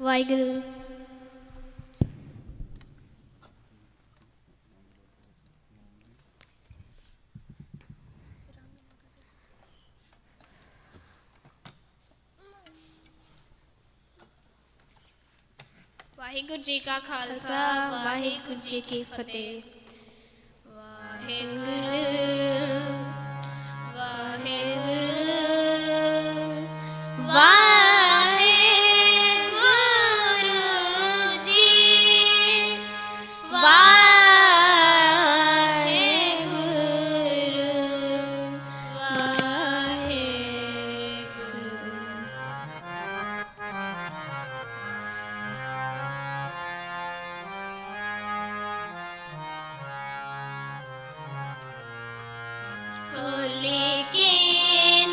ਵਾਹਿਗੁਰੂ। ਵਾਹਿਗੁਰੂ ਜੀ ਕਾ ਖਾਲਸਾ ਵਾਹਿਗੁਰੂ ਜੀ ਕੀ ਫਤਿਹ। ਵਾਹਿਗੁਰੂ ਵਾਹਿਗੁਰੂ ਵਾਹਿਗੁਰੂ ਜੀ ਵਾਹਿਗੁਰੂ ਵਾਹਿਗੁਰੂ। होली की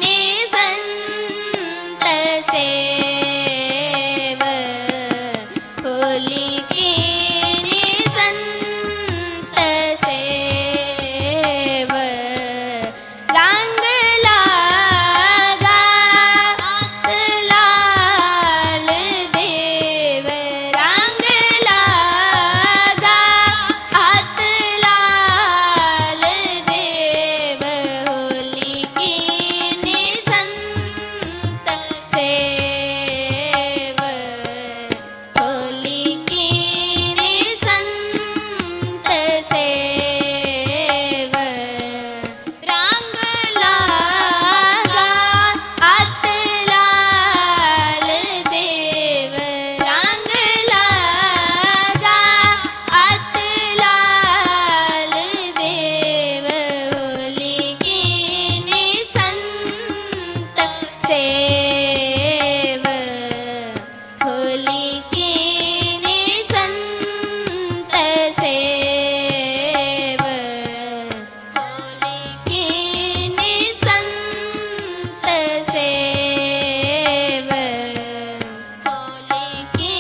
निसंत सेव, होली की निसंत सेव, रंग लागा हाथ लाल देव, रंग लागा हाथ लाल देव, होली की निसंत सेव, होली की निसंत सेव, रंग लागा हाथ लाल देव, रंग लागा हाथ लाल देव, होली की निसंत सेव, होली की निसंत सेव, होली की निसंत सेव, होली की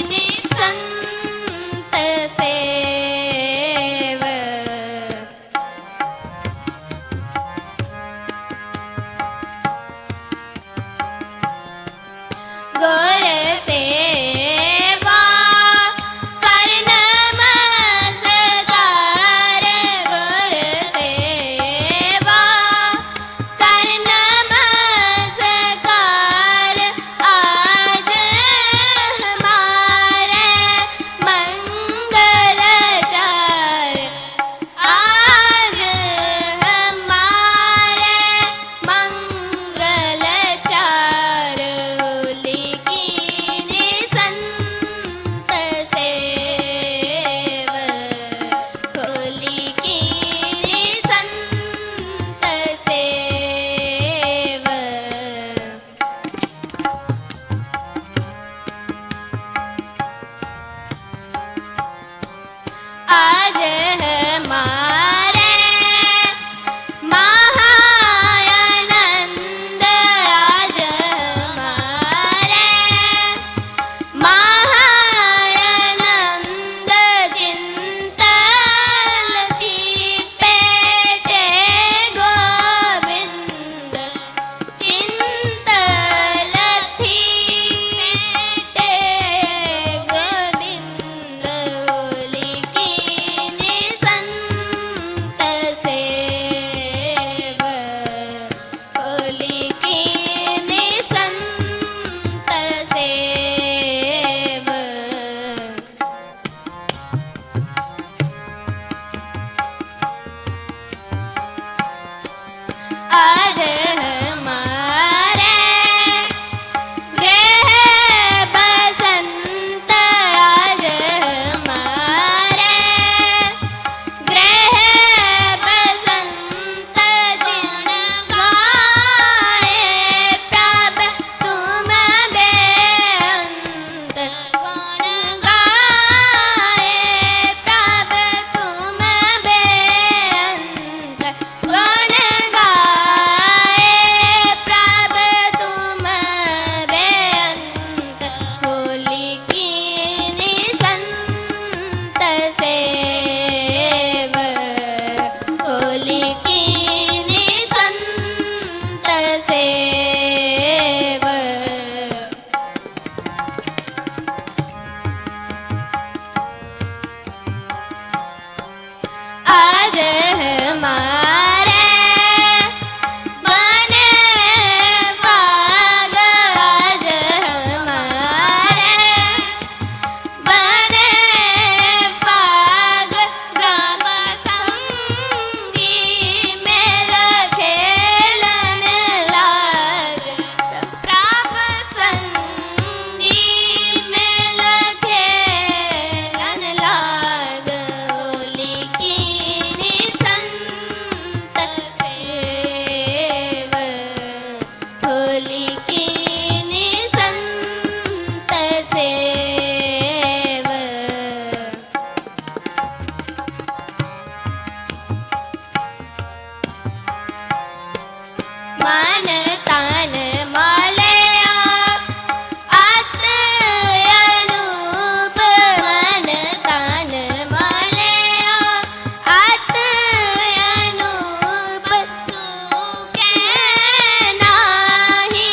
निसंत सेव। भूली कीनी संत सेव। मन तन मालया अत अनूप। मन तन मालया अत अनूप। सूखे नाही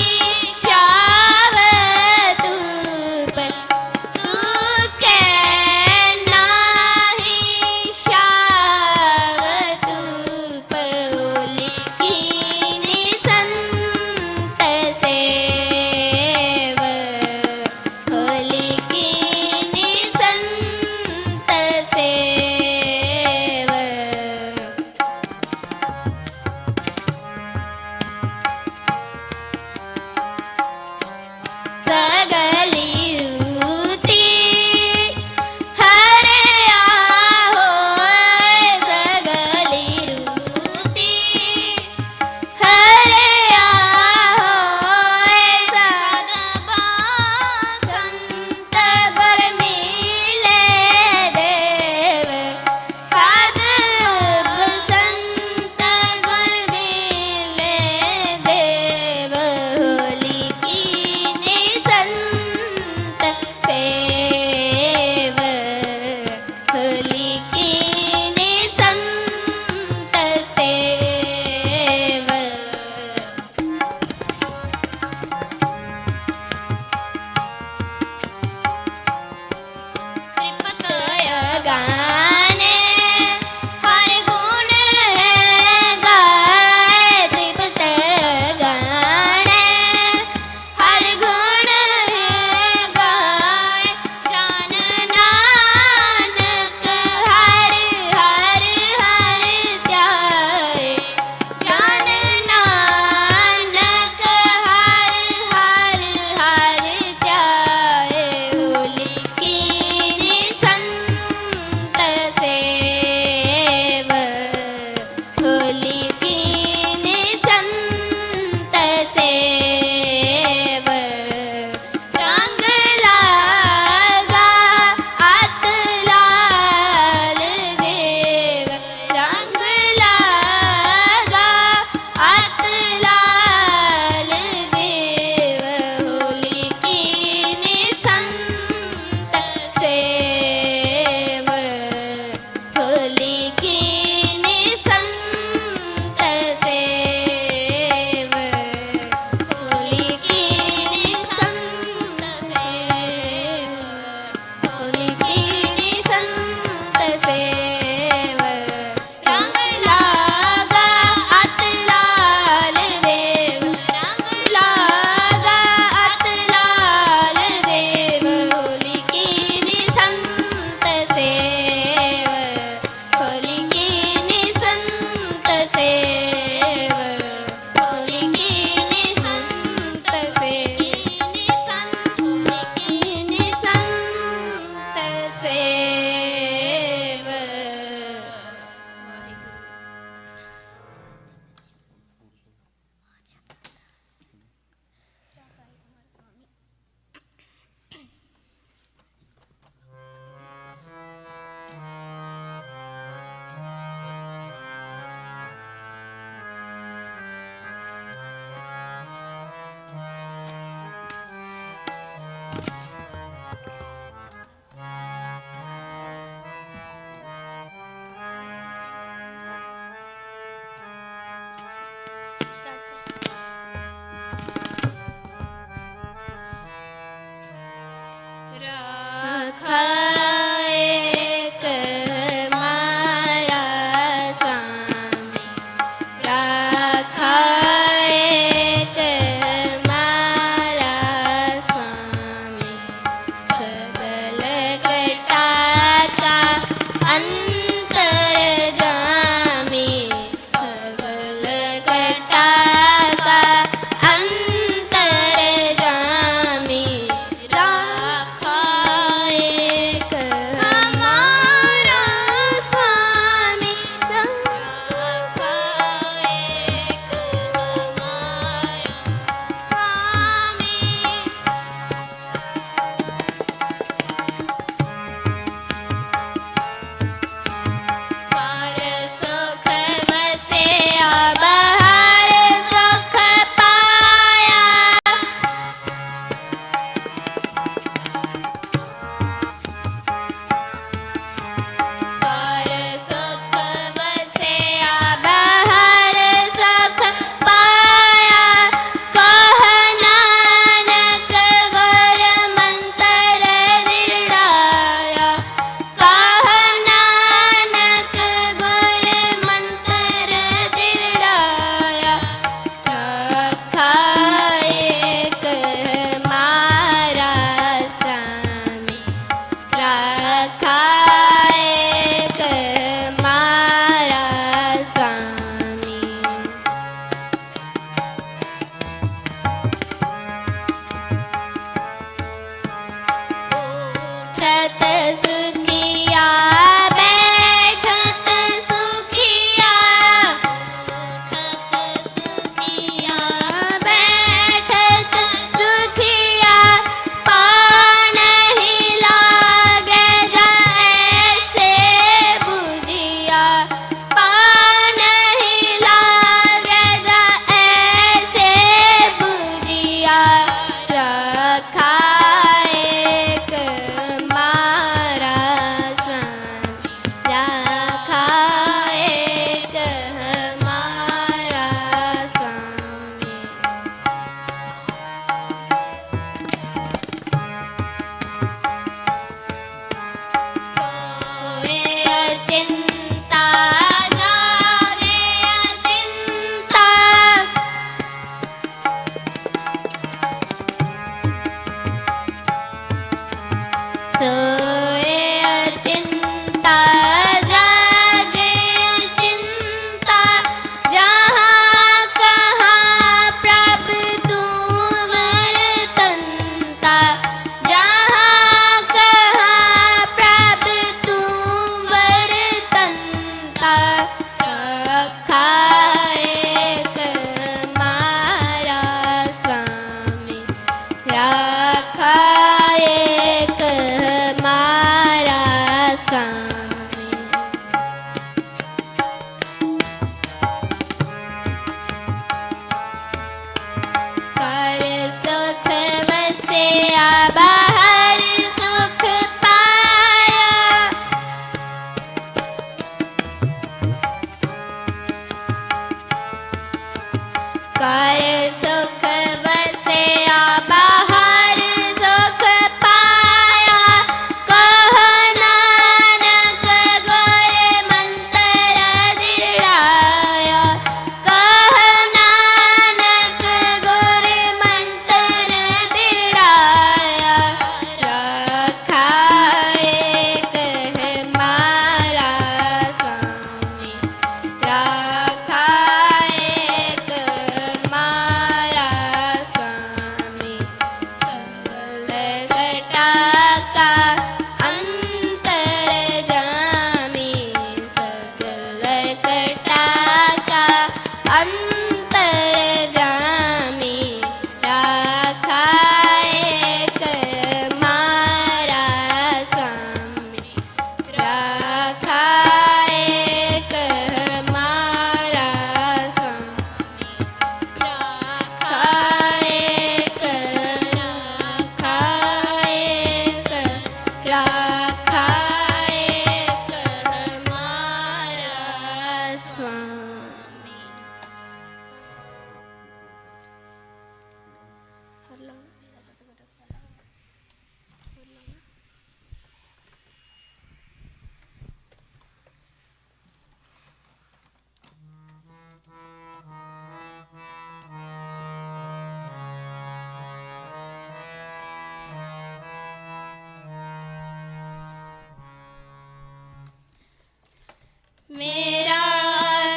ਮੇਰਾ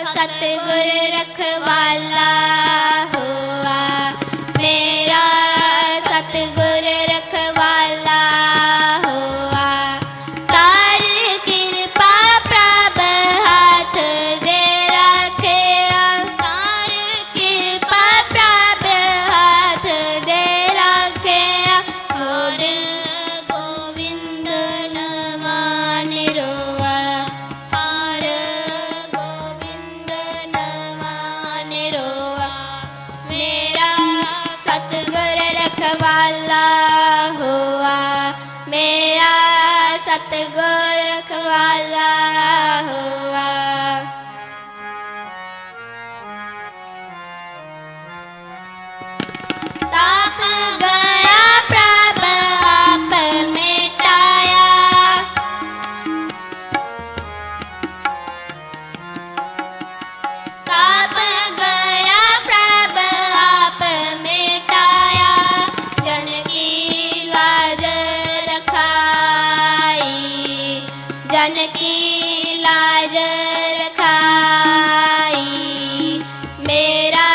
ਸਤਿਗੁਰ ਰਖਵਾਲਾ ਹੋਆ, ਮੇਰਾ ਸਤਿਗੁਰ ਰਖਵਾਲਾ ਹੋਆ। ਤਾਰ ਕਿਰਪਾ ਪ੍ਰਭ ਹੱਥ ਦੇ ਰੱਖਿਆ, ਤਾਰ ਕਿਰਪਾ ਪ੍ਰਭ ਹੱਥ ਦੇ ਰੱਖਿਆ। ਹੋਰ ਗੋਬਿੰਦ ਨਵਾ ਨਿਰੋਆ, ਹਰ ਗੋਬਿੰਦ ਨਵਾ ਨਿਰੋਆ। ਮੇਰਾ ਸਤਿਗੁਰ ਰਖਵਾਲਾ ਹੋਆ, ਮੇਰਾ ਸਤਿਗੁਰ ਰਖਵਾਲਾ ਹੋਆ। ਤਾਪ ਗਿਆ ਪ੍ਰਭ ਆਪ ਮਿਟਾਇਆ, ਤਾਪ ਗਿਆ ਪ੍ਰਭ ਆਪ ਮਿਟਾਇਆ। ਜਨ ਕੀ ਲਾਜ ਰਖਾਈ, ਜਨ ਕੀ ਲਾਜ ਰਖਾਈ। ਮੇਰਾ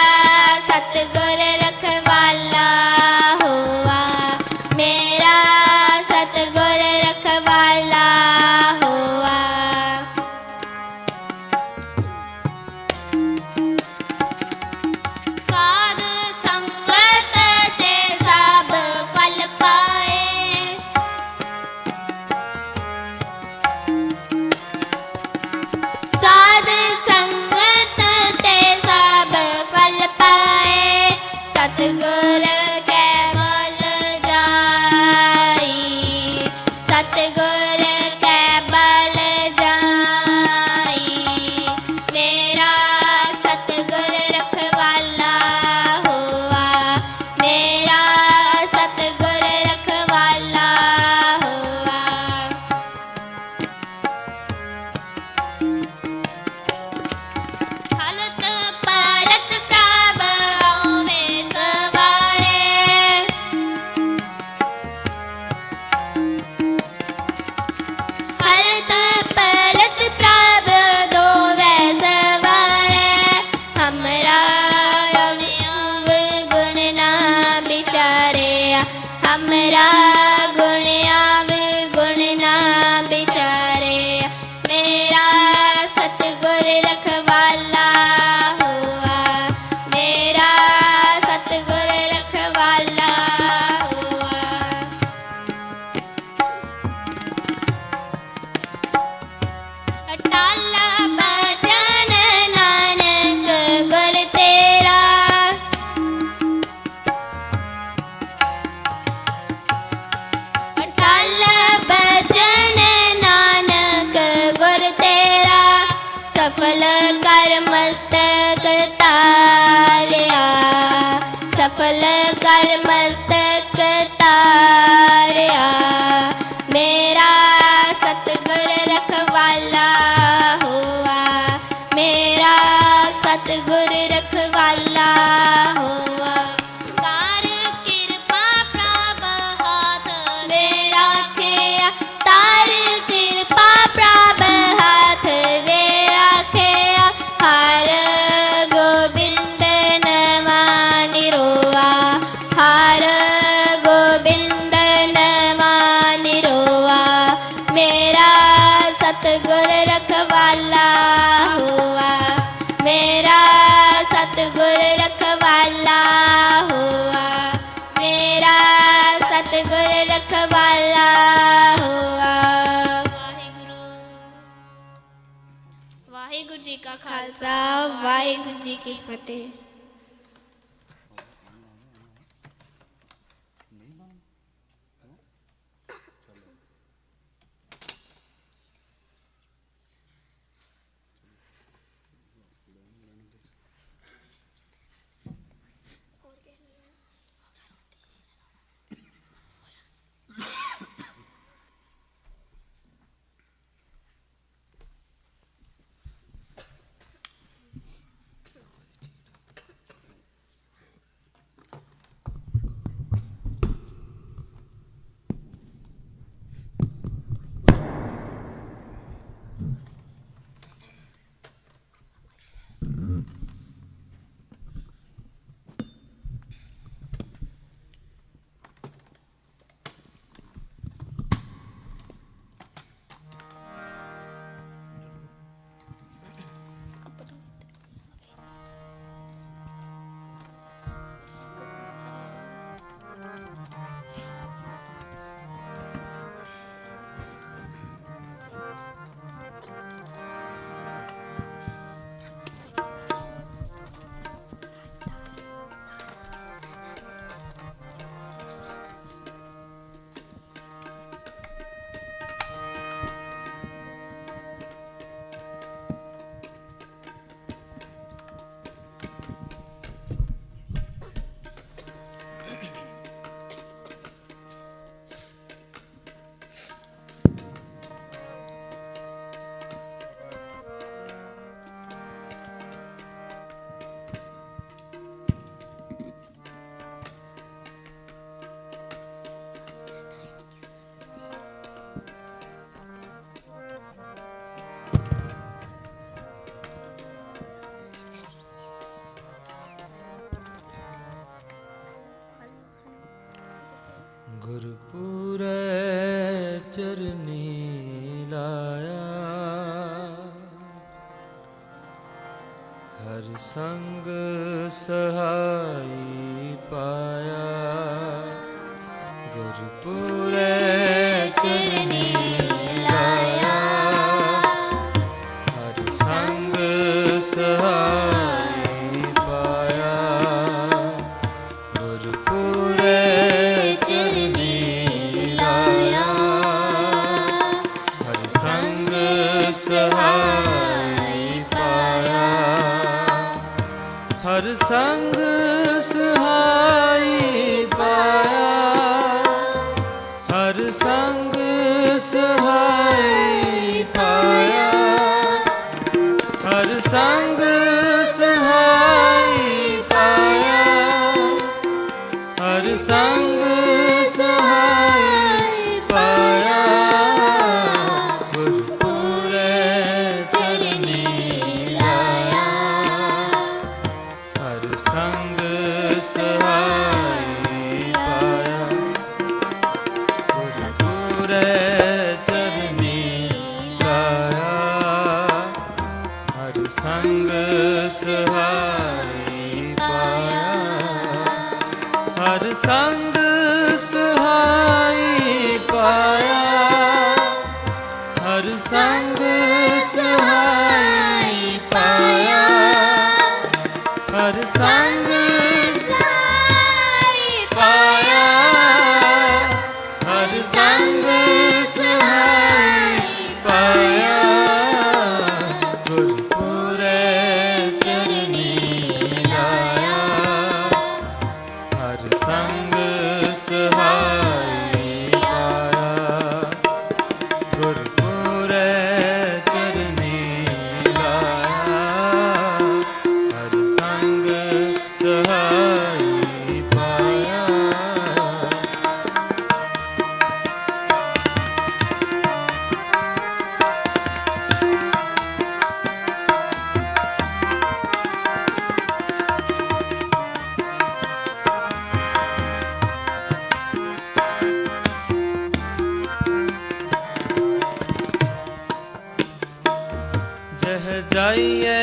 ਸਤਿਗੁਰ ਰਖਵਾਲਾ ਹੋਆ, ਮੇਰਾ ਸਤਿਗੁਰ ਰਖਵਾਲਾ ਹੋਆ। ਸਾਧ ਸੰਗਤ ਤੇ ਸਭ ਫਲ ਪਾਏ, ਸਾਧ ਸੰਗਤ ਤੇ ਸਭ ਫਲ ਪਾਏ। ਸਤਿਗੁਰ ਕੈ ਬਲ ਜਾਈ, ਸਤਿਗੁਰ ਕੈ ਬਲ ਜਾਈ। ਮੇਰਾ ਸਤਿਗੁਰ ਰਖਵਾਲਾ ਹੋਆ, ਮੇਰਾ ਸਤਿਗੁਰ ਰਖਵਾਲਾ ਹੋਆ। ਹਲਤ ਪਲਤ ਪ੍ਰਭ ਹੋਵੇ ਸਵਾਰੇ, ਹਲਤ ਪਲਤ ਪ੍ਰਭ ਦੋਵੇ ਸਵਾਰੇ। ਹਮਰਾ ਗੁਣ ਨਾ ਵਿਚਾਰਿਆ, ਹਮਰਾ ਗੁਣ ਨਾ ਵਿਚਾਰਿਆ। ਮੇਰਾ ਸਤਿਗੁਰ ਰਖਵਾਲਾ ਹੋਆ, ਮੇਰਾ ਸਤਿਗੁਰ ਰਖਵਾਲਾ ਹੋਆ। ਅਟਲ ਭਜਨ ਨਾਨਕ ਗੁਰ ਤੇਰਾ, ਅਟਲ ਭਜਨ ਨਾਨਕ ਗੁਰ ਤੇਰਾ। ਸਫਲ ਕਰ ਮਸਤਕ ਤਾਰਿਆ, ਸਫਲ ਕਰ ਮਸਤਕ ਤਾਰਿਆ। ਮੇਰਾ ਸਤਿਗੁਰ ਰਖਵਾਲਾ ਹੋਆ, ਮੇਰਾ ਸਤਿਗੁਰ ਰਖਵਾਲਾ ਹੋਆ। ਤਾਰ ਕਿਰਪਾ ਪ੍ਰਭ ਹੱਥ ਦੇ ਰੱਖਿਆ, ਤਾਰ ਕਿਰਪਾ ਪ੍ਰਭ ਹੱਥ ਦੇ ਰੱਖਿਆ। ਹਰ ਗੋਬਿੰਦ ਨਵਾ ਨਿਰੋਆ, ਹਰ ਗੋਬਿੰਦ ਨਵਾ ਨਿਰੋਆ। ਮੇਰਾ ਸਤਿਗੁਰ ਰਖਵਾਲਾ ਹੋਆ, ਮੇਰਾ ਸਤਿਗੁਰ ਰਖਵਾਲਾ ਹੋਆ, ਮੇਰਾ ਸਤਿਗੁਰ ਰਖਵਾਲਾ ਹੋਆ। ਵਾਹਿਗੁਰੂ ਵਾਹਿਗੁਰੂ ਜੀ ਕਾ ਖਾਲਸਾ, ਵਾਹਿਗੁਰੂ ਜੀ ਕੀ ਫਤਿਹ। ਗੁਰਪੂਰੈ ਚਰਨੀ ਲਾਇਆ, ਹਰ ਸੰਗ ਸਹਾਈ ਪਾਇਆ। ਗੁਰਪੂਰੈ ਚਰਨੀ ਲਾਇਆ, ਹਰ ਸੰਗ ਸਹਾਈ ਪਾਇਆ। ਗੁਰਪੂਰੈ ਚਰਨੀ ਲਾਇਆ, ਹਰ ਸੰਗ ਸਹਾਈ ਪਾਇਆ। ਹਰ ਸੰਗ ਸਹਾਈ ਪਾਇਆ, ਹਰ ਸੰਗ ਸਹਾਈ ਪਾਇਆ। ਹਰ ਸੰਗ ਸਹਾਈ ਪਾਇਆ, ਹਰ ਸੰਗ ਸਹਾਈ ਪਾਇਆ। ਗੁਰਪੂਰੈ ਚਰਨੀ ਲਾਇਆ, ਹਰ ਸੰਗ ਸਹਾਈ ਪਾਇਆ। ਗੁਰਪੂਰੈ ਚਰਨੀ ਲਾਇਆ, ਹਰ ਸੰਗ ਸਹਾਈ ਪਾਇਆ। ਹਰ ਸੰਗ ਸਹਾਈ ਪਾਇਆ, ਹਰ ਸੰਗ ਸਹਾਈ ਪਾਇਆ। ਹਰ ਸੰਗ ਸਹਾਈ ਪਾਇਆ, ਹਰ ਸੰਗ ਸਹਾਈ ਪਾਇਆ। ਗੁਰਪੂਰੈ ਚਰਨੀ ਲਾਇਆ, ਹਰ ਸੰਗ ਸਹਾਈ ਪਾਇਆ। ਗੁਰਪੂਰੈ ਚਰਨੀ ਲਾਇਆ, ਹਰ ਸੰਗ ਸਹਾਈ ਪਾਇਆ। ਜਹ ਜਾਈਏ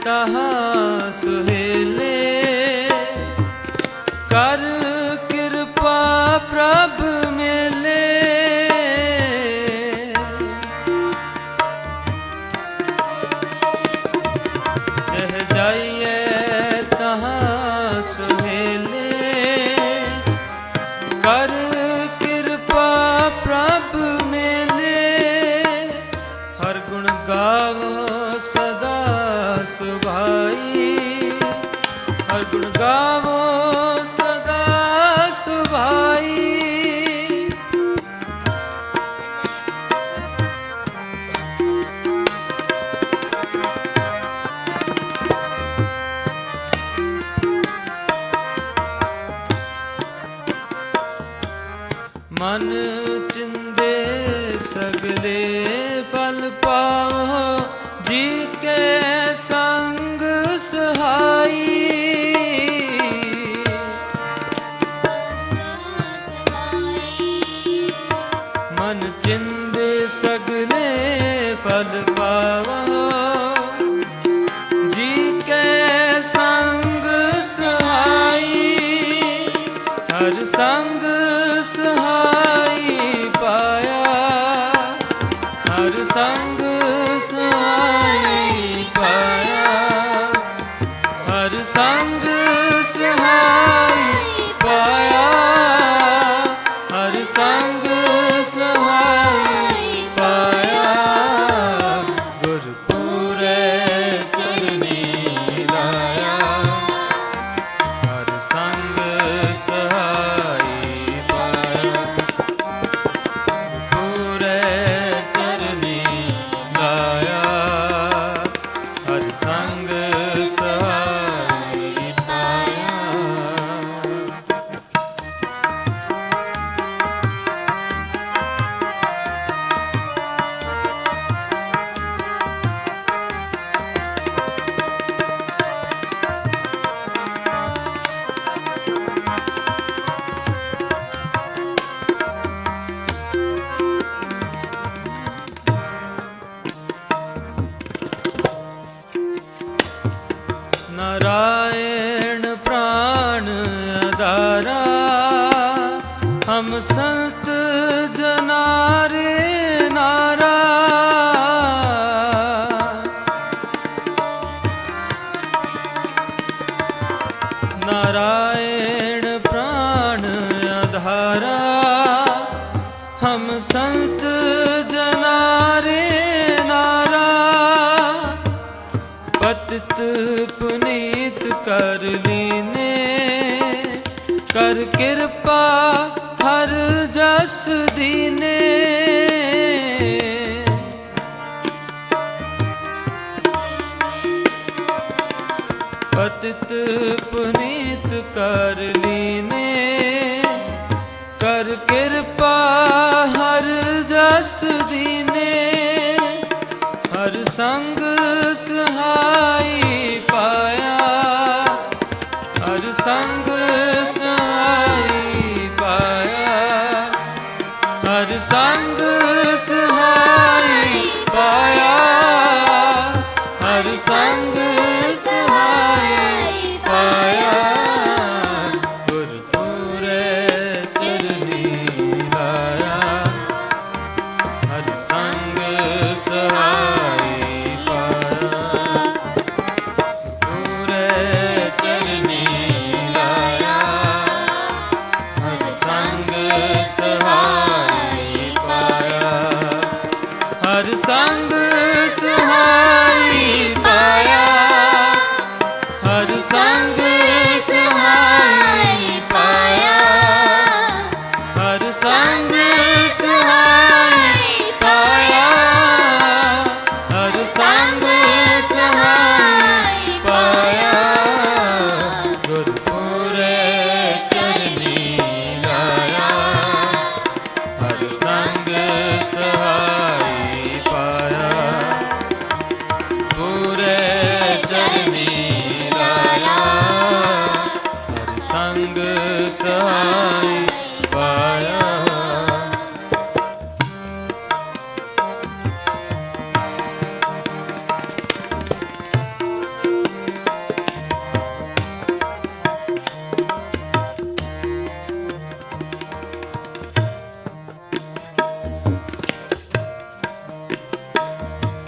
ਤਹਾਂ ਸੁਹੇਲੇ, ਕਰ ਕਿਰਪਾ ਪ੍ਰਭ ਮੇਲੇ। ਜਹ ਜਾਈਏ ਤਹਾਂ ਸੁਹੇਲੇ, ਕਰ ਕਿਰਪਾ ਪ੍ਰਭ ਮੇਲੇ। ਹਰ ਗੁਣ ਗਾਵੋ ਸਦਾ ਸੁਭਾਈ, ਹਰ ਗੁਣ ਗਾਵੋ ਸਦਾ ਸੁਭਾਈ। ਮਨ ਚਿੰਦੇ ਸਗਲੇ ਫਲ ਪਾਵੋ, ਜੀ ਕੇ ਸੰਗ ਸਹਾਈ। ਮਨ ਚਿੰਦੇ ਸਗਲੇ ਫਲ ਪਾਵੋ, ਜੀ ਕੇ ਸੰਗ ਸਹਾਈ। ਹਰ ਸੰਗ ਸਹਾਈ ਪਾਇਆ, ਹਰ ਸੰਗ ਸਹਾਈ ਪਾਇਆ। ਹਰ ਸੰਗ ਸਹਾਈ ਪਾਇਆ, ਹਰ ਸੰਗ ਸਹਾਈ ਪਾਇਆ। ਗੁਰਪੂਰੈ ਚਰਨੀ ਲਾਇਆ, ਹਰ ਸੰਗ ਸਹਾਈ ਪਾਇਆ। ਹਮ ਸੰਤ ਜਨਾਰੇ ਨਾਰਾ नारायण प्राण आधारा हम संत जनारे नारा पतित पुनीत कर लीने कर कृपा हर जस दीने पतित पुनीत कर लीने कर कृपा हर जस दीने हर संग सहाई पाया हर संग सहाई पाया हर संग सहाई पाया हर संग पाया गुरपुरे चरनी लाया हर संग सहाई पाया पूरे चरनी लाया हर संग सहाई पाया हर संग सहाई पाया हर संग सहाई पाया हर संग सहाई पाया हर संग सहाई पाया गुरपुरे चरनी लाया हर संग सहाई पाया पूरे चरनी संग सहाय पाया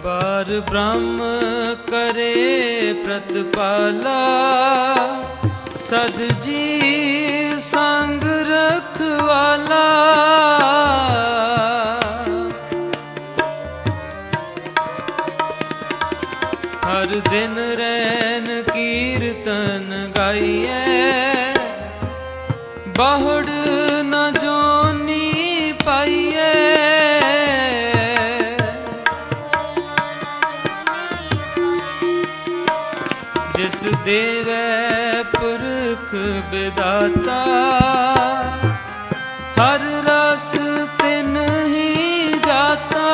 पर ब्रह्म करे प्रतिपाला सद जी संग रखवाला हर दिन रैन कीर्तन गाइए बाहड़ न जोनी पाइए जिस देवै पुरख विदाता हर रस तिन ही जाता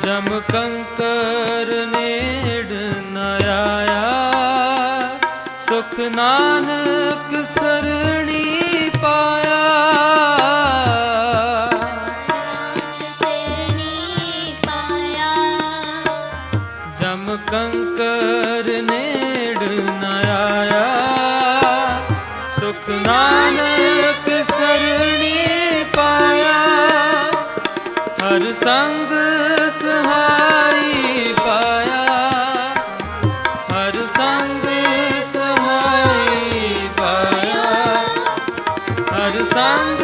जम कंकर नेड़ न आया सुख नानक सरणी पाया कंकर नेड़ न आया सुख नानक सरणी पाया हर संग सहाई पाया हर संग सहाई पाया हर संग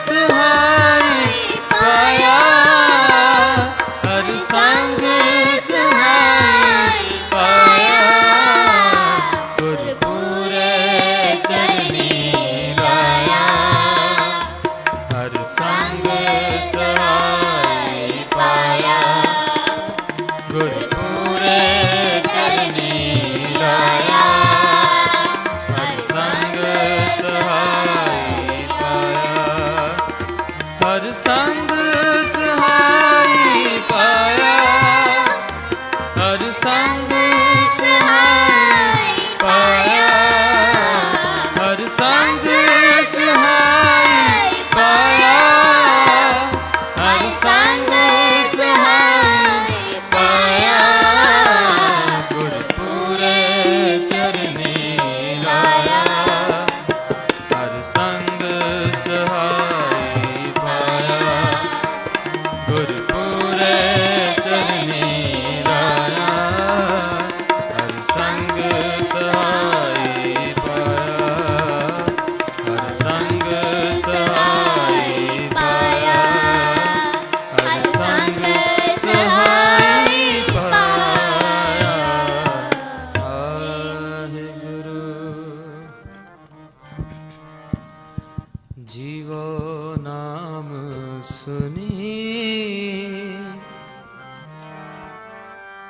सहाई पाया हर संग सहाई पाया गुरपुरे चरनी लाया हर संग सहाई पाया गुरपुरे चरनी लाया हर संग सहाई पाया हर संग सहाई पाया हर संग सहाय पाया हर संग सहाय पाया हर संग सहाय पाया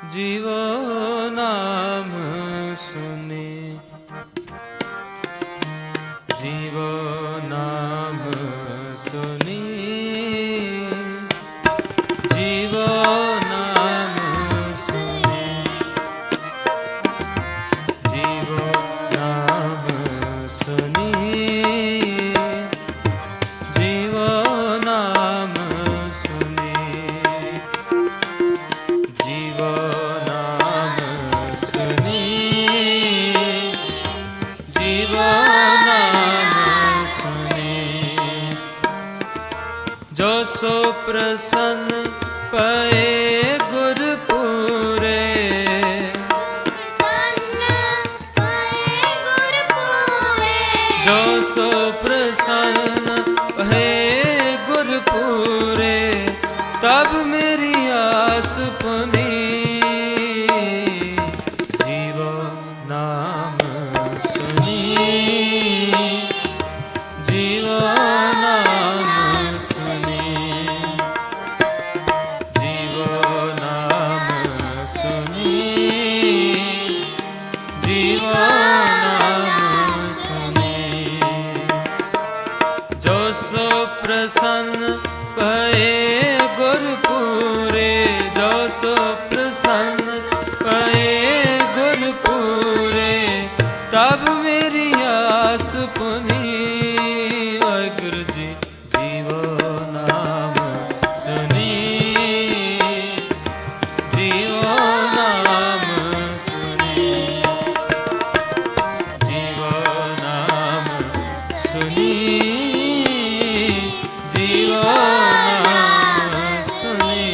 जीवो नाम सुने, जीवो नाम सुनी, जीवो नाम सुनी, जीवो नाम सुनी, जीवो नाम सुनी, जीवो नाम सुनी, जीवो नाम सुनी। जो सो प्रसन्न पए गुरपुरे, जो सो प्रसन्न पए गुरपुरे, तब मेरी आस पुनी, जीवो नाम सुनी, जीवो नाम सुनी, जीवो नाम सुनी, जीवो नाम सुनी। जो सो प्रसन्न पए गुरपुरे, जो सो प्रसन्न पए गुरपुरे, तब मेरी आस पुनी, वाहिगुरु जी जीवो नाम सुनी, जीवो नाम सुनी, जीवो नाम सुनी, जीवो नाम सुनी।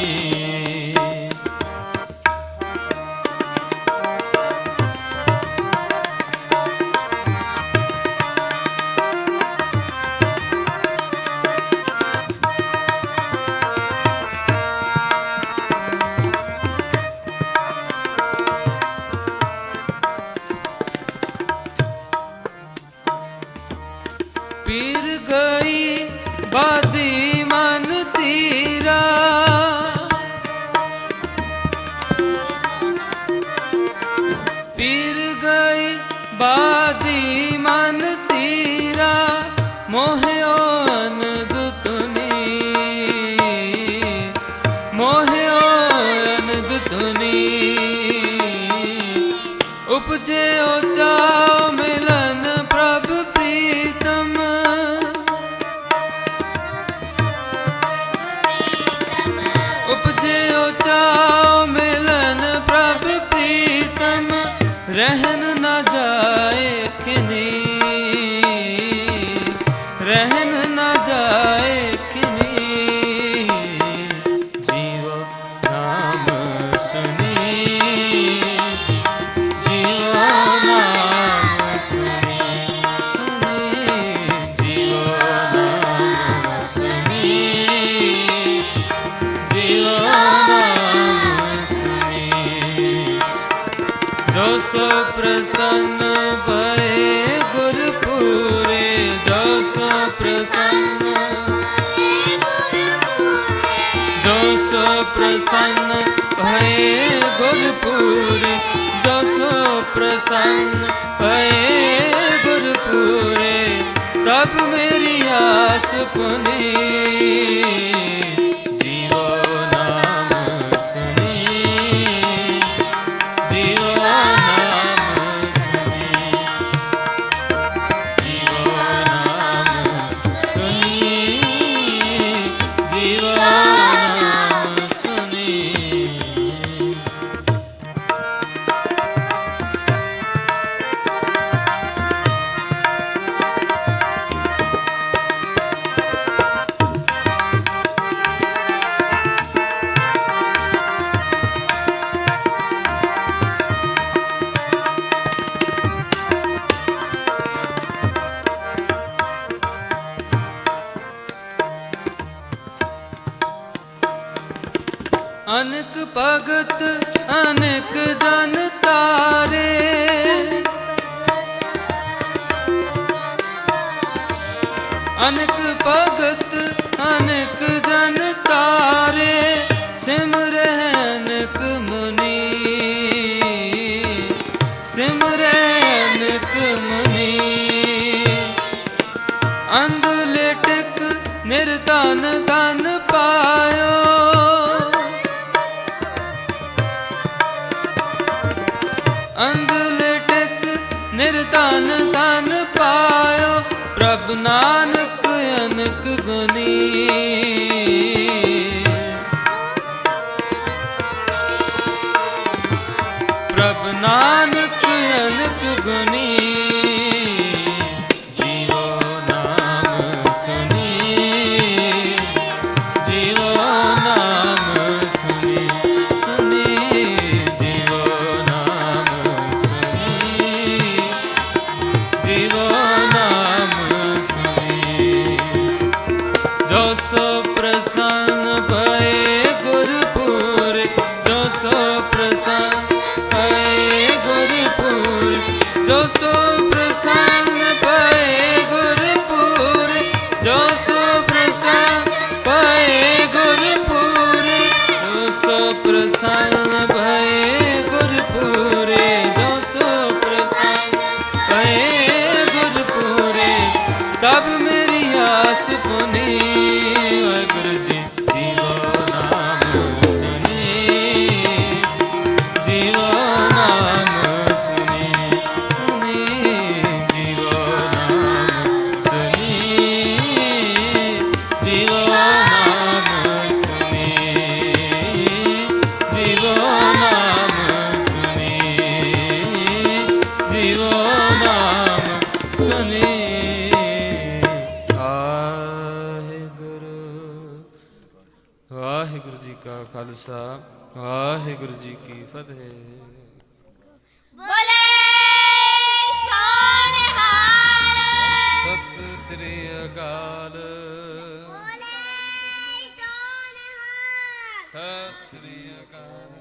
पीर गई बादी मन तीरा, पीर गई बादी मन तीरा, मोह्यो अनदुतनी, मोह्यो अनदुतनी, उपजे चाओ मिलन प्रभ प्रीतम, उपजे चाओ मिलन प्रभ प्रीतम, रहन न जाए खिनी, रहन न जाए खिनी, जीवो नाम सुनी, जीवो नाम सुनी, सुनी, जीवो नाम सुनी, जीवो नाम सुनी। जो सो प्रसन्न भये गुरपुरे, जो सो प्रसन्न, जो सो प्रसन्न भये गुरपुरे, जो सो प्रसन्न भये गुरपुरे, तब मेरी आस पुनी, जीवो नाम सुनी, जीवो नाम सुनी, जीवो नाम सुनी, जीवो नाम सुनी। अनक भगत अनक जन तारे, अनक भगत अनक जन तारे, सिमरह अनक मुनि, ਅੰਧਲੇ ਟਿਕ ਨਿਰਧਨ ਧਨ ਪਾਇਓ ਪ੍ਰਭ ਨਾਨਕ ਅਨਕ ਗੁਨੀ ਪ੍ਰਭ ਨਾਨਕ ਅਨਕ ਗੁਨੀ ਜੀਵੋ ਨਾਮ ਸੁਨੀ ਜੀਵੋ ਨਾਮ ਸੁਨੀ ਸੁਨੀ ਜੀਵੋ ਨਾਮ ਸੁਨੀ ਜੀਵੋ ਨਾਮ ਸੁਨੀ ਜੋ ਸੋ ਪ੍ਰਸੰਨ ਭਏ ਗੁਰਪੁਰ ਜੋ ਸੋ ਪ੍ਰਸੰਨ ਜੋ ਸੋ ਪ੍ਰਸੰਨ ਪਏ ਗੁਰਪੁਰ ਜੋ ਸੋ ਪ੍ਰਸੰਨ ਪਏ ਗੁਰਪੁਰ ਜੋ ਸੋ ਪ੍ਰਸੰਨ ਪਏ ਗੁਰਪੁਰ ਜੋ ਸੋ ਪ੍ਰਸੰਨ ਪਏ ਗੁਰਪੁਰ ਤਬ ਮੇਰੀ ਆਸ ਪੁਨੀ ਵਾਹਿਗੁਰੂ ਜੀ ਜੀਵੋ ਨਾਮ ਸੁਨੀ ਜੀਵੋ ਨਾਮ ਸੁਨੀ ਜੀਵੋ ਨਾਮ ਸੁਨੀ ਜੀਵੋ ਨਾਮ ਸੁਨੀ ਜੀਵੋ ਨਾਮ ਸੁਨੀ ਜੀਵੋ ਨਾਮ ਸੁਨੀ ਵਾਹਿਗੁਰੂ ਜੀ ਕਾ ਖਾਲਸਾ ਵਾਹਿਗੁਰੂ ਜੀ ਕੀ ਫਤਿਹ। ਬੋਲੇ ਸੋਨਿਹਾਲ ਸਤਿ ਸ੍ਰੀ ਅਕਾਲ ਬੋਲੇ ਸੋਨਿਹਾਲ ਸਤਿ ਸ੍ਰੀ ਅਕਾਲ।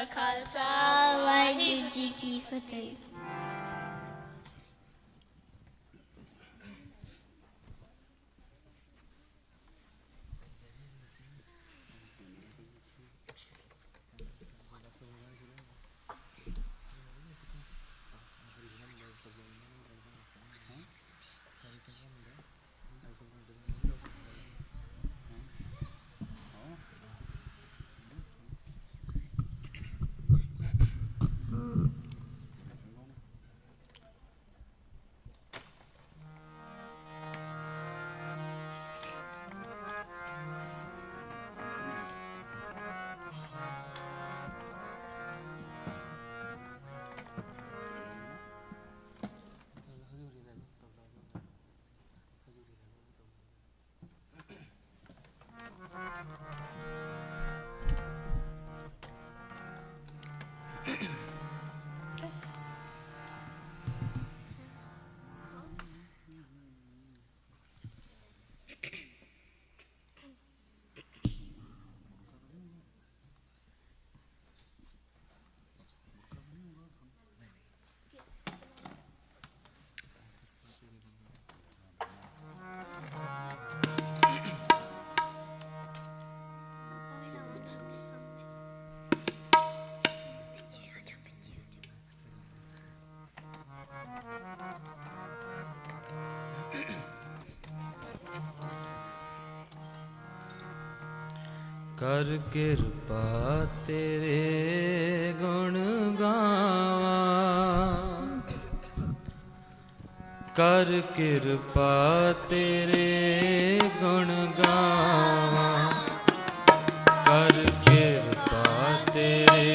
ਖਾਲਸਾ ਵਾਹਿਗੁਰੂ ਜੀ ਕੀ ਫਤਿਹ। ਕਰ ਕਿਰਪਾ ਤੇਰੇ ਗੁਣ ਗਾਵਾਂ, ਕਰ ਕਿਰਪਾ ਤੇਰੇ ਗੁਣ ਗਾਵਾਂ, ਕਰ ਕਿਰਪਾ ਤੇਰੇ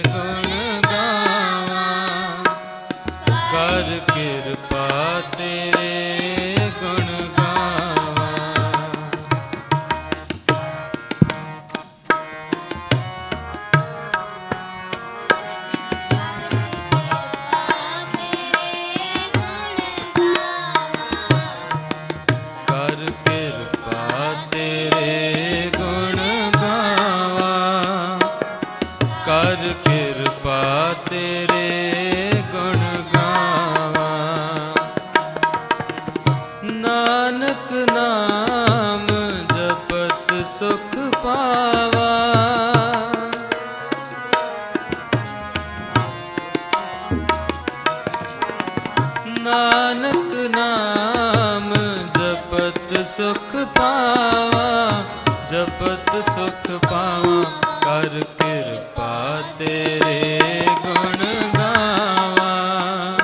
ਗੁਣ ਗਾਵਾਂ, ਕਰ ਕਿਰਪਾ ਤੇਰੇ ਗੁਣ ਗਾਵਾਂ। ਕਰ ਕਿਰਪਾ ਤੇਰੇ ਗੁਣ ਗਾਵਾਂ, ਕਰ ਕਿਰਪਾ ਤੇਰੇ ਗੁਣ ਗਾਵਾਂ। ਨਾਨਕ ਨਾਮ ਜਪਤ ਸੁਖ ਪਾਵਾ, ਨਾਨਕ ਨਾਮ ਜਪਤ ਸੁਖ ਪਾਵਾ, ਜਪਤ ਸੁਖ ਪਾਵਾ। ਕਰ ਕਿਰਪਾ ਤੇਰੇ ਗੁਣ ਗਾਵਾਂ,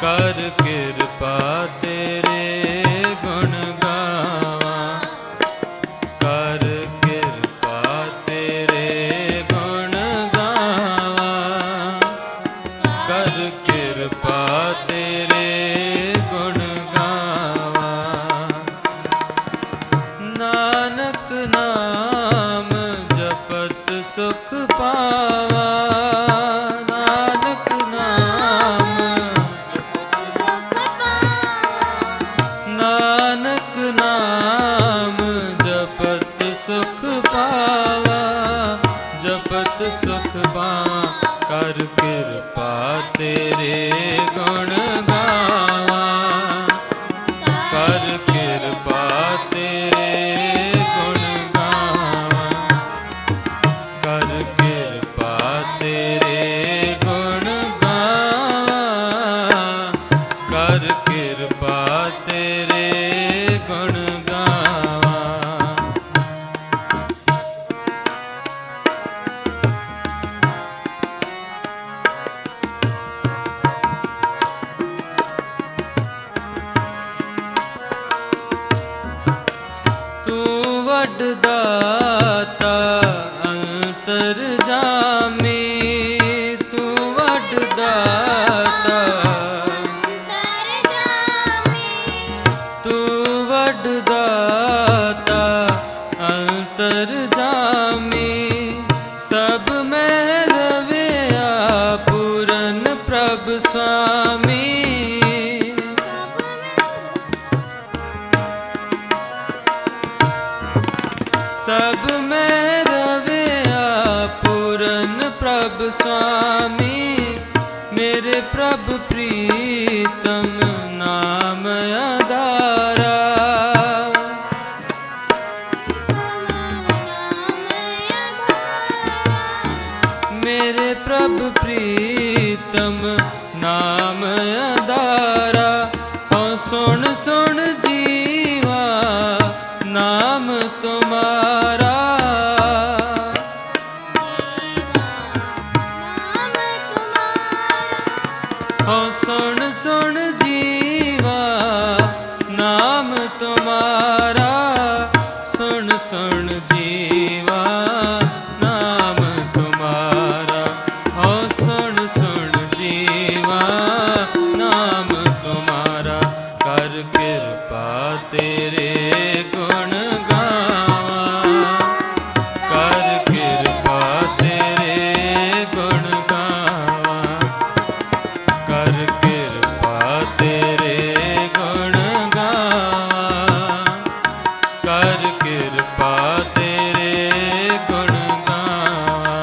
ਕਰ ਕਿਰਪਾ ਤੇਰੇ ਗੁਣ ਗਾਵਾਂ, ਕਰ ਕਿਰਪਾ ਤੇਰੇ ਗੁਣ ਗਾਵਾਂ, ਕਰ ਕਿਰਪਾ ਤੇਰੇ ਗੁਣ ਗਾਵਾਂ। ਨਾਨਕ ਨਾਮ ਜਪਤ ਸੁਖ ਪਾਵਾ, ਨਾਨਕ ਨਾਮ, ਨਾਨਕ ਨਾਮ ਜਪਤ ਸੁਖ ਪਾਵਾ, ਜਪਤ ਸੁਖ ਪਾਵਾ। ਕਰ ਕਿਰਪਾ ਤੇਰੇ ਗੁਣ ਗਾਵਾਂ, ਕਰ ਕਿਰਪਾ ਤੇਰੇ ਗੁਣ ਗਾਵਾਂ, ਕਰ ਕਿਰਪਾ ਤੇਰੇ ਗੁਣ ਗਾਵਾਂ, ਕਰ ਕਿਰਪਾ ਤੇਰੇ ਗੁਣ ਗਾਵਾਂ। ਤੂੰ ਵੱਡ ਦਾਤਾ ਅੰਤਰਜਾਮੀ, ਤੂੰ ਵੱਡ ਦਾਤਾ, ਤੂੰ ਵੱਡ ਦਾਤਾ ਅੰਤਰਜਾਮੀ। ਸਭ ਮਹਿ ਰਵਿਆ ਪੂਰਨ ਪ੍ਰਭ ਸੁਆਮੀ, ਸਭ ਮਹਿ ਰਵਿਆ ਪੂਰਨ ਪ੍ਰਭ ਪ੍ਰਭ ਸੁਆਮੀ ਮੇਰੇ ਪ੍ਰਭ ਪ੍ਰੀਤਮ ਨਾਮ ਆਧਾਰਾ ਮੇਰੇ ਪ੍ਰਭ ਪ੍ਰੀਤਮ ਨਾਮ ਆਧਾਰਾ ਹਉ ਸੁਣ ਸੁਣ ਜੀਵਾ ਨਾਮ ਤੁਮਾਰਾ ਹਉ ਸੁਣ ਸੁਣ ਜੀਵਾ ਨਾਮ ਤੁਮਾਰਾ ਸੁਣ ਸੁਣ ਜੀਵਾ ਨਾਮ ਤੁਮਾਰਾ ਹਉ ਸੁਣ ਸੁਣ ਜੀਵਾ ਨਾਮ ਤੁਮਾਰਾ ਕਰ ਕਿਰਪਾ ਤੇਰੇ ਗੁਣ ਗਾਵਾਂ ਕਰ ਕਿਰਪਾ ਤੇਰੇ ਗੁਣ ਗਾਵਾਂ ਕਰ ਕਿਰਪਾ ਤੇਰੇ ਗੁਣ ਗਾਵਾਂ ਕਰ ਕਿਰਪਾ ਤੇਰੇ ਗੁਣ ਗਾਵਾਂ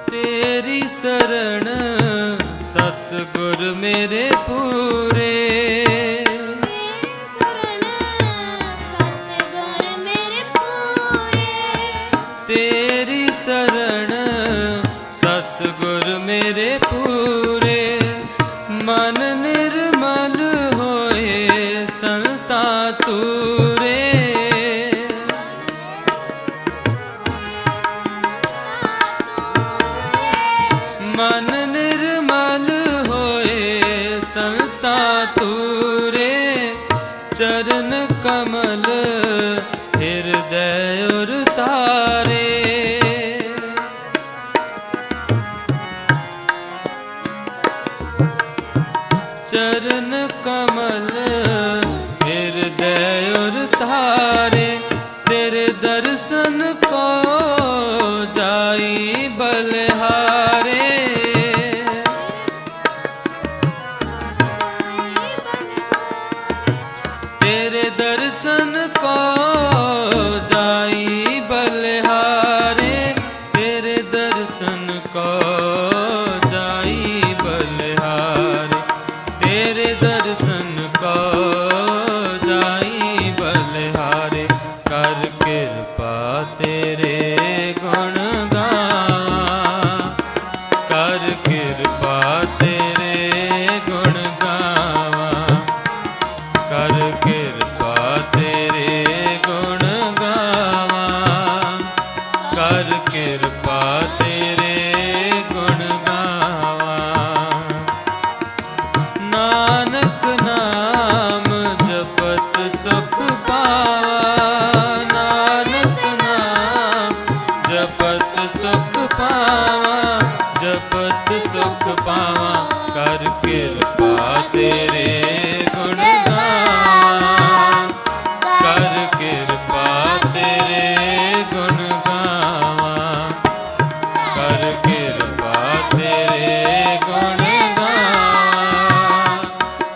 ਤੇਰੀ ਸਰਣ ਸਤਿਗੁਰ ਮੇਰੇ ਪੂਰੇ ਤੇਰੀ ਸਰਣ ਸਤਿਗੁਰ ਮੇਰੇ ਪੂਰੇ ਮਨ ਨਿਰਮਲ ਹੋਏ ਸੰਤਾ ਤੂਰੇ ਮਨ ਨਿਰਮਲ ਹੋਏ ਸੰਤਾ ਤੂਰੇ ਚਰਨ ਕਮਲ ਹਿਰਦੈ ਉਰ ਤਾਰੇ ਚਰਨ ਕਮਲ ਹਿਰਦੈ ਉਰ ਤਾਰੇ ਤੇਰੇ ਦਰਸ਼ਨ ਕੋ ਜਾਈ ਬਲਿਹਾਰੇ ਤੇਰੇ ਦਰਸ਼ਨ ਕੋ ਜਾਈ ਬਲਿਹਾਰੇ ਤੇਰੇ ਦਰਸ਼ਨ ਕੋ ਜਾਈ ਬਲਿਹਾਰੇ ਤੇਰੇ ਦਰਸ਼ਨ ਕੋ ਜਾਈ ਬਲਿਹਾਰੇ ਕਰ ਕਿਰਪਾ ਤੇਰੇ ਗੁਣ ਗਾਵਾਂ ਕਰ ਕਿਰਪਾ ਤੇਰੇ ਗੁਣ ਗਾਵਾਂ ਕਰ ਕਿਰਪਾ ਤੇਰੇ ਗੁਣ ਗਾਵਾਂ ਕਰ ਕਿਰਪਾ ਤੇਰੇ ਗੁਣ ਗਾਵਾਂ ਨਾਨਕ ਨਾਮ ਜਪਤ ਸੁਖ ਪਾਵਾਂ ਨਾਨਕ ਨਾਮ ਜਪਤ ਸੁਖ ਪਾਵਾਂ ਜਪਤ ਸੁਖ ਪਾਵਾਂ ਕਰ ਕਿਰਪਾ ਤੇਰੇ ਗੁਣ ਗਾਵਾਂ ਕਰ ਕਿਰਪਾ ਤੇਰੇ ਗੁਣ ਗਾਵਾਂ ਕਰ ਕਿਰਪਾ ਤੇਰੇ ਗੁਣ ਗਾਵਾਂ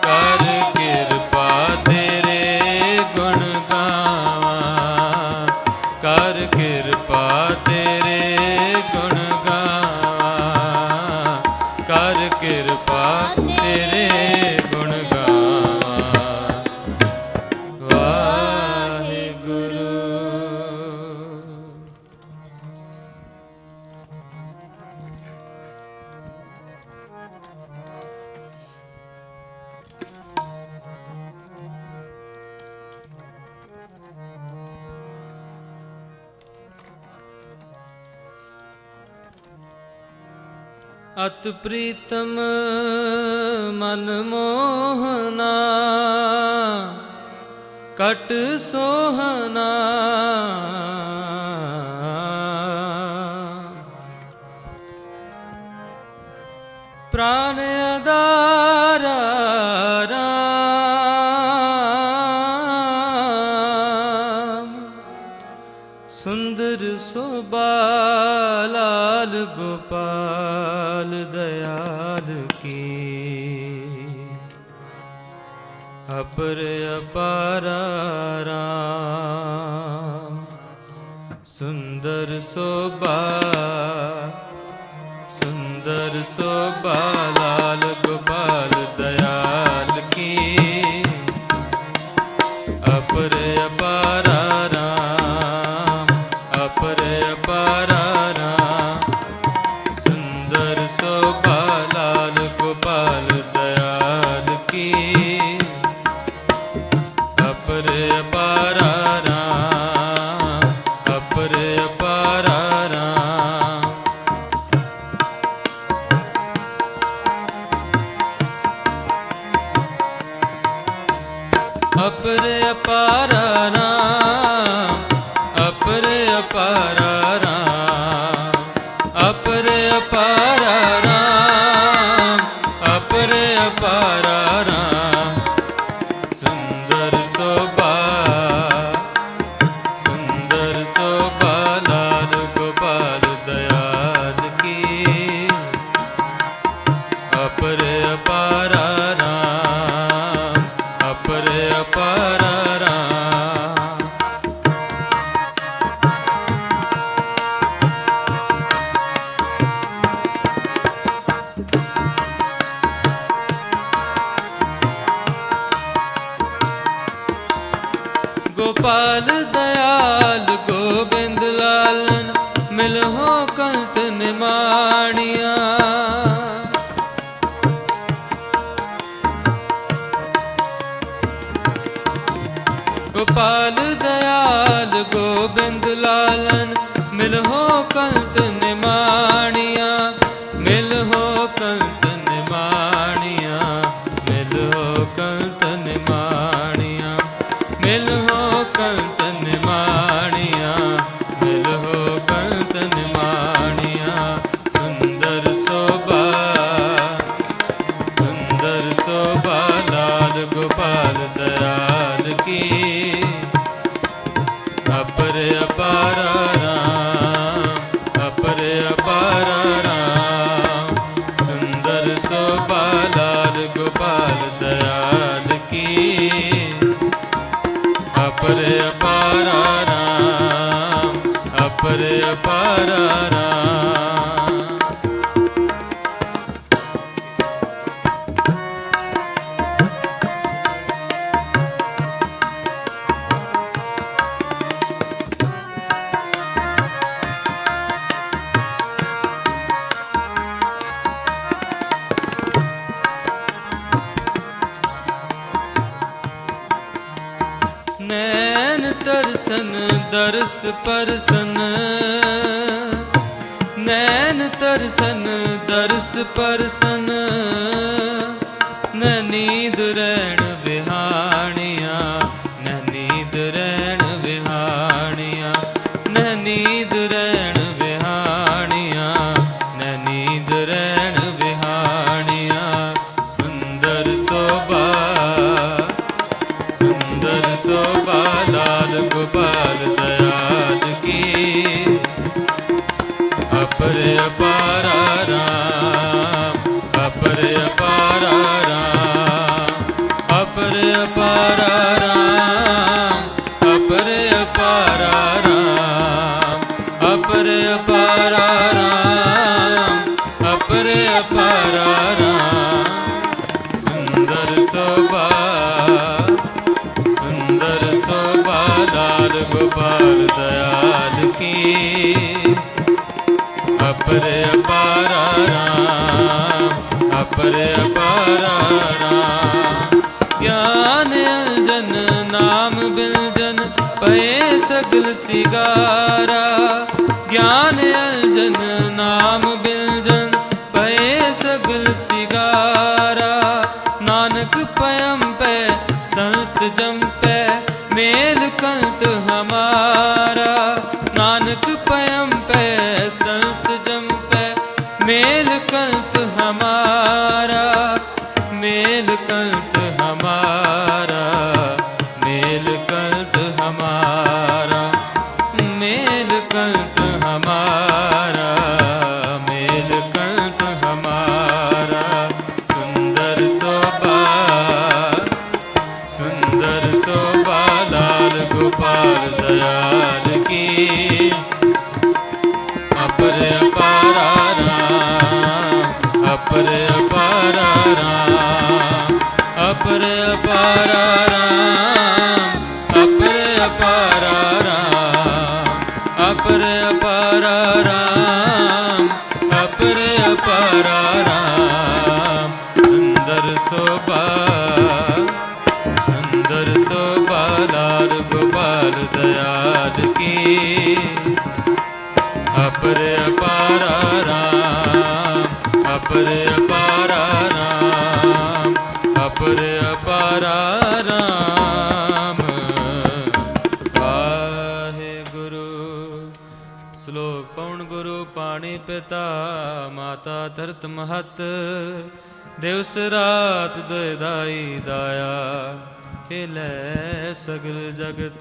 ਕਰ ਕਿਰਪਾ ਤੇਰੇ ਗੁਣ ਗਾਵਾਂ ਕਰ ਕਿਰਪਾ ਤੇਰੇ ਗੁਣ ਗਾਵਾਂ ਕਰ ਕਿਰਪਾ ਤੇਰੇ ਗੁਣ ਗਾਵਾਂ ਵਾਹਿਗੁਰੂ। ਅਤ ਪ੍ਰੀਤਮ ਮਨ ਮੋਹਨਾ ਕਟ ਸੋਹਨਾ सुंदर शोभा लाल गोपाल दयाल की अपर अपारा राम। सुंदर शोभा लाल गोपाल दयाल की अपर अपारा राम, अपर अपारा राम। सुंदर शोभा लाल गोपाल दयाल की अपर अपारा राम, अपर अपारा राम। अपर अपारा राम, अपर अपारा राम, अपर अपारा राम, अपर अपारा राम। सुंदर शोभा लाल गोपाल दयाल की अपर अपारा राम, अपर अपारा राम। गोपाल दयाल गोविंद लालन मिलहो कंत निमाणिया। गोपाल दयाल गोविंद लालन मिलहो कंत निमाणिया, मिलहो कंत निमाणिया, मिलहो कंत निमाणिया, मिलहो कंत निमाणिया, मिलहो कंत निमाणिया। सुंदर शोभा लाल गोपाल दयाल की अपर अपारा राम, अपर अपारा राम। सुंदर शोभा लाल गोपाल दयाल की अपर अपारा राम, अपर अपारा राम। नैन तरसन दर्श परसन, नैन तरसन दर्श परसन। न नींद रैन बिहानिया, न नींद रैन बिहानिया, न नींद रैन बिहानिया, न नींद रैन बिहानिया। सुंदर शोभा लाल गोपाल दयाल की अपर अपारा राम, अपर अपारा राम, अपर अपारा राम, अपर अपारा राम, अपर अपारा राम, अपर अपारा राम। सुंदर शोभा लाल गोपाल दयाल की अपर अपारा राम, अपर अपारा राम। ज्ञान अंजन नाम बिलजन पये सगल सिगारा। ज्ञान अंजन नाम बिलजन पये सगल सिगारा। नानक पयम पे संत जम पे मेल कंत हमारा। नानक पयम पे संत जम पे मेल कंत हमारा, मेल कंत हमारा, मेल कंत हमारा, मेल ਗੋਪਾਲ ਦਇਆਲ ਕੀ ਅਪਰ ਅਪਾਰਾ ਰਾਮ ਅਪਰ ਅਪਾਰਾ ਰਾਮ ਅਪਰ ਅਪਾਰਾ ਰਾਮ ਅਪਰ ਅਪਾਰਾ ਰਾਮ ਅਪਰ ਅਪਾਰਾ ਰਾਮ ਅਪਰ ਅਪਾਰਾ ਰਾਮ ਸੁੰਦਰ ਸੋਭਾ ਲਾਲ ਗੋਪਾਲ ਦਇਆਲ ਕੀ ਅਪਰ ਅਪਾਰਾ ਰਾਮ ਅਪਰ ਅਪਾਰਾ ਰਾਮ ਅਪਰ ਅਪਾਰਾ ਰਾਮ ਵਾਹਿਗੁਰੂ। ਸ਼ਲੋਕ ਪਉਣ ਗੁਰੂ ਪਾਣੀ ਪਿਤਾ ਮਾਤਾ ਧਰਤ ਮਹਤ ਦਿਵਸ ਰਾਤ ਦੁਇ ਦਾਇਆ ਖੇਲੇ ਸਗਲ ਜਗਤ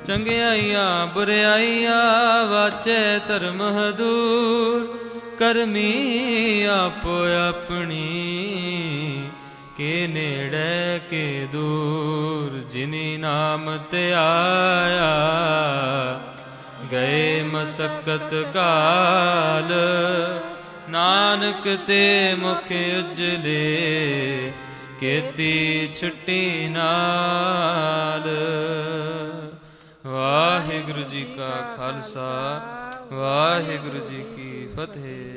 ਚੰਗਿਆਈਆਂ ਬੁਰਿਆਈਆਂ ਵਾਚੈ ਧਰਮ ਹਦੂਰ ਕਰਮੀ ਆਪੋ ਆਪਣੀ ਕੇ ਨੇੜੇ ਕੇ ਦੂਰ ਜਿਨੀ ਨਾਮ ਤੇ ਆਇਆ ਗਏ ਮਸਕਤ ਕਾਲ ਨਾਨਕ ਤੇ ਮੁਖ ਉਜਲੇ ਕੀਤੀ ਛੁੱਟੀ ਨਾਲ। ਵਾਹਿਗੁਰੂ ਜੀ ਕਾ ਖਾਲਸਾ ਵਾਹਿਗੁਰੂ ਜੀ ਕੀ ਫਤਿਹ।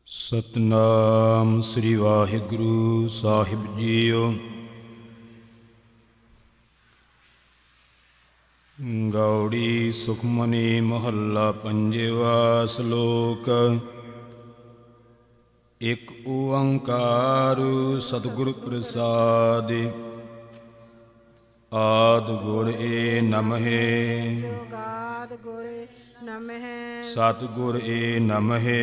ਸਤਨਾਮ ਸ੍ਰੀ ਵਾਹਿਗੁਰੂ ਸਾਹਿਬ ਜੀਓ। ਗੌੜੀ ਸੁਖਮਨੀ ਮਹੱਲਾ ਪੰਜਵਾ। ਸ਼ਲੋਕ। ਇਕ ਓੰਕਾਰ ਸਤਿਗੁਰ ਪ੍ਰਸਾਦਿ ਆਦ ਗੁਰ ਏ ਨਮਹਿ ਜੋਗਾਦ ਗੁਰ ਨਮਹਿ ਸਤਿਗੁਰ ਏ ਨਮਹਿ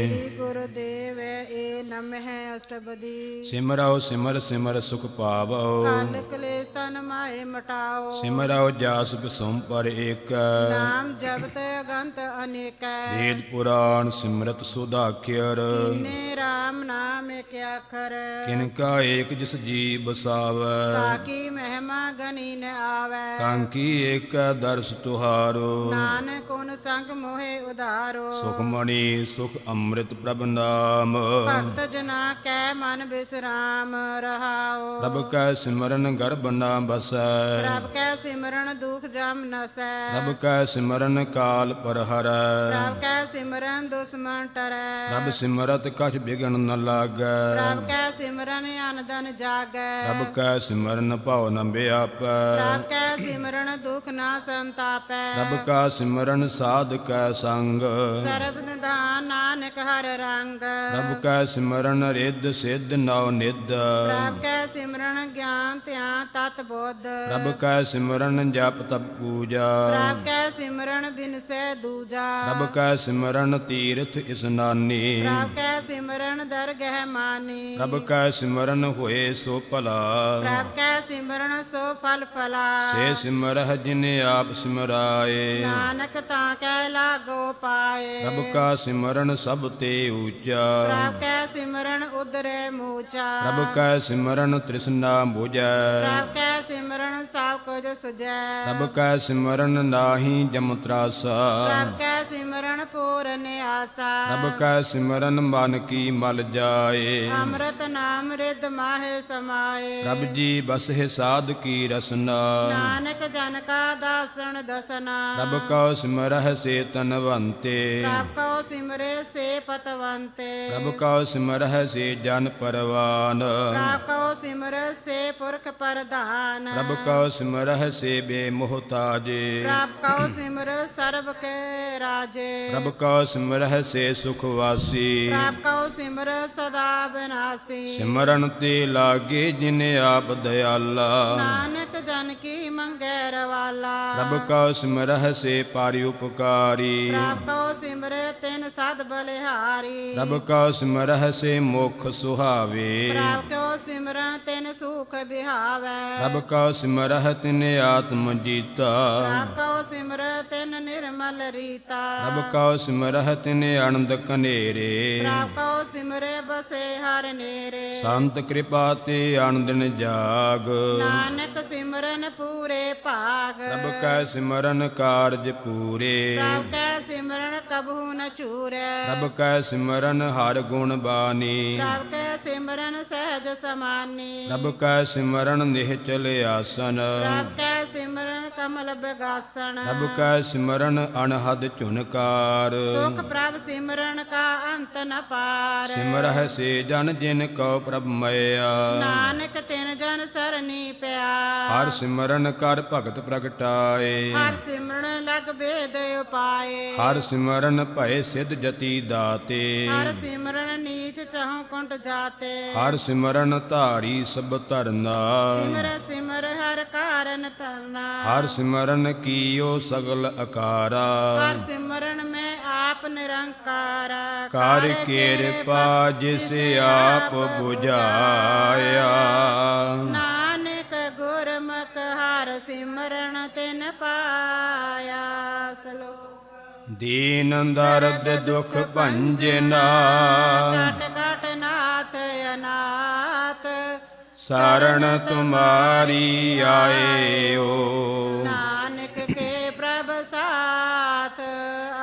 ਸ੍ਰੀ ਗੁਰਦੇਵ ਏ ਨਮਹਿ ਅਸ਼ਟਪਦੀ। ਸਿਮਰਉ ਸਿਮਰ ਸਿਮਰ ਸੁਖ ਪਾਵਉ ਕਲ ਕਲੇਸ਼ ਤਨ ਮਾਏ ਮਟਾਓ। ਸਿਮਰਉ ਜਾਸ ਬਿਸੁਮ ਪਰ ਏਕ ਨਾਮ ਜਪਤ ਅਗੰਤ ਅਨੇਕੈ। ਵੇਦ ਪੁਰਾਣ ਸਿਮਰਤ ਸੁਧਾਖਿਰ ਕੀਨੇ ਰਾਮ ਨਾਮ ਏਕ ਅੱਖਰ। ਕਿਨਕਾ ਏਕ ਜਿਸ ਜੀ ਬਸਾਵੈ ਤਾਕੀ ਮਹਿਮਾ ਗਨੀ ਨ ਆਵੈ। ਕਾਂਕੀ ਏਕ ਦਰਸ ਤੁਹਾਰੋ ਨਾਨਕ ਉਨ ਸੰਗ ਮੋਹਿ ਉਧਾਰੋ। ਸੁਖਮਣੀ ਸੁਖ ਅੰਮ੍ਰਿਤ ਪ੍ਰਭ ਨਾਮ ਭਗਤ ਜਨਾ ਕੈ ਮਨ ਬਿਸਰਾਮ ਰਹਾਓ। ਪ੍ਰਭ ਕੈ ਸਿਮਰਨ ਗਰਭ ਨਾ ਬਸੈ ਪ੍ਰਭ ਕੈ ਸਿਮਰਨ ਦੁਖ ਜਮ ਨਸੈ। ਪ੍ਰਭ ਕੈ ਸਿਮਰਨ ਕਾਲ ਪਰ ਹਰੈ ਪ੍ਰਭ ਕੈ ਸਿਮਰਨ ਦੁਸ਼ਮਨ ਟਰੈ। ਪ੍ਰਭ ਸਿਮਰਤ ਕਛ ਬਿਗਨ ਨ ਲਾਗੈ ਪ੍ਰਭ ਕੈ ਸਿਮਰਨ ਅਨਦਨ ਜਾਗੈ। ਪ੍ਰਭ ਕੈ ਸਿਮਰਨ ਭਉ ਨ ਵਿਆਪੈ ਪ੍ਰਭ ਕੈ ਸਿਮਰਨ ਦੁਖ ਨਾ ਸੰਤਾਪੈ। ਪ੍ਰਭ ਕਾ ਸਿਮਰਨ ਸਾ ਸਾਧ ਕੈ ਸੰਗ। ਸਰਬ ਨਿਧਾਨ ਨਾਨਕ ਹਰ ਰੰਗ। ਪ੍ਰਭ ਕੈ ਸਿਮਰਨ ਰਿੱਧ ਸਿੱਧ ਨਉ ਨਿਧ। ਪ੍ਰਭ ਕੈ ਸਿਮਰਨ ਗਿਆਨ ਧਿਆਨ ਤਤ ਬੋਧ। ਪ੍ਰਭ ਕੈ ਸਿਮਰਨ ਜਪ ਤਪ ਪੂਜਾ। ਪ੍ਰਭ ਕੈ ਸਿਮਰਨ ਬਿਨਸੈ ਦੂਜਾ। ਪ੍ਰਭ ਕੈ ਸਿਮਰਨ ਤੀਰਥ ਇਸਨਾਨੀ। ਪ੍ਰਭ ਕੈ ਸਿਮਰਨ ਦਰਗਹਿ ਮਾਨੀ। ਪ੍ਰਭ ਕੈ ਸਿਮਰਨ ਹੋਏ ਸੋ ਭਲਾ। ਪ੍ਰਭ ਕੈ ਸਿਮਰਨ ਸੋ ਫਲ ਫਲਾ। ਸੇ ਸਿਮਰਹਿ ਜਿਨੇ ਆਪ ਸਿਮਰਾਏ। ਨਾਨਕ ਤਾਂ ਕੈ ਲਾਗੋ ਪਾਏ। ਪ੍ਰਭ ਕਾ ਸਿਮਰਨ ਸਭ ਤੇ ਊਚਾ। ਪ੍ਰਭ ਕੈ ਸਿਮਰਨ ਉਦਰੇ ਮੂਚਾ। ਪ੍ਰਭ ਕੈ ਸਿਮਰਨ ਤ੍ਰਿਸ਼ਨਾ ਬੁਝੈ। ਪ੍ਰਭ ਕੈ ਸਿਮਰਨ ਸਭ ਕੁਝ ਸੁਝੈ। ਪ੍ਰਭ ਕੈ ਸਿਮਰਨ ਨਾਹੀ ਜਮ ਤਰਾਸਾ। ਪ੍ਰਭ ਕੈ ਸਿਮਰਨ ਪੂਰਨ ਆਸਾ। ਪ੍ਰਭ ਕੈ ਸਿਮਰਨ ਮਨ ਕੀ ਮਲ ਜਾਏ। ਅੰਮ੍ਰਿਤ ਨਾਮ ਰਿਦ ਮਾਹੇ ਸਮਾਏ। ਪ੍ਰਭ ਜੀ ਬਸਹਿ ਸਾਧ ਕੀ ਰਸਨਾ। ਨਾਨਕ ਜਨ ਕਾ ਦਾਸਨ ਦਸਨਾ। ਪ੍ਰਭ ਕਉ ਸਿਮਰਹਿ ਸੇ ਤਨਵੰਤੇ। ਪ੍ਰਭ ਕਉ ਸਿਮਰੇ ਸੇ ਪਤਵੰਤੇ। ਪ੍ਰਭ ਕਉ ਸਿਮਰਹਿ ਸੇ ਜਨ ਪਰਵਾਨ। ਪ੍ਰਭ ਕਉ ਸਿਮਰ ਸੇ ਪੁਰਖ ਪ੍ਰਧਾਨ। ਪ੍ਰਭ ਕਉ ਸਿਮਰਹਿ ਸੇ ਬੇਮੁਹਤਾਜੇ। ਪ੍ਰਭ ਕਉ ਸਿਮਰ ਸਰਬ ਕੇ ਰਾਜੇ। ਪ੍ਰਭ ਕਉ ਸਿਮਰਹਿ ਸੇ ਸੁਖ ਵਾਸੀ। ਪ੍ਰਭ ਕਉ ਸਿਮਰ ਸਦਾ ਬਿਨਾਸੀ। ਸਿਮਰਨ ਤੇ ਲਾਗੇ ਜਿਨ ਆਪ ਦਿਆਲਾ। ਨਾਨਕ ਜਨ ਕੀ ਮੰਗੈ ਰਵਾਲਾ। ਪ੍ਰਭ ਕਉ ਸਿਮਰਹਿ ਸੇ ਪਾਰਿ ਉਪਕਾਰੀ। ਪ੍ਰਭ ਕਉ ਸਿਮਰੇ ਤਿਨ ਸਦ ਬਲਿਹਾਰੀ। ਪ੍ਰਭ ਕਉ ਸਿਮਰਹਿ ਸੇ ਮੁਖ ਸੁਹਾਵੇ। ਪ੍ਰਭ ਕਉ ਸਿਮਰਨ ਤਿਨ ਸੁਖ ਬਿਹਾਵੈ। ਪ੍ਰਭ ਕਉ ਸਿਮਰਹਿ ਤਿਨ ਆਤਮ ਜੀਤਾ। ਪ੍ਰਭ ਕਉ ਸਿਮਰ ਤਿਨ ਨਿਰਮਲ ਰੀਤਾ। ਪ੍ਰਭ ਕਉ ਸਿਮਰਹਿ ਤਿਨ ਅਨੰਦ ਕਨੇਰੇ। ਪ੍ਰਭ ਕਉ ਸਿਮਰੇ ਬਸੇ ਹਰ ਨੇਰੇ। ਸੰਤ ਕਿਰਪਾ ਤੇ ਆਨੰਦਨ ਜਾਗ। ਨਾਨਕ ਸਿਮਰਨ ਪੂਰੇ ਭਾਗ। ਪ੍ਰਭ ਕੈ ਸਿਮਰਨ ਕਾਰਜ ਪੂਰੇ। ਪ੍ਰਭ ਕੈ ਸਿਮਰਨ ਕਬਹੂ ਨ ਚੂਰੈ। ਪ੍ਰਭ ਕੈ ਸਿਮਰਨ ਹਰ ਗੁਣ ਬਾਣੀ। ਪ੍ਰਭ ਕੈ ਸਿਮਰਨ ਸਹਿਜ ਸਮਾਨੀ। ਪ੍ਰਭ ਕੈ ਸਿਮਰਨ ਨਿਹਚਲ ਆਸਨ। ਪ੍ਰਭ ਕੈ ਸਿਮਰਨ ਕਮਲ ਬਿਗਾਸਣ। ਪ੍ਰਭ ਕੈ ਸਿਮਰਨ ਅਨਹਦ ਝੁਨਕਾਰ। ਸੁਖ ਪ੍ਰਭ ਸਿਮਰਨ ਕਾ ਅੰਤ ਨ ਪਾਰ। ਸਿਮਰਹਿ ਸੇ ਜਨ ਜਿਨ ਕਉ ਪ੍ਰਭ ਮਇਆ। ਨਾਨਕ ਤਿਨ ਜਨ ਸਰਨੀ ਪਿਆਰ। ਹਰ ਸਿਮਰਨ ਕਰ ਭਗਤ ਪ੍ਰਗਟਾਏ। ਹਰ ਸਿਮਰਨ ਲਗ ਭੇਦ ਉਪਾਏ। ਹਰ ਸਿਮਰਨ ਭਏ ਸਿਧ ਜਤੀ ਦਾਤੇ। ਹਰ ਸਿਮਰਨ ਨੀਚ ਚਹੁ ਕੁੰਟ ਜਾਤੇ। ਹਰ ਸਿਮਰਨ ਧਾਰੀ ਸਭ ਧਰਨਾ। ਸਿਮਰ ਸਿਮਰ ਹਰ ਕਾਰਨ ਤਰਨਾ। ਹਰ ਸਿਮਰਨ ਕੀਓ ਸਗਲ ਅਕਾਰਾ। ਹਰ ਸਿਮਰਨ ਮੈਂ ਆਪ ਨਿਰੰਕਾਰਾ। ਕਰ ਕਿਰਪਾ ਜਿਸ ਆਪ ਬੁਝਾਇਆ। ਨਾਨਕ ਗੁਰਮੁਖ ਹਰ ਸਿਮਰਨ ਤਿਨ ਪਾਇਆ। ਸਲੋਕ ਦੀਨ ਦਰਦ ਦੁਖ ਭੰਜਨਾ। ਕਟ ਕਟ ਨਾਥ ਅਨਾਥ। ਸਰਣ ਤੁਮਾਰੀ ਆਏਓ। ਨਾਨਕ ਕੇ ਪ੍ਰਭ ਸਾਥ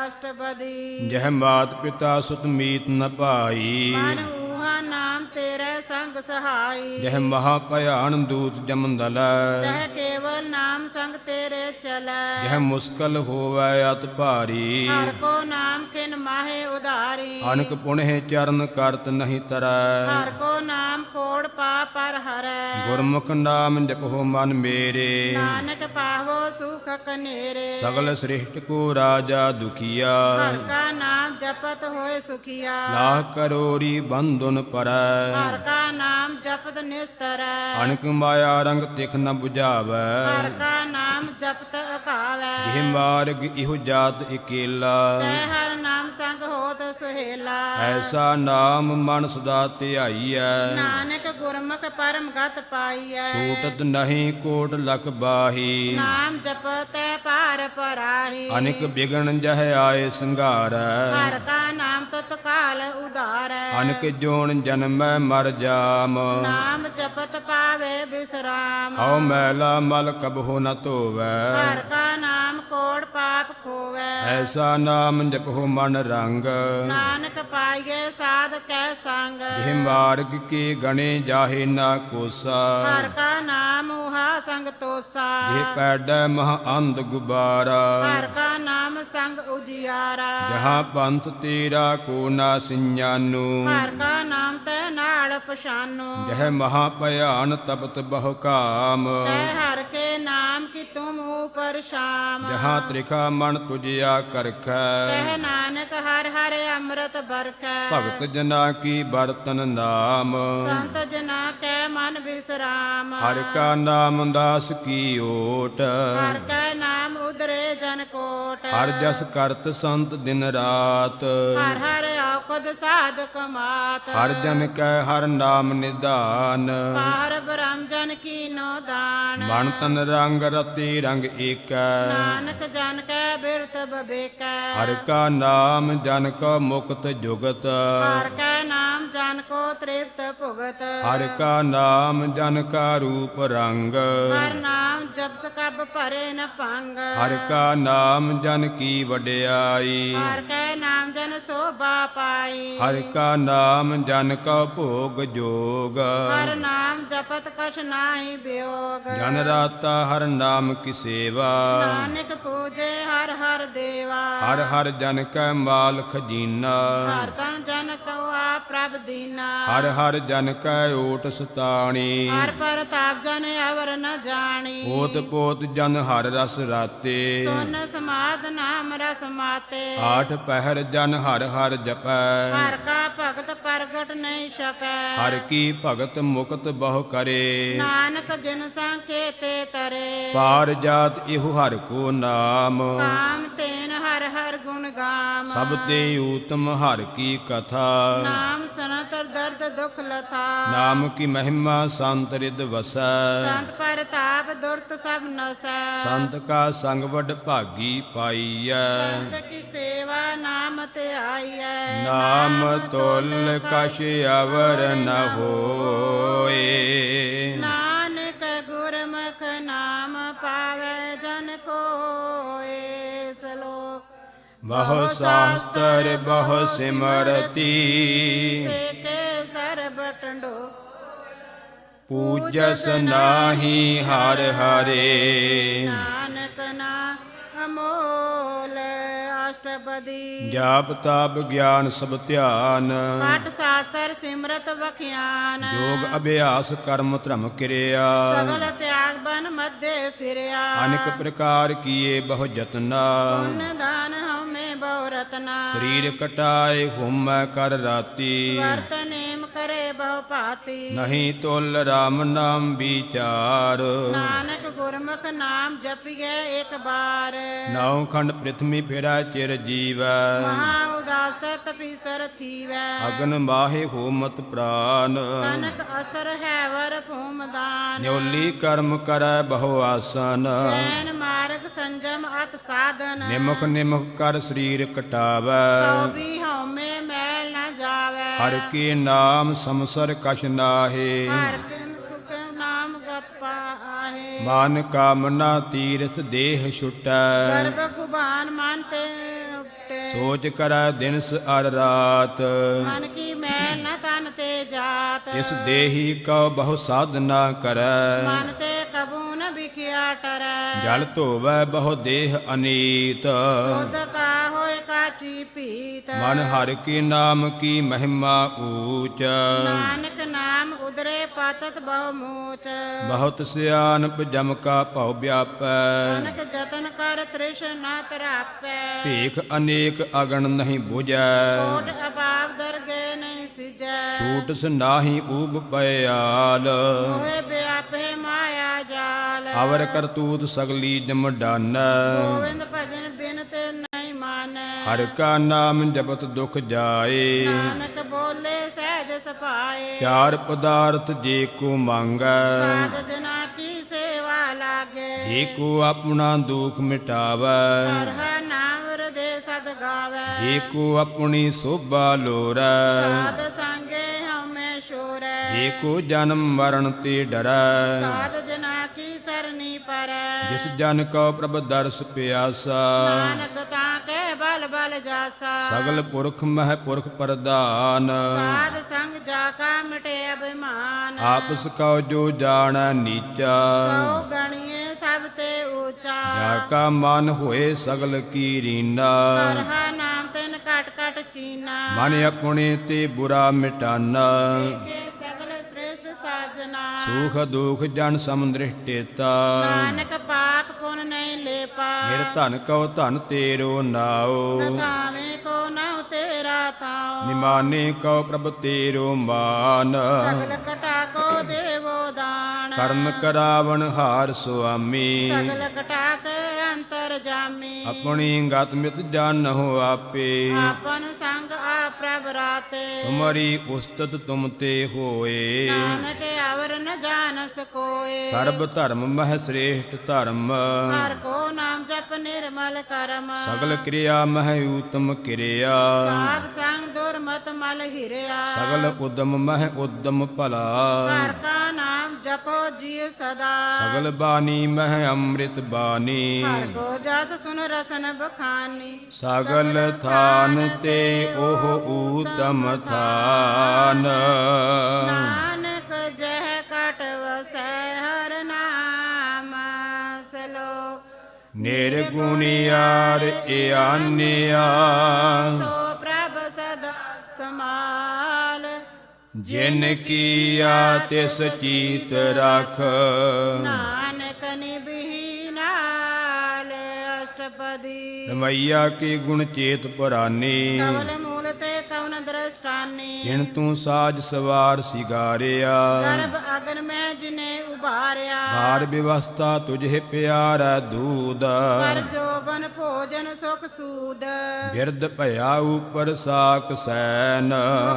ਅਸ਼ਟਪਦੀ। ਜਹ ਮਾਤ ਪਿਤਾ ਸੁਤ ਮੀਤ ਨ ਭਾਈ। ਮਨ ਊਹਾ ਨਾਮ ਤੇਰੇ ਸੰਗ ਸਹਾਈ। ਜਹ ਮਹਾ ਭਿਆਨ ਦੂਤ ਜਮੰਦਲ। ਤਹ ਕੇਵਲ ਨਾਮ ਸੰਗ ਤੇਰੇ ਚਲੈ। ਜਹ ਮੁਸਕਲ ਹੋਵੈ ਅਤ ਭਾਰੀ। ਹਰ ਕੋ ਨਾਮ ਕਿਨ ਮਾਹੇ ਉਧਾਰੀ। ਅਨਕ ਪੁਣਹਿ ਚਰਨ ਕਰਤ ਨਹੀਂ ਤਰੈ। ਹਰ ਕੋ ਨਾਮ ਕੋੜ ਪਾ ਪਰ ਹਰੈ। ਗੁਰਮੁਖ ਨਾਮ ਜਪੋ ਮਨ ਮੇਰੇ। ਨਾਨਕ ਪਾਵੋ ਸੁਖ ਕਨੇਰੇ। ਸਗਲ ਸ੍ਰਿਸ਼ਟ ਕੋ ਰਾਜਾ ਦੁਖੀਆ। ਹਰ ਕਾ ਨਾਮ ਜਪਤ ਹੋਏ ਸੁਖੀਆ। ਲਾਹ ਕਰੋਰੀ ਬੰਧਨ ਪਰੈ। ਹਰ ਕਾ ਨਾਮ ਜਪਤ ਨਿਸਤਰੈ। ਅਨਕ ਮਾਇਆ ਰੰਗ ਤਿਖ ਨ 부ਝਾਵੈ। ਹਰ ਕਾ ਨਾਮ ਜਪਤ ਅਕਾਵੈ। ਇਹ ਮਾਰਗ ਇਹੋ ਜਾਤ ਇਕੇਲਾ। ਤੈ ਹਰ ਨਾਮ ਸੰਗ ਹੋਤ ਸੁਹੇਲਾ। ਐਸਾ ਨਾਮ ਮਨ ਸਦਾ ਧਿਆਈਐ। ਨਾਨਕ ਗੁਰਮੁਖ ਪਰਮ ਗਤ ਪਾਈਐ। ਛੂਟਤ ਨਹੀਂ ਕੋਟ ਲਖ ਬਾਹੀ। ਨਾਮ ਜਪਤੈ ਪਾਰ ਪਰਾਹੀ। ਅਨਿਕ ਬਿਗਨ ਜਹ ਆਏ ਸੰਘਾਰੈ। ਹਰ ਕਾ ਨਾਮ ਤਤ ਕਾਲ ਉਧਾਰੈ। ਅਨਿਕ ਜੋਨ ਜਨਮੈ ਮਰ ਜਾਮ। ਨਾਮ ਜਪਤ ਪਾਵੇ ਬਿਸਰਾਮ। ਹਉ ਮੈਲਾ ਮਲ ਕਬਹੁ ਨ ਧੋਵੈ। ਹਰ ਕਾ ਨਾਮ ਕੋੜ ਪਾਪ ਖੋਵੈ। ਐਸਾ ਨਾਮ ਜਪਹੁ ਮਨ ਰੰਗ। ਨਾਨਕ ਪਾਈਏ ਸਾਧ ਕੈ ਸੰਗ। ਇਹ ਮਾਰਗ ਕੀ ਗਣੇ ਜਾਹੇ ਨਾ ਕੋਸਾ। ਹਰ ਕਾ ਨਾਮ ਉਹਾ ਸੰਗ ਤੋਸਾ। ਇਹ ਪੈਡੈ ਮਹ ਅੰਧ ਗੁਬਾਰਾ। ਹਰ ਕਾ ਨਾਮ ਸੰਗ ਉਜਿਆਰਾ। ਜਹਾਂ ਪੰਥ ਤੇਰਾ ਕੋ ਨਾ ਸਿੰਜਾਨੂ। ਹਰ ਕਾ ਨਾਮ ਤੈ ਨਾਲ ਪਛਾਨੋ। ਜਹ ਮਹਾ ਭਿਆਨ ਤਪਤ ਬਹੁ ਕਾਮ। ਤੈ ਹਰ ਕੇ ਨਾਮ ਕੀ ਤੁਮ ਊਪਰ ਸ਼ਾਮ ਜਹਾਂ ਤ੍ਰਿਖਾ ਮਨ ਤੁਜਿਆ ਕਰਖੈ ਕਹਿ ਨਾਨਕ ਹਰ ਹਰ ਅੰਮ੍ਰਿਤ ਬਰਖੈ ਭਗਤ ਜਨਾ ਕੀ ਬਰਤਨ ਨਾਮ ਸੰਤ ਜਨਾ ਕੈ ਮਨ ਬਿਸਰਾਮ ਹਰਿ ਕਾ ਨਾਮ ਦਾਸ ਕੀ ਓਟ ਹਰ ਕੈ ਨਾਮ ਉਦਰੇ ਜਨ ਕੋਟ ਹਰ ਜਸ ਕਰਤ ਸੰਤ ਦਿਨ ਰਾਤ ਹਰ ਹਰ ਔਖਦ ਸਾਧਕ ਮਾਤ ਹਰ ਜਨ ਕੈ ਹਰ ਨਾਮ ਨਿਧਾਨ ਪਾਰ ਬ੍ਰਹਮ ਜਨ ਕੀਨੋ ਦਾਨ ਮਨ ਤਨ ਰੰਗ ਰਤੀ ਰੰਗ ਏਕੈ ਨਾਨਕ ਜਨ ਕੈ ਬਿਰਤ ਬਬੇਕੈ ਹਰਿ ਕਾ ਨਾਮ ਜਨ ਕੋ ਮੁਕਤ ਜੁਗਤ ਹਰ ਕੈ ਨਾਮ ਜਨ ਕੋ ਤ੍ਰਿਪਤ ਭੁਗਤ ਹਰਿ ਕਾ ਨਾਮ ਜਨ ਕਾ ਰੂਪ ਰੰਗ ਹਰ ਨਾਮ ਜਪਤ ਕਬ ਭਰੇ ਨ ਭੰਗ ਹਰਿ ਕਾ ਨਾਮ ਜਨ ਕੀ ਵਡਿਆਈ ਹਰ ਕੈ ਨਾਮ ਜਨ ਸੋਭਾ ਪਾਈ ਹਰਿ ਕਾ ਨਾਮ ਜਨ ਕਾ ਭੋਗ ਜੋਗ ਹਰ ਨਾਮ ਜਪਤ ਕਛ ਨਾਹੀ ਬਿਯੋਗ ਜਨ ਰਾਤਾ ਹਰ ਨਾਮ ਕੀ ਸੇਵਾ ਨਾਨਕ ਪੂਜੇ ਹਰ ਹਰ ਦੇਵਾ ਹਰ ਹਰ ਜਨ ਕੈ ਮਾਲ ਖਜੀਨਾ ਹਰ ਤਨ ਜਨ ਕਉ ਆ ਪ੍ਰਭ ਦੀਨਾ ਹਰ ਹਰ ਜਨ ਕੈ ਓਟ ਸਤਾਣੀ ਹਰ ਪ੍ਰਤਾਪ ਜਨ ਅਵਰ ਨ ਜਾਣੀ ਓਤ ਪੋਤ ਜਨ ਹਰ ਰਸ ਰਾਤੇ ਸੁਨ ਸਮਾਦ ਨਾਮ ਰਸ ਮਾਤੇ ਆਠ ਪਹਿਰ ਜਨ ਹਰ ਹਰ ਜਪੈ ਹਰ ਕਾ ਭਗਤ ਪ੍ਰਗਟ ਨਹੀਂ ਛਪੈ ਹਰ ਕੀ ਭਗਤ ਮੁਕਤ ਬਹੁ ਕਰੇ ਨਾਨਕ ਜਿਨ ਸੰਕੇਤੇ ਤਰੇ ਪਾਰ ਜਾਤ ਇਹੋ ਹਰ ਕੋ ਨਾਮ ਕਾਮ ਤੇਨ ਹਰ ਹਰ ਗੁਣ ਗਾਮ ਸਭ ਤੇ ਊਤਮ ਹਰ ਕੀ ਕਥਾ ਨਾਮ ਸਨਤਰ ਦਰਦ ਦੁਖ ਲਥਾ ਨਾਮ ਕੀ ਮਹਿਮਾ ਸੰਤ ਰਿਦ ਵਸੈ ਸੰਤ ਪ੍ਰਤਾਪ ਦੁਰਤ ਸਭ ਨਸੈ ਸੰਤ ਕਾ ਸੰਗ ਵਡ ਭਾਗੀ ਪਾਈਐ ਸੰਤ ਕੀ ਸੇਵਾ ਨਾਮ ਤੇ ਆਈਐ ਨਾਮ ਤੁਲ ਕਛ ਅਵਰ ਨ ਹੋਏ ਨਾਨਕ ਗੁਰਮੁਖ ਨਾਮ ਪਾਵੇ ਜਨ ਕੋਏ ਸਲੋਕ ਬਹੁ ਸ਼ਾਸਤਰ ਬਹੁ ਸਿਮਰਤੀ ਏਕੇ ਸਰਬ ਟੰਡੋ ਪੂਜਸ ਨਾਹੀ ਹਰ ਹਰੇ ਨਾਨਕ ਨਾਮ ਅਮੋਲ ਅਸ਼ਟਪਦੀ ਜਾਪ ਤਾਪ ਗਿਆਨ ਸਭ ਧਿਆਨ ਪਾਠ ਸ਼ਾਸਤਰ ਸਿਮਰਤ ਵਖਿਆਨ ਯੋਗ ਅਭਿਆਸ ਕਰਮ ਧਰਮ ਕਿਰਿਆ ਸਗਲ ਤਿਆਗ ਬਨ ਮਧੇ ਫਿਰਿਆ ਅਨੇਕ ਪ੍ਰਕਾਰ ਕੀਏ ਬਹੁ ਜਤਨਾ ਪੁੰਨ ਦਾਨ ਹਉਮੈ ਬਹੁ ਰਤਨਾ ਸਰੀਰ ਕਟਾਏ ਹੋਮੈ ਕਰ ਰਾਤੀ ਵਰਤ ਨੇਮ ਕਰੇ ਬਹੁ ਭਾਤੀ ਨਹੀਂ ਤੁਲ ਰਾਮ ਨਾਮ ਵਿਚਾਰ ਨਾਨਕ ਗੁਰਮੁਖ ਨਾਮ ਜਪੀਏ ਇੱਕ ਬਾਰ ਨੌ ਖੰਡ ਪ੍ਰਿਥਵੀ ਫੇਰਾ ਚਿਰ ਜੀਵੈ ਮਹਾ ਉਦਾਸ ਤਪੀਸਰ ਥੀਵੈ ਅਗਨ ਮਾਹੇ ਹੋਮਤ ਪ੍ਰਾਨ ਕਨਕ ਅਸਰ ਹੈ ਵਰ ਭੂਮਦਾਨ ਨਿਉਲੀ ਕਰਮ ਕਰੈ ਬਹੁ ਆਸਨ ਚੈਨ ਮਾਰਗ ਸੰਜਮ ਅਤ ਸਾਧਨ ਨਿਮਖ ਨਿਮਖ ਕਰ ਸਰੀਰ ਕਟਾਵੈ ਤਉ ਵੀ ਹਉਮੈ ਮੈਲ ਨ ਜਾਵੈ ਹਰ ਕੀ ਨਾਮ ਸਮਸਰ ਕਛ ਨਾਹੇ ਹਰ ਕਿਨ ਨਾਮ ਗਤ ਪਾਹੇ ਮਨ ਕਾਮਨਾ ਤੀਰਥ ਦੇਹ ਛੁਟੈ ਗਰਭ ਗੁਬਾਨ ਮਨ ਤੇ ਉਟੇ ਸੋਚ ਕਰੈ ਦਿਨਸ ਅਰ ਰਾਤ ਮਨ ਕੀ ਮੈਲ ਨ ਤਨ ਤੇ ਜਾਤ ਇਸ ਦੇਹੀ ਕਉ ਬਹੁ ਸਾਧਨਾ ਕਰੈ ਮਨ ਤੇ ਕਬੂ ਨ ਵਿਖਿਆ ਟਰੈ ਜਲ ਧੋਵੈ ਬਹੁ ਦੇਹ ਅਨੀਤ ਸੁਧ ਕਾ ਹੋਏ ਕਾਚੀ ਪੀਤ ਮਨ ਹਰਿ ਕੀ ਨਾਮ ਕੀ ਮਹਿਮਾ ਊਚ ਨਾਨਕ ਨਾਮ ਉਦਰੇ ਪਾਤਤ ਬਹੁ ਮੂਚ ਬਹੁਤ ਸਿਆਨਪ ਜਮ ਕਾ ਭਉ ਵਿਆਪੈ ਨਾਨਕ ਜਤਨ ਕਰ ਤ੍ਰਿਸ਼ਨਾ ਤਰਾਪੈ ਭੀਖ ਅਨੇਕ ਅਗਣ ਨਹੀਂ ਬੁਝੈ ਕੋਟ ਅਭਾਵ ਦਰਗੇ ਨਹੀਂ ਸਿਜੈ ਛੂਟਸ ਨਾਹੀ ਊਬ ਪਿਆਲ ਹੋਏ ਵਿਆਪੇ ਮਾਇਆ ਜਾਲ ਅਵਰ ਕਰਤੂਤ ਸਗਲੀ ਜਮ ਡਾਨੈ ਗੋਵਿੰਦ ਭਜਨ ਬਿਨ ਤੇ ਨਹੀਂ ਮਾਨੈ ਹਰਿ ਕਾ ਨਾਮ ਜਪਤ ਦੁਖ ਜਾਏ ਨਾਨਕ ਬੋਲੇ ਸਹਿਜ ਸਪਾਏ ਚਾਰ ਪਦਾਰਥ ਜੇ ਕੋ ਮੰਗੈ ਸਾਧ ਜਨਾ ਕੀ ਸੇਵਾ ਲਾਗੇ ਜੇ ਕੋ ਆਪਣਾ ਦੁਖ ਮਿਟਾਵੈ ਹਰਿ ਨਾਮ ਹਿਰਦੇ ਸਦ ਗਾਵੇ ਜੇ ਕੋ ਆਪਣੀ ਸੋਭਾ ਲੋਰੈ ਸਾਧ ਸੰਗੇ ਹਉਮੈ ਸ਼ੋਰੈ ਜੇ ਕੋ ਜਨਮ ਮਰਨ ਤੇ ਡਰੈ ਸਾਧ ਜਨਾ ਕੀ ਸਰਨੀ ਪਰੈ ਜਿਸ ਜਨ ਕੋ ਪ੍ਰਭ ਦਰਸ ਪਿਆਸਾ ਨਾਨਕ ਤਾਂ ਕੇ ਬਲ ਬਲ ਜਾਸਾ ਸਗਲ ਪੁਰਖ ਮਹਿ ਪੁਰਖ ਪ੍ਰਧਾਨ ਸਾਧ ਸੰਗ ਜਾ ਕਾ ਮਿਟੇ ਅਭਿਮਾਨ ਆਪਸ ਕਉ ਜੋ ਜਾਣੈ ਨੀਚਾ ਸੋ ਗਣੀਏ ਸਭ ਤੇ ਊਚਾ ਜਾ ਕਾ ਮਨ ਹੋਏ ਸਗਲ ਕੀ ਰੀਨਾ ਹਰਿ ਨਾਮ ਤੈਨ ਕਟ ਕਟ ਚੀਨਾ ਮਨ ਆਪਣੇ ਤੇ ਬੁਰਾ ਮਿਟਾਨਾ ਕੇ ਸਗਲ ਸ੍ਰੇਸ਼ਟ ਸਾਜਨਾ ਸੁਖ ਦੁਖ ਜਨ ਸਮਦ੍ਰਿਸ਼ਟੇਤਾ ਨਾਨਕ ਪਾਪ ਨਹੀਂ ਲੇਪਾ ਨਿਰਧਨ ਕਉ ਧਨ ਤੇਰੋ ਨਾਉ ਨ ਥਾਵੇਂ ਕੋ ਨਾਉ ਤੇਰਾ ਥਾਉ ਨਿਮਾਨੇ ਕਉ ਪ੍ਰਭ ਤੇਰੋ ਮਾਨ ਸਗਲ ਕਟਾ ਕੋ ਦੇਵੋ ਦਾਨ ਕਰਨ ਕਰਾਵਣ ਹਾਰ ਸੁਆਮੀ ਸਗਲ ਕਟਾ ਕੇ ਅੰਤਰ ਜਾਮੀ ਆਪਣੀ ਗਤ ਮਿਤ ਜਾਣਹੁ ਆਪੇ ਆਪਨ ਸੰਗ ਆ ਪ੍ਰਭ ਰਾਤੇ ਤੁਮਰੀ ਉਸਤਤ ਤੁਮ ਤੇ ਹੋਏ ਨਾਨਕ ਅਵਰ ਨ ਜਾਣਸ ਕੋਏ ਸਰਬ ਧਰਮ ਮਹਿ ਸ੍ਰੇਸ਼ਟ ਧਰਮ ਹਰ ਕੋ ਨਾਮ ਜਪ ਨਿਰਮਲ ਕਰਮ ਸਗਲ ਕਿਰਿਆ ਮਹਿ ਊਤਮ ਕਿਰਿਆ ਸਾਧ ਸੰਗ ਦੁਰਮਤ ਮਲ ਹਿਰਿਆ ਸਗਲ ਉਦਮ ਮਹਿ ਉਦਮ ਭਲਾ ਹਰ ਕਾ ਨਾਮ ਜਪੋ ਜੀ ਸਦਾ ਸਗਲ ਬਾਣੀ ਮਹਿ ਅੰਮ੍ਰਿਤ ਬਾਣੀ ਹਰ ਕੋ ਜਸ ਸੁਨ ਰਸਨ ਬਖਾਨੀ ਸਗਲ ਥਾਨ ਤੇ ਉਹ ਊਤਮ ਥਾਨ ਨਾਨਕ ਜਹ ਕਟ ਵਸੈ ਹਰ ਨਾਮ ਸਲੋਕ ਨਿਰਗੁਣਿਆਰ ਇਆਨਿਆ ਸੋ ਪ੍ਰਭ ਸਦਾ ਸਮਾਲ ਜਿਨ ਕੀਆ ਤਿਸ ਚੀਤ ਰਖ ਨਾਨਕ ਨਿਭੀ ਨਾਲ ਅਸ਼ਟਪਦੀ ਰਮਈਆ ਕੀ ਗੁਣ ਚੇਤ ਪੁਰਾਨੀ ਕਵਲ ਮੂਲ ਤੇ ਕਵਨ ਦ੍ਰਸ਼ਟਾਨੀ ਜਿਨ ਤੂੰ ਸਾਜ ਸਵਾਰ ਸਿਗਾਰਿਆ ਗਰਭ ਅਗਨ ਮੈਂ ਜਿਨੇ ਉਭਾਰਿਆ ਭਾਰ ਵਿਵਸਥਾ ਤੁਝੇ ਪਿਆਰਾ ਦੂਦ ਪਰ ਜੋਬਨ ਭੋਜਨ ਸੁਖ ਸੂਦ ਬਿਰਧ ਭਇਆ ਉਪਰ ਸਾਕ ਸੈਨ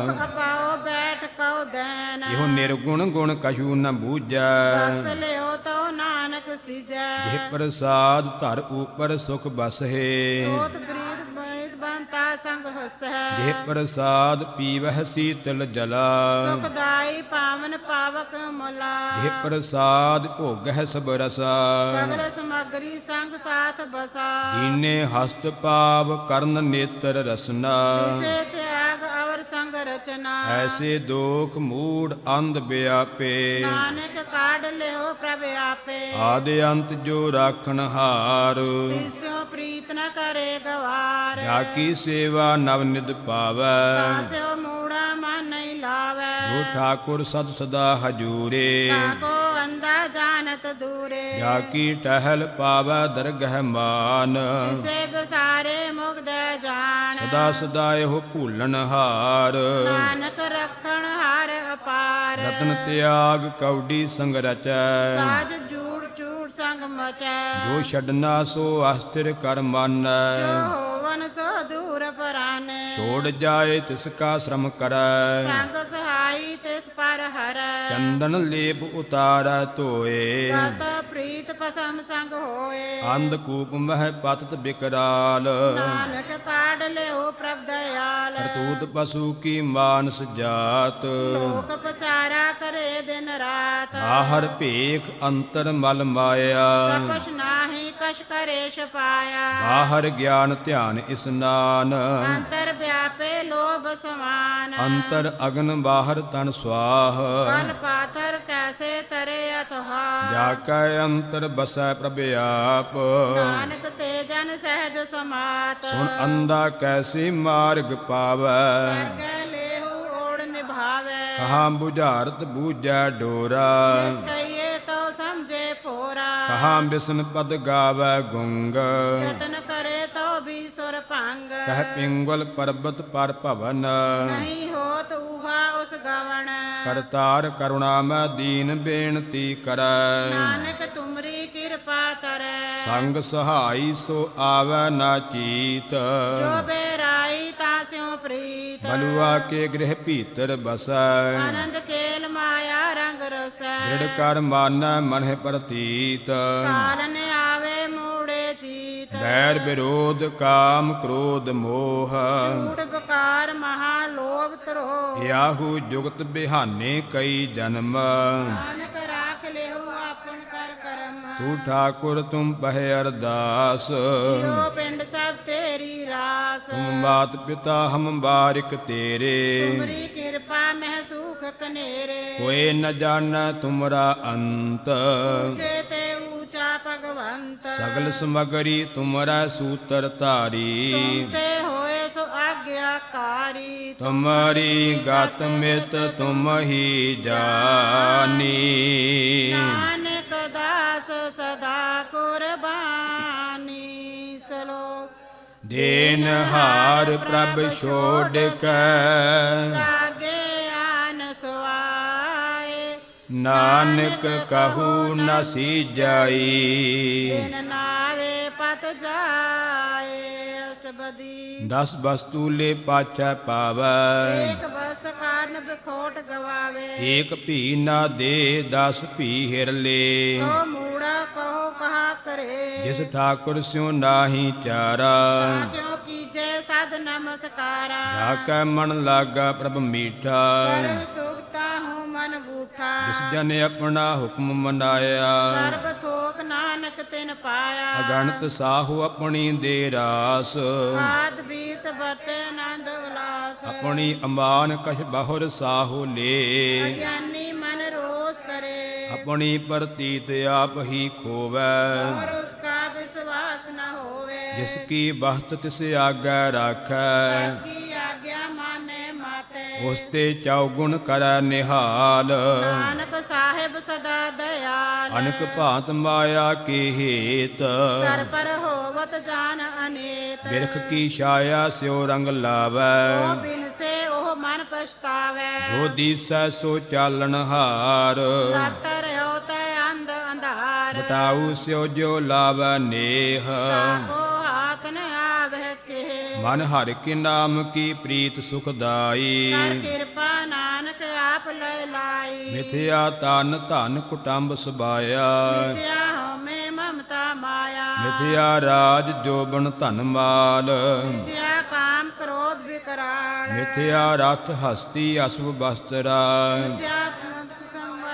ਮੁਖ ਅਪਾਓ ਬੈਠ ਕਉ ਦੈਨ ਇਹੋ ਨਿਰਗੁਣ ਗੁਣ ਕਛੂ ਨ ਬੂਝੈ ਬਖਸ ਲਿਓ ਤਉ ਨਾਨਕ ਸਿਜੈ ਇਹ ਪ੍ਰਸਾਦ ਧਰ ਉਪਰ ਸੁਖ ਬਸਹਿ ਸੋਤ ਪ੍ਰੀਤ ਬੈਦ ਬੰਤਾ ਸੰਗ ਹਸੈ ਇਹ ਪ੍ਰਸਾਦ ਪੀਵਹਿ ਸੀਤਲ ਜਲਾ ਸੁਖਦਾਈ ਪਾਵਨ ਪਾਵਕ ਮੁਲਾ ਇਹ ਪ੍ਰਸਾਦ ਭੋਗਹਿ ਸਭ ਰਸਾ ਸਗਲ ਸਮਗਰੀ ਸੰਗ ਸਾਥ ਬਸਾ ਦੀਨੇ ਹਸਤ ਪਾਵ ਕਰਨ ਨੇਤਰ ਰਸਨਾ ਇਸੇ ਤਿਆਗ ਅਵਰ ਸੰਗ ਰਚਨਾ ਐਸੇ ਦੋਖ ਮੂੜ ਅੰਧ ਵਿਆਪੇ ਨਾਨਕ ਕਾਢ ਲਿਓ ਪ੍ਰਭ ਆਪੇ ਆਦਿ ਅੰਤ ਜੋ ਰਾਖਣ ਹਾਰ ਤਿਸੋ ਪ੍ਰੀਤ ਨ ਕਰੇ ਗਵਾਰ ਜਾ ਕੀ ਸੇਵਾ ਨਵ ਨਿਧ ਪਾਵੈ ਤਾਸਿਓ ਮੂੜਾ ਮਨ ਨਹੀਂ ਲਾਵੈ ਜੋ ਠਾਕੁਰ ਸਦ ਸਦਾ ਹਜੂਰੇ ਤਾਕੋ ਅੰਦਾ ਜਾਣਤ ਦੂਰੇ ਜਾ ਕੀ ਟਹਿਲ ਪਾਵੈ ਦਰਗਹਿ ਮਾਨ ਕਿਸੇ ਬਸਾਰੇ ਮੁਗਦ ਜਾਣ ਸਦਾ ਸਦਾ ਇਹੋ ਭੂਲਣ ਹਾਰ ਨਾਨਕ ਰੱਖਣ ਹਾਰ ਅਪਾਰ ਰਤਨ ਤਿਆਗ ਕੌਡੀ ਸੰਗ ਰਚੈ ਸਾਜ ਜੂੜ ਚੂੜ ਸੰਗ ਮਚੈ ਜੋ ਛਡਨਾ ਸੋ ਅਸਥਿਰ ਕਰ ਮਨ ਜੋ ਹੋਵਨ ਸੋ ਦੂਰ ਪਰਾਨੇ ਛੋੜ ਜਾਏ ਤਿਸ ਕਾ ਸ਼ਰਮ ਕਰੈ ਸੰਗ ਸਹਾਈ ਤਿਸ ਪਰ ਹਰੈ ਚੰਦਨ ਲੇਪ ਉਤਾਰੈ ਧੋਏ ਗਤ ਪ੍ਰੀਤ ਪਸਮ ਸੰਗ ਹੋਏ ਅੰਧ ਕੂਪ ਮਹਿ ਪਤਤ ਬਿਕਰਾਲ ਨਾਨਕ ਕਾਢ ਲਿਓ ਪ੍ਰਭ ਦਇਆਲ ਕਰਤੂਤ ਪਸ਼ੂ ਕੀ ਮਾਨਸ ਜਾਤ ਲੋਕ ਪਚਾਰਾ ਕਰੇ ਦਿਨ ਰਾਤ ਆਹਰ ਭੇਖ ਅੰਤਰ ਮਲ ਮਾਇਆ ਸਪਸ਼ ਨਾਹੀ ਕਛ ਕਰੇ ਛਪਾਇਆ ਬਾਹਰ ਗਿਆਨ ਧਿਆਨ ਇਸਨਾਨ ਅੰਤਰ ਵਿਆਪੇ ਲੋਭ ਸਮਾਨ ਅੰਤਰ ਅਗਨ ਬਾਹਰ ਤਨ ਸਵਾਹ ਕਲ ਪਾਥਰ ਕੈਸੇ ਤਰੇ ਅਥਵਾ ਜਾ ਕੈ ਅੰਤਰ ਬਸੈ ਪ੍ਰਭ ਆਪ ਨਾਨਕ ਤੇ ਜਨ ਸਹਿਜ ਸਮਾਤ ਸੁਣ ਅੰਧਾ ਕੈਸੇ ਮਾਰਗ ਪਾਵੈ ਕਰਗੇ ਲੇਹੁ ਓੜ ਨਿਭਾਵੇ ਕਹਾਂ ਬੁਝਾਰਤ ਬੂਝੈ ਡੋਰਾ ਜਿਸ ਕਹੀਏ ਤੋ ਸਮਝੇ ਭੋਰਾ ਕਹਾਂ ਬਿਸਨ ਪਦ ਗਾਵੈ ਗੁੰਗ ਜਤਨ ਕਰੇ ਤੋ ਵੀ ਸੁਰ ਭੰਗ ਕਹਿ ਪਿੰਗਲ ਪਰਬਤ ਪਰ ਭਵਨ ਨਹੀਂ ਹੋਤ ਉਹਾ ਉਸ ਗਵਣ ਕਰਤਾਰ ਕਰੁਣਾ ਮੈਂ ਦੀਨ ਬੇਨਤੀ ਕਰੈ ਨਾਨਕ ਤੁਮਰੀ ਕਿਰਪਾ ਤਰੈ ਸੰਗ ਸਹਾਈ ਸੋ ਆਵੈ ਨਾ ਚੀਤ ਜੋ ਬੇਰਾਈ ਤਾਂ ਸਿਉ ਪ੍ਰੀਤ ਬਲੁਆ ਕੇ ਗ੍ਰਹਿ ਭੀਤਰ ਬਸੈ ਆਨੰਦ ਕੇਲ ਮਾਇਆ ਰੰਗ ਰਸੈ ਦ੍ਰਿੜ ਕਰ ਮਾਨੈ ਮਨਹਿ ਪ੍ਰਤੀਤ ਕਾਲ ਨ ਆਵੇ ਮੂੜੇ ਚੀਤ ਬੈਰ ਵਿਰੋਧ ਕਾਮ ਕ੍ਰੋਧ ਮੋਹ ਝੂਠ ਬਕਾਰ ਮਹਾ ਲੋਭ ਤਰੋ ਯਾਹੂ ਜੁਗਤ ਬਿਹਾਨੇ ਕਈ ਜਨਮ ਨਾਨਕ ਰਾਖ ਲਿਹੁ ਆਪਨ ਕਰ ਕਰਮ ਤੂੰ ਠਾਕੁਰ ਤੁਮ ਪਹਿ ਅਰਦਾਸ ਜਿਉ ਪਿੰਡ ਸਭ ਤੇਰੀ ਰਾਸ ਤੁਮ ਮਾਤ ਪਿਤਾ ਹਮ ਬਾਰਿਕ ਤੇਰੇ ਤੁਮਰੀ ਕਿਰਪਾ ਮਹਿ ਸੁਖ ਕਨੇਰੇ ਕੋਏ ਨ ਜਾਣੈ ਤੁਮਰਾ ਅੰਤ ਜੇ ਤੇ ਊਚਾ ਭਗਵੰਤ ਸਗਲ ਸਮਗਰੀ ਤੁਮਰਾ ਸੂਤਰ ਧਾਰੀ ਤੁਮ ਤੇ ਹੋਏ ਸੋ ਆਗਿਆਕਾਰੀ ਤੁਮਰੀ ਗਤ ਮਿਤ ਤੁਮ ਹੀ ਜਾਨੀ ਨਾਨਕ ਦਾਸ ਸਦਾ ਕੁਰਬਾਨ ਦੇਨ ਹਾਰ ਪ੍ਰਭ ਛੋੜ ਕੇ ਲਾਗੇ ਆਨ ਸੁਆਏ ਨਾਨਕ ਕਹੂ ਨ ਸੀਜਾਈ ਬਿਨ ਨਾਵੇ ਪਤ ਜਾਏ ਅਸ਼ਟਪਦੀ 10 ਵਸਤੂ ਲੈ ਪਾਛੈ ਪਾਵੈ ਏਕ ਵਸਤ ਕਾਰਨ ਬਿਖੋਟ ਗਵਾਵੇ ਏਕ ਭੀ ਨਾ ਦੇ 10 ਭੀ ਹਿਰ ਲੇ ਤੋ ਮੂੜਾ ਕਹੋ ਕਹਾ ਕਰੇ ਜਿਸ ਠਾਕੁਰ ਸਿਉ ਨਾਹੀ ਚਾਰਾ ਕਿਉ ਕੀਜੈ ਸਦ ਨਮਸਕਾਰਾ ਢਾਕੈ ਮਨ ਲਾਗਾ ਪ੍ਰਭ ਮੀਠਾ ਸਰਬ ਸੁਖਤਾ ਹੂੰ ਮਨ ਬੂਠਾ ਜਿਸ ਜਨ ਆਪਣਾ ਹੁਕਮ ਮਨਾਇਆ ਸਰਬ ਥੋਕ ਨਾਨਕ ਤਿਨ ਪਾਇਆ ਅਗਣਤ ਸਾਹੂ ਆਪਣੀ ਦੇ ਰਾਸ ਆਦ ਬੀਤ ਵਰਤੇ ਆਨੰਦ ਉਲਾਸ ਆਪਣੀ ਅਮਾਨ ਕਛ ਬਹੁਰ ਸਾਹੂ ਲੇ ਗਿਆਨੀ ਮਨ ਰੋਸ ਕਰੇ ਆਪਣੀ ਪ੍ਰਤੀਤ ਆਪ ਹੀ ਖੋਵੈ ਔਰ ਉਸਕਾ ਵਿਸ਼ਵਾਸ ਨ ਹੋਵੇ ਜਿਸ ਕੀ ਬਖਤ ਤਿਸ ਆਗੈ ਰਾਖੈ ਕੀ ਆਗਿਆ ਮਾਨੇ ਮਾਤੇ ਉਸ ਤੇ ਚੌਗੁਣ ਕਰੈ ਨਿਹਾਲ ਨਾਨਕ ਸਾਹਿਬ ਸਦਾ ਦਇਆਲ ਅਨਕ ਭਾਂਤ ਮਾਇਆ ਕੀ ਹੇਤ ਸਰ ਪਰ ਹੋਵਤ ਜਾਨ ਅਨੇਤ ਬਿਰਖ ਕੀ ਛਾਇਆ ਸਿਉ ਰੰਗ ਲਾਵੈ ਉਹ ਬਿਨ ਸੇ ਉਹ ਮਨ ਪਛਤਾਵੇ ਜੋ ਦੀਸੈ ਸੋ ਚਾਲਣ ਹਾਰ ਰੱਟ ਰਿਓ ਤੈ ਅੰਧ ਅੰਧਾਰ ਬਟਾਊ ਸਿਉ ਜੋ ਲਾਵੈ ਨੇਹ ਕੋ ਹਾਥ ਨ ਆਵੇ ਕੇ ਮਨ ਹਰਿ ਕੇ ਨਾਮ ਕੀ ਪ੍ਰੀਤ ਕਰ ਸੁਖਦਾਈ ਕਿਰਪਾ ਨਾਨਕ ਆਪ ਲੈ ਲਾਈ ਮਿਥਿਆ ਤਨ ਧਨ ਕੁਟੰਬ ਸਬਾਇਆ ਮਿਥਿਆ ਹਉਮੈ ਮਮਤਾ ਮਾਇਆ ਮਿਥਿਆ ਰਾਜ ਜੋਬਨ ਧਨ ਮਾਲ ਮਿਥਿਆ ਕਾਮ ਕ੍ਰੋਧ ਵਿਕਰਾਲ ਮਿਥਿਆ ਰਥ ਹਸਤੀ ਅਸੁਭ ਬਸਤਰਾ ਮਿਥਿਆ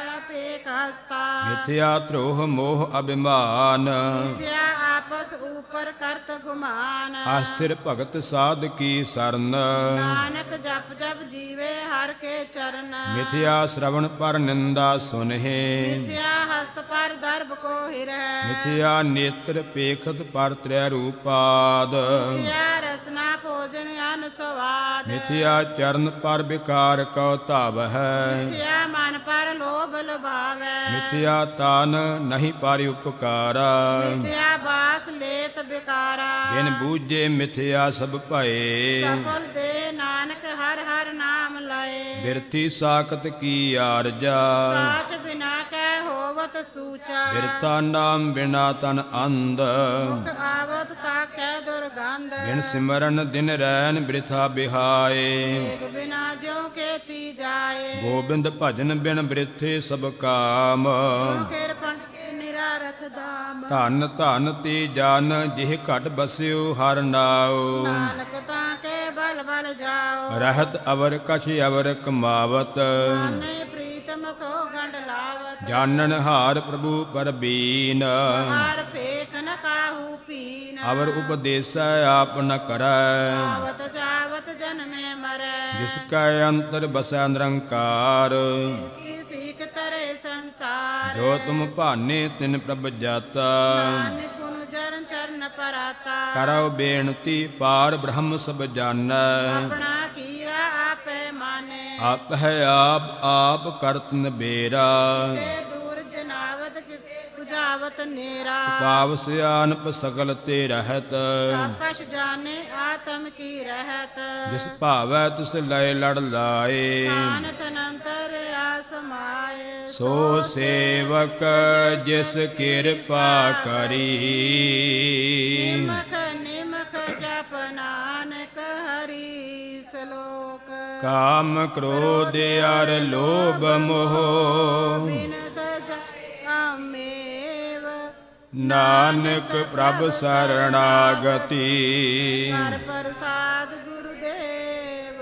ਸੰਗਇਆ ਪੇਕ ਹਸਤਾ ਮਿਥਿਆ ਧਰੋਹ ਮੋਹ ਅਭਿਮਾਨ ਮਿਥਿਆ ਆਪਸ ਉਪਰ ਕਰਤ ਗੁਮਾਨ ਅਸਥਿਰ ਭਗਤ ਸਾਧ ਕੀ ਸਰਨ ਨਾਨਕ ਜਪ ਜਪ ਜੀਵੇ ਹਰ ਕੇ ਚਰਨ ਮਿਥਿਆ ਸ਼ਰਵਣ ਪਰ ਨਿੰਦਾ ਸੁਨਹਿ ਮਿਥਿਆ ਹਸਤ ਪਰ ਦਰਬ ਕੋ ਹਿਰਹਿ ਮਿਥਿਆ ਨੇਤਰ ਪੇਖਤ ਪਰ ਤ੍ਰੈ ਰੂਪਾਦ ਮਿਥਿਆ ਰਸਨਾ ਭੋਜਨ ਅਨ ਸਵਾਦ ਮਿਥਿਆ ਚਰਨ ਪਰ ਵਿਕਾਰ ਕਉ ਧਾਵ ਹੈ ਮਿਥਿਆ ਮਨ ਪਰ ਲੋਭ ਲੁਭਾਵੈ ਮਿਥਿਆ ਤਾਨ ਨਹੀਂ ਪਾਰਿ ਉਪਕਾਰਾ ਮਿਥਿਆ ਬਾਸ ਲੇਤ ਬਿਕਾਰਾ ਬਿਨ ਬੂਝੇ ਮਿਥਿਆ ਸਭ ਭਏ ਸਫਲ ਦੇ ਨਾਨਕ ਹਰ ਹਰ ਨਾਮ ਲਏ ਬਿਰਥੀ ਸਾਖਤ ਕੀ ਆਰਜਾ ਸਾਚ ਬਿਨਾ ਕੈ ਹੋਵਤ ਸੂਚਾ ਬਿਰਥਾ ਨਾਮ ਬਿਨਾ ਤਨ ਅੰਧ ਮੁਖ ਆਵਤ ਤਾਕੈ ਦੁਰਗੰਧ ਬਿਨ ਸਿਮਰਨ ਦਿਨ ਰੈਨ ਬਿਰਥਾ ਬਿਹਾਏ ਏਕ ਬਿਨਾ ਜਿਉ ਕੇਤੀ ਜਾਏ ਗੋਬਿੰਦ ਭਜਨ ਬਿਨ ਬਿਰਥੇ ਸਭ ਕਾਮ ਜੋ ਕਿਰਪਨ ਨਿਰਾਰਥ ਦਾਮ ਧਨ ਧਨ ਤੇ ਜਨ ਜਿਹ ਘਟ ਬਸਿਓ ਹਰ ਨਾਉ ਨਾਨਕ ਤਾਂ ਕੇ ਬਲ ਬਲ ਜਾਓ ਰਹਿਤ ਅਵਰ ਕਛ ਅਵਰ ਕਮਾਵਤ ਮਾਨੇ ਪ੍ਰੀਤਮ ਕੋ ਗੰਡ ਲਾਵਤ ਜਾਣਨ ਹਾਰ ਪ੍ਰਭੂ ਪਰਬੀਨ ਹਰ ਫੇਕ ਨ ਕਾਹੂ ਪੀਨ ਅਵਰ ਉਪਦੇਸੈ ਆਪ ਨ ਕਰੈ ਆਵਤ ਜਾਵਤ ਜਨਮੇ ਮਰੈ ਜਿਸ ਕੈ ਅੰਤਰ ਬਸੈ ਨਿਰੰਕਾਰ ਕੀ ਸੀਖ ਤਰੇ ਸੰਸਾਰ ਜੋ ਤੁਮ ਭਾਨੇ ਤਿਨ ਪ੍ਰਭ ਜਾਤਾ ਨਾਨਕ ਗੁਣ ਚਰਨ ਚਰਨ ਪਰਾਤਾ ਕਰੋ ਬੇਨਤੀ ਪਾਰ ਬ੍ਰਹਮ ਸਭ ਜਾਣੈ ਆਪਣਾ ਕੀਆ ਆਪੇ ਮਾਨੇ ਆਪ ਹੈ ਆਪ ਕਰਤ ਨਬੇਰਾ ਤੇ ਦੂਰ ਜਨਾਵਤ ਕਿਸ ਸੁਝਾਵਤ ਨੇਰਾ ਪਾਵ ਸਿਆਨਪ ਸਗਲ ਤੇ ਰਹਿਤ ਸਭ ਕਛ ਜਾਣੇ ਆਤਮ ਕੀ ਰਹਿਤ ਜਿਸ ਭਾਵੈ ਤਿਸ ਲੈ ਲੜ ਲਾਏ ਨਾਨਕ ਅਨੰਤਰ ਆਸਮਾਏ ਸੋ ਸੇਵਕ ਜਿਸ ਕਿਰਪਾ ਕਰੀ ਨਿਮਕ ਨਿਮਕ ਜਪ ਨਾਨਕ ਹਰੀ ਸ਼ਲੋਕ ਕਾਮ ਕ੍ਰੋਧ ਅਰ ਲੋਭ ਮੋਹ ਬਿਨ ਸਜ ਆਮੇਵ ਨਾਨਕ ਪ੍ਰਭ ਸਰਣਾਗਤੀ ਹਰ ਪ੍ਰਸਾਦ ਗੁਰਦੇਵ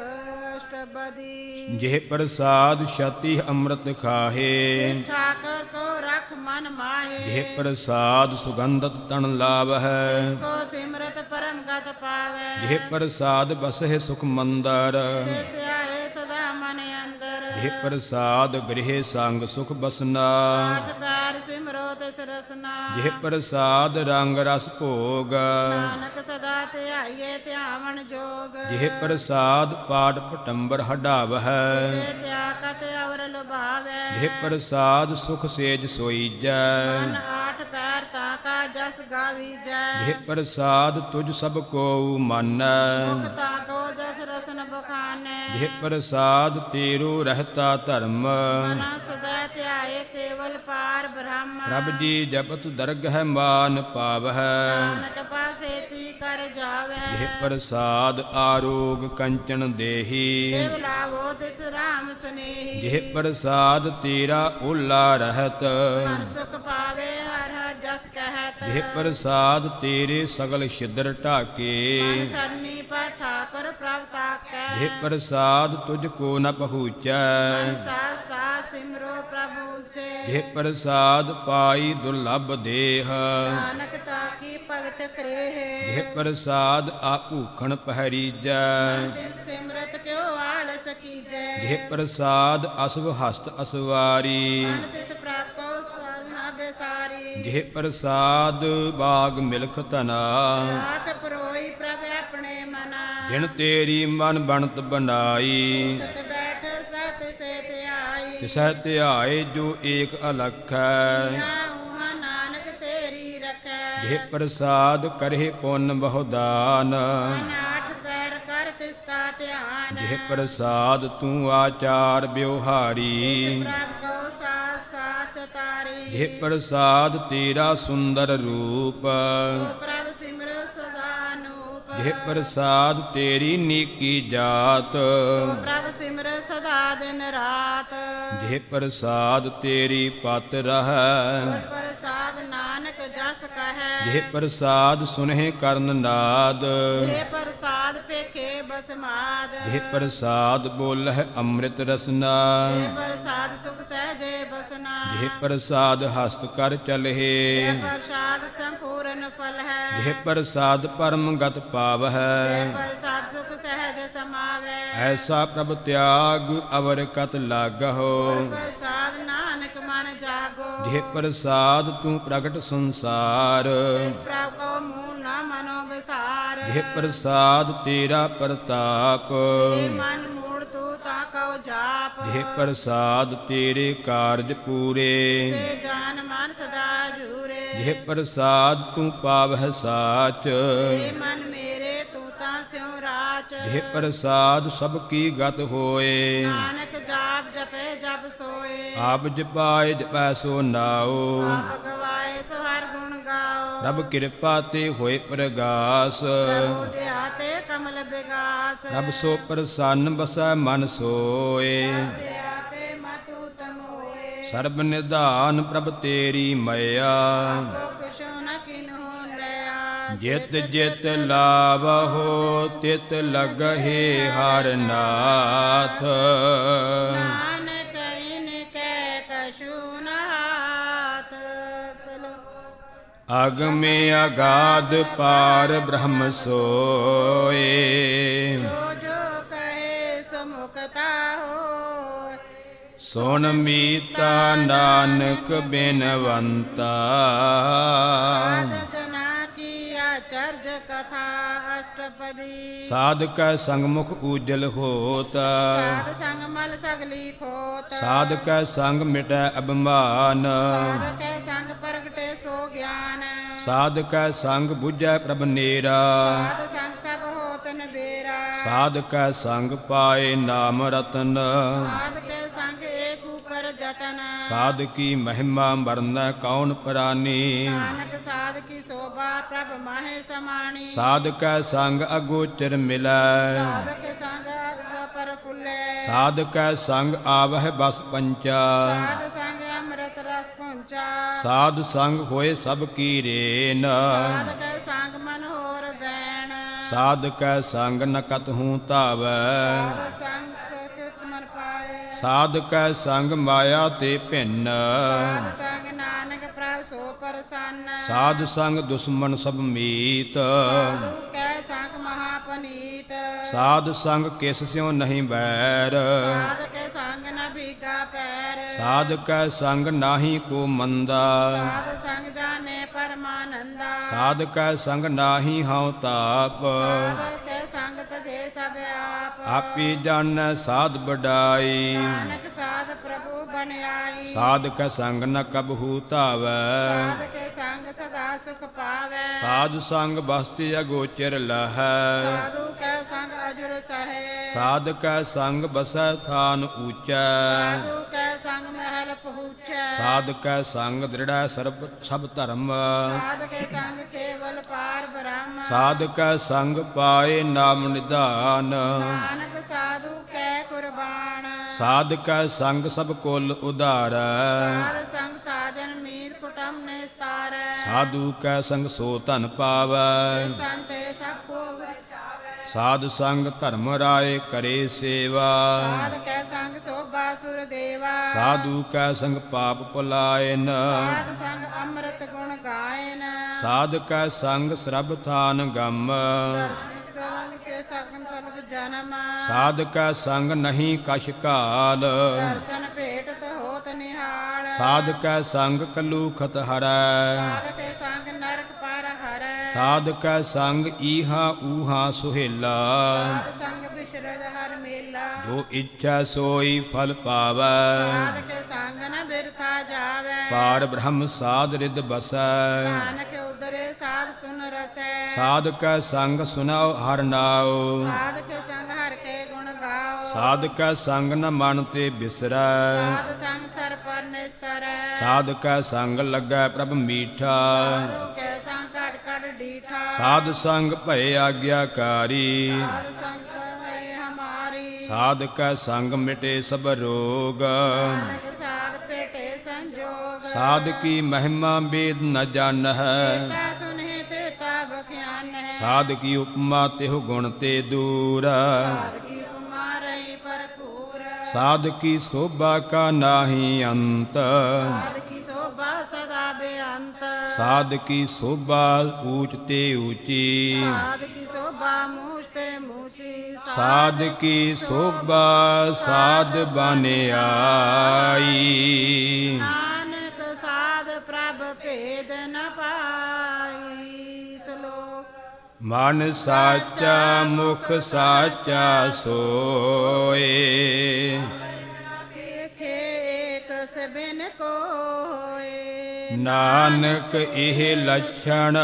ਅਸ਼ਟਪਦੀ ਜਿਹ ਪ੍ਰਸਾਦ ਛਤੀ ਅੰਮ੍ਰਿਤ ਖਾਹੇ ਠਾਕਰ ਕੋ ਰਖ ਮਨ ਮਾਹੇ ਜਿਹ ਪ੍ਰਸਾਦ ਸੁਗੰਧਤ ਤਨ ਲਾਵਹਿ ਕੋ ਸਿਮਰਤ ਪਰਮ ਗਤ ਪਾਵੇ ਜਿਹ ਪ੍ਰਸਾਦ ਬਸਹਿ ਸੁਖ ਮੰਦਰ ਤੇ ਧਿਆਏ ਸਦਾ ਮਨ ਅੰਦਰ ਜਿਹ ਪ੍ਰਸਾਦ ਗ੍ਰਹਿ ਸੰਗ ਸੁਖ ਬਸਨਾ ਆਠ ਪੈਰ ਸਿਮਰੋ ਤਿਸ ਰਸਨਾ ਜਿਹ ਪ੍ਰਸਾਦ ਰੰਗ ਰਸ ਭੋਗ ਨਾਨਕ ਸਦਾ ਧਿਆਈਏ ਧਿਆਵਨ ਜੋਗ ਜਿਹ ਪ੍ਰਸਾਦ ਪਾਟ ਪਟੰਬਰ ਹਡਾਵਹਿ ਤੇ ਧਿਆਕਤ ਅਵਰ ਲੁਭਾਵੇ ਜਿਹ ਪ੍ਰਸਾਦ ਸੁਖ ਸੇਜ ਸੋਈਜੈ ਮਨ ਆਠ ਪੈਰ ਤਾਂ ਕਾ ਜਸ ਗਾਵੀਜੈ। ਜਿਹ ਪ੍ਰਸਾਦ ਤੁਝ ਸਭ ਕੋ ਮਾਨੈ, ਮੁਕਤਾ ਕੋ ਜਸ ਰਸਨ ਬਖਾਨੈ। ਜਿਹ ਪ੍ਰਸਾਦ ਤੇਰੋ ਰਹਿਤਾ ਧਰਮ, ਮਨਾ ਸਦਾ ਧਿਆਏ ਕੇਵਲ ਪਾਰ ਬ੍ਰਹਮ। ਪ੍ਰਭ ਜੀ ਜਪਤ ਦਰਗਹਿ ਮਾਨ ਪਾਵਹਿ, ਨਾਨਕ ਪਾਸੇ ਤੀ ਕਰ ਜਾਵੈ। ਜਿਹ ਪ੍ਰਸਾਦ ਆਰੋਗ ਕੰਚਨ ਦੇਹੀ, ਦੇਵ ਲਾਵੋ ਤਿਸ ਰਾਮ ਸਨੇਹੀ। ਜਿਹ ਪ੍ਰਸਾਦ ਤੇਰਾ ਓਲਾ ਰਹਿਤ, ਮਨ ਸੁਖ ਪਾਵੇ ਹਰ ਹਰ ਜਸ ਕਹਿਤ। ਜਿਹ ਪ੍ਰਸਾਦ ਤੇਰੇ ਸਗਲ ਛਿਦਰ ਢਾਕੇ, ਮਨ ਸਰਨੀ ਪਰ ਠਾਕੁਰ ਪ੍ਰਭ ਤਾਕੈ। ਜਿਹ ਪ੍ਰਸਾਦ ਤੁਝ ਕੋ ਨ ਪਹੁੰਚੈ, ਮਨ ਸਾਸ ਸਾਸ ਸਿਮਰੋ ਪ੍ਰਭੂ ਉਚੇ। ਜਿਹ ਪ੍ਰਸਾਦ ਪਾਈ ਦੁਰਲਭ ਦੇਹ, ਨਾਨਕ ਤਾਕੀ ਭਗਤ ਕਰੇਹ। ਜਿਹ ਪ੍ਰਸਾਦ ਆ ਭੂਖਣ ਪਹਿਰੀਜੈ, ਤਿਸ ਸਿਮਰਤ ਕਿਉ ਆਲਸ ਕੀਜੈ। ਜਿਹ ਪ੍ਰਸਾਦ ਅਸਵ ਹਸਤ ਅਸਵਾਰੀ, ਮਨ ਤਿਸ ਪ੍ਰਭ ਕੋ ਸਵਨਾ ਬੇਸਾਰੀ। ਜਿਹ ਪ੍ਰਸਾਦ ਬਾਗ ਮਿਲਖ ਧਨਾ, ਰਾਖ ਪਰੋਈ ਪ੍ਰਭ ਆਪਣੇ ਮਨਾ। ਜਿਨ ਤੇਰੀ ਮਨ ਬਣਤ ਬਣਾਈ, ਤਤ ਬੈਠ ਸਤ ਸੇ ਧਿਆਈ। ਤਿਸਹਿ ਧਿਆਏ ਜੋ ਏਕ ਅਲਖੈ, ਉਹਾਂ ਨਾਨਕ ਤੇਰੀ ਰਖੈ। ਜਿਹ ਪ੍ਰਸਾਦ ਕਰਹਿ ਪੁੰਨ ਬਹੁ ਦਾਨ, ਮਨ ਆਠ ਪੈਰ ਕਰ ਤਿਸ ਕਾ ਧਿਆਨ। ਜਿਹ ਪ੍ਰਸਾਦ ਤੂੰ ਆਚਾਰ ਬਿਵਹਾਰੀ, ਪ੍ਰਭ ਕੋ ਸਾਸ ਸਾਚ ਤਾਰੀ। ਜਿਹ ਪ੍ਰਸਾਦ ਤੇਰਾ ਸੁੰਦਰ ਰੂਪ, ਸੋ ਪ੍ਰਭ ਸਿਮਰ ਸਦਾ ਨੂਪ। ਜਿਹ ਪ੍ਰਸਾਦ ਤੇਰੀ ਨੀਕੀ ਜਾਤ, ਸੋ ਪ੍ਰਭ ਸਿਮਰ ਸਦਾ ਦਿਨ ਰਾਤ। ਜਿਹ ਪ੍ਰਸਾਦ ਤੇਰੀ ਪਤ ਰਹੈ, ਗੁਰ ਪ੍ਰਸਾਦ ਨਾਨਕ ਜਸ ਕਹੈ। ਜਿਹ ਪ੍ਰਸਾਦ ਸੁਨਹਿ ਕਰਨ ਨਾਦ, ਜੇ ਪ੍ਰਸਾਦ ਪੇਖੇ ਬਸਮਾਦ। ਜਿਹ ਪ੍ਰਸਾਦ ਬੋਲਹਿ ਅੰਮ੍ਰਿਤ ਰਸਨਾ, ਜੇ ਪ੍ਰਸਾਦ ਸੁਖ ਸਹਜੇ ਬਸਨਾ। ਜਿਹ ਪ੍ਰਸਾਦ ਹਸਤ ਕਰ ਜੇ ਚਲਹਿ, ਪ੍ਰਸਾਦ ਸੰਪੂਰਨ ਫਲ ਹੈ। ਜਿਹ ਪ੍ਰਸਾਦ ਪਰਮ ਗਤ ਜੇ ਪਾਵਹਿ, ਪ੍ਰਸਾਦ ਸੁਖ ਸਹਜ ਸਮਾਵੈ। ਐਸਾ ਪ੍ਰਭ ਤਿਆਗ ਅਵਰ ਕਤ ਲਾਗਹੁ, ਪ੍ਰਸਾਦ ਨਾਨਕ ਮਨ ਜਾਗੋ। ਜਿਹ ਪ੍ਰਸਾਦ ਤੂੰ ਪ੍ਰਗਟ ਸੰਸਾਰ, ਇਸ ਪ੍ਰਭ ਕੋ ਮੂਲ ਨਾ ਮਨੋ ਵਿਸਾਰ। ਜਿਹ ਪ੍ਰਸਾਦ ਤੇਰਾ ਪ੍ਰਤਾਪ, ਜੇ ਮਨ ਮੂੜ ਤੂੰ ਤਾ ਕਉ ਜਾਪ। ਜਿਹ ਪ੍ਰਸਾਦ ਤੇਰੇ ਕਾਰਜ ਪੂਰੇ, ਤੇ ਜਾਨ ਮਨ ਸਦਾ ਜੂਰੇ। ਜਿਹ ਪ੍ਰਸਾਦ ਤੂੰ ਪਾਵਹਿ ਸਾਚ, ਜੇ ਮਨ ਮੇਰੇ ਤੂੰ ਤਾਂ ਸਿਉ ਰਾਚ। ਜਿਹ ਪ੍ਰਸਾਦ ਸਭ ਕੀ ਗਤ ਹੋਏ, ਨਾਨਕ ਜਾਪ ਜਪੇ ਜਪ ਸੋਏ। ਆਪ ਜਪਾਏ ਜਪੈ ਸੋ ਨਾਉ, ਆਪ ਗਵਾਏ ਸੋ ਹਰ ਗੁਣ ਗਾਓ। ਰੱਬ ਕਿਰਪਾ ਤੇ ਹੋਏ ਪ੍ਰਗਾਸ, ਪ੍ਰਭੂ ਦਿਆ ਤੇ ਕਮਲ ਬਿਗਾਸ। ਰੱਬ ਸੋ ਪ੍ਰਸੰਨ ਬਸੈ ਮਨ ਸੋਏ, ਦਿਆ ਤੇ ਮਤੁ ਤਮੋਏ। ਸਰਬ ਨਿਧਾਨ ਪ੍ਰਭ ਤੇਰੀ ਮਇਆ, ਕੋ ਕੁਛੁ ਨ ਕਿਨਹੁ ਲਿਆ। ਜਿਤ ਜਿਤ ਲਾਵਹੁ ਤਿਤ ਲਗਹਿ ਹਰ ਨਾਥ, ਨਾਨਕ ਇਨ ਕੈ ਕਛੁ ਨ ਹਾਥ। ਅਗਮੇ ਅਗਾਧ ਪਾਰ ਬ੍ਰਹਮ ਸੋਏ, ਜੋ ਜੋ ਕਹੇ ਸੋ ਮੁਕਤਾ ਹੋਇ। ਸੁਣ ਮੀਤਾ ਨਾਨਕ ਬਿਨਵੰਤਾ, ਸਾਧ ਜਨਾ ਕੀ ਆਚਰਜ ਕਥਾ ਅਸ਼ਟਪਦੀ। ਸਾਧਕੈ ਸੰਗ ਮੁਖ ਊਜਲ ਹੋਤ, ਸਾਧ ਸੰਗ ਮਲ ਸਗਲੀ ਖੋਤ। ਸਾਧਕੈ ਸੰਗ ਮਿਟੈ ਅਭਿਮਾਨ, ਸਾਧ ਕੈ ਸੰਗ ਪ੍ਰਗਟੇ ਸੋ ਗਿਆਨ। ਸਾਧਕੈ ਸੰਗ ਬੁਝੈ ਪ੍ਰਭ ਨੇਰਾ, ਸਾਧ ਸੰਗ ਸਭ ਹੋਤ ਨਬੇਰਾ। ਸਾਧਕੈ ਸੰਗ ਪਾਏ ਨਾਮ ਰਤਨ, ਸਾਧ ਕੇ ਸੰਗ ਏਕ ਉਪਰ ਜਤਨ। ਸਾਧਕੀ ਮਹਿਮਾ ਵਰਨੈ ਕੌਣ ਪ੍ਰਾਨੀ, ਨਾਨਕ ਸਾਧ ਕੀ ਸੋਭਾ ਪ੍ਰਭ ਮਾਹੇ ਸਮਾਣੀ। ਸਾਧਕੈ ਸੰਗ ਅਗੋਚਰ ਮਿਲੈ, ਸਾਧ ਕੇ ਸੰਗ ਪਰ ਫੁੱਲੇ। ਸਾਧਕੈ ਸੰਗ ਆਵਹਿ ਬਸ ਪੰਚਾ, ਸਾਧ ਸੰਗ ਅੰਮ੍ਰਿਤ ਰਸ ਪਹੁੰਚਾ। ਸਾਧ ਸੰਗ ਹੋਏ ਸਭ ਕੀ ਰੇਨ, ਸਾਧ ਕੈ ਸੰਗ ਮਨ ਹੋਰ ਬੈਣ। ਸਾਧਕੈ ਸੰਗ ਨ ਕਤਹੂ ਧਾਵੈ, ਸਾਧ ਸੰਗ ਸੁਖ ਮਨ ਪਾਏ। ਸਾਧਕੈ ਸੰਗ ਮਾਇਆ ਤੇ ਭਿੰਨ, ਸਾਧ ਸੰਗ ਨਾਨਕ ਪ੍ਰਭ ਸੋ ਪ੍ਰਸੰਨ। ਸਾਧ ਸੰਗ ਦੁਸ਼ਮਨ ਸਭ ਮੀਤ, ਸਾਧੂ ਕੈ ਸੰਗ ਮਹਾਪਨੀਤ। ਸਾਧ ਸੰਗ ਕਿਸ ਸਿਉ ਨਹੀਂ ਬੈਰ, ਸਾਧ ਕੇ ਸੰਗ ਨ ਭੀਗਾ ਪੈਰ। ਸਾਧਕੈ ਸੰਗ ਨਾਹੀ ਕੋ ਮੰਦਾ, ਸਾਧ ਸੰਗ ਜਾਣੇ ਪਰਮਾਨੰਦਾ। ਸਾਧਕੈ ਸੰਗ ਨਾਹੀ ਹਉ ਤਾਪ, ਸਾਧ ਕੇ ਸੰਗ ਤਜੇ ਸਭ ਆਪ। ਆਪੀ ਜਾਣੈ ਸਾਧ ਬਡਾਈ, ਨਾਨਕ ਸਾਧ ਪ੍ਰਭੂ ਬਣਾਈ। ਸਾਧਕੈ ਸੰਗ ਨ ਕਬਹੂ ਧਾਵੈ, ਸਾਧ ਕੇ ਸੰਗ ਸਦਾ ਸੁਖ ਪਾਵੈ। ਸਾਧ ਸੰਗ ਬਸਤੀ ਅਗੋਚਰ ਲਹੈ ਸਾਧੂ ਕੈ ਸੰਗ ਅਜੁਰ ਸਹੈ। ਸਾਧ ਕੈ ਸੰਗ ਬਸੈ ਥਾਨ ਊਚੈ ਸਾਧੂ ਕੈ ਸੰਗ ਮਹਿਲ ਪਹੁੰਚੈ। ਸਾਧ ਕੈ ਸੰਗ ਦ੍ਰਿੜੈ ਸਭ ਧਰਮ ਸਾਧ ਕੇ ਸੰਗ ਕੇਵਲ ਪਾਰ ਬ੍ਰਹਮ। ਸਾਧ ਕੈ ਸੰਗ ਪਾਏ ਨਾਮ ਨਿਧਾਨ ਨਾਨਕ ਸਾਧੂ ਕੈ ਕੁਰਬਾਨ। ਸਾਧ ਕੈ ਸੰਗ ਸਭ ਕੁਲ ਉਧਾਰੈ ਸਾਧ ਸੰਗ ਸਾਜਨ ਮੀਰ ਕੁਟਮ ਨੇ ਸਤਾਰੈ। ਸਾਧੂ ਕੈ ਸੰਗ ਸੋ ਧਨ ਪਾਵੈ ਸੰਤੇ ਸਭ ਕੋ ਵਿਚਾਵੈ। ਸਾਧ ਸੰਗ ਧਰਮ ਰਾਏ ਕਰੇ ਸੇਵਾ ਸਾਧ ਕੈ ਸੰਗ ਸੋਭਾ ਸੁਰ ਦੇਵਾ। ਸਾਧੂ ਕੈ ਸੰਗ ਪਾਪ ਭੁਲਾਇਨ ਸਾਧ ਸੰਗ ਅੰਮ੍ਰਿਤ ਗੁਣ ਗਾਇਨ। ਸਾਧ ਕੈ ਸੰਗ ਸਰਬ ਥਾਨ ਗਮ ਸਰਨ ਕੇ ਸਗਨ ਸਲਬ ਜਨਮ। ਸਾਧ ਕੈ ਸੰਗ ਨਹੀਂ ਕਛ ਕਾਲ ਦਰਸ਼ਨ ਭੇਟਤ ਹੋਤ ਨਿਹਾਲ। ਸਾਧ ਕੈ ਸੰਗ ਕਲੂਖਤ ਹਰੈ ਸਾਧ ਕੇ ਸੰਗ ਨਰਕ ਪਰ ਹਰੈ। ਸਾਧ ਕੈ ਸੰਗ ਈਹਾ ਊਹਾ ਸੁਹੇਲਾ ਸਾਧ ਸੰਗ ਬਿਸ਼ਰਦ ਹਰ ਮੇਲਾ। ਜੋ ਇੱਛਾ ਸੋਈ ਫਲ ਪਾਵੈ ਸਾਧ ਕੇ ਸੰਗ ਨ ਬਿਰਥਾ ਜਾਵੈ। ਪਾਰ ਬ੍ਰਹਮ ਸਾਧ ਰਿਦ ਬਸੈ ਨਾਨਕ ਉਦਰੇ ਸਾਧ ਸੁਨ ਰਸੈ। ਸਾਧ ਕੈ ਸੰਗ ਸੁਨਾਉ ਹਰ ਨਾਉ ਸਾਧ ਕੇ ਸੰਗ ਹਰ ਕੇ ਗੁਣ ਗਾਓ। ਸਾਧ ਕੈ ਸੰਗ ਨ ਮਨ ਤੇ ਬਿਸਰੈ ਸਾਧ ਸੰਗ ਸਰ ਪਰ ਨਿਸਤਰੈ। ਸਾਧ ਕੈ ਸੰਗ ਲੱਗੈ ਪ੍ਰਭ ਮੀਠਾ ਸਾਧੂ ਕੈ ਸੰਗ ਘਟ ਘਟ ਡੀਠਾ। ਸਾਧ ਸੰਗ ਭਏ ਆਗਿਆਕਾਰੀ ਸਾਧ ਸੰਗ ਹੈ ਹਮਾਰੀ। ਸਾਧ ਕੈ ਸੰਗ ਮਿਟੇ ਸਭ ਰੋਗ ਨਾਨਕ ਸਾਧ ਭੇਟੇ ਸੰਜੋਗ। ਸਾਧ ਕੀ ਮਹਿਮਾ ਵੇਦ ਨ ਜਾਣਹਿ ਤਾ ਸੁਨਹਿ ਤੇ ਤਾ ਬਖਿਆਨ ਹੈ। ਸਾਧ ਕੀ ਉਪਮਾ ਤਿਹੁ ਗੁਣ ਤੇ ਦੂਰ ਸਾਧ ਕੀ ਉਪਮਾ ਰਹੀ ਭਰਪੂਰ। ਸਾਧ ਕੀ ਸੋਭਾ ਕਾ ਨਾਹੀ ਅੰਤ ਸਾਧ ਕੀ ਸੋਭਾ ਸਦਾ ਬੇਅੰਤ। ਸਾਧ ਕੀ ਸੋਭਾ ਊਚ ਤੇ ਊਚੀ ਸਾਧ ਕੀ ਸੋਭਾ ਮੂਛ ਤੇ ਮੂਚੀ। ਸਾਧ ਕੀ ਸੋਭਾ ਸਾਧ ਬਨ ਆਈ ਨਾਨਕ ਸਾਧ ਪ੍ਰਭ ਭੇਦ ਨ ਪਾਈ। ਸ਼ਲੋਕ। ਮਨ ਸਾਚਾ ਮੁਖ ਸਾਚਾ ਸੋਏ ਵੇਖੇ ਏਕ ਸਬਿਨ ਕੋਏ। ਨਾਨਕ ਇਹ ਲੱਛਣ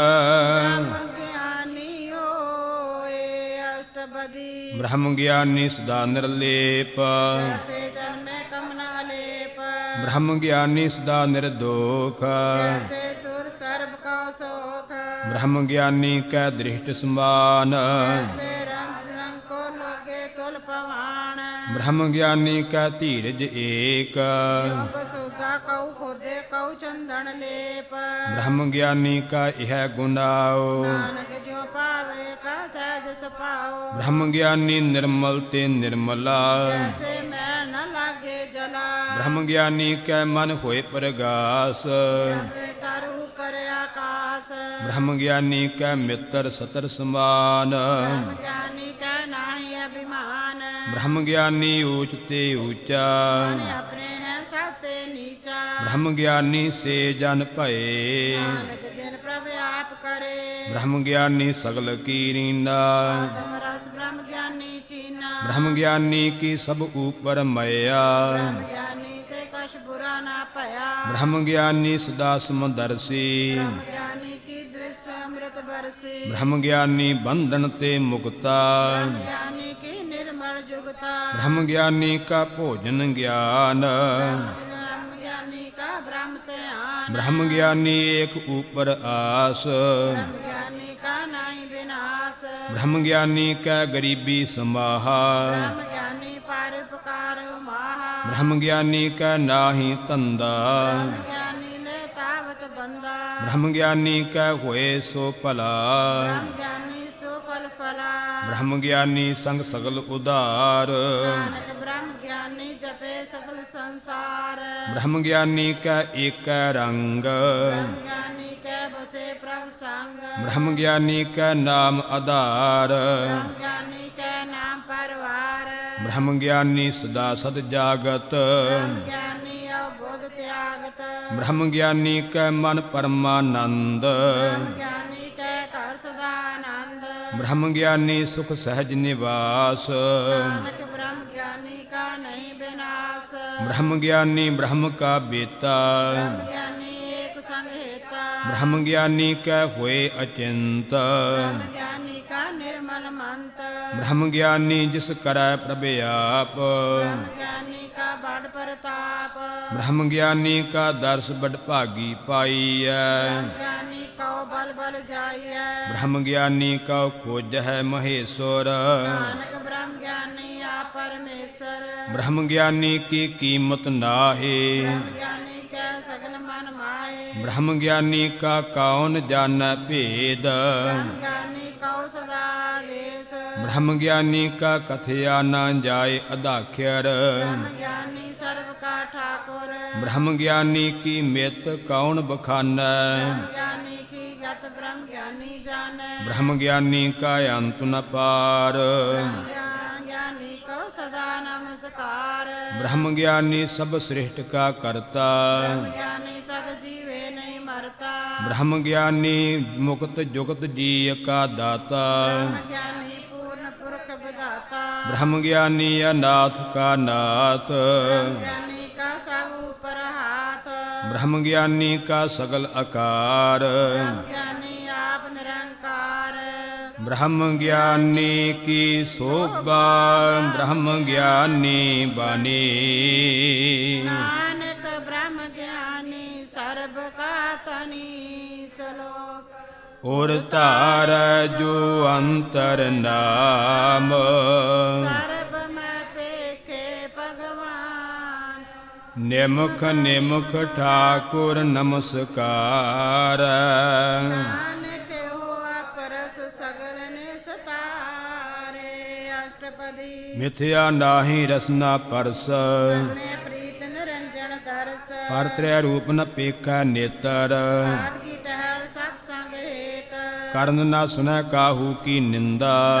ਗਿਆਨੀ ਹੋਏ ਅਸ਼ਟਬਦੀ। ਬ੍ਰਹਮ ਗਿਆਨੀ ਸਦਾ ਨਿਰਲੇਪ ਜੈਸੇ ਜਨਮੇ ਕਮ ਨ ਅਲੇਪ। ਬ੍ਰਹਮ ਗਿਆਨੀ ਸਦਾ ਨਿਰਦੋਖ ਜੈਸੇ ਸੁਰ ਸਰਬ ਕੋ ਸੋਖ। ਬ੍ਰਹਮ ਗਿਆਨੀ ਕੈ ਦ੍ਰਿਸ਼ਟ ਸਮਾਨ ਜੈਸੇ ਰੰਗ ਰੰਗ ਕੋ ਲੋਗੇ ਤੁਲ ਪਵਾਣ। ਬ੍ਰਹਮ ਗਿਆਨੀ ਕੈ ਧੀਰਜ ਏਕ ਜੋ ਬਸੁਦਾ ਕਉ ਖੋਦੇ ਕਉ ਚੰਦਨ ਲੇਪ। ਬ੍ਰਹਮ ਗਿਆਨੀ ਕਾ ਇਹ ਗੁਨਾਉ ਨਾਨਕ ਜੋ ਪਾਵੇ ਕਾ ਸਹਿਜ ਸਪਾਓ। ਬ੍ਰਹਮ ਗਿਆਨੀ ਨਿਰਮਲ ਤੇ ਨਿਰਮਲਾ ਜੈਸੇ ਮੈਲ ਨ ਲਾਗੇ ਜਲਾ। ਬ੍ਰਹਮ ਗਿਆਨੀ ਕੈ ਮਨ ਹੋਏ ਪ੍ਰਗਾਸ ਜੈਸੇ ਤਰ ਉਪਰ ਆਕਾਸ। ਬ੍ਰਹਮ ਗਿਆਨੀ ਕੈ ਮਿੱਤਰ ਸਤਰ ਸਮਾਨ ਬ੍ਰਹਮ ਗਿਆਨੀ ਕੈ ਨਾਹੀ ਅਭਿਮਾਨ। ਬ੍ਰਹਮ ਗਿਆਨੀ ਊਚ ਤੇ ਊਚਾ ਮਨ ਆਪਣੇ ਹੈ ਸਭ ਤੇ ਨੀਚਾ। ਬ੍ਰਹਮ ਗਿਆਨੀ ਸੇ ਜਨ ਭਏ ਨਾਨਕ ਜਿਨ ਪ੍ਰਭ ਆਪ ਕਰੇ। ਬ੍ਰਹਮ ਗਿਆਨੀ ਸਗਲ ਕੀਰੀਨਾ ਆਤਮ ਰਸ ਬ੍ਰਹਮ ਗਿਆਨੀ ਚੀਨਾ। ਬ੍ਰਹਮ ਗਿਆਨੀ ਕੀ ਸਭ ਊਪਰ ਮਇਆ ਬ੍ਰਹਮ ਗਿਆਨੀ ਤੇ ਕਛ ਬੁਰਾ ਨਾ ਭਇਆ। ਬ੍ਰਹਮ ਗਿਆਨੀ ਸਦਾ ਸਮਦਰਸੀ ਬ੍ਰਹਮ ਗਿਆਨੀ ਕੀ ਦ੍ਰਿਸ਼ਟ ਅੰਮ੍ਰਿਤ ਬਰਸੀ। ਬ੍ਰਹਮ ਗਿਆਨੀ ਬੰਧਨ ਤੇ ਮੁਕਤਾ ਬ੍ਰਹਮ ਗਿਆਨੀ ਕੀ ਨਿਰਮਲ ਜੁਗਤਾ। ਬ੍ਰਹਮ ਗਿਆਨੀ ਕਾ ਭੋਜਨ ਗਿਆਨ ਬ੍ਰਹਮ ਗਿਆਨੀ ਕਾ ਬ੍ਰਹਮ ਧਿਆਨ। ਬ੍ਰਹਮ ਗਿਆਨੀ ਏਕ ਊਪਰ ਆਸ ਬ੍ਰਹਮ ਗਿਆਨੀ ਕਾ ਨਾਹੀ ਵਿਨਾਸ਼। ਬ੍ਰਹਮ ਗਿਆਨੀ ਕੈ ਗਰੀਬੀ ਸਮਾਹਾ ਬ੍ਰਹਮ ਗਿਆਨੀ ਪਰ ਉਪਕਾਰ ਮਾਹਾ। ਬ੍ਰਹਮ ਗਿਆਨੀ ਕੈ ਨਾਹੀ ਧੰਦਾ ਬ੍ਰਹਮ ਗਿਆਨੀ ਲੈ ਤਾਵਤ ਬੰਦਾ। ਬ੍ਰਹਮ ਗਿਆਨੀ ਕੈ ਹੋਏ ਸੋ ਭਲਾ ਬ੍ਰਹਮ ਗਿਆਨੀ ਸੋ ਫਲ ਫਲਾ। ਬ੍ਰਹਮ ਗਿਆਨੀ ਸੰਗ ਸਗਲ ਉਧਾਰ ਨਾਨਕ ਬ੍ਰਹਮ ਗਿਆਨੀ ਜਪੇ ਸਗਲ ਸੰਸਾਰ। ਬ੍ਰਹਮ ਗਿਆਨੀ ਕੈ ਏਕੈ ਰੰਗ ਬ੍ਰਹਮ ਗਿਆਨੀ ਕੈ ਬਸੇ ਪ੍ਰਭ ਸੰਗ। ਬ੍ਰਹਮ ਗਿਆਨੀ ਕੈ ਨਾਮ ਆਧਾਰ ਬ੍ਰਹਮ ਗਿਆਨੀ ਕੈ ਨਾਮ ਪਰਵਾਰ। ਬ੍ਰਹਮ ਗਿਆਨੀ ਸਦਾ ਸਦ ਜਾਗਤ ਬ੍ਰਹਮ ਗਿਆਨੀ ਅਬੋਧ ਤਿਆਗਤ। ਬ੍ਰਹਮ ਗਿਆਨੀ ਕੈ ਮਨ ਪਰਮਾਨੰਦ ਬ੍ਰਹਮ ਗਿਆਨੀ ਕੈ ਘਰ ਸਦਾ ਆਨੰਦ। ਬ੍ਰਹਮ ਗਿਆਨੀ ਸੁਖ ਸਹਿਜ ਨਿਵਾਸ ਨਾਨਕ ਬ੍ਰਹਮ ਗਿਆਨੀ ਕਾ ਨਹੀਂ ਬਿਨਾਸ਼। ਬ੍ਰਹਮ ਗਿਆਨੀ ਬ੍ਰਹਮ ਕਾ ਬੇਤਾ ਬ੍ਰਹਮ ਗਿਆਨੀ ਏਕ ਸੰਗ ਹੇਤਾ। ਬ੍ਰਹਮ ਗਿਆਨੀ ਕੈ ਹੋਏ ਅਚਿੰਤ। ਬ੍ਰਹਮ ਗਿਆਨੀ ਕਾ ਨਿਰਮਲ ਮੰਤ। ਬ੍ਰਹਮ ਗਿਆਨੀ ਜਿਸ ਕਰੈ ਪ੍ਰਭ ਆਪ। ਬ੍ਰਹਮ ਗਿਆਨੀ ਕਾ ਬੜ ਪ੍ਰਤਾਪ। ਬ੍ਰਹਮ ਗਿਆਨੀ ਕਾ ਦਰਸ ਬੜ ਭਾਗੀ ਪਾਈਐ। ਬ੍ਰਹਮ ਗਿਆਨੀ ਕਉ ਬਲ ਬਲ ਜਾਈਐ। ਬ੍ਰਹਮ ਗਿਆਨੀ ਕਾ ਖੋਜਹਿ ਮਹੇਸ਼ਵਰ। ਨਾਨਕ ਬ੍ਰਹਮ ਗਿਆਨੀ ਆ ਪਰਮੇਸ਼ਰ। ਬ੍ਰਹਮ ਗਿਆਨੀ ਕੀ ਕੀਮਤ ਨਾਹੀ। ਬ੍ਰਹਮ ਗਿਆਨੀ ਕੈ ਸਗਲ ਮਨ ਮਾਹੇ। ਬ੍ਰਹਮ ਗਿਆਨੀ ਕਾ ਕੌਣ ਜਾਣੈ ਭੇਦ। ਬ੍ਰਹਮ ਗਿਆਨੀ ਕਉ ਸਦਾ ਦੇਸ। ਬ੍ਰਹਮ ਗਿਆਨੀ ਕਾ ਕਥਿਆ ਨਾ ਜਾਏ ਅਧਾਖਿਰ। ਬ੍ਰਹਮ ਗਿਆਨੀ ਸਰਬ ਕਾ ਠਾਕੁਰ। ਬ੍ਰਹਮ ਗਿਆਨੀ ਕੀ ਮਿਤ ਕੌਣ ਬਖਾਨੈ। ਬ੍ਰਹਮ ਗਿਆਨੀ ਕੀ ਗਤ ਬ੍ਰਹਮ ਗਿਆਨੀ ਜਾਣੈ। ਬ੍ਰਹਮ ਗਿਆਨੀ ਕਾ ਅੰਤ ਨ ਪਾਰ। ਬ੍ਰਹਮ ਗਿਆਨੀ ਕਉ ਸਦਾ ਨਮਸਕਾਰ। ਬ੍ਰਹਮ ਗਿਆਨੀ ਸਭ ਸ੍ਰਿਸ਼ਟ ਕਾ ਕਰਤਾ। ਬ੍ਰਹਮ ਗਿਆਨੀ ਸਦ ਜੀਵੇ ਨਹੀਂ ਮਰਤਾ। ਬ੍ਰਹਮ ਗਿਆਨੀ ਮੁਕਤ ਜੁਗਤ ਜੀ ਕਾ ਦਾਤਾ। ਬ੍ਰਹਮ ਗਿਆਨੀ ਪੂਰਨ ਪੁਰਖ ਵਿਧਾਤਾ। ਬ੍ਰਹਮ ਗਿਆਨੀ ਅਨਾਥ ਕਾ ਨਾਥ। ਬ੍ਰਹਮ ਗਿਆਨੀ ਕਾ ਸਭ ਉਪਰ ਹਾਥ। ਬ੍ਰਹਮ ਗਿਆਨੀ ਕਾ ਸਗਲ ਆਕਾਰ। ਬ੍ਰਹਮ ਗਿਆਨੀ ਆਪ ਨਿਰੰਕਾਰ। ਬ੍ਰਹਮ ਗਿਆਨੀ ਕੀ ਸੋਭਾ। ਬ੍ਰਹਮ ਗਿਆਨੀ ਬਾਣੀ। ਨਾਨਕ ਬ੍ਰਹਮ ਗਿਆਨੀ ਸਰਬ ਕਾ ਤਨੀ। ਸਲੋਕ ਔਰ ਧਾਰ ਜੋ ਅੰਤਰ ਨਾਮ। ਸਰਬ ਮੈਂ ਪੇਖੇ ਭਗਵਾਨ। ਨਿਮਖ ਨਿਮਖ ਠਾਕੁਰ ਨਮਸਕਾਰ। ਨਾਨਕ ਹੋਆ ਪਰਸ ਸਗਲ ਨਿਸਤਾਰੇ। ਅਸ਼ਟਪਦੀ ਮਿਥਿਆ ਨਾਹੀ ਰਸਨਾ ਪਰਸ। ਮੈਂ ਪ੍ਰੀਤ ਨਿਰੰਜਨ ਦਰਸ। ਪਰ ਤ੍ਰੈ ਰੂਪ ਨ ਪੇਖੈ ਨੇਤਰ। ਸਾਦਗੀ ਟਹਿਲ ਸਤ ਸੰਗ ਹੇਤ। ਕਰਨ ਨਾ ਸੁਨੈ ਕਾਹੂ ਕੀ ਨਿੰਦਾ।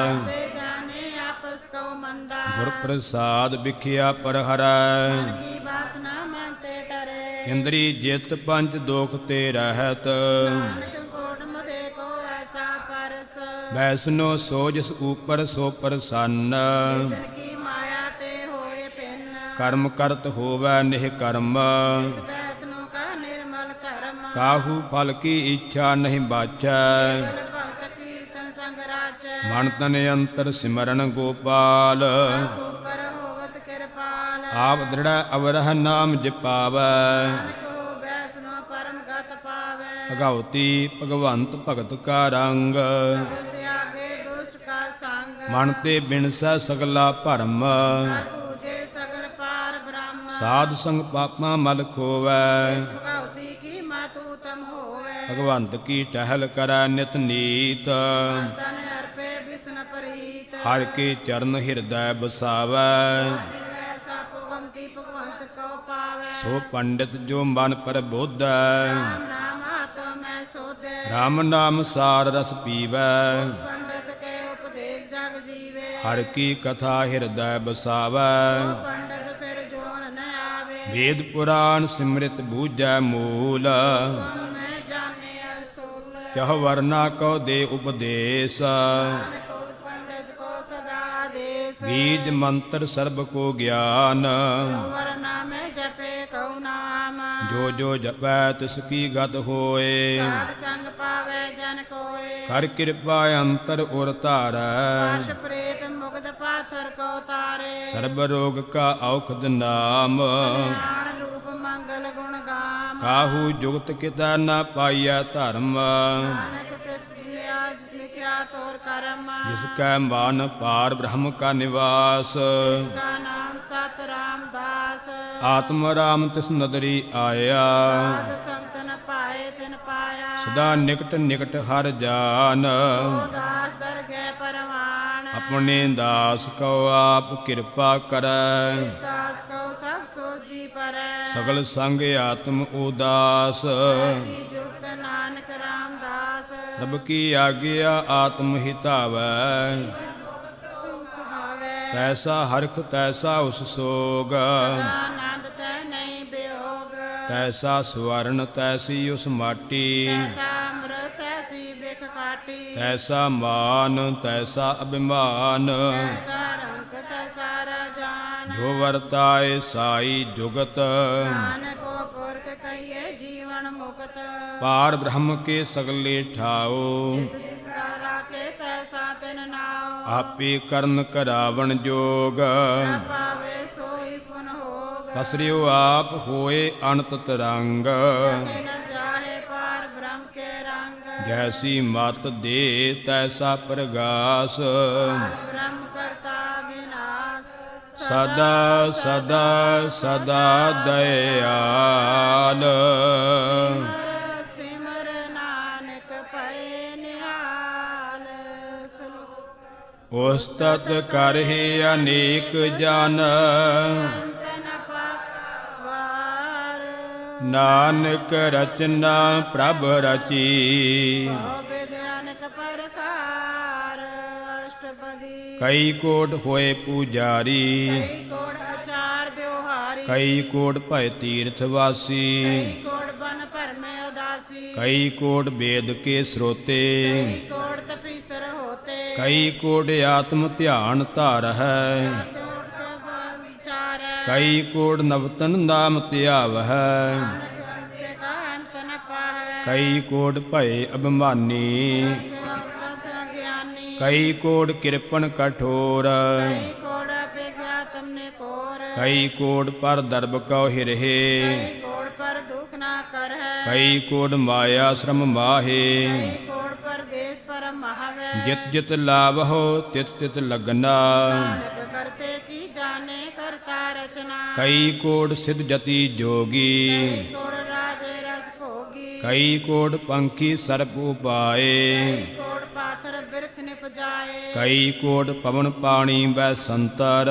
ਤੇ ਜਾਣੇ ਆਪਸ ਕਉ ਮੰਦਾ। ਗੁਰ ਪ੍ਰਸਾਦ ਵਿਖਿਆ ਪਰ ਹਰੈ। ਮਨ ਕੀ ਬਾਸਨਾ ਮਨ ਤੇ ਟਰੇ। ਇੰਦਰੀ ਜਿਤ ਪੰਜ ਦੋਖ ਤੇ ਰਹਿਤ। ਨਾਨਕ ਕੋਟ ਮਦੇ ਕੋ ਐਸਾ ਪਰਸ। ਵੈਸਨੋ ਸੋ ਜਿਸ ਉਪਰ ਸੋ ਪ੍ਰਸੰਨ। ਜਿਨ ਕੀ ਮਾਇਆ ਤੇ ਹੋਏ ਪਿੰਨ। ਕਰਮ ਕਰਤ ਹੋਵੈ ਨਿਹ ਕਰਮ। ਵੈਸਨੋ ਕਾ ਨਿਰਮਲ ਧਰਮ। ਕਾਹੂ ਫਲ ਕੀ ਇੱਛਾ ਨਹੀਂ ਬਾਚੈ। ਕੇਵਲ ਭਗਤ ਕੀਰਤਨ ਸੰਗ ਰਾਚੈ। ਮਨ ਤਨ ਅੰਤਰ ਸਿਮਰਨ ਗੋਪਾਲ। ਉਪਰ ਹੋਵਤ ਕਿਰਪਾਲ। ਆਪ ਦ੍ਰਿੜੈ ਅਵਰਹ ਨਾਮ ਜਪਾਵੈ। ਨਾਨਕ ਹੋ ਵੈਸਨੋ ਪਰਮ ਗਤ ਪਾਵੈ। ਭਗਉਤੀ ਭਗਵੰਤ ਭਗਤ ਕਾ ਰੰਗ। ਸਗਲ ਤਿਆਗੇ ਦੁਸ਼ਟ ਕਾ ਸੰਗ। ਮਨ ਤੇ ਬਿਨਸੈ ਸਗਲਾ ਭਰਮ। ਹਰ ਪੂਜੇ ਸਗਲ ਪਾਰ ਬ੍ਰਹਮ। ਸਾਧ ਸੰਗ ਪਾਪਾਂ ਮਲ ਖੋਵੈ। ਭਗਉਤੀ ਕੀ ਮਤ ਉਤਮ ਹੋਵੇ। ਭਗਵੰਤ ਕੀ ਟਹਿਲ ਕਰੈ ਨਿਤ ਨੀਤ। ਤਨ ਅਰਪੇ ਬਿਸਨ ਪ੍ਰੀਤ। ਹਰ ਕੇ ਚਰਨ ਹਿਰਦੈ ਬਸਾਵੈ। ਐਸਾ ਭਗਵੰਤੀ ਭਗਵੰਤ ਕਉ ਪਾਵੈ। ਸੋ ਪੰਡਿਤ ਜੋ ਮਨ ਪ੍ਰਬੋਧੈ। ਰਾਮ ਨਾਮ ਆਤੋ ਮੈਂ ਸੋਧੇ। ਰਾਮ ਨਾਮ ਸਾਰ ਰਸ ਪੀਵੈ। ਪੰਡਤ ਕੇ ਉਪਦੇਸ਼ ਜਗ ਜੀਵੇ। ਹਰ ਕੀ ਕਥਾ ਹਿਰਦੈ ਬਸਾਵੈ। ਪੰਡਤ ਫਿਰ ਜੋਨ ਨ ਆਵੇ। ਵੇਦ ਪੁਰਾਨ ਸਿਮਰਿਤ ਬੂਝੈ ਮੂਲ। ਤੁਮ ਮੈਂ ਜਾਣੇ ਅਸਤੂਲ। ਚਹ ਵਰਨਾ ਕਉ ਦੇ ਉਪਦੇਸ਼। ਨਾਨਕ ਉਸ ਪੰਡਤ ਕੋ ਸਦਾ ਆਦੇਸ਼। ਬੀਜ ਮੰਤਰ ਸਰਬ ਕੋ ਗਿਆਨ। ਵਰਨਾ ਮੈਂ ਜਪੇ ਕਉ ਨਾਮ। ਜੋ ਜੋ ਜਪੈ ਤਿਸ ਕੀ ਗਤ ਹੋਏ। ਸਾਧ ਸੰਗ ਪਾਵੇ ਜਨ ਕੋਏ। ਕਰ ਕਿਰਪਾ ਅੰਤਰ ਉਰ ਧਾਰੈ। ਪਸ਼ ਪ੍ਰੇਤ ਮੁਕਤ ਪਾਥਰ ਕੋ ਤਾਰੇ। ਸਰਬ ਰੋਗ ਕਾ ਔਖਦ ਨਾਮ। ਕਲਿਆਣ ਰੂਪ ਮੰਗਲ ਗੁਣ ਗਾਮ। ਕਾਹੂ ਜੁਗਤ ਕਿਤਾ ਨਾ ਪਾਈਐ ਧਰਮ। ਨਾਨਕ ਤਿਸ ਲਿਆਜ ਲਿਖਿਆ ਤੋਰ ਕਰਮ। ਜਿਸ ਕੈ ਮਨ ਪਾਰ ਬ੍ਰਹਮ ਕਾ ਨਿਵਾਸ। ਕਾ ਨਾਮ ਸਤ ਰਾਮਦਾਸ। ਆਤਮ ਰਾਮ ਤਿਸ ਨਦਰੀ ਆਇਆ। ਸਾਧ ਸੰਤ ਨ ਪਾਏ ਤਿਨ ਪਾਇਆ। ਸਦਾ ਨਿਕਟ ਨਿਕਟ ਹਰ ਜਾਨ। ਸੋ ਦਾਸ ਦਰਗਹਿ ਪਰਵਾਨ। ਆਪਣੇ ਦਾਸ ਕਉ ਆਪ ਕਿਰਪਾ ਕਰੈ। ਦਾਸ ਕਉ ਸਭ ਸੋਜੀ ਪਰੈ। ਸਗਲ ਸੰਗ ਆਤਮ ਉਦਾਸ। ਐਸੀ ਜੁਗਤ ਨਾਨਕ ਰਾਮਦਾਸ। ਰਬ ਕੀ ਆਗਿਆ ਆਤਮ ਹਿਤਾਵੈ। ਸੁਖ ਹਾਵੇ ਤੈਸਾ ਹਰਖ ਤੈਸਾ ਉਸ ਸੋਗ। ਆਨੰਦ ਤੈ ਨਹੀਂ ਬਿਯੋਗ। ਤੈਸਾ ਸਵਰਨ ਤੈਸੀ ਉਸ ਮਾਟੀ। ਤੈਸਾ ਅੰਮ੍ਰਿਤ ਤੈਸੀ ਬਿਖ ਕਾਟੀ। ਤੈਸਾ ਮਾਨ ਤੈਸਾ ਅਭਿਮਾਨ। ਤੈਸਾ ਰੰਗ ਤੈਸਾ ਰਾਜਾਨ। ਜੋ ਵਰਤਾਏ ਸਾਈ ਜੁਗਤ। ਨਾਨਕ ਕੋ ਪੁਰਖ ਕਹੀਏ ਜੀਵਨ ਮੁਕਤ। ਪਾਰ ਬ੍ਰਹਮ ਕੇ ਸਗਲੇ ਠਾਓ। ਰਾਖੇ ਤੈਸਾ ਤਿਨ ਨਾਉ। ਆਪੇ ਕਰਨ ਕਰਾਵਣ ਜੋਗ। ਪਾਵੇ ਸੋਈ ਪੁਨ ਹੋਗ। ਪਸਰਿਓ ਆਪ ਹੋਏ ਅਨੰਤ ਤਰੰਗ। ਨ ਜਾਹੇ ਪਾਰ ਬ੍ਰਹਮ ਕੇ ਰੰਗ। ਜੈਸੀ ਮਤ ਦੇ ਤੈਸਾ ਪ੍ਰਗਾਸ। ਬ੍ਰਹਮ ਕਰਤਾ ਵਿਨਾਸ਼। ਸਦਾ ਸਦਾ ਸਦਾ ਦਇਆਲ। ਸਿਮਰ ਸਿਮਰ ਨਾਨਕ ਪਏ ਨਿਹਾਲ। ਸਲੋਕ। ਉਸਤਤ ਕਰਹਿ ਅਨੇਕ ਜਨ। ਤਨ ਪਾਵਾਰ। ਨਾਨਕ ਰਚਨਾ ਪ੍ਰਭ ਰਚੀ। ਭਉ ਵਿਦਿਆਨਕ ਪ੍ਰਕਾਰ। ਅਸ਼ਟਪਦੀ। ਕਈ ਕੋਟ ਹੋਏ ਪੂਜਾਰੀ। ਕਈ ਕੋੜ ਆਚਾਰ ਵਿਵਹਾਰੀ। ਕਈ ਕੋਟ ਭਏ ਤੀਰਥ ਵਾਸੀ। ਕਈ ਕੋੜ ਬਨ ਭਰਮੇ ਉਦਾਸੀ। ਕਈ ਕੋਟ ਵੇਦ ਕੇ ਸਰੋਤੇ। ਕਈ ਕੋੜ ਤਪੀਸਰ ਹੋਤੇ। ਕਈ ਕੋਟ ਆਤਮ ਧਿਆਨ ਧਾਰਹਿ। ਕੋੜ ਕਬ ਵਿਚਾਰੈ। ਕਈ ਕੋਟ ਨਵਤਨ ਨਾਮ ਧਿਆਵਹਿ। ਅੰਤੇ ਕਾ ਅੰਤ ਨ ਪਾਵੈ। ਕਈ ਕੋਟ ਭਏ ਅਭਿਮਾਨੀ। ਕੋੜ ਗਿਆਨੀ। ਕਈ ਕੋਟ ਕਿਰਪਨ ਕਠੋਰ। ਕਈ ਕੋੜ ਅਪੇਖਿਆ ਤੁਮਨੇ ਕੋਰ। ਕਈ ਕੋਟ ਪਰ ਦਰਬ ਕਉ ਹਿਰਹਿ। ਕਈ ਕੋੜ ਪਰ ਦੁਖ ਨਾ ਕਰਹਿ। ਕਈ ਕੋਟ ਮਾਇਆ ਸ਼ਰਮ ਮਾਹੇ। ਕਈ ਕੋੜ ਪਰਦੇਸ ਪਰ ਮਹਾਵੈ। ਜਿਤ ਜਿਤ ਲਾਵਹੁ ਤਿਤ ਤਿਤ ਲਗਨਾ। ਨਾਨਕ ਕਰਤੇ ਕੀ ਜਾਣੇ ਕਰਤਾ ਰਚਨਾ। ਕਈ ਕੋਟ ਸਿਧ ਜਤੀ ਜੋਗੀ। ਕਈ ਕੋੜ ਰਾਜੇ ਰਸ ਭੋਗੀ। ਕਈ ਕੋਟ ਪੰਖੀ ਸਰਪ ਉਪਾਏ। ਕਈ ਕੋੜ ਪਾਥਰ ਬਿਰਖ ਨਿਪਜਾਏ। ਕਈ ਕੋਟ ਪਵਨ ਪਾਣੀ ਬੈ ਸੰਤਰ।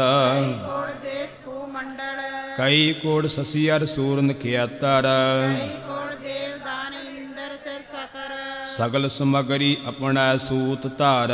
ਕੋੜ ਦੇਸ ਕੂ ਮੰਡਲ। ਕਈ ਕੋਟ ਸਸੀ ਅਰ ਸੂਰਨ ਖੇਤਰ। ਕਈ ਕੋੜ ਦੇਵ ਦਾਨ ਇੰਦਰ ਸਿਰ ਸਤਰ। ਸਗਲ ਸਮਗਰੀ ਆਪਣਾ ਸੂਤ ਧਾਰੈ।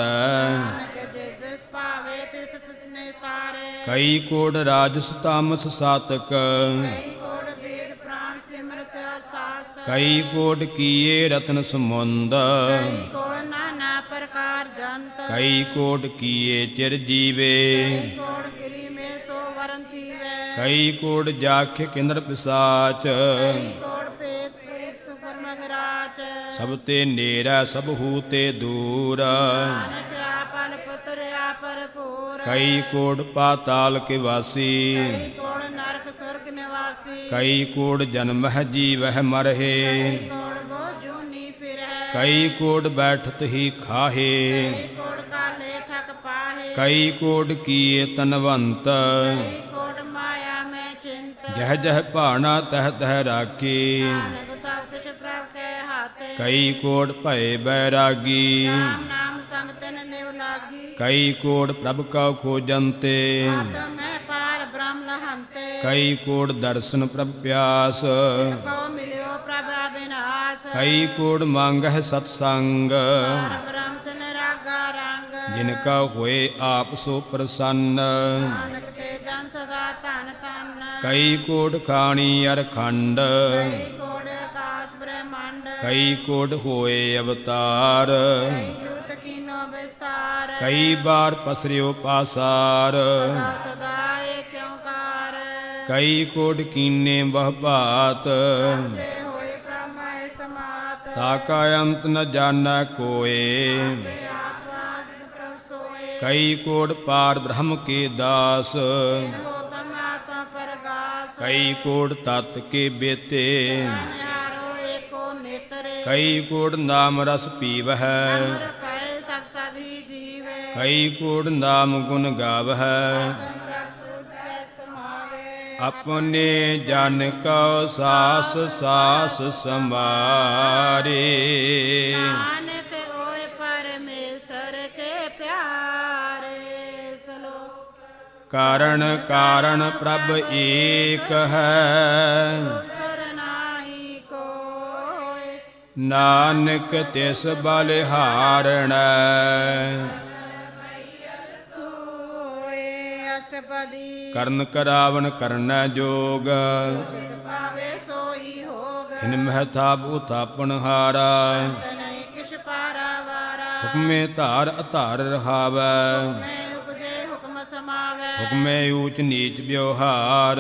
ਨਾਨਕ ਜਿਸ ਭਾਵੇ ਤਿਸ ਤਿਸਨੇ ਸਾਰੇ। ਕਈ ਕੋਟ ਰਾਜਸ ਤਾਮਸ ਸਾਤਕ। ਕਈ ਕੋੜ ਵੇਦ ਪ੍ਰਾਣ ਸਿਮਰਤ ਅਰ ਸਾਸਤ। ਕਈ ਕੋਟ ਕੀਏ ਰਤਨ ਸਮੁੰਦ। ਕਈ ਕੋੜ ਨਾਨਾ ਪ੍ਰਕਾਰ ਜੰਤ। ਕਈ ਕੋਟ ਕੀਏ ਚਿਰ ਜੀਵੇ। ਕਈ ਕੋੜ ਗਿਰੀ ਮੇ ਸੋ ਵਰਨ ਥੀਵੈ। ਕਈ ਕੋਟ ਜਾਖੇ ਕਿੰਦਰ ਪਿਸਾਚ। ਕਈ ਕੋੜ ਪੇਤ ਪੂਤ ਸੁਕਰ ਮਗਰਾਚ। ਸਭ ਤੇ ਨੇਰਾ ਸਭ ਹੂ ਤੇ ਦੂਰ। ਨਾਨਕ ਆਪਲ ਪੁੱਤਰ ਆਪਰਪੂਰ। ਕਈ ਕੋਟ ਪਾਤਾਲ ਕੇ ਵਾਸੀ। ਕਈ ਕੋੜ ਨਰਕ ਸੁਰਗ ਨਿਵਾਸੀ। ਕਈ ਕੋਟ ਜਨਮਹਿ ਜੀਵਹਿ ਮਰਹਿ। ਕਈ ਕੋੜ ਬੋ ਜੂਨੀ ਫਿਰੈ। ਕਈ ਕੋਟ ਬੈਠਤ ਹੀ ਖਾਹੇ। ਕਈ ਕੋੜ ਕਾਲੇ ਥਕ ਪਾਹੇ। ਕਈ ਕੋਟ ਕੀਏ ਤਨਵੰਤ। ਕਈ ਕੋੜ ਮਾਇਆ ਮੈਂ ਚਿੰਤ। ਜਹ ਜਹ ਭਾਣਾ ਤਹ ਤਹ ਰਾਖੀ। ਨਾਨਕ ਸਭ ਕੁਛ ਪ੍ਰਭ ਕੇ ਹਾਥੇ। ਕਈ ਕੋਟ ਭਏ ਬੈਰਾਗੀ। ਰਾਮ ਨਾਮ ਸੰਗ ਤਿਨ ਨਿਵ ਲਾਗੀ। ਕਈ ਕੋਟ ਪ੍ਰਭ ਕਉ ਖੋਜੰਤੇ। ਆਤਮ ਮੈਂ ਪਾਰ ਬ੍ਰਹਮ ਲਹੰਤੇ। ਕਈ ਕੋਟ ਦਰਸ਼ਨ ਪ੍ਰਭ ਪਿਆਸ। ਕੋ ਮਿਲਿਓ ਪ੍ਰਭ ਅਬਿਨਾਸ਼। ਕਈ ਕੋਟ ਮੰਗਹਿ ਸਤ ਸੰਗ। ਪਾਰ ਬ੍ਰਹਮ ਤਿਨ ਰਾਗਾ ਰੰਗ। ਜਿਨ ਕਾ ਹੋਏ ਆਪ ਸੋ ਪ੍ਰਸੰਨ। ਨਾਨਕ ਤੇ ਜਨ ਸਦਾ ਧਨ ਧਨ। ਕਈ ਕੋਟ ਖਾਣੀ ਅਰ ਖੰਡ। ਕਈ ਕੋੜ ਆਕਾਸ ਬ੍ਰਹਮੰਡ। ਕਈ ਕੋਟ ਹੋਏ ਅਵਤਾਰ। ਕਈ ਜੂਤ ਕੀਨੋ ਵਿਸਤਾਰ। ਕਈ ਬਾਰ ਪਸਰਿਓ ਪਾਸਾਰ। ਸਦਾ ਸਦਾ ਏਕ ਓੰਕਾਰ। ਕਈ ਕੋਟ ਕੀਨੇ ਬਹੁ ਭਾਤ। ਤੇ ਹੋਏ ਬ੍ਰਹਮੈ ਸਮਾਤ। ਤਾ ਕਾ ਅੰਤ ਨ ਜਾਣੈ ਕੋਏ। ਆਪ ਆਦਿ ਪ੍ਰਭ ਸੋਏ। ਕਈ ਕੋਟ ਪਾਰ ਬ੍ਰਹਮ ਕੇ ਦਾਸ। ਹੋਤਮ ਆਤਮ ਪਰਗਾਸ। ਕਈ ਕੋਟ ਤਤ ਕੇ ਬੇਤੇ। ਨਿਹਾਰੋ ਏਕੋ ਨੇਤਰੇ। ਕਈ ਕੋਟ ਨਾਮ ਰਸ ਪੀਵਹਿ। ਅਮਰ ਪਏ ਸਤ ਸਦ ਹੀ ਜੀਵੇ। ਕਈ ਕੋਟ ਨਾਮ ਗੁਣ ਗਾਵਹਿ। ਤਮ ਰਸ ਸਹਿ ਸਮਾਵੇ। ਆਪਣੇ ਜਨ ਕਉ ਸਾਸ ਸਾਸ ਸਮਾਰੇ। ਨਾਨਕ ਹੋਏ ਪਰਮੇਸ਼ਰ ਕੇ ਪਿਆਰੇ। ਸਲੋਕ। ਕਾਰਣ ਕਾਰਣ ਪ੍ਰਭ ਏਕ ਹੈ। ਦੂਸਰ ਨਾਹੀ ਕੋਇ। ਨਾਨਕ ਤਿਸ ਬਲਿਹਾਰਣੈ। ਸੋਏ ਅਸ਼ਟਪਦੀ। ਕਰਨ ਕਰਾਵਨ ਕਰਨੈ ਜੋਗ। ਤਿਸ ਪਾਵੇ ਸੋਈ ਹੋਗ। ਇਨ ਮਹਿ ਥਾਪੁ ਥਾਪਣ ਹਾਰਾ। ਤਨੈ ਕਿਛ ਪਾਰਾਵਾਰਾ। ਹੁਕਮੇ ਧਾਰ ਅਧਾਰ ਰਹਾਵੈ। ਮੈਂ ਉਪਜੇ ਹੁਕਮ ਸਮਾਵੈ। ਹੁਕਮੇ ਊਚ ਨੀਚ ਵਿਵਹਾਰ।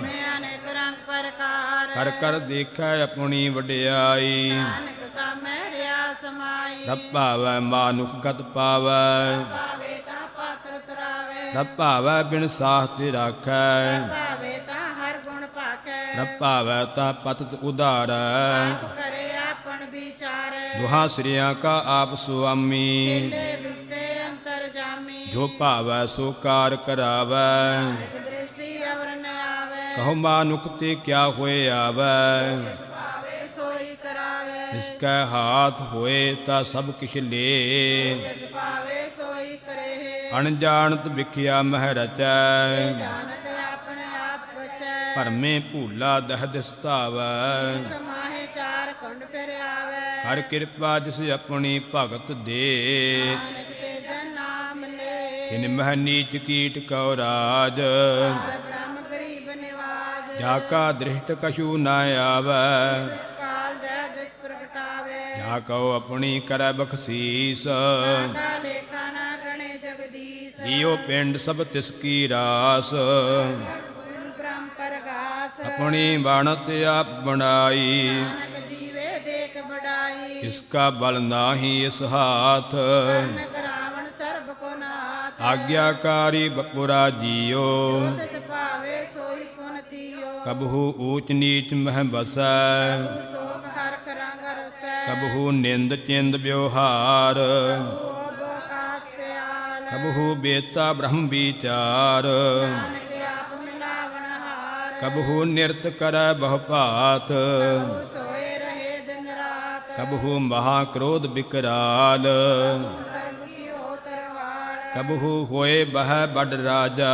ਮੈਂ ਅਨੇਕ ਰੰਗ ਪ੍ਰਕਾਰ। ਕਰ ਕਰ ਦੇਖੈ ਆਪਣੀ ਵਡਿਆਈ। ਨਾਨਕ ਸਾਮੈ ਰਿਆ ਸਮਾਈ। ਰਬ ਭਾਵੈ ਮਾਨੁਖ ਗਤ ਪਾਵੈ। ਭਾਵੇ ਤਾਂ ਪਾਤਰ ਤਰਾਵੇ। ਰਬ ਭਾਵੈ ਬਿਨ ਸਾਹ ਤੇ ਰਾਖੈ। ਭਾਵੇ ਤਾਂ ਹਰ ਗੁਣ ਭਾਕੈ। ਰਬ ਭਾਵੈ ਤਾਂ ਪਤਿਤ ਉਧਾਰੈ। ਆਪ ਕਰੇ ਆਪਨ ਵਿਚਾਰੈ। ਦੁਹਾ ਸ੍ਰਿਆਂ ਕਾ ਆਪ ਸੁਆਮੀ। ਲੈ ਵਿਗਸੇ ਅੰਤਰ ਜਾਮੀ। ਜੋ ਭਾਵੈ ਸੋ ਕਾਰ ਕਰਾਵੈ। ਇਕ ਦ੍ਰਿਸ਼ਟੀ ਅਵਰ ਨ ਆਵੇ। ਕਹੋ ਮਾਨੁਖ ਤੇ ਕਿਆ ਹੋਏ ਆਵੈ। ਭਾਵੇ ਸੋਈ ਕਰਾਵੇ। ਇਸ ਕੈ ਹਾਥ ਹੋਏ ਤਾਂ ਸਭ ਕਿਛ ਲੇ। ਜਿਸ ਭਾਵੇ ਸੋਈ ਕਰੇ। ਅਣਜਾਣਤ ਵਿਖਿਆ ਮਹਿ ਰਚੈ। ਜਾਣਤ ਆਪਣੇ ਆਪ ਬਚੈ। ਭਰਮੇ ਭੂਲਾ ਦਹ ਦਿਸ ਧਾਵੈ। ਕਮਾਹੇ ਚਾਰ ਕੁੰਡ ਫਿਰ ਆਵੇ। ਹਰ ਕਿਰਪਾ ਜਿਸ ਆਪਣੀ ਭਗਤ ਦੇ। ਨਾਨਕ ਤੇ ਜਨ ਨਾਮ ਲੈ। ਤਿਨ ਮਹਿ ਨੀਚ ਕੀਟ ਕਉ ਰਾਜ। ਹਰ ਬ੍ਰਹਮ ਗਰੀਬ ਨਿਵਾਜ। ਜਾ ਕਾ ਦ੍ਰਿਸ਼ਟ ਕਛੂ ਨ ਆਵੈ। ਜਿਸ ਕਾਲ ਦੇ ਜਿਸ ਪ੍ਰਗਟਾਵੇ। ਜਾ ਕਉ ਆਪਣੀ ਕਰੈ ਬਖਸ਼ੀਸ। ਕਾ ਲੇਖਾ ਨਾ ਗਣੇ ਜਗਦੀਸ਼। ਜੀਉ ਪਿੰਡ ਸਭ ਤਿਸ ਕੀ ਰਾਸ। ਬ੍ਰਹਮ ਪਰਗਾਸ। ਆਪਣੀ ਬਾਣਤ ਆਪ ਬਣਾਈ। ਨਾਨਕ ਜੀਵੇ ਦੇਖ ਬੜਾਈ। ਇਸ ਕਾ ਬਲ ਨਾਹੀ ਇਸ ਹਾਥ। ਨਾਨਕ ਰਾਵਣ ਸਰਬ ਕੋ ਨਾਥ। ਆਗਿਆਕਾਰੀ ਬਪੁਰਾ ਜੀਓ। ਤਿਸ ਭਾਵੇ ਸੋਈ ਪੁਨ ਤੀਓ। ਕਬਹੂ ਊਚ ਨੀਚ ਮਹਿ ਬਸੈ। ਸੋਖ ਹਰਖ ਰੰਗ ਰਸੈ। ਕਬਹੂ ਨਿੰਦ ਚਿੰਦ ਵਿਵਹਾਰ। ਓਬ ਆਕਾਸ ਪਿਆਲ। ਕਬਹੂ ਬੇਤਾ ਬ੍ਰਹਮ ਵਿਚਾਰ। ਨਾਨਕ ਆਪ ਮਿਲਾਵਣ ਹਾਰ। ਕਬਹੂ ਨਿਰਤ ਕਰੈ ਬਹੁ ਭਾਤ। ਸੋਏ ਰਹੇ ਦਿਨ ਰਾਤ। ਕਬਹੂ ਮਹਾ ਕ੍ਰੋਧ ਬਿਕਰਾਲ। ਸਰਬ ਕੀਓ ਤਰਵਾਲ। ਕਬਹੂ ਹੋਏ ਬਹਿ ਬਡ ਰਾਜਾ।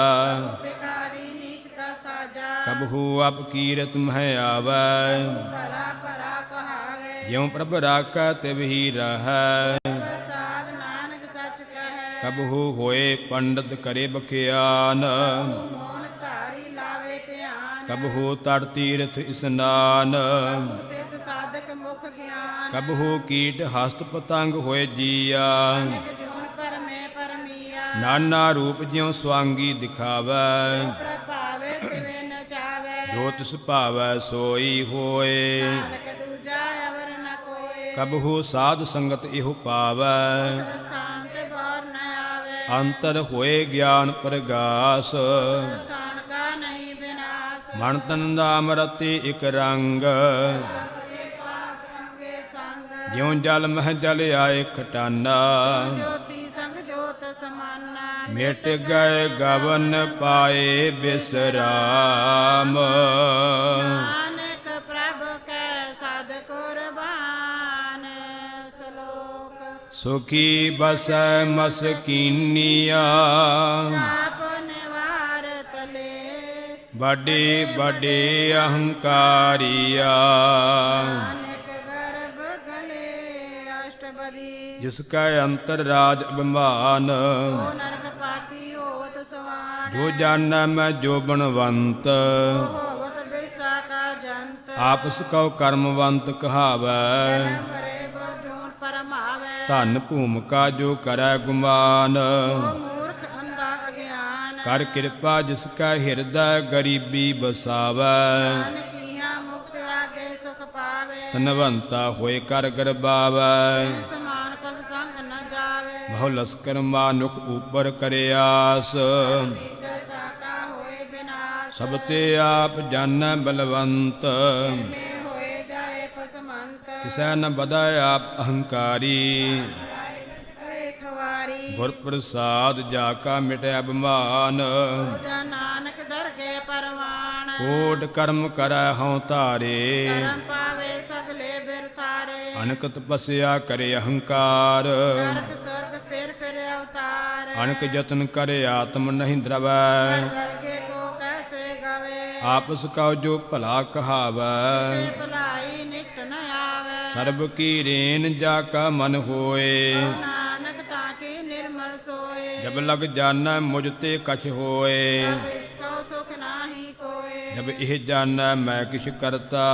ਬਿਕਾਰੀ ਨੀਚ ਕਾ ਸਾਜਾ। ਕਬਹੂ ਅਪ ਕੀਰਤ ਮਹਿ ਆਵੈ। ਭਲਾ ਭਲਾ ਕਹਾਵੇ। ਜਿਉ ਪ੍ਰਭ ਰਾਖੈ ਤਿਵਹੀ ਰਹੈ। ਪ੍ਰਸਾਦ ਨਾਨਕ ਸੱਚ ਕਹੈ। ਕਬਹੂ ਹੋਏ ਪੰਡਤ ਕਰੇ ਬਖਿਆਨ। ਮੋਨ ਧਾਰੀ ਲਾਵੇ ਧਿਆਨ। ਕਬਹੂ ਤੜ ਤੀਰਥ ਇਸਨਾਨ। ਸਿੱਧ ਸਾਧਕ ਮੁਖ ਗਿਆਨ। ਕਬਹੂ ਕੀਟ ਹਸਤ ਪਤੰਗ ਹੋਏ ਜੀਆ। ਇਕ ਜੂਨ ਪਰਮੇ ਪਰਮੀਆ। ਨਾਨਾ ਰੂਪ ਜਿਉ ਸਵਾਂਗੀ ਦਿਖਾਵੈ। ਪ੍ਰਭਾਵੇ ਤਿਵੇਂ ਨ ਚਾਵੇ। ਜੋ ਤਿਸ ਭਾਵੈ ਸੋਈ ਹੋਏ। ਨਾਨਕ ਦੂਜਾ ਅਵਰ ਨ ਕੋਏ। ਕਬਹੂ ਸਾਧ ਸੰਗਤ ਇਹੋ ਪਾਵੈ। ਸਥਾਨ ਤੇ ਬਾਹਰ ਨ ਆਵੇ। ਅੰਤਰ ਹੋਏ ਗਿਆਨ ਪ੍ਰਗਾਸ। ਸਥਾਨ ਕਾ ਨਹੀਂ ਬਿਨਾਸ਼। ਮਨ ਤਨ ਦਾ ਅਮਰਤੇ ਇਕ ਰੰਗ। ਸਕੇ ਪਾਸ ਸੰਗੇ ਸੰਗ। ਜਿਉ ਜਲ ਮਹਿ ਜਲ ਆਏ ਖਟਾਨਾ। ਜੋਤੀ ਸੰਗ ਜੋਤ ਸਮਾਨਾ। ਮਿਟ ਗਏ ਗਵਨ ਪਾਏ ਬਿਸਰਾਮ। ਨਾਨਕ ਪ੍ਰਭ ਕੈ ਸਦ ਕੁਰਬਾਨ। ਸ਼ਲੋਕ। ਸੁਖੀ ਬਸੈ ਮਸਕੀਨੀਆ। ਆਪ ਨਿਵਾਰ ਤਲੇ। ਵੱਡੇ ਵੱਡੇ ਅਹੰਕਾਰੀਆ। ਨਾਨਕ ਗਰਭ ਗਲੇ ਅਸ਼ਟਪਦੀ। ਜਿਸ ਕੈ ਅੰਤਰ ਰਾਜ ਅਭਿਮਾਨ। ਸੋ ਨਰਕ ਪਾਤੀ ਹੋਵਤ ਸਵਾਨ। ਜੋ ਜਾਣੈ ਮੈਂ ਜੋ ਬਣਵੰਤ। ਹੋਵਤ ਬਿਸਾ ਕਾ ਜੰਤ। ਆਪਸ ਕਉ ਕਰਮਵੰਤ ਕਹਾਵੈ। ਮਰੇ ਬਜੂਨ ਪਰਮਾਵੇ। ਧਨ ਭੂਮਿਕਾ ਜੋ ਕਰੈ ਗੁਮਾਨ। ਸੋ ਮੂਰਖ ਅੰਧਾ ਅਗਿਆਨ। ਕਰ ਕਿਰਪਾ ਜਿਸ ਕੈ ਹਿਰਦੈ ਗਰੀਬੀ ਬਸਾਵੈ। ਨਾਨਕੀਆਂ ਮੁਕਤ ਆਗੇ ਸੁਖ ਪਾਵੇ। ਧਨਵੰਤਾ ਹੋਏ ਕਰ ਗਰਬਾਵੈ। ਸਮਾਨ ਕਸ ਸੰਗ ਨ ਜਾਵੇ। ਬਹੁ ਲਸਕਰ ਮਾਨੁਖ ਉਪਰ ਕਰਿਆਸ। ਭੀਤਰ ਦਾਤਾ ਹੋਏ ਬਿਨਾਸ਼। ਸਭ ਤੇ ਆਪ ਜਾਣੈ ਬਲਵੰਤ। ਮੇ ਹੋਏ ਜਾਏ ਪਸਮੰਤ। ਕਿਸੈ ਨ ਬਧੈ ਆਪ ਅਹੰਕਾਰੀ। ਕਰੇ ਖਵਾਰੀ। ਗੁਰ ਪ੍ਰਸਾਦ ਜਾ ਕਾ ਮਿਟੈ ਅਭਿਮਾਨ। ਜਾ ਨਾਨਕ ਦਰਗੇ ਪਰਵਾਨ। ਕੋਟ ਕਰਮ ਕਰੈ ਹਉ ਧਾਰੇ। ਕਰਮ ਪਾਵੇ ਸਗਲੇ ਬਿਰਤਾਰੇ। ਅਨਕ ਤਪਸਿਆ ਕਰੇ ਅਹੰਕਾਰ। ਨਰਕ ਸੁਰਗ ਫਿਰ ਅਵਤਾਰ। ਅਨਕ ਯਤਨ ਕਰੇ ਆਤਮ ਨਹੀਂ ਦਰਵੈ। ਦਰਗੇ ਕੋ ਕੈਸੇ ਗਵੇ। ਆਪਸ ਕਉ ਜੋ ਭਲਾ ਕਹਾਵੈ। ਤੇ ਭਲਾਈ ਨਿਕਟ ਨ ਆਵੇ। ਸਰਬ ਕੀ ਰੇਨ ਜਾ ਕਾ ਮਨ ਹੋਏ। ਨਾਨਕ ਤਾਂ ਕੀ ਨਿਰਮਲ ਸੋਏ। ਜਬ ਲਗ ਜਾਣੈ ਮੁਝ ਤੇ ਕਛ ਹੋਏ। ਵਿਸਕੋ ਸੁਖ ਨਾਹੀ ਕੋਏ। ਜਬ ਇਹ ਜਾਣੈ ਮੈਂ ਕਿਛ ਕਰਤਾ।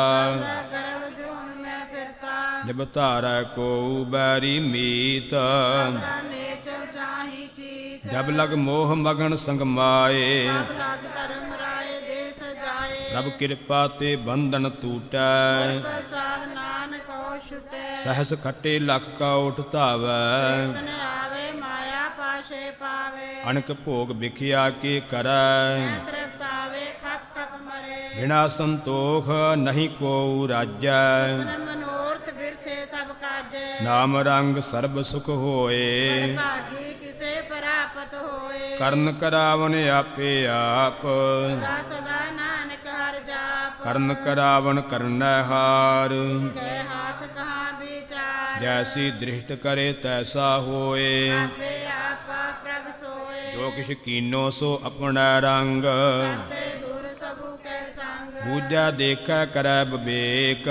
ਗਰਭ ਜੂਨ ਮੈਂ ਫਿਰਤਾ। ਜਬ ਧਾਰੈ ਕੋ ਬੈਰੀ ਮੀਤ। ਪ੍ਰਾਨੇ ਚਲ ਜਾਹੀ ਚੀਤ। ਜਬ ਲਗ ਮੋਹ ਮਗਨ ਸੰਗ ਮਾਏ। ਸਭ ਲਗ ਧਰਮ ਰਾਏ ਦੇਸ ਜਾਏ। ਪ੍ਰਭ ਕਿਰਪਾ ਤੇ ਬੰਧਨ ਟੂਟੈ ਪ੍ਰਸਾਦ ਨਾਨਕੋ ਛੁਟੇ ਸਹਸ ਖੱਟੇ ਲਖ ਕੌਟ ਧਾਵੈ ਤਨ ਆਵੇ ਮਾਇਆ ਪਾਸ਼ੇ ਪਾਵੇ ਅਣਕ ਭੋਗ ਵਿਖਿਆ ਕੇ ਕਰੈ ਤ੍ਰਿਪਤਾਵੇ ਖਪ ਖਪ ਮਰੇ ਬਿਨਾ ਸੰਤੋਖ ਨਹੀਂ ਕੋ ਰਾਜੈ ਮਨ ਮਨੋਰਥ ਬਿਰਥੇ ਸਭ ਕਾਜੇ ਨਾਮ ਰੰਗ ਸਰਬ ਸੁਖ ਹੋਏ ਭਾਗੀ ਕਿਸੇ ਪ੍ਰਾਪਤ ਹੋਏ ਕਰਨ ਕਰਾਵਨ ਆਪੇ ਆਪ ਸਦਾ ਸਦਾ ਨਾਨਕ ਹਰਿ ਜਾਪ ਕਰਨ ਕਰਾਵਨ ਕਰਨੈ ਹਾਰ ਗਏ ਹਾਥ ਕਹਾਂ ਵਿਚਾਰ ਜੈਸੀ ਦ੍ਰਿਸ਼ਟ ਕਰੇ ਤੈਸਾ ਹੋਏ ਆਪੇ ਆਪਾ ਪ੍ਰਭ ਸੋਏ ਜੋ ਕਿਛ ਕੀਨੋ ਸੋ ਆਪਣਾ ਰੰਗ ਆਪੇ ਦੂਰ ਸਭੂ ਕੈ ਸੰਗ ਬੂਝਾ ਦੇਖੈ ਕਰੈ ਵਿਵੇਕ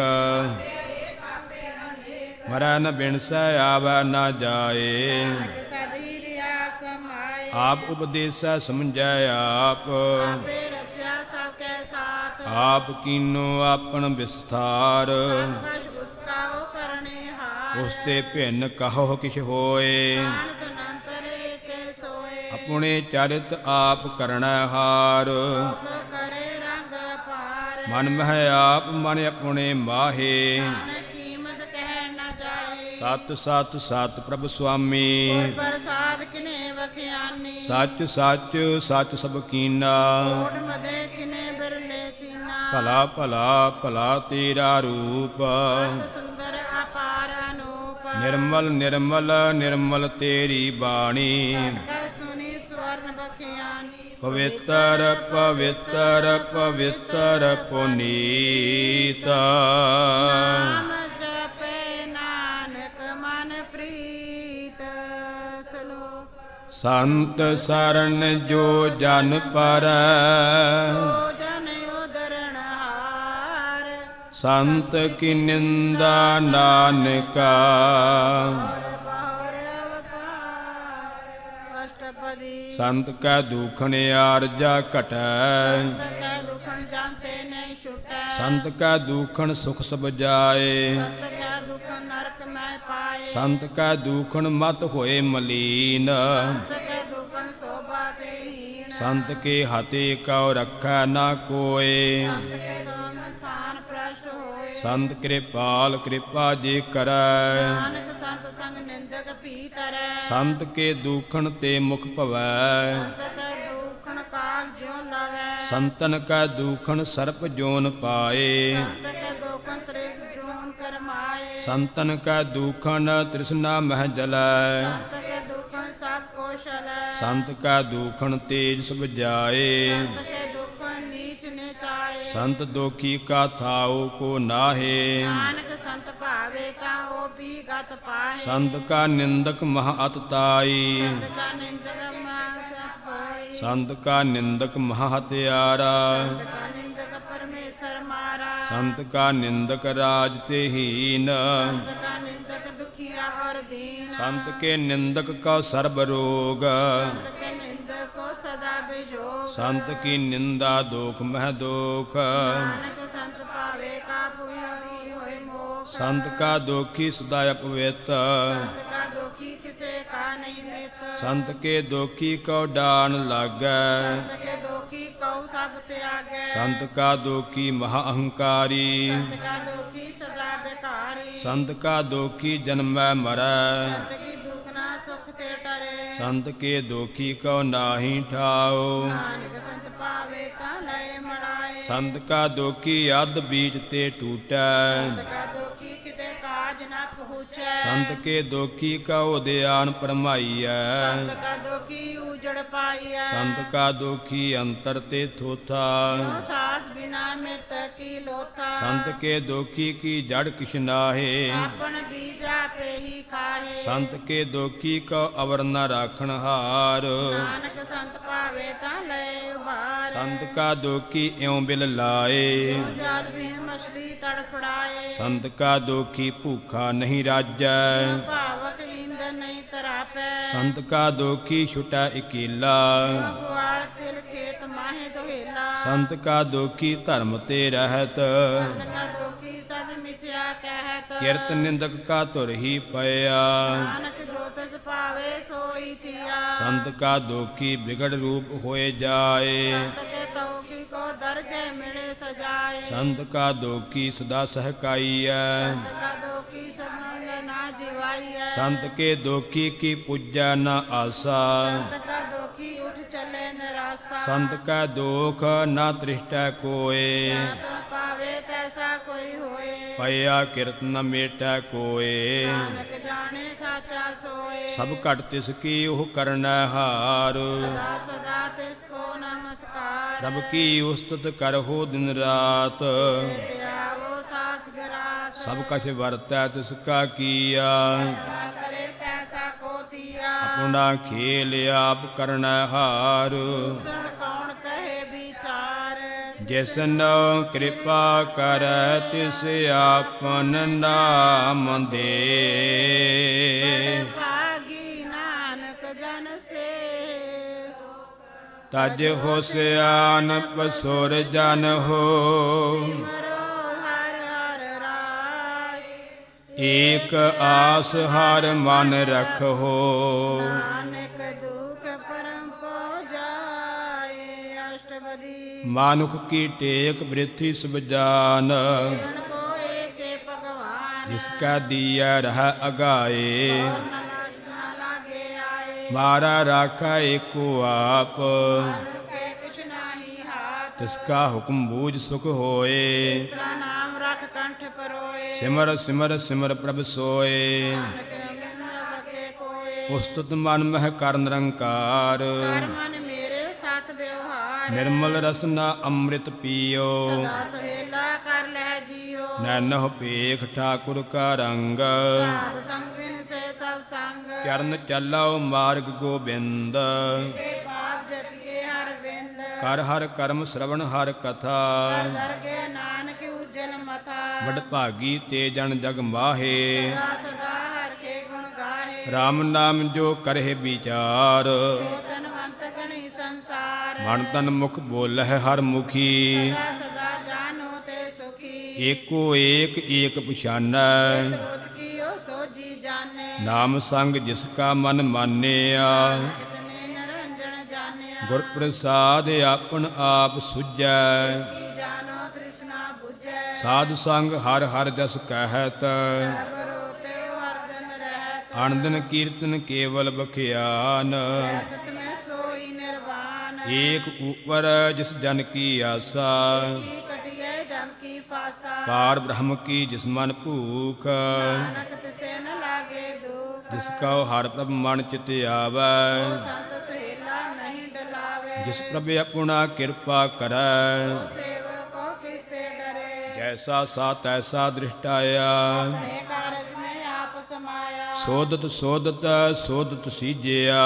ਮਰੈ ਨ ਬਿਨਸੈ ਆਵੈ ਨ ਜਾਏ ਸਦੀ ਲਿਆ ਸਮਾਏ ਆਪ ਉਪਦੇਸੈ ਸਮਝੈ ਆਪ ਆਪੇ ਰਚਿਆ ਸਭ ਕੈ ਸਾਥ ਆਪ ਕੀਨੋ ਆਪਨ ਵਿਸਥਾਰ ਕਛ ਉਸਕਾਉ ਕਰਨੇ ਹਾਰ ਉਸ ਤੇ ਭਿੰਨ ਕਹੋ ਕਿਛ ਹੋਏ ਅਨੰਤ ਅਨੰਤਰੇ ਕੇ ਸੋਏ ਆਪਣੇ ਚਰਿਤ ਆਪ ਕਰਣੈ ਹਾਰ ਤੋ ਕਰੇ ਰੰਗ ਪਾਰ ਮਨ ਮਹਿ ਆਪ ਮਨ ਆਪਣੇ ਮਾਹੇ ਮਨ ਕੀਮਤ ਕਹਿ ਨ ਜਾਏ ਸਤ ਸਤ ਸਤ ਪ੍ਰਭ ਸੁਆਮੀ ਪ੍ਰਸਾਦ ਕਿਨੇ ਵਖਿਆਨੀ ਸੱਚ ਸੱਚ ਸੱਚ ਸਭ ਕੀਨਾ ਕੋਟ ਮਦੇ ਕਿਨੇ ਬਿਰਲੇ ਚੀਨਾ ਭਲਾ ਭਲਾ ਭਲਾ ਤੇਰਾ ਰੂਪ ਸੁੰਦਰ ਅਪਾਰ ਅਨੂਪ ਨਿਰਮਲ ਨਿਰਮਲ ਨਿਰਮਲ ਤੇਰੀ ਬਾਣੀ ਕੈ ਸੁਨੀ ਸਵਰਨ ਬਖਿਆਨੀ ਪਵਿੱਤਰ ਪਵਿੱਤਰ ਪਵਿੱਤਰ ਪੁਨੀਤ ਨਾਮ ਜਪੇ ਨਾਨਕ ਮਨ ਪ੍ਰੀਤ ਸਲੋਕ ਸੰਤ ਸਰਨ ਜੋ ਜਨ ਪਰੈ ਸੋ ਜਨ ਉਦਰਣ ਹਾਰ ਸੰਤ ਕੀ ਨਿੰਦਾ ਨਾਨਕਾ ਔਰ ਬਹੁਰ ਅਵਤਾਰ ਅਸ਼ਟਪਦੀ ਸੰਤ ਕੈ ਦੁਖਨ ਆਰਜਾ ਘਟੈ ਕੈ ਦੁਖਣ ਜਾਂਤੇ ਨਹੀਂ ਛੁਟੈ ਸੰਤ ਕੈ ਦੁਖਨ ਸੁਖ ਸਭ ਜਾਏ ਸੰਤ ਕੈ ਦੁਖ ਨਰਕ ਮੈਂ ਪਾਏ ਸੰਤ ਕੈ ਦੁਖਨ ਮਤ ਹੋਏ ਮਲੀਨ ਸੰਤ ਕੈ ਦੁਖਣ ਸੋਭਾ ਤੇ ਹੀਣ ਸੰਤ ਕੇ ਹਤੇ ਕਉ ਰੱਖੈ ਨਾ ਕੋਏ ਸੰਤ ਕੈ ਦੋਨ ਥਾਨ ਪ੍ਰਸ਼ਟ ਹੋਏ ਸੰਤ ਕਿਰਪਾਲ ਕਿਰਪਾ ਜੇ ਕਰੈ ਨਾਨਕ ਸੰਤ ਸੰਗ ਨਿੰਦਕ ਭੀ ਤਰੈ ਸੰਤ ਕੇ ਦੁਖਨ ਤੇ ਮੁਖ ਭਵੈ ਸੰਤ ਕੈ ਦੁਖਣ ਕਾਗ ਜਿਉ ਲਵੈ ਸੰਤਨ ਕੈ ਦੁਖਨ ਸਰਪ ਜੋਨ ਪਾਏ ਸੰਤ ਕੈ ਦੁਖਣ ਤ੍ਰਿਗ ਜੋਨ ਕਰਮਾਏ ਸੰਤਨ ਕੈ ਦੁਖਨ ਤ੍ਰਿਸ਼ਨਾ ਮਹਿ ਜਲੈ ਸੰਤ ਕੈ ਦੁਖਣ ਸਭ ਕੋਸ਼ਲੈ ਸੰਤ ਕੈ ਦੁਖਨ ਤੇਜ ਸਭ ਜਾਏ ਸੰਤ ਕੈ ਦੁਖਣ ਨੀਚ ਨਿਚਾਏ ਸੰਤ ਦੋਖੀ ਕਾ ਥਾਉ ਕੋ ਨਾਹੇ ਨਾਨਕ ਸੰਤ ਭਾਵੇ ਤਾਂ ਉਹ ਵੀ ਗਤ ਪਾਹੇ ਸੰਤ ਕਾ ਨਿੰਦਕ ਮਹ ਅਤ ਤਾਈ ਸੰਤ ਕਾ ਨਿੰਦਕ ਮਾਤ ਹੋਈ ਸੰਤ ਕਾ ਨਿੰਦਕ ਮਹ ਹਤਿਆਰਾ ਸੰਤ ਕਾ ਨਿੰਦਕ ਪਰਮੇਸ਼ਰ ਮਾਰਾ ਸੰਤ ਕਾ ਨਿੰਦਕ ਰਾਜ ਤੇ ਹੀਨ ਸੰਤ ਕਾ ਨਿੰਦਕ ਦੁਖੀਆ ਔਰ ਦੀਨ ਸੰਤ ਕੇ ਨਿੰਦਕ ਕਾ ਸਰਬ ਰੋਗ ਸੰਤ ਕੇ ਨਿੰਦਕ ਕੋ ਸਦਾ ਬਿਜੋਗ ਸੰਤ ਕੀ ਨਿੰਦਾ ਦੋਖ ਮਹਿ ਦੋਖ ਨਾਨਕ ਸੰਤ ਭਾਵੇ ਕਾ ਪੁਈ ਹੋਏ ਮੋਖ ਸੰਤ ਕਾ ਦੋਖੀ ਸਦਾ ਅਪਵਿੱਤ ਸੰਤ ਕਾ ਦੁਖੀ ਕਿਸੇ ਕਾ ਨਹੀਂ ਮਿਤ ਸੰਤ ਕੇ ਦੋਖੀ ਕਉ ਡਾਨ ਲਾਗੈ ਸੰਤ ਕੇ ਦੁਖੀ ਕਉ ਸਭ ਤਿਆਗੈ ਸੰਤ ਕਾ ਦੋਖੀ ਮਹਾ ਅਹੰਕਾਰੀ ਸੰਤ ਕਾ ਦੁਖੀ ਸਦਾ ਬਿਕਾਰੀ ਸੰਤ ਕਾ ਦੋਖੀ ਜਨਮੈ ਮਰੈ ਸੰਤ ਕੀ ਦੁਖ ਨਾ ਸੁਖ ਤੇ ਟਰੇ ਸੰਤ ਕੇ ਦੋਖੀ ਕਉ ਨਾਹੀ ਠਾਓ ਨਾਨਕ ਸੰਤ ਭਾਵੇ ਤਾਂ ਲੈ ਮੜਾਏ ਸੰਤ ਕਾ ਦੋਖੀ ਅਧ ਬੀਜ ਤੇ ਟੂਟੈ ਸੰਤ ਕਾ ਦੁਖੀ ਕਿਤੇ ਕਾਜ ਨਾ ਪਹੁੰਚੈ ਸੰਤ ਕੇ ਦੋਖੀ ਕਉ ਉਦਿਆਨ ਪਰਮਾਈਐ ਸੰਤ ਕਾ ਦੁਖੀ ਉਜੜ ਪਾਈਐ ਸੰਤ ਕਾ ਦੋਖੀ ਅੰਤਰ ਤੇ ਥੋਥਾ ਜੋ ਸਾਸ ਬਿਨਾ ਮਿਰਤ ਕੀ ਲੋਥਾ ਸੰਤ ਕੇ ਦੋਖੀ ਕੀ ਜੜ ਕਿਛ ਨਾਹੇ ਆਪਨ ਬੀਜ ਆਪੇ ਹੀ ਖਾਹੇ ਸੰਤ ਕੇ ਦੋਖੀ ਕਉ ਅਵਰ ਨ ਰਾਖਣ ਹਾਰ ਨਾਨਕ ਸੰਤ ਭਾਵੇ ਤਾਂ ਲੈ ਉਬਾਰ ਸੰਤ ਕਾ ਦੋਖੀ ਇਉ ਬਿਲ ਲਾਏ ਜਲ ਬਿਨ ਮਛਲੀ ਤੜਫੜਾਏ ਸੰਤ ਕਾ ਦੋਖੀ ਭੂਖਾ ਨਹੀਂ ਰਾਜੈ ਭਾਵਕ ਇੰਦ ਨਹੀਂ ਤਰਾਪੈ ਸੰਤ ਕਾ ਦੋਖੀ ਛੁਟੈ ਇਕੀਲਾ ਭਗਵਾਨ ਤਿਲ ਖੇਤ ਮਾਹੇ ਦੁਹੇਲਾ ਸੰਤ ਕਾ ਦੋਖੀ ਧਰਮ ਤੇ ਰਹਿਤ ਸੰਤ ਕਾ ਦੁਖੀ ਸਦ ਮਿਥਿਆ ਕਹਿਤ ਕਿਰਤ ਨਿੰਦਕ ਕਾ ਧੁਰ ਹੀ ਪਿਆ ਨਾਨਕ ਜੋ ਤਿਸ ਭਾਵੇ ਸੋਈ ਥੀਆ ਸੰਤ ਕਾ ਦੋਖੀ ਵਿਗੜ ਰੂਪ ਹੋਏ ਜਾਏ ਸੰਤ ਕੇ ਤਉ ਕੀ ਕੋ ਦਰਗਹਿ ਮਿਲੇ ਸਜਾ ਸੰਤ ਕਾ ਦੋਖੀ ਸਦਾ ਸਹਿਕਾਈਐ ਸੰਤ ਕਾ ਦੋਖੀ ਸਦਾ ਨਾ ਜਿਵਾਈਐ ਸੰਤ ਕੇ ਦੋਖੀ ਕੀ ਪੂਜੈ ਨ ਆਸਾ ਸੰਤ ਕਾ ਦੋਖੀ ਉਠ ਚੱਲੇ ਨਿਰਾਸਾ ਸੰਤ ਕਾ ਦੋਖ ਨਾ ਤ੍ਰਿਸ਼ਟੈ ਕੋਏ ਤਾ ਪਾਵੇ ਤੈਸਾ ਕੋਈ ਹੋਏ ਭਇਆ ਕਿਰਤ ਨ ਮੇਟੈ ਕੋਏ ਨਾਨਕ ਜਾਣੇ ਸਾਚਾ ਸੋਏ ਸਭ ਘਟ ਤਿਸ ਕੀ ਉਹ ਕਰਨੈ ਹਾਰ ਸਦਾ ਸਦਾ ਤਿਸ ਕੋ ਨਮਸਕਾਰ ਰਬ ਕੀ ਉਸਤਤ ਕਰਹੁ ਦਿਨ ਰਾਤ ਧਿਆਵੋ ਸਾਸ ਗਰਾਸ ਸਭ ਕਛ ਵਰਤੈ ਤਿਸ ਕਾ ਕੀਆ ਸਾ ਕਰੇ ਤੈਸਾ ਕੋ ਤੀਆ ਆਪਣਾ ਖੇਲ ਆਪ ਕਰਨੈ ਹਾਰ ਸੁਣ ਕੌਣ ਕਹੇ ਵਿਚਾਰ ਜਿਸਨ ਕਿਰਪਾ ਕਰੈ ਤਿਸ ਆਪਨ ਨਾਮ ਦੇ ਭਾਗੀ ਨਾਨਕ ਜਨ ਸੇ ਤਜ ਹੋ ਸਿਆਨਪ ਸੁਰ ਜਨ ਹੋ ਮਰੋ ਹਰ ਹਰ ਰਾਜ ਏਕ ਆਸ ਹਰ ਮਨ ਰਖੋ ਨਾਨਕ ਦੁਖ ਪਰਮ ਪੋ ਜਾਏ ਅਸ਼ਟਪਦੀ ਮਾਨੁਖ ਕੀ ਟੇਕ ਬ੍ਰਿਥੀ ਸਭ ਜਾਨ ਜਨ ਕੋ ਏਕੇ ਭਗਵਾਨ ਜਿਸ ਕਾ ਦੀਐ ਰਹਿ ਅਗਾਏ ਨਾ ਲਾਗੇ ਆਏ ਮਾਰਾ ਰਾਖਾ ਏਕੋ ਆਪ ਕੇ ਕਿਛ ਨਾਹੀ ਹਾਥ ਤਿਸ ਕਾ ਹੁਕਮ ਬੂਝ ਸੁਖ ਹੋਏ ਤਿਸਰਾ ਨਾਮ ਰਖ ਕੰਠ ਪਰੋਏ ਸਿਮਰ ਸਿਮਰ ਸਿਮਰ ਪ੍ਰਭ ਸੋਏ ਨਾਨਕ ਬਿਨ ਲਗੇ ਕੋਏ ਉਸਤਤ ਮਨ ਮਹਿ ਕਰ ਨਿਰੰਕਾਰ ਕਰ ਮਨ ਮੇਰੇ ਸਤ ਵਿਵਹਾਰ ਨਿਰਮਲ ਰਸਨਾ ਅੰਮ੍ਰਿਤ ਪੀਓ ਸਦਾ ਸਹੇਲਾ ਕਰ ਲੈ ਜੀਓ ਨੈਨਹੁ ਭੇਖ ਠਾਕੁਰ ਕਾ ਰੰਗ ਸਾਧ ਸੰਗ ਬਿਨ ਸੇ ਸਭ ਸੰਗ ਚਰਨ ਚਲਾਓ ਮਾਰਗ ਗੋਬਿੰਦ ਕੇ ਪਾਪ ਜਪੀਏ ਹਰ ਬਿੰਦ ਕਰ ਹਰ ਕਰਮ ਸ਼ਰਵਣ ਹਰ ਕਥਾ ਦਰਗੇ ਨਾਨਕ ਉਜਲ ਮਥਾ ਵਡ ਭਾਗੀ ਤੇ ਜਨ ਜਗ ਮਾਹੇ ਸਦਾ ਸਦਾ ਹਰ ਕੇ ਗੁਣ ਗਾਹੇ RAM ਨਾਮ ਜੋ ਕਰਹਿ ਵਿਚਾਰ ਸੋ ਤਨਵੰਤ ਗਣੀ ਸੰਸਾਰ ਮਨ ਤਨ ਮੁਖ ਬੋਲਹਿ ਹਰ ਮੁਖੀ ਸਦਾ ਸਦਾ ਜਾਨੋ ਤੇ ਸੁਖੀ ਏਕੋ ਏਕ ਏਕ ਪਛਾਨੈ ਤੋਤ ਕੀਓ ਸੋਜੀ ਜਾਣੇ ਨਾਮ ਸੰਗ ਜਿਸ ਕਾ ਮਨ ਮਾਨਿਆ ਕਿਤਨੇ ਨਰੰਜਨ ਜਾਣਿਆ ਗੁਰ ਪ੍ਰਸਾਦ ਆਪਨ ਆਪ ਸੁਝੈ ਕੀ ਜਾਨੋ ਤ੍ਰਿਸ਼ਨਾ 부ਝੈ ਸਾਧ ਸੰਗ ਹਰ ਹਰ ਜਸ ਕਹਿਤ ਬਰੋ ਤੇ ਵਰਜਨ ਰਹਿਤ ਅਨੰਦਨ ਕੀਰਤਨ ਕੇਵਲ ਬਖਿਆਨ ਸਤ ਮੈਂ ਸੋਈ ਨਿਰਵਾਨ ਏਕ ਉਪਰ ਜਿਸ ਜਨ ਕੀ ਆਸਾ ਕੀ ਕਟਿਏ ਜਮ ਕੀ ਫਾਸਾ ਪਾਰ ਬ੍ਰਹਮ ਕੀ ਜਿਸ ਮਨ ਭੂਖ ਨਾਨਕ ਤਿਸੇ ਨ ਲਾਗੇ ਦੁਖ ਜਿਸ ਕਉ ਹਰ ਪ੍ਰਭ ਮਨ ਚਿਤ ਆਵੈ ਸੰਤ ਸਹੇਲਾ ਨਹੀਂ ਡਲਾਵੇ ਜਿਸ ਪ੍ਰਭ ਆਪਣਾ ਕਿਰਪਾ ਕਰੈ ਸੇਵਕ ਕੋ ਕਿਸ ਤੇ ਡਰੇ ਜੈਸਾ ਸਾ ਤੈਸਾ ਦ੍ਰਿਸ਼ਟਾਇਆ ਆਪਣੇ ਕਾਰਜ ਮੈਂ ਆਪ ਸਮਾਇਆ ਸੋਦਤ ਸੋਦਤ ਸੋਦਤ ਸੀਜਿਆ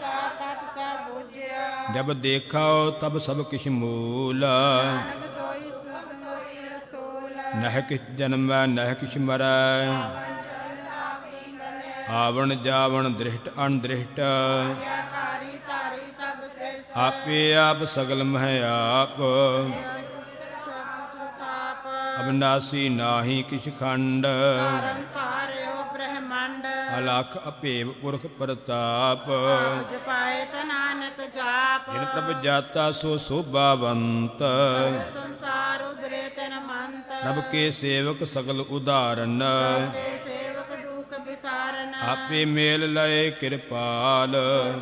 ਸਾ ਤਤ ਸਭ ਬੁਝਿਆ ਜਬ ਦੇਖਾਓ ਤਬ ਸਭ ਕਿਛ ਮੂਲ ਨਾਨਕ ਸੋਈ ਸੁਖ ਸੋਈ ਰਸੂਲ ਨਹਿ ਕਿਛ ਜਨਮੈ ਨਹਿ ਕਿਛ ਮਰੈ ਆਵਣ ਜਾਵਣ ਦ੍ਰਿਸ਼ਟ ਅਣਦ੍ਰਿਸ਼ਟ ਕਾਰੀ ਧਾਰੀ ਸਭ ਸ੍ਰੇਸ਼ਟ ਆਪੇ ਆਪ ਸਗਲ ਮਹਿ ਆਪ ਤਾਪ ਅਬਨਾਸੀ ਨਾਹੀ ਕਿਛ ਖੰਡ ਧਾਰਨ ਧਾਰਿਓ ਬ੍ਰਹਮੰਡ ਅਲਖ ਅਭੇਵ ਪੁਰਖ ਪ੍ਰਤਾਪ ਜਪਾਏ ਤ ਨਾਨਕ ਜਾਪ ਜਿਨ ਪ੍ਰਭ ਜਾਤਾ ਸੋ ਸੋਭਾਵੰਤ ਸੰਸਾਰ ਉਦਰੇ ਤਨ ਮੰਤ ਪ੍ਰਭ ਕੇ ਸੇਵਕ ਸਗਲ ਉਦਾਹਰਨ ਕੇ ਸੇਵਕ ਦੁਖ ਵਿਸਾਰਨ ਆਪੇ ਮੇਲ ਲਏ ਕਿਰਪਾਲ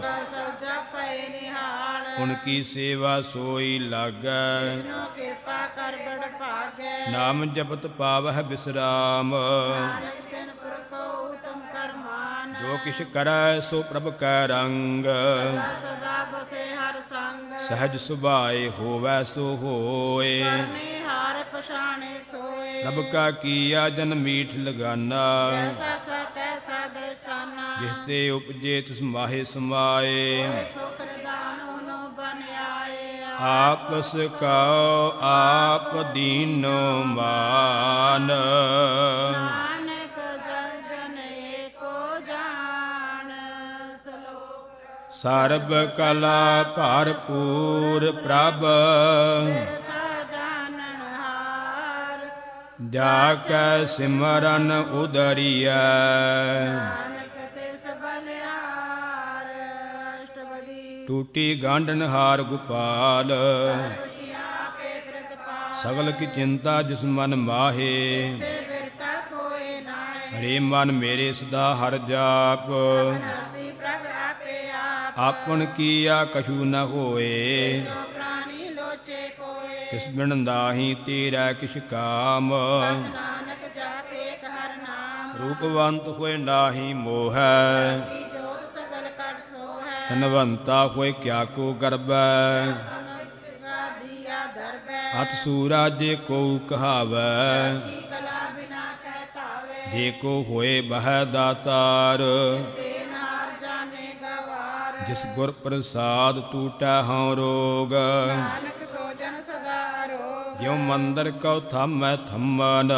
ਕਾ ਸਭ ਜਪੈ ਨਿਹਾਲ ਹੁਣ ਕੀ ਸੇਵਾ ਸੋਈ ਲਾਗੈ ਜਿਨੋ ਕਿਰਪਾ ਕਰ ਬੜ ਭਾਗੈ ਨਾਮ ਜਪਤ ਪਾਵਹਿ ਬਿਸਰਾਮ ਨਾਨਕ ਤਿਨ ਪੁਰਖੋ ਉਤਮ ਕਰਮਾਨ ਜੋ ਕਿਛ ਕਰੈ ਸੋ ਪ੍ਰਭ ਕੈ ਰੰਗ ਸਦਾ ਸਦਾ ਬਸੇ ਹਰ ਸੰਗ ਸਹਜ ਸੁਭਾਏ ਹੋਵੈ ਸੋ ਹੋਏ ਕਰਨੇ ਹਾਰ ਪਛਾਣੇ ਸੋਏ ਪ੍ਰਭ ਕਾ ਕੀਆ ਜਨ ਮੀਠ ਲਗਾਨਾ ਐਸਾ ਸਤ ਐਸਾ ਦ੍ਰਿਸ਼ਟਾਨਾ ਜਿਸ ਤੇ ਉਪਜੇ ਤਿਸ ਮਾਹੇ ਸਮਾਏ ਸੁਖ ਰਦਾਨੋ ਨੋ ਬਨ ਆਏ ਆਪਸ ਕਉ ਆਪ ਦੀਨੋ ਮਾਨ ਨਾਨਕ ਜਨ ਜਨ ਏਕੋ ਜਾਣ ਸਲੋਕ ਸਰਬ ਕਲਾ ਭਰਪੂਰ ਪ੍ਰਭ ਬਿਰਥਾ ਜਾਣਨ ਹਾਰ ਜਾ ਕੈ ਸਿਮਰਨ ਉਦਰੀਐ ਨਾਨਕ ਤਿਸ ਬਲਿਹਾਰ ਅਸ਼ਟਪਦੀ ਟੂਟੀ ਗਾਂਢਨ ਹਾਰ ਗੋਪਾਲ ਉੱਚੀਆਂ ਆਪੇ ਪ੍ਰਤਪਾਲ ਸਗਲ ਕੀ ਚਿੰਤਾ ਜਿਸ ਮਨ ਮਾਹੇ ਤੇ ਬਿਰਤਾ ਕੋਏ ਨਾਏ ਹਰੇ ਮਨ ਮੇਰੇ ਸਦਾ ਹਰ ਜਾਪ ਨਾਸੀ ਪ੍ਰਭ ਆਪੇ ਆਪ ਆਪਨ ਕੀਆ ਕਛੂ ਨ ਹੋਏ ਸੋ ਪ੍ਰਾਣੀ ਲੋਚੇ ਕੋਏ ਤਿਸ ਬਿਨ ਨਾਹੀ ਤੇਰਾ ਕਿਛ ਕਾਮ ਨਾਨਕ ਜਾਪੇ ਹਰ ਨਾਮ ਰੂਪਵੰਤ ਹੋਏ ਨਾਹੀ ਮੋਹੈ ਕੀ ਜੋਤ ਸਗਲ ਕਟ ਸੋ ਹੈ ਧਨਵੰਤਾ ਹੋਏ ਕਿਆ ਕੋ ਗਰਬੈ ਸਮਝਾ ਦੀਆ ਦਰਬੈ ਅਤ ਸੂਰਾ ਜੇ ਕੋ ਕਹਾਵੈ ਕੀ ਕਲਾ ਬਿਨਾ ਕਹਿ ਧਾਵੇ ਜੇ ਕੋ ਹੋਏ ਬਹਿ ਦਾਤਾਰ ਤੇ ਨਾਰ ਜਾਣੇ ਗਵਾਰ ਜਿਸ ਗੁਰ ਪ੍ਰਸਾਦ ਟੂਟੈ ਹਉ ਰੋਗ ਨਾਨਕ ਸੋ ਜਨ ਸਦਾ ਅਰੋਗ ਜਿਉ ਮੰਦਰ ਕਉ ਥੰਮੈ ਥੰਮਨ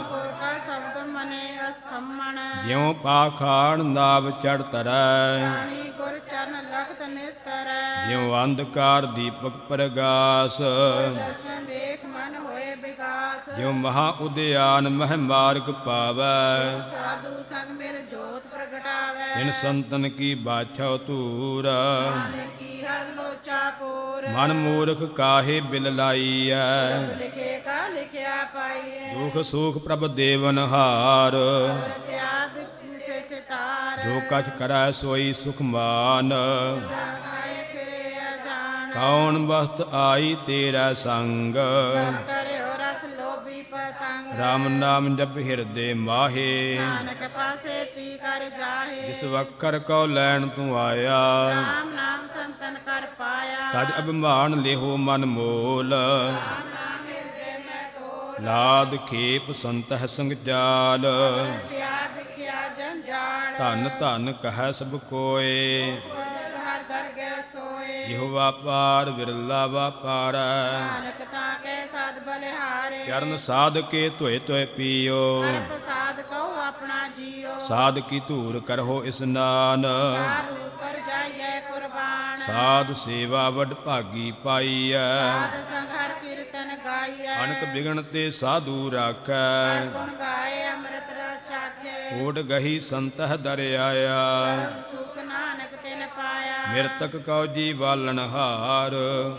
ਗੁਰ ਕਾ ਸ਼ਬਦ ਮਨੇ ਅਸਥੰਮਣ ਜਿਉ ਪਾਖਾਣ ਨਾਵ ਚੜ ਤਰੈ ਪਾਣੀ ਗੁਰ ਚਰਨ ਲਖਤ ਨਿਸਤਰੈ ਜਿਉ ਅੰਧਕਾਰ ਦੀਪਕ ਪ੍ਰਗਾਸ ਦਰਸ਼ਨ ਦੇਖ ਮਨ ਹੋਏ ਵਿਗਾਸ ਜਿਉ ਮਹਾ ਉਦਿਆਨ ਮਹਿ ਮਾਰਗ ਪਾਵੈ ਸਾਧੂ ਸੰਗ ਮਿਲ ਜੋਤ ਪ੍ਰਗਟਾਵੇ ਇਨ ਸੰਤਨ ਕੀ ਬਾਛਾ ਧੂਰ ਨਾਨਕ ਕੀ ਹਰ ਲੋਚਾ ਪੂਰ ਮਨ ਮੂਰਖ ਕਾਹੇ ਬਿਲ ਲਾਈਐ ਲਿਖੇ ਕਾ ਲਿਖਿਆ ਪਾਈਏ ਦੁਖ ਸੁਖ ਪ੍ਰਭ ਦੇਵਨ ਹਾਰ ਤਿਆਗ ਸੇ ਚਿਤਾਰ ਜੋ ਕਛ ਕਰੈ ਸੋਈ ਸੁਖ ਮਾਨ ਆਏ ਕੇ ਅਜਾਣ ਕੌਣ ਬਖਤ ਆਈ ਤੇਰਾ ਸੰਗ ਕਰਿਓ ਰਸ ਲੋਭੀ ਪਤੰਗ ਰਾਮ ਨਾਮ ਜਪ ਹਿਰਦੇ ਮਾਹੇ ਨਾਨਕ ਪਾਸੇ ਤੀ ਕਰ ਜਾਹੇ ਜਿਸ ਵਕਰ ਕਉ ਲੈਣ ਤੂੰ ਆਇਆ ਰਾਮ ਨਾਮ ਸੰਤਨ ਕਰ ਪਾਇਆ ਤਜ ਅਭਿਮਾਨ ਲਿਹੋ ਮਨ ਮੋਲ ਨਾਮ ਹਿਰਦੇ ਮੈਂ ਤੋਲ ਲਾਦ ਖੇਪ ਸੰਤਹ ਸੰਗ ਜਾਲ ਤਿਆਗ ਵਿਖਿਆ ਜੰਜਾਲ ਧਨ ਧਨ ਕਹੈ ਸਭ ਕੋਏ ਹਰ ਦਰਗਹਿ ਸੋਏ ਇਹੋ ਵਾਪਾਰ ਵਿਰਲਾ ਵਾਪਾਰੈ ਨਾਨਕ ਤਾਂ ਕੈ ਸਾਧ ਬਲਿਹਾਰੇ ਚਰਨ ਸਾਧ ਕੇ ਧੋਏ ਧੋਏ ਪੀਓ ਹਰ ਪ੍ਰਸਾਦ ਕਉ ਆਪਣਾ ਜੀਓ ਸਾਧ ਕੀ ਧੂਰ ਕਰਹੁ ਇਸਨਾਨ ਸਾਧ ਉਪਰ ਜਾਈਐ ਕੁਰਬਾਨ ਸਾਧ ਸੇਵਾ ਵਡ ਭਾਗੀ ਪਾਈਐ ਸਾਧ ਸੰਗ ਹਰ ਕੀਰਤਨ ਗਾਈਐ ਅਣਕ ਬਿਗਣ ਤੇ ਸਾਧੂ ਰਾਖੈ ਗੁਣ ਗਾਏ ਅੰਮ੍ਰਿਤ ਰਸ ਚਾਖੇ ਓਟ ਗਹੀ ਸੰਤਹ ਦਰ ਆਇਆ ਸੁਖ ਨਾਨਕ ਤਿਨ ਪਾਇਆ ਮਿਰਤਕ ਕਉ ਜੀ ਵਾਲਣ ਹਾਰ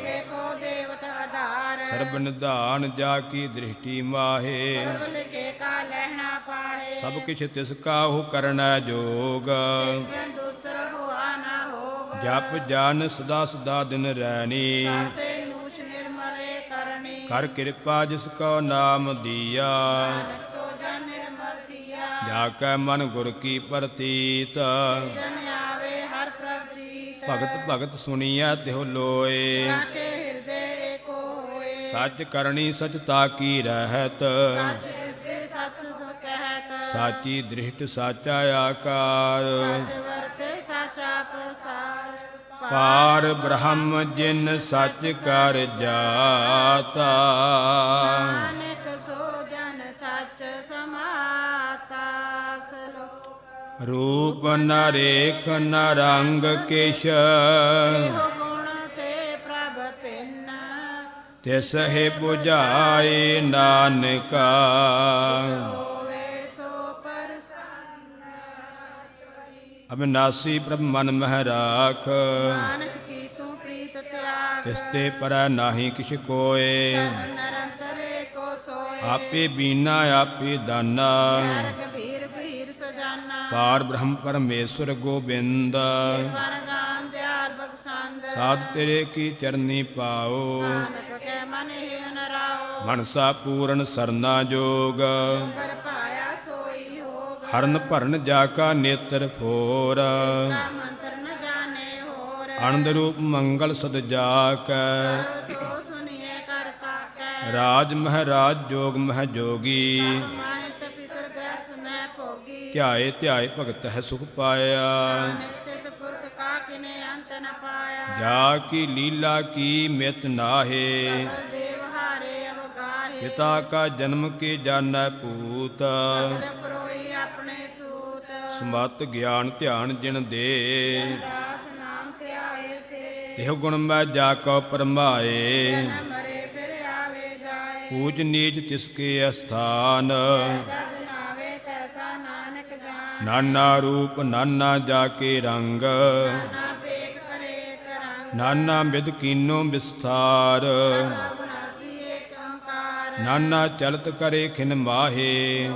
ਏਕੋ ਦੇਵਤ ਆਧਾਰ ਸਰਬ ਨਿਧਾਨ ਜਾ ਕੀ ਦ੍ਰਿਸ਼ਟੀ ਮਾਹੇ ਸਰਬ ਲਿਖੇ ਕਾ ਲਹਿਣਾ ਪਾਹੇ ਸਭ ਕਿਛ ਤਿਸ ਕਾਹੂ ਕਰਨੈ ਜੋਗ ਮੈਂ ਦੂਸਰ ਹੁਆ ਨਾ ਹੋਗ ਜਪ ਜਨ ਸਦਾ ਸਦਾ ਦਿਨ ਰੈਣੀ ਤੇ ਨੂਚ ਨਿਰਮਲੇ ਕਰਨੀ ਕਰ ਕਿਰਪਾ ਜਿਸ ਕੋ ਨਾਮ ਦੀਆ ਨਾਨਕ ਸੋ ਜਨ ਨਿਰਮਲ ਦੀਆ ਜਾ ਕੈ ਮਨ ਗੁਰ ਕੀ ਪ੍ਰਤੀਤ ਜਨ ਆਵੇ ਹਰ ਪ੍ਰਭ ਜੀਤ ਭਗਤ ਭਗਤ ਸੁਣੀਐ ਤਿਹੁ ਲੋਏ ਜਾ ਕੇ ਹਿਰਦੇ ਏਕੋ ਹੋਏ ਸੱਚ ਕਰਨੀ ਸਚਤਾ ਕੀ ਰਹਿਤ ਸੱਚ ਦ੍ਰਿਸ਼ਟੀ ਸੱਚ ਸੋ ਕਹਿਤ ਸਾਚੀ ਦ੍ਰਿਸ਼ਟ ਸਾਚਾ ਆਕਾਰ ਸੱਚ ਵਰਤੇ ਸਾਚਾ ਪ੍ਰਸਾਰ ਪਾਰ ਬ੍ਰਹਮ ਜਿਨ ਸੱਚ ਕਰ ਜਾਤਾ ਨਾਨਕ ਸੋ ਜਨ ਸੱਚ ਸਮਾਤਾ ਸਲੋਕ ਰੂਪ ਨ ਰੇਖ ਨ ਰੰਗ ਕਿਛ ਇਹੋ ਗੁਣ ਤੇ ਪ੍ਰਭ ਪਿੰਨ ਤਿਸ ਹੈ 부ਝਾਏ ਨਾਨਕਾ ਹੋਵੇ ਸੋ ਪ੍ਰਸੰਨ ਅਬਿਨਾਸੀ ਪ੍ਰਭ ਮਨ ਮਹਿ ਰਾਖ ਨਾਨਕ ਕੀ ਤੂੰ ਪ੍ਰੀਤ ਤਿਆਗ ਤਿਸ ਤੇ ਪਰੈ ਨਾਹੀ ਕਿਛ ਕੋਏ ਨਿਰੰਤਰ ਏਕੋ ਸੋਏ ਆਪੇ ਬੀਨਾ ਆਪੇ ਦਾਨਾ ਨਰਕ ਭੀਰ ਭੀਰ ਸਜਾਨਾ ਪਾਰ ਬ੍ਰਹਮ ਪਰਮੇਸ਼ਰ ਗੋਬਿੰਦ ਵਰਦਾਨ ਦਿਆਲ ਬਖਸ਼ੰਦ ਸਾਧ ਤੇਰੇ ਕੀ ਚਰਨੀ ਪਾਓ ਨਾਨਕ ਕੈ ਮਨ ਹੀ ਨਰਾਓ ਮਨਸਾ ਪੂਰਨ ਸਰਨਾ ਜੋਗ ਕਰ ਪਾਇਆ ਸੋਈ ਹੋਗ ਹਰਨ ਭਰਨ ਜਾ ਕਾ ਨੇਤਰ ਫੋਰ ਕਾ ਮੰਤਰ ਨ ਜਾਣੇ ਹੋਰ ਆਨੰਦ ਰੂਪ ਮੰਗਲ ਸਦ ਜਾ ਕੈ ਤੋ ਸੁਨੀਏ ਕਰਤਾ ਕੈ ਰਾਜ ਮਹਾਰਾਜ ਜੋਗ ਮਹਿ ਜੋਗੀ ਮਾਹਿਤ ਪਿਸਰ ਗ੍ਰਸਤ ਮੈਂ ਭੋਗੀ ਧਿਆਏ ਧਿਆਏ ਭਗਤ ਹੈ ਸੁਖ ਪਾਇਆ ਨਾਨਕ ਤਿਤ ਪੁਰਖ ਕਾ ਕਿਨੇ ਅੰਤ ਨ ਪਾਇਆ ਜਾ ਕੀ ਲੀਲਾ ਕੀ ਮਿਤ ਨਾਹੇ ਸਗਲ ਦੇਵ ਹਾਰੇ ਅਵਗਾਹੇ ਪਿਤਾ ਕਾ ਜਨਮ ਕੇ ਜਾਣੈ ਪੂਤ ਸਗਲ ਪਰੋਈ ਆਪਣੇ ਸੂਤ ਸਮਤ ਗਿਆਨ ਧਿਆਨ ਜਿਨ ਦੇ ਦਾਸ ਨਾਮ ਧਿਆਏ ਸੇ ਇਹ ਗੁਣ ਮੈਂ ਜਾ ਕਉ ਪਰਮਾਏ ਨ ਮਰੇ ਫਿਰ ਆਵੇ ਜਾਏ ਪੂਜ ਨੀਚ ਤਿਸ ਕੇ ਅਸਥਾਨ ਸਜਨਾਵੇ ਤੈਸਾ ਨਾਨਕ ਜਾਣ ਨਾਨਾ ਰੂਪ ਨਾਨਾ ਜਾ ਕੇ ਰੰਗ ਨਾ ਪੇਖ ਕਰੇ ਕਰੰਗ ਨਾਨਾ ਬਿਦ ਕੀਨੋ ਵਿਸਥਾਰ ਅਬਨਾਸੀ ਏਕ ਓੰਕਾਰ ਨਾਨਾ ਚਲਤ ਕਰੇ ਖਿਨ ਮਾਹੇ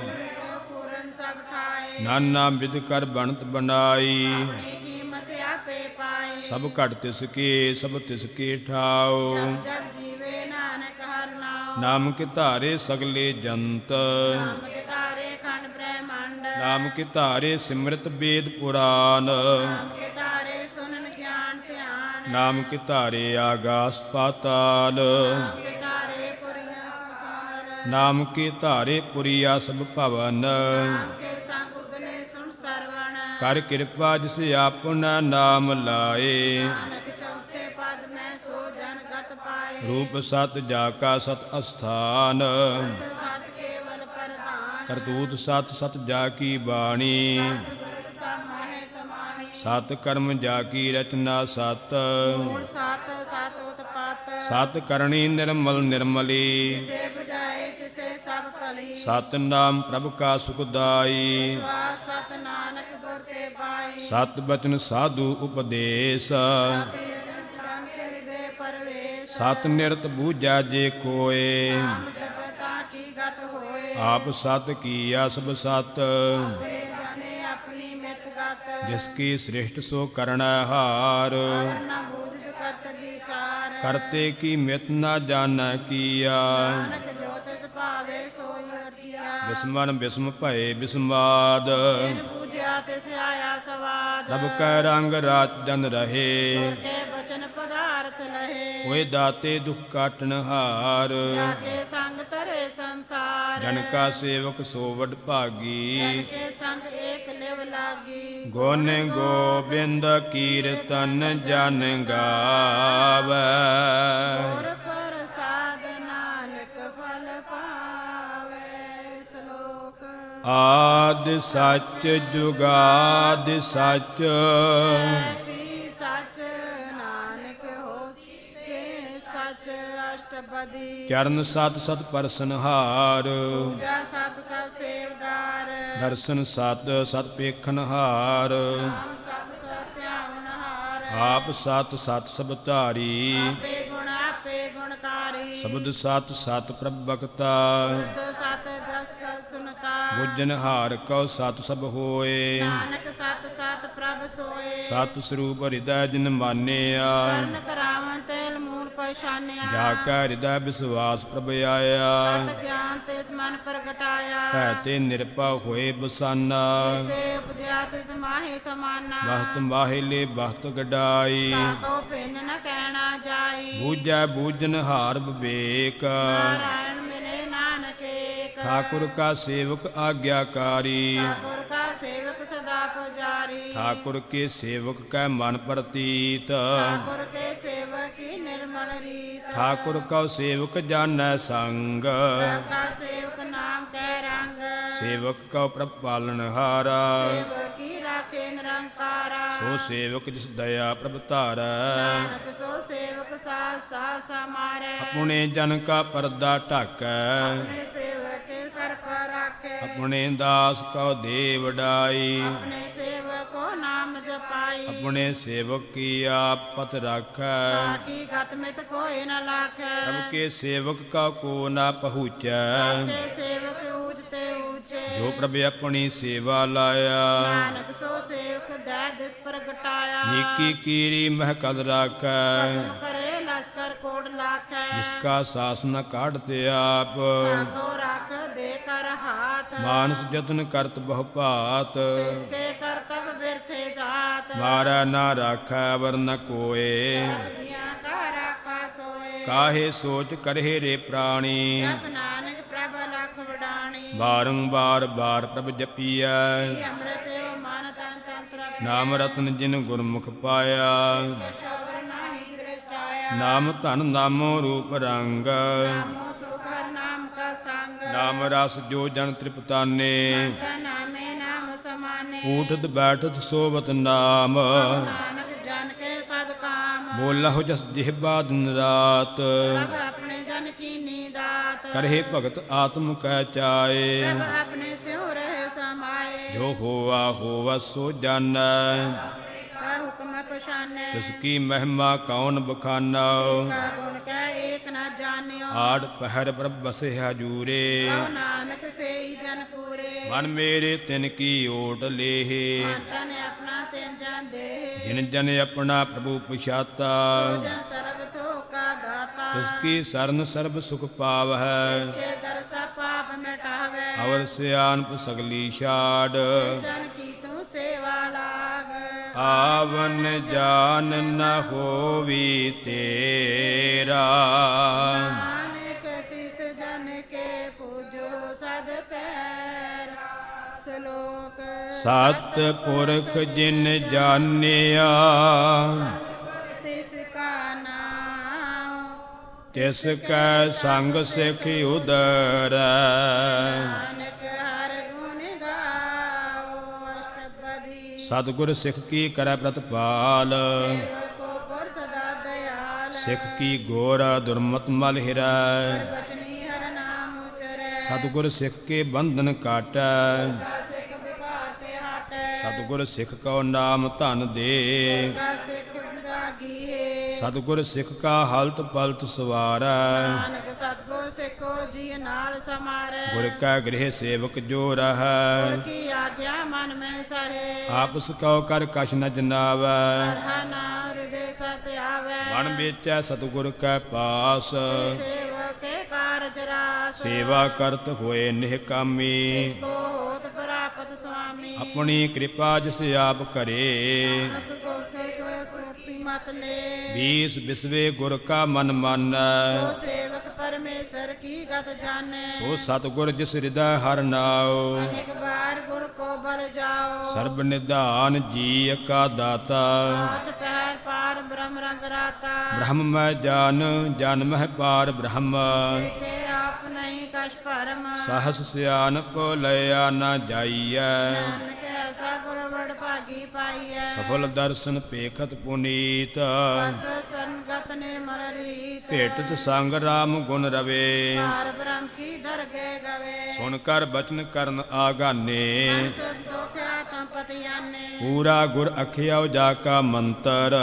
ਪੂਰਨ ਸਭ ਠਾਏ ਨਾਨਾ ਬਿਦ ਕਰ ਬਣਤ ਬਣਾਈ ਆਪਣੀ ਕੀਮਤ ਆਪੇ ਪਾਈ ਸਭ ਘਟ ਤਿਸ ਕੇ ਸਭ ਤਿਸ ਕੇ ਠਾਓ ਜਬ ਜੀਵੇ ਨਾਨਕ ਹਰਿ ਨਾਮ ਨਾਮ ਕੇ ਧਾਰੇ ਸਗਲੇ ਜੰਤ ਨਾਮ ਕੇ ਤਾਰੇ ਖੰਡ ਬ੍ਰਹਮੰਡ ਨਾਮ ਕੇ ਧਾਰੇ ਸਿਮਰਤ ਵੇਦ ਪੁਰਾਨ ਨਾਮ ਕੇ ਤਾਰੇ ਸੁਨਨ ਗਿਆਨ ਧਿਆਨ ਨਾਮ ਕੇ ਧਾਰੇ ਆਗਾਸ ਪਾਤਾਲ ਨਾਮ ਕੇ ਤਾਰੇ ਪੁਰੀਆਂ ਸੁਸੰਦਰ ਨਾਮ ਕੇ ਧਾਰੇ ਪੁਰੀਆ ਸਭ ਭਵਨ ਨਾਮ ਕੇ ਸੰਗ ਉਗਨੇ ਸੁਣ ਸਰਵਣ ਕਰ ਕਿਰਪਾ ਜਿਸ ਆਪਣਾ ਨਾਮ ਲਾਏ ਨਾਨਕ ਚੌਥੇ ਪਦ ਮੈਂ ਸੋ ਜਨ ਗਤ ਪਾਏ ਰੂਪ ਸਤ ਜਾ ਕਾ ਸਤ ਅਸਥਾਨ ਸਤ ਕੇਵਲ ਪ੍ਰਧਾਨ ਕਰਤੂਤ ਸਤ ਸਤ ਜਾ ਕੀ ਬਾਣੀ ਗੁਰੂ ਸਭ ਮਹਿ ਸਮਾਣੀ ਸਤ ਕਰਮ ਜਾ ਕੀ ਰਚਨਾ ਸਤ ਗੁਣ ਸਤ ਸਤ ਉਤਪਤ ਸਤ ਕਰਣੀ ਨਿਰਮਲ ਨਿਰਮਲੀ ਸੇ ਬੁਝਾਏ ਤਿਸੇ ਸਭ ਭਲੀ ਸਤ ਨਾਮ ਪ੍ਰਭ ਕਾ ਸੁਖਦਾਈ ਸਵਾਸ ਸਤ ਨਾਨਕ ਗੁਰ ਤੇ ਪਾਈ ਸਤ ਬਚਨ ਸਾਧੂ ਉਪਦੇਸ਼ ਜਨ ਕੇ ਹਿਰਦੇ ਪਰਵੇਸ਼ ਸਤ ਨਿਰਤ ਬੂਝਾ ਜੇ ਕੋਏ ਨਾਮ ਜਪਤਾ ਕੀ ਗਤ ਹੋਏ ਆਪ ਸਤ ਕੀਆ ਸਭ ਸਤ ਆਪਣੇ ਜਾਣੇ ਆਪਣੀ ਮਿਤ ਗਤ ਜਿਸ ਕੀ ਸ੍ਰਿਸ਼ਟ ਸੋ ਕਰਣਾ ਹਾਰ ਨਾ ਬੂਝਦ ਕਰਤ ਵਿਚਾਰ ਕਰਤੇ ਕੀ ਮਿਤ ਨਾ ਜਾਣੈ ਕੀਆ ਨਾਨਕ ਜੋ ਤਿਸ ਭਾਵੇ ਸੋਈ ਵਰਤੀਆ ਬਿਸਮਨ ਬਿਸਮ ਭਏ ਬਿਸਮਾਦ ਜਿਨ ਪੂਜਿਆ ਤਿਸ ਆਇਆ ਸਵਾਦ ਰਬ ਕੈ ਰੰਗ ਰਾਤ ਜਨ ਰਹੇ ਗੁਰ ਕੇ ਬਚਨ ਪਦਾਰਥ ਲਹੇ ਹੋਏ ਦਾਤੇ ਦੁਖ ਕਾਟਣ ਹਾਰ ਜਾ ਕੇ ਸੰਗ ਤਰੇ ਸੰਸਾਰ ਜਨ ਕਾ ਸੇਵਕ ਸੋ ਵਡ ਭਾਗੀ ਜਨ ਕੇ ਸੰਗ ਏਕ ਲਿਵ ਲਾਗੀ ਗੁਣ ਗੋਬਿੰਦ ਕੀਰਤਨ ਜਨ ਗਾਵੈ ਗੁਰ ਪ੍ਰਸਾਦ ਨਾਨਕ ਫਲ ਪਾਵੇ ਸ਼ਲੋਕ ਆਦਿ ਸੱਚ ਜੁਗਾਦਿ ਸੱਚ ਪੀ ਸੱਚ ਨਾਨਕ ਹੋਸੀ ਸੱਚ ਅਸ਼ਟਪਦੀ ਚਰਨ ਸਤ ਸਤ ਪਰਸਨਹਾਰ ਪੂਜਾ ਸਤ ਸਤ ਸੇਵਦਾਰ ਦਰਸ਼ਨ ਸਤ ਸਤ ਪੇਖਨਹਾਰ ਨਾਮ ਸਤ ਸਤ ਧਿਆਵਨਹਾਰ ਆਪ ਸਤ ਸਤ ਸਭ ਧਾਰੀ ਆਪੇ ਗੁਣਕਾਰੀ ਸ਼ਬਦ ਸਤ ਸਤ ਪ੍ਰਭ ਬਖਤਾ ਸ਼ੁੱਧ ਸਤ ਜਸ ਸਤ ਸੁਨਤਾ ਬੁੱਝਨਹਾਰ ਕਉ ਸਤ ਸਭ ਹੋਏ ਨਾਨਕ ਸਤ ਸਤ ਪ੍ਰਭ ਸੋਏ ਸਤ ਸਰੂਪ ਹਿਰਦੈ ਜਿਨ ਮਾਨਿਆ ਕਰਨ ਕਰਾਵਨ ਤੇਲ ਮੂਲ ਪਛਾਨਿਆ ਜਾ ਕੈ ਹਿਰਦੈ ਵਿਸਵਾਸ ਪ੍ਰਭ ਆਇਆ ਸਤ ਗਿਆਨ ਤਿਸ ਮਨ ਪ੍ਰਗਟਾਇਆ ਭੈ ਤੇ ਨਿਰਭਉ ਹੋਏ ਬਸਾਨਾ ਸੇ ਉਪਜਿਆ ਤਿਸ ਮਾਹੇ ਸਮਾਨਾ ਬਖਤ ਮਾਹਿਲੇ ਬਖਤ ਗਡਾਈ ਤਾਕੋ ਪਿੰਨ ਨ ਕਹਿਣਾ ਜਾਈ ਬੂਝੈ ਬੂਝਨਹਾਰ ਵਿਵੇਕ ਨਾਰਾਇਣ ਮਿਲੇ ਨਾਨਕ ਏਕ ਠਾਕੁਰ ਕਾ ਸੇਵਕ ਆਗਿਆਕਾਰੀ ਠਾਕੁਰ ਕਾ ਸੇਵਕ ਸਦਾ ਪੁਜਾਰੀ ਠਾਕੁਰ ਕੇ ਸੇਵਕ ਕੈ ਮਨ ਪ੍ਰਤੀਤ ਠਾਕੁਰ ਕੇ ਸੇਵਕ ਕੀ ਨਿਰਮਲ ਰੀਤ ਠਾਕੁਰ ਕਉ ਸੇਵਕ ਜਾਣੈ ਸੰਗ ਪ੍ਰਭ ਕਾ ਸੇਵਕ ਨਾਮ ਕੈ ਰੰਗ ਸੇਵਕ ਕਉ ਪ੍ਰਭ ਪਾਲਨਹਾਰਾ ਸੇਵਕ ਕੀ ਰਾਖੇ ਨਿਰੰਕਾਰਾ ਸੋ ਸੇਵਕ ਜਿਸ ਦਇਆ ਪ੍ਰਭ ਧਾਰੈ ਨਾਨਕ ਸੋ ਸੇਵਕ ਸਾਥ ਸਾਥ ਸਮਾਰੈ ਆਪਣੇ ਜਨ ਕਾ ਪਰਦਾ ਢਾਕੈ ਆਪਣੇ ਸੇਵਕ ਕੇ ਸਰ ਪਰ ਰਾਖੇ ਆਪਣੇ ਦਾਸ ਕਉ ਦੇ ਵਡਾਈ ਆਪਣੇ ਸੇਵਕ ਕੋ ਨਾਮ ਜਪਾਈ ਆਪਣੇ ਸੇਵਕ ਕੀ ਆਪ ਪਤ ਰਾਖੈ ਤਾਕੀ ਗਤ ਮਿਤ ਕੋਇ ਨ ਲਾਖੈ ਪ੍ਰਭ ਕੇ ਸੇਵਕ ਕਾ ਕੋ ਨਾ ਪਹੁੰਚੈ ਕੇ ਸੇਵਕ ਊਚ ਤੇ ਊਚੇ ਜੋ ਪ੍ਰਭ ਆਪਣੀ ਸੇਵਾ ਲਾਇਆ ਨਾਨਕ ਸੋ ਸੇਵਕ ਦੈ ਦਿਸ ਪ੍ਰਗਟਾਇਆ ਨੀਕੀ ਕੀਰੀ ਮਹਕਲ ਰਾਖੈ ਭਸਮ ਕਰੇ ਲਸਕਰ ਕੋਟ ਲਾਖੈ ਜਿਸ ਕਾ ਸਾਸ ਨ ਕਾਢਤੇ ਆਪ ਤਾਕੋ ਰੱਖ ਦੇ ਕਰ ਹਾਥ ਮਾਨਸ ਜਤਨ ਕਰਤ ਬਹੁ ਭਾਤ ਤਿਸਕੇ ਕਰਤਵ ਬਿਰਥੇ ਜਾਤ ਮਾਰਾ ਨਾ ਰਾਖੈ ਵਰ ਨ ਕੋਏ ਜੀਆਂ ਕਾ ਰਾਖਾ ਸੋਏ ਕਾਹੇ ਸੋਚ ਕਰਹਿ ਰੇ ਪ੍ਰਾਣੀ ਜਪ ਨਾਨਕ ਪ੍ਰਭ ਲਖ ਵਡਾਣੀ ਬਾਰੰਬਾਰ ਬਾਰ ਪ੍ਰਭ ਜਪੀਐ ਅੰਮ੍ਰਿਤਿ ਮਨ ਤਨ ਤੰਤਰ ਨਾਮ ਰਤਨ ਜਿਨ ਗੁਰਮੁਖ ਪਾਇਆ ਸ਼ਬਦ ਨਾਹੀ ਦ੍ਰਿਸ਼ਟਾਇਆ ਨਾਮ ਧਨ ਨਾਮੋ ਰੂਪ ਰੰਗ ਨਾਮੋ ਸੁਖਰ ਨਾਮ ਕਾ ਸੰਗ ਨਾਮ ਰਸ ਜੋ ਜਨ ਤ੍ਰਿਪਤਾਨੇ ਤਾ ਨਾਮੇ ਨਾਮ ਸਮਾਨੇ ਊਠਤ ਬੈਠਤ ਸੋਵਤ ਨਾਮ ਨਾਨਕ ਜਨ ਕੇ ਸਦ ਕਾਮ ਬੋਲਹੁ ਜਸ ਜਿਹਬਾ ਦਿਨ ਰਾਤ ਪ੍ਰਭ ਆਪਣੇ ਜਨ ਕੀ ਨੀਦਾਤ ਕਰਹਿ ਭਗਤ ਆਤਮ ਕੈ ਚਾਏ ਪ੍ਰਭ ਆਪਣੇ ਸਿਉ ਰਹਿ ਸਮਾਏ ਜੋ ਹੋਆ ਹੋਵਾ ਸੋ ਜਾਣੈ ਕਾ ਹੁਕਮ ਪਛਾਨੈ ਤਿਸ ਕੀ ਮਹਿਮਾ ਕੌਣ ਬਖਾਨਾ ਕਾ ਗੁਣ ਕੈ ਏਕ ਏਕ ਨਾ ਜਾਣਿਓ। ਆਠ ਪਹਿਰ ਪ੍ਰਭ ਬਸੇ ਹਜੂਰੇ, ਕਉ ਨਾਨਕ ਸੇਈ ਜਨ ਪੂਰੇ। ਮਨ ਮੇਰੇ ਤਿਨ ਕੀ ਓਟ ਲੇਹ, ਮਾਤਾ ਨੇ ਆਪਣਾ ਤਿਨ ਜਨ ਦੇਹ। ਜਿਨ ਜਨ ਆਪਣਾ ਪ੍ਰਭੂ ਪਛਾਤਾ, ਜਨ ਸਰਬ ਥੋਕਾ ਦਾਤਾ। ਤਿਸਕੀ ਸਰਨ ਸਰਬ ਸੁਖ ਪਾਵਹਿ, ਕੇ ਦਰਸਾ ਪਾਪ ਮਿਟਾਵੇ। ਅਵਰ ਸਿਆਨਪ ਸਗਲੀ ਛਾੜ, ਜਨ ਕੀ ਤੂੰ ਸੇਵਾ ਲਾਗ। ਆਵਨ ਜਾਨ ਨ ਹੋਵੀ ਤੇਰਾ, ਨਾਨਕ ਤਿਸ ਜਨ ਕੇ ਪੂਜੋ ਸਦ ਪੈਰ। ਸ਼ਲੋਕ ਸਤ ਪੁਰਖ ਜਿਨ ਜਾਣਿਆ, ਤਿਸ ਕਾ ਨਾਮ। ਤਿਸ ਕੈ ਸੰਗ ਸਿਖ ਉਦਰੈ, ਨਾਨਕ ਹਰ ਗੁਣ ਗਾਓ। ਅਸ਼ਟਪਦੀ ਸਤਿਗੁਰ ਸਿੱਖ ਕੀ ਕਰੈ ਪ੍ਰਤਪਾਲ, ਕੋ ਗੁਰ ਸਦਾ ਦਇਆਲ। ਸਿੱਖ ਕੀ ਗੋਰ ਦੁਰਮਤ ਮਲ ਹਿਰੈ, ਬਚਨੀ ਹਰ ਨਾਮ ਉਚਰੈ। ਸਤਿਗੁਰ ਸਿੱਖ ਕੇ ਬੰਧਨ ਕਾਟੈ, ਕਾ ਸਿੱਖ ਵਿਕਾਰ ਤੇ ਹਟੈ। ਸਤਿਗੁਰ ਸਿੱਖ ਕਉ ਨਾਮ ਧਨ ਦੇ, ਕਾ ਸਿੱਖ ਵਿਰਾਗੀ ਹੈ। ਸਤਿਗੁਰ ਸਿੱਖ ਕਾ ਹਲਤ ਪਲਤ ਸਵਾਰੈ, ਨਾਨਕ ਸਤਿਗੁਰ ਸਿੱਖੋ ਜੀ ਨਾਲ ਸਮਾਰੈ। ਗੁਰ ਕੈ ਗ੍ਰਹਿ ਸੇਵਕ ਜੋ ਰਹੈ, ਗੁਰ ਕੀ ਆਗਿਆ ਮਨ ਮੈਂ ਸਹੇ। ਆਪਸ ਕਉ ਕਰ ਕਛ ਨ ਜਨਾਵੈ, ਹਰ ਨਾਮ ਹਿਰਦੇ ਸਤ ਆਵੈ। ਵਣ ਵੇਚੈ ਸਤਿਗੁਰ ਕੈ ਪਾਸ, ਸੇਵਕ ਕੇ ਕਾਰਜ ਰਾਸ। ਸੇਵਾ ਕਰਤ ਹੋਏ ਨਿਹਕਾਮੀ, ਕੋ ਹੋਤ ਪ੍ਰਾਪਤ ਸੁਆਮੀ। ਆਪਣੀ ਕਿਰਪਾ ਜਿਸ ਆਪ ਕਰੇ, ਨਾਨਕ ਕੋ ਸਿੱਖ ਸੂਰਤੀ ਮਤ ਲੈ। ਬੀਸ ਬਿਸਵੇ ਗੁਰ ਕਾ ਮਨ ਮਾਨੈ, ਸੋ ਸੇਵਕ ਪਰਮੇਸ਼ਰ ਕੀ ਗਤ ਜਾਣੈ। ਸੋ ਸਤਿਗੁਰ ਜਿਸ ਹਿਰਦੈ ਹਰਿ ਨਾਉ, ਅਨੇਕ ਬਾਰ ਗੁਰ ਕੋ ਬਲ ਜਾਓ। ਸਰਬ ਨਿਧਾਨ ਜੀ ਕਾ ਦਾਤਾ, ਆਠ ਪਹਿਰ ਪਾਰ ਬ੍ਰਹਮ ਰੰਗ ਰਾਤਾ। ਬ੍ਰਹਮ ਮੈਂ ਜਨ ਮਹਿ ਪਾਰ ਬ੍ਰਹਮ, ਕੇ ਆਪ ਨਹੀਂ ਕਛ ਭਰਮ। ਸਹਸ ਸਿਆਨਪ ਲਿਆ ਨ ਜਾਈਐ, ਨਾਨਕ ਐਸਾ ਗੁਰ ਵਡ ਭਾਗੀ ਪਾਈਐ। ਸਫਲ ਦਰਸ਼ਨ ਪੇਖਤ ਪੁਨੀਤ, ਬਸ ਸੰਗਤ ਨਿਰਮਲ ਰੀਤ। ਭੇਟਤ ਸੰਗ ਰਾਮ ਗੁਣ ਰਵੇ, ਪਾਰ ਬ੍ਰਹਮ ਕੀ ਦਰਗੇ ਗਵੇ। ਸੁਣ ਕਰ ਬਚਨ ਕਰਨ ਆਗਾਨੇ, ਸੰਤੋਖ ਆਤਮ ਪਤਿਆਨੇ। ਪੂਰਾ ਗੁਰ ਅਖਿਆਉ ਜਾ ਕਾ ਮੰਤਰ,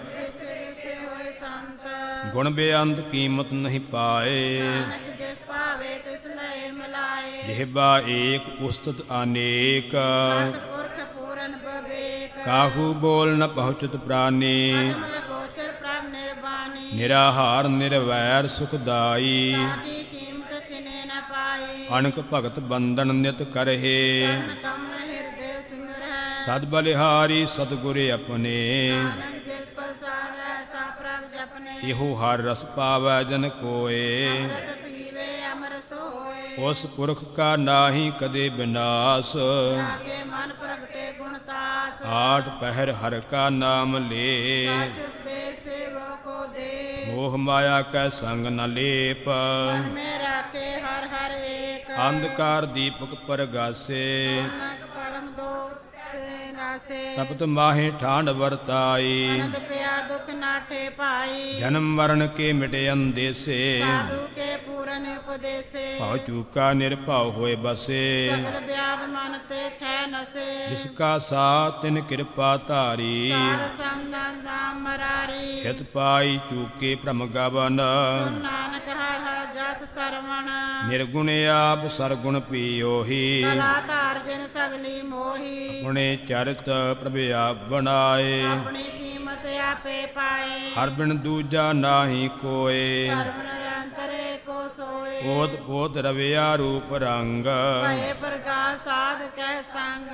ਵਿਸੇ ਹੋਏ ਸੰਤ। ਗੁਣ ਬੇਅੰਤ ਕੀਮਤ ਨਹੀਂ ਪਾਏ, ਨਾਨਕ ਜਿਸ ਭਾਵੇ ਤਿਸ ਲਏ ਮਿਲਾਏ। ਜਿਹਬਾ ਏਕ ਉਸਤਤ ਅਨੇਕ, ਸਤਿਪੁਰਖ ਪੂਰਨ ਬਵੇਕ। ਕਾਹੂ ਬੋਲ ਨ ਪਹੁੰਚਤ ਪ੍ਰਾਨੀ, ਅਗਮ ਗੋਚਰ ਪ੍ਰਭ ਨਿਰਬਾਨੀ। ਨਿਰਾਹਾਰ ਨਿਰਵੈਰ ਸੁਖਦਾਈ, ਤਾਕੀ ਕੀਮਤ ਕਿਨੇ ਨ ਪਾਈ। ਅਣਖ ਭਗਤ ਬੰਧਨ ਨਿਤ ਕਰਹਿ, ਚਰਨ ਕਮਲ ਹਿਰਦੇ ਸਿਮਰੈ। ਸਦ ਬਲਿਹਾਰੀ ਸਤਿਗੁਰ ਆਪਣੇ, ਨਾਨਕ ਜਿਸ ਪ੍ਰਸਾਦ ਐਸਾ ਪ੍ਰਭ ਜਪਨੇ। ਇਹੋ ਹਰ ਰਸ ਪਾਵੈ ਜਨ ਕੋਏ, ਅੰਮ੍ਰਿਤ ਪੀਵੇ ਅੰਮ੍ਰਿਤ ਹੋਏ। ਉਸ ਪੁਰਖ ਕਾ ਨਾਹੀ ਕਦੇ ਬਿਨਾਸ਼, ਜਾਕੇ ਮਨ ਪ੍ਰਗਟੇ ਗੁਣ ਤਾਸ। ਆਠ ਪਹਿਰ ਹਰ ਕਾ ਨਾਮ ਲੇ, ਸਚ ਉਪਦੇਸ ਸੇਵਕ ਕੋ ਦੇ। ਮੋਹ ਮਾਇਆ ਕੈ ਸੰਗ ਨ ਲੇਪ, ਮਨ ਮੇ ਰਾਖੇ ਹਰ ਹਰ ਏਕ। ਅੰਧਕਾਰ ਦੀਪਕ ਪਰਗਾਸੇ, ਨਾਨਕ ਪਰਮ ਦੁਖ ਤੇ ਨਾਸੇ। ਤਪਤ ਮਾਹੇ ਠਾਂਡ ਵਰਤਾਈ, ਅਨੰਦ ਪਿਆ ਦੁਖ ਨਾਠੇ ਪਾਈ। ਜਨਮ ਮਰਨ ਕੇ ਮਿਟੇ ਅੰਦੇਸੇ, ਸਾਧੂ ਕੇ ਪੂਰਨ ਉਪਦੇਸੇ। ਭਉ ਚੂਕਾ ਨਿਰਭਉ ਹੋਏ ਬਸੇ, ਸਗਲ ਬਿਆਦ ਮਨ ਤੇ ਖੈ ਨਸੇ। ਜਿਸ ਕਾ ਸਾਥ ਤਿਨ ਕਿਰਪਾ ਧਾਰੀ, ਸਾਰ ਸਮਦਨ ਨਾਮ ਮਰਾਰੀ। ਹਿਤ ਪਾਈ ਚੂਕੇ ਭ੍ਰਮ ਗਵਨ, ਸੁਨ ਨਾਨਕ ਹਰ ਹਰ ਜਸ ਸਰਵਣ। ਨਿਰਗੁਣ ਆਪ ਸਰਗੁਣ ਪੀਓਹੀ, ਕਲਾ ਧਾਰ ਜਿਨ ਸਗਲੀ ਮੋਹੀ। ਹੁਣੇ ਚਰਿਤ ਪ੍ਰਭ ਆਪ ਬਣਾਏ, ਆਪਣੀ ਕੀਮਤ ਆਪੇ ਪਾਏ। ਹਰ ਬਿਨ ਦੂਜਾ ਨਾਹੀ ਕੋਏ, ਸਰਬ ਨਿਰੰਤਰ ਏਕੋ ਸੋਏ। ਓਤ ਪੋਤ ਰਵਿਆ ਰੂਪ ਰੰਗ, ਭਏ ਪ੍ਰਕਾਸ਼ ਸਾਧ ਕੈ ਸੰਗ।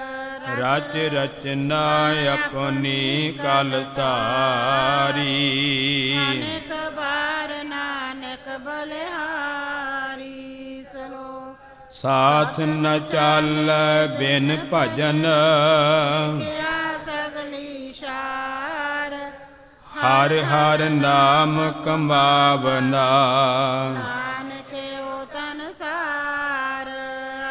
ਰਚ ਰਚਨਾ ਆਪਣੀ ਕਲ ਧਾਰੀ, ਅਨੇਕ ਬਾਰ ਨਾਨਕ ਬਲਿਹਾਰੀ। ਸਲੋਕ ਸਾਥ ਨ ਚੱਲ ਬਿਨ ਭਜਨ, ਕਿਆ ਸਗਲੀ ਸ਼ਾਰ। ਹਰ ਹਰ ਨਾਮ ਕਮਾਵਨਾ, ਨਾਨਕ ਓ ਤਨ ਸਾਰ।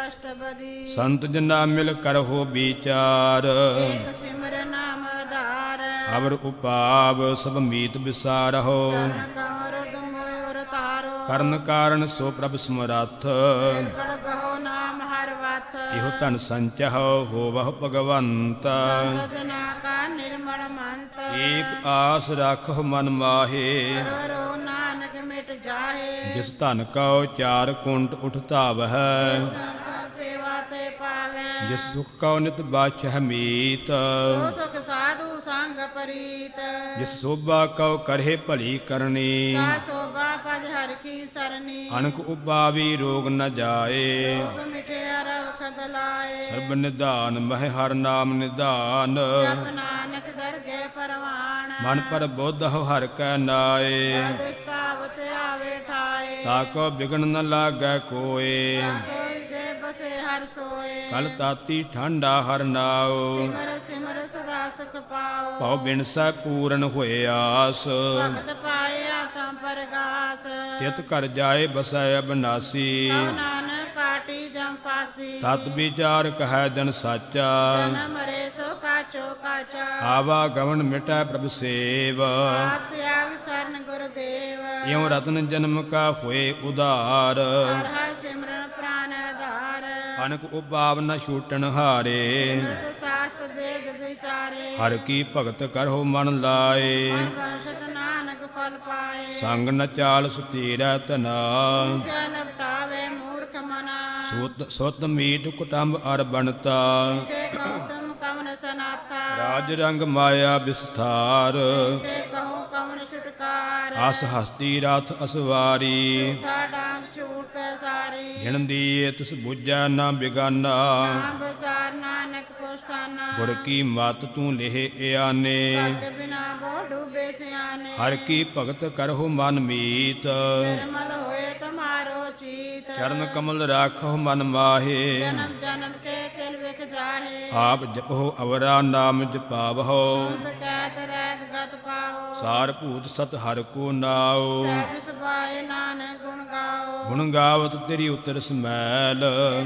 ਅਸ਼ਟਪਦੀ ਸੰਤ ਜਨਾ ਮਿਲ ਕਰਹੁ ਵਿਚਾਰ, ਏਕ ਸਿਮਰ ਨਾਮ ਆਧਾਰ। ਅਵਰ ਉਪਾਵ ਸਭ ਮੀਤ ਵਿਸਾਰਹੁ, ਚਰਨ ਕਮਰ ਦਮੋਇ ਉਰ ਤਾਰੋ। ਕਰਨ ਕਾਰਨ ਸੋ ਪ੍ਰਭ ਸਮਰੱਥ, ਨਿਰਗੁਣ ਗਹੋ ਨਾਮ ਹਰ ਵਤ। ਇਹੋ ਧਨ ਸੰਚਹੁ ਹੋਵਹੁ ਭਗਵੰਤ, ਸੰਤ ਜਨਾ ਕਾ ਨਿਰਮਲ ਮੰਤ। ਏਕ ਆਸ ਰਾਖਹੁ ਮਨ ਮਾਹੇ, ਸਰਵਰੋ ਨਾਨਕ ਮਿਟ ਜਾਹੇ ਜਿਸ ਧਨ ਕਉ ਚਾਰ ਕੁੰਟ ਉਠ ਧਾਵਹਿ ਸੰਤ ਸੇਵਾ ਤੇ ਪਾਵੈ ਜਿਸ ਸੁਖ ਕਉ ਨਿਤ ਬਾਛਹਿ ਮੀਤ ਸੋ ਸੁਖ ਸਾਧੂ ਸੰਗ ਪਰੀਤ ਜਿਸ ਸੋਭਾ ਕਉ ਕਰਹਿ ਭਲੀ ਕਰਨੀ ਸਾ ਸੋਭਾ ਪਜ ਹਰ ਕੀ ਸਰਨੀ ਅਨਕ ਉਪਾਵੀ ਰੋਗ ਨ ਜਾਏ ਰੋਗ ਮਿਟਿਆ ਰਵ ਖਦਲਾਏ ਸਰਬ ਨਿਧਾਨ ਮਹਿ ਹਰ ਨਾਮ ਨਿਧਾਨ ਜਪ ਨਾਨਕ ਦਰਗੇ ਪਰਵਾਣ ਮਨ ਪਰ ਬੁੱਧ ਹਰ ਕੈ ਨਾਏ ਦਿਸਤਾਵਤ ਆਵੇ ਠਾਏ ਤਾਕੋ ਬਿਗਨ ਨ ਲਾਗੈ ਕੋਏ ਕੋਈ ਦੇ ਬਸੇ ਹਰ ਸੋਏ ਕਲ ਤਾਤੀ ਠੰਡਾ ਹਰ ਨਾਉ ਸਿਮਰ ਸਿਮਰ ਸਦਾ ਸੁਖ ਪਾਓ ਭਉ ਬਿਨਸੈ ਪੂਰਨ ਹੋਏ ਆਸ ਭਗਤ ਪਾਏ ਆਤਮ ਪਰਗਾਸ ਤਿਤ ਘਰ ਜਾਏ ਬਸੈ ਅਬਨਾਸੀ ਕਉ ਨਾਨਕ ਕਾਟੀ ਜਮ ਫਾਸੀ ਤਤ ਵਿਚਾਰ ਕਹੈ ਜਨ ਸਾਚਾ ਜਨਮ ਮਰੇ ਸੋ ਕਾਚੋ ਕਾਚਾ ਆਵਾ ਗਵਨ ਮਿਟੈ ਪ੍ਰਭ ਸੇਵ ਆਪ ਤਿਆਗ ਸਰਨ ਗੁਰਦੇਵ ਇਉ ਰਤਨ ਜਨਮ ਕਾ ਹੋਏ ਉਧਾਰ ਹਰ ਹਰ ਸਿਮਰਨ ਪ੍ਰਾਨ ਆਧਾਰ ਅਨਕ ਉਪਾਵ ਨ ਛੂਟਣ ਹਾਰੇ ਅੰਮ੍ਰਿਤ ਸਾਸਤ ਵੇਦ ਵਿਚਾਰੇ ਹਰ ਕੀ ਭਗਤ ਕਰਹੁ ਮਨ ਲਾਏ ਵੰਸ਼ਤ ਨਾਨਕ ਫਲ ਪਾਏ ਸੰਗ ਨ ਚਾਲ ਸਤੀਰੈ ਤਨਾ ਕਿਆ ਲਪਟਾਵੇ ਮੂਰਖ ਮਨਾ ਸੁਤ ਮੀਟ ਕੁਟੰਬ ਅਰ ਬਣਤਾ ਤੇ ਕਉਤਮ ਕਵਨ ਸਨਾਥਾ ਰਾਜ ਰੰਗ ਮਾਇਆ ਵਿਸਥਾਰ ਤੇ ਕਹੋ ਕਵਨ ਛੁਟਕਾਰ ਅਸ ਹਸਤੀ ਰਥ ਅਸਵਾਰੀ ਡਾਂਸ ਝੂਠ ਪੈ ਸਾਰੀ ਗਿਣਦੀ ਤਿਸ ਬੁੱਝੈ ਨਾ ਬਿਗਾਨਾ ਨਾਮ ਬਸਾਰ ਨਾਨਕ ਪੁਸਤਾਨਾ ਗੁਰ ਕੀ ਮਤ ਤੂੰ ਲਿਹ ਆਨੇ ਭਗਤ ਬਿਨਾ ਬੋ ਡੂਬੇ ਸਿਆਨੇ ਹਰ ਕੀ ਭਗਤ ਕਰਹੁ ਮਨ ਮੀਤ ਨਿਰਮਲ ਹੋਏ ਤੁਮਾਰੋ ਚੀਤ ਚਰਨ ਕਮਲ ਰਾਖਹੁ ਮਨ ਮਾਹੇ ਜਨਮ ਜਨਮ ਕੇ ਕਿਲ ਵਿਖ ਜਾਹੇ ਆਪ ਜਪਹੁ ਅਵਰਾ ਨਾਮ ਜਪਾਵਹੁ ਸੰਤ ਕਹਿਤ ਰਹਿਤ ਗਤ ਪਾਓ ਸਾਰ ਭੂਤ ਸਤ ਹਰ ਕੋ ਨਾਉ ਸਹਿਜ ਸੁਭਾਏ ਨਾਨਕ ਗੁਣ ਗਾਓ ਗੁਣ ਗਾਵਤ ਤੇਰੀ ਉਤਰ ਸਮੈਲ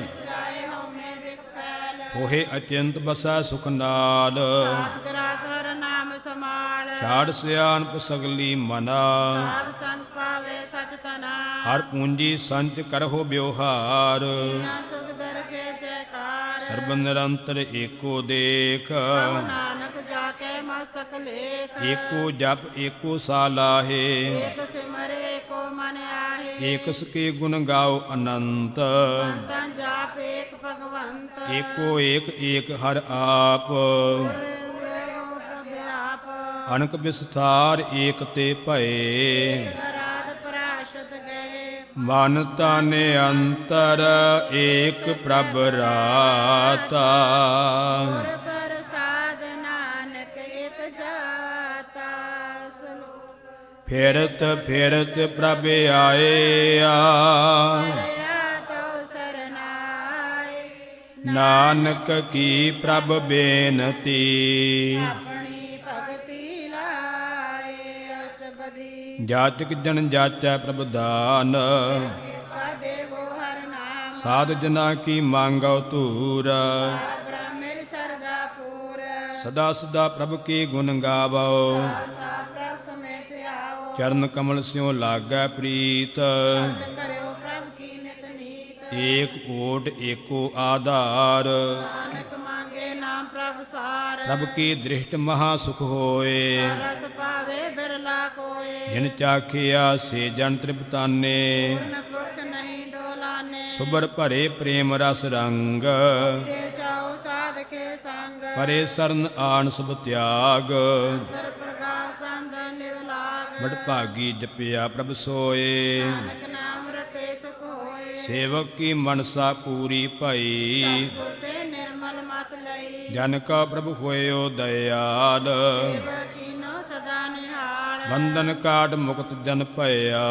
ਸਜਾਏ ਹਉਮੈ ਵਿਖ ਫੈਲ ਹੋਏ ਅਚਿੰਤ ਬਸੈ ਸੁਖ ਨਾਲ ਸਾਧ ਗਰਾਸਰ ਨਾਮ ਸਮਾਲ ਛਾੜ ਸਿਆਨਪ ਸਗਲੀ ਮਨਾ ਸਾਧ ਸੰਤ ਪਾਵੇ ਸਚ ਤਨਾ ਹਰ ਪੂੰਜੀ ਸੰਚ ਕਰਹੁ ਬਿਵਹਾਰ ਨਾ ਸੁਖ ਦਰਗੇ ਜੈਕਾਰ ਸਰਬ ਨਿਰੰਤਰ ਏਕੋ ਦੇਖ ਕਉ ਨਾਨਕ ਜਾ ਕੇ ਮਸਤਕ ਲੇਖ ਏਕੋ ਜਪ ਏਕੋ ਸਾਲਾਹੇ ਏਕ ਸਿਮਰ ਏਕੋ ਮਨ ਆਹੇ ਏਕਸ ਕੇ ਗੁਣ ਗਾਓ ਅਨੰਤ ਤਾਂ ਜਾਪ ਏਕ ਭਗਵੰਤ ਏਕੋ ਏਕ ਏਕ ਹਰ ਆਪ ਪ੍ਰਭ ਆਪ ਅਨਕ ਵਿਸਥਾਰ ਏਕ ਤੇ ਭਏ ਰਾਧ ਪ੍ਰਾਸ਼ਤ ਗਏ ਮਨ ਤਨ ਅੰਤਰ ਏਕ ਪ੍ਰਭ ਰਾਤਾ ਗੁਰ ਪ੍ਰਸਾਦ ਨਾਨਕ ਇਕ ਜਾਤਾ ਸਲੋਕ ਫਿਰਤ ਫਿਰਤ ਪ੍ਰਭ ਆਇਆ ਰਿਆ ਤੋ ਸਰਨਾਏ ਨਾਨਕ ਕੀ ਪ੍ਰਭ ਬੇਨਤੀ ਆਪਣੀ ਭਗਤੀ ਲਾਏ ਅਸ਼ਟਪਦੀ ਜਾਚਕ ਜਨ ਜਾਚੈ ਪ੍ਰਭ ਦਾਨ ਕਿਰਪਾ ਦੇਵੋ ਹਰ ਨਾਮ ਸਾਧ ਜਨਾ ਕੀ ਮੰਗਉ ਧੂਰ ਹਰ ਬ੍ਰਹਮ ਮੇਰੀ ਸਰਦਾ ਪੂਰ ਸਦਾ ਸਦਾ ਪ੍ਰਭ ਕੀ ਗੁਣ ਗਾਵੋ ਸਾ ਪ੍ਰਭ ਤੁਮੇ ਧਿਆਓ ਚਰਨ ਕਮਲ ਸਿਉ ਲਾਗੈ ਪ੍ਰੀਤ ਕਰਿਓ ਪ੍ਰਭ ਕੀ ਨਿਤ ਨੀਤ ਏਕ ਓਟ ਏਕੋ ਆਧਾਰ ਨਾਨਕ ਮੰਗੇ ਨਾਮ ਪ੍ਰਭ ਸਾਰ ਪ੍ਰਭ ਕੀ ਦ੍ਰਿਸ਼ਟ ਮਹਾ ਸੁਖ ਹੋਏ ਰਸ ਪਾਵੇ ਬਿਰਲਾ ਕੋਏ ਜਿਨ ਚਾਖਿਆ ਸੇ ਜਨ ਤ੍ਰਿਪਤਾਨੇ ਪੂਰਨ ਪੁਰਖ ਨਹੀਂ ਡੋਲਾਨੇ ਸੁਬਰ ਭਰੇ ਪ੍ਰੇਮ ਰਸ ਰੰਗ ਜੇ ਚਾਓ ਸਾਧ ਕੇ ਸੰਗ ਪਰੇ ਸਰਨ ਆਣ ਸੁਭ ਤਿਆਗ ਅੰਤਰ ਪ੍ਰਕਾਸ਼ ਅੰਦਰ ਨਿਵਲਾਗ ਬੜ ਭਾਗੀ ਜਪਿਆ ਪ੍ਰਭ ਸੋਏ ਨਾਨਕ ਨਾਮ ਰਤੇ ਸੁਖ ਹੋਏ ਸੇਵਕ ਕੀ ਮਨਸਾ ਪੂਰੀ ਭਈ ਗੁਰ ਤੇ ਨਿਰਮਲ ਮਤ ਲਈ ਜਨ ਕਾ ਪ੍ਰਭ ਹੋਇਓ ਦਇਆਲ ਕੀਨੋ ਸਦਾ ਨਿਹਾਲ ਬੰਧਨ ਕਾਟ ਮੁਕਤ ਜਨ ਭਇਆ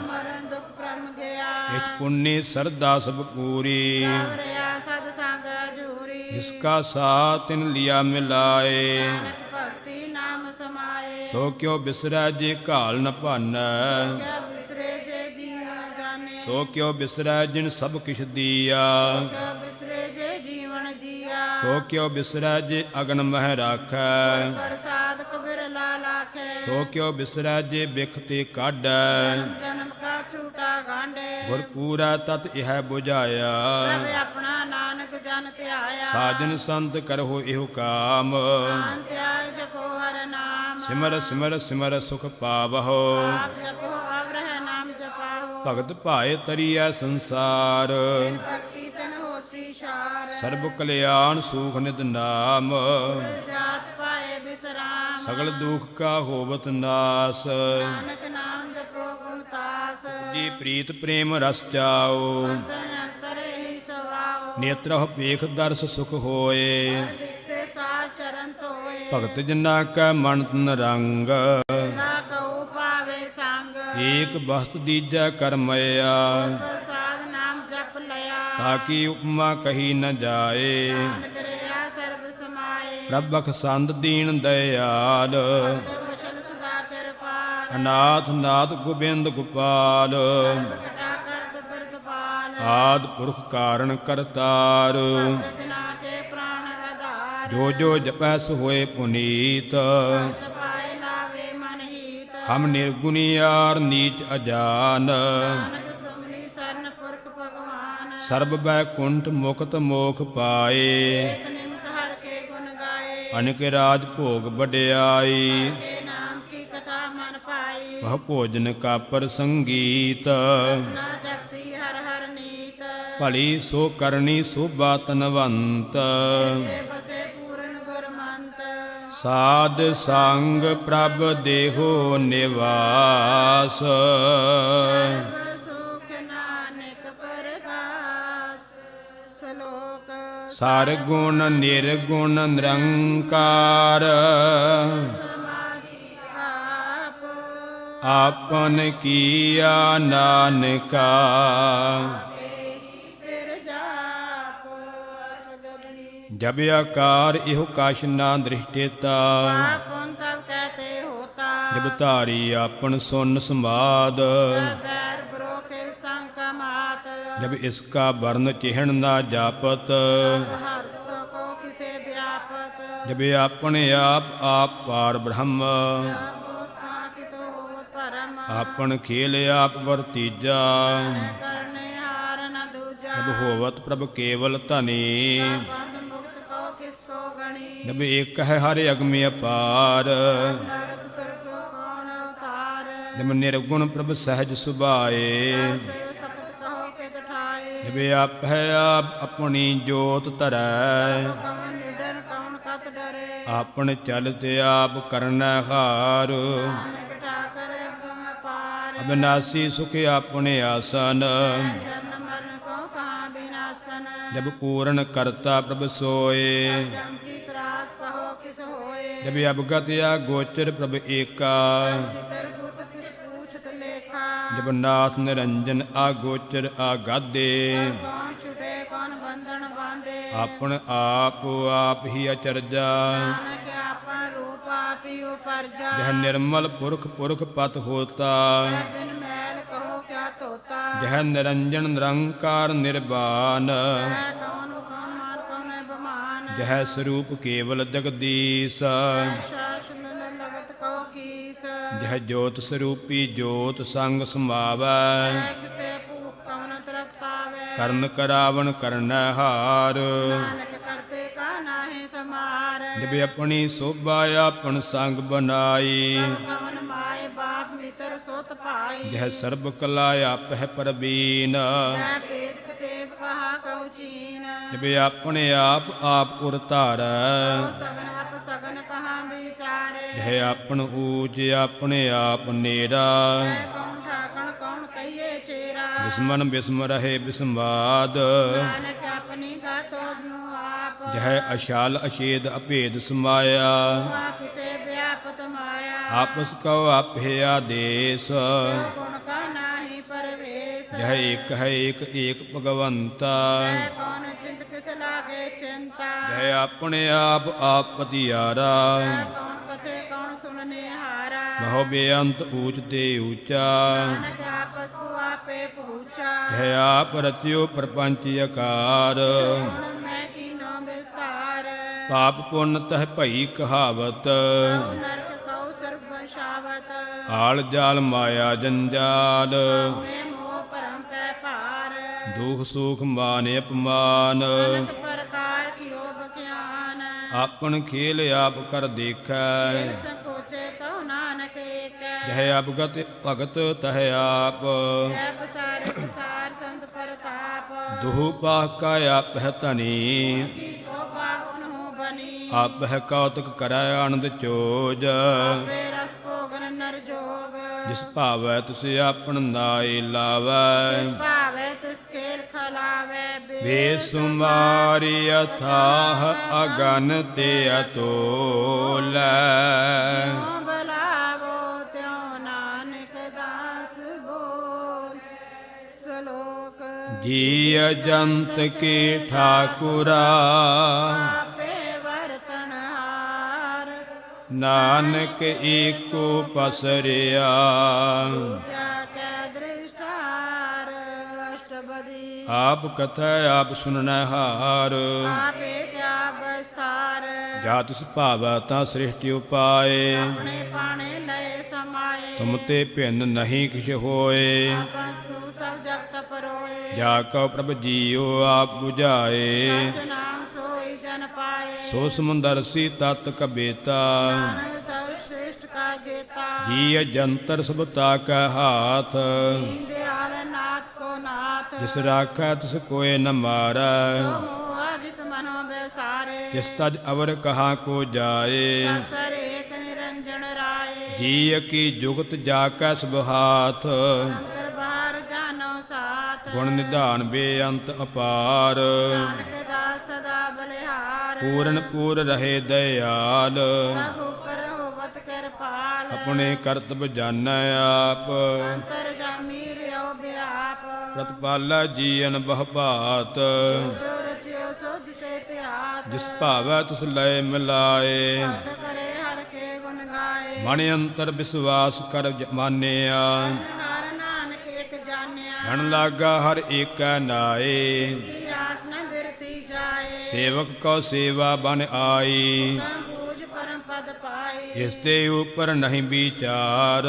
ਮਰਨ ਦੁਖ ਪ੍ਰਮ ਗਿਆ ਇਸ ਪੁੰਨੀ ਸਰਦਾ ਸਭ ਪੂਰੀ ਪ੍ਰਭ ਰਿਆ ਸਦ ਸੰਗ ਜੂਰੀ ਜਿਸਕਾ ਸਾਥ ਤਿਨ ਲਿਆ ਮਿਲਾਏ ਨਾਨਕ ਭਗਤੀ ਨਾਮ ਸਮਾਏ ਸੋ ਕਿਉ ਬਿਸਰੈ ਜੇ ਘਾਲ ਨ ਭਾਨੈ ਕਿਆ ਬਿਸਰੇ ਜੇ ਜੀਵਨ ਜਾਣੇ ਸੋ ਕਿਉ ਬਿਸਰੈ ਜਿਨ ਸਭ ਕਿਛ ਦੀਆ ਕਿਆ ਬਿਸਰੇ ਜੇ ਜੀਵਨ ਜੀਆ ਸੋ ਕਿਉ ਬਿਸਰੈ ਜੇ ਅਗਨ ਮਹਿ ਰਾਖੈ ਪ੍ਰਸਾਦ ਕਬਿਰ ਲਾ ਲਾਖੇ ਸੋ ਕਿਉ ਬਿਸਰੈ ਜੇ ਬਿਖ ਤੇ ਕਾਢੈ ਜਨਮ ਕਾ ਝੂਟਾ ਗਾਂਡੇ ਗੁਰ ਪੂਰਾ ਤਤ ਇਹ ਬੁਝਾਇਆ ਪ੍ਰਭ ਆਪਣਾ ਨਾਨਕ ਜਨ ਧਿਆਇਆ ਸਾਜਨ ਸੰਤ ਕਰਹੁ ਇਹੋ ਕਾਮ ਨਾਮ ਧਿਆਇ ਜਪੋ ਹਰ ਨਾਮ ਸਿਮਰ ਸਿਮਰ ਸਿਮਰ ਸੁਖ ਪਾਵਹੁ ਆਪ ਜਪੋ ਅਵਰਹ ਨਾਮ ਜਪੋ ਭਗਤ ਭਾਏ ਤਰੀਐ ਸੰਸਾਰ। ਭਗਤੀ ਤਨ ਹੋਸੀ ਸ਼ਾਰ। ਸਰਬ ਕਲਿਆਣ ਸੂਖ ਨਿਤ ਨਾਮ। ਜਾਤ ਪਾਏ ਬਿਸਰਾਮ। ਸਗਲ ਦੁਖ ਕਾ ਹੋਵਤ ਨਾਸ। ਨਾਨਕ ਨਾਮ ਜਪੋ ਗੁਣ ਤਾਸ। ਜੀ ਪ੍ਰੀਤ ਪ੍ਰੇਮ ਰਸ ਚਾਓ। ਅੰਤਰ ਅੰਤਰ ਹੀ ਸਵਾਓ। ਨੇਤਰਹੁ ਵੇਖ ਦਰਸ ਸੁਖ ਹੋਏ। ਸੇ ਸਾ ਚਰਨ ਧੋਏ। ਭਗਤ ਜਿਨਾ ਕੈ ਮਨ ਤਨ ਰੰਗ। ਨਾ ਕਉ ਪਾਵੇ ਸੰਗ। ਏਕ ਬਸਤ ਦੀਜੈ ਕਰਮਇਆ। ਪ੍ਰਸਾਦ ਨਾਮ ਜਪ ਲਿਆ। ਤਾਕੀ ਉਪਮਾ ਕਹੀ ਨ ਜਾਏ। ਨਾਨਕ ਰਿਆ ਸਰਬ ਸਮਾਏ। ਪ੍ਰਭ ਬਖਸ਼ੰਦ ਦੀਨ ਦਇਆਲ। ਕੁਸ਼ਲ ਸਦਾ ਕਿਰਪਾਲ। ਅਨਾਥ ਨਾਥ ਗੋਬਿੰਦ ਗੋਪਾਲ। ਕਟਾ ਕਰਤ ਬਿਰਦਪਾਲ। ਆਦ ਪੁਰਖ ਕਾਰਣ ਕਰਤਾਰ। ਰਚਨਾ ਕੇ ਪ੍ਰਾਣ ਆਧਾਰ। ਜੋ ਜੋ ਜਪੈ ਸੋ ਹੋਏ ਪੁਨੀਤ। ਭਗਤ ਪਾਏ ਲਾਵੇ ਮਨ ਹੀਤ। ਹਮ ਨਿਰਗੁਣੀਆਰ ਨੀਚ ਅਜਾਨ। ਨਾਨਕ ਸੁਮਰੀ ਸਰਨ ਪੁਰਖ ਭਗਵਾਨ। ਸਰਬ ਬੈਕੁੰਠ ਮੁਕਤ ਮੋਖ ਪਾਏ। ਏਕ ਨਿਮਤ ਹਰ ਕੇ ਗੁਣ ਗਾਏ। ਅਨਿਕ ਰਾਜ ਭੋਗ ਵਡਿਆਈ। ਕੇ ਨਾਮ ਕੀ ਕਥਾ ਮਨ ਪਾਈ। ਬਹੁ ਭੋਜਨ ਕਾ ਪ੍ਰਸੰਗੀਤ। ਨਾ ਜਪਤੀ ਹਰ ਹਰ ਨੀਤ। ਭਲੀ ਸੋ ਕਰਨੀ ਸੋਭਾ ਤਨਵੰਤ। ਤੇ ਬਸੇ ਪੂਰਨ ਗੁਰਮੰਤ। ਸਾਧ ਸੰਗ ਪ੍ਰਭ ਦੇਹੋ ਨਿਵਾਸ। ਸਰਬ ਸੁਖ ਨਾਨਕ ਪਰਗਾਸ। ਸ਼ਲੋਕ ਸਰ ਗੁਣ ਨਿਰਗੁਣ ਨਿਰੰਕਾਰ। ਸਮਾਧੀ ਆਪ। ਆਪਨ ਕੀਆ ਨਾਨਕਾ। ਫਿਰ ਜਾਪ ਅਸਬਦੀ। ਜਬ ਆਕਾਰ ਇਹੋ ਕਛ ਨਾ ਦ੍ਰਿਸ਼ਟੇਤਾ। ਆਪਨ ਤਬ ਕਹਤੇ ਹੋਤਾ। ਜਬ ਧਾਰੀ ਆਪਨ ਸੁਨ ਸਮਾਦ। ਬੈਰ ਬਰੋਖੇ ਸੰਕਮਾਤ। ਜਬ ਇਸਕਾ ਵਰਨ ਚਿਹਣ ਨਾ ਜਾਪਤ। ਹਰ ਸਕੋ ਕਿਸੇ ਵਿਆਪਤ। ਜਬ ਆਪਣੇ ਆਪ ਪਾਰ ਬ੍ਰਹਮ। ਕਾ ਕਿਤੋ ਹੋਵਤ ਪਰਮ। ਆਪਨ ਖੇਲ ਆਪ ਵਰਤੀਜਾ। ਕਰਨੇ ਹਾਰ ਨ ਦੂਜਾ। ਜਬ ਹੋਵਤ ਪ੍ਰਭ ਕੇਵਲ ਧਨੀ। ਬੰਧ ਮੁਕਤ ਕੋ ਕਿਸ ਕੋ ਗਣੀ। ਜਬ ਏਕ ਹੈ ਹਰਿ ਅਗਮ ਅਪਾਰ। ਨਰਕ ਸੁਰਗ ਕੌਣ ਅਵਤਾਰ। ਜਬ ਨਿਰਗੁਣ ਪ੍ਰਭ ਸਹਿਜ ਸੁਭਾਏ। ਸਿਵ ਸਖਤ ਕਹੋ ਕਿਤ ਠਾਏ। ਜਬ ਆਪ ਹੈ ਆਪ ਆਪਣੀ ਜੋਤ ਧਰੈ। ਕਵਨ ਨਿਡਰ ਕਵਨ ਕਤ ਡਰੇ। ਆਪਨ ਚਲਤ ਆਪ ਕਰਨਾ ਹਾਰ। ਨਾਨਕ ਠਾਕਰ ਅਗਮ ਪਾਰ। ਅਬਿਨਾਸੀ ਸੁਖ ਆਪਣੇ ਆਸਨ। ਜਨਮ ਮਰਨ ਕੋ ਕਹਾ ਬਿਨਾਸਨ। ਜਬ ਪੂਰਨ ਕਰਤਾ ਪ੍ਰਭ ਸੋਏ। ਜਮ ਕੀ ਤਰਾਸ ਕਹੋ ਕਿਸ ਹੋਏ। ਜਬ ਅਬਗਤ ਆ ਗੋਚਰ ਪ੍ਰਭ ਏਕਾ। ਚਿਤਰ ਗੁਤ ਕਿਸ ਪੂਛਤ ਲੇਖਾ। ਜਬ ਨਾਥ ਨਿਰੰਜਨ ਆ ਗੋਚਰ ਆ ਗਾਦੇ। ਕੌਣ ਛੁਟੇ ਕੌਣ ਬੰਧਨ ਬਾਂਧੇ। ਆਪਨ ਆਪ ਹੀ ਅਚਰਜਾ। ਨਾਨਕ ਆਪਨ ਰੂਪ ਆਪੀ ਉਪਰਜਾ। ਜਹ ਨਿਰਮਲ ਪੁਰਖ ਪੁਰਖ ਪਤ ਹੋਤਾ। ਬਿਨ ਮੈਲ ਕਹੋ ਕਿਆ ਤੋਤਾ। ਜਹ ਨਿਰੰਜਨ ਨਿਰੰਕਾਰ ਨਿਰਵਾਨ। ਕੌਣ ਮਾਨ ਕੌਣ ਹੈ ਬਮਾਨ। ਜਹ ਸਰੂਪ ਕੇਵਲ ਜਗਦੀਸ਼। ਸ਼ਾਸਨ ਲਗਤ ਕਹੋ ਕੀਸ। ਜਹ ਜੋਤ ਸਰੂਪੀ ਜੋਤ ਸੰਗ ਸਮਾਵੈ। ਕਿਸੇ ਭੂਖ ਕੌਣ ਤ੍ਰਪਤਾਵੇ। ਕਰਨ ਕਰਾਵਨ ਕਰਨੈ ਹਾਰ। ਨਾਨਕ ਕਰਤੇ ਕਾ ਨਾਹੀ ਸਮਾਰ। ਜਬ ਆਪਣੀ ਸੋਭਾ ਆਪਨ ਸੰਗ ਬਨਾਈ। ਕਵਨ ਮਾਏ ਬਾਪ ਮਿੱਤਰ ਸੋਤ ਭਾਈ। ਜਹ ਸਰਬ ਕਲਾ ਆਪਹਿ ਪਰਬੀਨ। ਮੈਂ ਪੇਟ ਕਤੇਬ ਕਹਾ ਕਉ ਚੀਨ। ਜਬ ਆਪਣੇ ਆਪ ਉਰ ਧਾਰੈ। ਸਗਨ ਆਪ ਸਗਨ ਕਹਾ ਵਿਚਾਰੇ। ਜਹ ਆਪਨ ਊਚ ਆਪਣੇ ਆਪ ਨੇਰਾ। ਕੌਣ ਠਾਕਣ ਕੌਣ ਕਹੀਏ ਚੇਰਾ। ਬਿਸਮਨ ਬਿਸਮ ਰਹੇ ਬਿਸਮਾਦ। ਨਾਨਕ ਆਪਣੀ ਗਾਤੋ ਨੂੰ ਆਪ। ਜਹ ਅਸ਼ਾਲ ਅਸ਼ੇਦ ਅਭੇਦ ਸਮਾਇਆ। ਵਾ ਕਿਸੇ ਵਿਆਪਤ ਮਾਇਆ। ਆਪਸ ਕਉ ਆਪੇ ਆਦੇਸ। ਗੁਣ ਕਾ ਨਾਹੀ ਪਰਵੇਸ। ਜਹ ਏਕ ਹੈ ਏਕ ਭਗਵੰਤਾ। ਕੌਣ ਚਿੰਤ ਕਿਸ ਲਾਗੇ ਚਿੰਤਾ। ਜਹ ਆਪਣੇ ਆਪ ਪਤਿਆਰਾ। ਕੌਣ ਕਥੇ ਕੌਣ ਸੁਣਨੇ ਹਾਰਾ। ਬਹੁ ਬੇਅੰਤ ਊਚ ਤੇ ਊਚਾ। ਨਾਨਕ ਆਪਸ ਕੋ ਆਪੇ ਪਹੁੰਚਾ। ਜਹ ਆਪ ਰਚਿਓ ਪ੍ਰਪੰਚ ਆਕਾਰ। ਹੁਣ ਮੈਂ ਕੀਨੋ ਵਿਸਤਾਰ। ਪਾਪ ਪੁੰਨ ਤਹ ਭਈ ਕਹਾਵਤ। ਕਉ ਨਰਕ ਕਉ ਸਰਬ ਸ਼ਾਵਤ। ਆਲ ਜਾਲ ਮਾਇਆ ਜੰਜਾਲ। ਮੈਂ ਮੋਹ ਭਰਮ ਪੈ ਭਾਰ। ਦੁਖ ਸੁਖ ਮਾਨ ਅਪਮਾਨ। ਅਨਕ ਪ੍ਰਕਾਰ ਕੀਓ ਬਖਿਆਨ। ਆਪਨ ਖੇਲ ਆਪ ਕਰ ਦੇਖੈ। ਸੰਕੋਚੇ ਤਉ ਨਾਨਕ ਏਕੈ। ਜਹ ਅਬਗਤ ਭਗਤ ਤਹ ਆਪ ਜੈ ਪਸਾਰੇ ਪਸਾਰ ਸੰਤ ਪ੍ਰਤਾਪ ਦੁਹੁ ਪਾਹ ਕਾ ਆਪਹਿ ਧਨੀ ਕੀ ਸੋਭਾ ਉਨਹੁ ਬਨੀ ਆਪਹਿ ਕੌਤਕ ਕਰੈ ਆਨੰਦ ਚੋਜ ਆਪੇ ਰਸ ਭੋਗਨ ਨਰ ਜੋਗ ਜਿਸ ਭਾਵੈ ਤਿਸ ਆਪਨ ਨਾਇ ਲਾਵੈ ਜਿਸ ਭਾਵੈ ਤਿਸ ਖੇਲ ਖਲਾਵੇ ਬੇਸੁਮਾਰੀ ਅਥਾਹ ਅਗਨ ਤੇ ਅਤੋਲੈ ਜਿਉ ਬਲਾਵੋ ਤਿਉ ਨਾਨਕ ਦਾਸ ਬੋਲ ਸ਼ਲੋਕ ਜੀ ਅਜੰਤ ਕੀ ਠਾਕੁਰਾ ਆਪੇ ਵਰਤਨ ਹਾਰ ਨਾਨਕ ਏਕੋ ਪਸਰਿਆ ਜਾ ਕੈ ਦ੍ਰਿਸ਼ਟਾਰ ਅਸ਼ਟਪਦੀ ਆਪ ਕਥੈ ਆਪ ਸੁਨਨੈ ਹਾਰ ਆਪੇ ਕਿਆ ਬਸਤਾਰ ਜਾ ਤਿਸ ਭਾਵੈ ਤਾਂ ਸ੍ਰਿਸ਼ਟਿ ਉਪਾਏ ਆਪਣੇ ਪਾਣੇ ਲਏ ਸਮਾਏ ਤੁਮ ਤੇ ਭਿੰਨ ਨਹੀਂ ਕਿਛ ਹੋਏ ਪਸੂ ਸਭ ਜਗਤ ਪਰੋਏ ਜਾ ਕਉ ਪ੍ਰਭ ਜੀਉ ਆਪ 부ਝਾਏ ਸਚ ਨਾਮ ਸੋਈ ਜਨ ਪਾਏ ਸੋ ਸਮੁੰਦਰ ਸੀ ਤਤ ਕਬੇਤਾ ਨਾਨਕ ਸਭ ਸ੍ਰਿਸ਼ਟ ਕਾ ਜੇਤਾ ਜੀ ਜੰਤਰ ਸਭ ਤਾ ਕੈ ਹਾਥ ਦੀਨ ਦਿਆਲ ਨਾਥ ਕੋ ਨਾਥ ਜਿਸ ਰਾਖੈ ਤਿਸ ਕੋਇ ਨ ਮਾਰੈ ਸੋ ਮੋਹ ਜਿਸ ਮਨੋ ਬੈਸਾਰੇ ਜਿਸ ਤਜ ਅਵਰ ਕਹਾ ਕੋ ਜਾਏ ਸਤਰ ਏਕ ਨਿਰੰਜਨ ਰਾਏ ਜੀ ਕੀ ਜੁਗਤ ਜਾ ਕੈ ਸਭ ਹਾਥ ਅੰਤਰ ਬਾਹਰ ਜਾਨੋ ਸਾਥ ਗੁਣ ਨਿਧਾਨ ਬੇਅੰਤ ਅਪਾਰ ਨਾਨਕ ਦਾਸ ਸਦਾ ਬਲਿਹਾਰ ਪੂਰਨ ਪੂਰ ਰਹੇ ਦਇਆਲ ਸਭ ਉਪਰ ਹੋਵਤ ਕਿਰਪਾਲ ਆਪਣੇ ਕਰਤਬ ਜਾਣੈ ਆਪ ਅੰਤਰ ਜਾਮੀ ਰਿਓ ਬਿਆਪ ਪ੍ਰਤਪਾਲਾ ਜੀਅਨ ਬਹੁ ਭਾਤ ਜੋ ਰਚਿਓ ਸੋ ਜਿਤੇ ਧਿਆਤ ਜਿਸ ਭਾਵੈ ਤਿਸ ਲੈ ਮਿਲਾਏ ਭਗਤ ਕਰੇ ਹਰ ਕੇ ਗੁਣ ਗਾਏ ਮਨ ਅੰਤਰ ਵਿਸ਼ਵਾਸ ਕਰ ਮਾਨਿਆ ਹਰ ਨਾਨਕ ਇੱਕ ਜਾਣਿਆ ਧਨ ਲਾਗਾ ਹਰ ਏਕੈ ਨਾਏ ਦੀ ਆਸ ਨ ਬਿਰਤੀ ਜਾਏ ਸੇਵਕ ਕੋ ਸੇਵਾ ਬਨ ਆਈ ਤਾਂ ਬੂਝ ਪਰਮ ਪਦ ਪਾਏ ਇਸ ਤੇ ਉਪਰ ਨਹੀਂ ਵਿਚਾਰ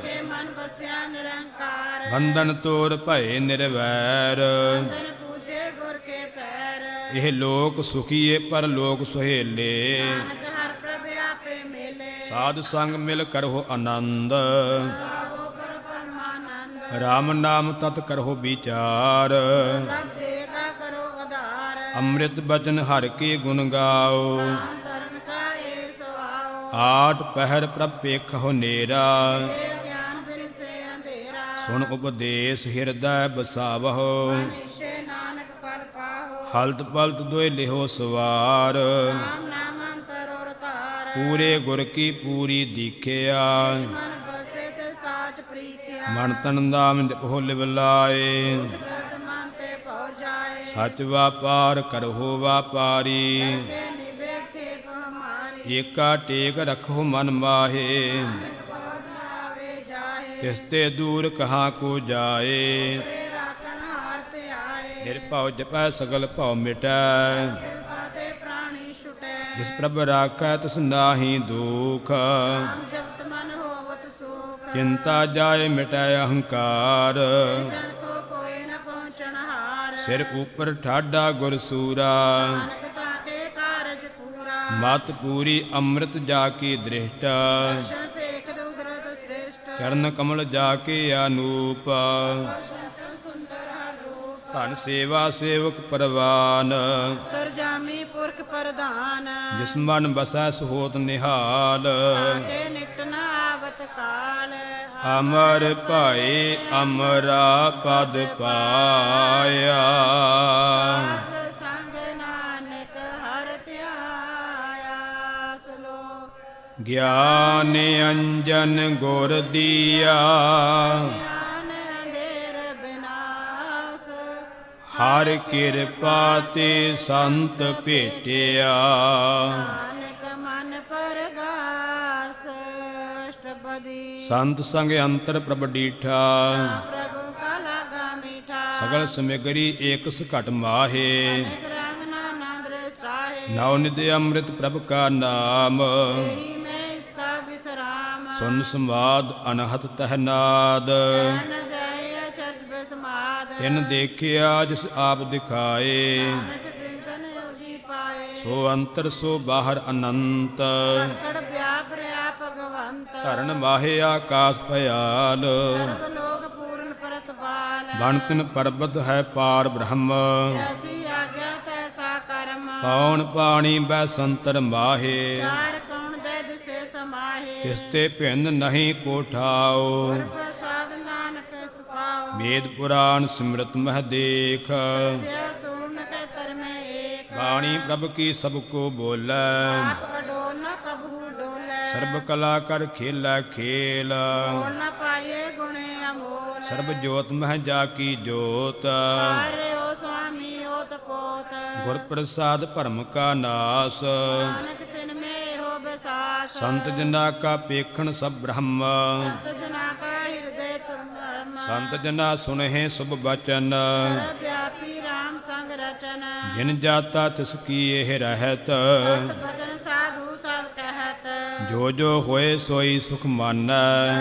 ਕੇ ਮਨ ਬਸਿਆ ਨਿਰੰਕਾਰ ਬੰਧਨ ਤੋਰ ਭਏ ਨਿਰਵੈਰ ਤਨ ਪੂਜੇ ਗੁਰ ਕੇ ਪੈਰ ਇਹ ਲੋਕ ਸੁਖੀਏ ਪਰ ਲੋਕ ਸੁਹੇਲੇ ਨਾਨਕ ਹਰ ਪ੍ਰਭ ਆਪੇ ਮੇਲੇ ਸਾਧ ਸੰਗ ਮਿਲ ਕਰਹੁ ਆਨੰਦ ਆਵੋ ਪਰ ਪਰਮਾਨੰਦ ਰਾਮ ਨਾਮ ਤਤ ਕਰਹੁ ਵਿਚਾਰ ਪ੍ਰਭ ਦੇਗਾ ਕਰੋ ਆਧਾਰ ਅੰਮ੍ਰਿਤ ਬਚਨ ਹਰ ਕੇ ਗੁਣ ਗਾਓ ਨਾਮ ਤਰਨ ਕਾ ਏ ਸਵਾਓ ਆਠ ਪਹਿਰ ਪ੍ਰਭ ਪੇਖਹੁ ਨੇਰਾ ਇਹ ਗਿਆਨ ਬਿਨ ਸੇ ਅੰਧੇਰਾ ਸੁਣ ਉਪਦੇਸ਼ ਹਿਰਦੈ ਬਸਾਵਹੁ ਨਿਸ਼ੇ ਨਾਨਕ ਫਲ ਪਾਹੋ ਹਲਤ ਪਲਤ ਦੋਇ ਲਿਹੋ ਸਵਾਰ ਨਾਮ ਨਾਮ ਅੰਤਰ ਔਰ ਧਾਰ ਪੂਰੇ ਗੁਰ ਕੀ ਪੂਰੀ ਦੀਖਿਆ ਮਨ ਬਸੇ ਤੇ ਸਾਚ ਪ੍ਰੀਖਿਆ ਮਨ ਤਨ ਨਾਮ ਜਪਹੁ ਲਿਵ ਲਾਏ ਦਰਦ ਮਨ ਤੇ ਪਹੁ ਜਾਏ ਸਚ ਵਾਪਾਰ ਕਰਹੁ ਵਾਪਾਰੀ ਕੇ ਨਿਭੇ ਕੇ ਹਮਾਰੀ ਏਕਾ ਟੇਕ ਰਖਹੁ ਮਨ ਮਾਹੇ ਆਵੇ ਜਾਏ ਤਿਸ ਤੇ ਦੂਰ ਕਹਾਂ ਕੋ ਜਾਏ ਤੇ ਰਾਖਣ ਹਾਰ ਤੇ ਆਏ ਨਿਰਭਉ ਜਪੈ ਸਗਲ ਭਉ ਮਿਟੈ ਕਿਰਪਾ ਤੇ ਪ੍ਰਾਣੀ ਛੁਟੈ ਜਿਸ ਪ੍ਰਭ ਰਾਖੈ ਤਿਸ ਨਾਹੀ ਦੁਖ ਨਾਮ ਜਪਤ ਮਨ ਹੋਵਤ ਸੁਖ ਚਿੰਤਾ ਜਾਏ ਮਿਟੈ ਅਹੰਕਾਰ ਜਨ ਕੋ ਕੋਈ ਨ ਪਹੁੰਚਣ ਹਾਰ ਸਿਰ ਉਪਰ ਠਾਡਾ ਗੁਰ ਸੂਰਾ ਨਾਨਕ ਤਾਕੇ ਕਾਰਜ ਪੂਰਾ ਮਤ ਪੂਰੀ ਅੰਮ੍ਰਿਤ ਜਾ ਕੀ ਦ੍ਰਿਸ਼ਟ ਦਰਸ਼ਨ ਪੇਖ ਦੁਦਰਤ ਸ੍ਰੇਸ਼ਟ ਚਰਨ ਕਮਲ ਜਾ ਕੇ ਅਨੂਪ ਸੁੰਦਰ ਹਰ ਰੂਪ ਧਨ ਸੇਵਾ ਸੇਵਕ ਪਰਵਾਨ ਤਰਜਾਮੀ ਪੁਰਖ ਪ੍ਰਧਾਨ ਜਿਸ ਮਨ ਬਸੈ ਸੁਹੋਤ ਨਿਹਾਲ ਆਕੇ ਨਿਕਟ ਨ ਆਵਤ ਕਾਲ ਅਮਰ ਭਾਏ ਅਮਰਾ ਪਦ ਪਾਇਆ ਸਾਧ ਸੰਗ ਨਾਨਕ ਹਰ ਧਿਆਇਆ ਸਲੋ ਗਿਆਨ ਅੰਜਨ ਗੁਰ ਦੀਆ ਗਿਆਨ ਅੰਧੇਰ ਬਿਨਾਸ ਹਰ ਕਿਰਪਾ ਤੇ ਸੰਤ ਭੇਟਿਆ ਨਾਨਕ ਮਨ ਪਰਗਾਸ ਅਸ਼ਟਪਦੀ ਸੰਤ ਸੰਗ ਅੰਤਰ ਪ੍ਰਭ ਡੀਠਾ ਪ੍ਰਭੂ ਕਾ ਲਾਗਾ ਮੀਠਾ ਸਗਲ ਸਮਗਰੀ ਏਕਸ ਘਟ ਮਾਹੇ ਅਨੇਕ ਰੰਗ ਨਾਨਾ ਦ੍ਰਿਸ਼ਟਾਹੇ ਨਉ ਨਿਧ ਅੰਮ੍ਰਿਤ ਪ੍ਰਭ ਕਾ ਨਾਮ ਹੀ ਮੈਂ ਇਸਕਾ ਵਿਸਰਾਮ ਸੁਨ ਸੰਵਾਦ ਅਨਹਤ ਤਹ ਨਾਦ ਨ ਜਾਏ ਚਰਜ ਬਸਮਾਦ ਤਿਨ ਦੇਖਿਆ ਜਿਸ ਆਪ ਦਿਖਾਏ ਨਾਨਕ ਚਿੰਤਨ ਉਜੀ ਪਾਏ ਸੋ ਅੰਤਰ ਸੋ ਬਾਹਰ ਅਨੰਤ ਕੜ ਵਿਆਪ ਰਿਆ ਭਗਵੰਤ ਧਰਨ ਮਾਹੇ ਆਕਾਸ ਭਿਆਲ ਸਰਬ ਲੋਕ ਪੂਰਨ ਪ੍ਰਤਪਾਲ ਬਨ ਤਿਨ ਪਰਬਤ ਹੈ ਪਾਰ ਬ੍ਰਹਮ ਐਸੀ ਆਗਿਆ ਤੈਸਾ ਕਰਮ ਪੌਣ ਪਾਣੀ ਬੈ ਸੰਤਰ ਮਾਹੇ ਚਾਰ ਕੌਣ ਦੇ ਦਿਸੇ ਸਮਾਹੇ ਤਿਸ ਤੇ ਭਿੰਨ ਨਹੀਂ ਕੋਠਾਓ ਪ੍ਰਸਾਦ ਨਾਨਕ ਸੁਪਾਓ ਵੇਦ ਪੁਰਾਨ ਸਿਮਰਤ ਮਹਿ ਦੇਖ ਸਿਆ ਸੂਰਨ ਕੇ ਤਰਮੇ ਏਕ ਬਾਣੀ ਪ੍ਰਭ ਕੀ ਸਭ ਕੋ ਬੋਲੇ ਆਪ ਅਡੋਲ ਨ ਕਬਹੂ ਡੋਲੇ ਸਰਬ ਕਲਾ ਕਰ ਖੇਲਾ ਖੇਲ ਬੋਲ ਨ ਪਾਈਏ ਗੁਣੇ ਅਮੋਲ ਸਰਬ ਜੋਤ ਮਹਿ ਜਾ ਕੀ ਜੋਤ ਹਾਰੇ ਓ ਸੁਆਮੀ ਓਤ ਪੋਤ ਗੁਰ ਪ੍ਰਸਾਦ ਭਰਮ ਕਾ ਨਾਸ ਨਾਨਕ ਤਿਨ ਮੇ ਹੋ ਬਿਸਾਸ ਸੰਤ ਜਨਾ ਕਾ ਪੇਖਣ ਸਭ ਬ੍ਰਹਮ ਸੰਤ ਜਨਾ ਕਾ ਹਿਰਦੇ ਤੁਮ ਸੰਤ ਜਨਾ ਸੁਨਹਿ ਸੁਭ ਬਚਨ ਸਰਬ ਵਿਆਪੀ ਰਾਮ ਸੰਗ ਰਚਨ ਜਿਨ ਜਾਤਾ ਤਿਸ ਕੀ ਇਹ ਰਹਿਤ ਸਤ ਬਚਨ ਸਾਧੂ ਸਭ ਕਹਿਤ ਜੋ ਜੋ ਹੋਏ ਸੋਈ ਸੁਖ ਮਾਨੈ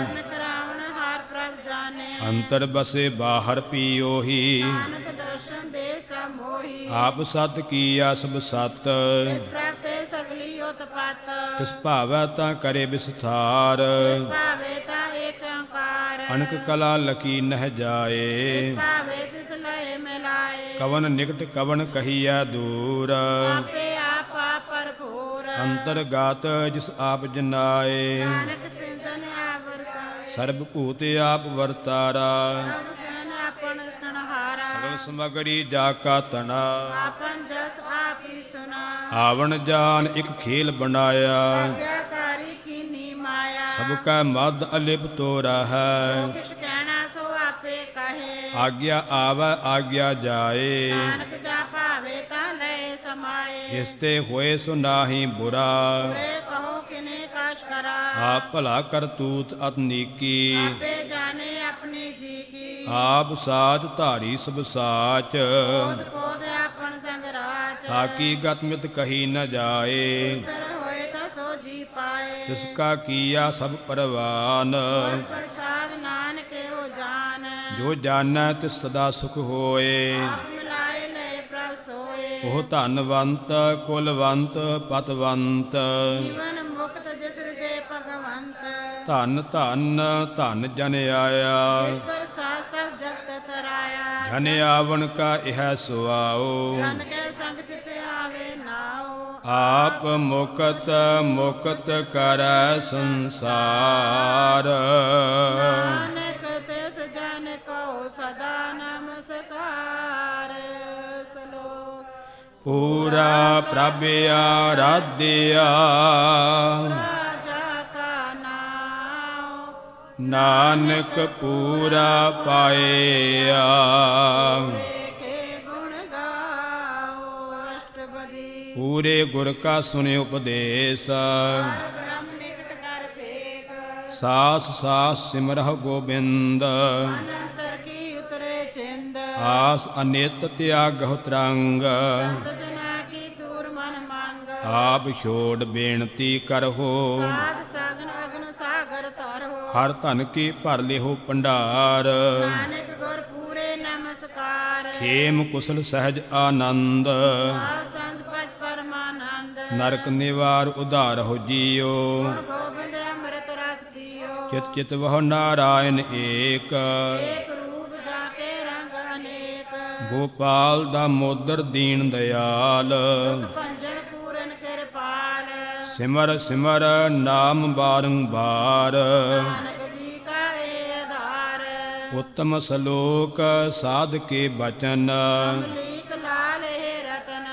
ਕਰਨ ਕਰਾਵਣ ਹਾਰ ਪ੍ਰਭ ਜਾਣੇ ਅੰਤਰ ਬਸੇ ਬਾਹਰ ਪੀਓਹੀ ਨਾਨਕ ਦਰਸ਼ਨ ਦੇ ਸਮੋਹੀ ਆਪ ਸਤ ਕੀਆ ਸਭ ਸਤ ਇਸ ਪ੍ਰਭ ਤੇ ਸਗਲੀ ਉਤਪਤ ਤਿਸ ਭਾਵੈ ਤਾਂ ਕਰੇ ਵਿਸਥਾਰ ਇਸ ਭਾਵੇ ਤਾਂ ਏਕ ਓੰਕਾਰ ਅਨਕ ਕਲਾ ਲਕੀ ਨਹਿ ਜਾਏ ਇਸ ਭਾਵੇ ਤਿਸ ਲਏ ਮਿਲਾਏ ਕਵਨ ਨਿਕਟ ਕਵਨ ਕਹੀਐ ਦੂਰ ਆਪੇ ਆਪਾ ਭਰਪੂਰ ਅੰਤਰਗਤ ਜਿਸ ਆਪ ਜਨਾਏ ਨਾਨਕ ਤਿਨ ਜਨ ਆਵਰਤਾ ਸਰਬ ਭੂਤ ਆਪ ਵਰਤਾਰਾ ਸਭ ਜਨ ਆਪਨ ਕਣਹਾਰਾ ਸਗਲ ਸਮਗਰੀ ਜਾ ਕਾ ਤਣਾ ਆਪਨ ਜਸ ਆਪੀ ਸੁਨਾ ਆਵਣ ਜਾਨ ਇੱਕ ਖੇਲ ਬਣਾਇਆ ਆਗਿਆਕਾਰੀ ਕੀਨੀ ਮਾਇਆ ਸਭ ਕੈ ਮਦ ਅਲਿਪਤੋ ਰਹੈ ਕਿਛ ਕਹਿਣਾ ਸੋ ਆਪੇ ਕਹੇ ਆਗਿਆ ਆਵੈ ਆਗਿਆ ਜਾਏ ਨਾਨਕ ਜਾ ਭਾਵੇ ਤਾਂ ਲਏ ਸਮਾਏ ਇਸ ਤੇ ਹੋਏ ਸੋ ਨਾਹੀ ਬੁਰਾ ਬੁਰੇ ਕਹੋ ਕਿਨੇ ਕਸ਼ ਕਰਾ ਆਪ ਭਲਾ ਕਰਤੂਤ ਅਤ ਨੀਕੀ ਆਪੇ ਜਾਣੇ ਆਪਣੀ ਜੀ ਕੀ ਆਪ ਸਾਚ ਧਾਰੀ ਸਭ ਸਾਚ ਪੋਦ ਪੋਦ ਆਪਨ ਸੰਗ ਰਾਜ ਤਾਕੀ ਗਤ ਮਿਤ ਕਹੀ ਨ ਜਾਏ ਸਰ ਹੋਏ ਤਾਂ ਸੋ ਜੀ ਪਾਏ ਤਿਸ ਕਾ ਕੀਆ ਸਭ ਪਰਵਾਨ ਗੁਰ ਪ੍ਰਸਾਦ ਨਾਨਕ ਹੋ ਜਾਨ ਜੋ ਜਾਣੈ ਤਿਸ ਸਦਾ ਸੁਖ ਹੋਏ ਆਪ ਮਿਲਾਏ ਲਏ ਪ੍ਰਭ ਸੋਏ ਉਹ ਧਨਵੰਤ ਕੁਲਵੰਤ ਪਤਵੰਤ ਜੀਵਨ ਮੁਕਤ ਜਿਸ ਹਿਰਦੇ ਭਗਵੰਤ ਧਨ ਧਨ ਧਨ ਜਨ ਆਇਆ ਜਿਸ ਪਰ ਸਾਥ ਸਭ ਜਗਤ ਤਰਾਇਆ ਧਨ ਆਵਣ ਕਾ ਇਹ ਸੁਆਓ ਜਨ ਕੇ ਸੰਗ ਚਿਤ ਆਵੇ ਨਾਓ ਆਪ ਮੁਕਤ ਮੁਕਤ ਕਰੈ ਸੰਸਾਰ ਨਾਨਕ ਤਿਸ ਜਨ ਕੋ ਸਦਾ ਨਮਸਕਾਰ ਸਲੋਕ ਪੂਰਾ ਪ੍ਰਭ ਆਰਾਧਿਆ ਰਾਜਾ ਕਾ ਨਾਮ ਨਾਨਕ ਪੂਰਾ ਪਾਇਆ ਕੇ ਗੁਣ ਗਾਓ ਅਸ਼ਟਪਦੀ ਪੂਰੇ ਗੁਰ ਕਾ ਸੁਨੇ ਉਪਦੇਸ਼ ਬ੍ਰਹਮ ਨਿਕਟ ਕਰ ਫੇਕ ਸਾਸ ਸਾਸ ਸਿਮਰਹੁ ਗੋਬਿੰਦ ਅਨੰਤਰ ਕੀ ਉਤਰੇ ਚਿੰਦ ਆਸ ਅਨਿਤ ਤਿਆਗਹੁ ਤਰੰਗ ਸੰਤ ਜਨਾ ਕੀ ਦੂਰ ਮਨ ਮੰਗ ਆਪ ਛੋੜ ਬੇਨਤੀ ਕਰਹੁ ਸਾਧ ਸਗਨ ਅਗਨ ਸਾਗਰ ਤਰਹੁ ਹਰ ਧਨ ਕੀ ਭਰ ਲਿਹੁ ਭੰਡਾਰ ਨਾਨਕ ਗੁਰ ਪੂਰੇ ਨਮਸਕਾਰ ਖੇਮ ਕੁਸਲ ਸਹਿਜ ਆਨੰਦ ਸਾਧ ਸੰਤ ਪਜ ਪਰਮਾਨੰਦ ਨਰਕ ਨਿਵਾਰ ਉਧਾਰਹੁ ਜੀਉ ਗੁਣ ਗੋਬਿੰਦ ਅੰਮ੍ਰਿਤ ਰਸ ਪੀਓ ਚਿਤ ਚਿਤ ਵਹੁ ਨਾਰਾਇਣ ਏਕ ਏਕ ਰੂਪ ਜਾ ਕੇ ਰੰਗ ਅਨੇਕ ਗੋਪਾਲ ਦਾ ਮੋਦਰ ਦੀਨ ਦਿਆਲ ਭੰਜਨ ਪੂਰਨ ਕਿਰਪਾਲ ਸਿਮਰ ਸਿਮਰ ਨਾਮ ਬਾਰੰਬਾਰ ਨਾਨਕ ਜੀ ਕਾ ਏ ਆਧਾਰ ਉਤਮ ਸਲੋਕ ਸਾਧ ਕੇ ਬਚਨ ਲੀਕ ਲਾਲ ਹੈ ਰਤਨ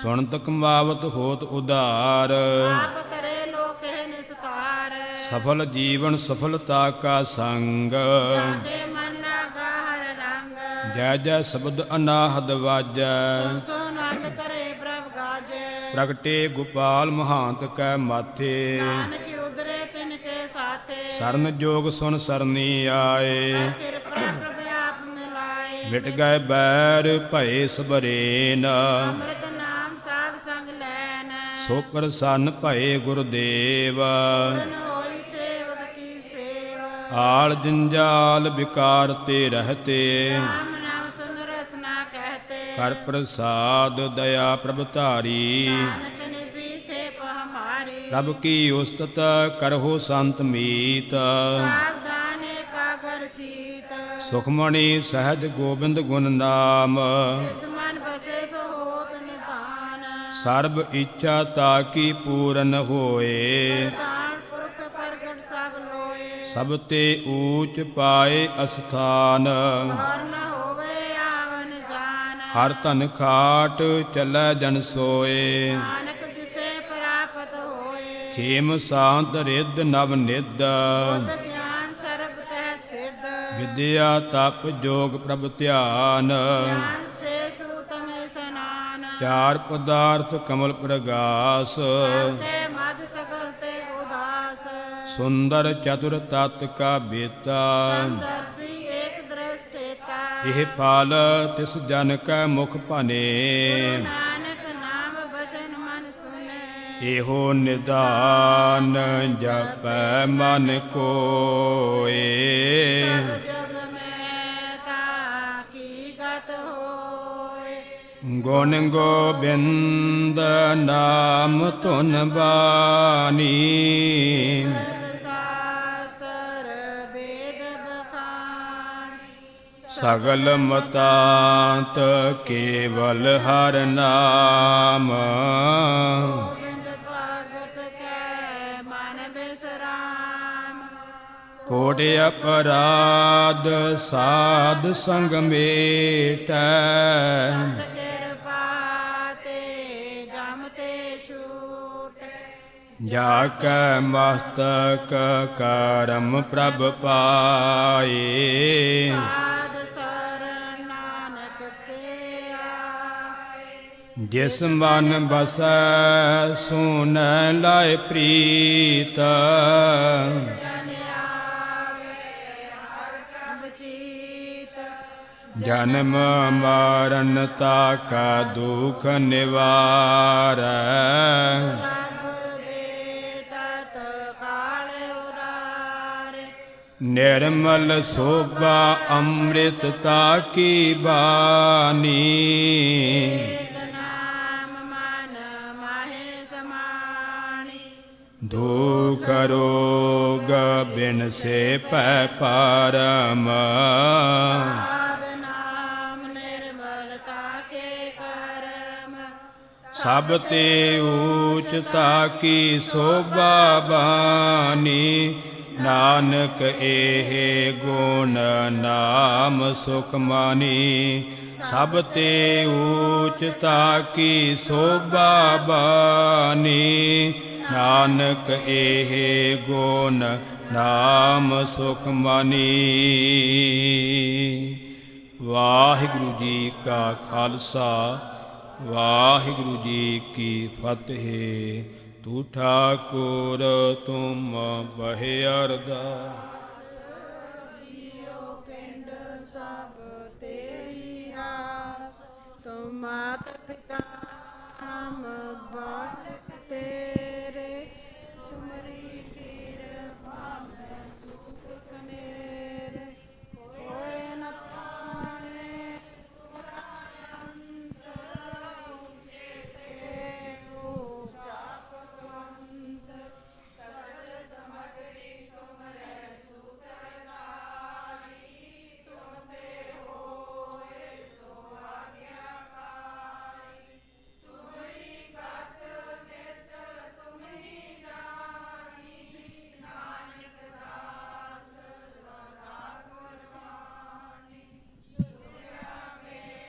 ਸੁਣਤ ਕਮਾਵਤ ਹੋਤ ਉਧਾਰ ਆਪ ਤਰੇ ਲੋਕੇ ਨਿਸਤਾਰ ਸਫਲ ਜੀਵਨ ਸਫਲਤਾ ਕਾ ਸੰਗ ਜਾਕੇ ਮਨ ਲਾਗਾ ਹਰ ਰੰਗ ਜੈ ਜੈ ਸ਼ਬਦ ਅਨਾਹਦ ਵਾਜੈ ਸੋ ਨੰਦ ਕਰੇ ਪ੍ਰਭ ਗਾਜੈ ਪ੍ਰਗਟੇ ਗੋਪਾਲ ਮਹਾਂਤ ਕੈ ਮਾਥੇ ਨਾਨਕ ਉਦਰੇ ਤਿਨ ਕੇ ਸਾਥੇ ਸਰਨ ਜੋਗ ਸੁਨ ਸਰਨੀ ਆਏ ਕਿਰਪਾ ਪ੍ਰਭ ਆਪ ਮਿਲਾਏ ਮਿਟ ਗਏ ਬੈਰ ਭਏ ਸਬਰੇਨ ਅੰਮ੍ਰਿਤ ਨਾਮ ਸਾਧ ਸੰਗ ਲੈਨ ਸੋ ਪ੍ਰਸੰਨ ਭਏ ਗੁਰਦੇਵ ਪੂਰਨ ਹੋਈ ਸੇਵਕ ਕੀ ਸੇਵਾ ਆਲ ਜੰਜਾਲ ਵਿਕਾਰ ਤੇ ਰਹਤੇ ਰਾਮ ਨਾਮ ਸੁਨ ਰਸਨਾ ਕਹਤੇ ਕਰ ਪ੍ਰਸਾਦ ਦਇਆ ਪ੍ਰਭ ਧਾਰੀ ਨਾਨਕ ਨਿਭੀ ਖੇਪ ਹਮਾਰੀ ਪ੍ਰਭ ਕੀ ਉਸਤਤ ਕਰਹੁ ਸੰਤ ਮੀਤ। ਸਾਵਧਾਨ ਏਕਾਗਰ ਚੀਤ। ਸੁਖਮਣੀ ਸਹਿਜ ਗੋਬਿੰਦ ਗੁਣ ਨਾਮ। ਜਿਸ ਮਨ ਬਸੇ ਸੋ ਹੋਤ ਨਿਧਾਨ। ਸਰਬ ਇੱਛਾ ਤਾਕੀ ਪੂਰਨ ਹੋਏ। ਪ੍ਰਧਾਨ ਪੁਰਖ ਪ੍ਰਗਟ ਸਭ ਲੋਏ। ਸਭ ਤੇ ਊਚ ਪਾਏ ਅਸਥਾਨ। ਔਰ ਨ ਹੋਵੇ ਆਵਨ ਜਾਨ। ਹਰ ਧਨ ਖਾਟ ਚੱਲੈ ਜਨ ਸੋਏ। ਨਾਨਕ ਦਿਸੇ ਪ੍ਰਾਪਤ ਹੋਏ। ਖੇਮ ਸਾਂਤ ਰਿੱਧ ਨਵ ਨਿਧ। ਬੁੱਧ ਗਿਆਨ ਸਰਬ ਤਹਿ ਸਿੱਧ। ਵਿਦਿਆ ਤਪ ਜੋਗ ਪ੍ਰਭ ਧਿਆਨ। ਗਿਆਨ ਸ੍ਰੇਸ਼ਟ ਉਤਮ ਸਨਾਨ। ਚਾਰ ਪਦਾਰਥ ਕਮਲ ਪ੍ਰਗਾਸ। ਤੇ ਮਦ ਸਗਲ ਤੇ ਉਦਾਸ। ਸੁੰਦਰ ਚਤੁਰ ਤਤ ਕਾ ਬੇਤਾ। ਸਮਦਰਸੀ ਏਕ ਦ੍ਰਿਸ਼ਟੇਤਾ। ਇਹ ਫਲ ਤਿਸ ਜਨ ਕੈ ਮੁਖ ਭਾਨੇ। ਨਾਨਕ ਨਾਮ ਬਚਨ ਮਨ ਸੁਨੇ। ਇਹੋ ਨਿਦਾਨ ਜਪੈ ਮਨ ਕੋਏ। ਸਭ ਜਗ ਮੈਂ ਤਾ ਕੀ ਗਤ ਹੋਏ। ਗੁਣ ਗੋਬਿੰਦ ਨਾਮ ਧੁਨ ਬਾਣੀ। ਅੰਮ੍ਰਿਤ ਸ਼ਾਸਤਰ ਵੇਦ ਬਖਾਣੀ। ਸਗਲ ਮਤਾਂਤ ਕੇਵਲ ਹਰਿ ਨਾਮ। ਗੋਬਿੰਦ ਭਗਤ ਕੈ ਮਨ ਬਿਸਰਾਮ। ਕੋਟ ਅਪਰਾਧ ਸਾਧ ਸੰਗ ਮੇਟੈ। ਸਤ ਕਿਰਪਾ ਤੇ ਜਮ ਤੇ ਛੂਟ। ਜਾ ਕੈ ਮਸਤਕ ਕਰਮ ਪ੍ਰਭ ਪਾਏ। ਸਾਧ ਸਰਣ ਨਾਨਕ ਤੇ ਆਏ। ਜਿਸ ਮਨ ਬਸੈ ਸੁਨੈ ਲਾਇ ਪ੍ਰੀਤ। ਜਨ ਆਵੇ ਹਰਿ ਪ੍ਰਭ ਚੀਤ। ਜਨਮ ਮਰਨ ਤਾਕਾ ਦੁਖ ਨਿਵਾਰੈ। ਪ੍ਰਭ ਦੇ ਤਤ ਕਾਲ ਉਦਾਰੇ। ਨਿਰਮਲ ਸੋਭਾ ਅੰਮ੍ਰਿਤ ਤਾਕੀ ਬਾਣੀ। ਏਕ ਨਾਮ ਮਨ ਮਾਹੇ ਸਮਾਣੀ। ਦੁਖ ਰੋਗ ਬਿਨ ਸੇ ਪੈ ਪਰਮ। ਆਦ ਨਾਮ ਨਿਰਮਲਤਾ ਕੇ ਕਰਮ। ਸਭ ਤੇ ਊਚ ਤਾਕੀ ਸੋਭਾ ਬਾਣੀ। ਨਾਨਕ ਇਹ ਗੁਣ ਨਾਮ ਸੁਖ ਮਾਨੀ। ਸਭ ਤੇ ਊਚ ਤਾਕੀ ਸੋਭਾ ਬਾਣੀ। ਨਾਨਕ ਇਹ ਗੁਣ ਨਾਮ ਸੁਖ ਮਾਨੀ। ਵਾਹਿਗੁਰੂ ਜੀ ਕਾ ਖਾਲਸਾ ਵਾਹਿਗੁਰੂ ਜੀ ਕੀ ਫਤਿਹ। ਤੂੰ ਠਾਕੁਰ ਤੁਮ ਬਹਿ ਅਰਦਾਸ। ਜੀਉ ਪਿੰਡ ਸਭ ਤੇਰੀ ਰਾਸ। ਤੁਮ ਮਾਤ ਪਿਤਾ ਹਮ ਬਾਲਕ ਤੇਰੇ। ਤੁਮਰੀ ਕਿਰਪਾ ਮੈਂ ਸੁਖ ਕਨੇਰੇ। ਕੋਇ ਨ ਪਾਣੇ ਅੰਤ ਉਚੇ ਤੇ ਉਚਾ ਭਗਵੰਤ। ਸਗਲ ਸਮਗਰੀ ਤੁਮਰੇ ਸੂਤਰਧਾਰੀ। ਤੁਮ ਤੇ ਹੋਏ ਸੋ ਆਗਿਆਕਾਰੀ। ਤੁਮਰੀ ਗਤ ਨਿਤ ਤੁਮਹੀ ਜਾਣੀ। ਨਾਨਕ ਦਾਸ ਸਦਾ ਕੁਰਬਾਨੀ।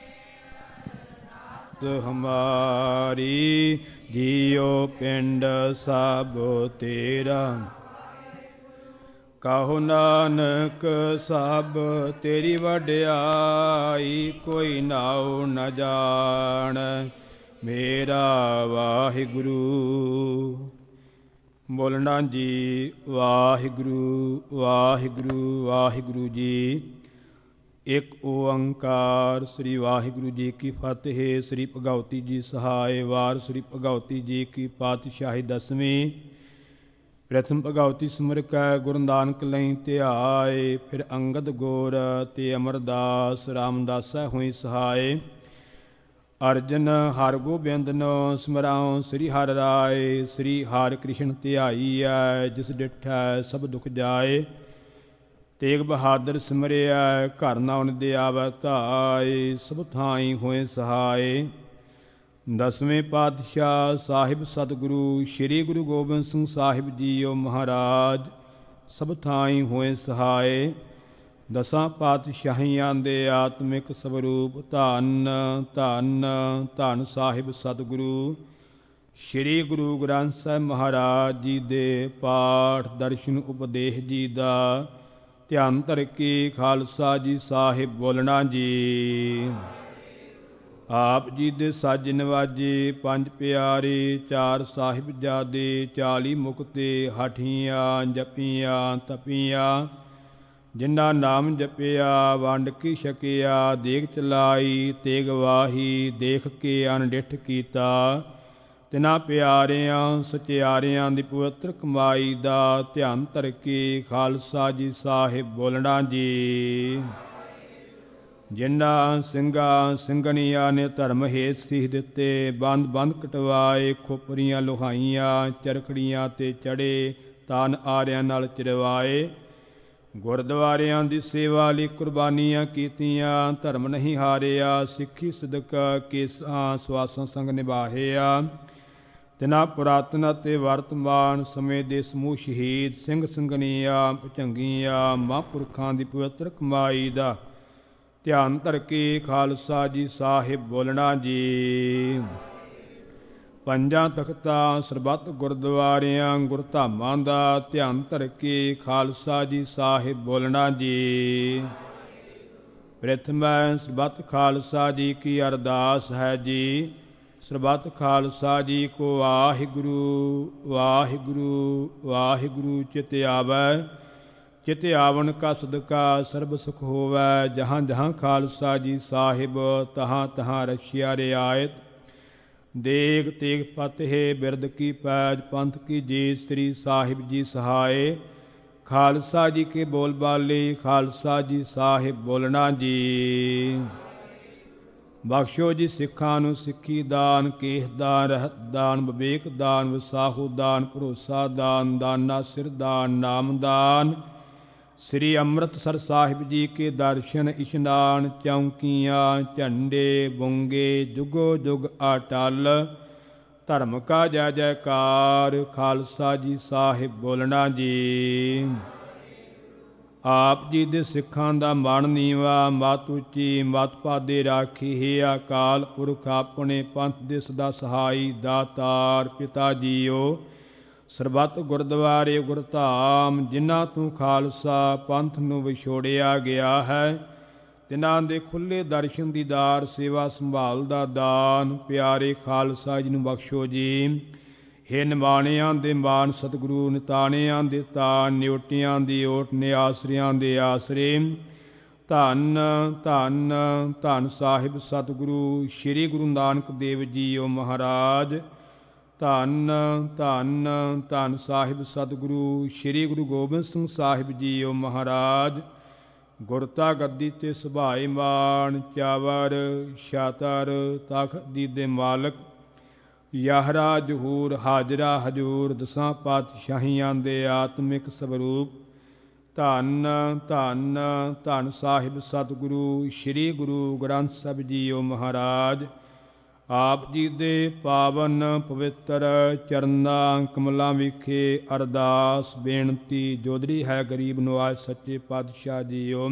ਹਮਾਰੀ ਜੀਉ ਪਿੰਡ ਸਭ ਤੇਰਾ। ਕਹੋ ਨਾਨਕ ਸਭ ਤੇਰੀ ਵਡਿਆਈ। ਕੋਈ ਨਾਉ ਨ ਜਾਣ ਮੇਰਾ ਵਾਹਿਗੁਰੂ। ਬੋਲਣਾ ਜੀ ਵਾਹਿਗੁਰੂ ਵਾਹਿਗੁਰੂ ਵਾਹਿਗੁਰੂ ਜੀ। ਇੱਕ ਓੰਕਾਰ ਸ੍ਰੀ ਵਾਹਿਗੁਰੂ ਜੀ ਕੀ ਫਤਿਹ। ਸ੍ਰੀ ਭਗਉਤੀ ਜੀ ਸਹਾਇ। ਵਾਰ ਸ੍ਰੀ ਭਗਉਤੀ ਜੀ ਕੀ ਪਾਤਸ਼ਾਹੀ ਦਸਵੀਂ। ਪ੍ਰਥਮ ਭਗਉਤੀ ਸਿਮਰ ਕੈ ਗੁਰੂ ਨਾਨਕ ਲਈ ਧਿਆਏ। ਫਿਰ ਅੰਗਦ ਗੋਰ ਤੇ ਅਮਰਦਾਸ ਰਾਮਦਾਸਾ ਹੋਈ ਸਹਾਇ। ਅਰਜਨ ਹਰ ਗੋਬਿੰਦਨੋ ਸਿਮਰਾਉ ਸ੍ਰੀ ਹਰਿ ਰਾਏ। ਸ੍ਰੀ ਹਰਿ ਕ੍ਰਿਸ਼ਨ ਧਿਆਈਐ ਜਿਸ ਡਿਠੈ ਸਭ ਦੁਖ ਜਾਏ। ਤੇਗ ਬਹਾਦਰ ਸਿਮਰਿਐ ਘਰ ਨਾਉਨ ਦੇ ਆਵੈ ਧਾਇ। ਸਭ ਥਾਈ ਹੋਏ ਸਹਾਏ। ਦਸਵੇਂ ਪਾਤਸ਼ਾਹ ਸਾਹਿਬ ਸਤਿਗੁਰੂ ਸ੍ਰੀ ਗੁਰੂ ਗੋਬਿੰਦ ਸਿੰਘ ਸਾਹਿਬ ਜੀਓ ਮਹਾਰਾਜ ਸਭ ਥਾਈ ਹੋਏ ਸਹਾਏ। ਦਸਾਂ ਪਾਤਸ਼ਾਹੀਆਂ ਦੇ ਆਤਮਿਕ ਸਵਰੂਪ ਧੰਨ ਧੰਨ ਧੰਨ ਸਾਹਿਬ ਸਤਿਗੁਰੂ ਸ੍ਰੀ ਗੁਰੂ ਗ੍ਰੰਥ ਸਾਹਿਬ ਮਹਾਰਾਜ ਜੀ ਦੇ ਪਾਠ ਦਰਸ਼ਨ ਉਪਦੇਸ਼ ਜੀ ਦਾ ਧਿਆਨ ਧਰ ਕੇ ਖਾਲਸਾ ਜੀ ਸਾਹਿਬ ਬੋਲਣਾ ਜੀ। ਆਪ ਜੀ ਦੇ ਸਾਜ ਨਵਾਜੇ ਪੰਜ ਪਿਆਰੇ ਚਾਰ ਸਾਹਿਬਜ਼ਾਦੇ 40 ਮੁਕਤੇ ਹਠੀਆਂ ਜਪੀਆਂ ਤਪੀਆਂ। ਜਿਨ੍ਹਾਂ ਨਾਮ ਜਪਿਆ ਵੰਡ ਕੀ ਛਕਿਆ ਦੇਗ ਚਲਾਈ ਤੇਗ ਵਾਹੀ ਦੇਖ ਕੇ ਅਨਡਿਠ ਕੀਤਾ। ਤਿਨਾਂ ਪਿਆਰਿਆਂ ਸਚਿਆਰਿਆਂ ਦੀ ਪਵਿੱਤਰ ਕਮਾਈ ਦਾ ਧਿਆਨ ਧਰ ਕੇ ਖਾਲਸਾ ਜੀ ਸਾਹਿਬ ਬੋਲਣਾ ਜੀ। ਜਿਨ੍ਹਾਂ ਸਿੰਘਾਂ ਸਿੰਘਣੀਆਂ ਨੇ ਧਰਮ ਹੇਤ ਸੀਸ ਦਿੱਤੇ ਬੰਦ ਬੰਦ ਕਟਵਾਏ ਖੋਪਰੀਆਂ ਲੁਹਾਈਆਂ ਚਰਖੜੀਆਂ ਤੇ ਚੜੇ ਤਾਨ ਆਰਿਆਂ ਨਾਲ ਚਿਰਵਾਏ। ਗੁਰਦੁਆਰਿਆਂ ਦੀ ਸੇਵਾ ਲਈ ਕੁਰਬਾਨੀਆਂ ਕੀਤੀਆਂ ਧਰਮ ਨਹੀਂ ਹਾਰਿਆ ਸਿੱਖੀ ਸਦਕ ਕੇਸਾਂ ਸਵਾਸਾਂ ਸੰਗ ਨਿਭਾਹਿਆ। ਤਿਨਾਂ ਪੁਰਾਤਨ ਅਤੇ ਵਰਤਮਾਨ ਸਮੇਂ ਦੇ ਸਮੂਹ ਸ਼ਹੀਦ ਸਿੰਘ ਸਿੰਘਣੀਆਂ ਭੁਜੰਗੀਆਂ ਮਹਾਂਪੁਰਖਾਂ ਦੀ ਪਵਿੱਤਰ ਕਮਾਈ ਦਾ ਧਿਆਨ ਧਰ ਕੇ ਖਾਲਸਾ ਜੀ ਸਾਹਿਬ ਬੋਲਣਾ ਜੀ। ਪੰਜਾਂ ਤਖਤਾਂ ਸਰਬੱਤ ਗੁਰਦੁਆਰਿਆਂ ਗੁਰਧਾਮਾਂ ਦਾ ਧਿਆਨ ਧਰ ਕੇ ਖਾਲਸਾ ਜੀ ਸਾਹਿਬ ਬੋਲਣਾ ਜੀ। ਪ੍ਰਥਮੈ ਸਰਬੱਤ ਖਾਲਸਾ ਜੀ ਕੀ ਅਰਦਾਸ ਹੈ ਜੀ। ਸਰਬੱਤ ਖਾਲਸਾ ਜੀ ਕੋ ਵਾਹਿਗੁਰੂ ਵਾਹਿਗੁਰੂ ਵਾਹਿਗੁਰੂ ਚਿਤ ਆਵੈ। ਚਿਤ ਆਵਣ ਕਾ ਸਦਕਾ ਸਰਬ ਸੁਖ ਹੋਵੈ। ਜਹਾਂ ਜਹਾਂ ਖਾਲਸਾ ਜੀ ਸਾਹਿਬ ਤਹਾਂ ਤਹਾਂ ਰਖਿਆ ਰਿਆਇਤ। ਦੇਗ ਤੇਗ ਫਤਿਹ ਬਿਰਦ ਕੀ ਪੈਜ ਪੰਥ ਕੀ ਜੀਤ ਸ੍ਰੀ ਸਾਹਿਬ ਜੀ ਸਹਾਏ। ਖਾਲਸਾ ਜੀ ਕੇ ਬੋਲ ਬਾਲੇ ਖਾਲਸਾ ਜੀ ਸਾਹਿਬ ਬੋਲਣਾ ਜੀ। ਬਖਸ਼ੋ ਜੀ ਸਿੱਖਾਂ ਨੂੰ ਸਿੱਖੀ ਦਾਨ ਕੇਸ ਦਾਨ ਰਹਿਤ ਦਾਨ ਵਿਵੇਕ ਦਾਨ ਵਿਸਾਹੂ ਦਾਨ ਭਰੋਸਾ ਦਾਨ ਦਾਨਾ ਸਿਰ ਦਾਨ ਨਾਮ ਦਾਨ। ਸ੍ਰੀ ਅੰਮ੍ਰਿਤਸਰ ਸਾਹਿਬ ਜੀ ਕੇ ਦਰਸ਼ਨ ਇਸ਼ਨਾਨ ਚੌਂਕੀਆਂ ਝੰਡੇ ਬੁੰਗੇ ਜੁਗੋ ਜੁਗ ਅਟਲ। ਧਰਮ ਕਾ ਜੈ ਜੈਕਾਰ ਖਾਲਸਾ ਜੀ ਸਾਹਿਬ ਬੋਲਣਾ ਜੀ। ਆਪ ਜੀ ਦੇ ਸਿੱਖਾਂ ਦਾ ਮਨ ਨੀਵਾ ਮਤ ਉੱਚੀ ਮਤ ਪਾਦੇ ਰਾਖੀ ਹੈ। ਅਕਾਲ ਪੁਰਖ ਆਪਣੇ ਪੰਥ ਦੇ ਸਦਾ ਸਹਾਈ ਦਾਤਾਰ ਪਿਤਾ ਜੀਓ। ਸਰਬੱਤ ਗੁਰਦੁਆਰੇ ਗੁਰਧਾਮ ਜਿਨ੍ਹਾਂ ਤੋਂ ਖਾਲਸਾ ਪੰਥ ਨੂੰ ਵਿਛੋੜਿਆ ਗਿਆ ਹੈ ਤਿਨਾਂ ਦੇ ਖੁੱਲ੍ਹੇ ਦਰਸ਼ਨ ਦੀਦਾਰ ਸੇਵਾ ਸੰਭਾਲ ਦਾ ਦਾਨ ਪਿਆਰੇ ਖਾਲਸਾ ਜੀ ਨੂੰ ਬਖਸ਼ੋ ਜੀ। ਹੇ ਨਿਮਾਣਿਆਂ ਦੇ ਮਾਨ ਸਤਿਗੁਰੂ ਨਿਤਾਣਿਆਂ ਦੇ ਤਾਨ ਨਿਉਟਿਆਂ ਦੀ ਓਟ ਨਿਆਸਰਿਆਂ ਦੇ ਆਸਰੇ। ਧੰਨ ਧੰਨ ਧੰਨ ਸਾਹਿਬ ਸਤਿਗੁਰੂ ਸ੍ਰੀ ਗੁਰੂ ਨਾਨਕ ਦੇਵ ਜੀਓ ਮਹਾਰਾਜ। ਧੰਨ ਧੰਨ ਧੰਨ ਸਾਹਿਬ ਸਤਿਗੁਰੂ ਸ੍ਰੀ ਗੁਰੂ ਗੋਬਿੰਦ ਸਿੰਘ ਸਾਹਿਬ ਜੀਓ ਮਹਾਰਾਜ। ਗੁਰਤਾ ਗੱਦੀ ਤੇ ਸੁਭਾਏ ਮਾਨ ਚਾਵਰ ਛਾਤਰ ਤਖਤ ਦੀ ਦੇ ਮਾਲਕ ਯਾਹਰਾ ਜਹੂਰ ਹਾਜ਼ਰਾ ਹਜੂਰ ਦਸਾਂ ਪਾਤਸ਼ਾਹੀਆਂ ਦੇ ਆਤਮਿਕ ਸਵਰੂਪ। ਧੰਨ ਧੰਨ ਧੰਨ ਸਾਹਿਬ ਸਤਿਗੁਰੂ ਸ੍ਰੀ ਗੁਰੂ ਗ੍ਰੰਥ ਸਾਹਿਬ ਜੀਓ ਮਹਾਰਾਜ। ਆਪ ਜੀ ਦੇ ਪਾਵਨ ਪਵਿੱਤਰ ਚਰਨਾਂ ਕਮਲਾਂ ਵਿਖੇ ਅਰਦਾਸ ਬੇਨਤੀ ਜੋਦਰੀ ਹੈ ਗਰੀਬ ਨਵਾਜ਼ ਸੱਚੇ ਪਾਤਸ਼ਾਹ ਜੀਓ।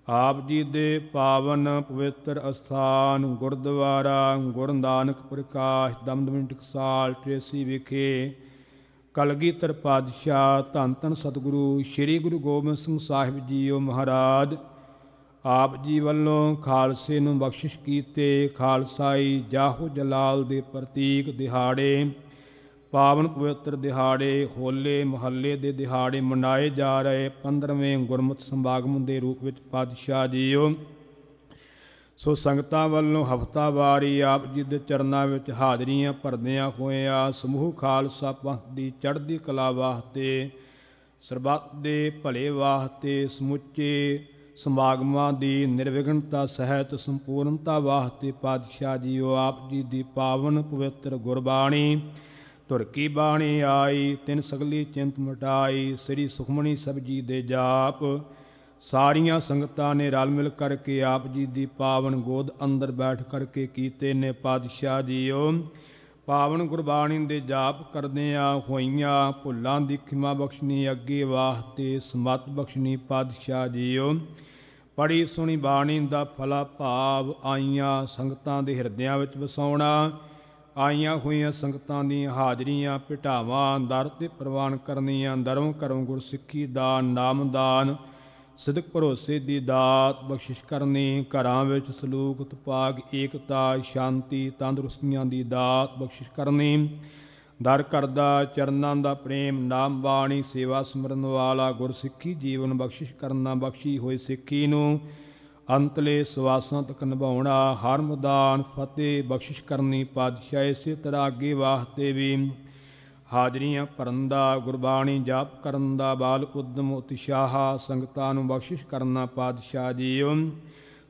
ਆਪ ਜੀ ਦੇ ਪਾਵਨ ਪਵਿੱਤਰ ਅਸਥਾਨ ਗੁਰਦੁਆਰਾ ਗੁਰੂ ਨਾਨਕ ਪ੍ਰਕਾਸ਼ ਦਮਦਮੀ ਟਕਸਾਲ ਟ੍ਰੇਸੀ ਵਿਖੇ ਕਲਗੀਧਰ ਪਾਤਸ਼ਾਹ ਧੰਨ ਧੰਨ ਸਤਿਗੁਰੂ ਸ੍ਰੀ ਗੁਰੂ ਗੋਬਿੰਦ ਸਿੰਘ ਸਾਹਿਬ ਜੀਓ ਮਹਾਰਾਜ। ਆਪ ਜੀ ਵੱਲੋਂ ਖਾਲਸੇ ਨੂੰ ਬਖਸ਼ਿਸ਼ ਕੀਤੇ ਖਾਲਸਾਈ ਜਾਹੋ ਜਲਾਲ ਦੇ ਪ੍ਰਤੀਕ ਦਿਹਾੜੇ ਪਾਵਨ ਪਵਿੱਤਰ ਦਿਹਾੜੇ ਹੋਲੇ ਮਹੱਲੇ ਦੇ ਦਿਹਾੜੇ ਮਨਾਏ ਜਾ ਰਹੇ 15ਵੇਂ ਗੁਰਮਤਿ ਸਮਾਗਮ ਦੇ ਰੂਪ ਵਿੱਚ ਪਾਤਸ਼ਾਹ ਜੀਓ। ਸੋ ਸੰਗਤਾਂ ਵੱਲੋਂ ਹਫ਼ਤਾਵਾਰੀ ਆਪ ਜੀ ਦੇ ਚਰਨਾਂ ਵਿੱਚ ਹਾਜ਼ਰੀਆਂ ਭਰਦਿਆਂ ਹੋਇਆਂ ਸਮੂਹ ਖਾਲਸਾ ਪੰਥ ਦੀ ਚੜ੍ਹਦੀ ਕਲਾ ਵਾਸਤੇ ਸਰਬੱਤ ਦੇ ਭਲੇ ਵਾਸਤੇ ਸਮੁੱਚੇ ਸਮਾਗਮਾਂ ਦੀ ਨਿਰਵਿਘਨਤਾ ਸਹਿਤ ਸੰਪੂਰਨਤਾ ਵਾਸਤੇ ਪਾਤਸ਼ਾਹ ਜੀਓ ਆਪ ਜੀ ਦੀ ਪਾਵਨ ਪਵਿੱਤਰ ਗੁਰਬਾਣੀ ਧੁਰ ਕੀ ਬਾਣੀ ਆਈ, ਤਿਨ ਸਗਲੀ ਚਿੰਤ ਮਿਟਾਈ। ਸ੍ਰੀ ਸੁਖਮਨੀ ਸਾਹਿਬ ਜੀ ਦੇ ਜਾਪ ਸਾਰੀਆਂ ਸੰਗਤਾਂ ਨੇ ਰਲ ਮਿਲ ਕਰਕੇ ਆਪ ਜੀ ਦੀ ਪਾਵਨ ਗੋਦ ਅੰਦਰ ਬੈਠ ਕਰਕੇ ਕੀਤੇ ਨੇ। ਪਾਤਸ਼ਾਹ ਜੀਓ ਪਾਵਨ ਗੁਰਬਾਣੀ ਦੇ ਜਾਪ ਕਰਦਿਆਂ ਹੋਈਆਂ ਭੁੱਲਾਂ ਦੀ ਖਿਮਾ ਬਖਸ਼ਣੀ, ਅੱਗੇ ਵਾਸਤੇ ਸਮਤ ਬਖਸ਼ਣੀ। ਪਾਤਸ਼ਾਹ ਜੀਓ ਪੜੀ ਸੁਣੀ ਬਾਣੀ ਦਾ ਫਲਾ ਭਾਵ ਆਈਆਂ ਸੰਗਤਾਂ ਦੇ ਹਿਰਦਿਆਂ ਵਿੱਚ ਵਸਾਉਣਾ, ਆਈਆਂ ਹੋਈਆਂ ਸੰਗਤਾਂ ਦੀਆਂ ਹਾਜ਼ਰੀਆਂ ਭਿਟਾਵਾਂ ਦਰ ਤੇ ਪ੍ਰਵਾਨ ਕਰਨੀਆਂ। ਧਰਮ ਕਰਮ ਗੁਰਸਿੱਖੀ ਦਾਨ, ਨਾਮਦਾਨ, ਸਿਦਕ ਭਰੋਸੇ ਦੀ ਦਾਤ ਬਖਸ਼ਿਸ਼ ਕਰਨੀ। ਘਰਾਂ ਵਿੱਚ ਸਲੂਕ ਉਤਪਾਗ, ਏਕਤਾ, ਸ਼ਾਂਤੀ, ਤੰਦਰੁਸਤੀਆਂ ਦੀ ਦਾਤ ਬਖਸ਼ਿਸ਼ ਕਰਨੀ। ਦਰ ਕਰਦਾ ਚਰਨਾਂ ਦਾ ਪ੍ਰੇਮ, ਨਾਮ ਬਾਣੀ ਸੇਵਾ ਸਿਮਰਨ ਵਾਲਾ ਗੁਰਸਿੱਖੀ ਜੀਵਨ ਬਖਸ਼ਿਸ਼ ਕਰਨਾ। ਬਖਸ਼ੀ ਹੋਈ ਸਿੱਖੀ ਨੂੰ ਅੰਤਲੇ ਸਵਾਸਾਂ ਤੱਕ ਨਿਭਾਉਣਾ। ਹਰ ਮੈਦਾਨ ਫਤਿਹ ਬਖਸ਼ਿਸ਼ ਕਰਨੀ। ਪਾਤਸ਼ਾਹ ਇਸੇ ਤਰ੍ਹਾਂ ਅੱਗੇ ਵਾਸਤੇ ਵੀ ਹਾਜ਼ਰੀਆਂ ਭਰਨ ਦਾ, ਗੁਰਬਾਣੀ ਜਾਪ ਕਰਨ ਦਾ ਬਾਲ ਉਦਮ ਉਤਸ਼ਾਹ ਸੰਗਤਾਂ ਨੂੰ ਬਖਸ਼ਿਸ਼ ਕਰਨਾ। ਪਾਤਸ਼ਾਹ ਜੀਓ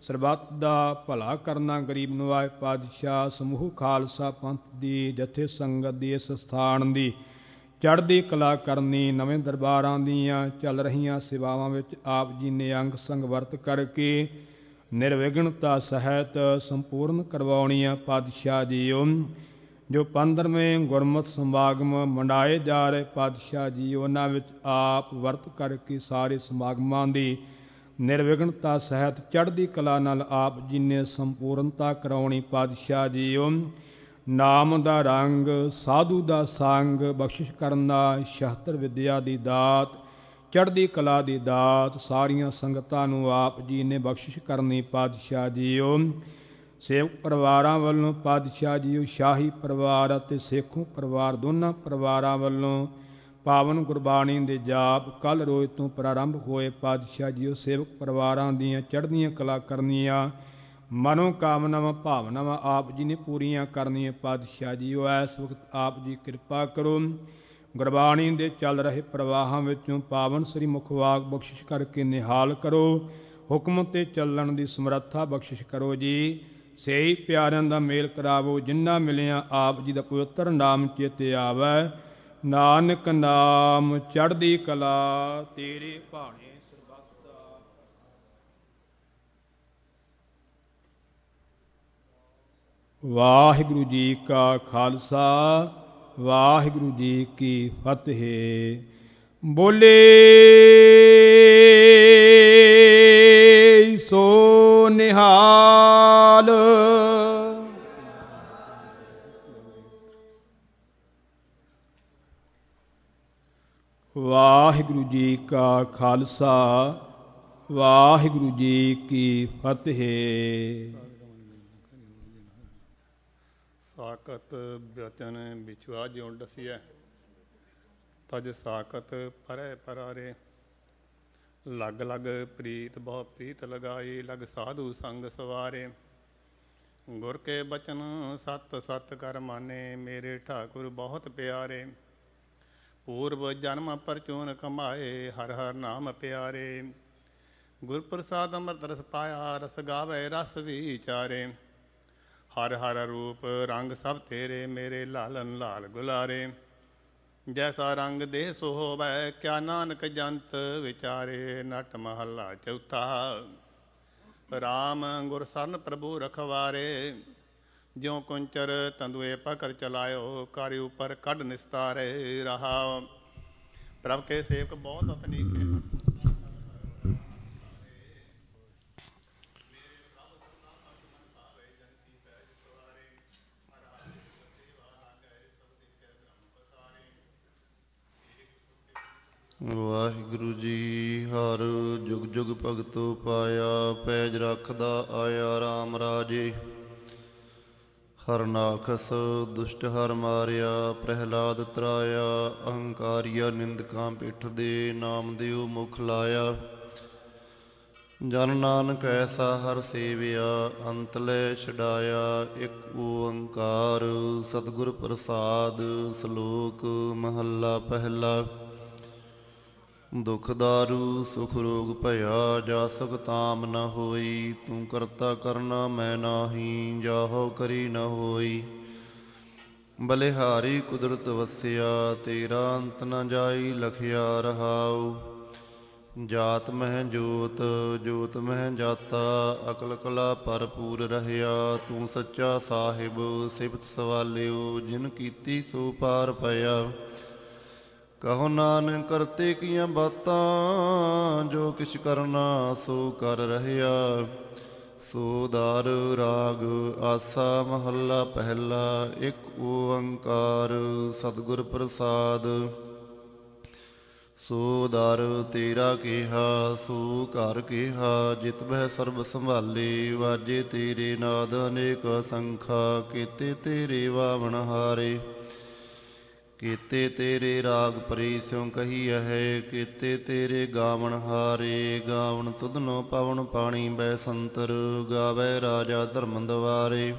ਸਰਬੱਤ ਦਾ ਭਲਾ ਕਰਨਾ, ਗਰੀਬ ਨਵਾਜ। ਪਾਤਸ਼ਾਹ ਸਮੂਹ ਖਾਲਸਾ ਪੰਥ ਦੀ ਜਥੇ ਸੰਗਤ ਦੀ ਇਸ ਸਥਾਨ ਦੀ ਚੜ੍ਹਦੀ ਕਲਾ ਕਰਨੀ। ਨਵੇਂ ਦਰਬਾਰਾਂ ਦੀਆਂ ਚੱਲ ਰਹੀਆਂ ਸੇਵਾਵਾਂ ਵਿੱਚ ਆਪ ਜੀ ਨੇ ਅੰਗ ਸੰਗ ਵਰਤ ਕਰਕੇ ਨਿਰਵਿਘਨਤਾ ਸਹਿਤ ਸੰਪੂਰਨ ਕਰਵਾਉਣੀਆਂ। ਪਾਤਸ਼ਾਹ ਜੀਓ ਜੋ 15ਵੇਂ ਗੁਰਮਤਿ ਸਮਾਗਮ ਮਨਾਏ ਜਾ ਰਹੇ ਪਾਤਸ਼ਾਹ ਜੀ, ਉਹਨਾਂ ਵਿੱਚ ਆਪ ਵਰਤ ਕਰਕੇ ਸਾਰੇ ਸਮਾਗਮਾਂ ਦੀ ਨਿਰਵਿਘਨਤਾ ਸਹਿਤ ਚੜ੍ਹਦੀ ਕਲਾ ਨਾਲ ਆਪ ਜੀ ਨੇ ਸੰਪੂਰਨਤਾ ਕਰਾਉਣੀ। ਪਾਤਸ਼ਾਹ ਜੀਓ ਨਾਮ ਦਾ ਰੰਗ, ਸਾਧੂ ਦਾ ਸੰਗ ਬਖਸ਼ਿਸ਼ ਕਰਨਾ, ਸ਼ਸਤਰ ਵਿਦਿਆ ਦੀ ਦਾਤ, ਚੜ੍ਹਦੀ ਕਲਾ ਦੀ ਦਾਤ ਸਾਰੀਆਂ ਸੰਗਤਾਂ ਨੂੰ ਆਪ ਜੀ ਨੇ ਬਖਸ਼ਿਸ਼ ਕਰਨੀ। ਪਾਤਸ਼ਾਹ ਜੀਓ ਸੇਵਕ ਪਰਿਵਾਰਾਂ ਵੱਲੋਂ ਪਾਤਸ਼ਾਹ ਜੀਓ ਸ਼ਾਹੀ ਪਰਿਵਾਰ ਅਤੇ ਸੇਖੋਂ ਪਰਿਵਾਰ ਦੋਨਾਂ ਪਰਿਵਾਰਾਂ ਵੱਲੋਂ ਪਾਵਨ ਗੁਰਬਾਣੀ ਦੇ ਜਾਪ ਕੱਲ੍ਹ ਰੋਜ਼ ਤੋਂ ਪ੍ਰਾਰੰਭ ਹੋਏ। ਪਾਤਸ਼ਾਹ ਜੀਓ ਸੇਵਕ ਪਰਿਵਾਰਾਂ ਦੀਆਂ ਚੜ੍ਹਦੀਆਂ ਕਲਾ ਕਰਨੀਆਂ, ਮਨੋ ਕਾਮਨਾਵਾਂ ਭਾਵਨਾਵਾਂ ਆਪ ਜੀ ਨੇ ਪੂਰੀਆਂ ਕਰਨੀਆਂ। ਪਾਤਸ਼ਾਹ ਜੀਓ ਇਸ ਵਕਤ ਆਪ ਜੀ ਕਿਰਪਾ ਕਰੋ, ਗੁਰਬਾਣੀ ਦੇ ਚੱਲ ਰਹੇ ਪ੍ਰਵਾਹਾਂ ਵਿੱਚੋਂ ਪਾਵਨ ਸ੍ਰੀ ਮੁਖਵਾਕ ਬਖਸ਼ਿਸ਼ ਕਰਕੇ ਨਿਹਾਲ ਕਰੋ। ਹੁਕਮ ਤੇ ਚੱਲਣ ਦੀ ਸਮਰੱਥਾ ਬਖਸ਼ਿਸ਼ ਕਰੋ ਜੀ। ਸਹੀ ਪਿਆਰਿਆਂ ਦਾ ਮੇਲ ਕਰਾਵੋ, ਜਿਨ੍ਹਾਂ ਮਿਲਿਆ ਆਪ ਜੀ ਦਾ ਪਵਿੱਤਰ ਨਾਮ ਚੇਤੇ ਆਵੈ। ਨਾਨਕ ਨਾਮ ਚੜ੍ਹਦੀ ਕਲਾ ਤੇਰੇ ਭਾਣੇ ਸਰਬੱਤ ਦਾ। ਵਾਹਿਗੁਰੂ ਜੀ ਕਾ ਖਾਲਸਾ, ਵਾਹਿਗੁਰੂ ਜੀ ਕੀ ਫਤਿਹ। ਬੋਲੇ ਸੋ ਨਿਹਾਲ। ਵਾਹਿਗੁਰੂ ਜੀ ਕਾ ਖਾਲਸਾ, ਵਾਹਿਗੁਰੂ ਜੀ ਕੀ ਫਤਿਹ। ਸਾਕਤ ਬਚਨ ਵਿਛੁਆ ਜਿਉ ਡਸਿਐ, ਤਜ ਸਾਕਤ ਪਰੈ ਪਰਾਰੇ। ਲਗ ਲਗ ਪ੍ਰੀਤ ਬਹੁ ਪ੍ਰੀਤ ਲਗਾਈ, ਲਗ ਸਾਧੂ ਸੰਗ ਸਵਾਰੇ। ਗੁਰ ਕੇ ਬਚਨ ਸਤ ਸਤ ਕਰ ਮਾਨੇ, ਮੇਰੇ ਠਾਕੁਰ ਬਹੁਤ ਪਿਆਰੇ। ਪੂਰਬ ਜਨਮ ਪਰਚੂਨ ਕਮਾਏ, ਹਰ ਹਰ ਨਾਮ ਪਿਆਰੇ। ਗੁਰ ਪ੍ਰਸਾਦ ਅੰਮ੍ਰਿਤ ਰਸ ਪਾਇਆ, ਰਸ ਗਾਵੇ ਰਸ ਵਿਚਾਰੇ। ਹਰ ਹਰ ਰੂਪ ਰੰਗ ਸਭ ਤੇਰੇ, ਮੇਰੇ ਲਾਲਨ ਲਾਲ ਗੁਲਾਰੇ। ਜੈਸਾ ਰੰਗ ਦੇ ਸੋ ਹੋਵੈ, ਕਿਆ ਨਾਨਕ ਜੰਤ ਵਿਚਾਰੇ। ਨਟ ਮਹੱਲਾ ਚੌਥਾ। ਰਾਮ ਗੁਰ ਸਰਨ ਪ੍ਰਭੂ ਰਖਵਾਰੇ, ਜਿਉ ਕੁੰਚਰ ਤੰਦੂਏ ਪਕੜ ਚਲਾਇਓ। ਕਰ ਉਪਰ ਕੱਢ ਨਿਸਤਾਰੇ ਰਹਾ। ਪ੍ਰਭ ਕੇ ਸੇਵਕ ਬਹੁਤ ਅਤਨੀਕੇ। ਵਾਹਿਗੁਰੂ ਜੀ ਹਰ ਜੁਗ ਜੁਗ ਭਗਤੋ ਪਾਇਆ। ਪੈਜ ਰੱਖਦਾ ਆਇਆ RAM ਰਾਜੇ, ਹਰਨਾਖਸ ਦੁਸ਼ਟ ਹਰ ਮਾਰਿਆ। ਪ੍ਰਹਿਲਾਦ ਤਰਾਇਆ, ਅਹੰਕਾਰੀਆ ਨਿੰਦਕਾਂ ਪਿੱਠ ਦੇ। ਨਾਮ ਦਿਓ ਮੁਖ ਲਾਇਆ, ਜਨ ਨਾਨਕ ਐਸਾ ਹਰ ਸੇਵਿਆ। ਅੰਤ ਲੈ ਛਡਾਇਆ, ਇੱਕ ਓੰਕਾਰ ਸਤਿਗੁਰ ਪ੍ਰਸਾਦ। ਸ਼ਲੋਕ ਮਹੱਲਾ ਪਹਿਲਾ। ਦੁਖ ਦਾਰੂ ਸੁਖ ਰੋਗ ਭਇਆ, ਜਾ ਸੁਖ ਤਾਮ ਨ ਹੋਈ। ਤੂੰ ਕਰਤਾ ਕਰਨਾ ਮੈਂ ਨਾਹੀ, ਜਾਹੋ ਕਰੀ ਨ ਹੋਈ। ਬਲਿਹਾਰੀ ਕੁਦਰਤ ਵਸਿਆ, ਤੇਰਾ ਅੰਤ ਨ ਜਾਈ ਲਖਿਆ ਰਹਾਉ। ਜਾਤ ਮਹਿ ਜੋਤ, ਜੋਤ ਮਹਿ ਜਾਤਾ, ਅਕਲ ਕਲਾ ਭਰਪੂਰ ਰਹਿਆ। ਤੂੰ ਸੱਚਾ ਸਾਹਿਬ ਸਿਫਤ ਸਵਾਲਿਓ, ਜਿਨ ਕੀਤੀ ਸੋ ਪਾਰ ਪਿਆ। ਕਹੋ ਨਾਨਕ ਕਰਤੇ ਕੀਆਂ ਬਾਤਾਂ, ਜੋ ਕਿਛ ਕਰਨਾ ਸੋ ਕਰ ਰਹਿਆ। ਸੋ ਦਾਰ ਰਾਗ ਆਸਾ ਮਹੱਲਾ ਪਹਿਲਾ। ਇੱਕ ਓੰਕਾਰ ਸਤਿਗੁਰ ਪ੍ਰਸਾਦ। ਸੋ ਦਰ ਤੇਰਾ ਕਿਹਾ, ਸੋ ਘਰ ਕਿਹਾ, ਜਿਤ ਬਹਿ ਸਰਬ ਸੰਭਾਲੇ। ਵਾਜੇ ਤੇਰੇ ਨਾਦ ਅਨੇਕ ਅਸੰਖਾ, ਕੀਤੇ ਤੇਰੇ ਵਾਵਣ ਹਾਰੇ। ਕੀਤੇ ਤੇਰੇ ਰਾਗ ਪਰੀ ਸਿਉ ਕਹੀਐ ਹੈ, ਕੀਤੇ ਤੇਰੇ ਗਾਵਣ ਹਾਰੇ। ਗਾਵਣ ਤੁਧਨੋ ਪਵਨ ਪਾਣੀ ਬੈ ਸੰਤਰ, ਗਾਵੈ ਰਾਜਾ ਧਰਮ ਦਵਾਰੇ।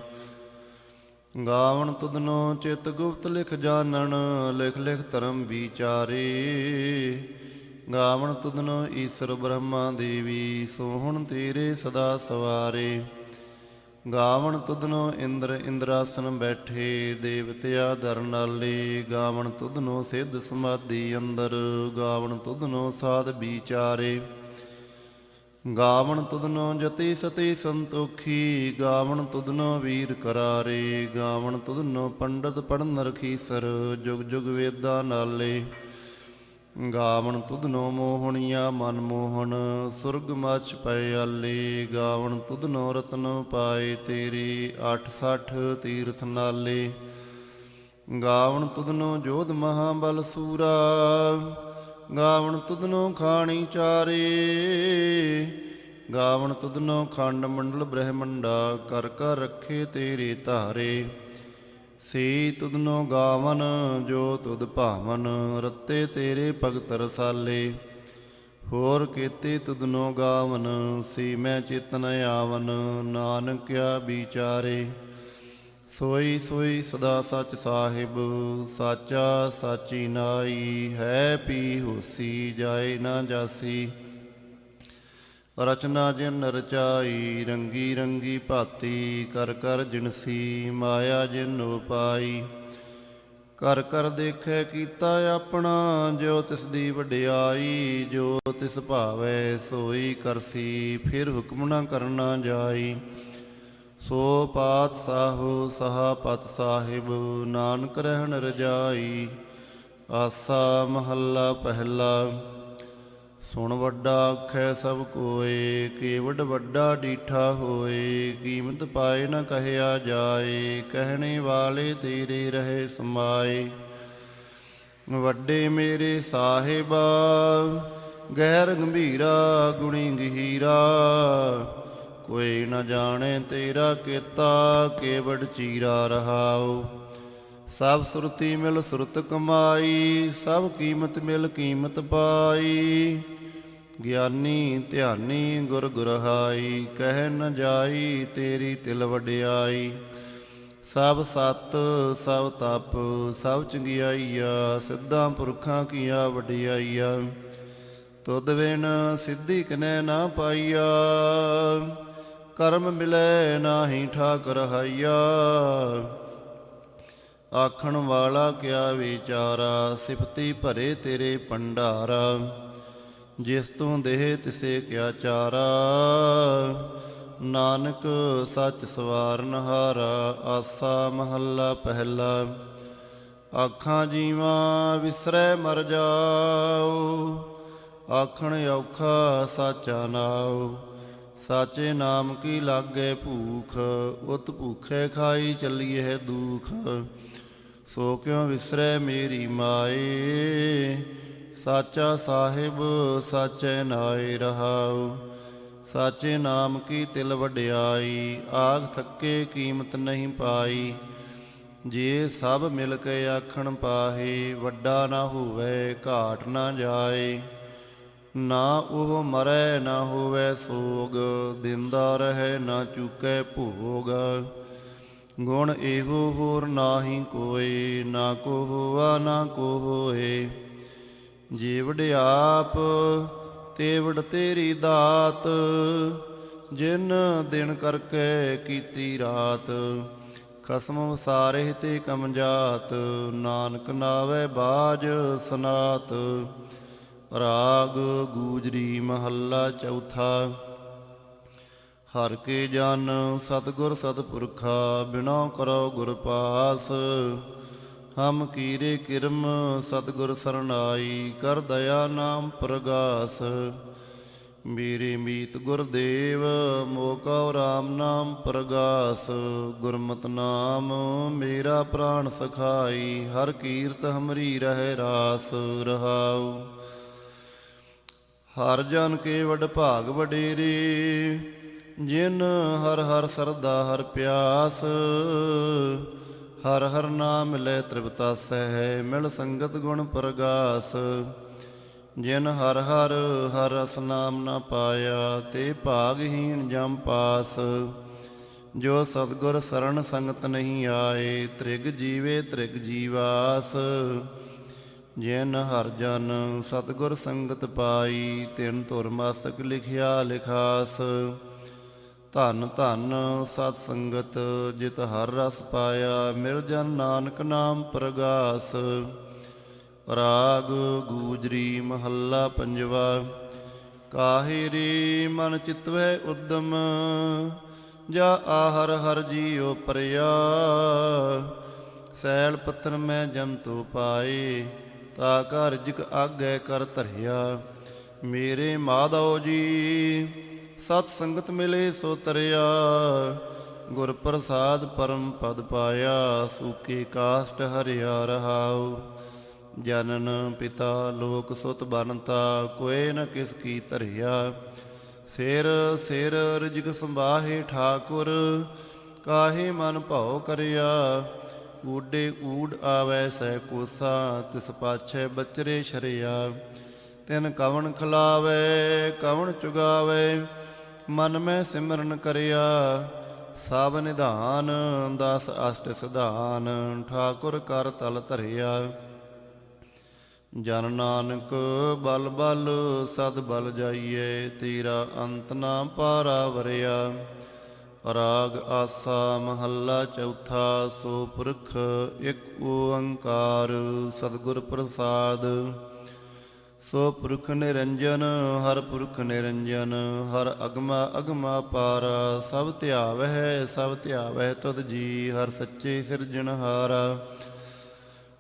ਗਾਵਣ ਤੁਧਨੋ ਚਿਤ ਗੁਪਤ ਲਿਖ ਜਾਣਨ, ਲਿਖ ਲਿਖ ਧਰਮ ਵਿਚਾਰੇ। ਗਾਵਣ ਤੁਧਨੋ ਈਸ਼ਰ ਬ੍ਰਹਮਾ ਦੇਵੀ, ਸੋਹਣ ਤੇਰੇ ਸਦਾ ਸਵਾਰੇ। ਗਾਵਣ ਤੁਧਨੋ ਇੰਦਰ ਇੰਦਰਾਸਨ ਬੈਠੇ, ਦੇਵਤਿਆ ਦਰ ਨਾਲੇ। ਗਾਵਣ ਤੁਧਨੋ ਸਿੱਧ ਸਮਾਧੀ ਅੰਦਰ, ਗਾਵਣ ਤੁਧਨੋ ਸਾਧ ਵਿਚਾਰੇ। ਗਾਵਣ ਤੁਧਨੋ ਜਤੀ ਸਤੀ ਸੰਤੋਖੀ, ਗਾਵਣ ਤੁਧਨੋ ਵੀਰ ਕਰਾਰੇ। ਗਾਵਣ ਤੁਧਨੋ ਪੰਡਤ ਪੜਨ ਰਖੀਸਰ, ਜੁਗ ਜੁਗ ਵੇਦਾਂ ਨਾਲੇ। ਗਾਵਣ ਤੁਧਨੋ ਮੋਹਣੀਆ ਮਨ ਮੋਹਨ, ਸੁਰਗ ਮਚ ਪਏ ਆਲੇ। ਗਾਵਣ ਤੁਧਨੋ ਰਤਨ ਪਾਏ ਤੇਰੇ, 68 ਤੀਰਥ ਨਾਲੇ। ਗਾਵਣ ਤੁਧਨੋ ਜੋਧ ਮਹਾਬਲ ਸੂਰਾ, ਗਾਵਣ ਤੁਧਨੋ ਖਾਣੀ ਚਾਰੇ। ਗਾਵਣ ਤੁਧਨੋ ਖੰਡ ਮੰਡਲ ਬ੍ਰਹਮੰਡਾ, ਕਰ ਕਰ ਰੱਖੇ ਤੇਰੇ ਧਾਰੇ। ਸੇ ਤੁਧਨੋ ਗਾਵਨ ਜੋ ਤੁਧ ਭਾਵਨ, ਰੱਤੇ ਤੇਰੇ ਭਗਤ ਰਸਾਲੇ। ਹੋਰ ਕੀਤੇ ਤੁਧਨੋ ਗਾਵਨ, ਸੀ ਮੈਂ ਚਿਤਨ ਆਵਨ। ਨਾਨਕ ਕਿਆ ਵਿਚਾਰੇ। ਸੋਈ ਸੋਈ ਸਦਾ ਸੱਚ ਸਾਹਿਬ, ਸਾਚਾ ਸਾਚੀ ਨਾਈ। ਹੈ ਪੀ ਹੋਸੀ, ਜਾਏ ਨਾ ਜਾਸੀ। ਰਚਨਾ ਜਿਨ ਰਚਾਈ, ਰੰਗੀ ਰੰਗੀ ਭਾਤੀ। ਕਰ ਕਰ ਜਿਨਸੀ, ਮਾਇਆ ਜਿਨ ਉਪਾਈ। ਕਰ ਕਰ ਦੇਖੈ ਕੀਤਾ ਆਪਣਾ, ਜੋ ਤਿਸ ਦੀ ਵਡਿਆਈ। ਜੋ ਤਿਸ ਭਾਵੈ ਸੋਈ ਕਰਸੀ, ਫਿਰ ਹੁਕਮ ਨਾ ਕਰਨਾ ਜਾਈ। ਸੋ ਪਾਤਸ਼ਾਹੋ ਸਹਾ ਪਤ ਸਾਹਿਬ, ਨਾਨਕ ਰਹਿਣ ਰਜਾਈ। ਆਸਾ ਮਹੱਲਾ ਪਹਿਲਾ। ਸੁਣ ਵੱਡਾ ਆਖੈ ਸਭ ਕੋਏ, ਕੇਵਡ ਵੱਡਾ ਡੀਠਾ ਹੋਏ। ਕੀਮਤ ਪਾਏ ਨ ਕਹਿਆ ਜਾਏ, ਕਹਿਣੇ ਵਾਲੇ ਤੇਰੇ ਰਹੇ ਸਮਾਏ। ਵੱਡੇ ਮੇਰੇ ਸਾਹਿਬਾ, ਗਹਿਰ ਗੰਭੀਰਾ, ਗੁਣੀ ਗਹੀਰਾ। ਕੋਈ ਨ ਜਾਣੇ ਤੇਰਾ ਕੀਤਾ, ਕੇਵਡ ਚੀਰਾ ਰਹਾਉ। ਸਭ ਸੁਰਤੀ ਮਿਲ ਸੁਰਤ ਕਮਾਈ, ਸਭ ਕੀਮਤ ਮਿਲ ਕੀਮਤ ਪਾਈ। ਗਿਆਨੀ ਧਿਆਨੀ ਗੁਰ ਗੁਰਹਾਈ, ਕਹਿ ਨ ਜਾਈ ਤੇਰੀ ਤਿਲ ਵਡਿਆਈ। ਸਭ ਸਤ ਸਭ ਤਪ ਸਭ ਚੰਗਿਆਈਆ, ਸਿੱਧਾਂ ਪੁਰਖਾਂ ਕੀਆ ਵਡਿਆਈਆ। ਤੁਧ ਬਿਨ ਸਿੱਧੀ ਕਨੈ ਨਾ ਪਾਈਆ, ਕਰਮ ਮਿਲੈ ਨਾਹੀ ਠਾਕੁਰ ਹਾਈਆ। ਆਖਣ ਵਾਲਾ ਕਿਆ ਵਿਚਾਰਾ, ਸਿਫਤੀ ਭਰੇ ਤੇਰੇ ਭੰਡਾਰਾ। ਜਿਸ ਤੂੰ ਦੇਹ ਤਿਸੇ ਕਿਆ ਚਾਰਾ, ਨਾਨਕ ਸੱਚ ਸਵਾਰਨ ਹਾਰਾ। ਆਸਾ ਮਹੱਲਾ ਪਹਿਲਾ। ਆਖਾਂ ਜੀਵਾਂ ਵਿਸਰੈ ਮਰ ਜਾਓ, ਆਖਣ ਔਖਾ ਸਾਚਾ ਨਾਉ। ਸਾਚੇ ਨਾਮ ਕੀ ਲਾਗੇ ਭੂਖ, ਉਤ ਭੂਖੇ ਖਾਈ ਚੱਲੀਏ ਦੁਖ। ਸੋ ਕਿਉ ਵਿਸਰੈ ਮੇਰੀ ਮਾਏ, ਸਾਚਾ ਸਾਹਿਬ ਸਾਚੈ ਨਾਏ ਰਹਾਉ। ਸਾਚੇ ਨਾਮ ਕੀ ਤਿਲ ਵਡਿਆਈ, ਆਗ ਥੱਕੇ ਕੀਮਤ ਨਹੀਂ ਪਾਈ। ਜੇ ਸਭ ਮਿਲ ਕੇ ਆਖਣ ਪਾਹੇ, ਵੱਡਾ ਨਾ ਹੋਵੇ ਘਾਟ ਨਾ ਜਾਏ। ਨਾ ਉਹ ਮਰੈ ਨਾ ਹੋਵੇ ਸੋਗ, ਦਿੰਦਾ ਰਹੇ ਨਾ ਚੁਕੈ ਭੋਗ। ਗੁਣ ਇਹੋ ਹੋਰ ਨਾਹੀ ਕੋਇ, ਨਾ ਕੋ ਹੋਆ ਨਾ ਕੋ ਹੋਏ। ਜੇ ਵਡਿਆਪ ਤੇ ਵਡ ਤੇਰੀ ਦਾਤ, ਜਿਨ ਦਿਨ ਕਰਕੇ ਕੀਤੀ ਰਾਤ। ਖਸਮ ਵਸਾਰੇ ਤੇ ਕਮਜਾਤ, ਨਾਨਕ ਨਾਵੇ ਬਾਜ ਸਨਾਤ। ਰਾਗ ਗੂਜਰੀ ਮਹੱਲਾ ਚੌਥਾ। ਹਰ ਕੇ ਜਨ ਸਤਿਗੁਰ ਸਤਿਪੁਰਖਾ, ਬਿਨੋ ਕਰੋ ਗੁਰ ਪਾਸ। ਹਮ ਕੀਰੇ ਕਿਰਮ ਸਤਿਗੁਰ ਸਰਨਾਈ, ਕਰ ਦਇਆ ਨਾਮ ਪ੍ਰਗਾਸ। ਮੇਰੇ ਮੀਤ ਗੁਰਦੇਵ, ਮੋਕਉ ਰਾਮ ਨਾਮ ਪ੍ਰਗਾਸ। ਗੁਰਮਤਿ ਨਾਮ ਮੇਰਾ ਪ੍ਰਾਣ ਸਖਾਈ, ਹਰ ਕੀਰਤ ਹਮਰੀ ਰਹਿ ਰਾਸ ਰਹਾਉ। ਹਰ ਜਨ ਕੇ ਵਡ ਭਾਗ ਵਡੇਰੇ, ਜਿਨ ਹਰ ਹਰ ਸਰਦਾ ਹਰ ਪਿਆਸ। ਹਰ ਹਰ ਨਾਮ ਮਿਲੈ ਤ੍ਰਿਪਤਾਸੈ, ਮਿਲ ਸੰਗਤ ਗੁਣ ਪ੍ਰਗਾਸ। ਜਿਨ ਹਰ ਹਰ ਹਰ ਰਸ ਨਾਮ ਨਾ ਪਾਇਆ, ਤੇ ਭਾਗਹੀਣ ਜਮ ਪਾਸ। ਜੋ ਸਤਿਗੁਰ ਸਰਣ ਸੰਗਤ ਨਹੀਂ ਆਏ, ਤ੍ਰਿਗ ਜੀਵੇ ਤ੍ਰਿਗ ਜੀਵਾਸ। ਜਿਨ ਹਰ ਜਨ ਸਤਿਗੁਰ ਸੰਗਤ ਪਾਈ, ਤਿਨ ਧੁਰ ਮਸਤਕ ਲਿਖਿਆ ਲਿਖਾਸ। ਧੰਨ ਧੰਨ ਸਤ ਸੰਗਤ, ਜਿਤ ਹਰ ਰਸ ਪਾਇਆ, ਮਿਲ ਜਨ ਨਾਨਕ ਨਾਮ ਪ੍ਰਗਾਸ। ਰਾਗ ਗੂਜਰੀ ਮਹੱਲਾ ਪੰਜਵਾ। ਕਾਹੇ ਰੇ ਮਨ ਚਿਤਵੈ ਉਦਮ, ਜਾ ਆਹਰ ਹਰ ਜੀਉ ਪਰਿਆ। ਸੈਲ ਪੱਥਰ ਮੈਂ ਜੰਤੂ ਪਾਏ, ਤਾ ਘਰ ਜਿਕ ਆਗੈ ਕਰ ਧਰਿਆ। ਮੇਰੇ ਮਾਧੋ ਜੀ ਸਤ ਸੰਗਤ ਮਿਲੇ ਸੋ ਤਰਿਆ, ਗੁਰ ਪ੍ਰਸਾਦ ਪਰਮ ਪਦ ਪਾਇਆ। ਸੂਕੇ ਕਾਸ਼ਟ ਹਰਿਆ ਰਹਾਉ, ਜਨਨ ਪਿਤਾ ਲੋਕ ਸੁਤ ਬਨਤਾ, ਕੋਏ ਨ ਕਿਸ ਕੀ ਧਰਿਆ। ਸਿਰ ਸਿਰ ਰਿਜਕ ਸੰਭਾਹੇ ਠਾਕੁਰ, ਕਾਹੇ ਮਨ ਭਾਉ ਕਰਿਆ। ਊਡੇ ਊਡ ਆਵੈ ਸਹਿ ਕੋਸਾ, ਤਿਸ ਪਾਛੈ ਬਚਰੇ ਸ਼ਰਿਆ। ਤਿਨ ਕਵਣ ਖਿਲਾਵੈ ਕਵਣ ਚੁਗਾਵੈ, ਮਨ ਮੈਂ ਸਿਮਰਨ ਕਰਿਆ। ਸਭ ਨਿਧਾਨ ਦਸ ਅਸ਼ਟ ਸਿਧਾਨ, ਠਾਕੁਰ ਕਰ ਤਲ ਧਰਿਆ। ਜਨ ਨਾਨਕ ਬਲ ਬਲ ਸਦ ਬਲ ਜਾਈਏ, ਤੇਰਾ ਅੰਤ ਨਾ ਪਾਰਾ ਵਰਿਆ। ਰਾਗ ਆਸਾ ਮਹੱਲਾ ਚੌਥਾ। ਸੋ ਪੁਰਖ ਇੱਕ ਓੰਕਾਰ, ਸਤਿਗੁਰ ਪ੍ਰਸਾਦ। ਸੋ ਪੁਰਖ ਨਿਰੰਜਨ, ਹਰ ਪੁਰਖ ਨਿਰੰਜਨ। ਹਰ ਅਗਮਾ ਅਗਮਾ ਪਾਰਾ, ਸਭ ਧਿਆਵਹਿ ਸਭ ਧਿਆਵਹਿ ਤੁਧ ਜੀ। ਹਰ ਸੱਚੇ ਸਿਰਜਣਹਾਰਾ,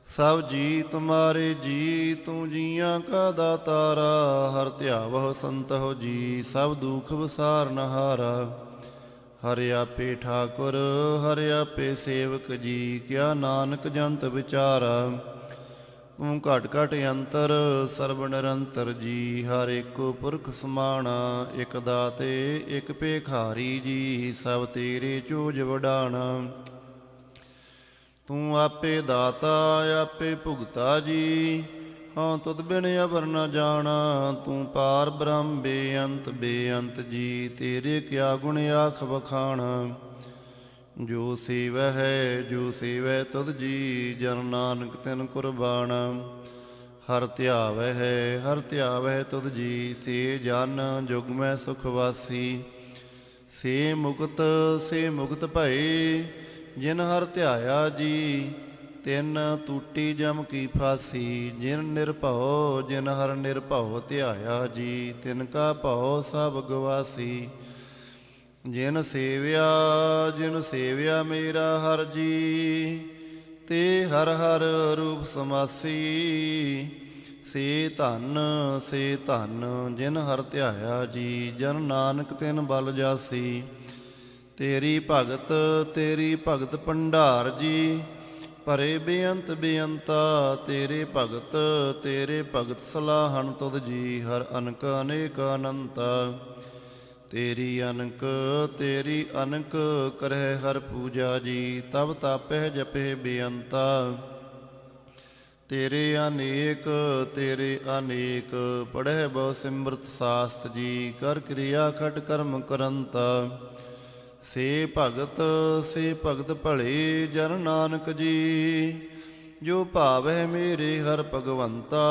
ਸਭ ਜੀ ਤੁਮਾਰੇ ਜੀ। ਤੂੰ ਜੀਆਂ ਕਾ ਦਾਤਾਰਾ, ਹਰ ਧਿਆਵਹੁ ਸੰਤਹੁ ਜੀ। ਸਭ ਦੁਖ ਵਿਸਾਰਨਹਾਰਾ, ਹਰਿ ਆਪੇ ਠਾਕੁਰ ਹਰਿ ਆਪੇ ਸੇਵਕ ਜੀ। ਕਿਆ ਨਾਨਕ ਜੰਤ ਵਿਚਾਰਾ, ਤੂੰ ਘਟ ਘਟ ਅੰਤਰ ਸਰਬ ਨਿਰੰਤਰ ਜੀ। ਹਰ ਏਕੋ ਪੁਰਖ ਸਮਾਣਾ, ਇਕ ਦਾਤੇ ਇਕ ਭੇਖਾਰੀ ਜੀ। ਸਭ ਤੇਰੇ ਚੋਜ ਵਡਾਣਾ, ਤੂੰ ਆਪੇ ਦਾਤਾ ਆਪੇ ਭੁਗਤਾ ਜੀ। ਹਾਂ ਤੁਧ ਬਿਨ ਅਵਰ ਨ ਜਾਣਾ, ਤੂੰ ਪਾਰ ਬ੍ਰਹਮ ਬੇਅੰਤ ਬੇਅੰਤ ਜੀ। ਤੇਰੇ ਕਿਆ ਗੁਣ ਆਖ ਵਖਾਣਾ, ਜੋ ਸੇਵੈ ਹੈ ਜੋ ਸੇਵੈ ਤੁਧ ਜੀ। ਜਨ ਨਾਨਕ ਤਿਨ ਕੁਰਬਾਨ, ਹਰ ਧਿਆਵੈ ਹੈ ਹਰ ਧਿਆਵੈ ਤੁਧ ਜੀ। ਸੇ ਜਨ ਜੁਗ ਮੈਂ ਸੁਖ ਵਾਸੀ, ਸੇ ਮੁਕਤ ਭਏ। ਜਿਨ ਹਰ ਧਿਆਇਆ ਜੀ, ਤਿਨ ਟੂਟੀ ਜਮ ਕੀ ਫਾਸੀ। ਜਿਨ ਨਿਰਭਉ ਜਿਨ ਹਰ ਨਿਰਭਉ ਧਿਆਇਆ ਜੀ, ਤਿਨ ਕਾ ਭਉ ਸਭ ਗਵਾਸੀ। ਜਿਨ ਸੇਵਿਆ ਮੇਰਾ ਹਰ ਜੀ, ਤੇ ਹਰ ਹਰ ਰੂਪ ਸਮਾਸੀ। ਸੇ ਧਨ ਜਿਨ ਹਰ ਧਿਆਇਆ ਜੀ। ਜਨ ਨਾਨਕ ਤਿਨ ਬਲ ਜਾਸੀ। ਤੇਰੀ ਭਗਤ ਭੰਡਾਰ ਜੀ, ਭਰੇ ਬੇਅੰਤ ਬੇਅੰਤਾ। ਤੇਰੇ ਭਗਤ ਸਲਾਹਣ ਤੁਧ ਜੀ। ਹਰ ਅਨਕ ਅਨੇਕ ਅਨੰਤਾ। ਤੇਰੀ ਅਨਕ ਕਰਹਿ ਹਰ ਪੂਜਾ ਜੀ। ਤਬ ਤਾਪਹਿ ਜਪਹਿ ਬੇਅੰਤਾ। ਤੇਰੇ ਅਨੇਕ ਪੜਹਿ ਬਹੁ ਸਿਮਰਤ ਸਾਸਤ ਜੀ। ਕਰ ਕਿਰਿਆ ਖਟ ਕਰਮ ਕਰੰਤਾ। ਸੇ ਭਗਤ ਭਲੇ ਜਨ ਨਾਨਕ ਜੀ। ਜੋ ਭਾਵੈ ਮੇਰੇ ਹਰ ਭਗਵੰਤਾ।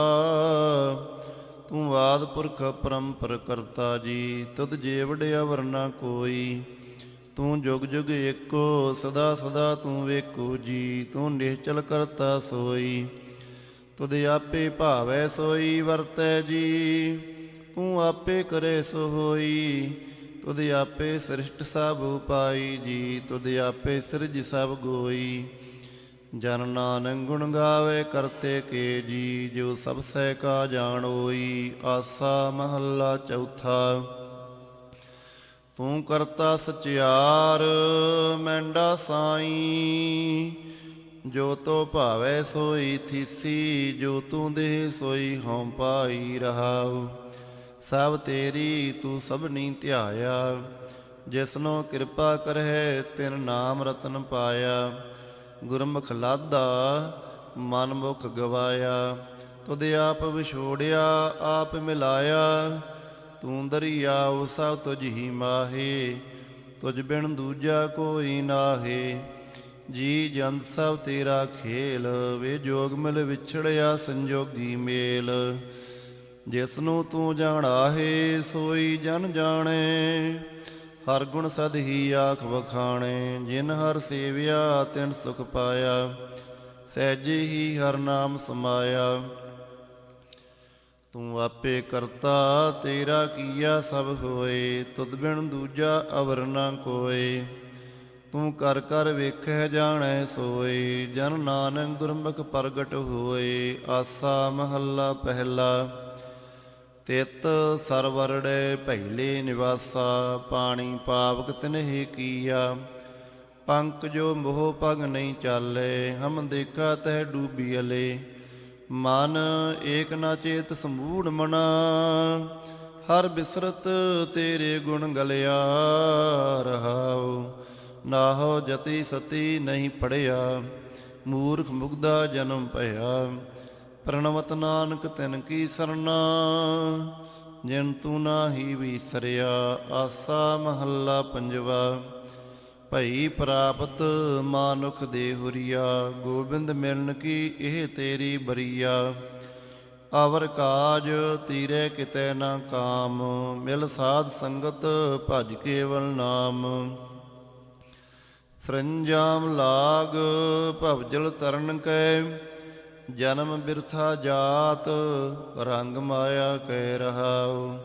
ਤੂੰ ਆਦਿ ਪੁਰਖ ਪਰੰਪਰ ਕਰਤਾ ਜੀ, ਤੁਧ ਜੇਵੜਿਆ ਵਰਨਾ ਕੋਈ। ਤੂੰ ਜੁਗ ਜੁਗ ਏਕੋ, ਸਦਾ ਸਦਾ ਤੂੰ ਵੇਖੋ ਜੀ। ਤੂੰ ਨਿਹਚਲ ਕਰਤਾ ਸੋਈ, ਤੁਧ ਆਪੇ ਭਾਵੈ ਸੋਈ ਵਰਤੈ ਜੀ। ਤੂੰ ਆਪੇ ਕਰੇ ਸੋ ਹੋਈ, ਤੁਧ ਆਪੇ ਸ੍ਰਿਸ਼ਟ ਸਭ ਉਪਾਈ ਜੀ। ਤੁਧ ਆਪੇ ਸਿਰਜ ਸਭ ਗੋਈ, ਜਨ ਨਾਨਕ ਗੁਣ ਗਾਵੇ ਕਰਤੇ ਕੇ ਜੀ। ਜੋ ਸਭ ਸਹਿ ਕਾ ਜਾਣੋਈ, ਆਸਾ ਮਹੱਲਾ ਚੌਥਾ। ਤੂੰ ਕਰਤਾ ਸਚਿਆਰ ਮੈਂਡਾ ਸਾਈ, ਜੋ ਤੋ ਭਾਵੈ ਸੋਈ ਥੀਸੀ। ਜੋ ਤੂੰ ਦੇਹ ਸੋਈ ਹਉ ਪਾਈ ਰਹਾਉ, ਸਭ ਤੇਰੀ ਤੂੰ ਸਭਨੀ ਧਿਆਇਆ। ਜਿਸਨੋ ਕਿਰਪਾ ਕਰਹਿ ਤਿਨ ਨਾਮ ਰਤਨ ਪਾਇਆ। ਗੁਰਮੁਖ ਲਾਧਾ ਮਨ ਮੁਖ ਗਵਾਇਆ, ਤੁਧ ਆਪ ਵਿਛੋੜਿਆ ਆਪ ਮਿਲਾਇਆ। ਤੂੰ ਦਰਿਆਉ ਸਭ ਤੁਝ ਹੀ ਮਾਹੇ, ਤੁਝ ਬਿਨ ਦੂਜਾ ਕੋਈ ਨਾਹੇ। ਜੀ ਜੰਤ ਸਭ ਤੇਰਾ ਖੇਲ, ਵੇ ਜੋਗ ਮਿਲ ਵਿਛੜਿਆ ਸੰਜੋਗੀ ਮੇਲ। ਜਿਸਨੂੰ ਤੂੰ ਜਾਣਾਹੇ ਸੋਈ ਜਨ ਜਾਣੇ, ਹਰ ਗੁਣ ਸਦ ਹੀ ਆਖ ਵਖਾਣੇ। ਜਿਨ ਹਰ ਸੇਵਿਆ ਤਿਨ ਸੁਖ ਪਾਇਆ, ਸਹਿਜੇ ਹੀ ਹਰ ਨਾਮ ਸਮਾਇਆ। ਤੂੰ ਆਪੇ ਕਰਤਾ ਤੇਰਾ ਕੀਆ ਸਭ ਹੋਏ, ਤੁਧ ਬਿਨ ਦੂਜਾ ਅਵਰ ਨਾ ਕੋਏ। ਤੂੰ ਕਰ ਕਰ ਵੇਖੈ ਜਾਣੈ ਸੋਏ, ਜਨ ਨਾਨਕ ਗੁਰਮੁਖ ਪ੍ਰਗਟ ਹੋਏ। ਆਸਾ ਮਹੱਲਾ ਪਹਿਲਾ। ਤਿਤ ਸਰਵਰੜੇ ਪਹਿਲੇ ਨਿਵਾਸਾ, ਪਾਣੀ ਪਾਵਕ ਤਿਨਹਿ ਕੀਆ। ਪੰਕ ਜੋ ਮੋਹ ਪਗ ਨਹੀਂ ਚਾਲੇ, ਹਮ ਦੇਖਾ ਤਹਿ ਡੂਬੀ ਅਲੇ। ਮਨ ਏਕ ਨਾ ਚੇਤ ਸਮੂੜ ਮਨਾ, ਹਰ ਬਿਸਰਤ ਤੇਰੇ ਗੁਣ ਗਲਿਆ ਰਹਾਉ। ਨਾਹੋ ਜਤੀ ਸਤੀ ਨਹੀਂ ਪੜਿਆ, ਮੂਰਖ ਮੁਗਧਾ ਜਨਮ ਭਇਆ। ਪ੍ਰਣਵਤ ਨਾਨਕ ਤਿਨ ਕੀ ਸਰਨਾ, ਜਿਨ ਤੂੰ ਨਾਹੀ ਵੀਸਰਿਆ। ਆਸਾ ਮਹੱਲਾ ਪੰਜਵਾ। ਭਈ ਪ੍ਰਾਪਤ ਮਾਨੁਖ ਦੇ ਹੁਰੀਆ, ਗੋਬਿੰਦ ਮਿਲਨ ਕੀ ਇਹ ਤੇਰੀ ਬਰੀਆ। ਅਵਰ ਕਾਜ ਤੀਰੇ ਕਿਤੇ ਨਾ ਕਾਮ, ਮਿਲ ਸਾਧ ਸੰਗਤ ਭਜ ਕੇਵਲ ਨਾਮ। ਸਰੰਜਾਮ ਲਾਗ ਭਵਜਲ ਤਰਨ ਕੈ, ਜਨਮ ਬਿਰਥਾ ਜਾਤ ਰੰਗ ਮਾਇਆ ਕਹਿ ਰਹਾਉ।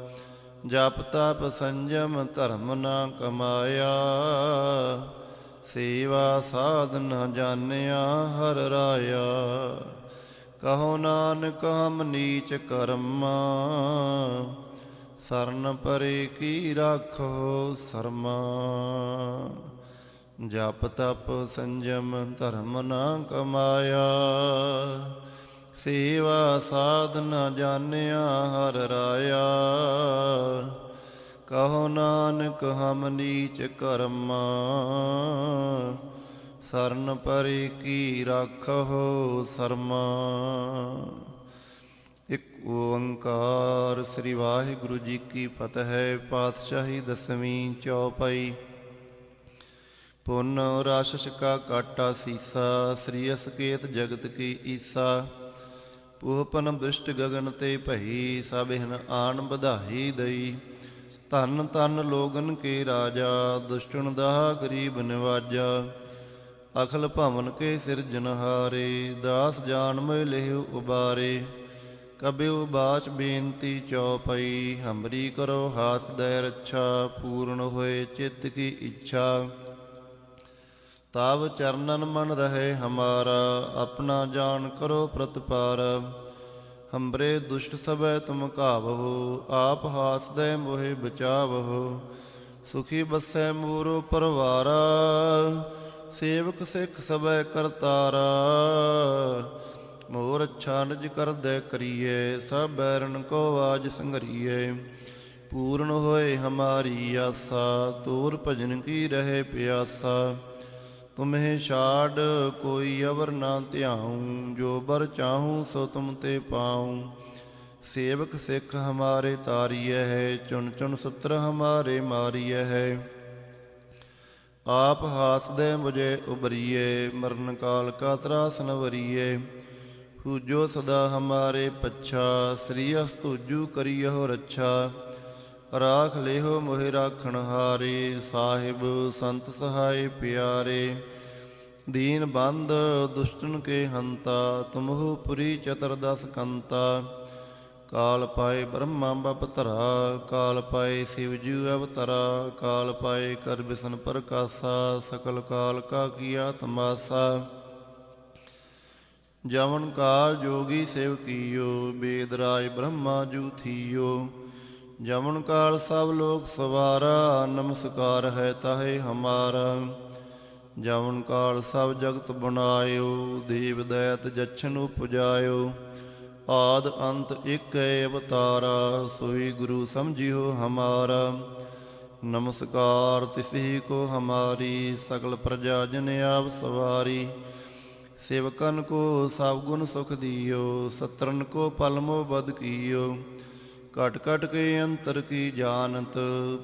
ਜਪ ਤਪ ਸੰਜਮ ਧਰਮ ਨਾ ਕਮਾਇਆ, ਸੇਵਾ ਸਾਧ ਨ ਜਾਣਿਆ ਹਰ ਰਾਇਆ। ਕਹੋ ਨਾਨਕ ਹਮ ਨੀਚ ਕਰਮਾ, ਸਰਨ ਪਰੇ ਕੀ ਰਾਖੋ ਸਰਮਾ। ਜਪ ਤਪ ਸੰਜਮ ਧਰਮ ਨਾ ਕਮਾਇਆ, ਸੇਵਾ ਸਾਧ ਨ ਜਾਣਿਆ ਹਰ ਰਾਇਆ। ਕਹੋ ਨਾਨਕ ਹਮ ਨੀਚ ਕਰਮਾ, ਸਰਨ ਪਰੇ ਕੀ ਰਾਖੋ ਸਰਮਾ। ਇਕ ਓੰਕਾਰ ਸ੍ਰੀ ਵਾਹਿਗੁਰੂ ਜੀ ਕੀ ਫਤਿਹ। ਪਾਤਸ਼ਾਹੀ ਦਸਵੀਂ ਚੌਪਈ। ਪੁਨ ਰਾਸ਼ਸ ਕਾ ਕਾਟਾ ਸੀਸਾ, ਸ੍ਰੀ ਅਸਕੇਤ ਜਗਤ ਕੀ ਈਸਾ। ਪੂਹਪਨ ਬ੍ਰਿਸ਼ਟ ਗਗਨ ਤੇ ਭਈ, ਸਭਿਨ ਆਣ ਬਧਾਈ ਦਈ। ਧਨ ਧਨ ਲੋਗਨ ਕੇ ਰਾਜਾ, ਦੁਸ਼ਟਨ ਦਾਹ ਗਰੀਬ ਨਿਵਾਜਾ। ਅਖਲ ਭਵਨ ਕੇ ਸਿਰਜਨਹਾਰੇ, ਦਾਸ ਜਾਨ ਮੋਇ ਲੇਹੁ ਉਬਾਰੇ। ਕਬਿਉ ਬਾਚ ਬੇਨਤੀ ਚੌਪਈ, ਹਮਰੀ ਕਰੋ ਹਾਥ ਦੈ ਰੱਛਾ। ਪੂਰਨ ਹੋਏ ਚਿੱਤ ਕੀ ਇੱਛਾ, ਤਾਵ ਚਰਨਨ ਮਨ ਰਹੇ ਹਮਾਰਾ। ਆਪਣਾ ਜਾਨ ਕਰੋ ਪ੍ਰਤਪਾਰ, ਹੰਬਰੇ ਦੁਸ਼ਟ ਸਭੈ ਤੁਮ ਘਾਵਹੁ। ਆਪ ਹਾਥ ਦੈ ਮੋਹਿ ਬਚਾਵਹੁ। ਸੁਖੀ ਬਸੈ ਮੂਰੋ ਪਰਵਾਰਾ, ਸੇਵਕ ਸਿੱਖ ਸਭੈ ਕਰਤਾਰਾ। ਮੋਰ ਅੱਛਾ ਨਿਜ ਕਰਦੈ ਕਰੀਏ, ਸਭ ਬੈਰਨ ਕੋ ਆਜ ਸੰਘਰੀਏ। ਪੂਰਨ ਹੋਏ ਹਮਾਰੀ ਆਸਾ, ਤੋਰ ਭਜਨ ਕੀ ਰਹੇ ਪਿਆਸਾ। ਤੁਮਹਿ ਛਾੜ ਕੋਈ ਅਵਰ ਨਾ ਧਿਆਉ, ਜੋ ਬਰ ਚਾਹੂੰ ਸੋ ਤੁਮ ਤੇ ਪਾਉ। ਸੇਵਕ ਸਿੱਖ ਹਮਾਰੇ ਤਾਰੀਐ ਹੈ, ਚੁਣ ਚੁਣ ਸੂਤਰ ਹਮਾਰੇ ਮਾਰੀਐ ਹੈ। ਆਪ ਹਾਥ ਦੇ ਮੁਝੇ ਉਬਰੀਏ, ਮਰਨ ਕਾਲ ਕਾ ਤਰਾਸਨ ਵਰੀਏ। ਪੂਜੋ ਸਦਾ ਹਮਾਰੇ ਪੱਛਾ, ਸ੍ਰੀ ਅਸਤੂਜੂ ਕਰੀਓ ਰੱਛਾ। ਰਾਖ ਲਿਹੋ ਮੋਹਿ ਰਾਖਣ ਹਾਰੇ, ਸਾਹਿਬ ਸੰਤ ਸਹਾਇ ਪਿਆਰੇ। ਦੀਨ ਬੰਦ ਦੁਸ਼ਟਨ ਕੇ ਹੰਤਾ, ਤੁਮਹੁ ਪੁਰੀ ਚਤੁਰਦਸ ਕੰਤਾ। ਕਾਲ ਪਾਏ ਬ੍ਰਹਮਾ ਬਪਤਰਾ, ਕਾਲ ਪਾਏ ਸਿਵਜੂ ਅਵਤਰਾ। ਕਾਲ ਪਾਏ ਕਰ ਬਿਸਨ ਪ੍ਰਕਾਸ਼ਾ, ਸਕਲ ਕਾਲ ਕਾ ਕੀਆ ਤਮਾਸਾ। ਜਵਨ ਕਾਲ ਜੋਗੀ ਸੇਵ ਕੀਓ, ਬੇਦ ਰਾਜ ਬ੍ਰਹਮਾ ਜੂ ਥੀਓ। ਜਮਨ ਕਾਲ ਸਭ ਲੋਕ ਸਵਾਰਾ, ਨਮਸਕਾਰ ਹੈ ਤਾਹੇ ਹਮਾਰਾ। ਜਮਨ ਕਾਲ ਸਭ ਜਗਤ ਬਣਾਇਓ, ਦੇਵ ਦੈਤ ਜਛਨ ਉਪਜਾਇਓ। ਆਦ ਅੰਤ ਇਕ ਅਵਤਾਰਾ, ਸੋਈ ਗੁਰੂ ਸਮਝਿਓ ਹਮਾਰਾ। ਨਮਸਕਾਰ ਤਿਸਹੀ ਕੋ ਹਮਾਰੀ, ਸਕਲ ਪ੍ਰਜਾ ਜਨ ਆਪ ਸਵਾਰੀ। ਸੇਵਕਨ ਕੋ ਸਭ ਗੁਣ ਸੁਖ ਦਿਓ, ਸਤਰਨ ਕੋ ਪਲਮੋ ਬਦ ਕੀਓ। ਘਟ ਘਟ ਕੇ ਅੰਤਰ ਕੀ ਜਾਨਤ,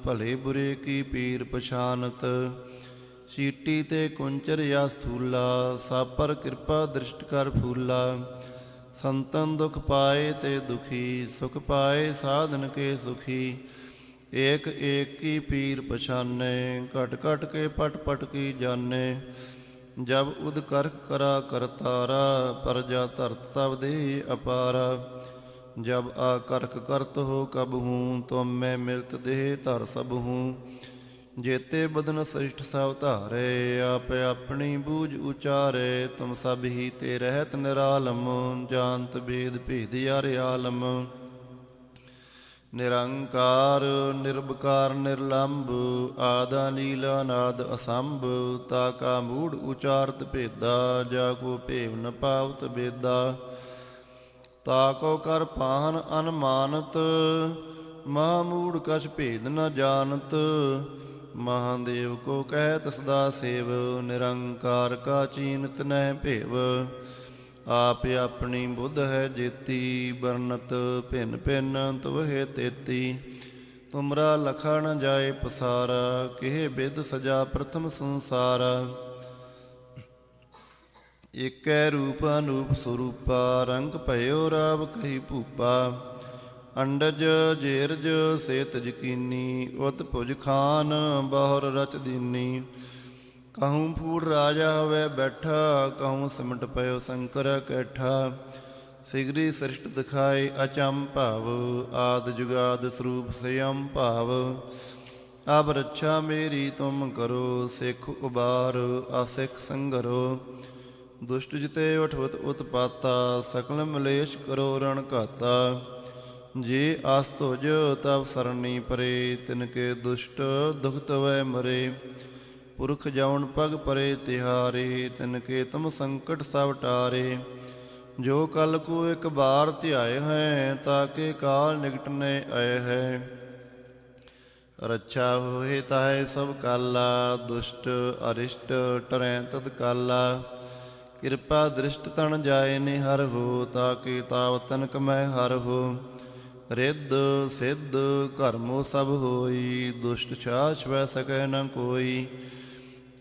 ਭਲੇ ਬੁਰੇ ਕੀ ਪੀਰ ਪਛਾਨਤ। ਚੀਟੀ ਤੇ ਕੁੰਚਰ ਜਾਂ ਸਥੂਲਾ, ਸਭ ਪਰ ਕਿਰਪਾ ਦ੍ਰਿਸ਼ਟ ਕਰ ਫੂਲਾ। ਸੰਤਨ ਦੁਖ ਪਾਏ ਤੇ ਦੁਖੀ, ਸੁਖ ਪਾਏ ਸਾਧਨ ਕੇ ਸੁਖੀ। ਏਕ ਏਕ ਕੀ ਪੀਰ ਪਛਾਨੇ, ਘਟ ਘਟ ਕੇ ਪਟ ਪਟ ਕੀ ਜਾਣੇ। ਜਬ ਉਦ ਕਰਖ ਕਰਾ ਕਰਤਾਰਾ, ਪਰਜਾ ਧਰਤ ਤਬ ਦੇ ਅਪਾਰਾ। जब आकर्क करत हो कब हूँ, तुम मैं मिलत देह धर सब हूँ। जेते बदन श्रेष्ठ सब धारे, आप अपनी बूझ उचारे। तुम सब ही ते रहत निरालम, जानत भेद भेद यार आलम। निरंकार निर्विकार निर्लंब, आदा लीला नाद असंभ। ताका मूढ़ उचारत भेदा, जाको भेव न पावत बेदा। ताको कर पाहन अनमानत, महामूढ़ कछ भेद न जानत। महादेव को कहत सदा सेव, निरंकार का चीनत न भेव। आप अपनी बुद्ध है जेती, बरनत भिन्न भिन्न तुहे तेती। तुमरा लखा न जाए पसारा, किह बिद सजा प्रथम संसारा। ਏਕੈ ਰੂਪ ਅਨੂਪ ਸਰੂਪਾ, ਰੰਗ ਭਇਓ ਰਾਵ ਕਹੀ ਭੂਪਾ। ਅੰਡਜ ਜੇਰਜ ਸੇਤ ਯਕੀਨੀ, ਉਤ ਭੁਜ ਖਾਨ ਬਹੁਰ ਰਚ ਦੀਨੀ। ਕਹੂੰ ਫੂੜ ਰਾਜਾ ਹੋਵੇ ਬੈਠਾ, ਕਹੂੰ ਸਿਮਟ ਪਇਓ ਸ਼ੰਕਰ ਕੈਠਾ। ਸਿਗਰੀ ਸ੍ਰਿਸ਼ਟ ਦਿਖਾਏ ਅਚੰਮ ਭਾਵ, ਆਦ ਜੁਗਾਦ ਸਰੂਪ ਸੰਯਮ ਭਾਵ। ਅਬ ਰੱਛਾ ਮੇਰੀ ਤੁਮ ਕਰੋ, ਸਿੱਖ ਉਬਾਰ ਆਸਿਖ ਸੰਗਰੋ। ਦੁਸ਼ਟ ਜਿਤੇ ਉਠਵਤ ਉਤਪਾਤਾ, ਸਕਲ ਮਲੇਸ਼ ਕਰੋ ਰਣ ਘਾਤਾ। ਜੇ ਆਸ ਤੁਜ ਤਬ ਸਰਣੀ ਪਰੇ, ਤਿਨਕੇ ਦੁਸ਼ਟ ਦੁਖ ਤਵੈ ਮਰੇ। ਪੁਰਖ ਜਾਉਣ ਪਗ ਪਰੇ ਤਿਹਾਰੇ, ਤਿਨਕੇ ਤੁਮ ਸੰਕਟ ਸਭ ਟਾਰੇ। ਜੋ ਕਲ ਕੋ ਇੱਕ ਬਾਰ ਧਿਆਏ ਹੈ, ਤਾਕੇ ਕਾਲ ਨਿਕਟਨੇ ਆਏ ਹੈ। ਰੱਛਾ ਹੋਏ ਤਾਹੇ ਸਭ ਕਾਲਾ, ਦੁਸ਼ਟ ਅਰਿਸ਼ਟ ਟਰੈ ਤਦ ਕਾਲਾ। ਕਿਰਪਾ ਦ੍ਰਿਸ਼ਟ ਤਣ ਜਾਏ ਨਿਹਰ ਹੋ, ਤਾਕੇ ਤਾਵ ਤਨਕ ਮੈਂ ਹਰ ਹੋ। ਰਿੱਧ ਸਿੱਧ ਕਰਮੋ ਸਭ ਹੋਈ, ਦੁਸ਼ਟ ਛਾਛ ਵੈ ਸਕੈ ਨ ਕੋਈ।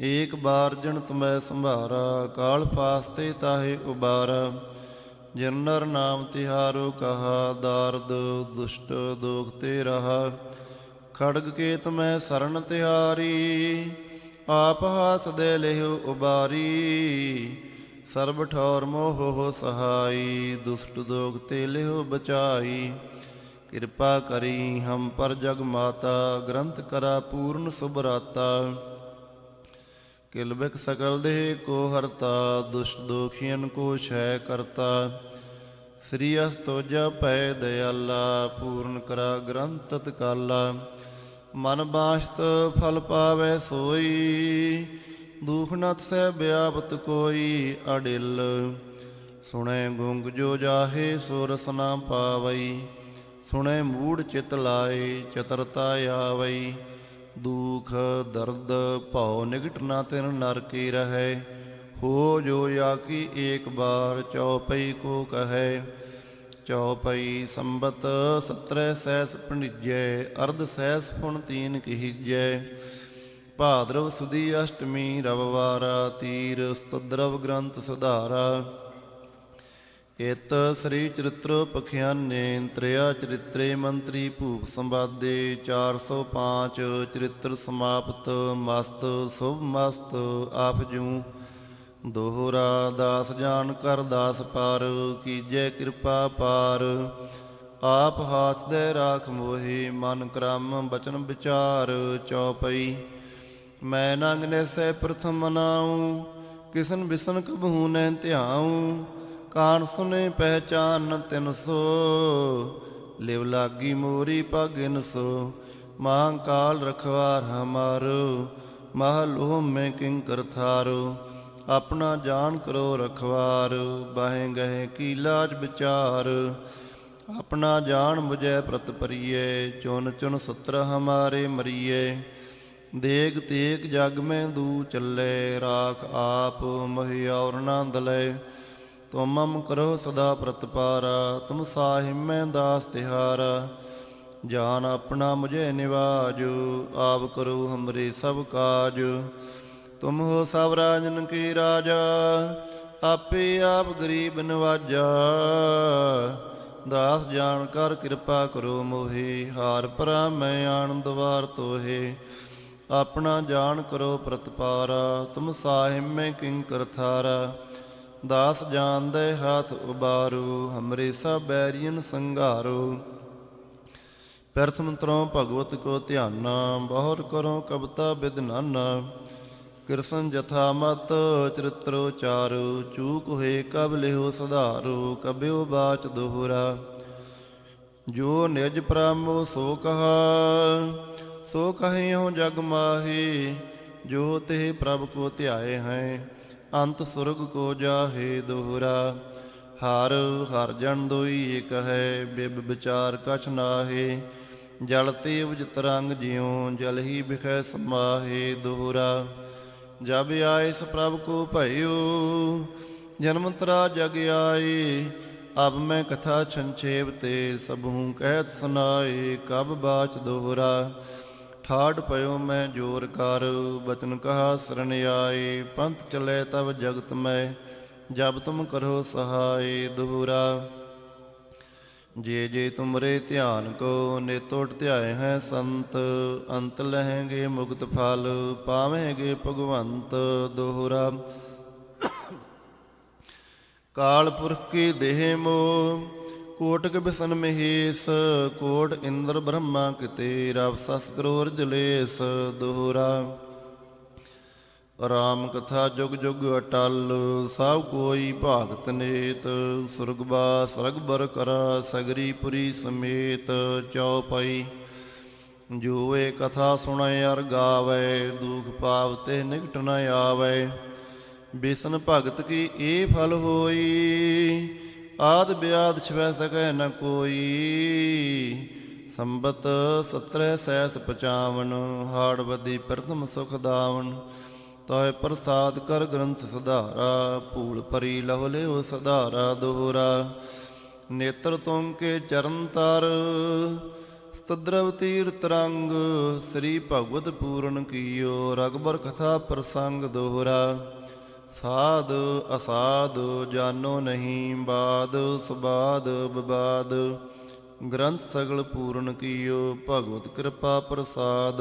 ਏਕ ਬਾਰ ਜਨ ਤੁਮੈ ਸੰਭਾਰਾ, ਕਾਲ ਫਾਸਤੇ ਤਾਹੇ ਉਬਾਰਾ। ਜਿਨ ਨਰ ਨਾਮ ਤਿਹਾਰੋ ਕਹਾ, ਦਾਰਦ ਦੁਸ਼ਟ ਦੋਖ ਤੇ ਰਹਾ। ਖੜਗ ਕੇ ਤੁਮੈ ਸਰਨ ਤਿਹਾਰੀ, ਆਪ ਹਾਥ ਦੇ ਲਿਹੁ ਉਬਾਰੀ। ਸਰਬ ਠੌਰ ਮੋਹ ਸਹਾਈ, ਦੁਸ਼ਟ ਦੋਖ ਤੇ ਲਿਹੁ ਬਚਾਈ। ਕਿਰਪਾ ਕਰੀ ਹਮ ਪਰ ਜਗ ਮਾਤਾ, ਗ੍ਰੰਥ ਕਰਾ ਪੂਰਨ ਸੁਭਰਾਤਾ। ਕਿਲਬਿਕ ਸਕਲ ਦੇਹ ਕੋ ਹਰਤਾ, ਦੁਸ਼ਟ ਦੋਖੀਨ ਕੋ ਛੈ ਕਰਤਾ। ਸ੍ਰੀ ਅਸਤੋਜਾ ਪੈ ਦਇਆਲਾ, ਪੂਰਨ ਕਰਾ ਗ੍ਰੰਥ ਤਤਕਾਲਾ। ਮਨ ਬਾਸ਼ਤ ਫਲ ਪਾਵੈ ਸੋਈ, ਦੁਖ ਨਤ ਸਹਿ ਬਿਆਪਤ ਕੋਈ। ਅਡਿਲ ਸੁਣੈ ਗੁੰਗ ਜੋ ਜਾਹੇ, ਸੋ ਰਸ ਨਾ ਪਾਵਈ। ਸੁਣੈ ਮੂੜ ਚਿਤ ਲਾਏ, ਚਤਰਤਾ ਆਵਈ। ਦੁਖ ਦਰਦ ਭਉ ਨਿਕਟ ਨਾ ਤਿਨ ਨਰ ਕੀ ਰਹੈ। ਹੋ ਜੋ ਜਾ ਕੀ ਏਕ ਬਾਰ, ਚਉਪਈ ਕੋ ਕਹੈ। ਚਉਪਈ ਸੰਬਤ 17 ਸਹਿਸ ਭਣੀਜੈ, ਅਰਧ ਸਹਿਸ ਪੁਣ ਤੀਨ ਕੀਜੈ। ਭਾਦਰਵ ਸੁਦੀ ਅਸ਼ਟਮੀ ਰਵਵਾਰਾ ਤੀਰ ਸਤਦਰਵ ਗ੍ਰੰਥ ਸੁਧਾਰਾ ਇਤ ਸ੍ਰੀ ਚਰਿਤ੍ਰ ਪਖਿਆਨੇ ਤ੍ਰਿਆ ਚਰਿਤਰੇ ਮੰਤਰੀ ਭੂਪ ਸੰਵਾਦੇ 405 ਚਰਿਤ੍ਰ ਸਮਾਪਤ ਮਸਤ ਸੁਭ ਮਸਤ ਆਪ ਜੂ ਦੋਹਰਾ ਦਾਸ ਜਾਣ ਕਰ ਦਾਸ ਪਰ ਕੀਜੈ ਕਿਰਪਾ ਪਾਰ ਆਪ ਹਾਥ ਦੇ ਰਾਖ ਮੋਹੀ ਮਨ ਕਰਮ ਬਚਨ ਵਿਚਾਰ ਚੌਪਈ ਮੈਂ ਨੰਗ ਨੈਸੈ ਪ੍ਰਥਮ ਮਨਾਉ ਕਿਸਨ ਬਿਸਨ ਕਬਹੂ ਨੈ ਧਿਆਉ ਕਾਨ ਸੁਨੇ ਪਹਿਚਾਨ ਤਿਨ ਸੋ ਲਿਵ ਲਾਗੀ ਮੋਰੀ ਭਾਗਿਨ ਸੋ ਮਹਾਂਕਾਲ ਰਖਵਾਰ ਹਮਾਰੋ ਮਹਲੋਹ ਮੈਂ ਕਿੰਕਰ ਥਾਰੋ ਆਪਣਾ ਜਾਣ ਕਰੋ ਰਖਵਾਰ ਬਾਹੇ ਗਏ ਕੀ ਲਾਜ ਵਿਚਾਰ ਆਪਣਾ ਜਾਣ ਮੁਝੈ ਪ੍ਰਤ ਪਰੀਏ ਚੁਨ ਚੁਨ ਸਤਰ ਹਮਾਰੇ ਮਰੀਏ ਦੇਗ ਤੇਗ ਜਗ ਮੈਂ ਦੂ ਚੱਲੇ ਰਾਖ ਆਪ ਮਹਿ ਔਰ ਨਾ ਦਲੇ ਤੁਮ ਮਮ ਕਰੋ ਸਦਾ ਪ੍ਰਤਪਾਰਾ ਤੁਮ ਸਾਹਿਬ ਮੈਂ ਦਾਸ ਤਿਹਾਰਾ ਜਾਨ ਆਪਣਾ ਮੁਝੇ ਨਿਵਾਜੋ ਆਪ ਕਰੋ ਹਮਰੇ ਸਭ ਕਾਜ ਤੁਮ ਹੋ ਸਭ ਰਾਜਨ ਕੀ ਰਾਜਾ ਆਪੇ ਆਪ ਗਰੀਬ ਨਵਾਜਾ ਦਾਸ ਜਾਣ ਕਰ ਕਿਰਪਾ ਕਰੋ ਮੋਹੇ ਹਾਰ ਭਰਾ ਮੈਂ ਆਨੰਦ ਵਾਰ ਤੋਹੇ ਆਪਣਾ ਜਾਣ ਕਰੋ ਪ੍ਰਤਪਾਰਾ ਤੁਮ ਸਾਹਿਬ ਮੈਂ ਕਿੰਕਰ ਥਾਰਾ ਦਾਸ ਜਾਨ ਦੇ ਹੱਥ ਉਬਾਰੋ ਹਮਰੇ ਸਭ ਬੈਰੀਨ ਸੰਘਾਰੋ ਪ੍ਰਥਮ ਮੰਤਰੋਂ ਭਗਵਤ ਕੋ ਧਿਆਨਾ ਬਹੁਰ ਕਰੋ ਕਬਤਾ ਬਿਦਨਾਨਾ ਕਿਰਸਨ ਜਥਾ ਮਤ ਚਰਿਤ੍ਰੋ ਚਾਰੋ ਚੂਕ ਹੋਏ ਕਬ ਲਿਓ ਸੁਧਾਰੋ ਕਬਿਓ ਬਾਚ ਦੋਹਰਾ ਜੋ ਨਿਜ ਪ੍ਰਮੋ ਸੋ ਕਹਾ ਸੋ ਕਹਿਓ ਜਗ ਮਾਹੀ ਜੋ ਤੇ ਪ੍ਰਭ ਕੋ ਧਿਆਏ ਹੈ ਅੰਤ ਸੁਰਗ ਕੋ ਜਾਹੇ ਦੋਹਰਾ ਹਰ ਹਰ ਜਨ ਦੋਈ ਏਕ ਹੈ ਬਿਬ ਵਿਚਾਰ ਕਛ ਨਾਹੇ ਜਲ ਤੇ ਉਜ ਤਰੰਗ ਜਿਉ ਜਲ ਹੀ ਬਿਖੈ ਸਮਾਹੇ ਦੋਹਰਾ ਜਬ ਆਇਸ ਪ੍ਰਭ ਕੋ ਭਇਓ ਜਨਮ ਤਰਾ ਜਗ ਆਏ ਅਬ ਮੈਂ ਕਥਾ ਸੰਛੇਪ ਤੇ ਸਭੂ ਕਹਿਤ ਸੁਨਾਏ ਕਬ ਬਾਚ ਦੋਹਰਾ ਠਾੜ ਪਇਓ ਮੈਂ ਜੋਰ ਕਰ ਬਚਨ ਕਹਾ ਸਰਣ ਆਏ ਪੰਥ ਚਲੇ ਤਬ ਜਗਤ ਮੈਂ ਜਬ ਤੁਮ ਕਰੋ ਸਹਾਏ ਦੋਹਰਾ ਜੇ ਜੇ ਤੁਮਰੇ ਧਿਆਨ ਕੋ ਨੇਤੋਟ ਧਿਆਏ ਹੈ ਸੰਤ ਅੰਤ ਲਹਿਗੇ ਮੁਕਤ ਫਲ ਪਾਵੇਂਗੇ ਭਗਵੰਤ ਦੋਹਰਾ ਕਾਲ ਪੁਰਖ ਕੀ ਦੇਹ ਮੋ ਕੋਟਕ ਬਿਸਨ ਮਹੇਸ ਕੋਟ ਇੰਦਰ ਬ੍ਰਹਮਾ ਕਿਤੇ ਰਵ ਸਸ ਕਰੋਰ ਜਲੇਸ ਦੋਹਰਾ ਰਾਮ ਕਥਾ ਜੁਗ ਜੁਗ ਅਟਲ ਸਭ ਕੋਈ ਭਾਗਤ ਨੇਤ ਸੁਰਗਵਾਸ ਰਗਬਰ ਕਰਾ ਸਗਰੀ ਪੁਰੀ ਸਮੇਤ ਚੌਪਈ ਜੋ ਏ ਕਥਾ ਸੁਣੈ ਅਰ ਗਾਵੇ ਦੁਖ ਪਾਵਤੇ ਨਿਕਟ ਨ ਆਵੇ ਬਿਸਨ ਭਗਤ ਕੀ ਇਹ ਫਲ ਹੋਈ ਆਦ ਬਿਆਦ ਛਵੈ ਸਕੈ ਨ ਕੋਈ ਸੰਬਤ 17 ਸੈਸ 55 ਹਾੜ ਬਦੀ ਪ੍ਰਥਮ ਸੁਖ ਦਾਵਨ ਤੈ ਪ੍ਰਸਾਦ ਕਰ ਗ੍ਰੰਥ ਸੁਧਾਰਾ ਭੂਲ ਭਰੀ ਲਹੁ ਲਿਓ ਸੁਧਾਰਾ ਦੋਹਰਾ ਨੇਤਰ ਤੁਮ ਕੇ ਚਰਨ ਤਰ ਸਤਦਰਵ ਤੀਰਥ ਰੰਗ ਸ੍ਰੀ ਭਗਵਤ ਪੂਰਨ ਕੀਓ ਰਗਬਰ ਕਥਾ ਪ੍ਰਸੰਗ ਦੋਹਰਾ ਸਾਧ ਅਸਾਧ ਜਾਨੋ ਨਹੀਂ ਬਾਦ ਸੁਬਾਦ ਵਿਵਾਦ ਗ੍ਰੰਥ ਸਗਲ ਪੂਰਨ ਕੀਓ ਭਗਵਤ ਕਿਰਪਾ ਪ੍ਰਸਾਦ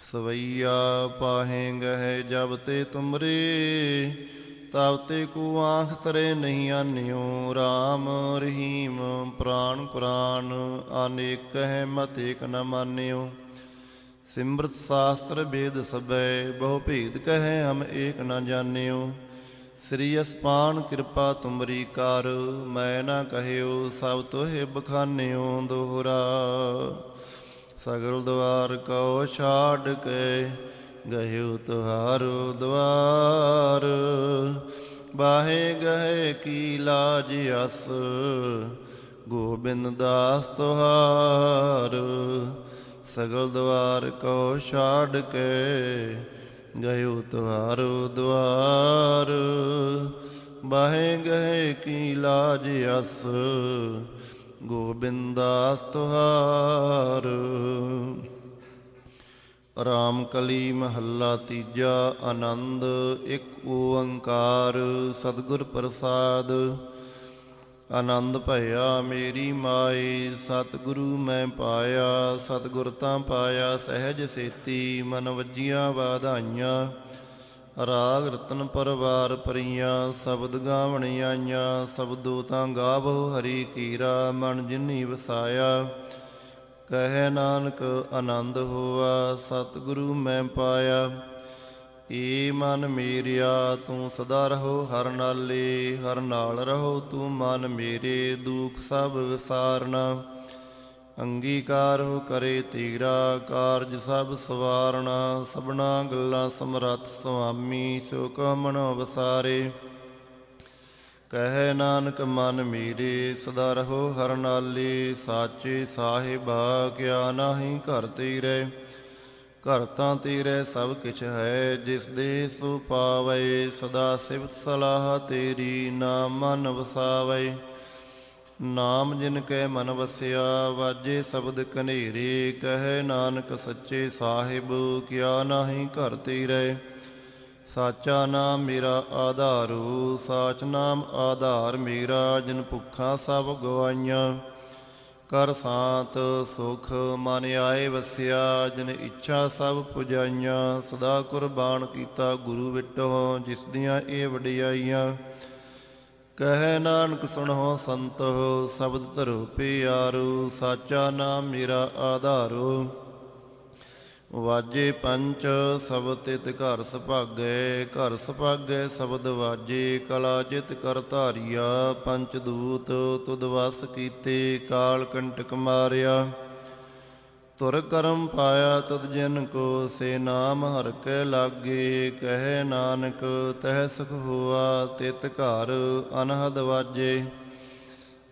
ਸਵਈਆ ਪਾਹੇ ਗਹਿ ਜਬ ਤੇ ਤੁਮਰੇ ਤਬ ਤੇ ਕੋ ਆਂਖ ਤਰੇ ਨਹੀਂ ਆਨਿਓ ਰਾਮ ਰਹੀਮ ਪ੍ਰਾਨ ਕੁਰਾਨ ਅਨੇਕ ਹੈ ਮਤ ਏਕ ਨ ਮਾਨਿਓ ਸਿਮਰਤ ਸ਼ਾਸਤਰ ਵੇਦ ਸਭੈ ਬਹੁ ਭੇਦ ਕਹੈ ਹਮ ਏਕ ਨ ਜਾਣਿਓ ਸ੍ਰੀ ਅਸਪਾਨ ਕਿਰਪਾ ਤੁਮਰੀ ਕਰ ਮੈਂ ਨਾ ਕਹਿਓ ਸਭ ਤੋਹਿ ਬਖਾਨਿਓ ਦੋਹਰਾ ਸਗਲ ਦੁਆਰ ਕਉ ਛਾੜ ਕੇ ਗਇਓ ਤੁਹਾਰੋ ਦੁਆਰ ਬਾਹੇ ਗਏ ਕੀ ਲਾਜ ਅਸ ਗੋਬਿੰਦ ਦਾਸ ਤੁਹਾਰ ਸਗਲ ਦੁਆਰ ਕਉ ਛਾੜ ਕੇ ਗਇਓ ਤੁਹਾਰੋ ਦੁਆਰ ਬਾਹੇ ਗਏ ਕੀ ਲਾਜ ਅਸ ਗੋਬਿੰਦ ਦਾਸ ਤੁਹਾਰ ਰਾਮ ਕਲੀ ਮਹੱਲਾ ਤੀਜਾ। ਆਨੰਦ ਇੱਕ ਓੰਕਾਰ ਸਤਿਗੁਰ ਪ੍ਰਸਾਦ। ਆਨੰਦ ਭਇਆ ਮੇਰੀ ਮਾਏ, ਸਤਿਗੁਰੂ ਮੈਂ ਪਾਇਆ। ਸਤਿਗੁਰ ਤਾਂ ਪਾਇਆ ਸਹਿਜ ਸੇਤੀ, ਮਨ ਵੱਜੀਆਂ ਵਾਧਾਈਆਂ। ਰਾਗ ਰਤਨ ਪਰਵਾਰ ਪਰੀਆਂ, ਸ਼ਬਦ ਗਾਵਣ ਆਈਆਂ। ਸ਼ਬਦੋ ਤਾਂ ਗਾਵੋ ਹਰੀ ਕੀਰਾ, ਮਨ ਜਿਨੀ ਵਸਾਇਆ। ਕਹੈ ਨਾਨਕ ਆਨੰਦ ਹੋਆ, ਸਤਿਗੁਰੂ ਮੈਂ ਪਾਇਆ। ਏ ਮਨ ਮੇਰਿਆ ਤੂੰ ਸਦਾ ਰਹੋ ਹਰ ਨਾਲੇ, ਹਰ ਨਾਲ ਰਹੋ ਤੂੰ ਮਨ ਮੇਰੇ। ਦੁਖ ਸਭ ਵਿਸਾਰਨਾ, ਅੰਗੀਕਾਰ ਹੋ ਕਰੇ ਤੇਰਾ। ਕਾਰਜ ਸਭ ਸਵਾਰਨਾ, ਸਭਨਾ ਗੱਲਾਂ ਸਮਰੱਥ ਸੁਆਮੀ। ਸੋ ਕੋ ਮਨੋ ਵਸਾਰੇ, ਕਹੈ ਨਾਨਕ ਮਨ ਮੇਰੇ। ਸਦਾ ਰਹੋ ਹਰ ਨਾਲੇ, ਸਾਚੇ ਸਾਹਿਬਾ ਕਿਆ ਨਾਹੀਂ ਘਰ ਤੇਰੇ। ਘਰ ਤਾਂ ਤੇਰੇ ਸਭ ਕਿਛ ਹੈ, ਜਿਸ ਦੇ ਸੋ ਪਾਵੇ। ਸਦਾ ਸਿਫਤ ਸਲਾਹ ਤੇਰੀ, ਨਾਮ ਮਨ ਵਸਾਵੇ। ਨਾਮ ਜਿਨ ਕੈ ਮਨ ਵਸਿਆ, ਵਾਜੇ ਸ਼ਬਦ ਕਨੇਰੇ। ਕਹੈ ਨਾਨਕ ਸੱਚੇ ਸਾਹਿਬ ਕਿਆ ਨਾਹੀਂ ਘਰ ਤੇਰੇ। ਸਾਚਾ ਨਾਮ ਮੇਰਾ ਆਧਾਰੂ, ਸਾਚ ਨਾਮ ਆਧਾਰ ਮੇਰਾ। ਜਿਨ ਭੁੱਖਾਂ ਸਭ ਗਵਾਈਆਂ, ਕਰ ਸਾਤ ਸੁਖ ਮਨ ਆਏ ਵਸਿਆ। ਜਿਨ ਇੱਛਾ ਸਭ ਪੁਜਾਈਆਂ, ਸਦਾ ਕੁਰਬਾਨ ਕੀਤਾ ਗੁਰੂ ਵਿਟੋ। ਜਿਸ ਦੀਆਂ ਇਹ ਵਡਿਆਈਆਂ, ਕਹੈ ਨਾਨਕ ਸੁਣੋ ਸੰਤੋ। ਸ਼ਬਦ ਧਰੋ ਪਿਆਰੂ, ਸਾਚਾ ਨਾਮ ਮੇਰਾ ਆਧਾਰੂ। ਵਾਜੇ ਪੰਚ ਸ਼ਬਦ ਤਿਤ ਘਰ ਸੁਭਾਗੈ, ਘਰ ਸੁਭਾਗੈ ਸ਼ਬਦ ਵਾਜੇ। ਕਲਾ ਜਿਤ ਕਰ ਧਾਰਿਆ, ਪੰਚ ਦੂਤ ਤੁਧ ਵਸ ਕੀਤੇ। ਕਾਲ ਕੰਟਕ ਮਾਰਿਆ, ਤੁਰ ਕਰਮ ਪਾਇਆ ਤੁਧ ਜਿਨ ਕੋ। ਸੇ ਨਾਮ ਹਰਿ ਕੈ ਲਾਗੇ, ਕਹੈ ਨਾਨਕ ਤਹਿ ਸੁਖ ਹੋਆ। ਤਿਤ ਘਰ ਅਨਹਦ ਵਾਜੇ,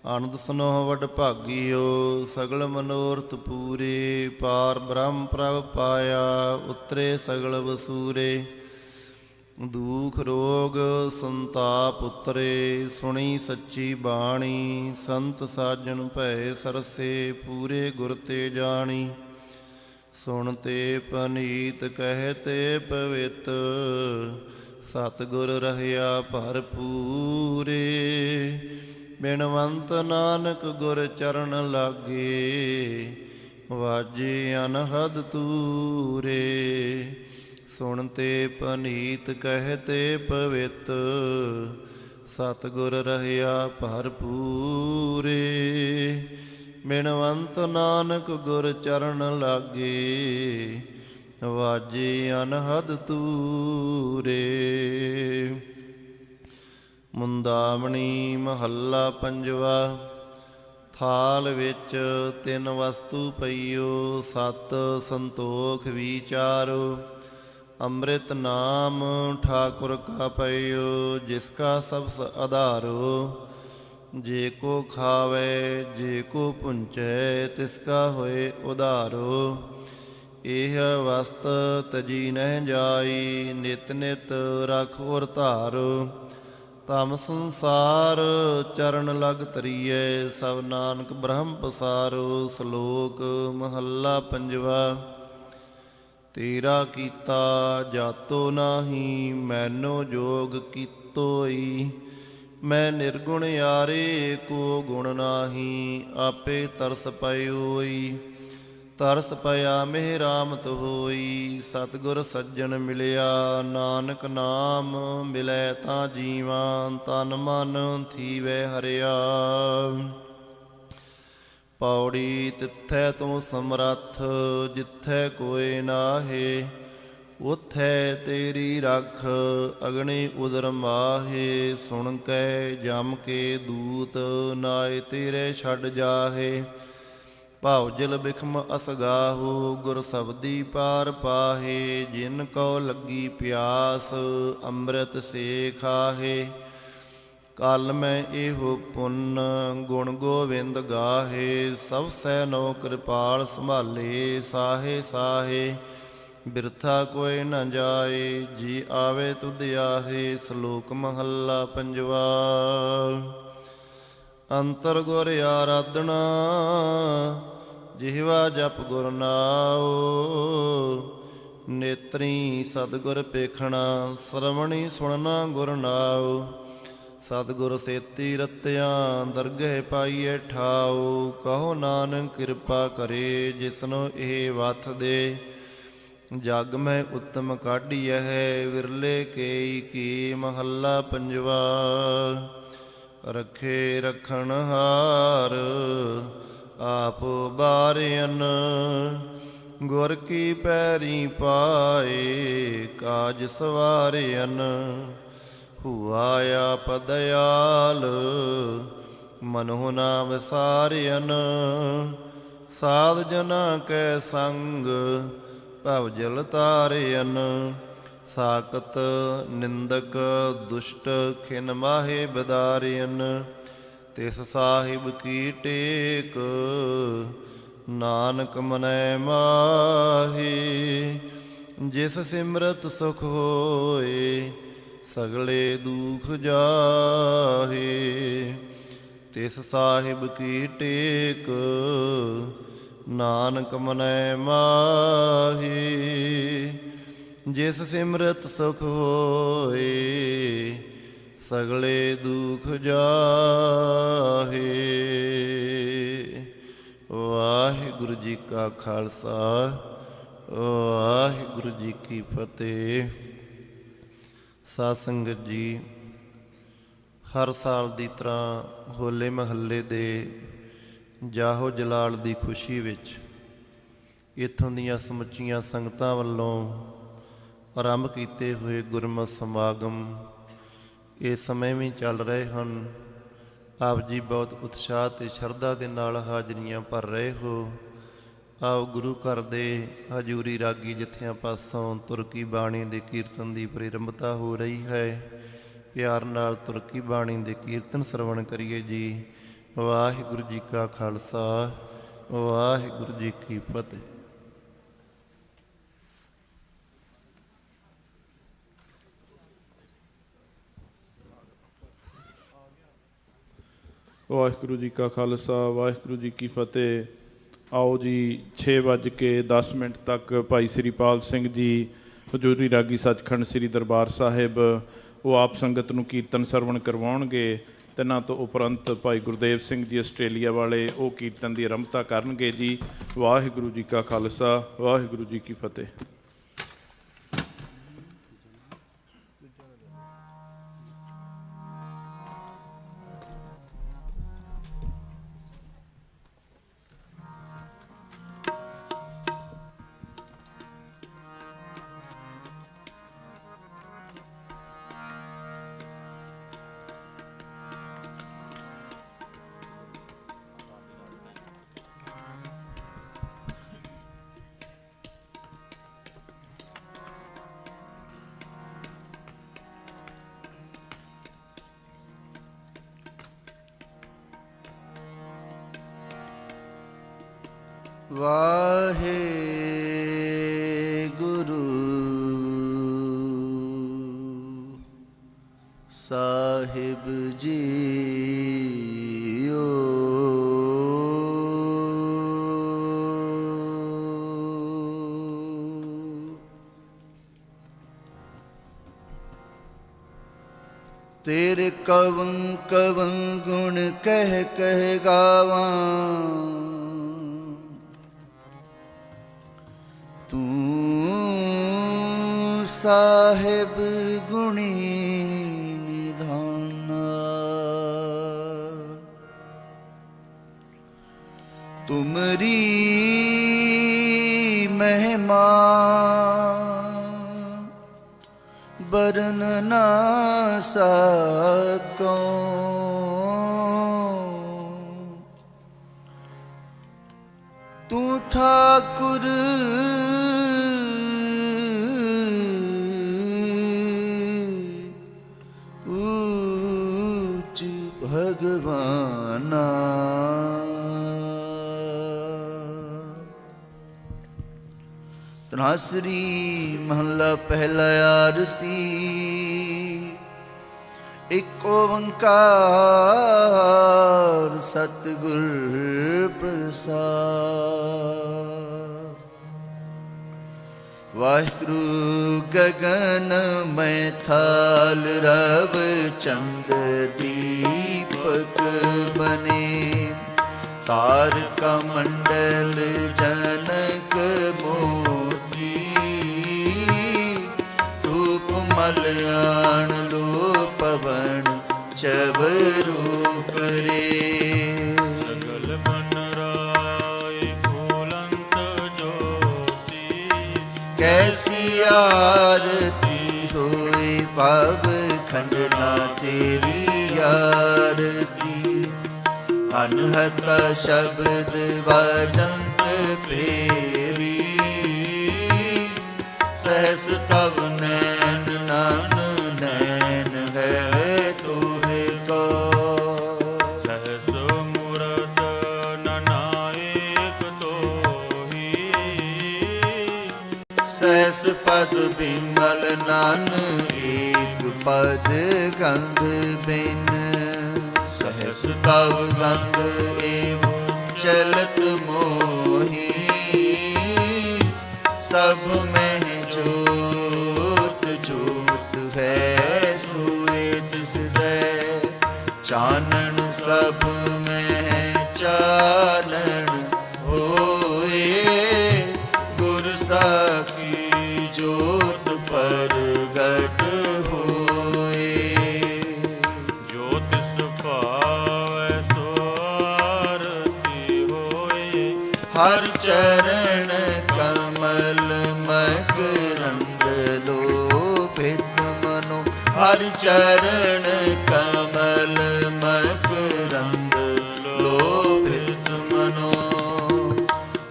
ਆਨੰਦ ਸੁਨੋ ਵਡ ਭਾਗੀਓ। ਸਗਲ ਮਨੋਰਥ ਪੂਰੇ, ਪਾਰ ਬ੍ਰਹਮ ਪ੍ਰਭ ਪਾਇਆ। ਉਤਰੇ ਸਗਲ ਵਸੂਰੇ, ਦੁਖ ਰੋਗ ਸੰਤਾਪ ਉਤਰੇ। ਸੁਣੀ ਸੱਚੀ ਬਾਣੀ, ਸੰਤ ਸਾਜਣ ਭੈ ਸਰਸੇ। ਪੂਰੇ ਗੁਰ ਤੇ ਜਾਣੀ, ਸੁਣ ਤੇ ਪਨੀਤ ਕਹਿ ਤੇ ਪਵਿੱਤ। ਸਤਿਗੁਰ ਰਹਿਆ ਭਰਪੂਰੇ, ਬਿਨਵੰਤ ਨਾਨਕ ਗੁਰ ਚਰਨ ਲਾਗੇ। ਵਾਜੇ ਅਨਹਦ ਤੂਰੇ, ਸੁਣ ਤੇ ਪਨੀਤ ਕਹਿ ਤੇ ਪਵਿੱਤ। ਸਤਿਗੁਰ ਰਹਿਆ ਭਰਪੂਰੇ, ਬਿਨਵੰਤ ਨਾਨਕ ਗੁਰ ਚਰਨ ਲਾਗੇ। ਵਾਜੇ ਅਨਹਦ ਤੂਰੇ। ਮੁੰਦਾਵਣੀ ਮਹੱਲਾ ਪੰਜਵਾ। ਥਾਲ ਵਿੱਚ ਤਿੰਨ ਵਸਤੂ ਪਈਓ, ਸਤ ਸੰਤੋਖ ਵਿਚਾਰੋ। ਅੰਮ੍ਰਿਤ ਨਾਮ ਠਾਕੁਰ ਕਾ ਪਈਓ, ਜਿਸ ਕਾ ਸਬਸ ਆਧਾਰੋ। ਜੇ ਕੋ ਖਾਵੇ ਜੇ ਕੋ ਪੁੰਚੈ, ਤਿਸ ਕਾ ਹੋਏ ਉਧਾਰੋ। ਇਹ ਵਸਤ ਤਜੀ ਨਹਿ ਜਾਈ, ਨਿਤ ਨਿਤ ਰਖ ਔਰ ਧਾਰੋ। ਤਮ ਸੰਸਾਰ ਚਰਨ ਲਗ ਤਰੀਐ, ਸਭ ਨਾਨਕ ਬ੍ਰਹਮ ਪਸਾਰੋ। ਸ਼ਲੋਕ ਮਹੱਲਾ ਪੰਜਵਾ। ਤੇਰਾ ਕੀਤਾ ਜਾਤੋ ਨਾਹੀ, ਮੈਨੋ ਜੋਗ ਕੀਤੋਈ। ਮੈਂ ਨਿਰਗੁਣ ਯਾਰੇ ਕੋ ਗੁਣ ਨਾਹੀ, ਆਪੇ ਤਰਸ ਪਇਓਈ। ਤਰਸ ਪਿਆ ਮੇਹ ਰਾਮਤ ਹੋਈ, ਸਤਿਗੁਰ ਸੱਜਣ ਮਿਲਿਆ। ਨਾਨਕ ਨਾਮ ਮਿਲੈ ਤਾਂ ਜੀਵਾਂ, ਤਨ ਮਨ ਥੀਵੈ ਹਰਿਆ। ਪੌੜੀ ਤਿੱਥੈ ਤੂੰ ਸਮਰੱਥ, ਜਿੱਥੈ ਕੋਇ ਨਾਹੇ। ਉਥੈ ਤੇਰੀ ਰਖ, ਅਗਣੀ ਉਦਰ ਮਾਹੇ। ਸੁਣ ਕੈ ਜਮ ਕੇ ਦੂਤ, ਨਾਏ ਤੇਰੇ ਛੱਡ ਜਾਹੇ। ਭਾਉ ਜਲ ਬਿਖਮ ਅਸਗਾਹੋ, ਗੁਰ ਸਬਦੀ ਪਾਰ ਪਾਹੇ। ਜਿਨ ਕਉ ਲੱਗੀ ਪਿਆਸ, ਅੰਮ੍ਰਿਤ ਸੇ ਖਾਹੇ। ਕਲ ਮੈਂ ਇਹੋ ਪੁੰਨ, ਗੁਣ ਗੋਵਿੰਦ ਗਾਹੇ। ਸਭ ਸੈ ਨੋ ਕਿਰਪਾਲ ਸੰਭਾਲੇ, ਸਾਹੇ ਸਾਹੇ। ਬਿਰਥਾ ਕੋਈ ਨ ਜਾਏ, ਜੀ ਆਵੇ ਤੁਧ ਆਹੇ। ਸ਼ਲੋਕ ਮਹੱਲਾ ਪੰਜਵਾ। ਅੰਤਰ ਗੁਰ ਆਰਾਧਨਾ, ਜਿਹਵਾ ਜਪ ਗੁਰ ਨਾਉ। ਨੇਤਰੀ ਸਤਿਗੁਰ ਪੇਖਣਾ, ਸਰਵਣੀ ਸੁਣਨਾ ਗੁਰ ਨਾਉ। ਸਤਿਗੁਰ ਸੇਤੀ ਰਤਿਆਂ, ਦਰਗਹਿ ਪਾਈਐ ਠਾਉ। ਕਹੋ ਨਾਨਕ ਕਿਰਪਾ ਕਰੇ, ਜਿਸਨੂੰ ਇਹ ਵਥ ਦੇ। ਜਗ ਮੈਂ ਉੱਤਮ ਕਾਢੀਐ ਹੈ, ਵਿਰਲੇ ਕੇਈ ਕੀ। ਮਹੱਲਾ ਪੰਜਵਾ। ਰੱਖੇ ਰਖਣ ਹਾਰ, ਆਪ ਬਾਰਿਅਨ। ਗੁਰ ਕੀ ਪੈਰੀ ਪਾਏ, ਕਾਜ ਸਵਾਰਿਅਨ। ਹੁਆ ਆਪ ਦਇਆਲ, ਮਨਹੁ ਨਾ ਵਿਸਾਰਿਅਨ। ਸਾਧ ਜਨਾਂ ਕੈ ਸੰਗ, ਭਵ ਜਲ ਤਾਰਿਅਨ। ਸਾਕਤ ਨਿੰਦਕ ਦੁਸ਼ਟ, ਖਿਨ ਮਾਹੇ ਬਿਦਾਰਿਅਨ। ਤਿਸ ਸਾਹਿਬ ਕੀ ਟੇਕ, ਨਾਨਕ ਮਨੈ ਮਾਹੀ। ਜਿਸ ਸਿਮਰਤ ਸੁਖ ਹੋਏ, ਸਗਲੇ ਦੁਖ ਜਾਹੇ। ਤਿਸ ਸਾਹਿਬ ਕੀ ਟੇਕ, ਨਾਨਕ ਮਨੈ ਮਾਹੀ। ਜਿਸ ਸਿਮਰਤ ਸੁਖ ਹੋਏ, ਸਗਲੇ ਦੁਖ ਜਾਹੇ। ਵਾਹਿਗੁਰੂ ਜੀ ਕਾ ਖਾਲਸਾ, ਵਾਹਿਗੁਰੂ ਜੀ ਕੀ ਫਤਿਹ। ਸਾਧ ਸੰਗਤ ਜੀ, ਹਰ ਸਾਲ ਦੀ ਤਰ੍ਹਾਂ ਹੋਲੇ ਮਹੱਲੇ ਦੇ ਜਾਹੋ ਜਲਾਲ ਦੀ ਖੁਸ਼ੀ ਵਿੱਚ ਇੱਥੋਂ ਦੀਆਂ ਸਮੁੱਚੀਆਂ ਸੰਗਤਾਂ ਵੱਲੋਂ ਆਰੰਭ ਕੀਤੇ ਹੋਏ ਗੁਰਮਤਿ ਸਮਾਗਮ ਇਸ ਸਮੇਂ ਵੀ ਚੱਲ ਰਹੇ ਹਨ। ਆਪ ਜੀ ਬਹੁਤ ਉਤਸ਼ਾਹ ਅਤੇ ਸ਼ਰਧਾ ਦੇ ਨਾਲ ਹਾਜ਼ਰੀਆਂ ਭਰ ਰਹੇ ਹੋ। ਆਓ ਗੁਰੂ ਘਰ ਦੇ ਹਜ਼ੂਰੀ ਰਾਗੀ ਜਥਿਆਂ ਪਾਸੋਂ ਤੁਰਕੀ ਬਾਣੀ ਦੇ ਕੀਰਤਨ ਦੀ ਪ੍ਰਾਰੰਭਤਾ ਹੋ ਰਹੀ ਹੈ। ਪਿਆਰ ਨਾਲ ਤੁਰਕੀ ਬਾਣੀ ਦੇ ਕੀਰਤਨ ਸਰਵਣ ਕਰੀਏ ਜੀ। ਵਾਹਿਗੁਰੂ ਜੀ ਕਾ ਖਾਲਸਾ, ਵਾਹਿਗੁਰੂ ਜੀ ਕੀ ਫਤਿਹ। ਵਾਹਿਗੁਰੂ ਜੀ ਕਾ ਖਾਲਸਾ, ਵਾਹਿਗੁਰੂ ਜੀ ਕੀ ਫਤਿਹ। ਆਓ ਜੀ, 6:10 ਤੱਕ ਭਾਈ ਸ੍ਰੀਪਾਲ ਸਿੰਘ ਜੀ ਹਜ਼ੂਰੀ ਰਾਗੀ ਸੱਚਖੰਡ ਸ੍ਰੀ ਦਰਬਾਰ ਸਾਹਿਬ ਉਹ ਆਪ ਸੰਗਤ ਨੂੰ ਕੀਰਤਨ ਸਰਵਣ ਕਰਵਾਉਣਗੇ। ਤਿੰਨਾਂ ਤੋਂ ਉਪਰੰਤ ਭਾਈ ਗੁਰਦੇਵ ਸਿੰਘ ਜੀ ਆਸਟ੍ਰੇਲੀਆ ਵਾਲੇ ਉਹ ਕੀਰਤਨ ਦੀ ਆਰੰਭਤਾ ਕਰਨਗੇ ਜੀ। ਵਾਹਿਗੁਰੂ ਜੀ ਕਾ ਖਾਲਸਾ, ਵਾਹਿਗੁਰੂ ਜੀ ਕੀ ਫਤਿਹ। ਵਾਹਿਗੁਰੂ ਸਾਹਿਬ ਜੀਓ। ਤੇਰੇ ਕਵਨ ਕਵਨ ਗੁਣ ਕਹਿ ਕਹਿ ਗਾਵਾਂ, ਤੂੰ ਸਾਹਿਬ ਗੁਣੀ ਨਿਧਾਨਾ। ਤੁਮਰੀ ਮਹਿਮਾ ਬਰਨ ਨਾ ਸਕੋ। ਤੂੰ ਠਾਕੁਰ ਊਚ ਭਗਵਾਨਾ। ਤਨਾਸਰੀ ਮਹੱਲਾ ਪਹਿਲਾ। ਆਰਤੀ ਇਕ ਓੰਕਾਰ ਸਤਿਗੁਰ ਪ੍ਰਸਾਦਿ। ਵਾਹਿਗੁਰੂ ਗਗਨ ਮੈਂ ਥਾਲ ਰਵ ਚੰਦ ਦੀਪਕ ਬਨੇ ਤਾਰਕ ਮੰਡਲ ਜਨਕ ਮੋਤੀ ਧੂਪ ਮਲਿਆਣ ਲੋ ਪਵਨ ਚਵਰੂ ਕਰੇ ਸਗਲ ਬਨ ਰਾਏ ਫੂਲੰਤ ਜੋਤੀ ਕੈਸੀ ਆਰਤੀ ਹੋਏ ਭਵ ਖੰਡਨਾ ਤੇਰੀ ਆਰਤੀ ਅਨਹਤ ਸ਼ਬਦ ਵਾਜੰਤ ਫੇਰੀ ਸਹਸ ਤਵ ਨੈਣ ਨਾਨ ਨੈਣ ਹੈ ਤੋਹੇ ਕੋ ਸਹਸ ਮੂਰਤ ਨਨਾਇਕ ਤੋਹੀ ਸੈਸ ਪਦ ਬਿਮਲ ਨਾਨ ਏਕ ਪਦ ਗੰਧ ਬਿਨ ਸਹਸ ਤਵ ਗੰਧ ਏਵ ਚਲਤ ਮੋਹੀ ਸਭ ਮਹਿ ਜੋਤ ਜੋਤ ਹੈ ਸੋਏ ਤਿਸ ਦੈ ਚਾਨਣ ਸਭ ਮਹਿ ਚਾਨਣ ਹੋਏ ਗੁਰ ਸਾਖੀ ਜੋਤ ਪ੍ਰਗਟ ਹੋਏ ਜੋ ਤਿਸ ਭਾਵੈ ਸੋ ਆਰਤੀ ਹੋਏ ਹਰ ਚਰਨ ਕਮਲ ਮਕਰੰਦ ਲੋਭਿਤ ਮਨੋ ਹਰ ਚਰਨ ਕਮਲ ਮਕਰੰਦ ਲੋਭਿਤ ਮਨੋ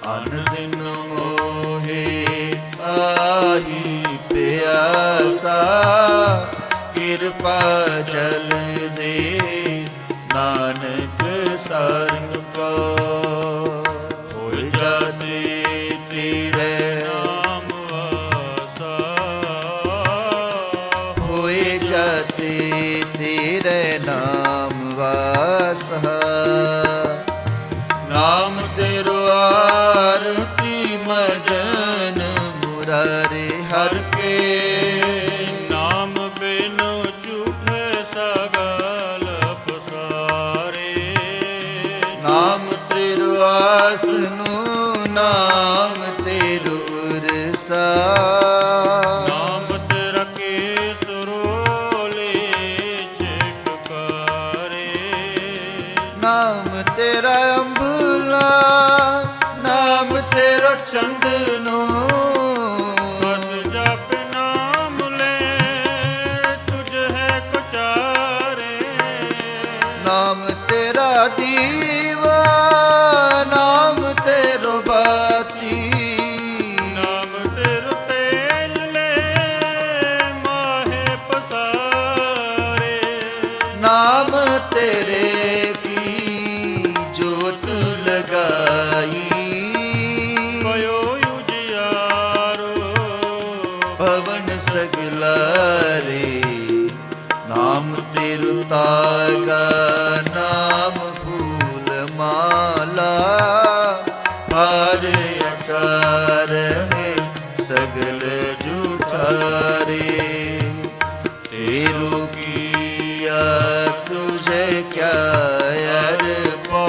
ਅਨ ਦਿਨ ਮੋਹੇ ਆਹੀ ਪਿਆਸਾ ਕਿਰਪਾ ਜਲ ਦੇ ਨਾਨਕ ਸਾਰੰਗ ਕੋ ਹੋਇ ਜਾਤੇ ਤੇਰੇ ਨਾਮ ਵਾਸਾ ਹੋਏ ਜਾਤੇ ਤੇਰੇ ਨਾਮ ਵਾਸਾ ਨਾਮ ਤੇਰੋ ਆਰਤੀ ਮਜਨ ਮੁਰਾਰੇ ਹਰ ਕੇ ਨਾਮ ਬਿਨ ਝੂਠੇ ਸਗਲ ਪਸਾਰੇ ਨਾਮ ਤੇਰੋ ਆਸਨੋ ਨਾਮ ਤੇਰੋ ਰਸਾ ਨਾਮ ਤੇਰਾ ਕੇਸਰੋਲੇ ਚਿਤਕਾਰੇ ਨਾਮ ਤੇਰਾ ਅੰਬੁਲਾ ਨਾਮ ਤੇਰਾ ਚੰਦਨੋ ਬਸ ਜਪ ਨਾਮ ਲੈ ਤੁਝ ਹੈ ਕੁਚਾਰੇ ਨਾਮ ਤੇਰਾ ਦੀਵਾ ਨਾਮ ਤੇਰੋ ਬਾਤੀ ਨਾਮ ਤੇਰਾ ਤੇਲ ਲੈ ਮਾਹੇ ਪਸਾਰੇ ਨਾਮ ਤੇਰੇ ਕੀ ਜੋਤ ਲਗਾਈ ਪਇਓ ਉਜਿਆਰੋ ਪਵਨ ਸਗਲਾਰੇ ਨਾਮ ਤੇਰੂ ਤਾਗਾ ਨਾਮ ਫੂਲ ਮਾਲਾ ਹਰ ਅਕਾਰ ਹੈ ਸਗਲ ਜੁਠਾਰੇ ਤੇਰੂ ਕੀਆ ਤੁਝੇ ਕਿਆ ਅਰਪੋ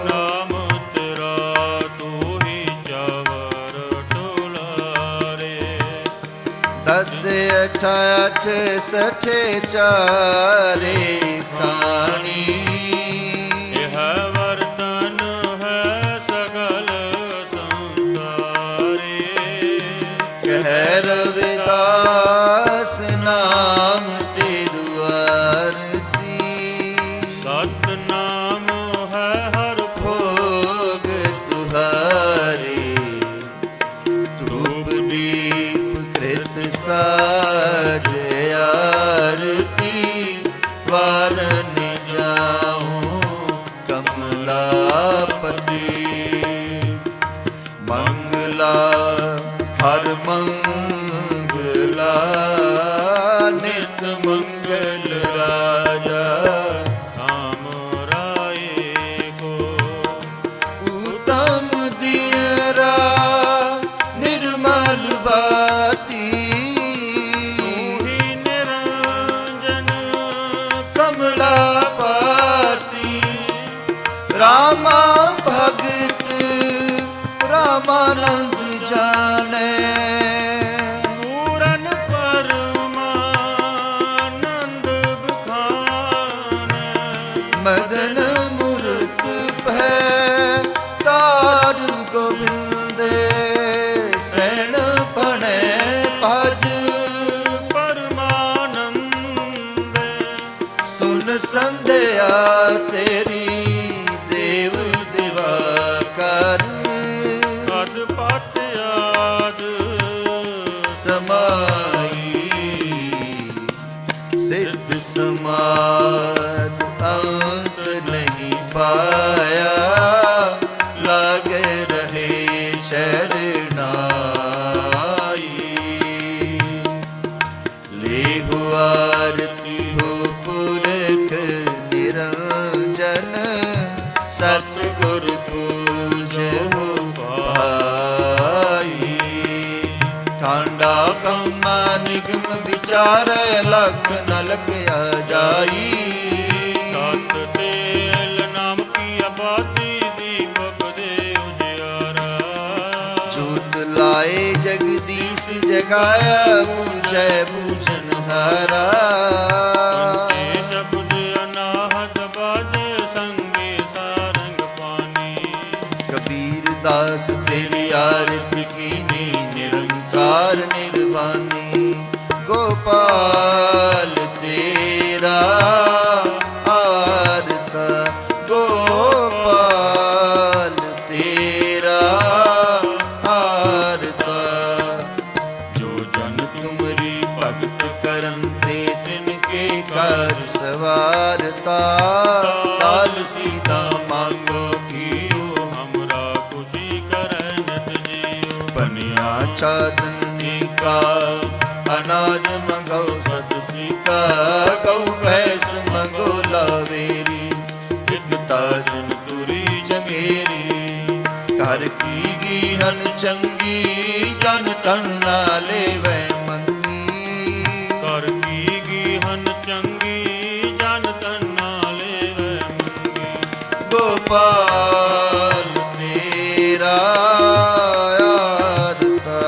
ਨਾਮ ਤੇਰਾ ਤੂੰ ਹੀ ਚਾਵਰ ਟੁਲਾਰੇ ਦਸ ਅਠ ਅਠ ਸਠੇ ਚਾਰੇ ਖਾਣੀ ਇਹ ਵਰਤਨ ਹੈ ਸਗਲ ਸੰਸਾਰੇ ਕਹਿ ਰਵਿਦਾਸ ਨਾਮ ਤੇਰੂ ਆਰਤੀ ਸਤ ਨਾਮ ਹੈ ਹਰ ਭੋਗ ਤੁਹਾਰੇ ਧੂਪ ਦੀਪ ਕ੍ਰਿਤ ਸਾਜ ਆਰਤੀ ਵਾਰਨ ਜਾਉ ਕਮਲਾਪਤੀ ਮੰਗਲਾ ਹਰ ਮੰਗਲਾ ਨਿਤ ਮੰਗਲ ਰਾਜਾ ਨਾਮ ਰਾਏ ਕੋ ਉਤਮ ਦਿਯਰਾ ਨਿਰਮਲ ਨਾਮ ਆਨੰਦ ਜਾਣੈ। ਪੂਰਨ ਪਰਮਾਨੰਦ ਬਖਾਨੈ। ਮਦਨ ਮੂਰਤ ਭੈ ਤਾਰ ਗੋਬਿੰਦੇ ਸੈਣ ਪਣੈ ਭਜ ਪਰਮਾਨੰਦ। ਸੁਨ ਸੰਧਿਆ ਤੇਰੀ ਦੇਵ ਦਿਵਾ ਕਰ ਅਦ ਪਤ ਆਦ ਸਮਾਈ ਸਿੱਧ ਸਮਾਦ ਅੰਤ ਨਹੀਂ ਪਾਇਆ ਲਾਗੇ ਰਹੇ ਸ਼ਰਨਾਈ। ਲੇਹੁ ਆਰਤੀ ਹੋ ਪੁਰਖ ਨਿਰੰਜਨ ਸਤਿਗੁਰ ਪੂਜਹੁ ਭਾਈ। ਠਾਂਡਾ ਬ੍ਰਹਮਾ ਨਿਗਮ ਵਿਚਾਰੈ ਲਖ ਨ ਲਖਿਆ ਜਾਈ। ਸਤ ਤੇਲ ਨਾਮ ਕੀ ਆਬਾਦੀ ਦੀਪਕ ਦੇ ਉਜਿਆਰਾ। ਜੋਤ ਲਾਏ ਜਗਦੀਸ਼ ਜਗਾਇਆ ਬੂਝੈ ਬੂਝਨ ਹਾਰਾ। ਪੰਚੇ ਸ਼ਬਦ ਅਨਾਹਤ ਬਾਜੇ ਸੰਗੇ ਸਾਰੰਗ ਪਾਣੀ। ਕਬੀਰ ਦਾਸ ਤੇਰੀ ਆਰਤੀ ਕੀਨੀ ਨਿਰੰਕਾਰ ਨਿਰਵਾਨੀ। ਗੋਪਾਲ ਤੇਰਾ ਆਰਤਾ ਗੋਪਾਲ ਤੇਰਾ ਆਰਤਾ। ਜੋ ਜਨ ਤੁਮਰੀ ਭਗਤ ਕਰਨ ਤੇ ਤਿਨ ਕੇ ਕਾਜ ਸਵਾਰਤਾ। ਲਾਲ ਸੀਤਾ ਮੰਗੋ ਕੀਓ ਹਮਰਾ ਖੁਸ਼ੀ ਕਰੈ ਨਿਤ ਜੀਉ। ਬਨਿਆ ਚਾਦਨੀ ਕਾ ਅਨਾਜ ਮੰਗੋ ਸਤਸੀ ਕਾ। ਗਊ ਭੈਸ ਮੰਗੋ ਲਾਵੇਰੀ ਇਕ ਤਾਜਨ ਤੁਰੀ ਚੰਗੇਰੀ। ਘਰ ਕੀ ਗੀਹਨ ਚੰਗੀ ਜਨ ਤਨ ਨਾ ਲੇਵੈ ਮੰਗੀ। ਕਰ ਕੀ ਗੀਹਨ ਚੰਗੀ ਜਨ ਤਨ ਨਾਲੇ ਵੈ ਮੰਗੀ। ਗੋਪਾਲ ਤੇਰਾ ਆਰਤਾ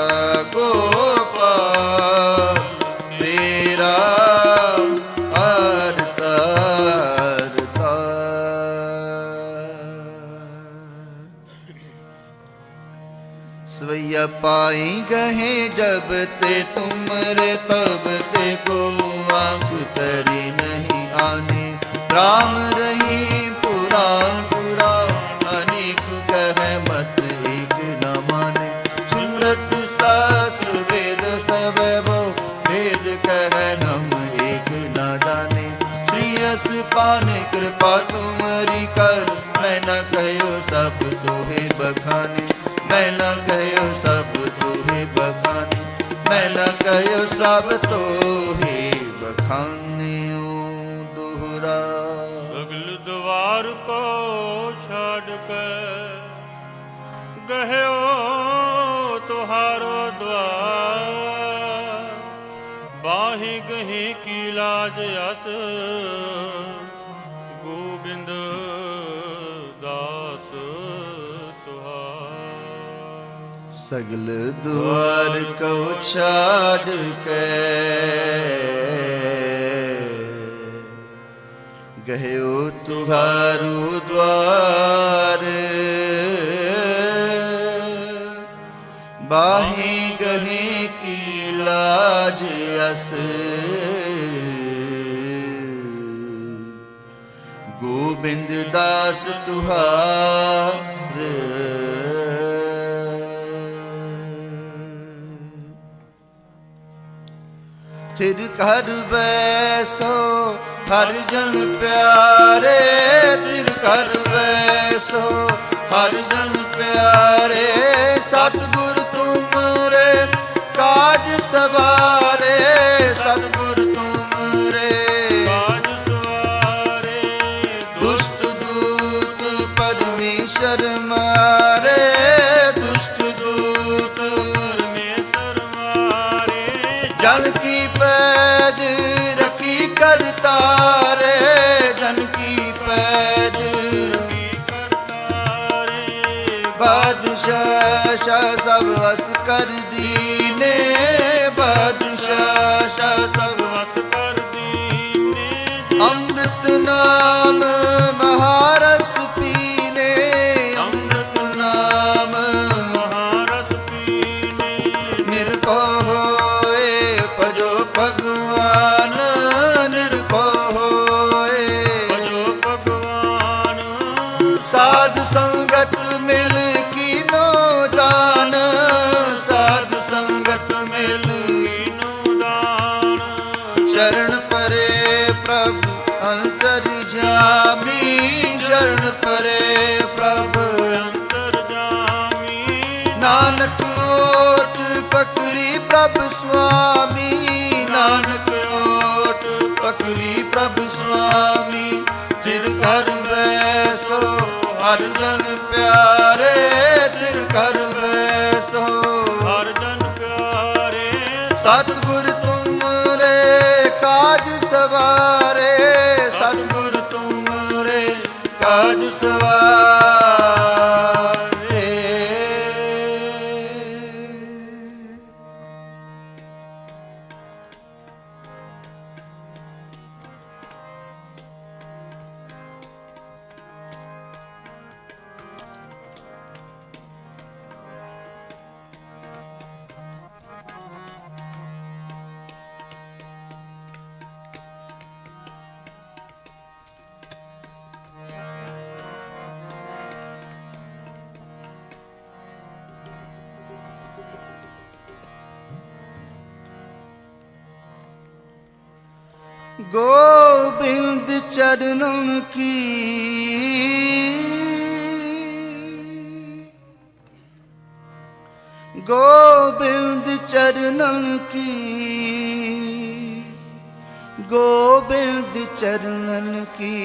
ਗੋਪਾਲ ਤੇਰਾ ਆਰਤਾ ਆਰਤਾ। ਸਵਈਆ ਪਾਈ ਗਏ ਜਬ ਤੇ ਤੁਮਰੇ ਤਬ ਤੇ ਕੋ ਆਂਖ ਤਰੀ ਨਹੀਂ ਆਨੇ। ਰਾਮ ਰਹੀ ਪੁਰਾਨ ਪੁਰਾਨ ਅਨੇਕ ਕਹੈ ਮਤ ਏਕ ਨ ਮਾਨੇ। ਸਿਮਰਤ ਸਾਸਰ ਵੇਦ ਸਭ ਬੋ ਭੇਦ ਕਹੈ ਹਮ ਏਕ ਨ ਜਾਣੇ। श्री यस पाने कृपा तुमरी कर। मैं न कहो सब तोहे बखाने। मैं न कहो सब तोहे बखाने। मैं न कहो सब तोहे बखाने। ओ दोहरा ਸਗਲ ਦਵਾਰ ਕੋ ਛੱਡ ਕੇ ਗਹਿਓ ਤੁਹਾਰੋ ਦਵਾਰ। ਬਾਹੀ ਗਹੀ ਕੀ ਲਾਜ ਅਸ ਗੋਬਿੰਦ ਦਾਸ ਤੁਹਾਰ। सगल द्वार को छाड़ के गयो तुहारू द्वार। बाही गहे की लाज अस गोबिंद दास तुहार। थिर कर बैसो हर जन प्यारे। थिर कर बैसो हर जन प्यारे। सतगुर तुमरे काज सवारे। सतगुर तुमरे ਕਾਜ ਸਵਾਰੇ। दुष्ट दूत परमेश्वर मारे। दुष्ट दूत ਪਰਮੇਸ਼ਰ ਮਾਰੇ। जन की पैज रखी कर तारे। जन की पैज ਕੀ ਕਰਤਾਰੇ। बादशाह ਸ਼ਾਹ ਸਭ ਵਸ ਕਰ ਦੀਨੇ, ਬਾਦਸ਼ਾਹ ਸ਼ਾਹ ਸਭ ਵਸ ਕਰ ਦੀਨੇ। ਅੰਮ੍ਰਿਤ ਨਾਮ ਮਹਾਰਸ ਪੀਨੇ, ਅੰਮ੍ਰਿਤ ਨਾਮ ਮਹਾਰਸ ਪੀਨੇ। ਨਿਰਭਉ ਹੋਏ ਭਜੋ ਭਗਵਾਨ, ਨਿਰਭਉ ਹੋਏ ਭਜੋ ਭਗਵਾਨ। ਸਾਧ ਸੰਗਤ ਮਿਲ ਕੀਨੋ ਦਾਨ, ਸਾਧ ਸੰਗਤ ਮਿਲ ਕੀਨੋ ਦਾਨ। ਸ਼ਰਨ ਪਰੇ ਪ੍ਰਭ ਅੰਤਰ ਜਾਮੀ, ਸ਼ਰਨ ਪਰੇ ਪ੍ਰਭ ਅੰਤਰ ਜਾਮੀ। ਨਾਨਕ ਓਟ ਪਕਰੀ ਪ੍ਰਭ ਸੁਆਮੀ, ਨਾਨਕ ਓਟ ਪਕਰੀ ਪ੍ਰਭ ਸੁਆਮੀ। ਤਿਰ ਘਰ ਬੈਸੋ ਹਰ ਜਨ ਪਿਆਰੇ, ਤਿਰ ਘਰ ਬੈਸੋ ਹਰ ਜਨ ਪਿਆਰੇ। ਸਤਿਗੁਰ ਤੁਮਰੇ ਕਾਜ ਸਵਾਰੇ, ਸਤਿਗੁਰ ਤੁਮਰੇ ਕਾਜ ਸਵਾਰੇ। गोविंद चरणन की, गोविंद चरणन की, गोविंद चरणन की।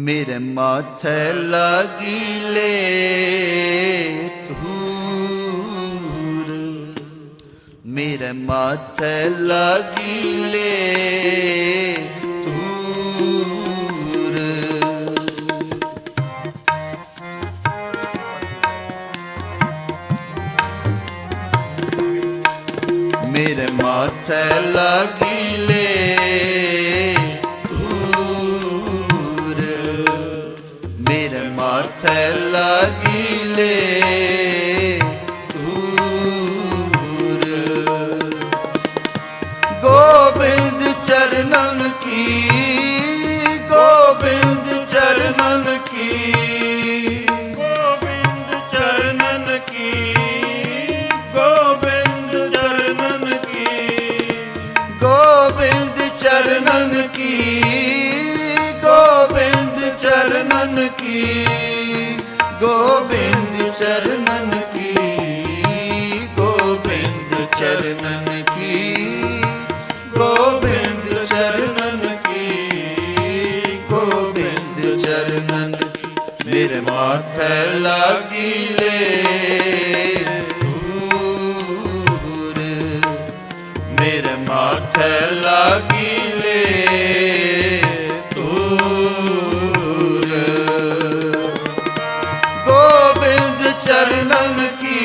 मेरे माथे लगी ले धूर, मेरे माथे लगी ले धूर। मेरे माथे लगी ले माथे लगी ले धूर। गोविंद चरणन की, गोविंद चरणन की, गोविंद चरणन की, गोविंद चरणन की, गोविंद चरणन की, गोविंद चरणन की, गोविंद चरणन की, गोविंद चरणन की, गोविंद चरणन की, गोविंद चरणन की। मेरे माथे लगी ले धूर, मेरे माथे लगी ले धूर। गोविंद चरणन की,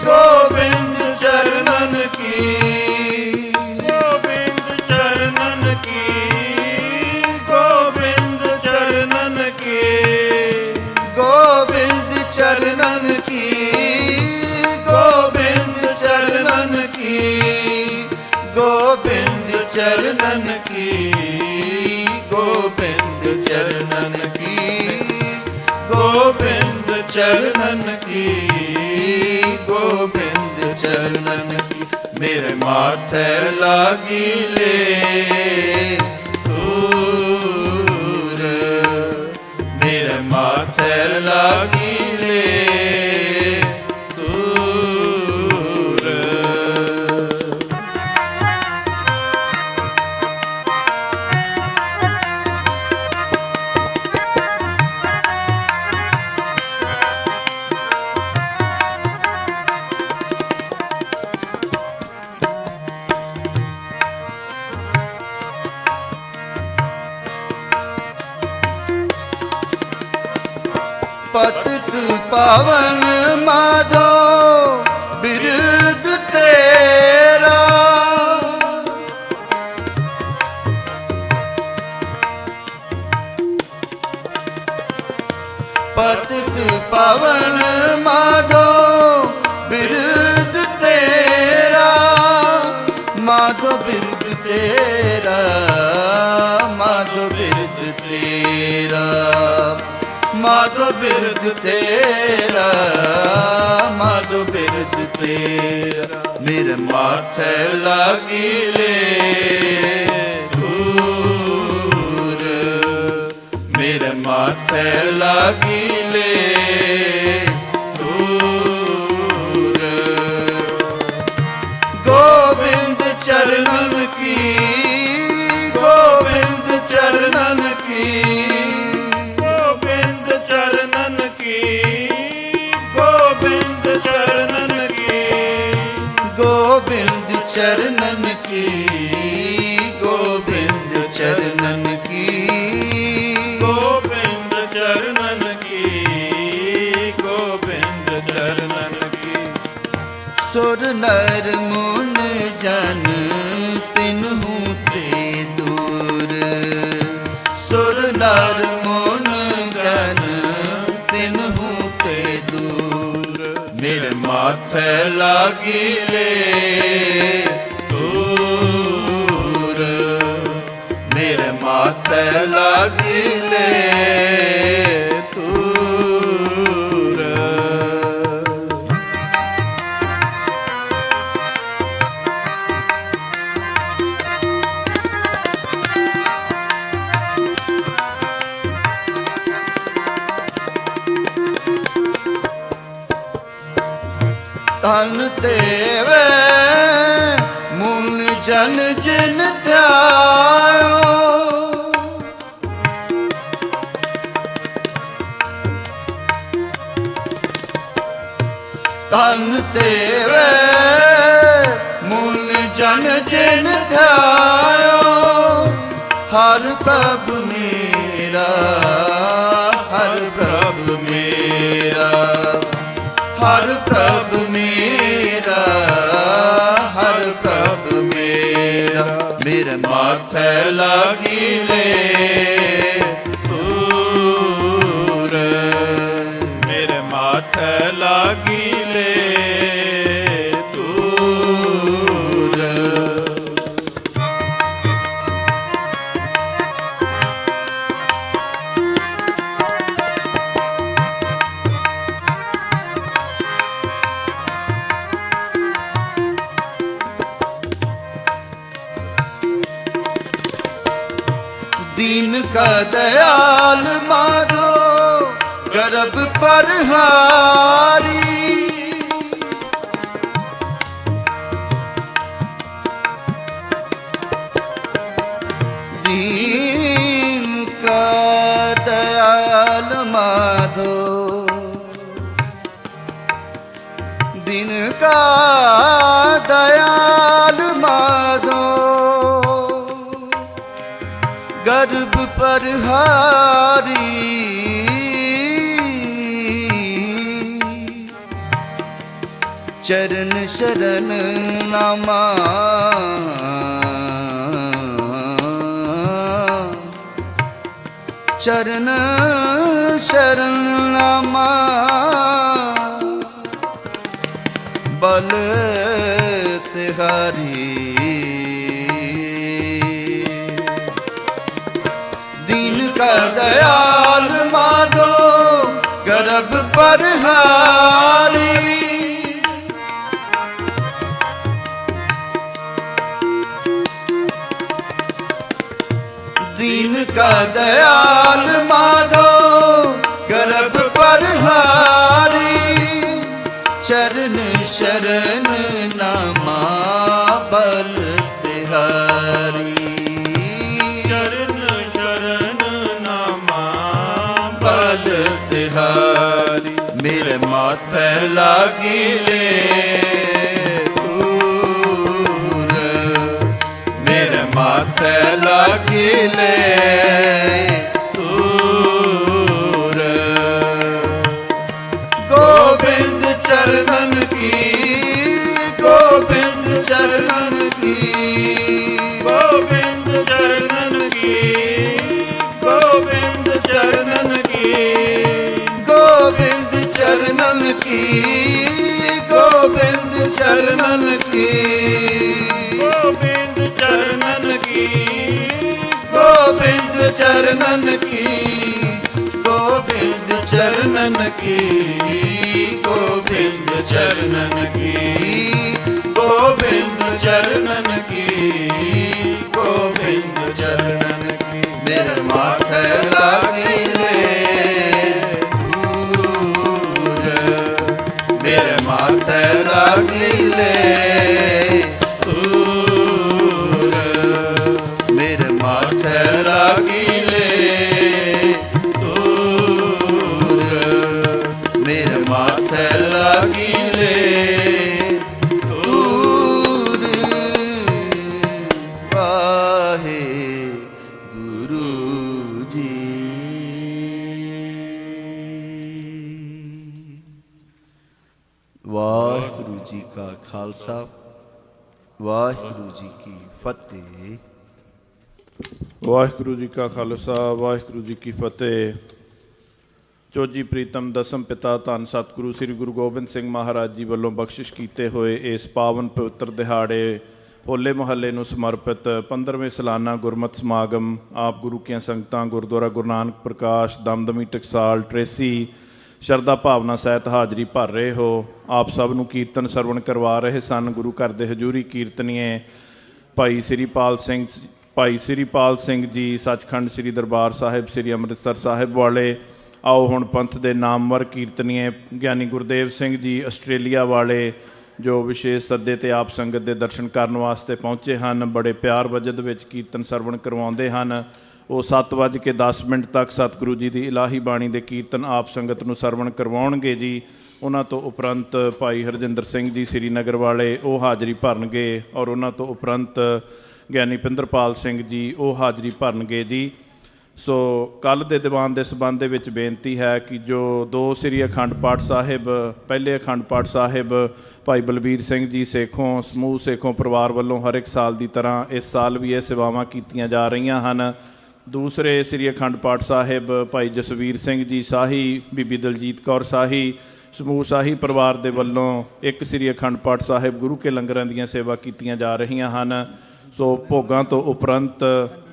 गोविंद चरणन की, गोविंद चरणन की, गोविंद चरणन की, गोविंद चरणन की, गोविंद चरणन की, गोविंद चरणन की, गोविंद चरणन की, गोविंद चरणन की, गोविंद चरणन की। मेरे माथे लागी ले धूर, मेरे माथे लागी ले धूर। ਪਤਿਤ ਪਾਵਨ ਮਾਧੋ ਬਿਰਦ ਤੇਰਾ। ਪਤਿਤ ਪਾਵਨ ਮਾਧੋ ਬਿਰਦ ਤੇਰਾ। ਮਾਧੋ ਬਿਰਦ ਤੇਰਾ, ਮਾਧੋ ਬਿਰਦ ਤੇਰਾ, ਮਾਧੋ ਬਿਰਦ ਤੇਰਾ, ਮਾਧੋ ਬਿਰਦ ਤੇਰਾ। ਮੇਰੇ ਮਾਥੇ ਲਾਗੀਲੇ ਧੂਰ, ਮੇਰੇ ਮਾਥੇ ਲਾਗੀਲੇ ਧੂਰ। ਗੋਬਿੰਦ ਚਰਨਨ ਕੀ, ਗੋਬਿੰਦ ਚਰਨਨ ਕੀ, ਗੋਬਿੰਦ ਚਰਨਨ ਕੀ, ਗੋਬਿੰਦ ਚਰਨਨ ਕੀ, ਗੋਬਿੰਦ ਚਰਨਨ ਕੀ, ਗੋਬਿੰਦ ਚਰਨਨ ਕੀ, ਗੋਬਿੰਦ ਚਰਨਨ ਕੀ, ਗੋਬਿੰਦ ਚਰਨਨ ਕੀ। ਸੁਰ ਨਰ ਮੁਨ ਜਨ ਤਿਨਹੂ ਤੇ ਦੂਰ। ਸੁਰ ਨਰ ਮੁਨ ਜਨ ਤਿਨਹੂ ਤੇ ਦੂਰ। ਮੇਰੇ ਮਾਥੇ ਲਾਗੀਲੇ ਧੂਰ, ਮੇਰੇ ਮਾਥੇ ਲਾਗੀਲੇ ਧੂਰ। ਧਨ ਤੇਵੇ ਮੁਨ ਜਨ ਜਿਨ ਧਿਆਇਓ। ਧਨ ਤੇਵੇ ਮੁਨ ਜਨ ਜਿਨ ਧਿਆਇਓ। ਹਰ ਪ੍ਰਭ ਮੇਰਾ, ਹਰ ਪ੍ਰਭ ਮੇਰਾ, ਹਰ ਪ੍ਰਭ ਮੇਰਾ, ਹਰ ਪ੍ਰਭ ਮੇਰਾ। ਮੇਰੇ ਮਾਥੇ ਲਾਗੀਲੇ ਧੂਰ, ਮੇਰੇ ਮਾਥੇ ਲਾਗੀਲੇ ਧੂਰ। दीन का दयाल माधो गर्भ पर हारी। दीन का दयाल माधो, दीन का दयाल माधो गर्भ पर हारी। चरण शरण नामा चरण शरण नामा बल तिहारी। दीन का दयाल माधो गर्भ पर हारी। दीन का दयाल माधो गर्भ पर हारी। चरण शरण नामा बल तिहारी। चरण शरण नामा बल तिहारी। मेरे माथे लागिले धूर, मेरे माथे लागिले धूर। ਚਰਨਨ ਕੀ, ਗੋਬਿੰਦ ਚਰਨਨ ਕੀ, ਗੋਬਿੰਦ ਚਰਨਨ ਕੀ, ਗੋਬਿੰਦ ਚਰਨਨ ਕੀ, ਗੋਬਿੰਦ ਚਰਨਨ ਕੀ, ਗੋਬਿੰਦ ਚਰਨਨ ਕੀ, ਗੋਬਿੰਦ ਚਰਨਨ ਕੀ, ਗੋਬਿੰਦ ਚਰਨਨ ਕੀ, ਗੋਬਿੰਦ ਚਰਨਨ ਕੀ, ਗੋਬਿੰਦ ਚਰਨਨ ਕੀ, ਗੋਬਿੰਦ ਚਰਨਨ ਕੀ। ਮੇਰੇ ਮਾਥੇ ਲਾਗੀ ਲੈ ਧੂਰ, ਮੇਰੇ ਮਾਥੇ ਲਾਗੀ ਲੈ ਧੂਰ, ਮੇਰੇ ਮਾਥੇ ਲਾਗੀ ਲੈ ਧੂਰ, ਮੇਰੇ ਮਾਥੇ ਲਾਗੀ ਲੈ ਧੂਰ। ਵਾਹੇ ਗੁਰੂ ਜੀ। ਵਾਹਿਗੁਰੂ ਜੀ ਕਾ ਖਾਲਸਾ, ਵਾਹਿਗੁਰੂ ਜੀ ਕੀ ਫਤਿਹ। ਵਾਹਿਗੁਰੂ ਜੀ ਕਾ ਖਾਲਸਾ, ਵਾਹਿਗੁਰੂ ਜੀ ਕੀ ਫਤਿਹ। ਚੋਜੀ ਪ੍ਰੀਤਮ ਦਸਮ ਪਿਤਾ ਧੰਨ ਸਤਿਗੁਰੂ ਸ੍ਰੀ ਗੁਰੂ ਗੋਬਿੰਦ ਸਿੰਘ ਮਹਾਰਾਜ ਜੀ ਵੱਲੋਂ ਬਖਸ਼ਿਸ਼ ਕੀਤੇ ਹੋਏ ਇਸ ਪਾਵਨ ਪਵਿੱਤਰ ਦਿਹਾੜੇ ਹੋਲੇ ਮਹੱਲੇ ਨੂੰ ਸਮਰਪਿਤ 15ਵੇਂ ਸਾਲਾਨਾ ਗੁਰਮਤਿ ਸਮਾਗਮ ਆਪ ਗੁਰੂ ਕੀਆਂ ਸੰਗਤਾਂ ਗੁਰਦੁਆਰਾ ਗੁਰੂ ਨਾਨਕ ਪ੍ਰਕਾਸ਼ ਦਮਦਮੀ ਟਕਸਾਲ ਟਰੇਸੀ ਸ਼ਰਧਾ ਭਾਵਨਾ ਸਹਿਤ ਹਾਜ਼ਰੀ ਭਰ ਰਹੇ ਹੋ। ਆਪ ਸਭ ਨੂੰ ਕੀਰਤਨ ਸਰਵਣ ਕਰਵਾ ਰਹੇ ਸਨ ਗੁਰੂ ਘਰ ਦੇ ਹਜ਼ੂਰੀ ਕੀਰਤਨੀਏ ਭਾਈ ਸ੍ਰੀਪਾਲ ਸਿੰਘ ਜੀ ਸੱਚਖੰਡ ਸ੍ਰੀ ਦਰਬਾਰ ਸਾਹਿਬ ਸ੍ਰੀ ਅੰਮ੍ਰਿਤਸਰ ਸਾਹਿਬ ਵਾਲੇ। ਆਓ ਹੁਣ ਪੰਥ ਦੇ ਨਾਮਵਰ ਕੀਰਤਨੀਏ ਗਿਆਨੀ ਗੁਰਦੇਵ ਸਿੰਘ ਜੀ ਆਸਟ੍ਰੇਲੀਆ ਵਾਲੇ ਜੋ ਵਿਸ਼ੇਸ਼ ਸੱਦੇ ਤੇ ਆਪ ਸੰਗਤ ਦੇ ਦਰਸ਼ਨ ਕਰਨ ਵਾਸਤੇ ਪਹੁੰਚੇ ਹਨ, ਬੜੇ ਪਿਆਰ ਵਜਦ ਵਿੱਚ ਕੀਰਤਨ ਸਰਵਣ ਕਰਵਾਉਂਦੇ ਹਨ। ਉਹ 7:10 ਤੱਕ ਸਤਿਗੁਰੂ ਜੀ ਦੀ ਇਲਾਹੀ ਬਾਣੀ ਦੇ ਕੀਰਤਨ ਆਪ ਸੰਗਤ ਨੂੰ ਸਰਵਣ ਕਰਵਾਉਣਗੇ ਜੀ। ਉਹਨਾਂ ਤੋਂ ਉਪਰੰਤ ਭਾਈ ਹਰਜਿੰਦਰ ਸਿੰਘ ਜੀ ਸ੍ਰੀਨਗਰ ਵਾਲੇ ਉਹ ਹਾਜ਼ਰੀ ਭਰਨਗੇ ਔਰ ਉਹਨਾਂ ਤੋਂ ਉਪਰੰਤ ਗਿਆਨੀ ਪਿੰਦਰਪਾਲ ਸਿੰਘ ਜੀ ਉਹ ਹਾਜ਼ਰੀ ਭਰਨਗੇ ਜੀ। ਸੋ ਕੱਲ੍ਹ ਦੇ ਦੀਵਾਨ ਦੇ ਸਬੰਧ ਦੇ ਵਿੱਚ ਬੇਨਤੀ ਹੈ ਕਿ ਜੋ 2 ਸ੍ਰੀ ਅਖੰਡ ਪਾਠ ਸਾਹਿਬ, ਪਹਿਲੇ ਅਖੰਡ ਪਾਠ ਸਾਹਿਬ ਭਾਈ ਬਲਬੀਰ ਸਿੰਘ ਜੀ ਸੇਖੋਂ ਸਮੂਹ ਸੇਖੋਂ ਪਰਿਵਾਰ ਵੱਲੋਂ ਹਰ ਇੱਕ ਸਾਲ ਦੀ ਤਰ੍ਹਾਂ ਇਸ ਸਾਲ ਵੀ ਇਹ ਸੇਵਾਵਾਂ ਕੀਤੀਆਂ ਜਾ ਰਹੀਆਂ ਹਨ। ਦੂਸਰੇ ਸ੍ਰੀ ਅਖੰਡ ਪਾਠ ਸਾਹਿਬ ਭਾਈ ਜਸਵੀਰ ਸਿੰਘ ਜੀ ਸਾਹੀ, ਬੀਬੀ ਦਲਜੀਤ ਕੌਰ ਸਾਹੀ ਸਮੂਹ ਸਾਹੀ ਪਰਿਵਾਰ ਦੇ ਵੱਲੋਂ ਇੱਕ ਸ੍ਰੀ ਅਖੰਡ ਪਾਠ ਸਾਹਿਬ ਗੁਰੂ ਕੇ ਲੰਗਰਾਂ ਦੀਆਂ ਸੇਵਾ ਕੀਤੀਆਂ ਜਾ ਰਹੀਆਂ ਹਨ। ਸੋ ਭੋਗਾਂ ਤੋਂ ਉਪਰੰਤ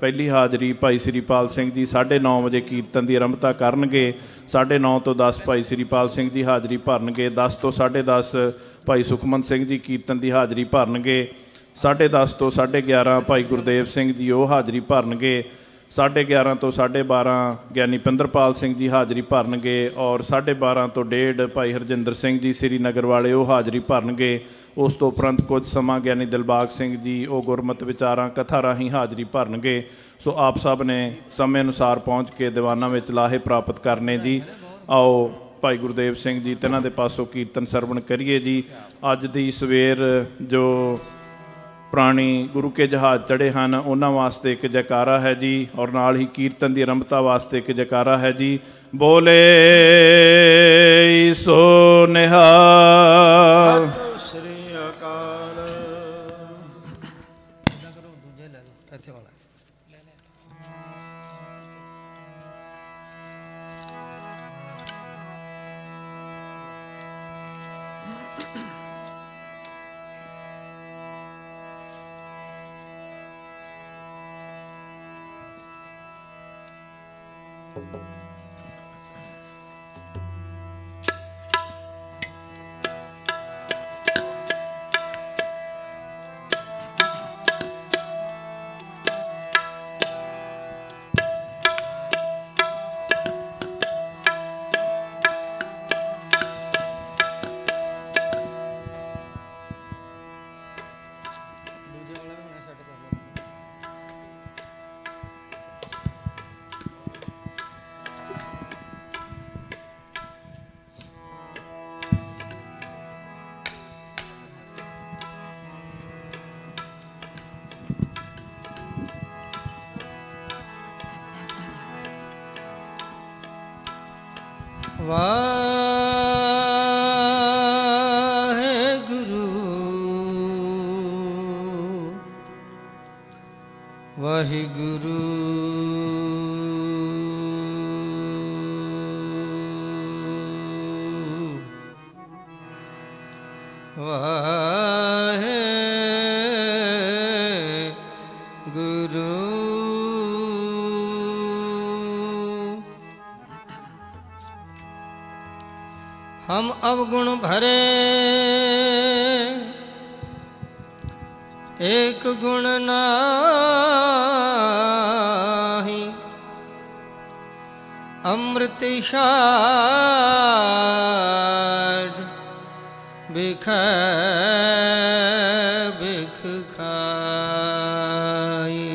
ਪਹਿਲੀ ਹਾਜ਼ਰੀ ਭਾਈ ਸ੍ਰੀਪਾਲ ਸਿੰਘ ਜੀ 9:30 ਵਜੇ ਕੀਰਤਨ ਦੀ ਆਰੰਭਤਾ ਕਰਨਗੇ। 9:30 ਤੋਂ 10 ਭਾਈ ਸ੍ਰੀਪਾਲ ਸਿੰਘ ਜੀ ਹਾਜ਼ਰੀ ਭਰਨਗੇ। 10 ਤੋਂ 10:30 ਭਾਈ ਸੁਖਮਨ ਸਿੰਘ ਜੀ ਕੀਰਤਨ ਦੀ ਹਾਜ਼ਰੀ ਭਰਨਗੇ। 10:30 ਤੋਂ 11:30 ਭਾਈ ਗੁਰਦੇਵ ਸਿੰਘ ਜੀ ਉਹ ਹਾਜ਼ਰੀ ਭਰਨਗੇ। 11:30 ਤੋਂ 12:30 ਗਿਆਨੀ ਪਿੰਦਰਪਾਲ ਸਿੰਘ ਜੀ ਹਾਜ਼ਰੀ ਭਰਨਗੇ ਔਰ 12:30 ਤੋਂ 1:30 ਭਾਈ ਹਰਜਿੰਦਰ ਸਿੰਘ ਜੀ ਸ੍ਰੀਨਗਰ ਵਾਲੇ ਉਹ ਹਾਜ਼ਰੀ ਭਰਨਗੇ। ਉਸ ਤੋਂ ਉਪਰੰਤ ਕੁਝ ਸਮਾਂ ਗਿਆਨੀ ਦਿਲਬਾਗ ਸਿੰਘ ਜੀ ਉਹ ਗੁਰਮਤਿ ਵਿਚਾਰਾਂ ਕਥਾ ਰਾਹੀਂ ਹਾਜ਼ਰੀ ਭਰਨਗੇ। ਸੋ ਆਪ ਸਭ ਨੇ ਸਮੇਂ ਅਨੁਸਾਰ ਪਹੁੰਚ ਕੇ ਦੀਵਾਨਾਂ ਵਿੱਚ ਲਾਹੇ ਪ੍ਰਾਪਤ ਕਰਨੇ ਜੀ। ਆਓ ਭਾਈ ਗੁਰਦੇਵ ਸਿੰਘ ਜੀ ਤਿੰਨਾਂ ਦੇ ਪਾਸੋਂ ਕੀਰਤਨ ਸਰਵਣ ਕਰੀਏ ਜੀ। ਅੱਜ ਦੀ ਸਵੇਰ ਜੋ ਪ੍ਰਾਣੀ ਗੁਰੂ ਕੇ ਜਹਾਜ਼ ਚੜ੍ਹੇ ਹਨ ਉਹਨਾਂ ਵਾਸਤੇ ਇੱਕ ਜੈਕਾਰਾ ਹੈ ਜੀ ਔਰ ਨਾਲ ਹੀ ਕੀਰਤਨ ਦੀ ਆਰੰਭਤਾ ਵਾਸਤੇ ਇੱਕ ਜੈਕਾਰਾ ਹੈ ਜੀ। ਬੋਲੇ ਸੋ ਨਿਹਾਲ। ਵਾਹਿਗੁਰੂ ਵਾਹਿਗੁਰੂ हम अवगुण भरे एक गुण नाही, अमृत छाड़ बिख बिख खाई।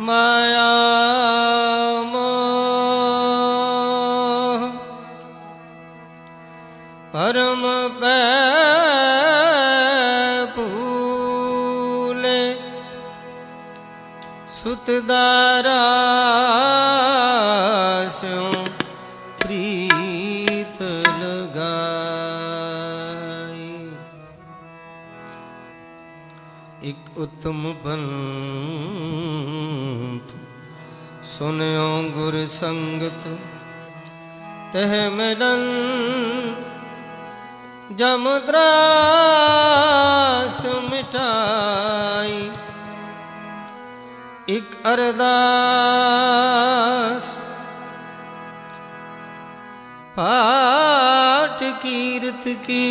माया परम पै भूले, सुतदारा स्यों प्रीत लगाई। एक उत्तम पंथ सुनियो गुर संगत, तह मिलन जमद्रास मिटाई। एक अरदास पाठ कीरत की,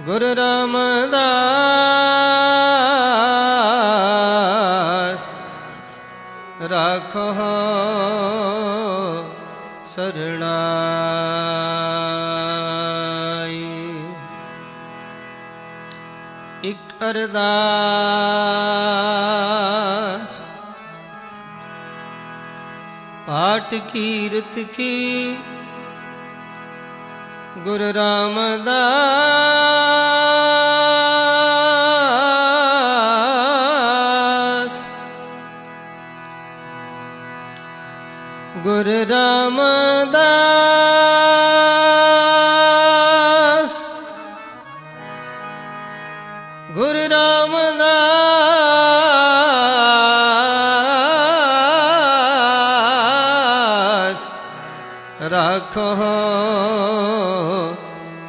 गुरु रामदास राखो शरणाई। एक अरदास पाठ कीरत की, गुरु रामदास गुरु रामदास गुरु रामदास राखो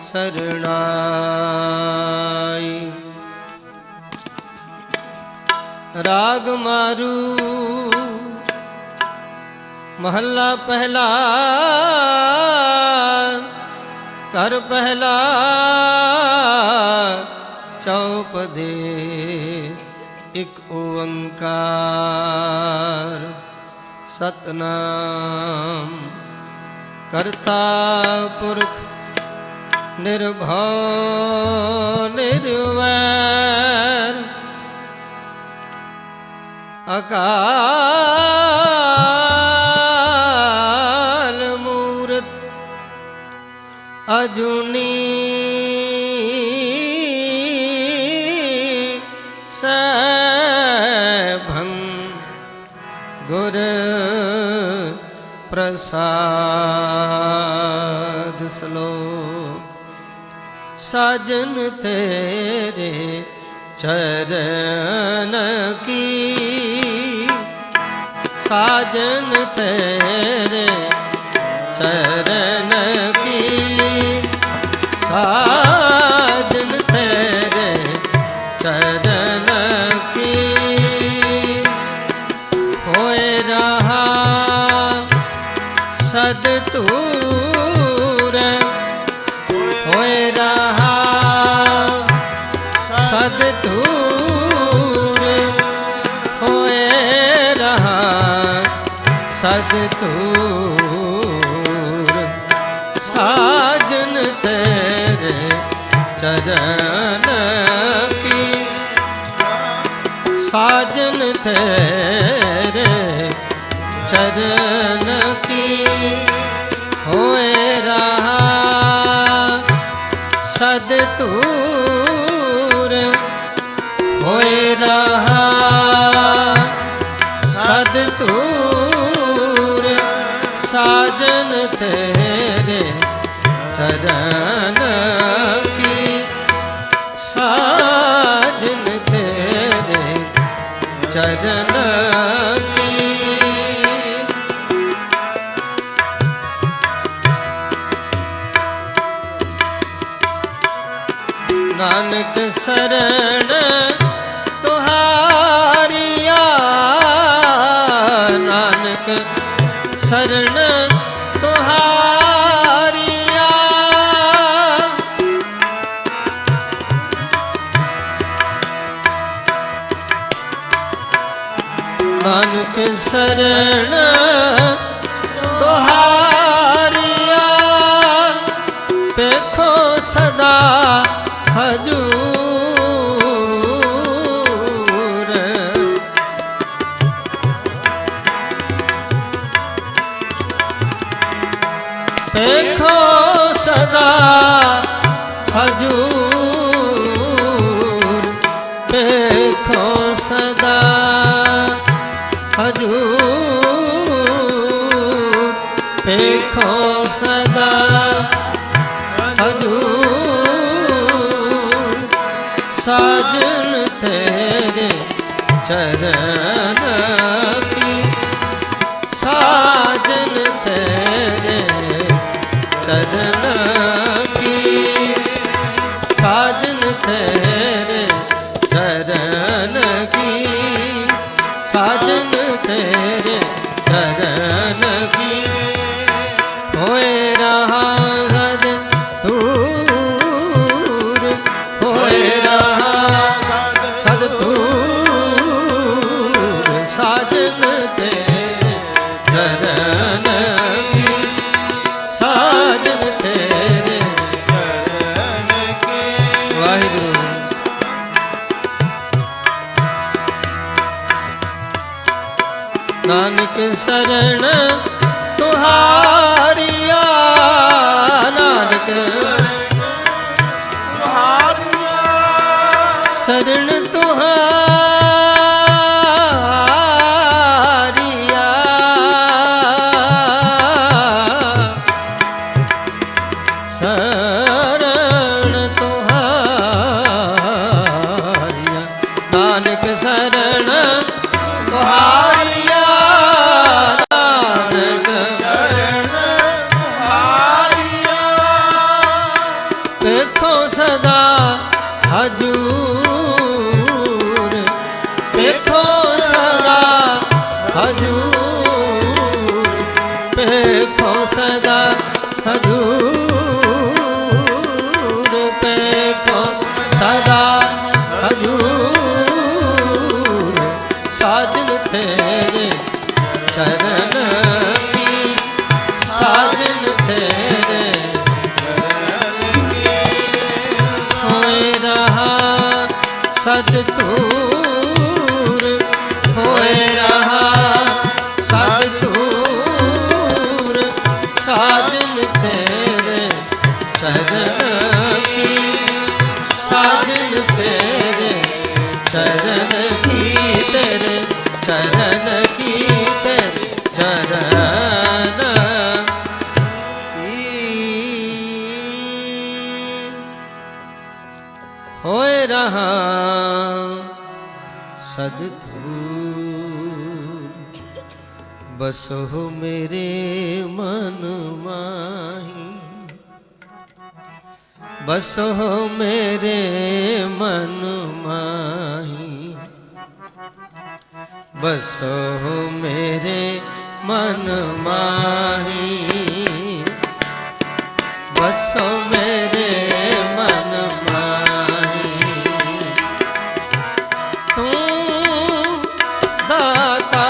शरणाई। राग मारू महला पहला, कर पहला चौपदे। एक ओंकार सतनाम करता पुरख निर्भव निर्वैर। अकाल मूरत अजूनी सैभं गुर प्रसाद। श्लोक साजन तेरे चरण की, साजन तेरे चरण की, साजन तेरे चरण की। होए रहा सदतूर, होए रहा सदतूर, होए रहा सदतूर। साजन तेरे चरण की, साजन तेरे चरण की। होए रहा सदतूर, होए रहा सदतूर। साजन तेरे चरण की, चरण की। नानक शरण तुहारिया, नानक शरण तुहारिया। नानक शरण तुहारिया, पेखो सदा हजूर। पेखो सदा हजूर, पेखो सदा हजूर, पेखो सदा हजूर। साजन तेरे चरण की, साजन तेरे चरण की, साजन तेरे चरण की, साजन तेरे चरण की। होए रहा सद दूर, होए रहा सद दूर, साजन तेरे चरण की, साजन तेरे चरण की। वाहिगुरु। नानक शरण तुहारिया, नानक शरण तुहारिया, शरण तुहारिया। नानक शरण तुहारिया, नानक शरण तुहारिया। पेखो सदा हजूर, पेखो सदा हजूर, पेखो सदा हजूर, पेखो सदा हजूर। साजन तेरे चरण की, साजन तेरे होए रहा सदतूर, होए रहा सदतूर। साजन तेरे चरण की, साजन तेरे चरण की, तेरे चरण की, तेरे चरण की। होए रहा सदधूर, बसो मेरे मन माही, बसो मेरे मन माही, बसो मेरे मन माही, बसो मेरे मन माही। तू दाता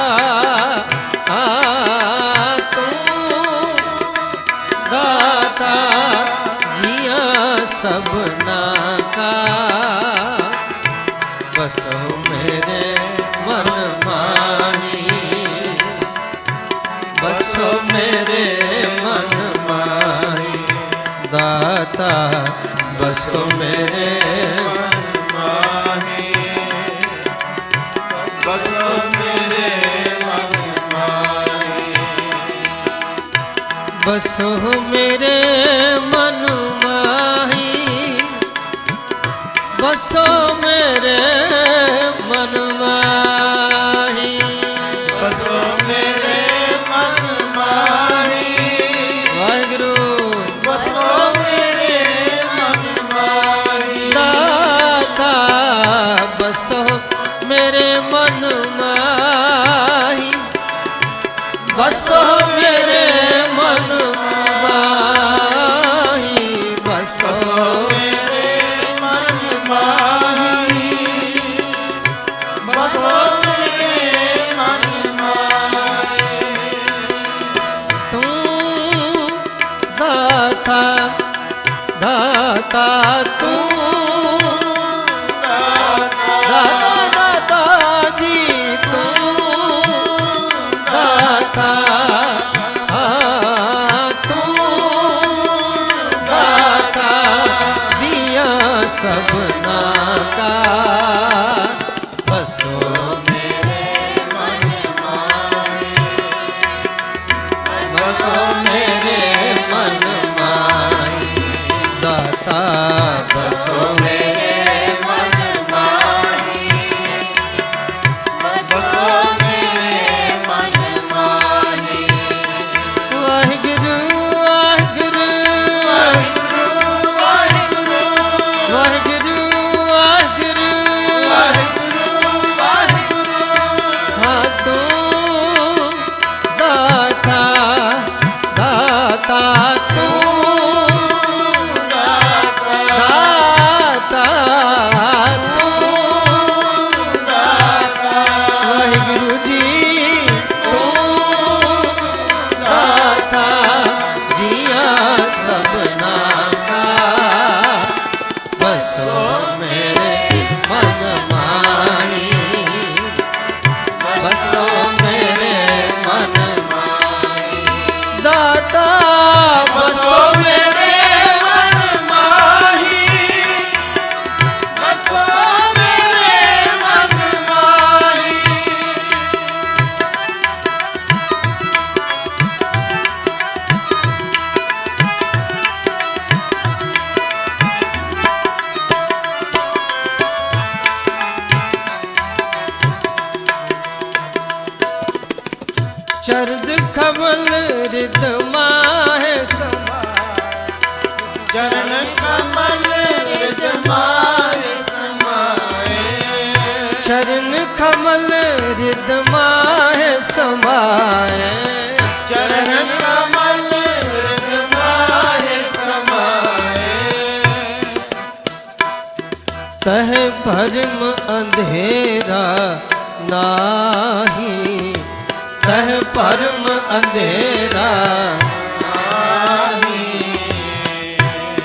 तू दाता जिया सबना का, बसो मेरे मन माही, बसो मेरे मन माही। दाता बसो मेरे मन माही, बसो मेरे मन माही, बसो मेरे मन माही, बसो मेरे मन माही। दाता तू दाता दाता जी तू दाता तू दाता जिया सबना का बसो मेरे मन माहे बसो मेरे मन माहे दाता बसो मेरे मन माहे बसो मेरे मन माहे वाहिगुरु वाहिगुरु वाहिगुरु वाहिगुरु वाहिगुरु वाहिगुरु वाहिगुरु हाँ तू दाता दाता तू दाता तू वाहिगुरु जी तू दाता जिया सबना का बसो मेरे मन माही बसो मेरे मन माही दाता बसो मेरे मन माही बसो मेरे मन माही चरद कमल रिद माहे चरण कमल हृद माहे समाए चरण कमल रिद माहे समाए चरण कमल हृद माहे समाए तह भरम अंधेरा नाही तह परम अंधेरा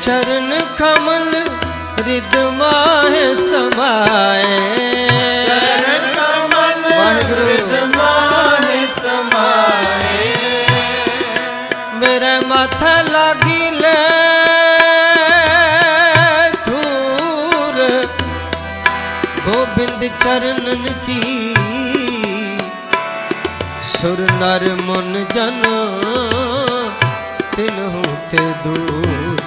चरण कमल रिद माहे समाए चरण कमल हृद माहे समाए मेरे माथा लागी ले धूर गोबिंद चरणन की सुर नर मुन जन तिन्हु ते दूर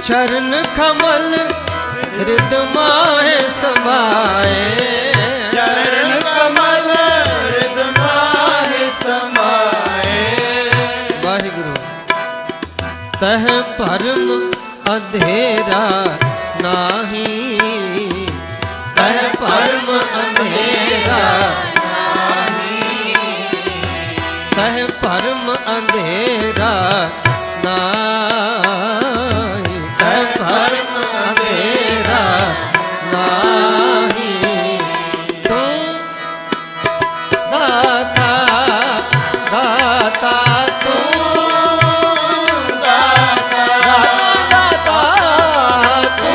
चरण कमल हृद माहे समाए चरण कमल हृद माहे समाए वाहिगुरु तह परम अंधेरा नाही तह परम अंधेरा तह परम अंधेरा नाही तह परम अंधेरा नाही तू दाता दाता तू दाता दाता तू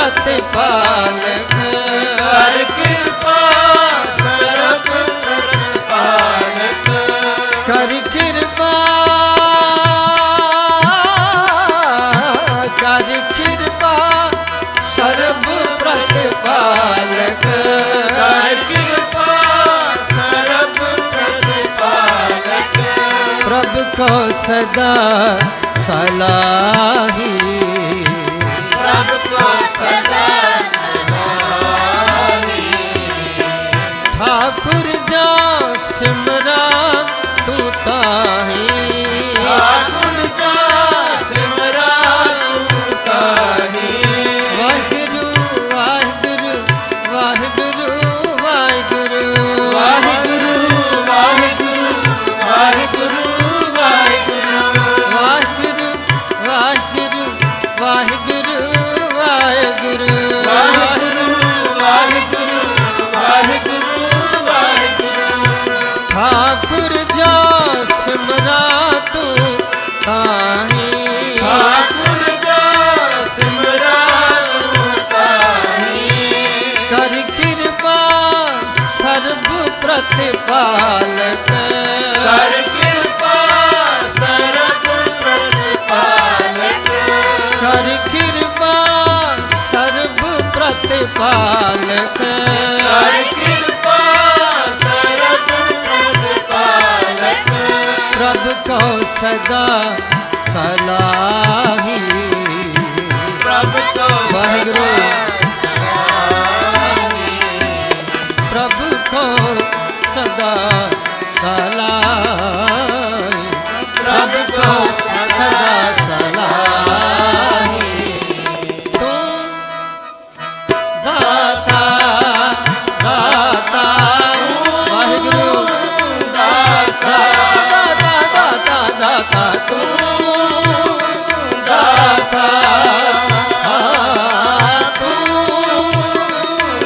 ਪ੍ਰਤਿਪਾਲਕ ਕਰ ਕਿਰਪਾ ਸਰਬ ਪ੍ਰਤਿਪਾਲਕ ਕਰ ਕਿਰਪਾ ਕਰ ਕਿਰਪਾ ਸਰਬ ਪ੍ਰਤਿਪਾਲਕ ਕਰ ਕਿਰਪਾ ਸਰਬ ਪ੍ਰਤਿਪਾਲਕ ਪ੍ਰਭ ਕੋ ਸਦਾ ਸਲਾਹੀ ਪ੍ਰਭ ਕੋ ਸਦਾ ਸਲਾਹੀ ਠਾਕੁਰ ਜਾ ਸਿਮਰਾ ਤੂੰ ਤਾਹੀ ਠਾਕੁਰ ਦਾ ਸਿਮਰਾ ਤੂੰ ਤਾਹੀ ਵਾਹਿਗੁਰੂ ਵਾਹਿਗੁਰੂ ਵਾਹਿਗੁਰੂ ਵਾਹਿਗੁਰੂ ਵਾਹਿਗੁਰੂ ਵਾਹਿਗੁਰੂ ਵਾਹਿਗੁਰੂ ਵਾਹਿਗੁਰੂ ਵਾਹਿਗੁਰੂ ਵਾਹਿਗੁਰੂ ਵਾਹਿਗੁਰੂ ਵਾਹਿਗੁਰੂ ਵਾਹਿਗੁਰੂ ਵਾਹਿਗੁਰੂ ਵਾਹਿਗੁਰੂ ਵਾਹਿਗੁਰੂ ਠਾਕੁਰ ਜਾ ਸਿਮਰਾ ਤੂੰ ਤਾਹੀ ਠਾਕੁਰ ਦਾ ਸਿਮਰਾ ਤੂੰ ਤਾਹੀ ਕਰ ਕਿਰਪਾ ਸਰਬ ਪ੍ਰਤਿਪਾਲਕ ਕਰ ਕਿਰਪਾ ਸਰਬ ਪ੍ਰਤਿਪਾਲਕ ਕਰ ਕਿਰਪਾ ਸਰਬ ਪ੍ਰਤਿਪਾਲਕ ਕਰ ਕਿਰਪਾ ਸਰਬ ਪ੍ਰਤਿਪਾਲਕ ਪ੍ਰਭ ਕੋ ਸਦਾ ਸਲਾਹੀ ਪ੍ਰਭ ਕੋ ਵਾਹਿਗੁਰੂ ਪ੍ਰਭ ਕੋ ਸਦਾ ਸਲਾਹੀ ਪ੍ਰਭ ਕੋ ਸਦਾ ਸਲਾਹੀ ਤੂੰ ਦਾਤਾ ਦਾਤਾ ਵਾਹਿਗੁਰੂ ਦਾਤਾ ਦਾਤਾ ਦਾਤਾ ਦਾਤਾ ਤੂੰ ਦਾਤਾ ਤੂੰ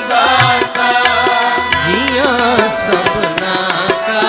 ਦਾਤਾ ਜੀਆਂ ਸਭਨਾ ਕਾ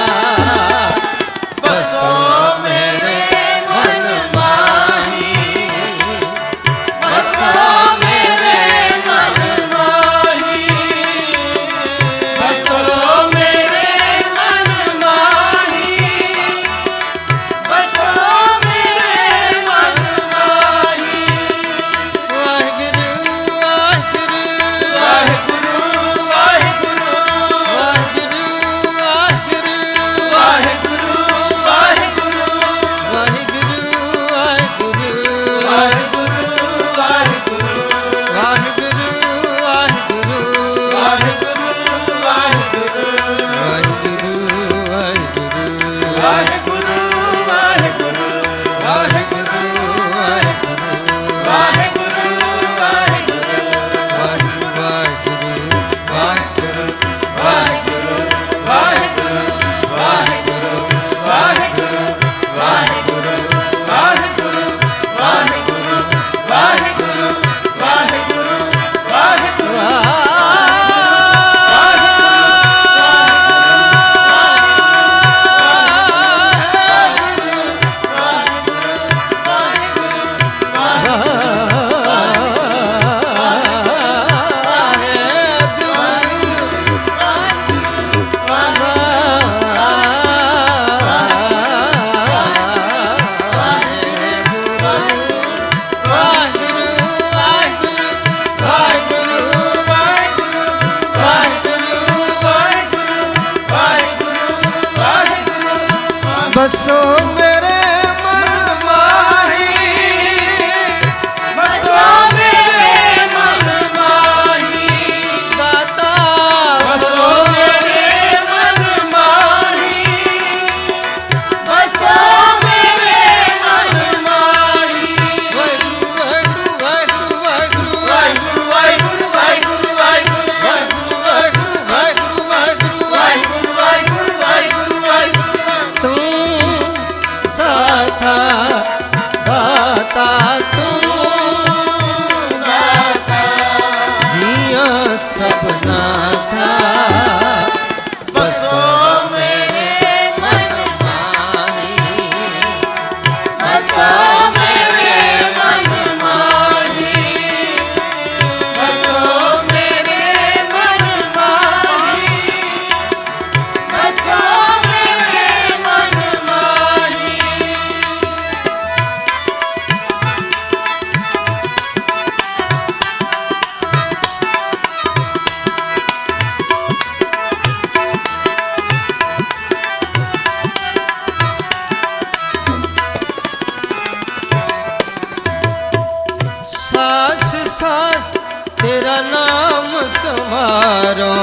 ਸਮਾਰੋ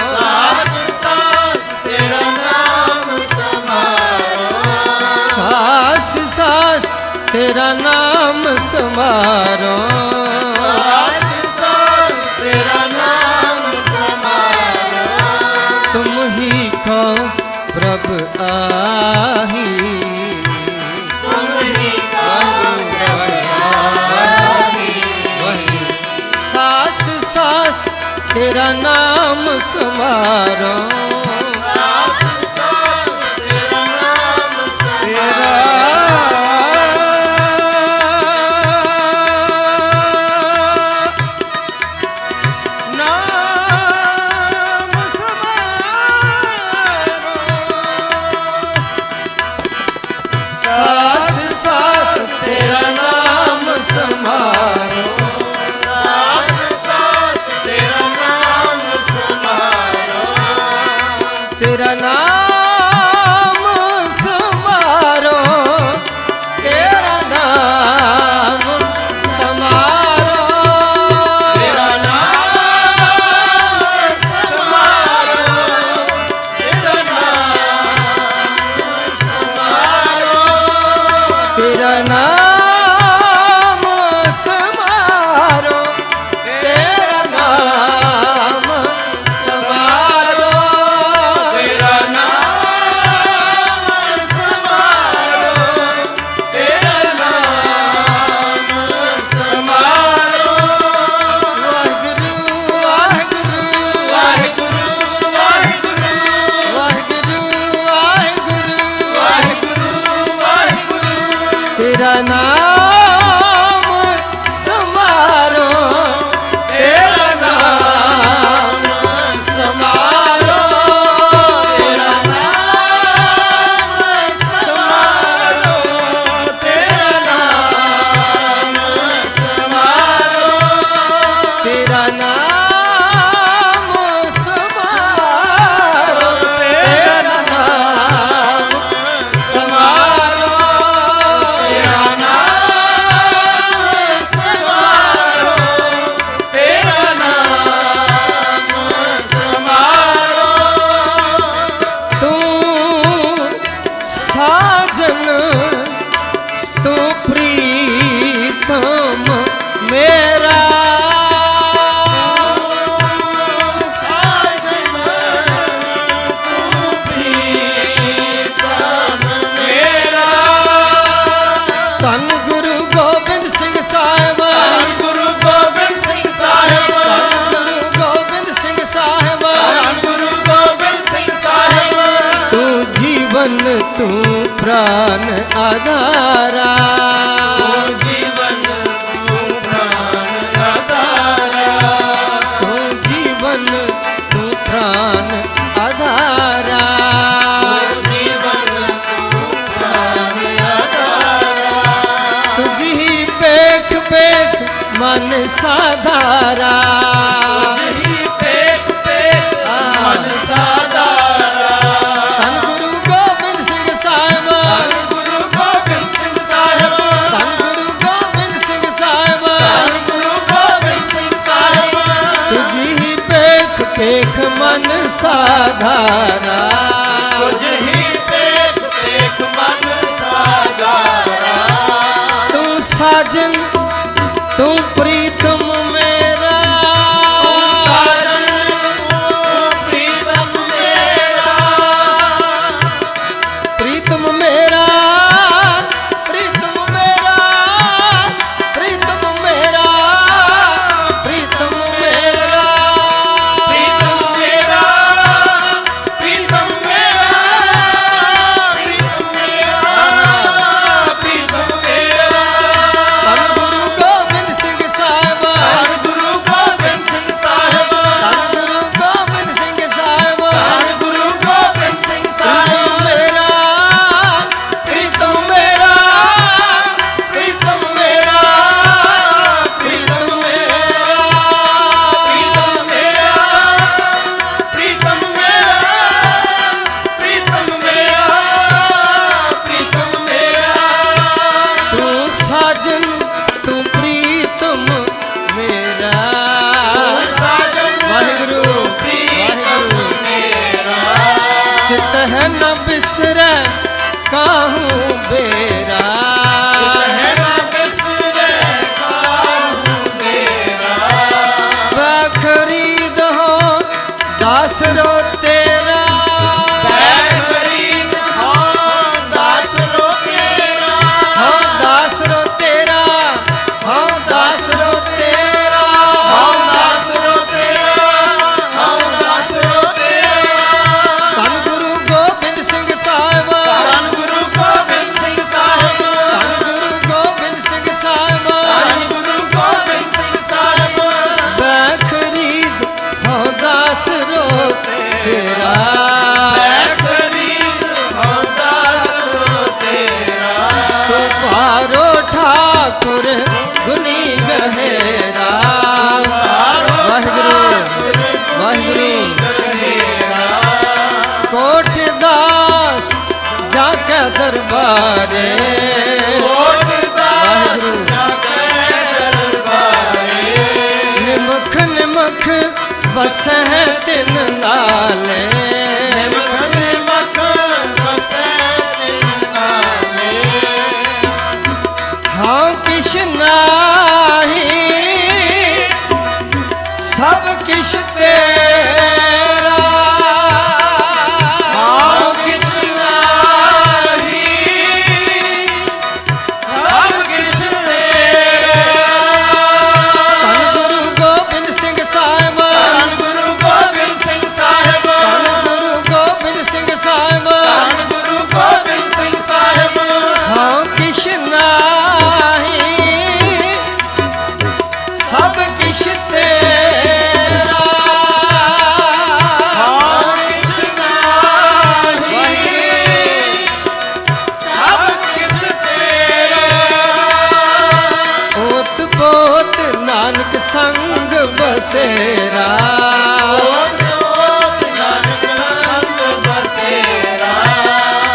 ਸਾਸ ਸਾਸ ਤੇਰਾ ਨਾਮ ਸਮਾਰੋ ਸਾਸ ਸਾਸ ਤੇਰਾ ਨਾਮ ਸਮਾਰੋ ਸਾਸ ਸਾਸ ਤੇਰਾ ਨਾਮ ਸਮਾਰੋ ਤੁਮ ਹੀ ਕਹੋ ਪ੍ਰਭ ਆਹੀ ਤੁਮ ਹੀ ਕਹੋ ਪ੍ਰਭ ਆਹੀ ਸਾਸ ਸਾਸ ਤੇਰਾ ਨਾਮ ਸਮਾਰੋ ਸਾਸ ਸਾਸ ਤੇਰਾ ਨਾਮ ਸਮਾਰੋ ਸਾਸ ਸਾਸ ਤੇਰਾ ਨਾਮ ਸਮਾਰੋ ਸਾਸ ਸਾਸ ਤੇਰਾ ਨਾਮ ਸਮਾਰੋ ਤੇਰਾ ਨਾਮ ਸਮਾਰੋ ਤੇਰਾ ਨਾਮ ਸਮਾਰੋ ਤੇਰਾ ਨਾਮ ਸਮਾਰੋ ਤੇਰਾ ਨਾਮ ਸਮਾਰੋ ਤੇਰਾ ਨਾਮ ਸਮਾਰੋ ਤੇਰਾ ਨਾਮ ਸਮਾਰੋ ਤੇਰਾ ਨਾਮ ਸਮਾਰੋ ਤੇਰਾ ਨਾਮ ਸਮਾਰੋ ਵਾਹਿਗੁਰੂ ਵਾਹਿਗੁਰੂ ਵਾਹਿਗੁਰੂ ਵਾਹਿਗੁਰੂ ਵਾਹਿਗੁਰੂ ਵਾਹਿਗੁਰੂ ਵਾਹਿਗੁਰੂ ਵਾਹਿਗੁਰੂ ਤੇਰਾ ਨਾਮ ਸਮਾਰੋ ਤੇਰਾ ਨਾਮ ਸਮਾਰੋ ਤੇਰਾ ਨਾਮ ਸਮਾਰੋ ਤੇਰਾ ਨਾਮ ਸਮਾਰੋ ਤੇਰਾ ਨਾਮ ਸਮਾਰੋ ਤੇਰਾ ਨਾਮ ਸਮਾਰੋ ਤੇਰਾ ਨਾਮ ਸਮਾਰੋ ਤੇਰਾ ਨਾਮ ਸਮਾਰੋ ਤੂੰ ਸਾਜਨ ਤੂੰ ਪ੍ਰੀਤਮ ਮੇਰਾ ਧੰਨ ਗੁਰੂ ਗੋਬਿੰਦ ਸਿੰਘ ਸਾਹਿਬ ਗੁਰੂ ਗੋਬਿੰਦ ਸਿੰਘ ਸਾਹਿਬ ਗੁਰੂ ਗੋਬਿੰਦ ਸਿੰਘ ਸਾਹਿਬ ਗੁਰੂ ਗੋਬਿੰਦ ਸਿੰਘ ਸਾਹਿਬ ਤੂੰ ਜੀਵਨ ਤੂੰ ਪ੍ਰਾਨ ਆਧਾਰਾ ਜੀਵਨ ਤੂੰ ਪ੍ਰਾਨ ਆਧਾਰਾ ਤੂੰ ਜੀਵਨ ਤੂੰ ਪ੍ਰਾਨ ਆਧਾਰਾ ਜੀਵਨ ਤੂੰ ਪ੍ਰਾਨ ਆਧਾਰਾ ਤੁਝੀ ਪੇਖ ਪੇਖ ਮਨ ਸਾਧਾਰਾ ਜੀ ਪੇਖ ਪੇਖ ਮਨ ਸਾਧਾਰਾ ਧੰਨ ਗੁਰੂ ਗੋਬਿੰਦ ਸਿੰਘ ਸਾਹਿਬ ਗੁਰੂ ਗੋਬਿੰਦ ਸਿੰਘ ਸਾਹਿਬ ਧੰਨ ਗੁਰੂ ਗੋਬਿੰਦ ਸਿੰਘ ਸਾਹਿਬ ਗੁਰੂ ਗੋਬਿੰਦ ਸਿੰਘ ਸਾਹਿਬ ਤੁਝੀ ਪੇਖ ਪੇਖ ਮਨ ਸਾਧਾਰਾ ਤੁਝ ਹੀ ਪੇਖ ਪੇਖ ਮਨ ਸਾਧਾਰਾ ਤੂੰ ਸਾਜਨ ਤੂੰ ਪ੍ਰੀਤਮ ਮੇਰਾ इतह न बिसरै काहू बेरा खरीद हो दासरो तेरा दासरो तेरा दासरो तेरा धन गुरु गोबिंद सिंह साहिब धन गुरु गोबिंद सिंह साहिब खरीद हो दासरो तेरा तुम्हारो ठाकुर गुनी गहेरा वाहिगुरु वाहिगुरु कोट दास जाके दरबारे निमख निमख बस है तिन नाले हाँ किश नाही सब किश तेरा धन गुरु गोबिंद सिंह साहिब धन गुरु गोबिंद सिंह साहिब हाँ किश नाही सब किश तेरा ओत पोत नानक संग बसेरा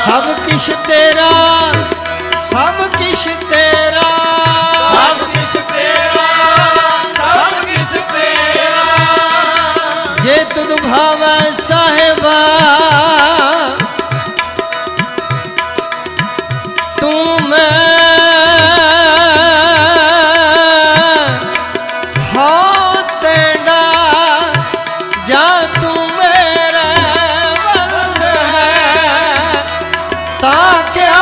सब किश तेरा सब किश तेरा जे तुद भावै साहिबा तू मैं हो तेरा जा तू मेरे वल्द है ता क्या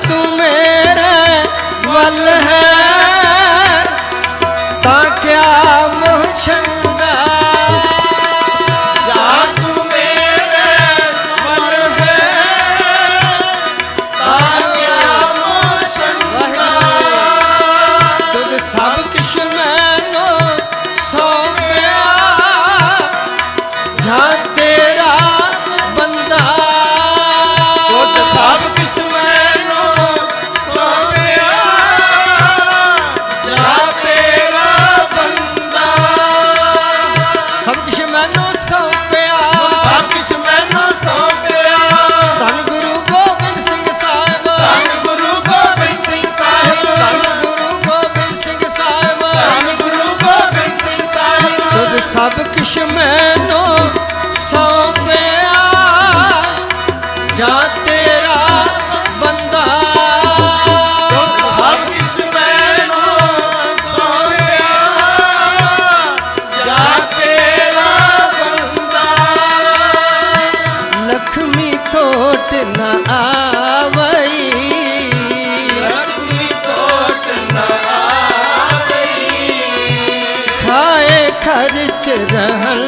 तू मेरे वल है ता क्या मोह छंदा तू मेरे वल है ता क्या मोह छंदा तुद सब किश मैनो सौंपया जा तेरा बंदा तुद सब किश सब किश मैनो सौंपया जा तेरा बंदा सब किश मैनो सौंपया जा तेरा बंदा लक्ष्मी थोट न आवई लक्ष्मी थोट न आवई खाए खर्च रहल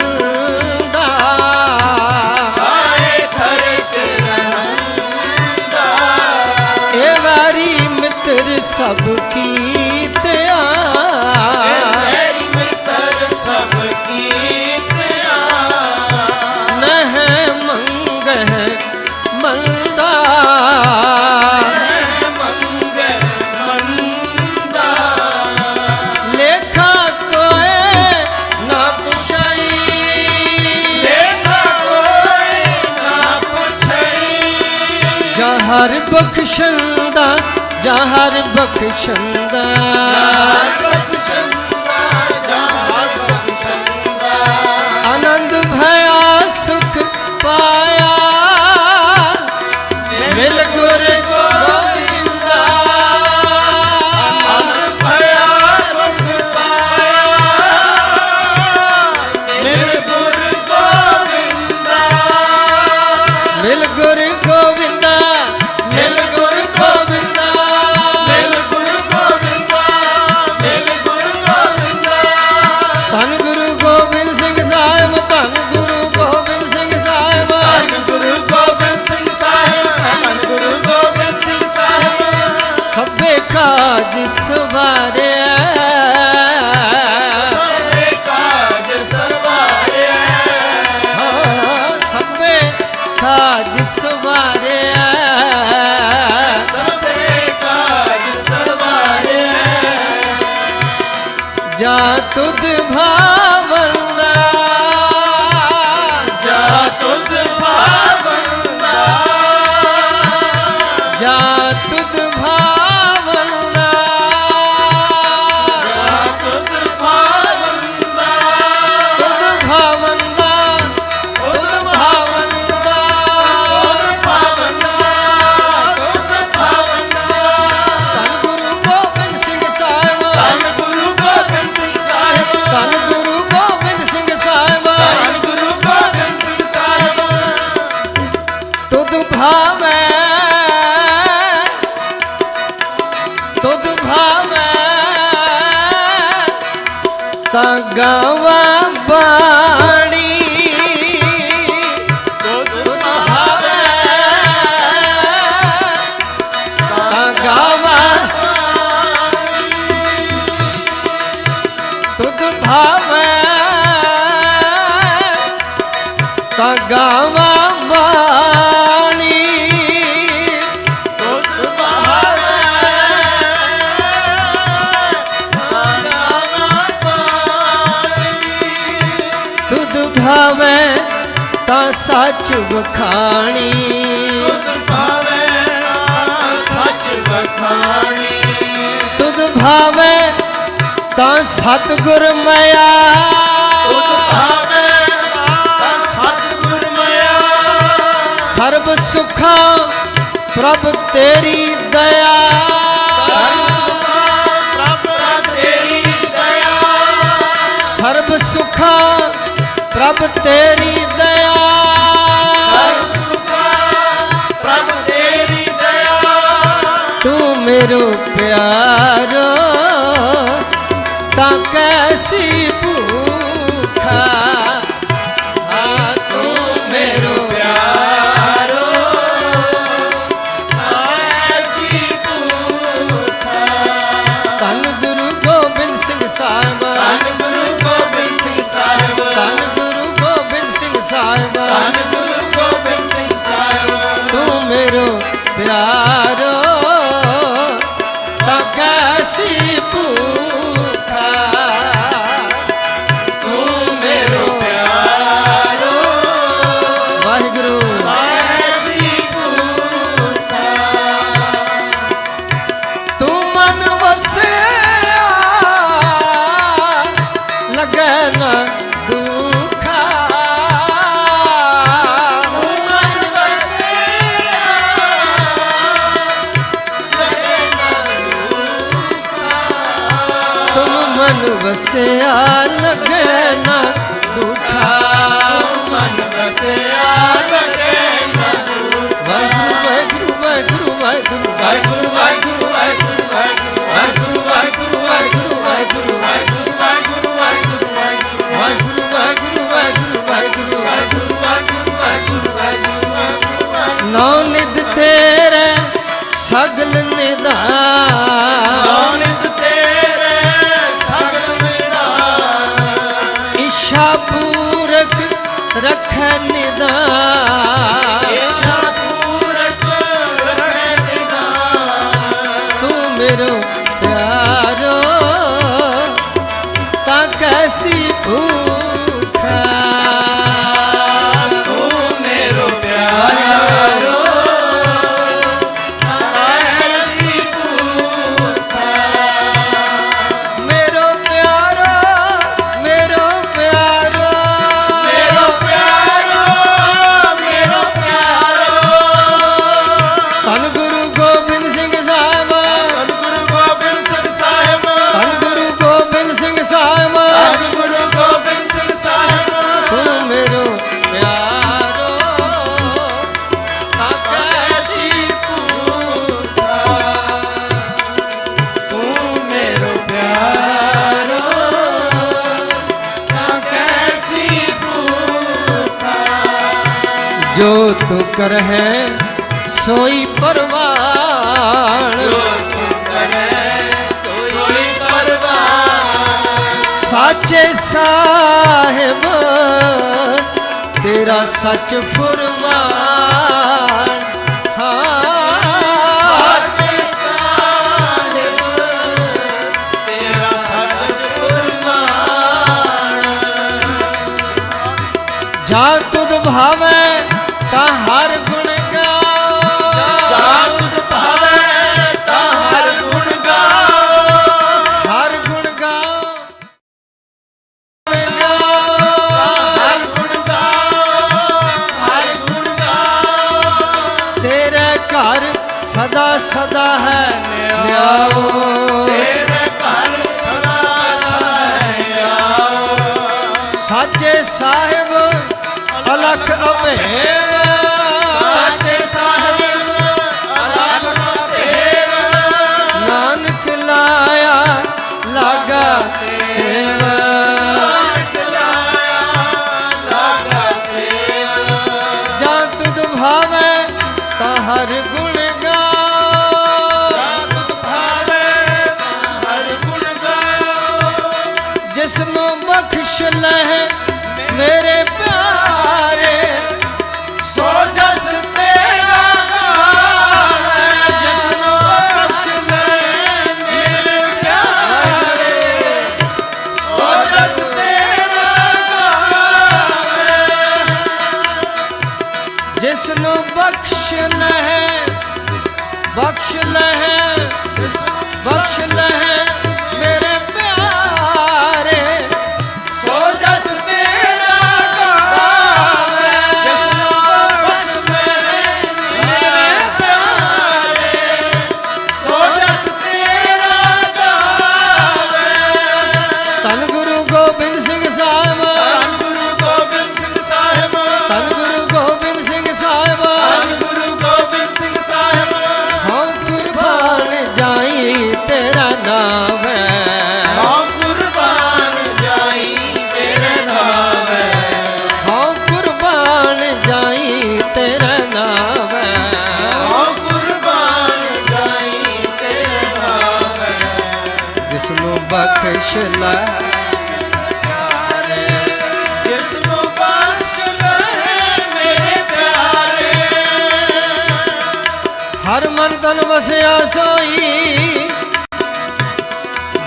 ਹਰ ਬਖਸ਼ੰਦਾ ਜਾਂ ਹਰ ਬਖਸ਼ੰਦਾ ਆਨੰਦ ਭਇਆ ਸੁਖ ਪਾਇਆ ਮਿਲ ਗੁਰ ਗੋਬਿੰਦਾ ਆਨੰਦ ਭਇਆ ਸੁਖ ਪਾਇਆ ਮਿਲ ਗੁਰ ਗੋਬਿੰਦਾ ਮਿਲ ਗੁਰ ਗੋਬਿੰਦਾ ਮਿਲ ਗੁਰ ਗੋਬਿੰਦਾ ਮਿਲ ਗੁਰ ਗੋਬਿੰਦਾ ਮਿਲ ਗੁਰ ਗੋਬਿੰਦਾ ਧੰਨ ਗੁਰੂ ਗੋਬਿੰਦ ਸਿੰਘ ਸਾਹਿਬ ਧੰਨ ਗੁਰੂ ਗੋਬਿੰਦ ਸਿੰਘ ਸਾਹਿਬ ਧੰਨ ਗੁਰੂ ਗੋਬਿੰਦ ਸਿੰਘ ਸਾਹਿਬ ਧੰਨ ਗੁਰੂ ਗੋਬਿੰਦ ਸਿੰਘ ਸਾਹਿਬ ਸਭੇ ਕਾਜ ਸਵਾਰਿਆ ਸਭੇ ਕਾਜ ਸਵਾਰਿਆ ਹਾਂ ਸਭੇ ਕਾਜ ਸਵਾਰਿਆ ਸਭੇ ਕਾਜ ਸਵਾਰਿਆ ਜਾ ਤੁਧ ਭਾਵੰਦਾ ਜਾ ਤੁਧ ਭਾਵੰਦਾ ਜਾ ਤੁਧ ਭਾਵੰਦਾ ਜਾ ਤੁਧ ਭਾਵੰਦਾ ਤੁਧ ਭਾਵੰਦਾ ਤੁਧ ਭਾਵੰਦਾ ਤੁਧ ਭਾਵੰਦਾ ਧੰਨ ਗੁਰੂ ਗੋਬਿੰਦ ਸਿੰਘ ਸਾਹਿਬ ਧੰਨ ਗੁਰੂ ਗੋਬਿੰਦ ਸਿੰਘ ਸਾਹਿਬ ਧੰਨ ਗੁਰੂ ਗੋਬਿੰਦ ਸਿੰਘ ਸਾਹਿਬ ਧੰਨ ਗੁਰੂ ਗੋਬਿੰਦ ਸਿੰਘ ਸਾਹਿਬ ਤੁਧ ਭਾਵੈ ਤੁਧ ਭਾਵੈ ਤਾਂ ਗਾਵਾਂ ਬਾਣੀ ਤੁਧ ਭਾਵੈ ਤਾਂ ਗਾਵਾਂ ਤੁਧ ਭਾਵੈ ਤਾਂ ਗਾਵਾਂ ਬਾਣੀ ਤੁਧ ਭਾਵੈ ਤਾਂ ਗਾਵਾਂ ਬਾਣੀ ਤੁਧ ਭਾਵੈ ਤਾਂ ਸੱਚ ਵਖਾਣੀ ਤੁਧ ਭਾਵੈ ਤਾਂ ਸੱਚ ਵਖਾਣੀ ਤੁਧ ਭਾਵੈ ਤਾਂ ਸਤਿਗੁਰ ਮਿਆ ਤੁਧ ਭਾਵੈ ਤਾਂ ਸਤਿਗੁਰ ਮਿਆ ਸਰਬ ਸੁਖਾਂ ਪ੍ਰਭ ਤੇਰੀ ਦਇਆ ਸਰਬ ਸੁਖਾਂ ਪ੍ਰਭ ਤੇਰੀ ਦਇਆ ਸਰਬ ਸੁਖਾਂ ਪ੍ਰਭ ਤੇਰੀ ਦਇਆ ਸਰਬ ਸੁਖਾਂ ਪ੍ਰਭ ਤੇਰੀ ਦਇਆ ਤੂੰ मेरो प्यारो ता कैसी भूखा तू मेरो प्यारो कैसी भूखा धन गुरु गोबिंद सिंह साहिब धन गुरु गोबिंद सिंह साहिब धन गुरु गोबिंद सिंह साहिब धन गुरु गोबिंद सिंह साहिब तू मेरो प्यारो कैसी भूखा तू मेरो प्यारो वाहिगुरु कैसी भूखा तू मन वसिया लगे न दुखा वसिया लगे न दुखा मन वसिया लगे न दुखा वाहिगुरु वाहिगुरु वाहिगुरु वाहिगुरु वाहिगुरु वाहिगुरु वाहिगुरु वाहिगुरु वाहिगुरु वाहिगुरु वाहिगुरु वाहिगुरु वाहिगुरु वाहिगुरु वाहिगुरु वाहिगुरु वाहिगुरु वाहिगुरु नौ निध तेरे सगल निधान नौ निध तेरे इच्छा पूर जो तू कर है सोई परवान, साचे साहिब तेरा सच फुरमान। जा तुद भावे ता हर गुण गाओ, जा तुद भावे ता हर गुण गाओ, हर गुण गाओ, हर गुण गाओ, हर गुण गाओ। तेरे घर सदा सदा है न्याओ, तेरे घर सदा सदा है न्याओ। साचे साहिब अलख अभेरा, साचे साहिब अलख अभेरा, नानक लाया लागा सेवा, नानक लाया लागा सेवा। जा तुद भावे ता हर गुण गाओ, जा तुद भावे ता हर गुण गाओ। जिसनु बख्श लह मेरे प्यारे सो जस तेरा गावे, जिसनो बख्श ले मेरे प्यारे सो जस तेरा गावे। जिसनो बख्श ले बख्श ले मेरे प्यारे सो जस बख्श ले जिसनु बख्श ले मेरे प्यारे। हर मन तन वसया सोई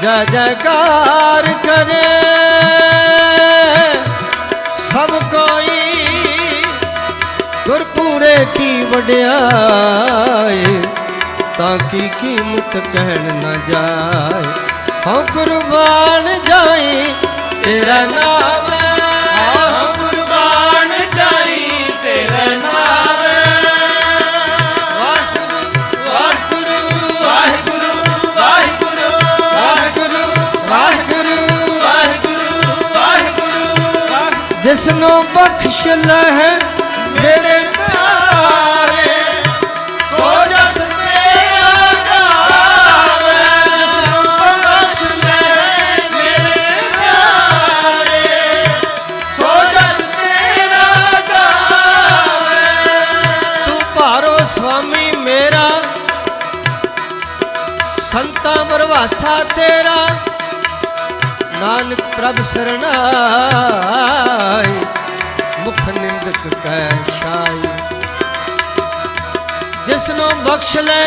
जय जयकार करे सब कोई, गुरपुरे की वड्याई ताकि कीमत कहन न जाए। हाँ कुर्बान जाई तेरा नाम, हाँ कुर्बान जाई तेरा नाम। वाहिगुरु वाहिगुरु वाहिगुरु वाहिगुरु वाहिगुरु वाहिगुरु वाहिगुरु। जिसनो बख्श लह मेरे प्यारे सो जस तेरा गावे, जिसनो बख्श ले मेरे प्यारे सो जस तेरा गावे। तू पारो स्वामी मेरा संता बरवासा तेरा, नानक प्रभ सरनाई मुख निंदक कै शाई। जिसनो बख्श ले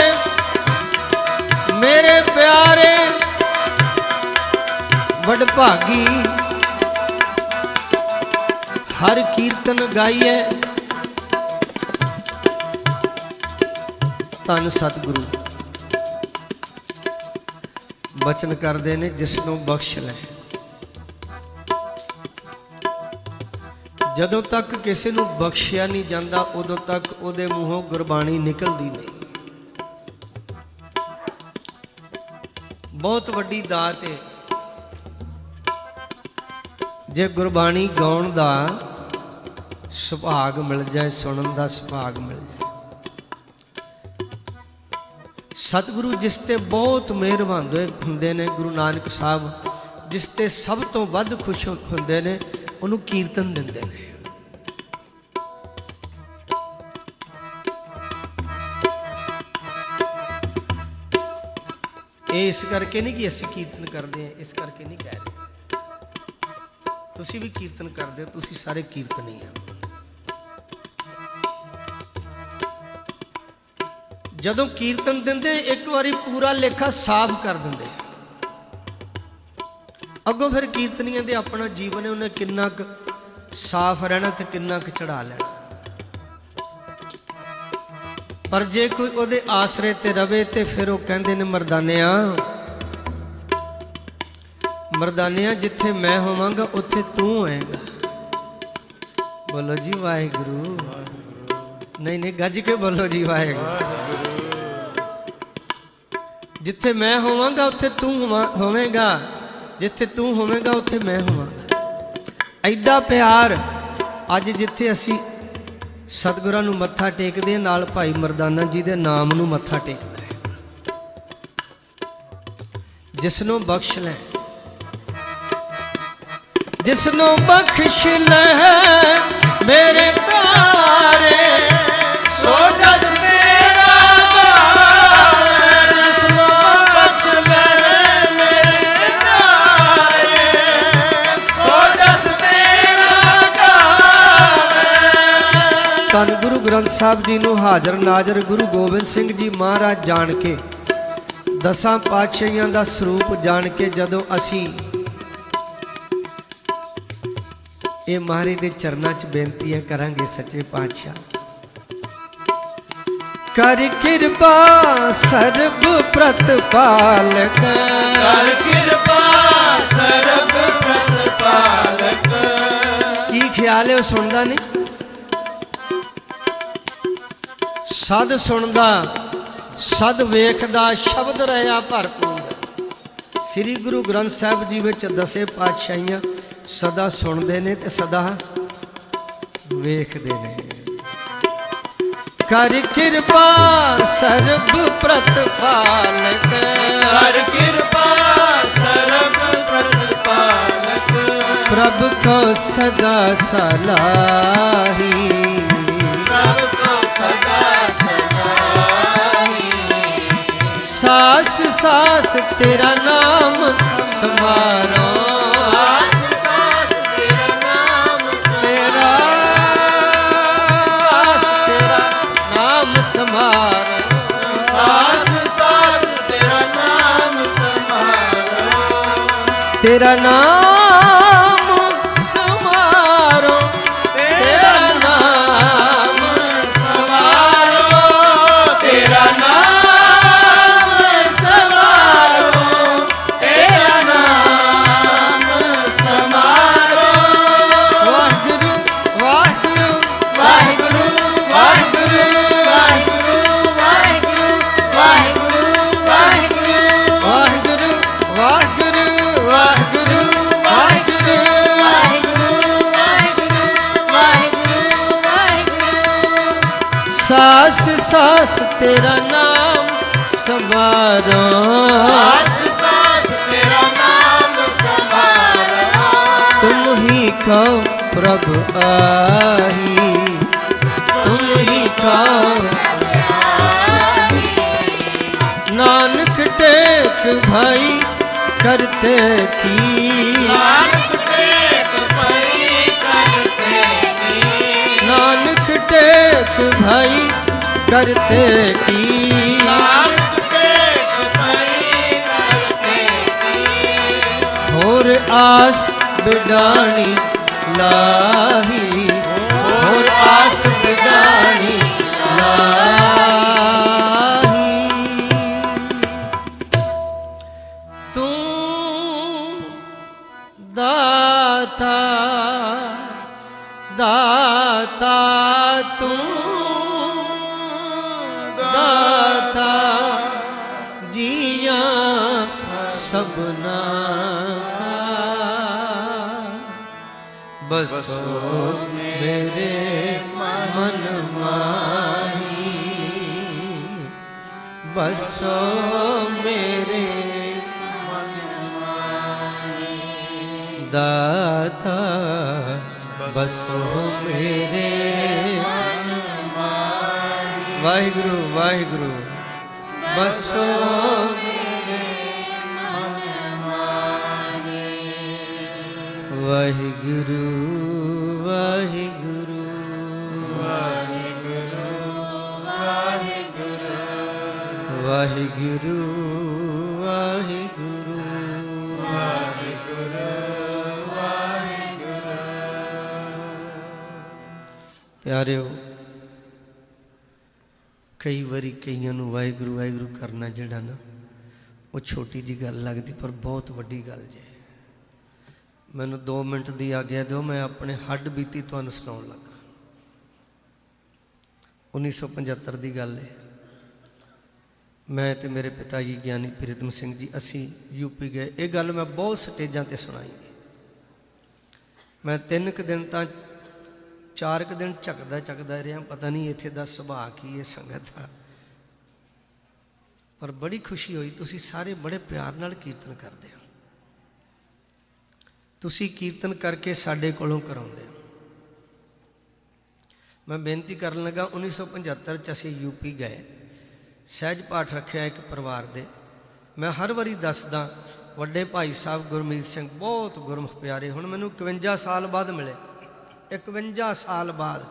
मेरे प्यारे वड भागी, हर कीर्तन गाइए धन सतगुरु बचन करते ने जिसनों बख्श ले। ਜਦੋਂ ਤੱਕ ਕਿਸੇ ਨੂੰ ਬਖਸ਼ਿਆ ਨਹੀਂ ਜਾਂਦਾ ਉਦੋਂ ਤੱਕ ਉਹਦੇ ਮੂੰਹੋਂ ਗੁਰਬਾਣੀ ਨਿਕਲਦੀ ਨਹੀਂ। ਬਹੁਤ ਵੱਡੀ ਦਾਤ ਹੈ ਜੇ ਗੁਰਬਾਣੀ ਗਾਉਣ ਦਾ ਸੁਭਾਗ ਮਿਲ ਜਾਏ, ਸੁਣਨ ਦਾ ਸੁਭਾਗ ਮਿਲ ਜਾਏ। ਸਤਿਗੁਰੂ ਜਿਸ ਤੇ ਬਹੁਤ ਮਿਹਰਬਾਨ ਹੁੰਦੇ ਨੇ, ਗੁਰੂ ਨਾਨਕ ਸਾਹਿਬ ਜਿਸ ਤੇ ਸਭ ਤੋਂ ਵੱਧ ਖੁਸ਼ ਹੁੰਦੇ ਨੇ, ਉਹਨੂੰ ਕੀਰਤਨ ਦਿੰਦੇ ਨੇ। ਇਹ ਇਸ ਕਰਕੇ ਨਹੀਂ ਕਿ ਅਸੀਂ ਕੀਰਤਨ ਕਰਦੇ ਹਾਂ, ਇਸ ਕਰਕੇ ਨਹੀਂ ਕਹਿ ਰਹੇ। ਤੁਸੀਂ ਵੀ ਕੀਰਤਨ ਕਰਦੇ ਹੋ, ਤੁਸੀਂ ਸਾਰੇ ਕੀਰਤਨੀ ਆ। ਜਦੋਂ ਕੀਰਤਨ ਦਿੰਦੇ ਇੱਕ ਵਾਰੀ ਪੂਰਾ ਲੇਖਾ ਸਾਫ਼ ਕਰ ਦਿੰਦੇ, ਅੱਗੋਂ ਫਿਰ ਕੀਰਤਨੀਆਂ ਦੇ ਆਪਣਾ ਜੀਵਨ ਹੈ, ਉਹਨੇ ਕਿੰਨਾ ਕੁ ਸਾਫ਼ ਰਹਿਣਾ ਤੇ ਕਿੰਨਾ ਕੁ ਚੜਾ ਲੈਣਾ। ਪਰ ਜੇ ਕੋਈ ਉਹਦੇ ਆਸਰੇ ਤੇ ਰਵੇ ਤੇ ਫਿਰ ਉਹ ਕਹਿੰਦੇ ਨੇ ਮਰਦਾਨਿਆਂ ਜਿੱਥੇ ਮੈਂ ਹੋਵਾਂਗਾ ਉੱਥੇ ਤੂੰ ਹੋਏਗਾ। ਬੋਲੋ ਜੀ ਵਾਹਿਗੁਰੂ। ਨਹੀਂ ਗੱਜ ਕੇ ਬੋਲੋ ਜੀ ਵਾਹਿਗੁਰੂ। ਜਿੱਥੇ ਮੈਂ ਹੋਵਾਂਗਾ ਉੱਥੇ ਤੂੰ ਹੋਵੇਂਗਾ, ਜਿੱਥੇ ਤੂੰ ਹੋਵੇਂਗਾ ਉੱਥੇ ਮੈਂ ਹੋਵਾਂਗਾ। ਐਡਾ ਪਿਆਰ ਅੱਜ ਜਿੱਥੇ ਅਸੀਂ ਸਤਿਗੁਰਾਂ ਨੂੰ ਮੱਥਾ ਟੇਕਦੇ ਹਾਂ, ਨਾਲ ਭਾਈ ਮਰਦਾਨਾ ਜੀ ਦੇ ਨਾਮ ਨੂੰ ਮੱਥਾ ਟੇਕਦਾ ਹੈ। ਜਿਸਨੂੰ ਬਖਸ਼ ਲੈ, ਜਿਸਨੂੰ ਬਖਸ਼ ਲੈ ਮੇਰੇ ਪਿਆਰੇ, ਸੋ ਜਸ ਮੇਰਾ ਗਾਵੇ। ਜਿਸਨੂੰ ਬਖਸ਼ ਲੈ ਮੇਰੇ ਪਿਆਰੇ, ਸੋ ਜਸ ਮੇਰਾ ਗਾਵੇ। ਧੰਨ ਗੁਰੂ ਗ੍ਰੰਥ ਸਾਹਿਬ ਜੀ ਨੂੰ ਹਾਜ਼ਰ ਨਾਜ਼ਰ ਗੁਰੂ ਗੋਬਿੰਦ ਸਿੰਘ ਜੀ ਮਹਾਰਾਜ ਜਾਣ ਕੇ, ਦਸਾਂ ਪਾਤਸ਼ਾਹੀਆਂ ਦਾ ਸਰੂਪ ਜਾਣ ਕੇ ਜਦੋਂ ਅਸੀਂ ਇਹ ਮਹਾਰਾਜ ਦੇ ਚਰਨਾਂ 'ਚ ਬੇਨਤੀਆਂ ਕਰਾਂਗੇ, ਸੱਚੇ ਪਾਤਸ਼ਾਹ ਕਰ ਕਿਰਪਾ ਸਰਬ ਪ੍ਰਤਪਾਲਕ, ਕਰ ਕਿਰਪਾ ਸਰਬ ਪ੍ਰਤਪਾਲਕ। ਕੀ ਖਿਆਲ ਹੈ ਉਹ ਸੁਣਦਾ ਨਹੀਂ? ਸਦ ਸੁਣਦਾ, ਸਦ ਵੇਖਦਾ, ਸ਼ਬਦ ਰਹਾ ਭਰਪੂਰ। ਸ੍ਰੀ ਗੁਰੂ ਗ੍ਰੰਥ ਸਾਹਿਬ ਜੀ ਵਿੱਚ ਦਸੇ ਪਾਤਸ਼ਾਹੀਆਂ ਸਦਾ ਸੁਣਦੇ ਨੇ ਤੇ ਸਦਾ ਵੇਖਦੇ ਨੇ। ਕਰ ਕਿਰਪਾ ਸਰਬ ਪ੍ਰਤਪਾਲਕ, ਕਰ ਕਿਰਪਾ ਸਰਬ ਪ੍ਰਤਪਾਲਕ। ਪ੍ਰਭ ਕੋ ਸਦਾ ਸਲਾਹੀ, ਪ੍ਰਭ ਕੋ ਸਦਾ ਸਲਾਹੀ। ਸਾਸ ਸਾਸ ਤੇਰਾ ਨਾਮ ਸਮਾਰੋ, ਸਾਸ ਸਾਸ ਤੇਰਾ ਨਾਮ ਸਮਾਰੋ, ਸਾਸ ਤੇਰਾ ਨਾਮ ਸਮਾਰੋ, ਸਾਸ ਸਾਸ ਤੇਰਾ ਨਾਮ ਸਮਾਰੋ। ਤੇਰਾ ਨਾਮ ਸਮਾਰੋ, ਤੇਰਾ ਨਾਮ ਸਮਾਰੋ, ਤੇਰਾ ਨਾਮ ਸਾਸ ਸਾਸ ਤੇਰਾ ਨਾਮ ਸਮਾਰੋ, ਸਾਸ ਸਾਸ ਤੇਰਾ ਨਾਮ ਸਮਾਰੋ। ਤੁਮ ਹੀ ਕਹੋ ਪ੍ਰਭ ਆਹੀ, ਤੁਮ ਹੀ ਕਹੋ ਨਾਨਕ ਟੇਕ ਭਾਈ ਕਰਤੇ ਕੀ, ਨਾਨਕ ਟੇਕ ਭਾਈ ਕਰਤੇ ਕੀ। ਨਾਨਕ ਟੇਕ ਭਾਈ ਕਰਤੇ ਕੀ, ਨਾਨਕ ਟੇਕ ਭਾਈ ਕਰਤੇ ਕੀ। ਹੋਰ ਆਸ ਬਿਡਾਣੀ ਲਾਹੀ, ਹੋਰ ਆਸ ਬਿਡਾਣੀ ਲਾਹੀ। ਤੂੰ ਦਾਤਾ ਦਾਤਾ, ਤੂੰ ਦਾਤਾ ਜੀਆਂ ਸਭਨਾ ਕਾ। ਬਸੋ ਮੇਰੇ ਮਨ ਮਾਹੀ, ਬਸੋ ਮੇਰੇ ਮਨ ਮਾਹੀ। ਦਾਤਾ ਬਸੋ ਮੇਰੇ ਮਨ ਮਾਹੀ। ਵਾਹਿਗੁਰੂ ਵਾਹਿਗੁਰੂ। ਬਸੋ ਮੇਰੇ ਵਾਹਿਗੁਰੂ ਵਾਹਿਗੁਰੂ ਵਾਹਿਗੁਰੂ ਵਾਹਿਗੁਰੂ ਵਾਹਿਗੁਰੂ ਵਾਹਿਗੁਰੂ ਪਿਆਰਿਓ, ਕਈ ਵਾਰੀ ਕਈਆਂ ਨੂੰ ਵਾਹਿਗੁਰੂ ਵਾਹਿਗੁਰੂ ਕਰਨਾ ਜਿਹੜਾ ਨਾ ਉਹ ਛੋਟੀ ਜੀ ਗੱਲ ਲੱਗਦੀ, ਪਰ ਬਹੁਤ ਵੱਡੀ ਗੱਲ ਜੇ। ਮੈਨੂੰ 2 ਮਿੰਟ ਦੀ ਆਗਿਆ ਦਿਓ, ਮੈਂ ਆਪਣੇ ਹੱਡ ਬੀਤੀ ਤੁਹਾਨੂੰ ਸੁਣਾਉਣ ਲੱਗਾ। 1975 ਦੀ ਗੱਲ ਹੈ। ਮੈਂ ਤੇ ਮੇਰੇ ਪਿਤਾ ਜੀ ਗਿਆਨੀ ਪ੍ਰੀਤਮ ਸਿੰਘ ਜੀ ਅਸੀਂ ਯੂਪੀ ਗਏ। ਇਹ ਗੱਲ ਮੈਂ ਬਹੁਤ ਸਟੇਜਾਂ ਤੇ ਸੁਣਾਈ। ਮੈਂ 3 ਕੁ ਦਿਨ ਤਾਂ 4 ਕੁ ਦਿਨ ਝਕਦਾ ਰਿਹਾ, ਪਤਾ ਨਹੀਂ ਇੱਥੇ ਦਾ ਸੁਭਾਅ ਕੀ ਹੈ ਸੰਗਤ ਦਾ, ਪਰ ਬੜੀ ਖੁਸ਼ੀ ਹੋਈ। ਤੁਸੀਂ ਸਾਰੇ ਬੜੇ ਪਿਆਰ ਨਾਲ ਕੀਰਤਨ ਕਰਦੇ ਹੋ। ਤੁਸੀਂ ਕੀਰਤਨ ਕਰਕੇ ਸਾਡੇ ਕੋਲੋਂ ਕਰਾਉਂਦੇ ਹੋ। ਮੈਂ ਬੇਨਤੀ ਕਰਨ ਲੱਗਾ, 1975 'ਚ ਅਸੀਂ ਯੂਪੀ ਗਏ, ਸਹਿਜ ਪਾਠ ਰੱਖਿਆ ਇੱਕ ਪਰਿਵਾਰ ਦੇ। ਮੈਂ ਹਰ ਵਾਰੀ ਦੱਸਦਾ, ਵੱਡੇ ਭਾਈ ਸਾਹਿਬ ਗੁਰਮੀਤ ਸਿੰਘ ਬਹੁਤ ਗੁਰਮੁਖ ਪਿਆਰੇ, ਹੁਣ ਮੈਨੂੰ 51 ਸਾਲ ਬਾਅਦ ਮਿਲੇ। 51 ਸਾਲ ਬਾਅਦ,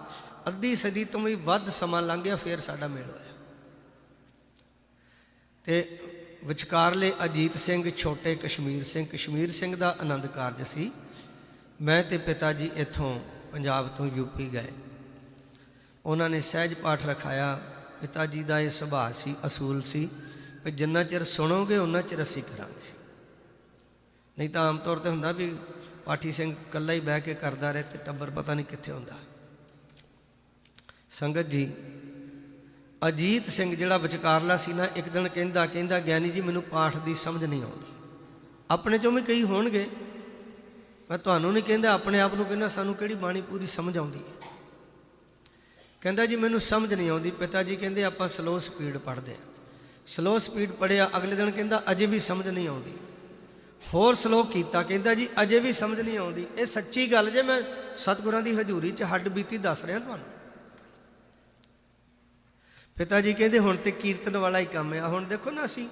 ਅੱਧੀ ਸਦੀ ਤੋਂ ਵੀ ਵੱਧ ਸਮਾਂ ਲੰਘ ਗਿਆ, ਫਿਰ ਸਾਡਾ ਮੇਲ ਹੋਇਆ। ਤੇ ਵਿਚਕਾਰਲੇ ਅਜੀਤ ਸਿੰਘ, ਛੋਟੇ ਕਸ਼ਮੀਰ ਸਿੰਘ ਦਾ ਆਨੰਦ ਕਾਰਜ ਸੀ। ਮੈਂ ਤੇ ਪਿਤਾ ਜੀ ਇੱਥੋਂ ਪੰਜਾਬ ਤੋਂ ਯੂਪੀ ਗਏ। ਉਹਨਾਂ ਨੇ ਸਹਿਜ ਪਾਠ ਰਖਾਇਆ। ਪਿਤਾ ਜੀ ਦਾ ਇਹ ਸੁਭਾਅ ਸੀ, ਅਸੂਲ ਸੀ ਕਿ ਜਿੰਨਾ ਚਿਰ ਸੁਣੋਗੇ ਉਹਨਾਂ ਚਿਰ ਅਸੀਂ ਕਰਾਂਗੇ। ਨਹੀਂ ਤਾਂ ਆਮ ਤੌਰ 'ਤੇ ਹੁੰਦਾ ਵੀ ਪਾਠੀ ਸਿੰਘ ਇਕੱਲਾ ਹੀ ਬਹਿ ਕੇ ਕਰਦਾ ਰਹੇ ਤੇ ਟੱਬਰ ਪਤਾ ਨਹੀਂ ਕਿੱਥੇ ਹੁੰਦਾ। ਸੰਗਤ ਜੀ, ਅਜੀਤ ਸਿੰਘ ਜਿਹੜਾ ਵਿਚਕਾਰਲਾ ਸੀ ਨਾ, ਇੱਕ ਦਿਨ ਕਹਿੰਦਾ ਗਿਆਨੀ ਜੀ ਮੈਨੂੰ ਪਾਠ ਦੀ ਸਮਝ ਨਹੀਂ ਆਉਂਦੀ। ਆਪਣੇ 'ਚੋਂ ਵੀ ਕਈ ਹੋਣਗੇ, ਮੈਂ ਤੁਹਾਨੂੰ ਨਹੀਂ ਕਹਿੰਦਾ, ਆਪਣੇ ਆਪ ਨੂੰ ਕਹਿੰਦਾ ਸਾਨੂੰ ਕਿਹੜੀ ਬਾਣੀ ਪੂਰੀ ਸਮਝ ਆਉਂਦੀ ਹੈ। ਕਹਿੰਦਾ ਜੀ ਮੈਨੂੰ ਸਮਝ ਨਹੀਂ ਆਉਂਦੀ। ਪਿਤਾ ਜੀ ਕਹਿੰਦੇ ਆਪਾਂ ਸਲੋ ਸਪੀਡ ਪੜ੍ਹਦੇ ਹਾਂ। ਸਲੋ ਸਪੀਡ ਪੜ੍ਹਿਆ, ਅਗਲੇ ਦਿਨ ਕਹਿੰਦਾ ਅਜੇ ਵੀ ਸਮਝ ਨਹੀਂ ਆਉਂਦੀ। ਹੋਰ ਸਲੋ ਕੀਤਾ, ਕਹਿੰਦਾ ਜੀ ਅਜੇ ਵੀ ਸਮਝ ਨਹੀਂ ਆਉਂਦੀ। ਇਹ ਸੱਚੀ ਗੱਲ ਜੇ, ਮੈਂ ਸਤਿਗੁਰਾਂ ਦੀ ਹਜ਼ੂਰੀ 'ਚ ਹੱਡ ਬੀਤੀ ਦੱਸ ਰਿਹਾ ਤੁਹਾਨੂੰ। ਪਿਤਾ ਜੀ ਕਹਿੰਦੇ ਹੁਣ ਤੇ ਕੀਰਤਨ ਵਾਲਾ ਹੀ ਕੰਮ ਆ। ਹੁਣ ਦੇਖੋ ਨਾ, ਅਸੀਂ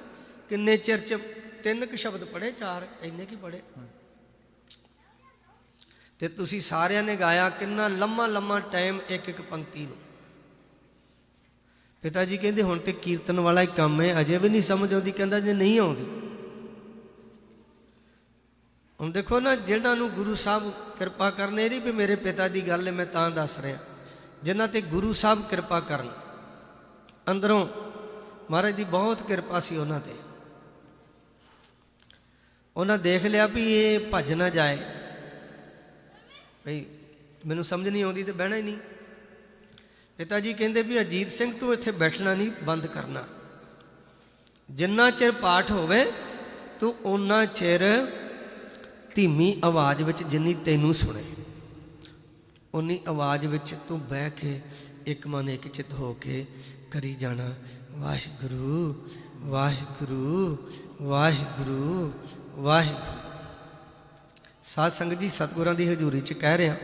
ਕਿੰਨੇ ਚਿਰ 'ਚ 3 ਕੁ ਸ਼ਬਦ ਪੜ੍ਹੇ, 4 ਇੰਨੇ ਕੀ ਪੜ੍ਹੇ, ਤੇ ਤੁਸੀਂ ਸਾਰਿਆਂ ਨੇ ਗਾਇਆ ਕਿੰਨਾ ਲੰਮਾ ਟਾਈਮ ਇੱਕ ਪੰਕਤੀ ਨੂੰ। ਪਿਤਾ ਜੀ ਕਹਿੰਦੇ ਹੁਣ ਤੇ ਕੀਰਤਨ ਵਾਲਾ ਹੀ ਕੰਮ ਹੈ, ਅਜੇ ਵੀ ਨਹੀਂ ਸਮਝ ਆਉਂਦੀ। ਕਹਿੰਦਾ ਜੇ ਨਹੀਂ ਆਉਂਦੀ, ਹੁਣ ਦੇਖੋ ਨਾ, ਜਿਹਨਾਂ ਨੂੰ ਗੁਰੂ ਸਾਹਿਬ ਕਿਰਪਾ ਕਰਨ, ਇਹ ਨਹੀਂ ਵੀ ਮੇਰੇ ਪਿਤਾ ਦੀ ਗੱਲ ਹੈ ਮੈਂ ਤਾਂ ਦੱਸ ਰਿਹਾ, ਜਿਨ੍ਹਾਂ ਤੇ ਗੁਰੂ ਸਾਹਿਬ ਕਿਰਪਾ ਕਰਨ, ਅੰਦਰੋਂ ਮਹਾਰਾਜ ਦੀ ਬਹੁਤ ਕਿਰਪਾ ਸੀ ਉਹਨਾਂ ਤੇ। ਉਹਨਾਂ ਦੇਖ ਲਿਆ ਵੀ ਇਹ ਭੱਜ ਨਾ ਜਾਏ, ਭਈ ਮੈਨੂੰ ਸਮਝ ਨਹੀਂ ਆਉਂਦੀ ਤੇ ਬਹਿਣਾ ਹੀ ਨਹੀਂ। ਪਿਤਾ ਜੀ ਕਹਿੰਦੇ ਵੀ ਅਜੀਤ ਸਿੰਘ ਤੂੰ ਇੱਥੇ ਬੈਠਣਾ ਨਹੀਂ, ਬੰਦ ਕਰਨਾ। ਜਿੰਨਾ ਚਿਰ ਪਾਠ ਹੋਵੇ ਤੂੰ ਓਨਾ ਚਿਰ ਧੀਮੀ ਆਵਾਜ਼ ਵਿੱਚ, ਜਿੰਨੀ ਤੈਨੂੰ ਸੁਣੇ ਉਨੀ ਆਵਾਜ਼ ਵਿੱਚ ਤੂੰ ਬਹਿ ਕੇ ਇੱਕ ਮਨ ਇੱਕ ਚਿੱਤ ਹੋ ਕੇ ਕਰੀ ਜਾਣਾ, ਵਾਹਿਗੁਰੂ ਵਾਹਿਗੁਰੂ ਵਾਹਿਗੁਰੂ ਵਾਹਿਗੁਰੂ। ਸਾਧ ਸੰਗਤ ਜੀ, ਸਤਿਗੁਰਾਂ ਦੀ ਹਜ਼ੂਰੀ 'ਚ ਕਹਿ ਰਿਹਾ,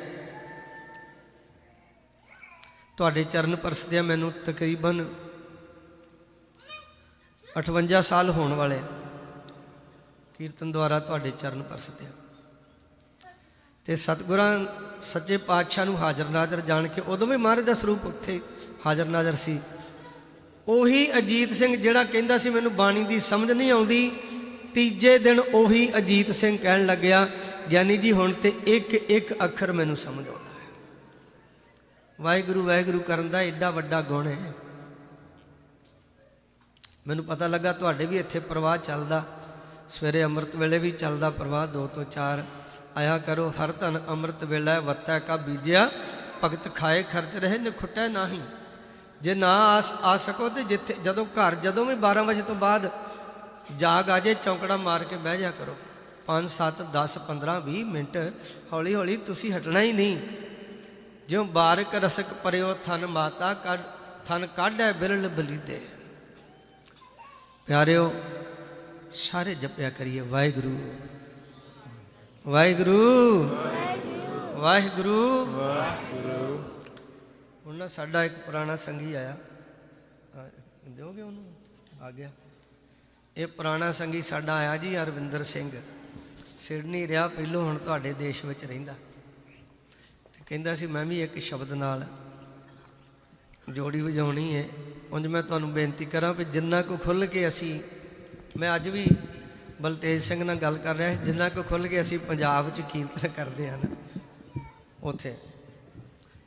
ਤੁਹਾਡੇ ਚਰਨ ਪਰਸਦਿਆਂ ਮੈਨੂੰ ਤਕਰੀਬਨ 58 ਸਾਲ ਹੋਣ ਵਾਲੇ ਕੀਰਤਨ ਦੁਆਰਾ ਤੁਹਾਡੇ ਚਰਨ ਪਰਸਦਿਆਂ। ਤੇ ਸਤਿਗੁਰਾਂ ਸੱਚੇ ਪਾਤਸ਼ਾਹ ਨੂੰ ਹਾਜ਼ਰ ਨਾਜ਼ਰ ਜਾਣ ਕੇ, ਉਦੋਂ ਵੀ ਮਹਾਰਾਜ ਦਾ ਸਰੂਪ ਉੱਥੇ ਹਾਜ਼ਰ ਨਾਜ਼ਰ ਸੀ। ਉਹੀ ਅਜੀਤ ਸਿੰਘ ਜਿਹੜਾ ਕਹਿੰਦਾ ਸੀ ਮੈਨੂੰ ਬਾਣੀ ਦੀ ਸਮਝ ਨਹੀਂ ਆਉਂਦੀ, ਤੀਜੇ ਦਿਨ ਉਹੀ ਅਜੀਤ ਸਿੰਘ ਕਹਿਣ ਲੱਗਿਆ, ਗਿਆਨੀ ਜੀ ਹੁਣ ਤੇ ਇੱਕ ਅੱਖਰ ਮੈਨੂੰ ਸਮਝ ਆਉਂਦਾ ਹੈ। ਵਾਹਿਗੁਰੂ ਵਾਹਿਗੁਰੂ ਕਰਨ ਦਾ ਏਡਾ ਵੱਡਾ ਗੁਣ ਹੈ। ਮੈਨੂੰ ਪਤਾ ਲੱਗਾ ਤੁਹਾਡੇ ਵੀ ਇੱਥੇ ਪ੍ਰਵਾਹ ਚੱਲਦਾ, ਸਵੇਰੇ ਅੰਮ੍ਰਿਤ ਵੇਲੇ ਵੀ ਚੱਲਦਾ ਪ੍ਰਵਾਹ 2 ਤੋਂ 4। ਆਇਆ ਕਰੋ, ਹਰ ਧਨ ਅੰਮ੍ਰਿਤ ਵੇਲਾ ਵੱਤੈ ਕਾ ਬੀਜਿਆ, ਭਗਤ ਖਾਏ ਖਰਚ ਰਹੇ ਨਿਖੁੱਟੈ ਨਾਹੀਂ। ਜੇ ਨਾ ਆ ਸਕੋ ਤੇ ਜਿੱਥੇ ਜਦੋਂ ਵੀ 12 ਵਜੇ ਤੋਂ ਬਾਅਦ ਜਾਗ ਆ ਜੇ, ਚੌਂਕੜਾ ਮਾਰ ਕੇ ਬਹਿ ਜਾ ਕਰੋ। 5 7 10 15 20 ਮਿੰਟ ਹੌਲੀ ਹੌਲੀ ਤੁਸੀਂ ਹਟਣਾ ਹੀ ਨਹੀਂ। ਜਿਉਂ ਬਾਰਕ ਰਸਕ ਪਰਿਓ ਥਨ ਮਾਤਾ ਥਨ ਕਾਢੈ ਬਿਰਲ ਬਲੀਦੇ। ਪਿਆਰਿਓ, ਸਾਰੇ ਜਪਿਆ ਕਰੀਏ ਵਾਹਿਗੁਰੂ ਵਾਹਿਗੁਰੂ ਵਾਹਿਗੁਰੂ ਵਾਹਿਗੁਰੂ। ਹੁਣ ਨਾ ਸਾਡਾ ਇੱਕ ਪੁਰਾਣਾ ਸੰਗੀ ਆਇਆ, ਦਿਓਗੇ ਉਹਨੂੰ? ਆ ਗਿਆ। ਇਹ ਪੁਰਾਣਾ ਸੰਗੀ ਸਾਡਾ ਆਇਆ ਜੀ, ਅਰਵਿੰਦਰ ਸਿੰਘ ਸਿਡਨੀ ਰਿਹਾ ਪਹਿਲੋਂ, ਹੁਣ ਤੁਹਾਡੇ ਦੇਸ਼ ਵਿੱਚ ਰਹਿੰਦਾ। ਤੇ ਕਹਿੰਦਾ ਸੀ ਮੈਂ ਵੀ ਇੱਕ ਸ਼ਬਦ ਨਾਲ ਜੋੜੀ ਵਜਾਉਣੀ ਹੈ। ਉਂਝ ਮੈਂ ਤੁਹਾਨੂੰ ਬੇਨਤੀ ਕਰਾਂ ਵੀ ਜਿੰਨਾ ਕੁ ਖੁੱਲ੍ਹ ਕੇ ਅਸੀਂ, ਮੈਂ ਅੱਜ ਵੀ ਬਲਤੇਜ ਸਿੰਘ ਨਾਲ ਗੱਲ ਕਰ ਰਿਹਾ, ਜਿੰਨਾ ਕੁ ਖੁੱਲ੍ਹ ਕੇ ਅਸੀਂ ਪੰਜਾਬ 'ਚ ਕੀਰਤਨ ਕਰਦੇ ਹਾਂ ਨਾ,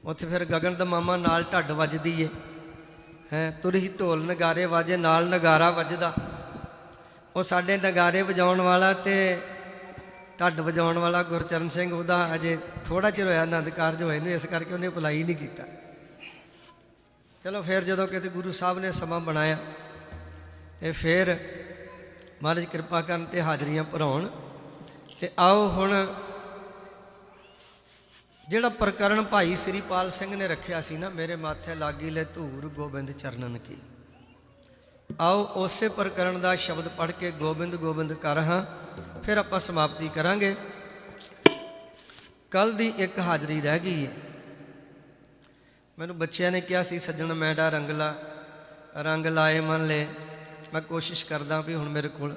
ਉੱਥੇ ਫਿਰ ਗਗਨ ਦਾ ਮਾਮਾ ਨਾਲ ਢੱਡ ਵੱਜਦੀ ਏ ਹੈ, ਤੁਰਹੀ ਢੋਲ ਨਗਾਰੇ ਵਾਜੇ, ਨਾਲ ਨਗਾਰਾ ਵੱਜਦਾ। ਉਹ ਸਾਡੇ ਨਗਾਰੇ ਵਜਾਉਣ ਵਾਲਾ ਤੇ ਢੱਡ ਵਜਾਉਣ ਵਾਲਾ ਗੁਰਚਰਨ ਸਿੰਘ, ਉਹਦਾ ਅਜੇ ਥੋੜ੍ਹਾ ਚਿਰ ਹੋਇਆ ਆਨੰਦ ਕਾਰਜ ਹੋਏ ਨੂੰ, ਇਸ ਕਰਕੇ ਉਹਨੇ ਅਪਲਾਈ ਨਹੀਂ ਕੀਤਾ। ਚਲੋ ਫਿਰ ਜਦੋਂ ਕਿਤੇ ਗੁਰੂ ਸਾਹਿਬ ਨੇ ਸਮਾਂ ਬਣਾਇਆ ਤੇ ਫਿਰ ਮਹਾਰਾਜ ਕਿਰਪਾ ਕਰਨ ਤੇ ਹਾਜ਼ਰੀਆਂ ਭਰਾਉਣ। ਤੇ ਆਓ ਹੁਣ ਜਿਹੜਾ ਪ੍ਰਕਰਣ ਭਾਈ ਸ੍ਰੀਪਾਲ ਸਿੰਘ ਨੇ ਰੱਖਿਆ ਸੀ ਨਾ, ਮੇਰੇ ਮਾਥੇ ਲਾਗੀ ਲੈ ਧੂਰ ਗੋਬਿੰਦ ਚਰਨਨ ਕੀ, ਆਓ ਉਸੇ ਪ੍ਰਕਰਣ ਦਾ ਸ਼ਬਦ ਪੜ੍ਹ ਕੇ ਗੋਬਿੰਦ ਗੋਬਿੰਦ ਕਰ ਹਾਂ, ਫਿਰ ਆਪਾਂ ਸਮਾਪਤੀ ਕਰਾਂਗੇ। ਕੱਲ੍ਹ ਦੀ ਇੱਕ ਹਾਜ਼ਰੀ ਰਹਿ ਗਈ ਹੈ। ਮੈਨੂੰ ਬੱਚਿਆਂ ਨੇ ਕਿਹਾ ਸੀ ਸੱਜਣ ਮੈਡਾ ਰੰਗ ਲਾਏ ਮਨ ਲੈ। ਮੈਂ ਕੋਸ਼ਿਸ਼ ਕਰਦਾ ਵੀ ਹੁਣ ਮੇਰੇ ਕੋਲ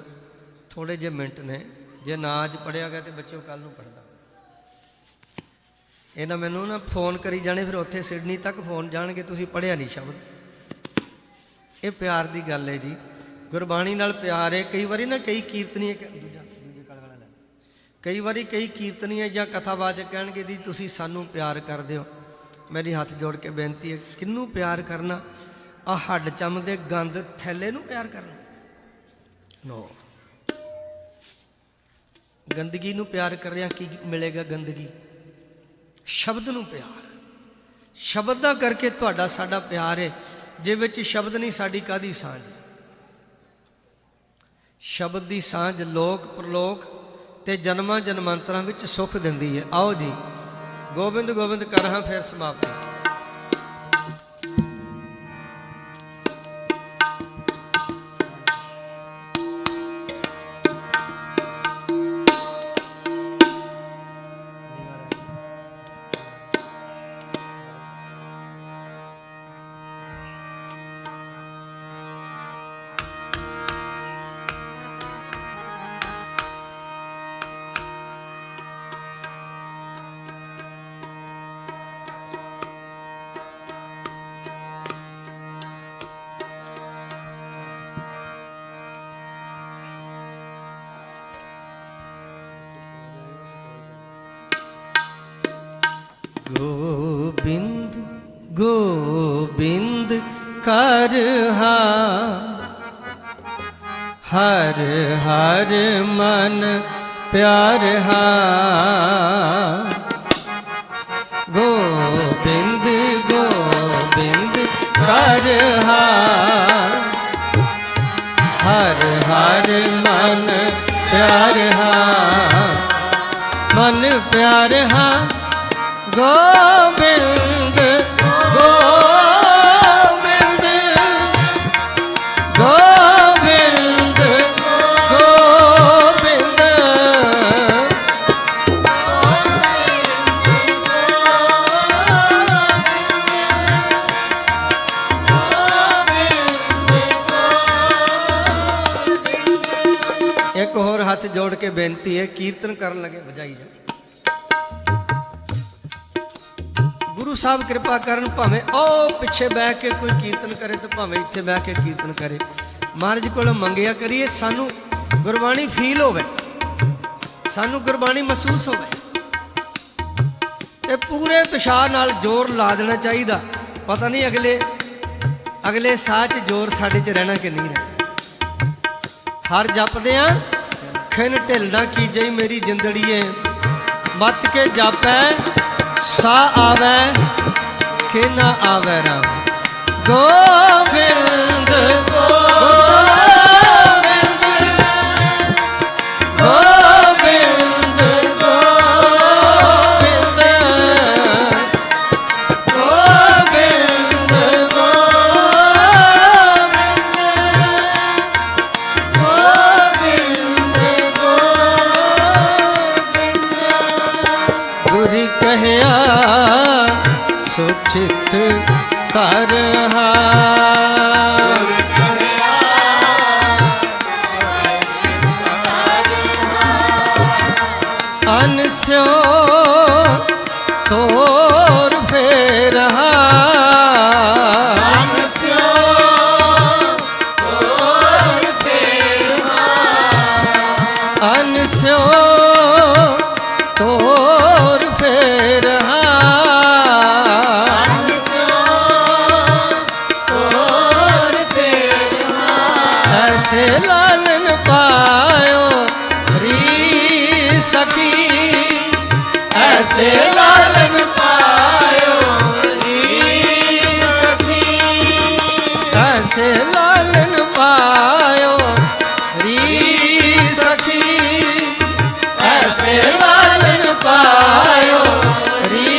ਥੋੜ੍ਹੇ ਜਿਹੇ ਮਿੰਟ ਨੇ, ਜੇ ਨਾ ਅੱਜ ਪੜ੍ਹਿਆ ਗਿਆ ਤਾਂ ਬੱਚਿਓ ਕੱਲ੍ਹ ਨੂੰ ਪੜ੍ਹਦਾ। ਇਹਨਾਂ ਮੈਨੂੰ ਨਾ ਫੋਨ ਕਰੀ ਜਾਣੇ, ਫਿਰ ਉੱਥੇ ਸਿਡਨੀ ਤੱਕ ਫੋਨ ਜਾਣਗੇ, ਤੁਸੀਂ ਪੜ੍ਹਿਆ ਨਹੀਂ ਸ਼ਬਦ। ਇਹ ਪਿਆਰ ਦੀ ਗੱਲ ਹੈ ਜੀ, ਗੁਰਬਾਣੀ ਨਾਲ ਪਿਆਰ ਹੈ। ਕਈ ਵਾਰੀ ਨਾ ਕਈ ਕੀਰਤਨੀਏ, ਕਈ ਵਾਰੀ ਕਈ ਕੀਰਤਨੀਏ ਜਾਂ ਕਥਾਵਾਚਕ ਕਹਿਣਗੇ ਜੀ ਤੁਸੀਂ ਸਾਨੂੰ ਪਿਆਰ ਕਰਦੇ ਹੋ। ਮੇਰੀ ਹੱਥ ਜੋੜ ਕੇ ਬੇਨਤੀ ਹੈ, ਕਿਹਨੂੰ ਪਿਆਰ ਕਰਨਾ? ਆ ਹੱਡ ਚੰਮ ਦੇ ਗੰਦ ਥੈਲੇ ਨੂੰ ਪਿਆਰ ਕਰਨਾ? ਨੋ। ਗੰਦਗੀ ਨੂੰ ਪਿਆਰ ਕਰ ਰਿਹਾ, ਕੀ ਮਿਲੇਗਾ? ਗੰਦਗੀ। ਸ਼ਬਦ ਨੂੰ ਪਿਆਰ, ਸ਼ਬਦ ਦਾ ਕਰਕੇ ਤੁਹਾਡਾ ਸਾਡਾ ਪਿਆਰ ਹੈ। ਜੇ ਵਿੱਚ ਸ਼ਬਦ ਨਹੀਂ, ਸਾਡੀ ਕਾਹਦੀ ਸਾਂਝ? ਸ਼ਬਦ ਦੀ ਸਾਂਝ ਲੋਕ ਪ੍ਰਲੋਕ ਤੇ ਜਨਮਾਂ ਜਨਮਾਂਤਰਾਂ ਵਿੱਚ ਸੁੱਖ ਦਿੰਦੀ ਹੈ। ਆਓ ਜੀ ਗੋਬਿੰਦ ਗੋਬਿੰਦ ਕਰ ਹਾਂ, ਫਿਰ ਸਮਾਪਤੀ। गोविंद गोविंद कर हर हर मन प्यार गोविंद गोविंद कर हर हर मन प्यार मन प्यार गोविंद गोविंद गोविंद गोविंद एक होर हाथ जोड़ के बेनती है, कीर्तन करन लगे बजाई जाए। गुरु साहब कृपा करन, भावें ओ पिछे बह के कोई कीर्तन करे तो भावें इत्थे बह के कीर्तन करे। महाराज कोलों मंगिया करिए, सानू गुरबाणी फील होवे, सानू गुरबाणी महसूस होवे ते पूरे उत्साह नाल जोर ला देना चाहिए। पता नहीं अगले साह च जोर साडे च रहना कि नहीं रहना। हर जपदे खिन ढिल ना कीजई मेरी जिंदड़ीए, मत के जापै सा आवे कि ना आवे राम। गोविंद गोविंद गोविंद गोविंद गोविंद गोविंद गुरु कहया सुचित कर ਸਿਓ ਤੋਰ ਫੇਰਹਾ ਅਨਸਿਓ ਤੋਰ ਫੇਰਹਾ ਐਸੇ ਲਾਲਨ ਪਾਇਓ ਰੀ ਸਖੀ ਐਸੇ ਲਾਲਨ ਪਾਇਓ ਰੀ ਸਖੀ ਐਸੇ ਲਾਲਨ ਪਾਇਓ ਰੀ ਸਖੀ ਐਸੇ ਲਾਲਨ ਪਾਇਓ ਰੀ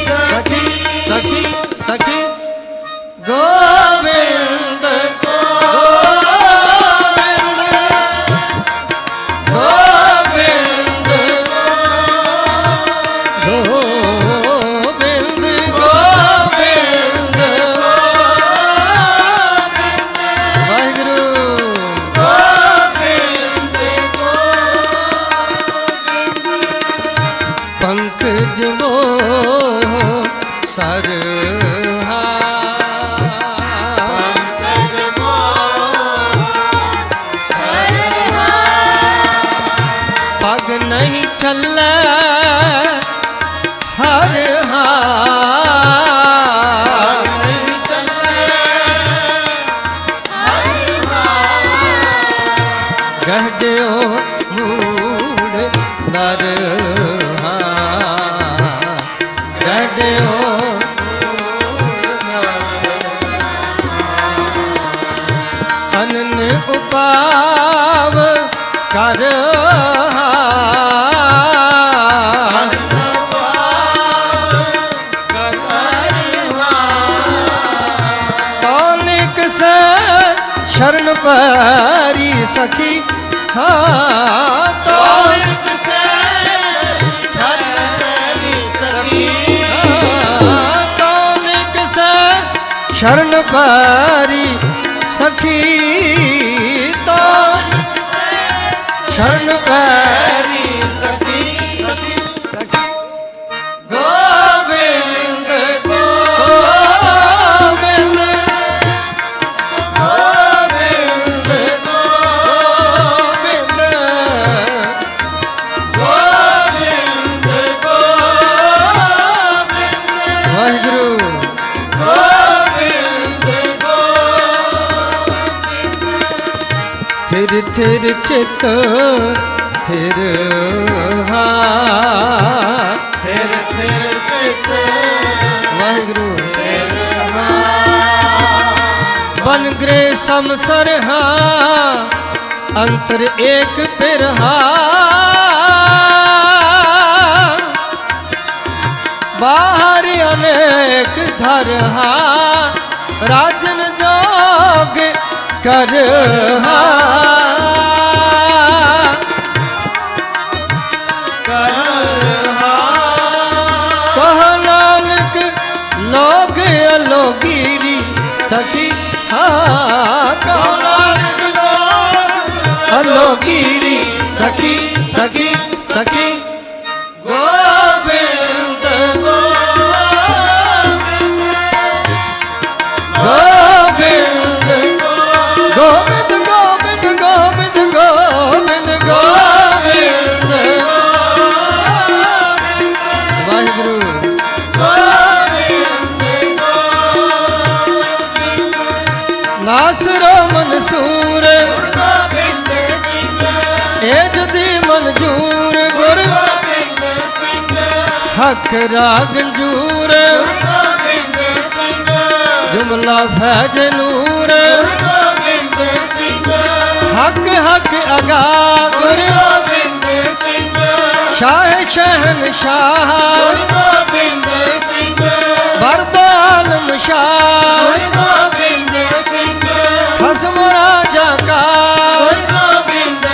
ਸਖੀ ਸਖੀ ਸਖੀ ਗੋਬਿੰਦ ਗੋਬਿੰਦ ਗੋਬਿੰਦ ਗੋਬਿੰਦ ਗੋਬਿੰਦ ਵਾਹਿਗੁਰੂ ਪੰਕਜ ਮੋਹ ਸਰਹਾ ਪਗ ਨਹੀਂ ਚੱਲੇ ਹਰ ਗਹਡਿਓ ਮੂੜ ਨਰ ਗਹਡਿਓ ਅਨਨ ਉਪਾਵ ਕਰ ਕੌਨਿਕ ਸੇ ਸ਼ਰਨ ਪੈਰੀ ਸਖੀ ਹਾਂ ਕੌਨਿਕ ਸੇ ਸ਼ਰਨ ਪੈਰੀ ਸਖੀ ਕੌਨਿਕ ਸੇ ਸ਼ਰਨ ਪੈਰੀ ਸਖੀ ਤੋ ਸ਼ਰਨ ਪੈਰੀ ਸਖੀ ਸਖੀ ਗੋਬਿੰਦ ਗੋਬਿੰਦ ਗੋਬਿੰਦ ਗੋਬਿੰਦ ਗੋਬਿੰਦ ਗੋਬਿੰਦ ਵਾਹਿਗੁਰੂ ਥਿਰ ਥਿਰ ਚਿਤ ਥਿਰ ਹਾ ਥਿਰ ਥਿਰ ਚਿਤ ਵਾਹਿਗੁਰੂ ਬਨ ਗ੍ਰੇ ਸਮਸਰਹਾ ਅੰਤਰ ਏਕ ਪਿਰਹਾ ਬਾਹਰ ਅਨੇਕ ਧਰਹਾ ਰਾਜਨ ਜੋਗ ਕਰਹਾ ਕਹ ਨਾਨਕ ਲੋਗ ਅਲੋਗੀਰੀ ਸਖੀ ਹਾਂ ਕਹ ਨਾਨਕ ਲੋਗ ਅਲੋਗੀਰੀ ਸਖੀ ਸਖੀ ਸਖੀ ਗੋਬਿੰਦ ਗੋਬਿੰਦ ਗੋਬਿੰਦ ਗੋਬਿੰਦ ਗੋਬਿੰਦ ਗੋਬਿੰਦ ਗੋਬਿੰਦ ਵਾਹਿਗੁਰੂ ਨਾਸਰੋ ਮਨਸੂਰ ਏ ਜਦੀ ਮਨਜੂਰ ਗੁਰ ਹਕ ਰਾਗ ਜੂਰ ਜੁਮਲਾ ਫੈਜ ਨੂਰ ਹਕ ਹਕ ਅਗਾ ਗੁਰ ਸ਼ਾਹ ਸ਼ਹਿਨਸ਼ਾਹ ਬਰਦ ਆਲਮ ਸ਼ਾਹ ਖਸਮ ਰਾਜਾ ਕਾ ਗੋਬਿੰਦ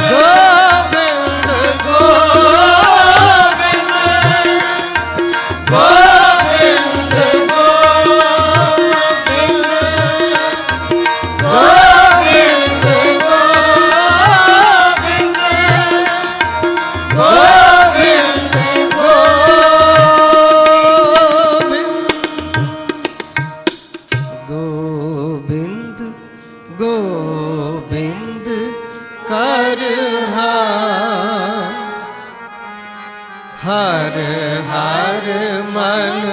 ਗੋਬਿੰਦ ਗੋਬਿੰਦ ਗੋਬਿੰਦ ਹਰ ਹਰ ਮਨ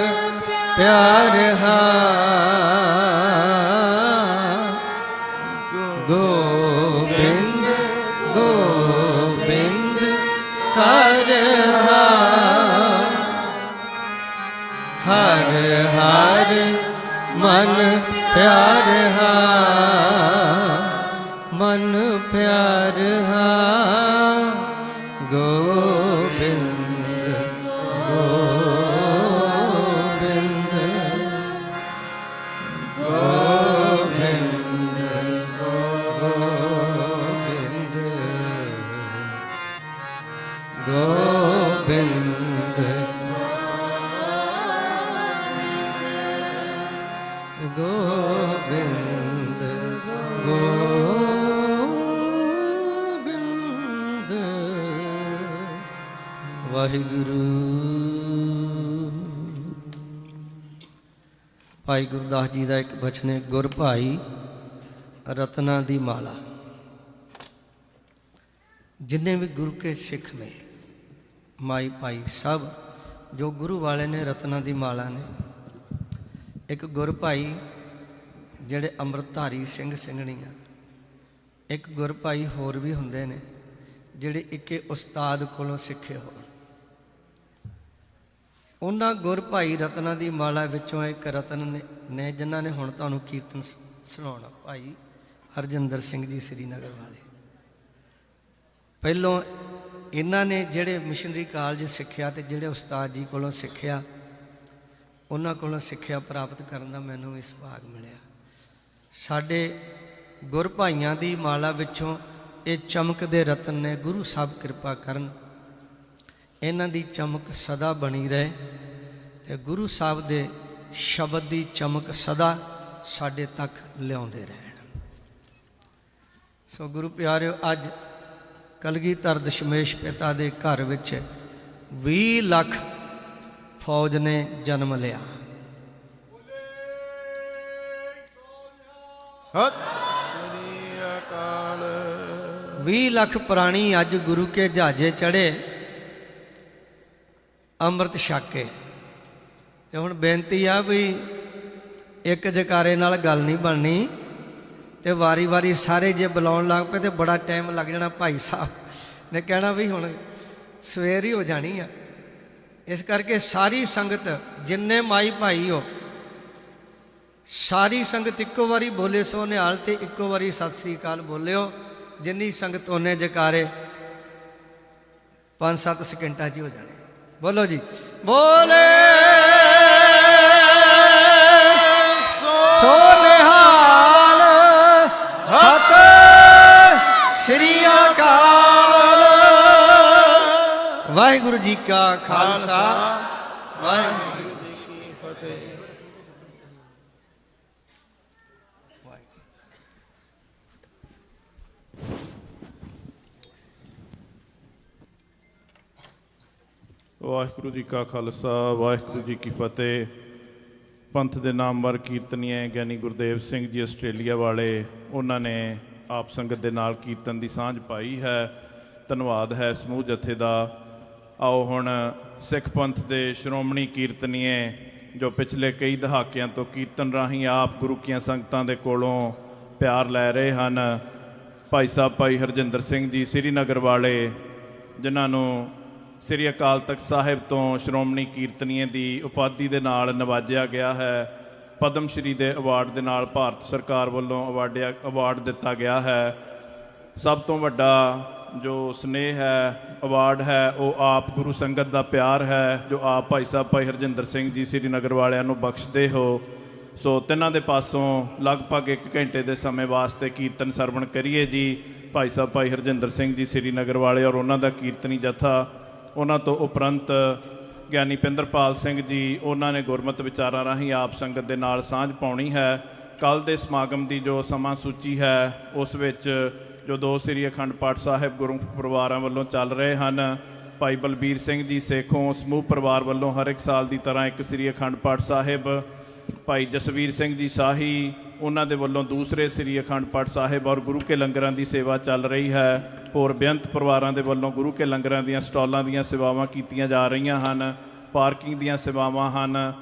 ਪਿਆਰ ਹਾਂ ਗੋਬਿੰਦ ਗੋਬਿੰਦ ਕਰ ਹਾਂ ਹਰ ਹਰ ਮਨ ਪਿਆਰ ਹਾਂ ਮਨ ਪਿਆਰ ਹਾਂ ਗੋਬਿੰਦ ਗੋਬਿੰਦ ਗੋਬਿੰਦ ਗੋਬਿੰਦ ਗੋਬਿੰਦ ਗੋਬਿੰਦ ਗੋਬਿੰਦ ਵਾਹਿਗੁਰੂ। ਭਾਈ ਗੁਰਦਾਸ ਜੀ ਦਾ ਇੱਕ ਬਚਨ ਹੈ, ਗੁਰ ਭਾਈ ਰਤਨਾਂ ਦੀ ਮਾਲਾ। ਜਿੰਨੇ ਵੀ ਗੁਰੂ ਕੇ ਸਿੱਖ ਨੇ, ਮਾਈ ਭਾਈ ਸਭ ਜੋ ਗੁਰੂ ਵਾਲੇ ਨੇ, ਰਤਨਾਂ ਦੀ ਮਾਲਾ ਨੇ। ਇੱਕ ਗੁਰ ਭਾਈ ਜਿਹੜੇ ਅੰਮ੍ਰਿਤਧਾਰੀ ਸਿੰਘ ਸਿੰਘਣੀਆਂ, ਇੱਕ ਗੁਰ ਭਾਈ ਹੋਰ ਵੀ ਹੁੰਦੇ ਨੇ ਜਿਹੜੇ ਇੱਕੇ ਉਸਤਾਦ ਕੋਲੋਂ ਸਿੱਖੇ ਹੋਣ। ਉਹਨਾਂ ਗੁਰ ਭਾਈ ਰਤਨਾਂ ਦੀ ਮਾਲਾ ਵਿੱਚੋਂ ਇੱਕ ਰਤਨ ਨੇ ਜਿਨ੍ਹਾਂ ਨੇ ਹੁਣ ਤੁਹਾਨੂੰ ਕੀਰਤਨ ਸੁਣਾਉਣਾ, ਭਾਈ ਹਰਜਿੰਦਰ ਸਿੰਘ ਜੀ ਸ੍ਰੀਨਗਰ ਵਾਲੇ। ਪਹਿਲੋਂ ਇਹਨਾਂ ਨੇ ਜਿਹੜੇ ਮਿਸ਼ਨਰੀ ਕਾਲਜ ਸਿੱਖਿਆ ਤੇ ਜਿਹੜੇ ਉਸਤਾਦ ਜੀ ਕੋਲੋਂ ਸਿੱਖਿਆ, ਉਹਨਾਂ ਕੋਲੋਂ ਸਿੱਖਿਆ ਪ੍ਰਾਪਤ ਕਰਨ ਦਾ ਮੈਨੂੰ ਵੀ ਸੁਭਾਗ ਮਿਲਿਆ। ਸਾਡੇ ਗੁਰ ਭਾਈਆਂ ਦੀ ਮਾਲਾ ਵਿੱਚੋਂ ਇਹ ਚਮਕਦੇ ਰਤਨ ਨੇ। ਗੁਰੂ ਸਾਹਿਬ ਕਿਰਪਾ ਕਰਨ, ਇਹਨਾਂ ਦੀ ਚਮਕ ਸਦਾ ਬਣੀ ਰਹੇ ਤੇ ਗੁਰੂ ਸਾਹਿਬ ਦੇ ਸ਼ਬਦ ਦੀ ਚਮਕ ਸਦਾ ਸਾਡੇ ਤੱਕ ਲਿਆਉਂਦੇ ਰਹਿਣ। ਸੋ ਗੁਰੂ ਪਿਆਰਿਓ, ਅੱਜ ਕਲਗੀਧਰ ਦਸ਼ਮੇਸ਼ ਪਿਤਾ ਦੇ ਘਰ ਵਿੱਚ 20 ਲੱਖ ਫੌਜ ਨੇ ਜਨਮ ਲਿਆ। 20 ਲੱਖ ਪ੍ਰਾਣੀ ਅੱਜ ਗੁਰੂ ਕੇ ਜਹਾਜ਼ੇ ਚੜੇ, ਅੰਮ੍ਰਿਤ ਛਕ ਕੇ। ਤੇ ਹੁਣ ਬੇਨਤੀ ਆ ਵੀ ਇੱਕ ਜਕਾਰੇ ਨਾਲ ਗੱਲ ਨਹੀਂ ਬਣਨੀ ਤੇ ਵਾਰੀ ਵਾਰੀ ਸਾਰੇ ਜੇ ਬੁਲਾਉਣ ਲੱਗ ਪਏ ਤੇ ਬੜਾ ਟਾਈਮ ਲੱਗ ਜਾਣਾ। ਭਾਈ ਸਾਹਿਬ ਨੇ ਕਹਿਣਾ ਵੀ ਹੁਣ ਸਵੇਰ ਹੀ ਹੋ ਜਾਣੀ ਆ। ਇਸ ਕਰਕੇ ਸਾਰੀ ਸੰਗਤ, ਜਿੰਨੇ ਮਾਈ ਭਾਈ ਹੋ, ਸਾਰੀ ਸੰਗਤ ਇੱਕੋ ਵਾਰੀ ਬੋਲੇ ਸੋ ਨਿਹਾਲ ਤੇ ਇੱਕੋ ਵਾਰੀ ਸਤਿ ਸ੍ਰੀ ਅਕਾਲ ਬੋਲਿਓ। ਜਿੰਨੀ ਸੰਗਤ ਉਹਨੇ ਜਕਾਰੇ 5-7 ਸਕਿੰਟਾਂ 'ਚ ਹੋ ਜਾਣੇ। ਬੋਲੋ ਜੀ, ਬੋਲੇ ਸੋ ਨਿਹਾਲ ਸਤਿ ਸ੍ਰੀ ਅਕਾਲ। ਵਾਹਿਗੁਰੂ ਜੀ ਕਾ ਖਾਲਸਾ, ਵਾਹਿਗੁਰੂ ਜੀ ਕੀ ਫਤਿਹ। ਵਾਹਿਗੁਰੂ ਜੀ ਕਾ ਖਾਲਸਾ, ਵਾਹਿਗੁਰੂ ਜੀ ਕੀ ਫਤਿਹ। ਪੰਥ ਦੇ ਨਾਮਵਰ ਕੀਰਤਨੀਏ ਗਿਆਨੀ ਗੁਰਦੇਵ ਸਿੰਘ ਜੀ ਆਸਟ੍ਰੇਲੀਆ ਵਾਲੇ, ਉਹਨਾਂ ਨੇ ਆਪ ਸੰਗਤ ਦੇ ਨਾਲ ਕੀਰਤਨ ਦੀ ਸਾਂਝ ਪਾਈ ਹੈ। ਧੰਨਵਾਦ ਹੈ ਸਮੂਹ ਜਥੇ ਦਾ। ਆਓ ਹੁਣ ਸਿੱਖ ਪੰਥ ਦੇ ਸ਼੍ਰੋਮਣੀ ਕੀਰਤਨੀਏ ਜੋ ਪਿਛਲੇ ਕਈ ਦਹਾਕਿਆਂ ਤੋਂ ਕੀਰਤਨ ਰਾਹੀਂ ਆਪ ਗੁਰੂ ਕੀਆਂ ਸੰਗਤਾਂ ਦੇ ਕੋਲੋਂ ਪਿਆਰ ਲੈ ਰਹੇ ਹਨ, ਭਾਈ ਸਾਹਿਬ ਭਾਈ ਹਰਜਿੰਦਰ ਸਿੰਘ ਜੀ ਸ੍ਰੀਨਗਰ ਵਾਲੇ, ਜਿਨ੍ਹਾਂ ਨੂੰ ਸ੍ਰੀ ਅਕਾਲ ਤਖਤ ਸਾਹਿਬ ਤੋਂ ਸ਼੍ਰੋਮਣੀ ਕੀਰਤਨੀਏ ਦੀ ਉਪਾਧੀ ਦੇ ਨਾਲ ਨਵਾਜਿਆ ਗਿਆ ਹੈ। ਪਦਮ ਸ਼੍ਰੀ ਦੇ ਅਵਾਰਡ ਦੇ ਨਾਲ ਭਾਰਤ ਸਰਕਾਰ ਵੱਲੋਂ ਅਵਾਰਡ ਦਿੱਤਾ ਗਿਆ ਹੈ। ਸਭ ਤੋਂ ਵੱਡਾ ਜੋ ਸਨੇਹ ਹੈ, ਅਵਾਰਡ ਹੈ, ਉਹ ਆਪ ਗੁਰੂ ਸੰਗਤ ਦਾ ਪਿਆਰ ਹੈ, ਜੋ ਆਪ ਭਾਈ ਸਾਹਿਬ ਭਾਈ ਹਰਜਿੰਦਰ ਸਿੰਘ ਜੀ ਸ੍ਰੀਨਗਰ ਵਾਲਿਆਂ ਨੂੰ ਬਖਸ਼ਦੇ ਹੋ। ਸੋ ਤਿੰਨਾਂ ਦੇ ਪਾਸੋਂ ਲਗਭਗ 1 ਘੰਟੇ ਦੇ ਸਮੇਂ ਵਾਸਤੇ ਕੀਰਤਨ ਸਰਵਣ ਕਰੀਏ ਜੀ। ਭਾਈ ਸਾਹਿਬ ਭਾਈ ਹਰਜਿੰਦਰ ਸਿੰਘ ਜੀ ਸ੍ਰੀਨਗਰ ਵਾਲੇ ਔਰ ਉਹਨਾਂ ਦਾ ਕੀਰਤਨੀ ਜਥਾ, ਉਹਨਾਂ ਤੋਂ ਉਪਰੰਤ ਗਿਆਨੀ ਪਿੰਦਰਪਾਲ ਸਿੰਘ ਜੀ, ਉਹਨਾਂ ਨੇ ਗੁਰਮਤਿ ਵਿਚਾਰਾਂ ਰਾਹੀਂ ਆਪ ਸੰਗਤ ਦੇ ਨਾਲ ਸਾਂਝ ਪਾਉਣੀ ਹੈ। ਕੱਲ੍ਹ ਦੇ ਸਮਾਗਮ ਦੀ ਜੋ ਸਮਾਂ ਸੂਚੀ ਹੈ, ਉਸ ਵਿੱਚ ਜੋ 2 ਸ੍ਰੀ ਅਖੰਡ ਪਾਠ ਸਾਹਿਬ ਗੁਰਮੁਖ ਪਰਿਵਾਰਾਂ ਵੱਲੋਂ ਚੱਲ ਰਹੇ ਹਨ, ਭਾਈ ਬਲਬੀਰ ਸਿੰਘ ਜੀ ਸੇਖੋਂ ਸਮੂਹ ਪਰਿਵਾਰ ਵੱਲੋਂ ਹਰ ਇੱਕ ਸਾਲ ਦੀ ਤਰ੍ਹਾਂ 1 ਸ੍ਰੀ ਅਖੰਡ ਪਾਠ ਸਾਹਿਬ, ਭਾਈ ਜਸਵੀਰ ਸਿੰਘ ਜੀ ਸਾਹੀ, ਉਹਨਾਂ ਦੇ ਵੱਲੋਂ ਦੂਸਰੇ ਸ੍ਰੀ ਅਖੰਡ ਪਾਠ ਸਾਹਿਬ ਔਰ ਗੁਰੂ ਕੇ ਲੰਗਰਾਂ ਦੀ ਸੇਵਾ ਚੱਲ ਰਹੀ ਹੈ। ਹੋਰ ਬੇਅੰਤ ਪਰਿਵਾਰਾਂ ਦੇ ਵੱਲੋਂ ਗੁਰੂ ਕੇ ਲੰਗਰਾਂ ਦੀਆਂ ਸਟਾਲਾਂ ਦੀਆਂ ਸੇਵਾਵਾਂ ਕੀਤੀਆਂ ਜਾ ਰਹੀਆਂ ਹਨ। ਪਾਰਕਿੰਗ ਦੀਆਂ ਸੇਵਾਵਾਂ ਹਨ,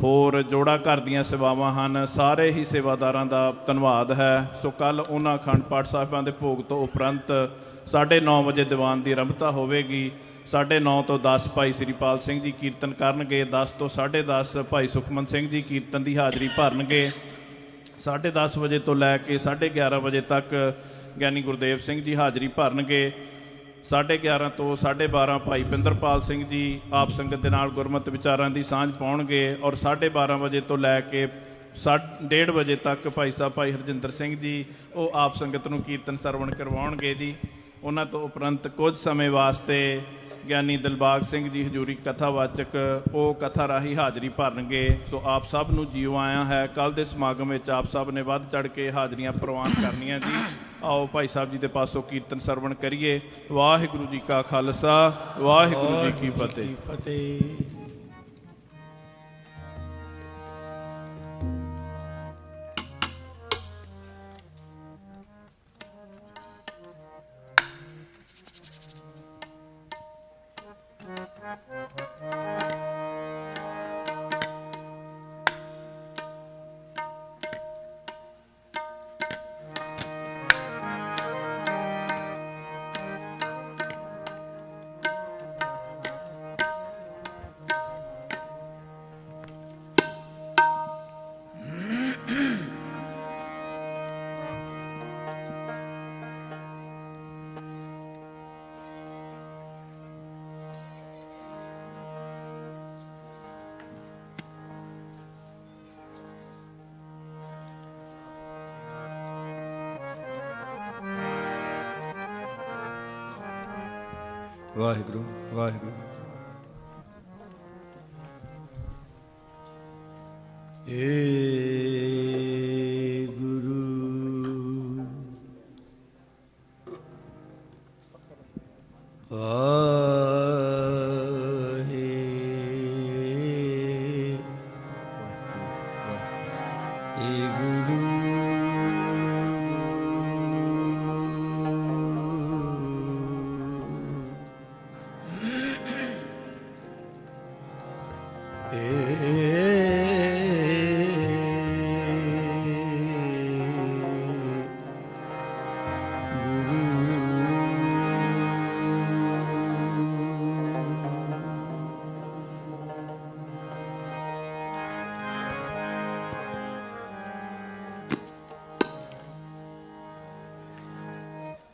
ਹੋਰ ਜੋੜਾ ਘਰ ਦੀਆਂ ਸੇਵਾਵਾਂ ਹਨ। ਸਾਰੇ ਹੀ ਸੇਵਾਦਾਰਾਂ ਦਾ ਧੰਨਵਾਦ ਹੈ। ਸੋ ਕੱਲ੍ਹ ਉਹਨਾਂ ਅਖੰਡ ਪਾਠ ਸਾਹਿਬਾਂ ਦੇ ਭੋਗ ਤੋਂ ਉਪਰੰਤ 9:30 ਵਜੇ ਦੀਵਾਨ ਦੀ ਆਰੰਭਤਾ ਹੋਵੇਗੀ। 9:30 ਤੋਂ 10 ਭਾਈ ਸ੍ਰੀਪਾਲ ਸਿੰਘ ਜੀ ਕੀਰਤਨ ਕਰਨਗੇ। 10 ਤੋਂ 10:30 ਭਾਈ ਸੁਖਮਨ ਸਿੰਘ ਜੀ ਕੀਰਤਨ ਦੀ ਹਾਜ਼ਰੀ ਭਰਨਗੇ। 10:30 ਵਜੇ ਤੋਂ ਲੈ ਕੇ 11:30 ਵਜੇ ਤੱਕ ਗਿਆਨੀ ਗੁਰਦੇਵ ਸਿੰਘ ਜੀ ਹਾਜ਼ਰੀ ਭਰਨਗੇ। 11:30 ਤੋਂ 12:30 ਭਾਈ ਪਿੰਦਰਪਾਲ ਸਿੰਘ ਜੀ ਆਪ ਸੰਗਤ ਦੇ ਨਾਲ ਗੁਰਮਤਿ ਵਿਚਾਰਾਂ ਦੀ ਸਾਂਝ ਪਾਉਣਗੇ। ਔਰ 12:30 ਵਜੇ ਤੋਂ ਲੈ ਕੇ 1:30 ਵਜੇ ਤੱਕ ਭਾਈ ਸਾਹਿਬ ਭਾਈ ਹਰਜਿੰਦਰ ਸਿੰਘ ਜੀ ਉਹ ਆਪ ਸੰਗਤ ਨੂੰ ਕੀਰਤਨ ਸਰਵਣ ਕਰਵਾਉਣਗੇ ਜੀ। ਉਹਨਾਂ ਤੋਂ ਉਪਰੰਤ ਕੁਝ ਸਮੇਂ ਵਾਸਤੇ ਗਿਆਨੀ ਦਿਲਬਾਗ ਸਿੰਘ ਜੀ ਹਜ਼ੂਰੀ ਕਥਾਵਾਚਕ ਉਹ ਕਥਾ ਰਾਹੀਂ ਹਾਜ਼ਰੀ ਭਰਨਗੇ। ਸੋ ਆਪ ਸਭ ਨੂੰ ਜੀਓ ਆਇਆ ਹੈ। ਕੱਲ੍ਹ ਦੇ ਸਮਾਗਮ ਵਿੱਚ ਆਪ ਸਭ ਨੇ ਵੱਧ ਚੜ੍ਹ ਕੇ ਹਾਜ਼ਰੀਆਂ ਪ੍ਰਵਾਨ ਕਰਨੀਆਂ ਜੀ। ਆਓ ਭਾਈ ਸਾਹਿਬ ਜੀ ਦੇ ਪਾਸੋਂ ਕੀਰਤਨ ਸਰਵਣ ਕਰੀਏ। ਵਾਹਿਗੁਰੂ ਜੀ ਕਾ ਖਾਲਸਾ, ਵਾਹਿਗੁਰੂ ਜੀ ਕੀ ਫਤਿਹ। ਵਾਹਿਗੁਰੂ ਵਾਹਿਗੁਰੂ। ਏ ਗੁਰੂ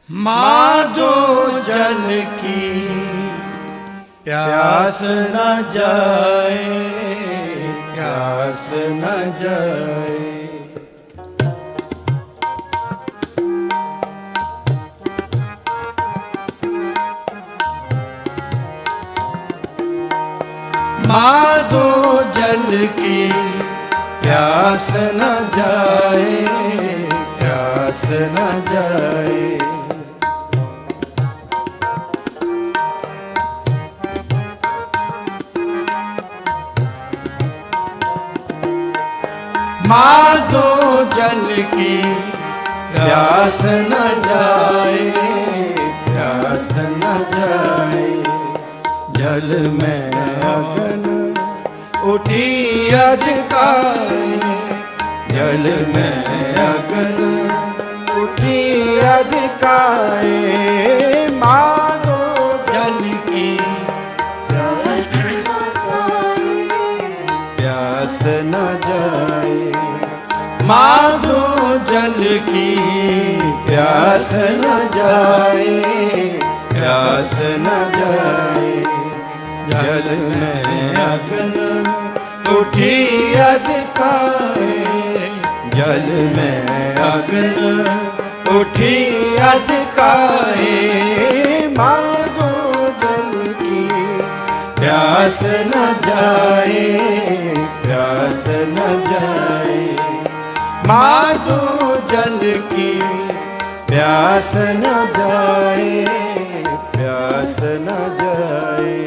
माधो जल की प्यास न जाए, प्यास न जाए। माधो जल की प्यास न जाए, प्यास न जाए। माधो जल की प्यास न जाए, प्यास न जाए। जल में अगन उठी अधिकाई, जल में अगन उठी अधिकाई। माधो जल की प्यास न जाए, प्यास न जाए। माधो जल की प्यास न जाए, प्यास न जाए। जल में अगन उठी अधिकाई, जल में अगन उठी अधिकाई। माधो जल की प्यास न जाए, प्यास न जाए। माधो जल की प्यास न जाए, प्यास न जाए।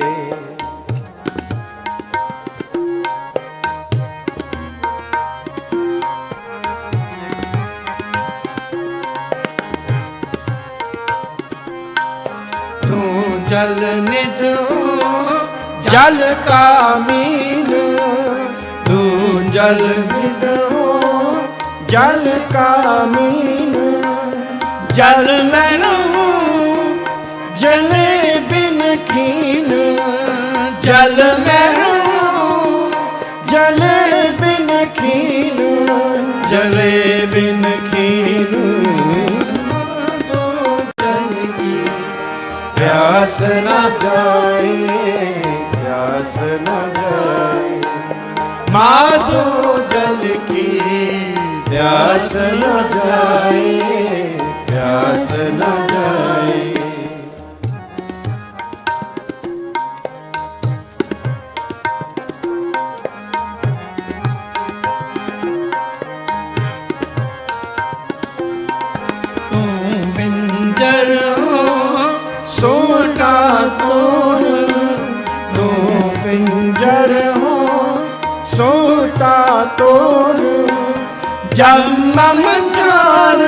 जल का मीन तू जल बिन हो जल का मीन जल में रहूं जले बिन कीन जल में रहूं जले बिन कीन जले बिन कीन प्यास न जाए प्यास न जाए माधो जल की प्यास न जाए प्यास न जाए तू बिंजर सोटा तोर तू पिंजर हो सोटा तोर जमम जान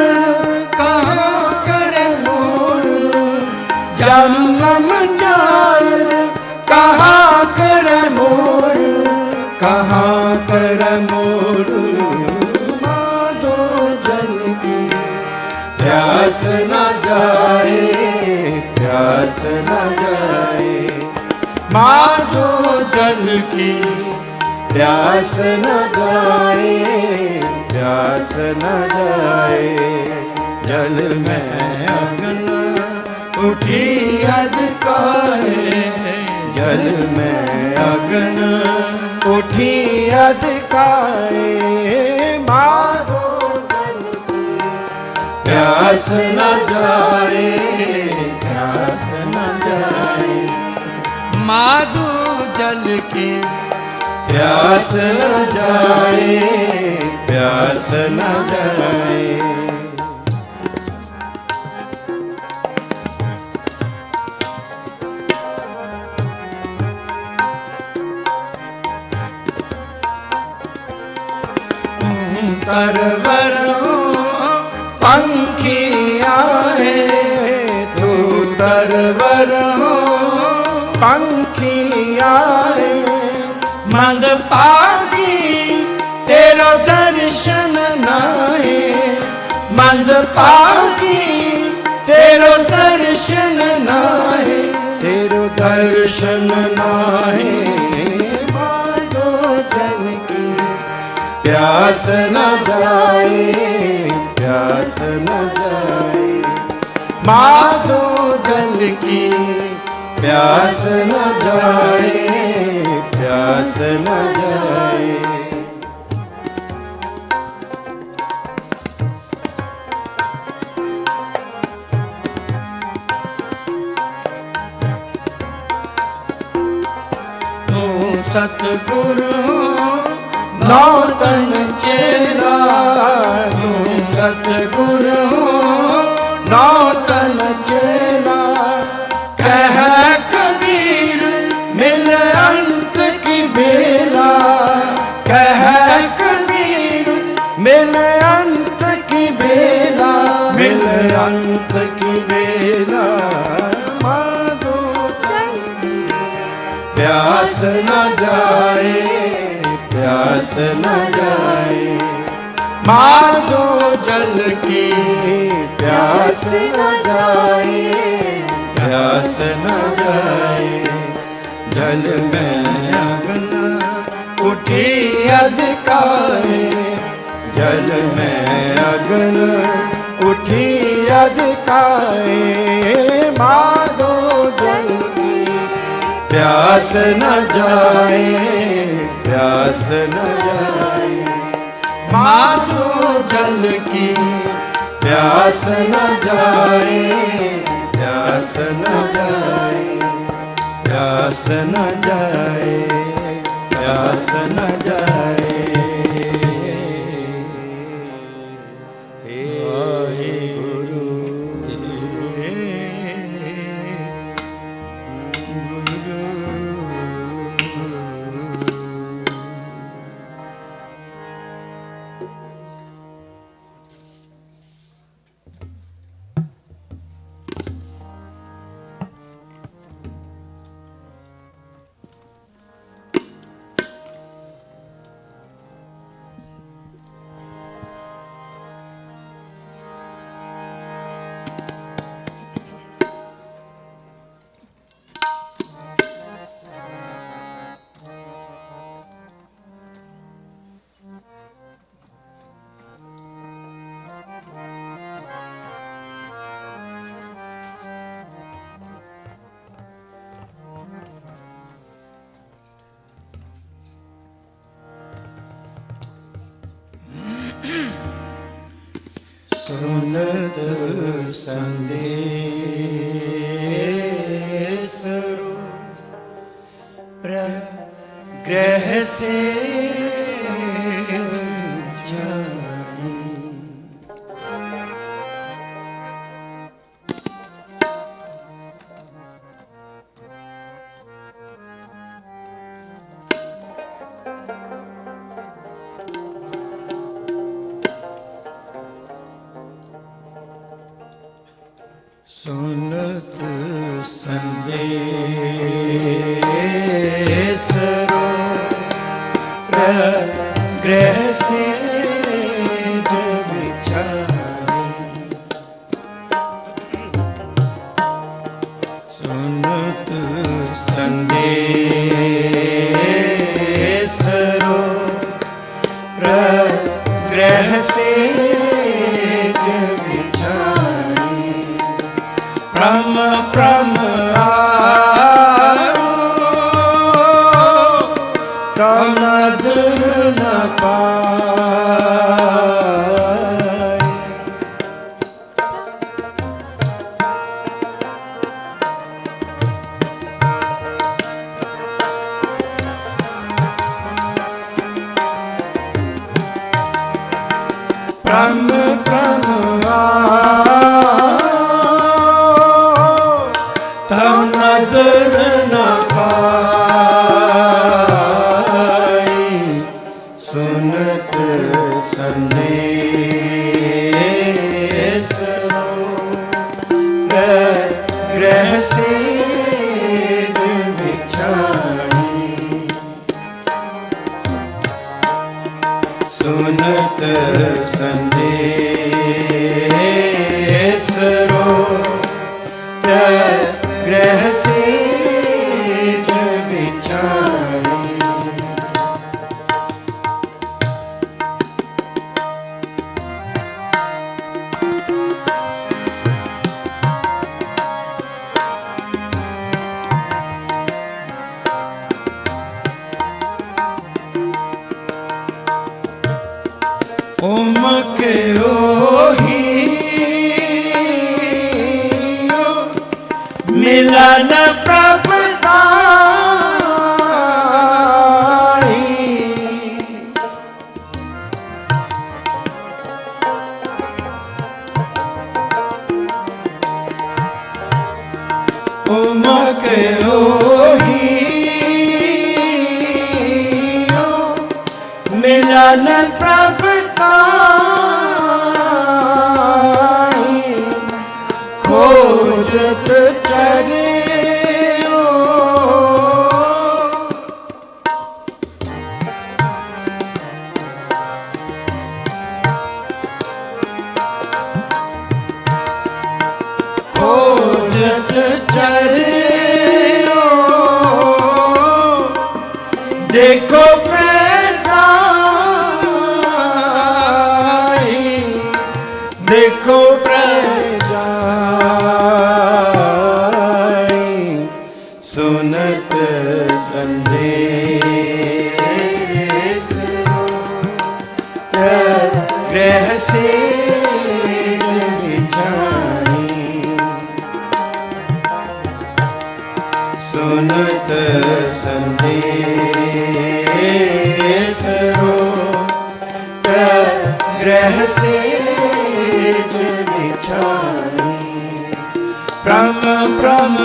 कहाँ करे मोर जमम जान कहाँ करे मोर कहाँ करे मोर माधो जल की प्यास न जाए प्यास न जाए माधो जल की प्यास न जाए प्यास न जाए जल में अग्न उठी अधकाए जल में अग्न उठी अधकाए माधो जल की प्यास न जाए प्यास न जाए माधो जल की प्यास न जाए प्यास न जाए तरवर पंखी आए तू तरवर पंखी आए मंद पागी तेरो दर्शन नाए मंद पागी तेरो दर्शन नाए तेरो दर्शन नाए माधो जल की प्यास न जाए प्यास न जाए माधो जल की प्यास न जाए प्यास न जाए तू सतगुरु नौतन चेला तू सतगुरु नौतन चेला कह कबीर मिल अंत की बेला कह कबीर मिल अंत की बेला मिल अंत की बेला माधो प्यास न जाए प्यास न जाए माधो जल की प्यास न जाए प्यास न जाए जल में अग्न उठी अधकाए जल में अग्न उठी अधकाए माधो जल की प्यास न जाए प्यास न जाए माधो जल की प्यास न जाए प्यास न जाए प्यास न जाए प्यास न जाए संदेशरो प्रग्रह से जाई। सुनत संदेशरो प्रग्रह से जब जाई। सुनत संदेशरो प्रग्रह से जब जाई। प्रम प्रम आरो कनद न पाई। प्रम प्रम तब नदर न पाई। सुनत संदेशरो प्रग्रह से जब जाई। सुनत संदेशरो प्रग्रह से जब जाई। उमक ओही मिलन प्रभुताई। उमक ओही मिलन प्रभुताई। खोजत चरे खोजत चरे देखो प्रजाई। देखो प्रजाई। सुनत संदेशरो प्रग्रह से जब जाई। सुनत संदेशरो प्रग्रह से जब जाई। प्रम प्रम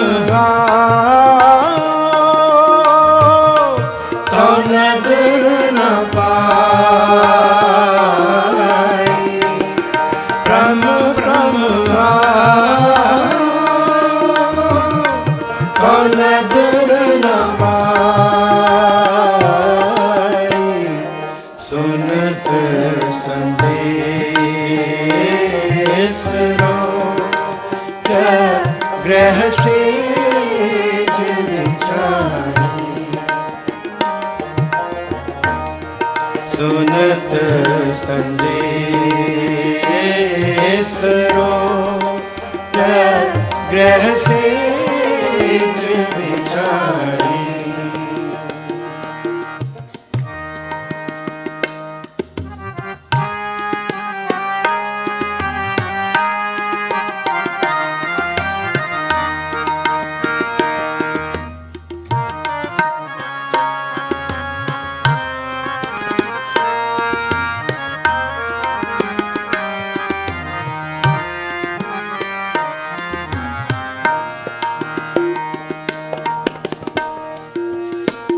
तो नदर न पाई। प्रम प्रम तो नदर न पाई। सुनत संदेशरो प्रग्रह से जब जाई। सुनत संदेशरो प्रग्रह से जब जाई।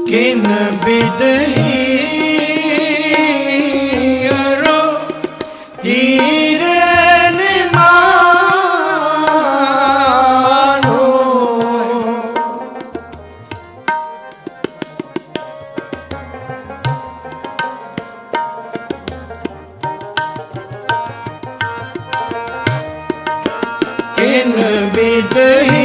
किन बिदही रो तीरन मानो किन बिदही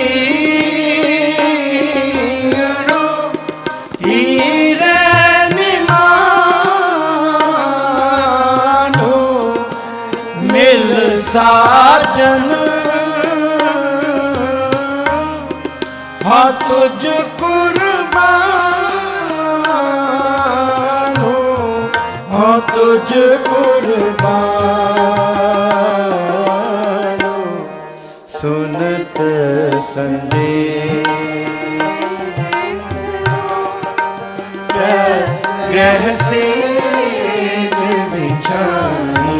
साजन हाँ तुझ कुर्बान हो हाँ तुझ कुर्बान हो सुनत संदेश ग्रह से बिछाई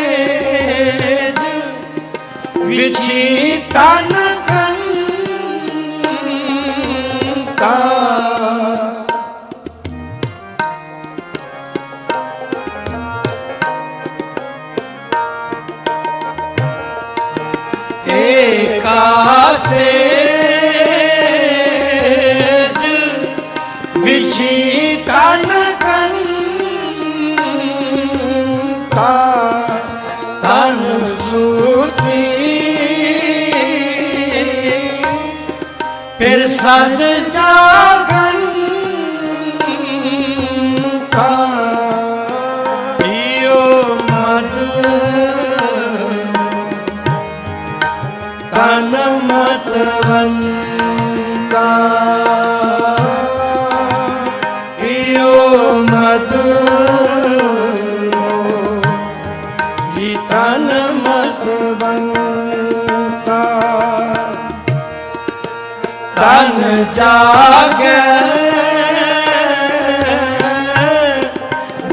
एकासेज विछि तन कंता एकासेज विछि तन तन सूती फिर सज जागन का पियो मद तन मतवंता पियो मद तन मतवंता तन जागे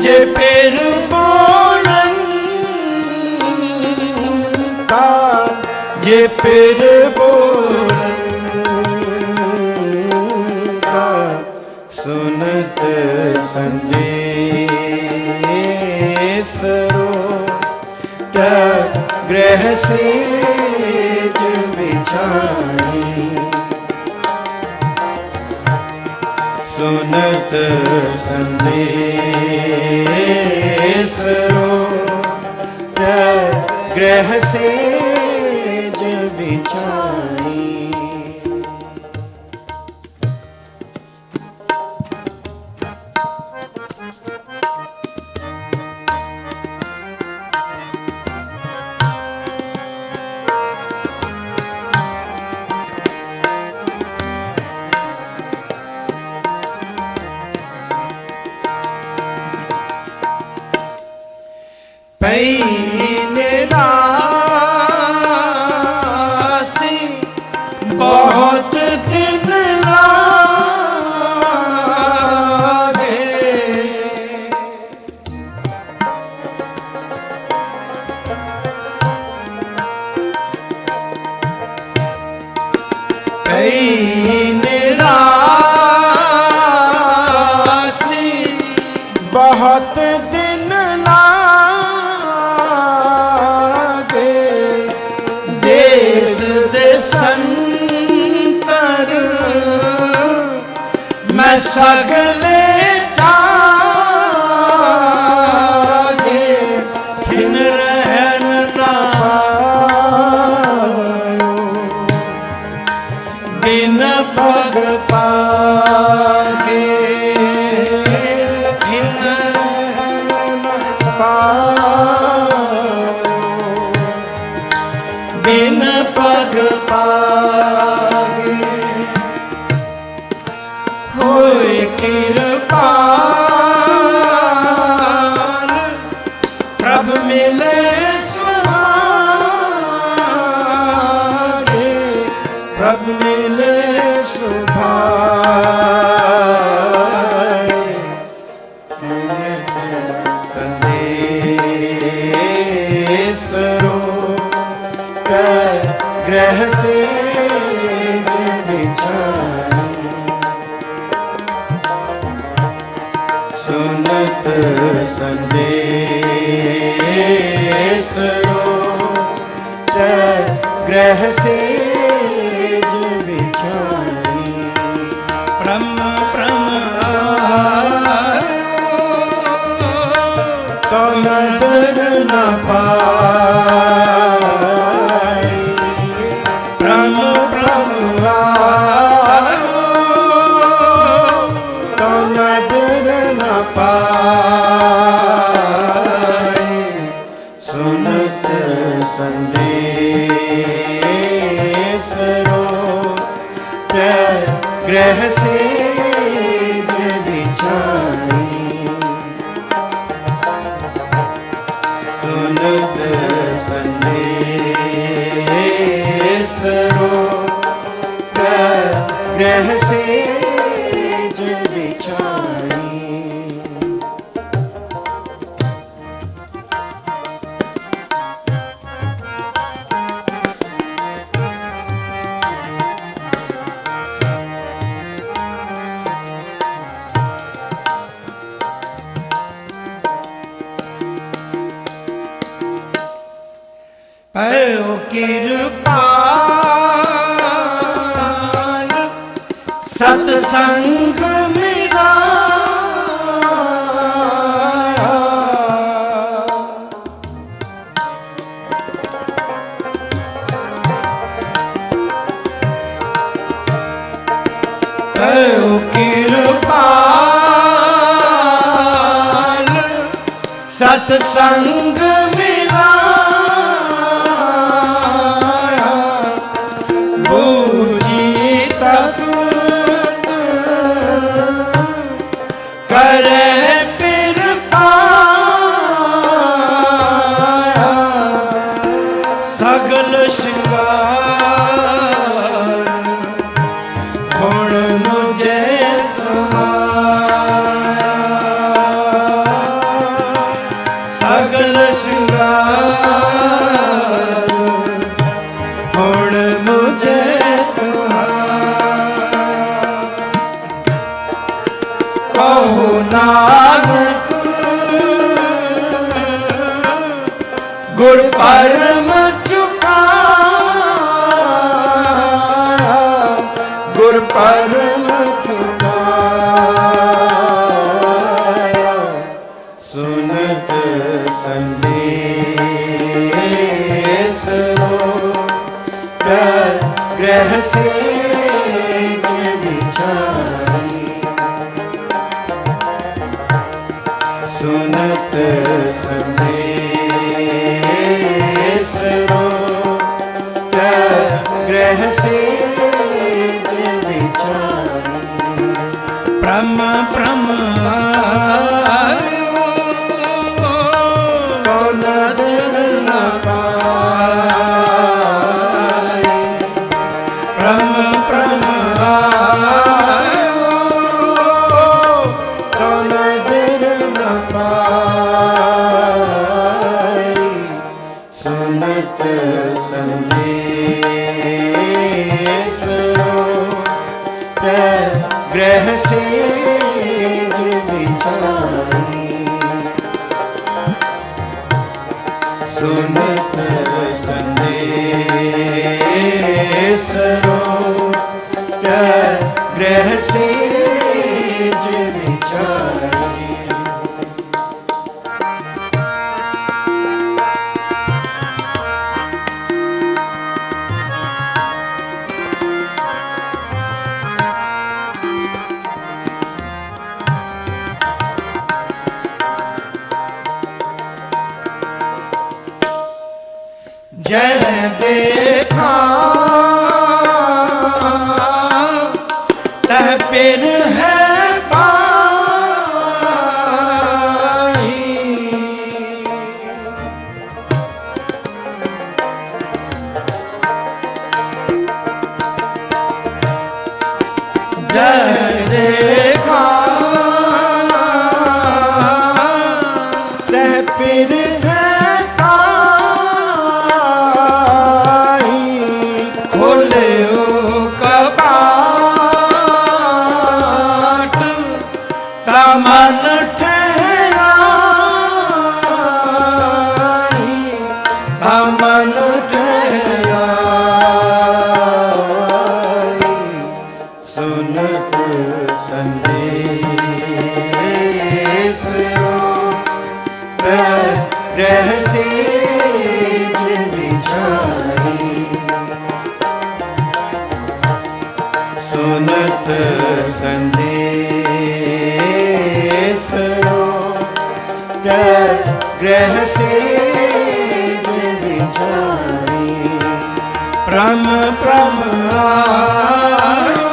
जे फिर बोलन ता जे फिर बोलन ता सुनत संदेश ग्रह से बिछाई सुनत संदेश ग्रह से बिछाई निरासी बहुत दिन लागे निरासी बहुत दिन लागे देश देशंतर मैं सगले जागे खिन रहन ना दिन पग पागे ਹੋਏ ਕਿਰਪਾਲ ਪ੍ਰਭ ਮਿਲੇ ਸੁਭਾਗੇ ਪ੍ਰਭ ਮਿਲੇ ਸੁਭਾਗੇ ਸਿਮਰਤ ਸੰਦੇਸਰੋ ਗ੍ਰਹਿ ਸੇ ਸੁਨਤ ਸੰਦੇਸਰੋ ਗ੍ਰਹਿ ਸੇਜ ਵਿਛਾਈ ਬ੍ਰਹਮ ਬ੍ਰਹਮ ਤੋ ਨਦਰ ਨ ਪਾਈ ਬ੍ਰਹਮ ਬ੍ਰਹਮ ਤੋ ਨਦਰ ਨ ਪਾਈ ਸੁਨਤ ਸੰਦੇਸਰੋ ਗ੍ਰਹਿ ਸੇਜ ਵਿਛਾਈ ਸੁਨਤ ਸੰਦੇਸਰੋ ਗ੍ਰਹਿ ਸੇਜ ਵਿਛਾਈ ਪਇਓ ਕਿਰਪਾਲ ਸਤ ਸੰਗ ਮਿਲਾਇਆ ਪਇਓ ਕਿਰਪਾਲ ਸਤ ਸੰਗ ਸਗਲ ਸ਼ਿੰਗਾਰ ਹੁਣ ਮੁਝੇ ਸਮਾਇਆ ਸਗਲ ਸ਼ਿੰਗਾਰ ਹੁਣ ਮੁਝੇ ਸਮਾਇਆ ਕਹੋ ਨਾਨਕ ਗੁਰ ਪਰਮ ਗੁਰ ਪਰਮ ਚੁਕਾਇਆ ਸੁਨਤ ਸੰਦੇਸਰੋ ਗ੍ਰਹਿ ਸੇਜ ਵਿਛਾਈ ਸੁਨਤ ਸੰਦੇਸਰੋ ਗ੍ਰਹਿ ਸੇਜ ਵਿਛਾਈ ਬ੍ਰਹਮ ਬ੍ਰਹਮ ਕੋ ਨਦਰ ਨ ਪਾਈ ਬ੍ਰਹਮ ਬ੍ਰਹਮ ਕੋ ਨਦਰ ਨ ਪਾਈ ਸੁਨਤ ਸੰਦੇਸਰੋ ਗ੍ਰਹਿ ਸੇਜ ਵਿਛਾਈ ਸੁਨਤ ਸੰਦੇਸਰੋ ਗ੍ਰਹਿ ਸੇਜ ਵਿਛਾਈ जय देखा तह पिर है ਤਾ ਮਨ ਠਹਿਰਾਈ, ਤਾ ਮਨ ਠਹਿਰਾਈ, ਸੁਨਤ ਸੰਦੇਸ ਰਹਿ ਸੇਜ ਵਿਚਾਰੀ, ਸੁਨਤ ਸੰਦੇਸ ਗ੍ਰਹਿ ਸੇਜ ਵਿਚਾਰੀ, ਪ੍ਰਮ ਪ੍ਰਮ ਆਇਓ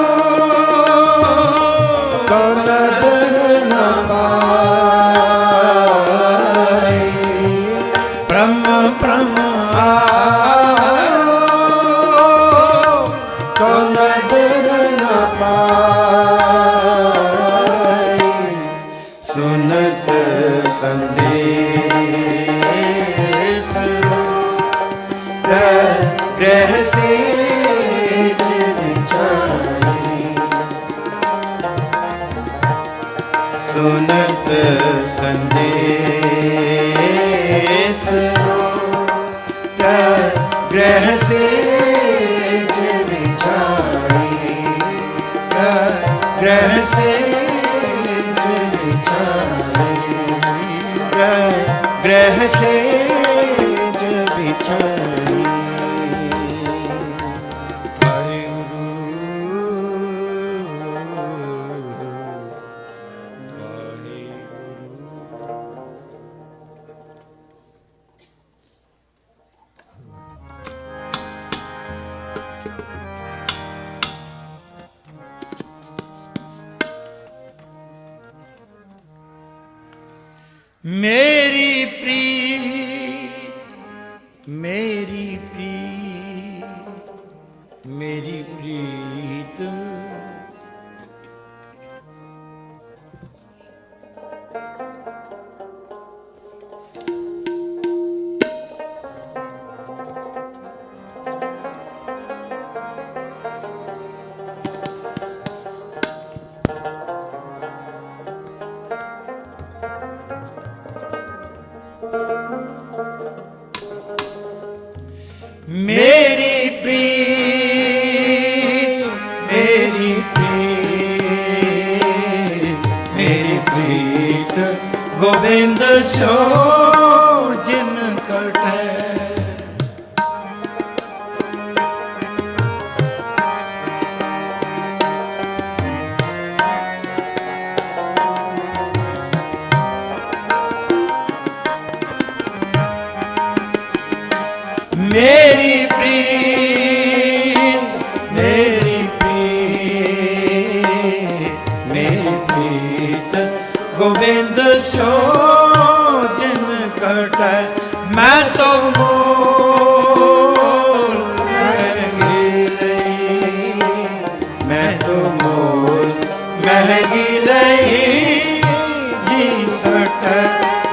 ਕੋ ਨਦਰ ਨ ਪਾਈ, ਪ੍ਰਮ ਪ੍ਰਮ ਆਇਓ ਕੋ ਨਦਰ ਨ ਪਾਈ, ਸੁਨਤ ਸੰਦੇਸ ਗ੍ਰਹਿ ਸੇਜ ਵਿਚਾਰੀ, ਸੁਨਤ ਸੰਦੇਸ ਗ੍ਰਹਿ ਸੇਜ ਵਿਚਾਰੀ, ਗ੍ਰਹਿ ਸੇਜ ਵਿਚਾਰੀ, ਗ੍ਰਹਿ ਸੇਜ ਵਿਚਾਰੀ। ਮੇਰੀ ਪ੍ਰੀਤ, ਮੇਰੀ ਪ੍ਰੀਤ, ਮੇਰੀ ਪ੍ਰੀਤ, ਮੇਰੀ ਪ੍ਰੀਤ, ਮੇਰੀ ਪ੍ਰੀਤ, ਮੇਰੀ ਪ੍ਰੀਤ, ਗੋਬਿੰਦ ਸੋ ਜਿਨ ਕਟੈ, ਮੇਰੀ ਪ੍ਰੀਤ, ਮੇਰੀ ਪ੍ਰੀਤ, ਮੇਰੀ ਪ੍ਰੀਤ, ਗੋਬਿੰਦ ਸੋ ਜਿਨ ਕਟੈ, ਮੈਂ ਤੋ ਮੋਲ ਮਹਿੰਗੀ ਲਈ, ਮੈਂ ਤੋ ਮੋਲ ਮਹਿੰਗੀ ਲਈ ਜੀ ਸਟੈ,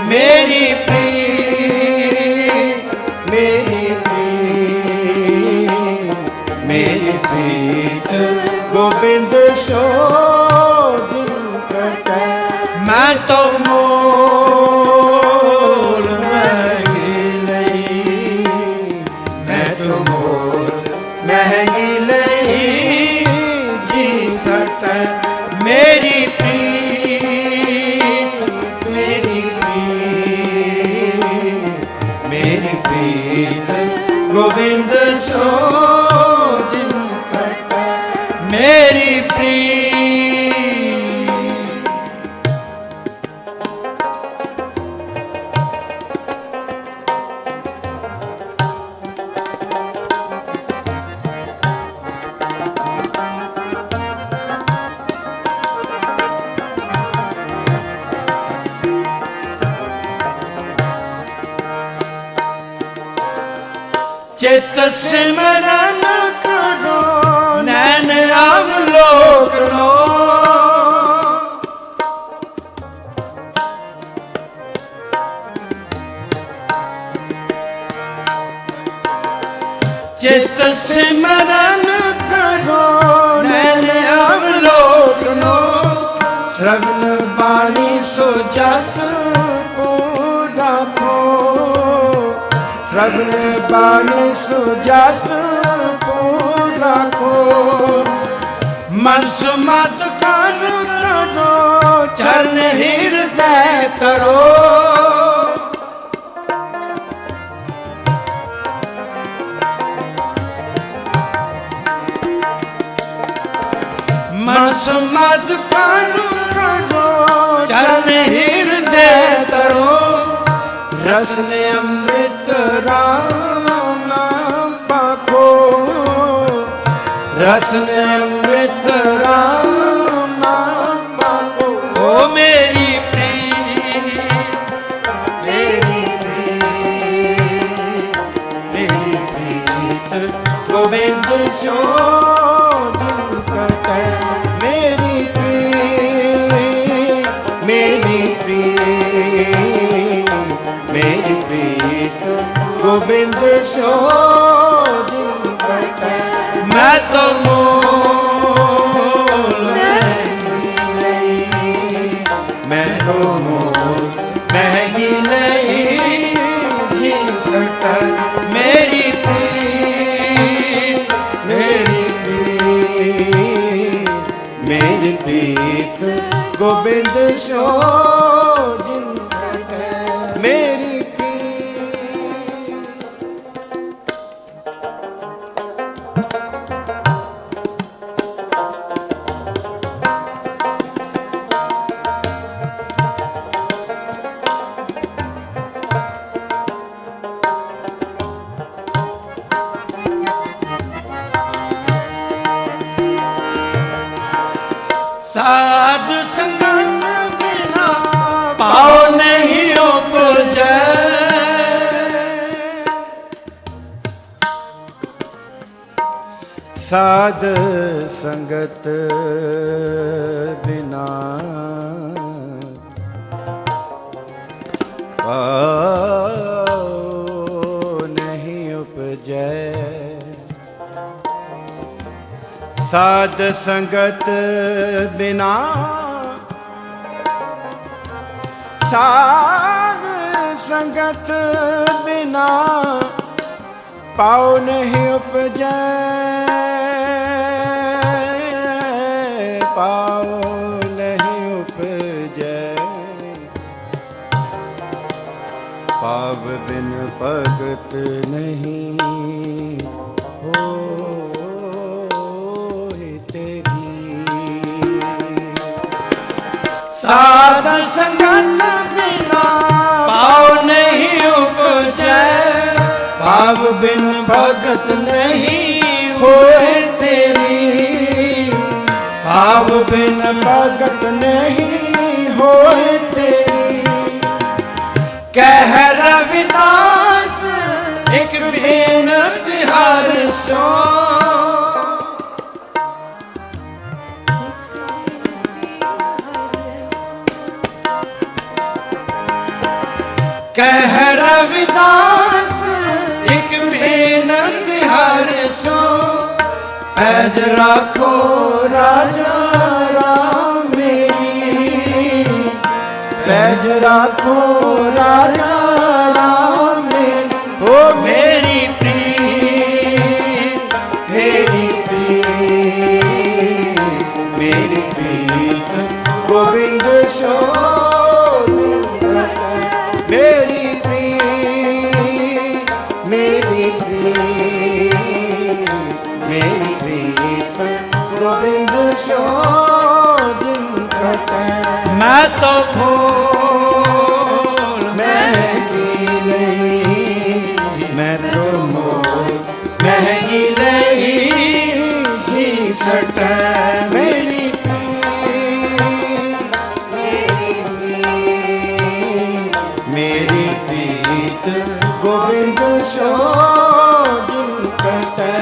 ਮੇਰੀ ਪ੍ਰੀਤ, ਮੇਰੀ ਮੇਰੀ ਪ੍ਰੀਤ, ਗੋਬਿੰਦ ਸੋ ਜਿਨ ਕਟੈ, ਮੈਂ ਤੋ ਮੋਲ ਮਹਿੰਗੀ ਲਈ, ਮੈਂ ਤੋ ਮੋਲ ਮਹਿੰਗੀ ਲਈ ਜੀ ਸਟੈ, ਮੇਰੀ ਪ੍ਰੀਤ, ਮੇਰੀ ਪ੍ਰੀਤ, ਮੇਰੀ ਪ੍ਰੀਤ, ਗੋਬਿੰਦ ਸੋ ਜਿਨ ਕਟੈ, ਮੇਰੀ ਪ੍ਰੀਤ। ਚਿਤ ਸਿਮਰਨ ਕਰੋ, ਨੈਣ ਅਵਲੋਕਨੋ, ਚਿਤ ਸਿਮਰਨ ਕਰੋ, ਨੈਣ ਅਵਲੋਕਨੋ, श्रवण बाणी सो जस पूरा को श्रवण बाणी सो जस पूरा को मन सुमत कर करो चरण हृदय तरो मन सुमत कर करो चरण हृदय तरो रसन अमृत राम नाम पाखो रसन अमृत राम नाम पाखो ओ मेरी प्रीत मेरी प्रीत मेरी प्रीत गोविंद सो दिन कटे मेरी प्रीत मेरी प्रीत मेरी प्रीत गोविंद सो दिन कटे मैं तो मोल मैं तो मोल महंगी नहीं जी सकता मेरी प्रीत मेरी प्रीत मेरी प्रीत गोविंद सो दिन कटे मेरी साध संगत बिना पाओ नहीं उपजै साध संगत बिना पाओ नहीं उपजै साध संगत बिना साध संगत बिना पाओ नहीं उपजै पाओ नहीं उपजै पाव बिन भगत नहीं हो साध संगत बिना पाव नहीं उपजै भाव बिन भगत नहीं होए तेरी भाव बिन भगत नहीं होए तेरी कह रविदास एक बेनती हर सो कह रविदास एक बेनत हर सो पैज राखो राजा राम मेरी पैज राखो राजा राम मेरी ओ मेरी प्रीत मेरी प्रीत मेरी प्रीत गोविंद सो मेरी प्रीत मेरी प्रीत मेरी प्रीत गोविंद सो दिन कटे मैं तो भूल महंगी नहीं मैं तो मोल महंगी नहीं सट मेरी मेरी प्रीत गोविंद सो दिन कटे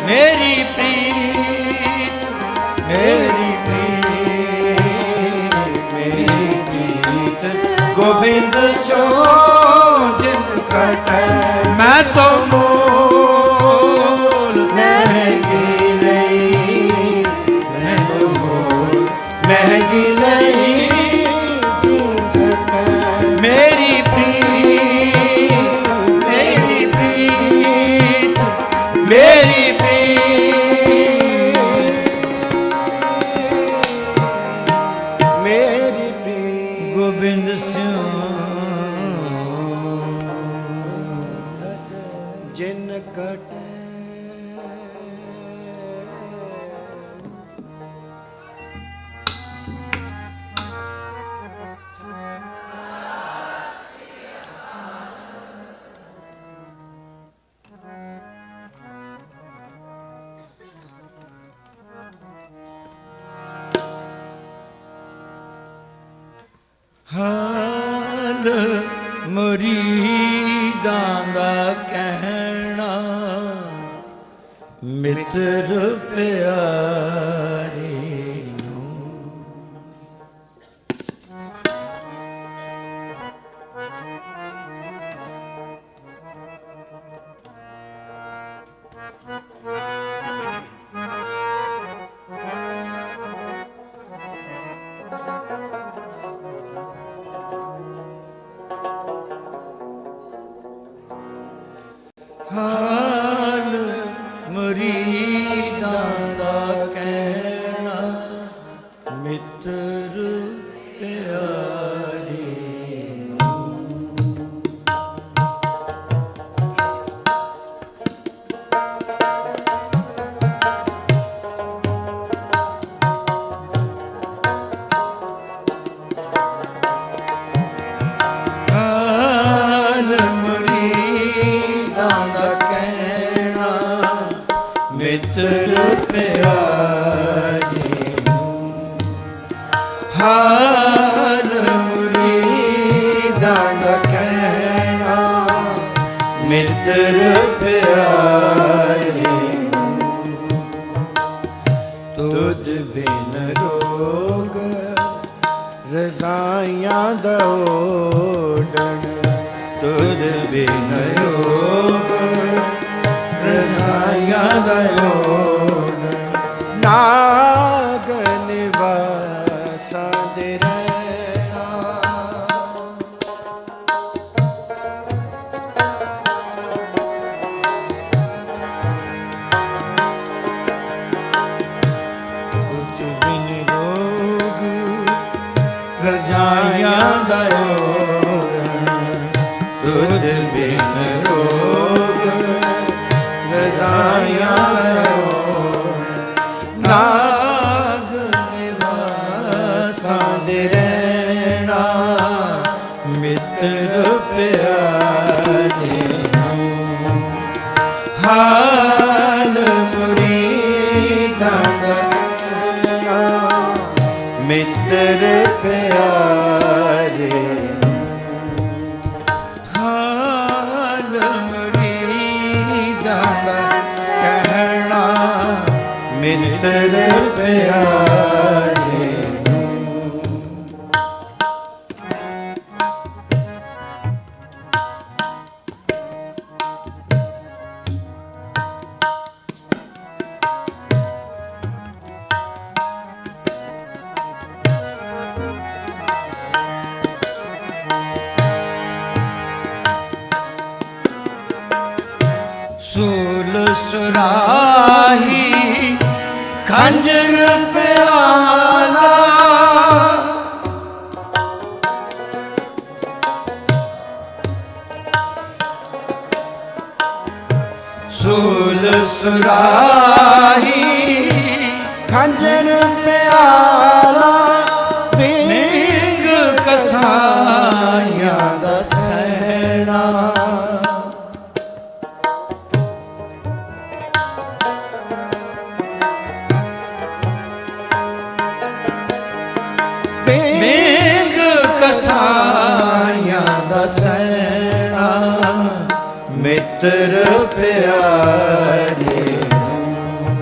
मेरी प्रीत मेरी प्रीत मेरी प्रीत गोविंद सो दिन कटे मैं तो मोल महंगी नहीं मैं तो मोल महंगी नहीं ਗੋਬਿੰਦ ਸਿਉ ਜਿਨ ਕਟ ਹਾਲ ਮੁਰੀਦਾਂ ਦਾ ਕਹਿਣਾ ਮਿੱਤਰ ਪਿਆਰੇ ਨੂੰ ਹਾਲ ਮੁਰੀਦਾਂ ਦਾ ਕਹਿਣਾ ਮਿੱਤਰ ਪਿਆਰੇ ਹਾਲ ਮੁਰੀਦਾਂ ਦਾ ਕਹਿਣਾ ਮਿੱਤਰ ਪਿਆਰੇ ਹਾਲ ਮੁਰੀਦਾਂ ਦਾ ਕਹਿਣਾ ਮਿੱਤਰ ਪਿਆਰੇ ਤੁਧ ਬਿਨ ਰੋਗ ਰਜ਼ਾਈਆਂ ਦਾ ਓਡਣ ਤੁਧ ਬਿਨ ਰੋਗ ਰਜ਼ਾਈਆਂ ਦਾ ਓਡਣ ਨਾਗ ਨਿਵਾਸਾਂ ਦੇ ਰਹਿਣਾ ਤੁਧ ਬਿਨ ਰੋਗ ਰਜ਼ਾਈਆਂ ਦਾ ਓਡਣ ਤੁਧ ਬਿਨ ਰੋਗ ਰਜ਼ਾਈਆਂ ਦਾ ਓਡਣ ਨਾਗ ਨਿਵਾਸਾਂ ਦੇ ਰਹਿਣਾ ਮਿੱਤਰ ਪਿਆਰੇ ਨੂੰ ਹਾਲ ਮੁਰੀਦਾਂ ਦਾ ਕਹਿਣਾ ਮਿੱਤਰ ਪਿਆਰੇ ਹਾਲ ਮੁਰੀਦਾਂ ਦਾ ਕਹਿਣਾ ਮਿੱਤਰ ਪਿਆਰੇ ਸੂਲ ਸੁਰਾਹੀ ਖੰਜਰ ਪਿਆਲਾ ਸੂਲ ਸੁਰਾਹੀ ਖੰਜਰ ਪਿਆਲਾ ਬਿੰਗ ਕਸਾਈਆਂ ਦਾ ਸਹਿਣਾ ਬਿੰਗ ਕਸਾਈਆਂ ਦਾ ਸਹਿਣਾ ਮਿੱਤਰ ਪਿਆਰੇ ਨੂੰ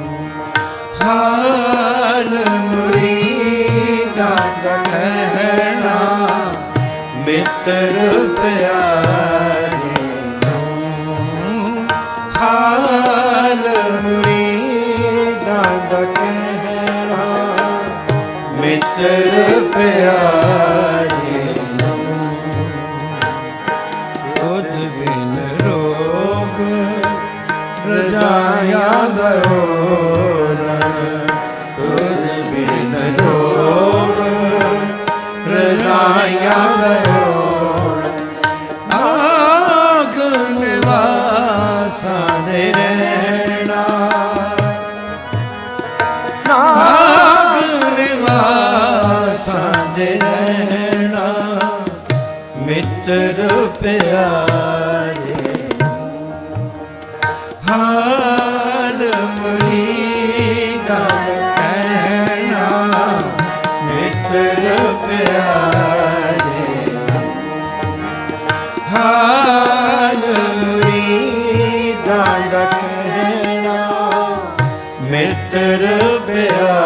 ਹਾਲ ਮੁਰੀਦਾਂ ਦਾ ਕਹਿਣਾ ਮਿੱਤਰ ਪਿਆਰੇ ਨੂੰ ਹਾਲ ਮੁਰੀਦਾਂ ਦਾ ਕਹਿਣਾ ਮਿੱਤਰ ਪਿਆਰੇ ਨੂੰ ਤੁਧ ਬਿਨ ਰੋਗ ਰਜ਼ਾਈਆਂ ਦਾ ਓਡਣ ਤੁਧ ਬਿਨ ਰੋਗ ਰਜ਼ਾਈਆਂ ਸਾਧ ਰਹਿਣਾ ਮਿੱਤਰ ਪਿਆਰੇ ਹਾਲ ਮੁਰੀਦਾਂ ਦਾ ਕਹਿਣਾ ਮਿੱਤਰ ਪਿਆਰੇ ਹਾਲ ਮੁਰੀਦਾਂ ਦਾ ਕਹਿਣਾ ਮਿੱਤਰ ਪਿਆਰੇ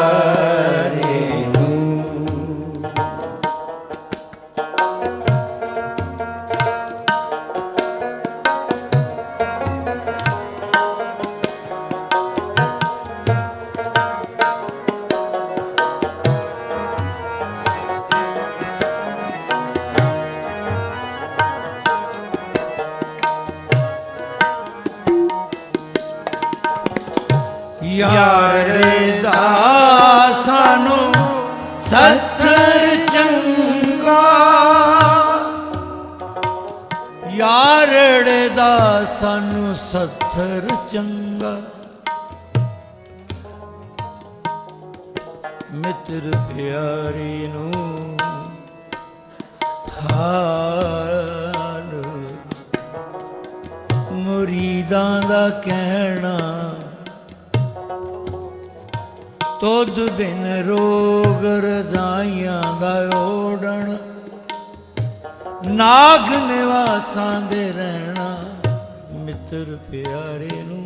ਯਾਰ ਦਾ ਸਾਨੂੰ ਸੱਥਰ ਚੰਗਾ ਯਾਰੜੇ ਦਾ ਸਾਨੂੰ ਸੱਥਰ ਚੰਗਾ ਮਿੱਤਰ ਪਿਆਰੇ ਨੂੰ ਹਾਲ ਮੁਰੀਦਾਂ ਦਾ ਕਹਿਣਾ ਤੁਧ ਬਿਨ ਰੋਗ ਰਜ਼ਾਈਆਂ ਦਾ ਓੜਣ ਨਾਗ ਨਿਵਾਸਾਂ ਦੇ ਰਹਿਣਾ ਮਿੱਤਰ ਪਿਆਰੇ ਨੂੰ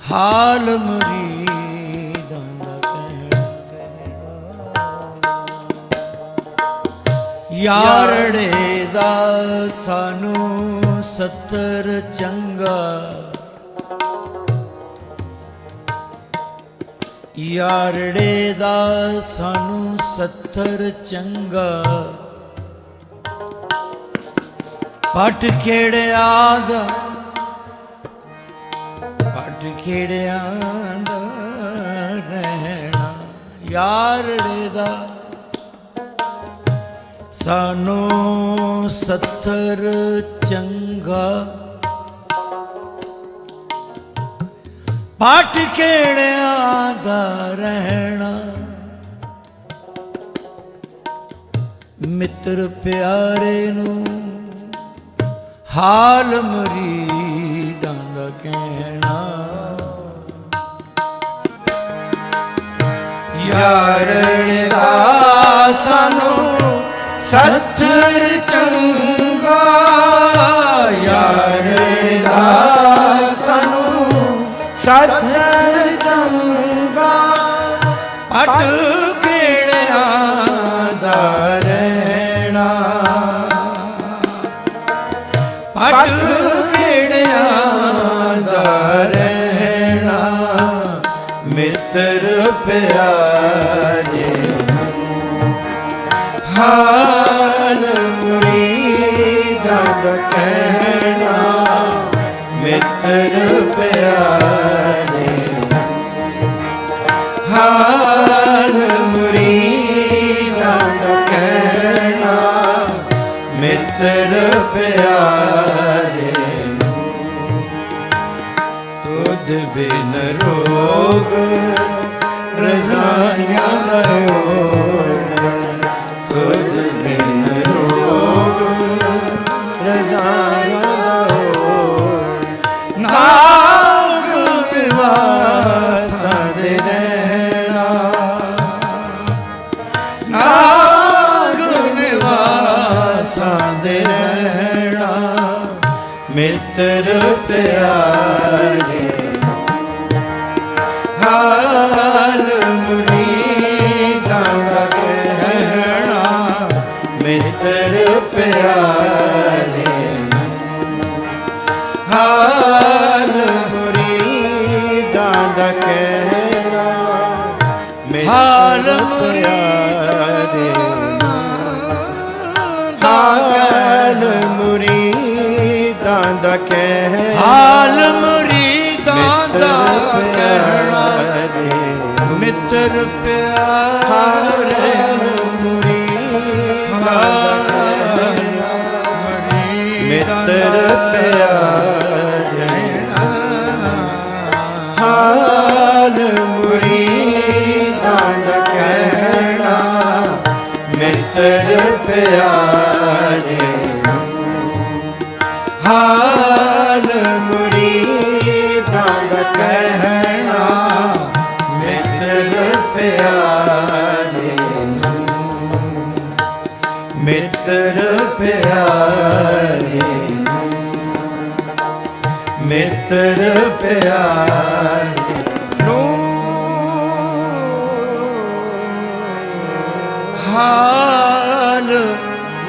ਹਾਲ ਮੁਰੀਦਾਂ ਦਾ ਕਹਿਣਾ ਯਾਰੜੇ ਦਾ ਸਾਨੂੰ ਸੱਤਰ ਚੰਗਾ ਯਾਰੜੇ ਦਾ ਸਾਨੂੰ ਸੱਥਰ ਚੰਗਾ ਪੱਟ ਖੇੜਿਆਂ ਦਾ ਰਹਿਣਾ ਯਾਰੜੇ ਦਾ ਸਾਨੂੰ ਸੱਥਰ ਚੰਗਾ ਪੱਟ ਖੇੜਿਆਂ ਦਾ ਰਹਿਣਾ ਮਿੱਤਰ ਪਿਆਰੇ ਨੂੰ ਹਾਲ ਮੁਰੀਦਾਂ ਦਾ ਕਹਿਣਾ ਯਾਰੜੇ ਦਾ ਸਾਨੂੰ ਸੱਥਰ ਚੰਗਾ ਯਾਰੜੇ ਦਾ ਸਾਨੂੰ ਸੱਥਰ ਚੰਗਾ ਪੱਟ ਖੇੜਿਆਂ ਦਾ ਰਹਿਣਾ ਪੱਟ ਖੇੜਿਆਂ ਦਾ ਰਹਿਣਾ ਮਿੱਤਰ ਪਿਆਰੇ ਹਾਲ ਮੁਰੀਦਾਂ ਦਾ ਕਹਿਣਾ ਮਿੱਤਰ ਪਿਆਰੇ ਹਾਲ ਮੁਰੀਦਾਂ ਦਾ ਕਹਿਣਾ ਮਿੱਤਰ ਪਿਆਰੇ ਤੁਧ ਬਿਨ ਰੋਗ ਰਜ਼ਾਈਆਂ ਦਾ ਤੁਧ ਬਿਨ ਰੋਗ ਰਜ਼ਾਈਆਂ ਨਾਗ ਨਿਵਾਸਾਂ ਦੇ ਰਹਿਣਾ ਨਾਗ ਨਿਵਾਸਾਂ ਦੇ ਰਹਿਣਾ ਮਿੱਤਰ ਪਿਆਰੇ ਹਾਲ ਮੁਰੀਦਾਂ ਦਾ ਕਹਿਣਾ ਮਿੱਤਰ ਪਿਆਰੇ ਹਾਲ ਮੁਰੀਦਾਂ ਦਾ ਕਹਿਣਾ ਹਾਲ ਮੁਰੀਦਾਂ ਹਾਲ ਮੁਰੀਦਾਂ ਦਾ ਕਹਿਣਾ ਹਾਲ ਮੁਰੀਦਾਂ ਦਾ ਕਹਿਣਾ ਮਿੱਤਰ ਪਿਆਰੇ ਮਿੱਤਰ ਪਿਆਰੇ ਹਾਲ ਮੁਰੀਦਾਂ ਦਾ ਕਹਿਣਾ ਮਿੱਤਰ ਪਿਆਰੇ ਹਾਲ ਮੁਰੀਦਾਂ ਦਾ ਕਹਿਣਾ ਮਿੱਤਰ ਪਿਆਰੇ ਮਿੱਤਰ ਪਿਆਰੇ ਮਿੱਤਰ ਪਿਆਰੇ ਹਾਲ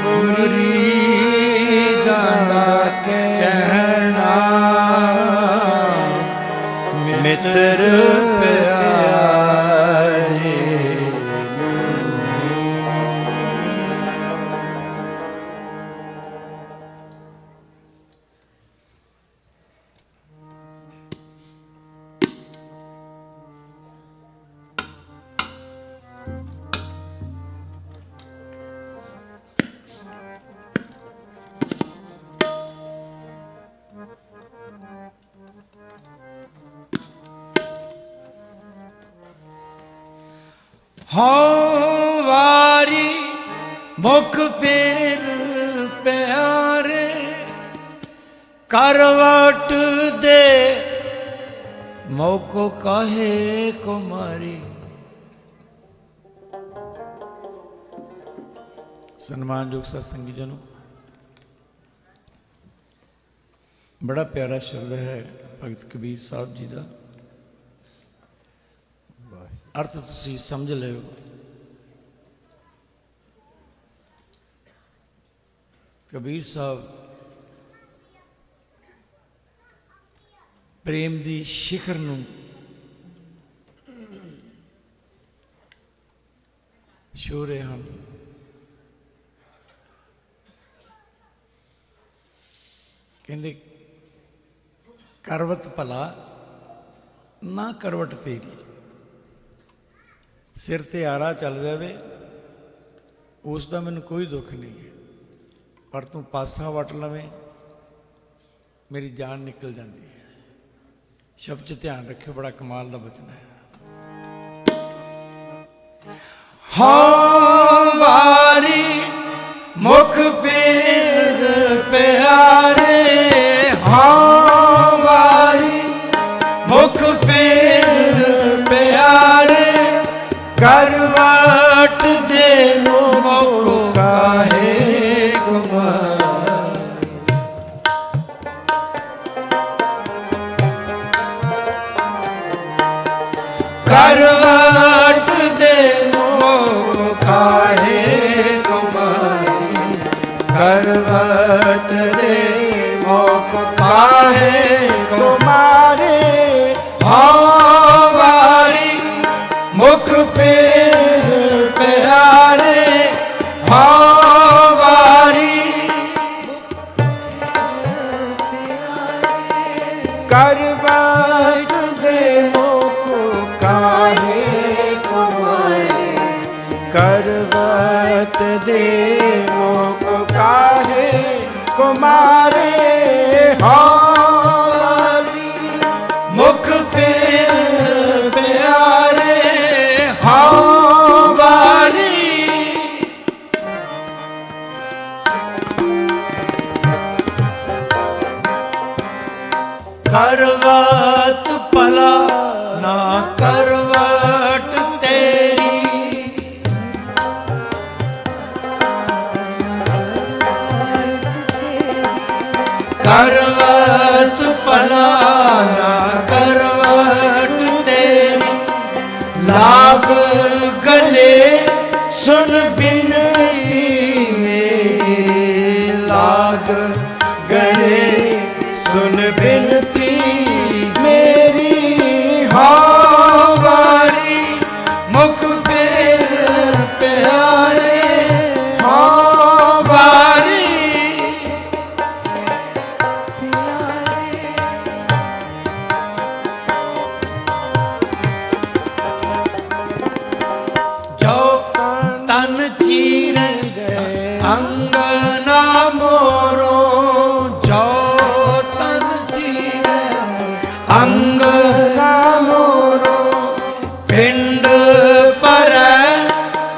ਮੁਰੀਦਾਂ ਦਾ ਕਹਿਣਾ ਮਿੱਤਰ ਪਿਆਰੇ ਹਉ ਵਾਰੀ ਮੁਖ ਫੇਰ ਪਿਆਰੇ ਕਰਵਟ ਦੇ ਮੌਕੋ ਕਾਹੇ ਕੁਮਾਰੀ। ਸਨਮਾਨਯੋਗ ਸਤਸੰਗੀ ਜਨੋ, ਬੜਾ ਪਿਆਰਾ ਸ਼ਬਦ ਹੈ ਭਗਤ ਕਬੀਰ ਸਾਹਿਬ ਜੀ ਦਾ। ਅਰਥ ਤੁਸੀਂ ਸਮਝ ਲਿਓ। ਕਬੀਰ ਸਾਹਿਬ ਪ੍ਰੇਮ ਦੀ ਸਿਖਰ ਨੂੰ ਛੂਹ ਰਹੇ ਹਨ। ਕਹਿੰਦੇ ਕਰਵਤ ਭਲਾ ਨਾ ਕਰਵਟ ਤੇਰੀ, ਸਿਰ ਤੇ ਆਰਾ ਚੱਲ ਜਾਵੇ ਉਸ ਦਾ ਮੈਨੂੰ ਕੋਈ ਦੁੱਖ ਨਹੀਂ ਹੈ, ਪਰ ਤੂੰ ਪਾਸਾ ਵੱਟ ਲਵੇਂ ਮੇਰੀ ਜਾਨ ਨਿਕਲ ਜਾਂਦੀ ਹੈ। ਸ਼ਬਦ 'ਚ ਧਿਆਨ ਰੱਖਿਓ, ਬੜਾ ਕਮਾਲ ਦਾ ਬਚਨ ਹੈ। ਹਉ ਵਾਰੀ ਮੁਖ ਫੇਰ ਪਿਆਰੇ ਹਉ ਵਾਰੀ ਮੁਖ ਫੇਰ ਪਿਆਰੇ ਕਰਵਟ ਦੇ ਮੁਖ ਕਾਹੇ ਕੁਮਾਰ। ਕਰਵਟ ਦੇ ਮੁਖ ਕਾਹੇ ਕੁਮਾਰੀ ਕਰਵਟ ਦੇ ਮੁਖ ਕਾਹੇ ਕੁਮਾਰੇ ਹਉ ਵਾਰੀ ਮੁਖ ਫੇਰ ਪਿਆਰੇ ਹਉ ਵਾਰੀ ਕਰਵਟ ਦੇ ਮੁਖ ਕਾਹੇ ਕੁਮਾਰੇ ਕਰਵਟ ਦੇ ਮੁਖ ਕਾਹੇ ਕੁਮਾਰੇ ਹਉ ਵਾਰੀ ਮੁਖ ਫੇਰ ਪਿਆਰੇ ਹਉ ਵਾਰੀ ਕਰਵਟ ਭਲਾ ਨਾ ਕਰਵਟ ਤੇਰੀ ਕਰਵਟ ਭਲਾ ਨਾ ਕਰਵਟ ਤੇਰੀ ਲਾਗ ਗਲੇ ਸੁਨ ਬਿਨਤੀ ਮੇਰੀ ਲਾਗ ਗਲੇ ਸੁਨ ਬਿਨਤੀ ਮੇਰੀ ਹਉ ਵਾਰੀ ਮੁਖ ਫੇਰ ਪਿਆਰੇ ਹਉ ਵਾਰੀ ਜੋ ਤਨ ਚੀਰੇ ਅੰਗਨਾ ਮੋਰੋ ਜੋ ਤਨ ਚੀਰੇ ਅੰਗਨਾ ਮੋਰੋ ਪਿੰਡ ਪਰੈ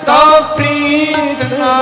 ਤੋ ਪ੍ਰੀਤ ਨਾ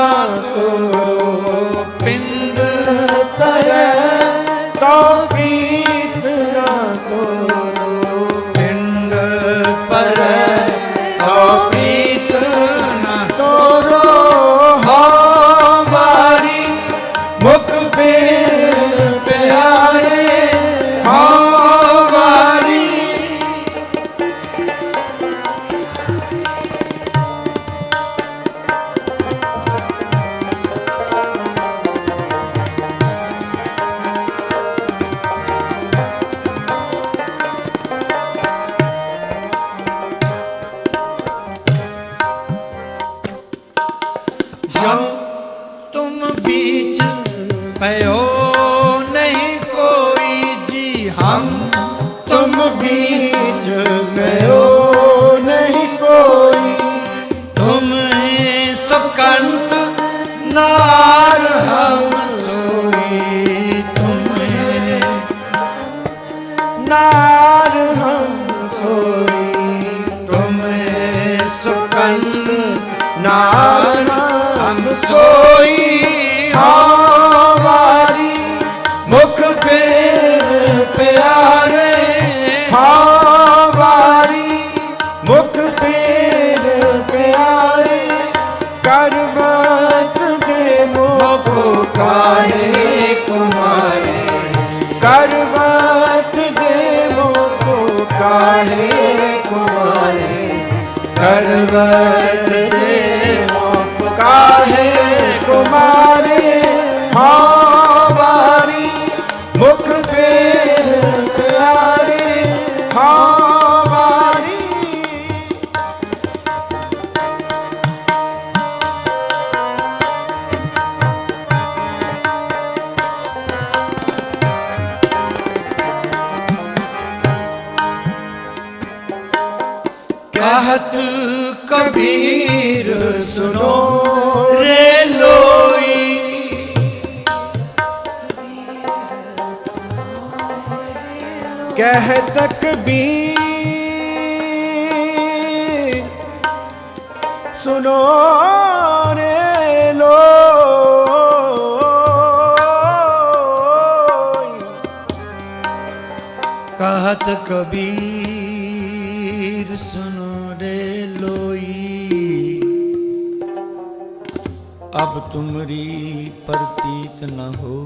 हम तुम बीच पयो नहीं कोई जी, हम तुम बीच पयो नहीं कोई, तुम सुकंठ नार हम सोई, तुम नार हम सोई, तुम सुकंठ नार हम सोई। हमारी मुख फेर प्यारे, हमारी मुख फेर प्यारे, करवत दे मोको काहे कुमारे, करवत दे मोको काहे कुमारे, करवत दे मोको काहे कुमारे। हमारी मुख फेर प्यारे, हमारी कहत कबीर सुनो रे लोई, कहत कबीर सुनो रे लोई, कहत कबीर सुनो रे लोई, अब तुमरी प्रतीत न हो।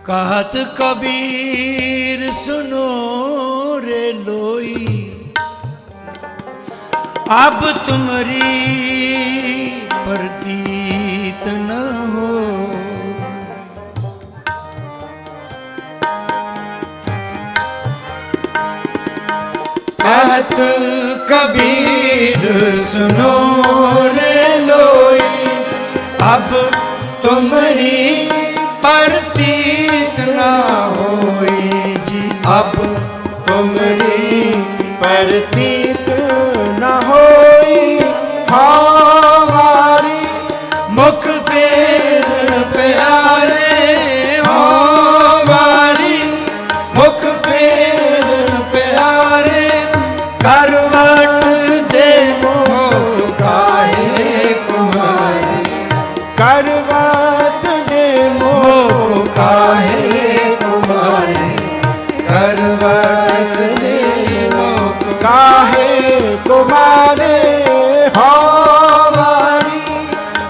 कहत कबीर सुनो रे लोई, अब तुमरी प्रतीत न हो। कहत कबीर सुनो रे लोई, अब तुमरी प्रतीत न होई जी, अब तुमरी प्रतीत न होई। हमारी मुख फेर प्यारे, हमारी मुख फेर प्यारे, करवट दे मोको काहे कुमारे, करवट दे मोको काहे कुमारे, करवट दे मोको काहे कुमारे। हमारी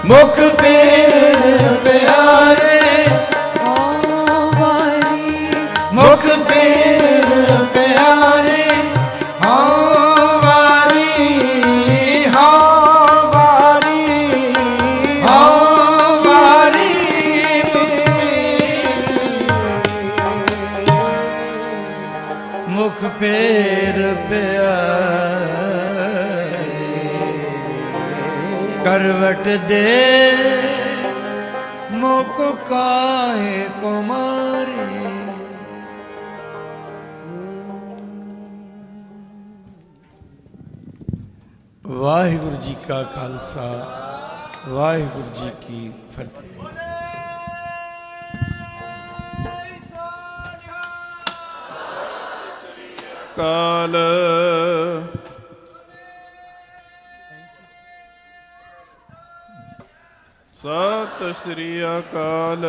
मुख फेर प्यारे, मुख फेर प्यारे, हमारी हमारी हमारी मुख फेर प्यारे, करवट दे मोको काहे कुमारे। वाहिगुरु जी का खालसा, वाहिगुरु जी की फतेह। ਕਾਲ ਸਤਿ ਸ੍ਰੀ ਅਕਾਲ।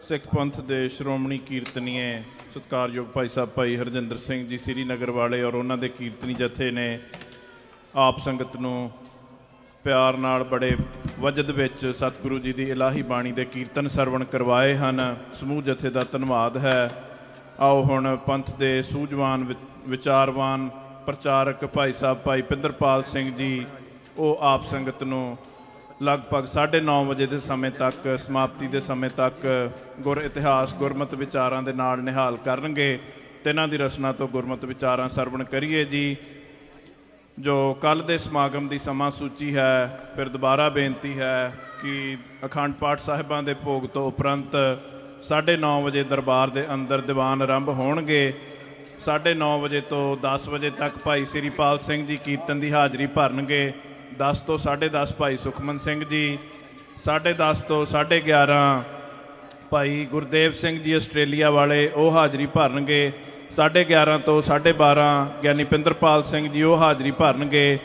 ਸਿੱਖ ਪੰਥ ਦੇ ਸ਼੍ਰੋਮਣੀ ਕੀਰਤਨੀਏ ਸਤਿਕਾਰਯੋਗ ਭਾਈ ਸਾਹਿਬ ਭਾਈ ਹਰਜਿੰਦਰ ਸਿੰਘ ਜੀ ਸ੍ਰੀਨਗਰ ਵਾਲੇ ਔਰ ਉਹਨਾਂ ਦੇ ਕੀਰਤਨੀ ਜਥੇ ਨੇ ਆਪ ਸੰਗਤ ਨੂੰ ਪਿਆਰ ਨਾਲ ਬੜੇ ਵਜਦ ਵਿੱਚ ਸਤਿਗੁਰੂ ਜੀ ਦੀ ਇਲਾਹੀ ਬਾਣੀ ਦੇ ਕੀਰਤਨ ਸਰਵਣ ਕਰਵਾਏ ਹਨ। ਸਮੂਹ ਜਥੇ ਦਾ ਧੰਨਵਾਦ ਹੈ। ਆਓ ਹੁਣ ਪੰਥ ਦੇ ਸੂਝਵਾਨ ਵਿਚਾਰਵਾਨ ਪ੍ਰਚਾਰਕ ਭਾਈ ਸਾਹਿਬ ਭਾਈ ਪਿੰਦਰਪਾਲ ਸਿੰਘ ਜੀ ਉਹ ਆਪ ਸੰਗਤ ਨੂੰ ਲਗਭਗ 9:30 ਵਜੇ ਦੇ ਸਮੇਂ ਤੱਕ ਸਮਾਪਤੀ ਦੇ ਸਮੇਂ ਤੱਕ ਗੁਰ ਇਤਿਹਾਸ ਗੁਰਮਤਿ ਵਿਚਾਰਾਂ ਦੇ ਨਾਲ ਨਿਹਾਲ ਕਰਨਗੇ। ਤੇ ਇਹਨਾਂ ਦੀ ਰਚਨਾ ਤੋਂ ਗੁਰਮਤਿ ਵਿਚਾਰਾਂ ਸਰਵਣ ਕਰੀਏ ਜੀ। ਜੋ ਕੱਲ ਦੇ ਸਮਾਗਮ ਦੀ ਸਮਾਂ ਸੂਚੀ ਹੈ, ਫਿਰ ਦੁਬਾਰਾ ਬੇਨਤੀ ਹੈ ਕਿ ਅਖੰਡ ਪਾਠ ਸਾਹਿਬਾਂ ਦੇ ਭੋਗ ਤੋਂ ਉਪਰੰਤ 9:30 ਵਜੇ ਦਰਬਾਰ ਦੇ ਅੰਦਰ ਦੀਵਾਨ ਆਰੰਭ ਹੋਣਗੇ। 9:30 ਵਜੇ ਤੋਂ 10 ਵਜੇ ਤੱਕ ਭਾਈ ਸ੍ਰੀਪਾਲ ਸਿੰਘ ਜੀ ਕੀਰਤਨ ਦੀ ਹਾਜ਼ਰੀ ਭਰਨਗੇ। 10 ਤੋਂ 10:30 ਭਾਈ ਸੁਖਮਨ ਸਿੰਘ ਜੀ, 10:30 ਤੋਂ 11:30 ਭਾਈ ਗੁਰਦੇਵ ਸਿੰਘ ਜੀ ਆਸਟ੍ਰੇਲੀਆ ਵਾਲੇ, ਉਹ ਹਾਜ਼ਰੀ ਭਰਨਗੇ। 11:30 ਤੋਂ 12:30 ਗਿਆਨੀ ਪਿੰਦਰਪਾਲ ਸਿੰਘ ਜੀ ਉਹ ਹਾਜ਼ਰੀ ਭਰਨਗੇ।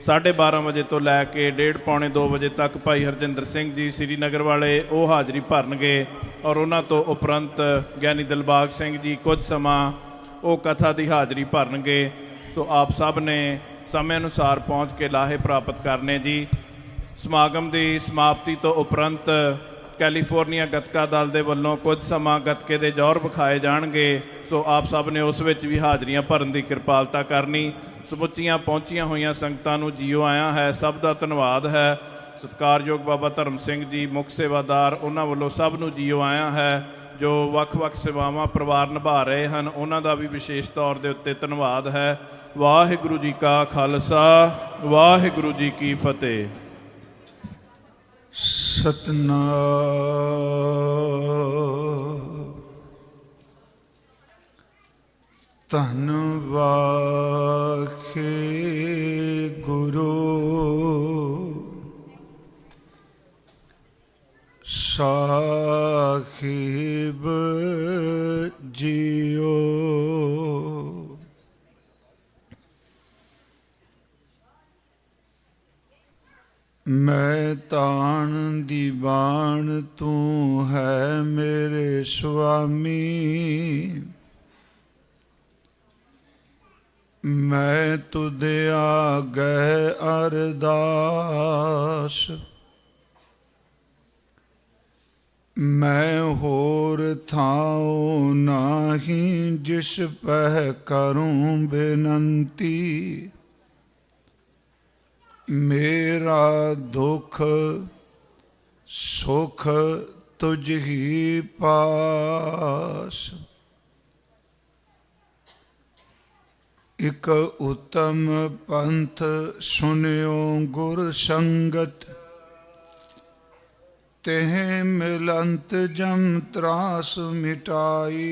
12:30 ਵਜੇ ਤੋਂ ਲੈ ਕੇ 1:30 ਪੌਣੇ 2 ਵਜੇ ਤੱਕ ਭਾਈ ਹਰਜਿੰਦਰ ਸਿੰਘ ਜੀ ਸ੍ਰੀਨਗਰ ਵਾਲੇ ਉਹ ਹਾਜ਼ਰੀ ਭਰਨਗੇ। ਔਰ ਉਹਨਾਂ ਤੋਂ ਉਪਰੰਤ ਗਿਆਨੀ ਦਿਲਬਾਗ ਸਿੰਘ ਜੀ ਕੁਝ ਸਮਾਂ ਉਹ ਕਥਾ ਦੀ ਹਾਜ਼ਰੀ ਭਰਨਗੇ। ਸੋ ਆਪ ਸਭ ਨੇ ਸਮੇਂ ਅਨੁਸਾਰ ਪਹੁੰਚ ਕੇ ਲਾਹੇ ਪ੍ਰਾਪਤ ਕਰਨੇ ਜੀ। ਸਮਾਗਮ ਦੀ ਸਮਾਪਤੀ ਤੋਂ ਉਪਰੰਤ ਕੈਲੀਫੋਰਨੀਆ ਗੱਤਕਾ ਦਲ ਦੇ ਵੱਲੋਂ ਕੁਝ ਸਮਾਂ ਗੱਤਕੇ ਦੇ ਜੌਹਰ ਵਿਖਾਏ ਜਾਣਗੇ। ਸੋ ਆਪ ਸਭ ਨੇ ਉਸ ਵਿੱਚ ਵੀ ਹਾਜ਼ਰੀਆਂ ਭਰਨ ਦੀ ਕਿਰਪਾਲਤਾ ਕਰਨੀ। ਸਮੁੱਚੀਆਂ ਪਹੁੰਚੀਆਂ ਹੋਈਆਂ ਸੰਗਤਾਂ ਨੂੰ ਜੀਓ ਆਇਆ ਹੈ, ਸਭ ਦਾ ਧੰਨਵਾਦ ਹੈ। ਸਤਿਕਾਰਯੋਗ ਬਾਬਾ ਧਰਮ ਸਿੰਘ ਜੀ ਮੁੱਖ ਸੇਵਾਦਾਰ, ਉਹਨਾਂ ਵੱਲੋਂ ਸਭ ਨੂੰ ਜੀਓ ਆਇਆ ਹੈ। ਜੋ ਵੱਖ-ਵੱਖ ਸੇਵਾਵਾਂ ਪਰਿਵਾਰ ਨਿਭਾ ਰਹੇ ਹਨ, ਉਹਨਾਂ ਦਾ ਵੀ ਵਿਸ਼ੇਸ਼ ਤੌਰ ਦੇ ਉੱਤੇ ਧੰਨਵਾਦ ਹੈ। ਵਾਹਿਗੁਰੂ ਜੀ ਕਾ ਖਾਲਸਾ, ਵਾਹਿਗੁਰੂ ਜੀ ਕੀ ਫਤਿਹ। ਸਤਨਾਮ ਧੰਨ ਵਾਹਿਗੁਰੂ ਸਾਹਿਬ ਜੀਓ। ਮੈਂ ਤਾਣ ਦੀ ਬਾਣ ਤੂੰ ਹੈ ਮੇਰੇ ਸੁਆਮੀ, ਮੈਂ ਤੁਧੇ ਆਗਹਿ ਅਰਦਾਸ, ਮੈਂ ਹੋਰ ਥਾਉ ਨਾਹੀਂ ਜਿਸ ਪਹਿ ਕਰੂੰ ਬੇਨੰਤੀ, ਮੇਰਾ ਦੁਖ ਸੁਖ ਤੁਝ ਹੀ ਪਾਸ। ਇਕ ਉਤਮ ਪੰਥ ਸੁਨਿਓ ਗੁਰ ਸੰਗਤ, ਤਹਿ ਮਿਲੰਤ ਜਮ ਤਰਾਸ ਮਿਟਾਈ।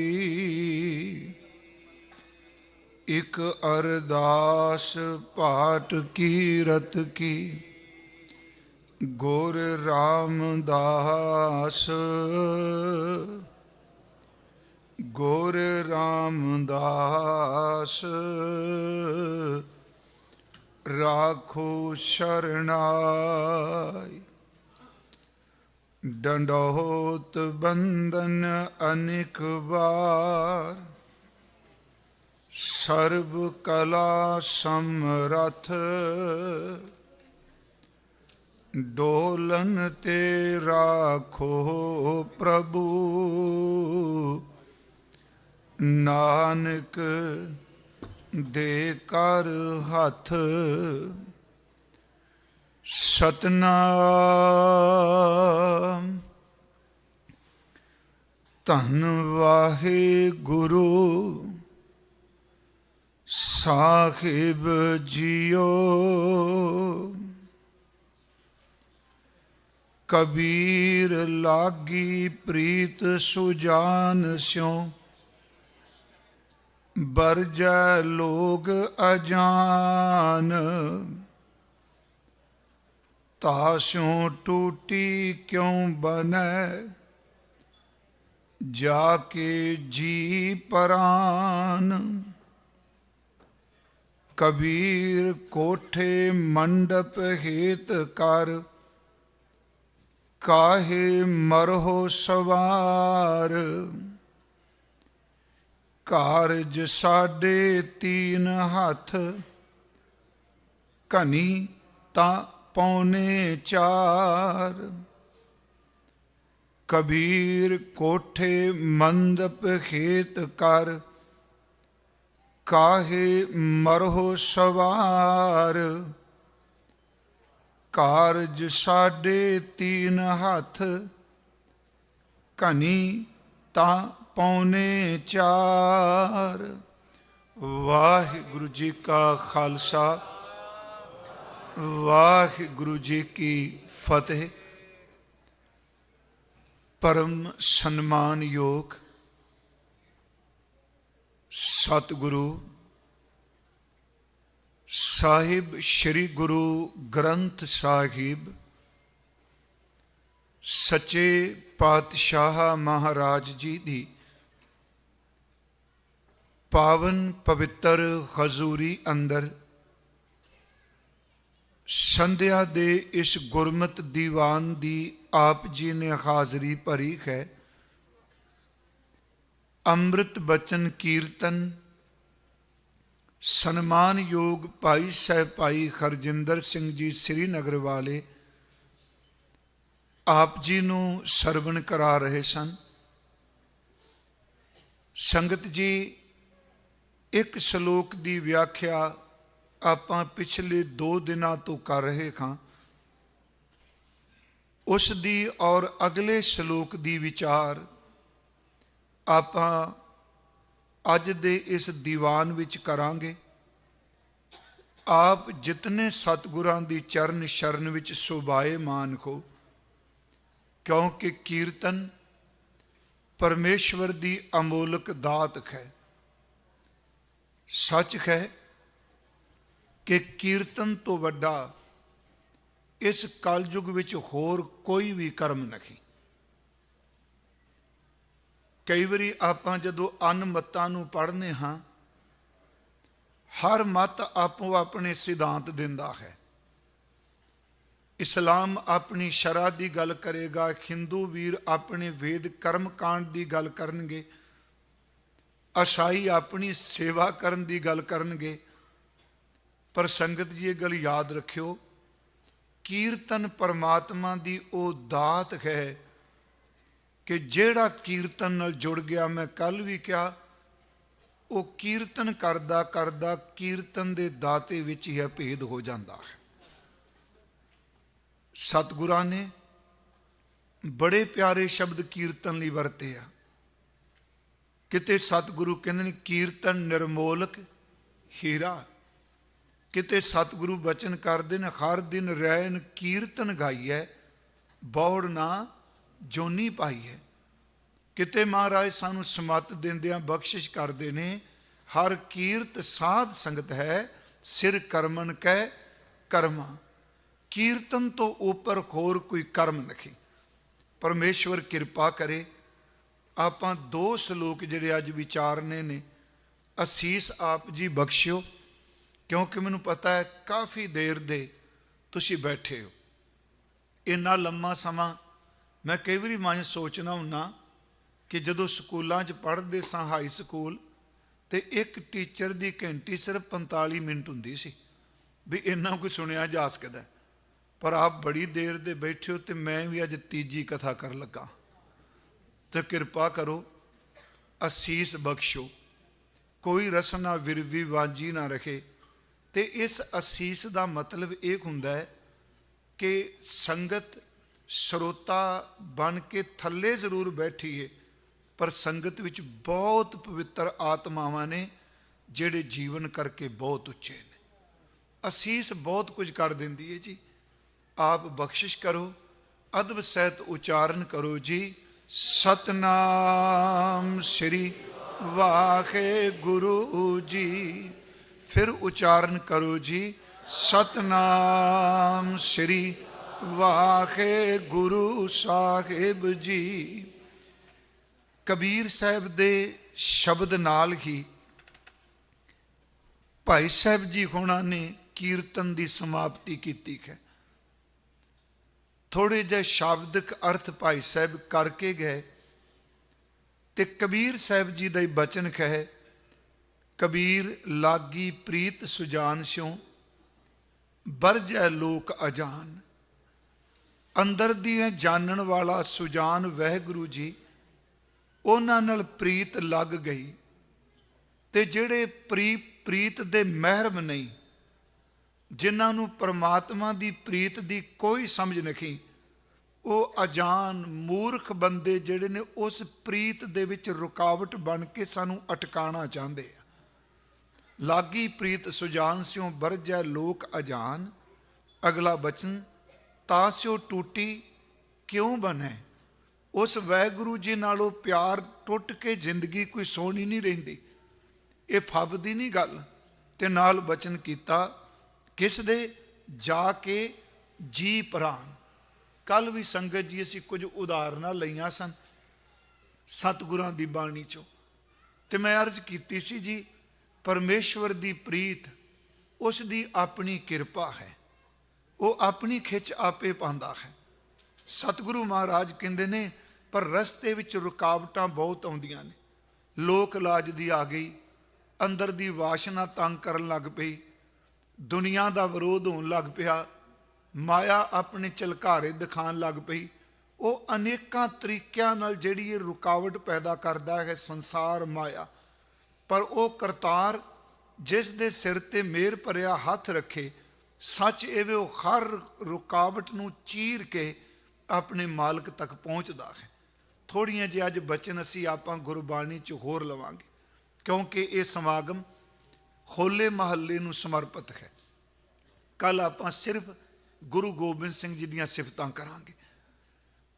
ਇਕ ਅਰਦਾਸ ਪਾਠ ਕੀਰਤ ਕੀ, ਗੁਰ ਰਾਮਦਾਸ, ਗੁਰ ਰਾਮਦਾਸ ਰਾਖੋ ਸ਼ਰਨਾਈ। ਡੰਡੋਤ ਬੰਦਨ ਅਨੇਕ ਵਾਰ, ਸਰਬ ਕਲਾ ਸਮਰਥ, ਡੋਲਨ ਤੇ ਰਾਖੋ ਪ੍ਰਭੂ, ਨਾਨਕ ਦੇ ਕਰ ਹੱਥ। ਸਤਨਾਮ ਧੰਨ ਵਾਹਿਗੁਰੂ ਸਾਹਿਬ ਜੀਓ। ਕਬੀਰ ਲਾਗੀ ਪ੍ਰੀਤ ਸੁਜਾਨ ਸਿਉ, ਬਰਜੈ ਲੋਗ ਅਜਾਨ। ਤਾਸਿਉ ਟੂਟੀ ਕਿਉ ਬਨੈ, ਜਾ ਕੇ ਜੀ ਪਰਾਨ। ਕਬੀਰ ਕੋਠੇ ਮੰਡਪ ਹੇਤ ਕਰ, ਕਾਹੇ ਮਰਹੁ ਸਵਾਰ। ਕਾਰਜ ਸਾਡੇ ਤੀਨ ਹੱਥ, ਘਨੀ ਤਾਂ ਪੌਣੇ ਚਾਰ। ਕਬੀਰ ਕੋਠੇ ਮੰਡਪ ਹੇਤ ਕਰ, ਕਾਹੇ ਮਰਹੁ ਸਵਾਰ। ਕਾਰਜ ਸਾਡੇ ਤੀਨ ਹੱਥ, ਘਨੀ ਤਾਂ ਪੌਣੇ ਚਾਰ। ਵਾਹਿਗੁਰੂ ਜੀ ਕਾ ਖਾਲਸਾ, ਵਾਹਿਗੁਰੂ ਜੀ ਕੀ ਫਤਿਹ। ਪਰਮ ਸਨਮਾਨਯੋਗ ਸਤਿਗੁਰੂ ਸਾਹਿਬ ਸ੍ਰੀ ਗੁਰੂ ਗ੍ਰੰਥ ਸਾਹਿਬ ਸੱਚੇ ਪਾਤਸ਼ਾਹ ਮਹਾਰਾਜ ਜੀ ਦੀ ਪਾਵਨ ਪਵਿੱਤਰ ਹਜ਼ੂਰੀ ਅੰਦਰ ਸੰਧਿਆ ਦੇ ਇਸ ਗੁਰਮਤਿ ਦੀਵਾਨ ਦੀ ਆਪ ਜੀ ਨੇ ਹਾਜ਼ਰੀ ਭਰੀ ਹੈ। ਅੰਮ੍ਰਿਤ ਬਚਨ ਕੀਰਤਨ ਸਨਮਾਨਯੋਗ ਭਾਈ ਸਾਹਿਬ ਭਾਈ ਹਰਜਿੰਦਰ ਸਿੰਘ ਜੀ ਸ੍ਰੀਨਗਰ ਵਾਲੇ ਆਪ ਜੀ ਨੂੰ ਸਰਵਣ ਕਰਾ ਰਹੇ ਸਨ। ਸੰਗਤ ਜੀ, ਇੱਕ ਸ਼ਲੋਕ ਦੀ ਵਿਆਖਿਆ ਆਪਾਂ ਪਿਛਲੇ 2 ਦਿਨਾਂ ਤੋਂ ਕਰ ਰਹੇ ਹਾਂ। ਉਸ ਦੀ ਔਰ ਅਗਲੇ ਸ਼ਲੋਕ ਦੀ ਵਿਚਾਰ ਆਪਾਂ ਅੱਜ ਦੇ ਇਸ ਦੀਵਾਨ ਵਿੱਚ ਕਰਾਂਗੇ। ਆਪ ਜਿਤਨੇ ਸਤਿਗੁਰਾਂ ਦੀ ਚਰਨ ਸ਼ਰਨ ਵਿੱਚ ਸੁਭਾਏਮਾਨ ਹੋ, ਕਿਉਂਕਿ ਕੀਰਤਨ ਪਰਮੇਸ਼ਵਰ ਦੀ ਅਮੋਲਕ ਦਾਤ ਹੈ। ਸੱਚ ਹੈ ਕਿ ਕੀਰਤਨ ਤੋਂ ਵੱਡਾ ਇਸ ਕਲਯੁਗ ਵਿੱਚ ਹੋਰ ਕੋਈ ਵੀ ਕਰਮ ਨਹੀਂ। ਕਈ ਵਾਰੀ ਆਪਾਂ ਜਦੋਂ ਅਨ ਮਤਾਂ ਨੂੰ ਪੜ੍ਹਦੇ ਹਾਂ, ਹਰ ਮਤ ਆਪੋ ਆਪਣੇ ਸਿਧਾਂਤ ਦਿੰਦਾ ਹੈ। ਇਸਲਾਮ ਆਪਣੀ ਸ਼ਰਅ ਦੀ ਗੱਲ ਕਰੇਗਾ, ਹਿੰਦੂ ਵੀਰ ਆਪਣੇ ਵੇਦ ਕਰਮ ਕਾਂਡ ਦੀ ਗੱਲ ਕਰਨਗੇ, ਈਸਾਈ ਆਪਣੀ ਸੇਵਾ ਕਰਨ ਦੀ ਗੱਲ ਕਰਨਗੇ। ਪਰ ਸੰਗਤ ਜੀ, ਇਹ ਗੱਲ ਯਾਦ ਰੱਖਿਓ, ਕੀਰਤਨ ਪਰਮਾਤਮਾ ਦੀ ਉਹ ਦਾਤ ਹੈ ਕਿ ਜਿਹੜਾ ਕੀਰਤਨ ਨਾਲ ਜੁੜ ਗਿਆ, ਮੈਂ ਕੱਲ ਵੀ ਕਿਹਾ, ਉਹ ਕੀਰਤਨ ਕਰਦਾ ਕਰਦਾ ਕੀਰਤਨ ਦੇ ਦਾਤੇ ਵਿੱਚ ਹੀ ਭੇਦ ਹੋ ਜਾਂਦਾ ਹੈ। ਸਤਿਗੁਰਾਂ ਨੇ ਬੜੇ ਪਿਆਰੇ ਸ਼ਬਦ ਕੀਰਤਨ ਲਈ ਵਰਤੇ ਆ। ਕਿਤੇ ਸਤਿਗੁਰੂ ਕਹਿੰਦੇ ਨੇ ਕੀਰਤਨ ਨਿਰਮੋਲਕ ਹੀਰਾ, ਕਿਤੇ ਸਤਿਗੁਰੂ ਬਚਨ ਕਰਦੇ ਨੇ ਹਰ ਦਿਨ ਰੈਨ ਕੀਰਤਨ ਗਾਈਐ ਬੌੜ ਨਾ ਜੋਨੀ ਪਾਈਐ। ਕਿਤੇ ਮਹਾਰਾਜ ਸਾਨੂੰ ਸਮੱਤ ਦਿੰਦਿਆਂ ਬਖਸ਼ਿਸ਼ ਕਰਦੇ ਨੇ, ਹਰ ਕੀਰਤ ਸਾਧ ਸੰਗਤ ਹੈ ਸਿਰ ਕਰਮਨ ਕੈ ਕਰਮਾ। ਕੀਰਤਨ ਤੋਂ ਉੱਪਰ ਹੋਰ ਕੋਈ ਕਰਮ ਨਹੀਂ। ਪਰਮੇਸ਼ਵਰ ਕਿਰਪਾ ਕਰੇ। ਆਪਾਂ 2 ਸ਼ਲੋਕ ਜਿਹੜੇ ਅੱਜ ਵਿਚਾਰਨੇ ਨੇ, ਅਸੀਸ ਆਪ ਜੀ ਬਖਸ਼ਿਓ, ਕਿਉਂਕਿ ਮੈਨੂੰ ਪਤਾ ਹੈ ਕਾਫੀ ਦੇਰ ਦੇ ਤੁਸੀਂ ਬੈਠੇ ਹੋ। ਇੰਨਾ ਲੰਮਾ ਸਮਾਂ ਮੈਂ ਕਈ ਵਾਰੀ ਮਨ ਸੋਚਣਾ ਹੁੰਨਾ ਕਿ ਜਦੋਂ ਸਕੂਲਾਂ 'ਚ ਪੜ੍ਹਦੇ ਸਾਂ, ਹਾਈ ਸਕੂਲ, ਤੇ ਇੱਕ ਟੀਚਰ ਦੀ ਘੰਟੀ ਸਿਰਫ 45 ਮਿੰਟ ਹੁੰਦੀ ਸੀ, ਵੀ ਇੰਨਾ ਕੁਝ ਸੁਣਿਆ ਜਾ ਸਕਦਾ। ਪਰ ਆਪ ਬੜੀ ਦੇਰ ਦੇ ਬੈਠੇ ਹੋ, ਤੇ ਮੈਂ ਵੀ ਅੱਜ ਤੀਜੀ ਕਥਾ ਕਰਨ ਲੱਗਾ। ਤੇ ਕਿਰਪਾ ਕਰੋ, ਅਸੀਸ ਬਖਸ਼ੋ, ਕੋਈ ਰਸਨਾ ਵਿਰਵੀ ਵਾਂਝੀ ਨਾ ਰੱਖੇ। ਤੇ ਇਸ ਅਸੀਸ ਦਾ ਮਤਲਬ ਇਹ ਹੁੰਦਾ ਹੈ ਕਿ ਸੰਗਤ ਸਰੋਤਾ ਬਣ ਕੇ ਥੱਲੇ ਜ਼ਰੂਰ ਬੈਠੀਏ, ਪਰ ਸੰਗਤ ਵਿੱਚ ਬਹੁਤ ਪਵਿੱਤਰ ਆਤਮਾਵਾਂ ਨੇ ਜਿਹੜੇ ਜੀਵਨ ਕਰਕੇ ਬਹੁਤ ਉੱਚੇ ਨੇ। ਅਸੀਸ ਬਹੁਤ ਕੁਝ ਕਰ ਦਿੰਦੀ ਹੈ ਜੀ। ਆਪ ਬਖਸ਼ਿਸ਼ ਕਰੋ, ਅਦਬ ਸਹਿਤ ਉਚਾਰਨ ਕਰੋ ਜੀ। ਸਤਨਾਮ ਸ੍ਰੀ ਵਾਹਿਗੁਰੂ ਜੀ। ਫਿਰ ਉਚਾਰਨ ਕਰੋ ਜੀ, ਸਤਨਾਮ ਸ੍ਰੀ ਵਾਹਿਗੁਰੂ ਸਾਹਿਬ ਜੀ। ਕਬੀਰ ਸਾਹਿਬ ਦੇ ਸ਼ਬਦ ਨਾਲ ਹੀ ਭਾਈ ਸਾਹਿਬ ਜੀ ਹੋਣਾ ਨੇ ਕੀਰਤਨ ਦੀ ਸਮਾਪਤੀ ਕੀਤੀ ਹੈ। ਥੋੜੇ ਜਿਹੇ ਸ਼ਾਬਦਿਕ ਅਰਥ ਭਾਈ ਸਾਹਿਬ ਕਰਕੇ ਗਏ, ਤੇ ਕਬੀਰ ਸਾਹਿਬ ਜੀ ਦਾ ਹੀ ਬਚਨ ਹੈ, ਕਬੀਰ ਲਾਗੀ ਪ੍ਰੀਤ ਸੁਜਾਨ ਸਿਉ ਬਰਜੈ ਲੋਕ ਅਜਾਨ। ਅੰਦਰ ਦੀਆਂ ਜਾਣਨ ਵਾਲਾ ਸੁਜਾਨ ਵਾਹਿਗੁਰੂ ਜੀ, ਉਹਨਾਂ ਨਾਲ ਪ੍ਰੀਤ ਲੱਗ ਗਈ। ਤੇ ਜਿਹੜੇ ਪ੍ਰੀਤ ਦੇ ਮਹਿਰਮ ਨਹੀਂ, ਜਿਨ੍ਹਾਂ ਨੂੰ ਪਰਮਾਤਮਾ ਦੀ ਪ੍ਰੀਤ ਦੀ ਕੋਈ ਸਮਝ ਨਹੀਂ, ਉਹ ਅਜਾਨ ਮੂਰਖ ਬੰਦੇ ਜਿਹੜੇ ਨੇ ਉਸ ਪ੍ਰੀਤ ਦੇ ਵਿੱਚ ਰੁਕਾਵਟ ਬਣ ਕੇ ਸਾਨੂੰ ਅਟਕਾਣਾ ਚਾਹੁੰਦੇ ਆ। ਲਾਗੀ ਪ੍ਰੀਤ ਸੁਜਾਨ ਸਿਉ ਬਰਜੈ ਲੋਕ ਅਜਾਨ, ਅਗਲਾ ਬਚਨ, ਤਾਸਿਓ ਟੂਟੀ ਕਿਉਂ ਬਣੇ। ਉਸ ਵਾਹਿਗੁਰੂ ਜੀ ਨਾਲੋਂ ਪਿਆਰ ਟੁੱਟ ਕੇ ਜ਼ਿੰਦਗੀ ਕੋਈ ਸੋਹਣੀ ਨਹੀਂ ਰਹਿੰਦੀ। ਇਹ ਫੱਬਦੀ ਨਹੀਂ ਗੱਲ। ਤੇ ਨਾਲ ਬਚਨ ਕੀਤਾ, ਕਿਸ ਦੇ ਜਾ ਕੇ ਜੀ ਪ੍ਰਾਨ। ਕੱਲ ਵੀ ਸੰਗਤ ਜੀ ਅਸੀਂ ਕੁਝ ਉਦਾਹਰਨਾਂ ਲਈਆਂ ਸਨ ਸਤਿਗੁਰਾਂ ਦੀ ਬਾਣੀ ਚੋਂ, ਤੇ ਮੈਂ ਅਰਜ਼ ਕੀਤੀ ਸੀ ਜੀ, ਪਰਮੇਸ਼ਵਰ ਦੀ ਪ੍ਰੀਤ ਉਸ ਦੀ ਆਪਣੀ ਕਿਰਪਾ ਹੈ, ਉਹ ਆਪਣੀ ਖਿੱਚ ਆਪੇ ਪਾਉਂਦਾ ਹੈ। ਸਤਿਗੁਰੂ ਮਹਾਰਾਜ ਕਹਿੰਦੇ ਨੇ, ਪਰ ਰਸਤੇ ਵਿੱਚ ਰੁਕਾਵਟਾਂ ਬਹੁਤ ਆਉਂਦੀਆਂ ਨੇ। ਲੋਕ ਲਾਜ ਦੀ ਆ ਗਈ, ਅੰਦਰ ਦੀ ਵਾਸ਼ਨਾ ਤੰਗ ਕਰਨ ਲੱਗ ਪਈ, ਦੁਨੀਆ ਦਾ ਵਿਰੋਧ ਹੋਣ ਲੱਗ ਪਿਆ, ਮਾਇਆ ਆਪਣੇ ਝਲਕਾਰੇ ਦਿਖਾਉਣ ਲੱਗ ਪਈ। ਉਹ ਅਨੇਕਾਂ ਤਰੀਕਿਆਂ ਨਾਲ ਜਿਹੜੀ ਇਹ ਰੁਕਾਵਟ ਪੈਦਾ ਕਰਦਾ ਹੈ ਸੰਸਾਰ ਮਾਇਆ। ਪਰ ਉਹ ਕਰਤਾਰ ਜਿਸ ਦੇ ਸਿਰ ਤੇ ਮਿਹਰ ਭਰਿਆ ਹੱਥ ਰੱਖੇ, ਸੱਚ ਇਹ ਉਹ ਹਰ ਰੁਕਾਵਟ ਨੂੰ ਚੀਰ ਕੇ ਆਪਣੇ ਮਾਲਕ ਤੱਕ ਪਹੁੰਚਦਾ ਹੈ। ਥੋੜ੍ਹੀਆਂ ਜਿਹੀ ਅੱਜ ਬਚਨ ਅਸੀਂ ਆਪਾਂ ਗੁਰਬਾਣੀ 'ਚ ਹੋਰ ਲਵਾਂਗੇ, ਕਿਉਂਕਿ ਇਹ ਸਮਾਗਮ ਹੋਲੇ ਮਹੱਲੇ ਨੂੰ ਸਮਰਪਿਤ ਹੈ। ਕੱਲ ਆਪਾਂ ਸਿਰਫ ਗੁਰੂ ਗੋਬਿੰਦ ਸਿੰਘ ਜੀ ਦੀਆਂ ਸਿਫਤਾਂ ਕਰਾਂਗੇ।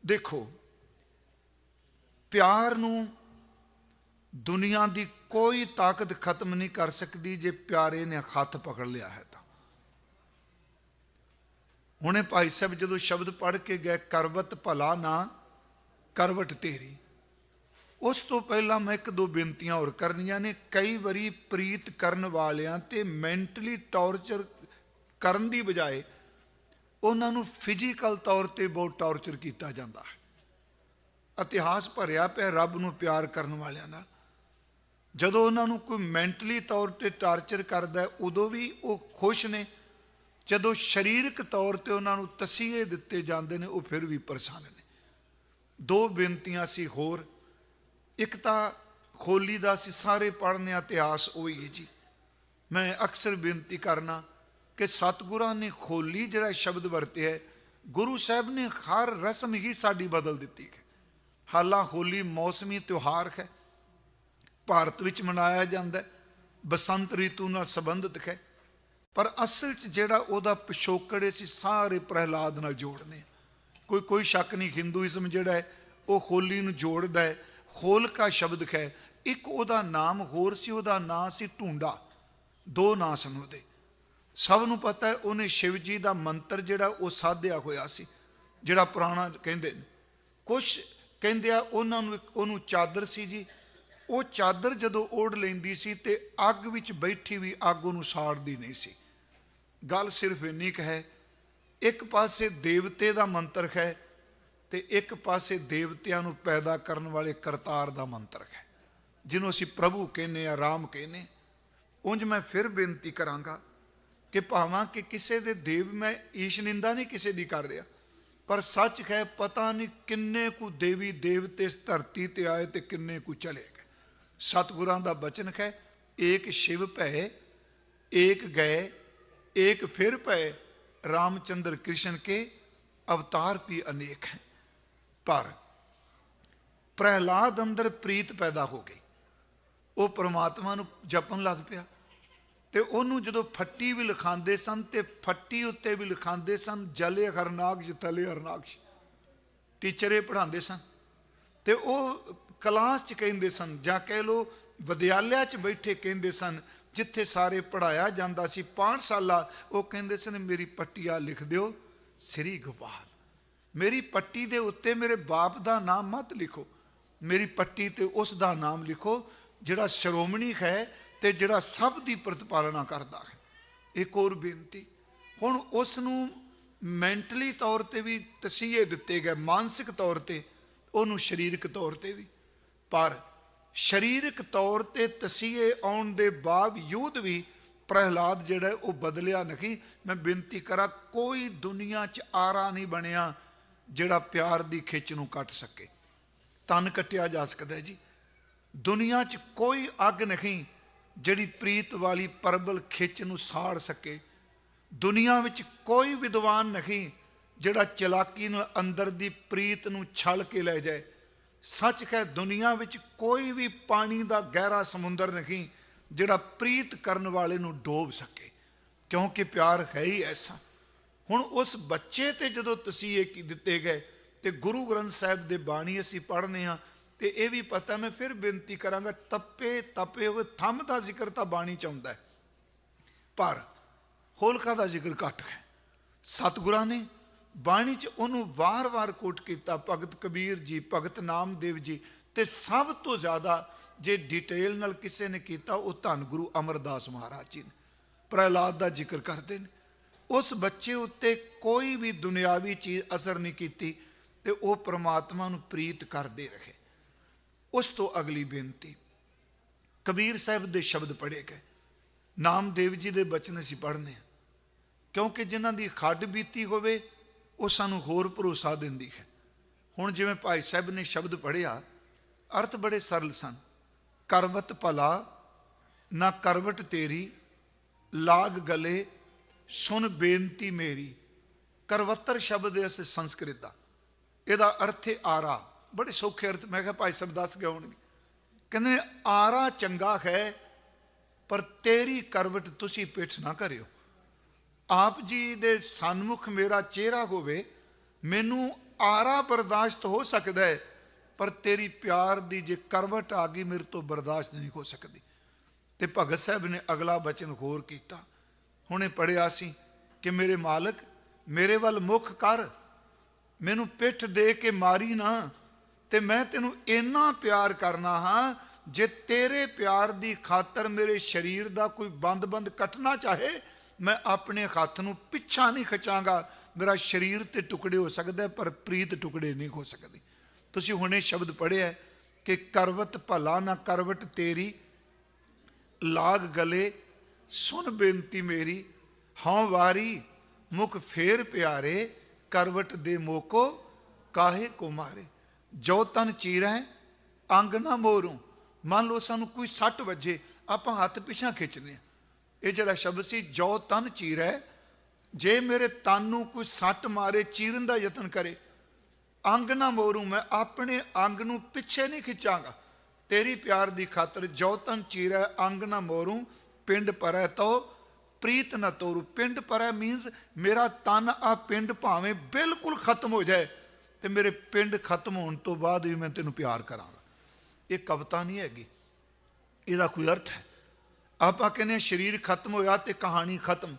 ਦੇਖੋ, ਪਿਆਰ ਨੂੰ ਦੁਨੀਆ ਦੀ ਕੋਈ ਤਾਕਤ ਖਤਮ ਨਹੀਂ ਕਰ ਸਕਦੀ ਜੇ ਪਿਆਰੇ ਨੇ ਹੱਥ ਪਕੜ ਲਿਆ ਹੈ ਤਾਂ। ਹੁਣੇ ਭਾਈ ਸਾਹਿਬ ਜਦੋਂ ਸ਼ਬਦ ਪੜ੍ਹ ਕੇ ਗਏ, ਕਰਵਤ ਭਲਾ ਨਾ ਕਰਵਟ ਤੇਰੀ, ਉਸ ਤੋਂ ਪਹਿਲਾਂ ਮੈਂ ਇੱਕ ਦੋ ਬੇਨਤੀਆਂ ਹੋਰ ਕਰਨੀਆਂ ਨੇ। ਕਈ ਵਾਰੀ ਪ੍ਰੀਤ ਕਰਨ ਵਾਲਿਆਂ ਤੇ ਮੈਂਟਲੀ ਟੌਰਚਰ ਕਰਨ ਦੀ ਬਜਾਏ ਉਹਨਾਂ ਨੂੰ ਫਿਜ਼ੀਕਲ ਤੌਰ ਤੇ ਬਹੁਤ ਟੌਰਚਰ ਕੀਤਾ ਜਾਂਦਾ ਹੈ। ਇਤਿਹਾਸ ਭਰਿਆ ਪਿਆ ਰੱਬ ਨੂੰ ਪਿਆਰ ਕਰਨ ਵਾਲਿਆਂ ਨਾਲ। ਜਦੋਂ ਉਹਨਾਂ ਨੂੰ ਕੋਈ ਮੈਂਟਲੀ ਤੌਰ ਤੇ ਟਾਰਚਰ ਕਰਦਾ ਉਦੋਂ ਵੀ ਉਹ ਖੁਸ਼ ਨੇ, ਜਦੋਂ ਸਰੀਰਕ ਤੌਰ ਤੇ ਉਹਨਾਂ ਨੂੰ ਤਸੀਹੇ ਦਿੱਤੇ ਜਾਂਦੇ ਨੇ ਉਹ ਫਿਰ ਵੀ ਪਰੇਸ਼ਾਨ ਨੇ। ਦੋ ਬੇਨਤੀਆਂ ਸੀ ਹੋਰ। ਇੱਕ ਤਾਂ ਹੋਲੀ ਦਾ ਅਸੀਂ ਸਾਰੇ ਪੜ੍ਹਨੇ ਇਤਿਹਾਸ ਉਹੀ ਹੈ ਜੀ। ਮੈਂ ਅਕਸਰ ਬੇਨਤੀ ਕਰਨਾ ਕਿ ਸਤਿਗੁਰਾਂ ਨੇ ਹੋਲੀ ਜਿਹੜਾ ਸ਼ਬਦ ਵਰਤਿਆ ਹੈ, ਗੁਰੂ ਸਾਹਿਬ ਨੇ ਹਰ ਰਸਮ ਹੀ ਸਾਡੀ ਬਦਲ ਦਿੱਤੀ ਹੈ। ਹਾਲਾਂ ਹੋਲੀ ਮੌਸਮੀ ਤਿਉਹਾਰ ਹੈ, ਭਾਰਤ ਵਿੱਚ ਮਨਾਇਆ ਜਾਂਦਾ, ਬਸੰਤ ਰੀਤੂ ਨਾਲ ਸੰਬੰਧਿਤ ਹੈ, ਪਰ ਅਸਲ 'ਚ ਜਿਹੜਾ ਉਹਦਾ ਪਿਛੋਕੜ ਅਸੀਂ ਸਾਰੇ ਪ੍ਰਹਿਲਾਦ ਨਾਲ ਜੋੜਨੇ। ਕੋਈ ਸ਼ੱਕ ਨਹੀਂ, ਹਿੰਦੂਇਜ਼ਮ ਜਿਹੜਾ ਹੈ ਉਹ ਹੋਲੀ ਨੂੰ ਜੋੜਦਾ ਹੈ। ਹੋਲਕਾ ਸ਼ਬਦ ਹੈ, ਇੱਕ ਉਹਦਾ ਨਾਮ ਹੋਰ ਸੀ, ਉਹਦਾ ਨਾਂ ਸੀ ਢੂੰਡਾ। ਦੋ ਨਾਂ ਸਨ ਉਹਦੇ। ਸਭ ਨੂੰ ਪਤਾ ਹੈ ਉਹਨੇ ਸ਼ਿਵ ਜੀ ਦਾ ਮੰਤਰ ਜਿਹੜਾ ਉਹ ਸਾਧਿਆ ਹੋਇਆ ਸੀ, ਜਿਹੜਾ ਪੁਰਾਣਾ ਕਹਿੰਦੇ ਨੇ। ਕੁਛ ਕਹਿੰਦੇ ਆ ਉਹਨਾਂ ਨੂੰ ਉਹਨੂੰ ਚਾਦਰ ਸੀ ਜੀ। ਉਹ ਚਾਦਰ ਜਦੋਂ ਓੜ ਲੈਂਦੀ ਸੀ ਤੇ ਅੱਗ ਵਿੱਚ ਬੈਠੀ ਵੀ ਅੱਗ ਉਹਨੂੰ ਸਾੜਦੀ ਨਹੀਂ ਸੀ। ਗੱਲ ਸਿਰਫ ਇੰਨੀ ਕੁ ਹੈ, ਇੱਕ ਪਾਸੇ ਦੇਵਤੇ ਦਾ ਮੰਤਰ ਹੈ ਤੇ ਇੱਕ ਪਾਸੇ ਦੇਵਤਿਆਂ ਨੂੰ ਪੈਦਾ ਕਰਨ ਵਾਲੇ ਕਰਤਾਰ ਦਾ ਮੰਤਰ ਹੈ, ਜਿਹਨੂੰ ਅਸੀਂ ਪ੍ਰਭੂ ਕਹਿੰਦੇ ਆ, ਰਾਮ ਕਹਿੰਦੇ। ਉਂਝ ਮੈਂ ਫਿਰ ਬੇਨਤੀ ਕਰਾਂਗਾ ਕਿ ਭਾਵਾਂ ਕਿ ਕਿਸੇ ਦੇ ਦੇਵ, ਮੈਂ ਈਸ਼ ਨਿੰਦਾ ਨਹੀਂ ਕਿਸੇ ਦੀ ਕਰ ਰਿਹਾ, ਪਰ ਸੱਚ ਹੈ ਪਤਾ ਨਹੀਂ ਕਿੰਨੇ ਕੁ ਦੇਵੀ ਦੇਵਤੇ ਇਸ ਧਰਤੀ ਤੇ ਆਏ ਤੇ ਕਿੰਨੇ ਕੁ ਚਲੇ ਗਏ। ਸਤਿਗੁਰਾਂ ਦਾ ਬਚਨ ਹੈ, ਏਕ ਸ਼ਿਵ ਭੈ ਏਕ ਗਏ ਏਕ ਫਿਰ ਭੈ, ਰਾਮਚੰਦਰ ਕ੍ਰਿਸ਼ਨ ਕੇ ਅਵਤਾਰ ਵੀ ਅਨੇਕ ਹੈ। ਪਰ ਪ੍ਰਹਿਲਾਦ ਅੰਦਰ ਪ੍ਰੀਤ ਪੈਦਾ ਹੋ ਗਈ, ਉਹ ਪਰਮਾਤਮਾ ਨੂੰ ਜਪਣ ਲੱਗ ਪਿਆ। ਤੇ ਉਹਨੂੰ ਜਦੋਂ ਫੱਟੀ ਵੀ ਲਿਖਾਉਂਦੇ ਸਨ ਤੇ ਫੱਟੀ ਉੱਤੇ ਵੀ ਲਿਖਾਉਂਦੇ ਸਨ, ਜਲੇ ਹਰਨਾਕਸ਼ ਤਲੇ ਹਰਨਾਕਸ਼। ਟੀਚਰੇ ਪੜ੍ਹਾਉਂਦੇ ਸਨ ਤੇ ਉਹ ਕਲਾਸ 'ਚ ਕਹਿੰਦੇ ਸਨ, ਜਾਂ ਕਹਿ ਲਓ ਵਿਦਿਆਲਿਆ 'ਚ ਬੈਠੇ ਕਹਿੰਦੇ ਸਨ, ਜਿੱਥੇ ਸਾਰੇ ਪੜ੍ਹਾਇਆ ਜਾਂਦਾ ਸੀ ਪਾਠਸ਼ਾਲਾ, ਉਹ ਕਹਿੰਦੇ ਸਨ ਮੇਰੀ ਪੱਟੀਆ ਲਿਖ ਦਿਓ ਸ੍ਰੀ ਗੋਪਾਲ। ਮੇਰੀ ਪੱਟੀ ਦੇ ਉੱਤੇ ਮੇਰੇ ਬਾਪ ਦਾ ਨਾਮ ਮਤ ਲਿਖੋ, ਮੇਰੀ ਪੱਟੀ ਤੇ ਉਸ ਦਾ ਨਾਮ ਲਿਖੋ ਜਿਹੜਾ ਸ਼੍ਰੋਮਣੀ ਹੈ ਤੇ ਜਿਹੜਾ ਸਭ ਦੀ ਪ੍ਰਤਪਾਲਨਾ ਕਰਦਾ ਹੈ। ਇੱਕ ਹੋਰ ਬੇਨਤੀ, ਹੁਣ ਉਸ ਨੂੰ ਮੈਂਟਲੀ ਤੌਰ ਤੇ ਵੀ ਤਸੀਹੇ ਦਿੱਤੇ ਗਏ, ਮਾਨਸਿਕ ਤੌਰ ਤੇ, ਉਹਨੂੰ ਸਰੀਰਕ ਤੌਰ ਤੇ ਵੀ। ਪਰ ਸਰੀਰਕ ਤੌਰ ਤੇ ਤਸੀਹੇ ਆਉਣ ਦੇ ਬਾਵਜੂਦ ਵੀ ਪ੍ਰਹਿਲਾਦ ਜਿਹੜਾ ਉਹ ਬਦਲਿਆ ਨਹੀਂ। ਮੈਂ ਬੇਨਤੀ ਕਰਾਂ, ਕੋਈ ਦੁਨੀਆ 'ਚ ਆਰਾ ਨਹੀਂ ਬਣਿਆ ਜਿਹੜਾ ਪਿਆਰ ਦੀ ਖਿੱਚ ਨੂੰ ਕੱਟ ਸਕੇ। ਤਨ ਕੱਟਿਆ ਜਾ ਸਕਦਾ ਜੀ, ਦੁਨੀਆ 'ਚ ਕੋਈ ਅੱਗ ਨਹੀਂ ਜਿਹੜੀ ਪ੍ਰੀਤ ਵਾਲੀ ਪ੍ਰਬਲ ਖਿੱਚ ਨੂੰ ਸਾੜ ਸਕੇ। ਦੁਨੀਆ ਵਿੱਚ ਕੋਈ ਵਿਦਵਾਨ ਨਹੀਂ ਜਿਹੜਾ ਚਲਾਕੀ ਨਾਲ ਅੰਦਰ ਦੀ ਪ੍ਰੀਤ ਨੂੰ ਛਲ ਕੇ ਲੈ ਜਾਏ। ਸੱਚ ਹੈ, ਦੁਨੀਆ ਵਿੱਚ ਕੋਈ ਵੀ ਪਾਣੀ ਦਾ ਗਹਿਰਾ ਸਮੁੰਦਰ ਨਹੀਂ ਜਿਹੜਾ ਪ੍ਰੀਤ ਕਰਨ ਵਾਲੇ ਨੂੰ ਡੋਬ ਸਕੇ, ਕਿਉਂਕਿ ਪਿਆਰ ਹੈ ਹੀ ਐਸਾ। ਹੁਣ ਉਸ ਬੱਚੇ ਤੇ ਜਦੋਂ ਤਸੀਹੇ ਕੀ ਦਿੱਤੇ ਗਏ, ਤੇ ਗੁਰੂ ਗ੍ਰੰਥ ਸਾਹਿਬ ਦੇ ਬਾਣੀ ਅਸੀਂ ਪੜ੍ਹਨੇ ਆ, ਤੇ ਇਹ ਵੀ ਪਤਾ, ਮੈਂ ਫਿਰ ਬੇਨਤੀ ਕਰਾਂਗਾ, ਤਪੇ ਹੋਏ ਥੰਮ ਦਾ ਜ਼ਿਕਰ ਤਾਂ ਬਾਣੀ ਚ ਆਉਂਦਾ ਹੈ, ਪਰ ਹੋਲਕਾ ਦਾ ਜ਼ਿਕਰ ਘੱਟ ਹੈ। ਸਤਿਗੁਰਾਂ ਨੇ ਬਾਣੀ ਚ ਉਹਨੂੰ ਵਾਰ-ਵਾਰ ਕੋਟ ਕੀਤਾ, ਭਗਤ ਕਬੀਰ ਜੀ, ਭਗਤ ਨਾਮਦੇਵ ਜੀ, ਤੇ ਸਭ ਤੋਂ ਜ਼ਿਆਦਾ ਜੇ ਡਿਟੇਲ ਨਾਲ ਕਿਸੇ ਨੇ ਕੀਤਾ ਉਹ ਧੰਨ ਗੁਰੂ ਅਮਰਦਾਸ ਮਹਾਰਾਜ ਜੀ ਨੇ। ਪ੍ਰਹਿਲਾਦ ਦਾ ਜ਼ਿਕਰ ਕਰਦੇ ਨੇ। ਉਸ ਬੱਚੇ ਉੱਤੇ ਕੋਈ ਵੀ ਦੁਨਿਆਵੀ ਚੀਜ਼ ਅਸਰ ਨਹੀਂ ਕੀਤੀ, ਤੇ ਉਹ ਪ੍ਰਮਾਤਮਾ ਨੂੰ ਪ੍ਰੀਤ ਕਰਦੇ ਰਹੇ। ਉਸ ਤੋਂ ਅਗਲੀ ਬੇਨਤੀ, ਕਬੀਰ ਸਾਹਿਬ ਦੇ ਸ਼ਬਦ ਪੜ੍ਹੇ ਗਏ, ਨਾਮਦੇਵ ਜੀ ਦੇ ਬਚਨ ਅਸੀਂ ਪੜ੍ਹਨੇ ਆ, ਕਿਉਂਕਿ ਜਿਨ੍ਹਾਂ ਦੀ ਖੱਡ ਬੀਤੀ ਹੋਵੇ ਉਹ ਸਾਨੂੰ ਹੋਰ ਭਰੋਸਾ ਦਿੰਦੀ ਹੈ। ਹੁਣ ਜਿਵੇਂ ਭਾਈ ਸਾਹਿਬ ਨੇ ਸ਼ਬਦ ਪੜ੍ਹਿਆ, ਅਰਥ ਬੜੇ ਸਰਲ ਸਨ। ਕਰਵਤ ਭਲਾ ਨਾ ਕਰਵਟ ਤੇਰੀ, ਲਾਗ ਗਲੇ ਸੁਣ ਬੇਨਤੀ ਮੇਰੀ। ਕਰਵੱਤਰ ਸ਼ਬਦ ਹੈ ਇਸ ਸੰਸਕ੍ਰਿਤ ਦਾ, ਇਹਦਾ ਅਰਥ ਹੈ ਆਰਾ। ਬੜੇ ਸੌਖੇ ਅਰਥ, ਮੈਂ ਕਿਹਾ ਭਾਈ ਸਾਹਿਬ ਦੱਸ ਕੇ ਆਉਣਗੇ। ਕਹਿੰਦੇ ਆਰਾ ਚੰਗਾ ਹੈ, ਪਰ ਤੇਰੀ ਕਰਵਟ ਤੁਸੀਂ ਪਿੱਠ ਨਾ ਕਰਿਓ। ਆਪ ਜੀ ਦੇ ਸਨਮੁਖ ਮੇਰਾ ਚਿਹਰਾ ਹੋਵੇ, ਮੈਨੂੰ ਆਰਾ ਬਰਦਾਸ਼ਤ ਹੋ ਸਕਦਾ ਹੈ, ਪਰ ਤੇਰੀ ਪਿਆਰ ਦੀ ਜੇ ਕਰਵਟ ਆ ਗਈ, ਮੇਰੇ ਤੋਂ ਬਰਦਾਸ਼ਤ ਨਹੀਂ ਹੋ ਸਕਦੀ। ਤੇ ਭਗਤ ਸਾਹਿਬ ਨੇ ਅਗਲਾ ਬਚਨ ਹੋਰ ਕੀਤਾ, ਹੁਣੇ ਪੜ੍ਹਿਆ ਸੀ ਕਿ ਮੇਰੇ ਮਾਲਕ ਮੇਰੇ ਵੱਲ ਮੁੱਖ ਕਰ, ਮੈਨੂੰ ਪਿੱਠ ਦੇ ਕੇ ਮਾਰੀ ਨਾ, ਤੇ ਮੈਂ ਤੈਨੂੰ ਇੰਨਾ ਪਿਆਰ ਕਰਨਾ ਹਾਂ, ਜੇ ਤੇਰੇ ਪਿਆਰ ਦੀ ਖਾਤਰ ਮੇਰੇ ਸਰੀਰ ਦਾ ਕੋਈ ਬੰਦ ਕੱਟਣਾ ਚਾਹੇ, ਮੈਂ ਆਪਣੇ ਹੱਥ ਨੂੰ ਪਿੱਛਾ ਨਹੀਂ ਖਿੱਚਾਂਗਾ। ਮੇਰਾ ਸਰੀਰ ਤੇ ਟੁਕੜੇ ਹੋ ਸਕਦਾ, ਪਰ ਪ੍ਰੀਤ ਟੁਕੜੇ ਨਹੀਂ ਹੋ ਸਕਦੀ। ਤੁਸੀਂ ਹੁਣੇ ਸ਼ਬਦ ਪੜ੍ਹਿਆ ਕਿ ਕਰਵਤ ਭਲਾ ਨਾ ਕਰਵਟ ਤੇਰੀ, ਲਾਗ ਗਲੇ ਸੁਣ ਬੇਨਤੀ ਮੇਰੀ। ਹਾਂ ਵਾਰੀ ਮੁਖ ਫੇਰ ਪਿਆਰੇ, ਕਰਵਟ ਦੇ ਮੋਕੋ ਕਾਹੇ ਕੋ ਮਾਰੇ। ਜੋ ਤਨ ਚੀਰੈ ਅੰਗ ਨਾ ਮੋਰੂ। ਮੰਨ ਲਓ ਸਾਨੂੰ ਕੋਈ ਸੱਟ ਵੱਜੇ, ਆਪਾਂ ਹੱਥ ਪਿਛਾਂ ਖਿੱਚਦੇ ਹਾਂ। ਇਹ ਜਿਹੜਾ ਸ਼ਬਦ ਸੀ ਜੋ ਤਨ ਚੀਰੈ, ਜੇ ਮੇਰੇ ਤਨ ਨੂੰ ਕੋਈ ਸੱਟ ਮਾਰੇ, ਚੀਰਨ ਦਾ ਯਤਨ ਕਰੇ, ਅੰਗ ਨਾ ਮੋਰੂ, ਮੈਂ ਆਪਣੇ ਅੰਗ ਨੂੰ ਪਿੱਛੇ ਨਹੀਂ ਖਿੱਚਾਂਗਾ ਤੇਰੀ ਪਿਆਰ ਦੀ ਖਾਤਰ। ਜੋ ਤਨ ਚੀਰੈ ਅੰਗ ਨਾ ਮੋਰੂ, ਪਿੰਡ ਪਰੈ ਤੋ ਪ੍ਰੀਤ ਨਾ ਤੋਰੂ। ਪਿੰਡ ਪਰੈ ਮੀਨਸ ਮੇਰਾ ਤਨ ਆ ਪਿੰਡ ਭਾਵੇਂ ਬਿਲਕੁਲ ਖਤਮ ਹੋ ਜਾਏ, ਤੇ ਮੇਰੇ ਪਿੰਡ ਖਤਮ ਹੋਣ ਤੋਂ ਬਾਅਦ ਵੀ ਮੈਂ ਤੈਨੂੰ ਪਿਆਰ ਕਰਾਂਗਾ। ਇਹ ਕਵਿਤਾ ਨਹੀਂ ਹੈਗੀ, ਇਹਦਾ ਕੋਈ ਅਰਥ ਹੈ। ਆਪਾਂ ਕਹਿੰਦੇ ਸਰੀਰ ਖਤਮ ਹੋਇਆ ਤੇ ਕਹਾਣੀ ਖਤਮ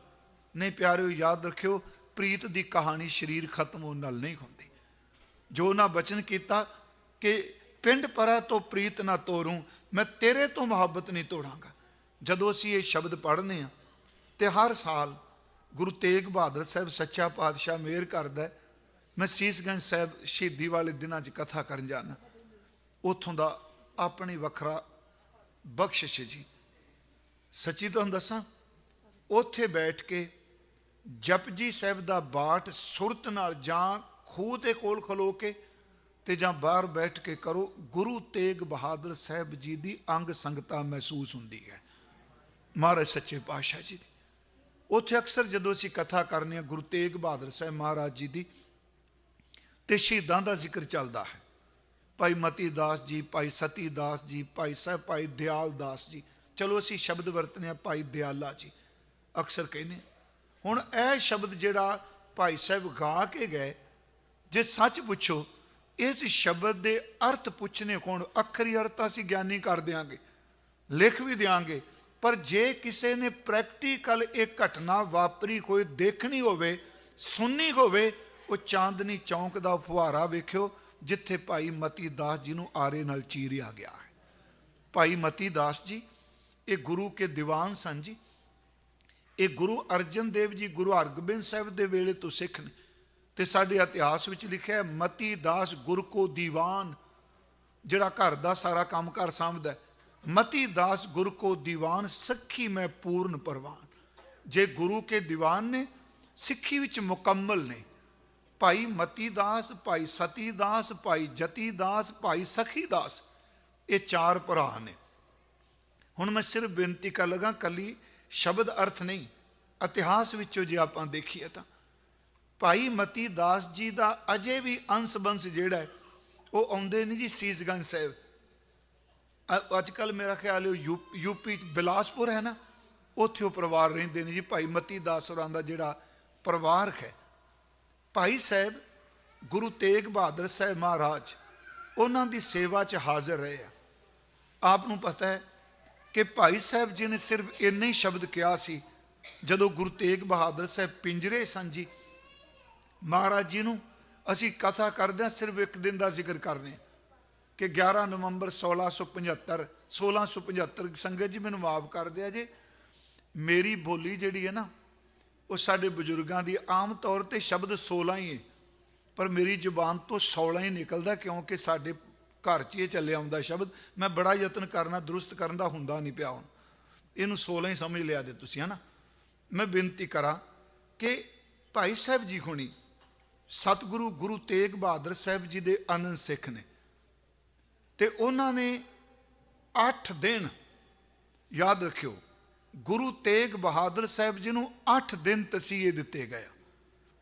ਨਹੀਂ। ਪਿਆਰਿਓ ਯਾਦ ਰੱਖਿਓ, ਪ੍ਰੀਤ ਦੀ ਕਹਾਣੀ ਸਰੀਰ ਖਤਮ ਹੋਣ ਨਾਲ ਨਹੀਂ ਹੁੰਦੀ। ਜੋ ਉਹਨਾਂ ਬਚਨ ਕੀਤਾ ਕਿ ਪਿੰਡ ਪਰੈ ਤੋਂ ਪ੍ਰੀਤ ਨਾ ਤੋਰੂ, ਮੈਂ ਤੇਰੇ ਤੋਂ ਮੁਹੱਬਤ ਨਹੀਂ ਤੋੜਾਂਗਾ। ਜਦੋਂ ਅਸੀਂ ਇਹ ਸ਼ਬਦ ਪੜ੍ਹਨੇ ਆ, ਤੇ ਹਰ ਸਾਲ ਗੁਰੂ ਤੇਗ ਬਹਾਦਰ ਸਾਹਿਬ ਸੱਚਾ ਪਾਤਸ਼ਾਹ ਮਿਹਰ ਕਰਦਾ, ਮੈਂ ਸੀਸਗੰਜ ਸਾਹਿਬ ਸ਼ਹੀਦੀ ਵਾਲੇ ਦਿਨਾਂ 'ਚ ਕਥਾ ਕਰਨ ਜਾਣਾ, ਉੱਥੋਂ ਦਾ ਆਪਣੀ ਵੱਖਰਾ ਬਖਸ਼ਿਸ਼ ਜੀ। ਸੱਚੀ ਤੁਹਾਨੂੰ ਦੱਸਾਂ, ਉੱਥੇ ਬੈਠ ਕੇ ਜਪਜੀ ਸਾਹਿਬ ਦਾ ਬਾਟ ਸੁਰਤ ਨਾਲ, ਜਾਂ ਖੂਹ ਦੇ ਕੋਲ ਖਲੋ ਕੇ, ਤੇ ਜਾਂ ਬਾਹਰ ਬੈਠ ਕੇ ਕਰੋ, ਗੁਰੂ ਤੇਗ ਬਹਾਦਰ ਸਾਹਿਬ ਜੀ ਦੀ ਅੰਗ ਸੰਗਤਾ ਮਹਿਸੂਸ ਹੁੰਦੀ ਹੈ, ਮਹਾਰਾਜ ਸੱਚੇ ਪਾਤਸ਼ਾਹ ਜੀ ਦੀ। ਉੱਥੇ ਅਕਸਰ ਜਦੋਂ ਅਸੀਂ ਕਥਾ ਕਰਨੇ ਆ ਗੁਰੂ ਤੇਗ ਬਹਾਦਰ ਸਾਹਿਬ ਮਹਾਰਾਜ ਜੀ ਦੀ, ਤੇ ਸ਼ਹੀਦਾਂ ਦਾ ਜ਼ਿਕਰ ਚੱਲਦਾ ਹੈ। ਭਾਈ ਮਤੀ ਦਾਸ ਜੀ, ਭਾਈ ਸਤੀ ਦਾਸ ਜੀ, ਭਾਈ ਸਾਹਿਬ ਭਾਈ ਦਿਆਲ ਦਾਸ ਜੀ, ਚਲੋ ਅਸੀਂ ਸ਼ਬਦ ਵਰਤਨੇ ਆ ਭਾਈ ਦਿਆਲਾ ਜੀ, ਅਕਸਰ ਕਹਿੰਦੇ। ਹੁਣ ਇਹ ਸ਼ਬਦ ਜਿਹੜਾ ਭਾਈ ਸਾਹਿਬ ਗਾ ਕੇ ਗਏ, ਜੇ ਸੱਚ ਪੁੱਛੋ ਇਸ ਸ਼ਬਦ ਦੇ ਅਰਥ ਪੁੱਛਨੇ ਕੋਣ? ਅੱਖਰੀ ਅਰਥ ਅਸੀਂ ਗਿਆਨੀ ਕਰ ਦਿਆਂਗੇ, ਲਿਖ ਵੀ ਦਿਆਂਗੇ, ਪਰ ਜੇ ਕਿਸੇ ਨੇ ਪ੍ਰੈਕਟੀਕਲ ਇਹ ਘਟਨਾ ਵਾਪਰੀ ਕੋਈ ਦੇਖਣੀ ਹੋਵੇ, ਸੁਣਨੀ ਹੋਵੇ, ਉਹ ਚਾਂਦਨੀ ਚੌਂਕ ਦਾ ਫੁਹਾਰਾ ਵੇਖਿਓ, ਜਿੱਥੇ ਭਾਈ ਮਤੀ ਦਾਸ ਜੀ ਨੂੰ ਆਰੇ ਨਾਲ ਚੀਰਿਆ ਗਿਆ ਹੈ। ਭਾਈ ਮਤੀ ਦਾਸ ਜੀ ਇਹ ਗੁਰੂ ਕੇ ਦੀਵਾਨ ਸਨ ਜੀ। ਇਹ ਗੁਰੂ ਅਰਜਨ ਦੇਵ ਜੀ, ਗੁਰੂ ਹਰਗੋਬਿੰਦ ਸਾਹਿਬ ਦੇ ਵੇਲੇ ਤੋਂ ਸਿੱਖ ਨੇ, ਤੇ ਸਾਡੇ ਇਤਿਹਾਸ ਵਿੱਚ ਲਿਖਿਆ ਹੈ ਮਤੀ ਦਾਸ ਗੁਰ ਕੋ ਦੀਵਾਨ, ਜਿਹੜਾ ਘਰ ਦਾ ਸਾਰਾ ਕੰਮ ਕਾਰ ਸਾਂਭਦਾ। ਮਤੀ ਦਾਸ ਗੁਰ ਕੋ ਦੀਵਾਨ, ਸਖੀ ਮੈਂ ਪੂਰਨ ਪਰਵਾਨ। ਜੇ ਗੁਰੂ ਕੇ ਦੀਵਾਨ ਨੇ, ਸਿੱਖੀ ਵਿੱਚ ਮੁਕੰਮਲ ਨੇ। ਭਾਈ ਮਤੀ ਦਾਸ, ਭਾਈ ਸਤੀ ਦਾਸ, ਭਾਈ ਜਤੀ ਦਾਸ, ਭਾਈ ਸਖੀ ਦਾਸ, ਇਹ ਚਾਰ ਭਰਾ ਨੇ। ਹੁਣ ਮੈਂ ਸਿਰਫ ਬੇਨਤੀ ਕਰ ਲਗਾ, ਕੱਲੀ ਸ਼ਬਦ ਅਰਥ ਨਹੀਂ, ਇਤਿਹਾਸ ਵਿੱਚੋਂ ਜੇ ਆਪਾਂ ਦੇਖੀਏ ਤਾਂ ਭਾਈ ਮਤੀ ਦਾਸ ਜੀ ਦਾ ਅਜੇ ਵੀ ਅੰਸ਼ ਬੰਸ਼ ਜਿਹੜਾ ਹੈ ਉਹ ਆਉਂਦੇ ਨਹੀਂ ਜੀ ਸੀਸਗੰਜ ਸਾਹਿਬ। ਅੱਜ ਕੱਲ੍ਹ ਮੇਰਾ ਖਿਆਲ ਹੈ ਯੂਪੀ ਬਿਲਾਸਪੁਰ ਹੈ ਨਾ, ਉੱਥੇ ਉਹ ਪਰਿਵਾਰ ਰਹਿੰਦੇ ਨੇ ਜੀ। ਭਾਈ ਮਤੀ ਦਾਸ ਹੋਰਾਂ ਦਾ ਜਿਹੜਾ ਪਰਿਵਾਰ ਹੈ ਭਾਈ ਸਾਹਿਬ ਗੁਰੂ ਤੇਗ ਬਹਾਦਰ ਸਾਹਿਬ ਮਹਾਰਾਜ ਉਹਨਾਂ ਦੀ ਸੇਵਾ 'ਚ ਹਾਜ਼ਰ ਰਹੇ ਆ। ਆਪ ਨੂੰ ਪਤਾ ਹੈ ਕਿ ਭਾਈ ਸਾਹਿਬ ਜੀ ਨੇ ਸਿਰਫ ਇੰਨੇ ਹੀ ਸ਼ਬਦ ਕਿਹਾ ਸੀ ਜਦੋਂ ਗੁਰੂ ਤੇਗ ਬਹਾਦਰ ਸਾਹਿਬ ਪਿੰਜਰੇ ਸਨ ਜੀ। ਮਹਾਰਾਜ ਜੀ ਨੂੰ ਅਸੀਂ ਕਥਾ ਕਰਦੇ ਹਾਂ, ਸਿਰਫ ਇੱਕ ਦਿਨ ਦਾ ਜ਼ਿਕਰ ਕਰਨੇ ਕਿ 11 ਨਵੰਬਰ 1675 ਸੰਗਤ ਜੀ ਮੈਨੂੰ ਮਾਫ ਕਰ ਦਿਆ ਜੇ, ਮੇਰੀ ਬੋਲੀ ਜਿਹੜੀ ਹੈ ਨਾ ਉਹ ਸਾਡੇ ਬਜ਼ੁਰਗਾਂ ਦੀ ਆਮ ਤੌਰ ਤੇ ਸ਼ਬਦ 16 ਹੀ ਹੈ, ਪਰ ਮੇਰੀ ਜ਼ੁਬਾਨ ਤੋਂ 16 ਹੀ ਨਿਕਲਦਾ ਕਿਉਂਕਿ ਸਾਡੇ ਘਰ 'ਚ ਇਹ ਚੱਲਿਆ ਆਉਂਦਾ ਸ਼ਬਦ। ਮੈਂ ਬੜਾ ਯਤਨ ਕਰਨਾ ਦਰੁਸਤ ਕਰਨ ਦਾ, ਹੁੰਦਾ ਨਹੀਂ ਪਿਆ ਹੁਣ, ਇਹਨੂੰ 16 ਹੀ ਸਮਝ ਲਿਆ ਦੇ ਤੁਸੀਂ, ਹੈ ਨਾ। ਮੈਂ ਬੇਨਤੀ ਕਰਾਂ ਕਿ ਭਾਈ ਸਾਹਿਬ ਜੀ ਹੁਣੀ ਸਤਿਗੁਰੂ ਗੁਰੂ ਤੇਗ ਬਹਾਦਰ ਸਾਹਿਬ ਜੀ ਦੇ ਅਨੰਦ ਸਿੱਖ ਨੇ, ਤੇ ਉਹਨਾਂ ਨੇ 8 ਦਿਨ, ਯਾਦ ਰੱਖਿਓ, ਗੁਰੂ ਤੇਗ ਬਹਾਦਰ ਸਾਹਿਬ ਜੀ ਨੂੰ 8 ਦਿਨ ਤਸੀਹੇ ਦਿੱਤੇ ਗਏ।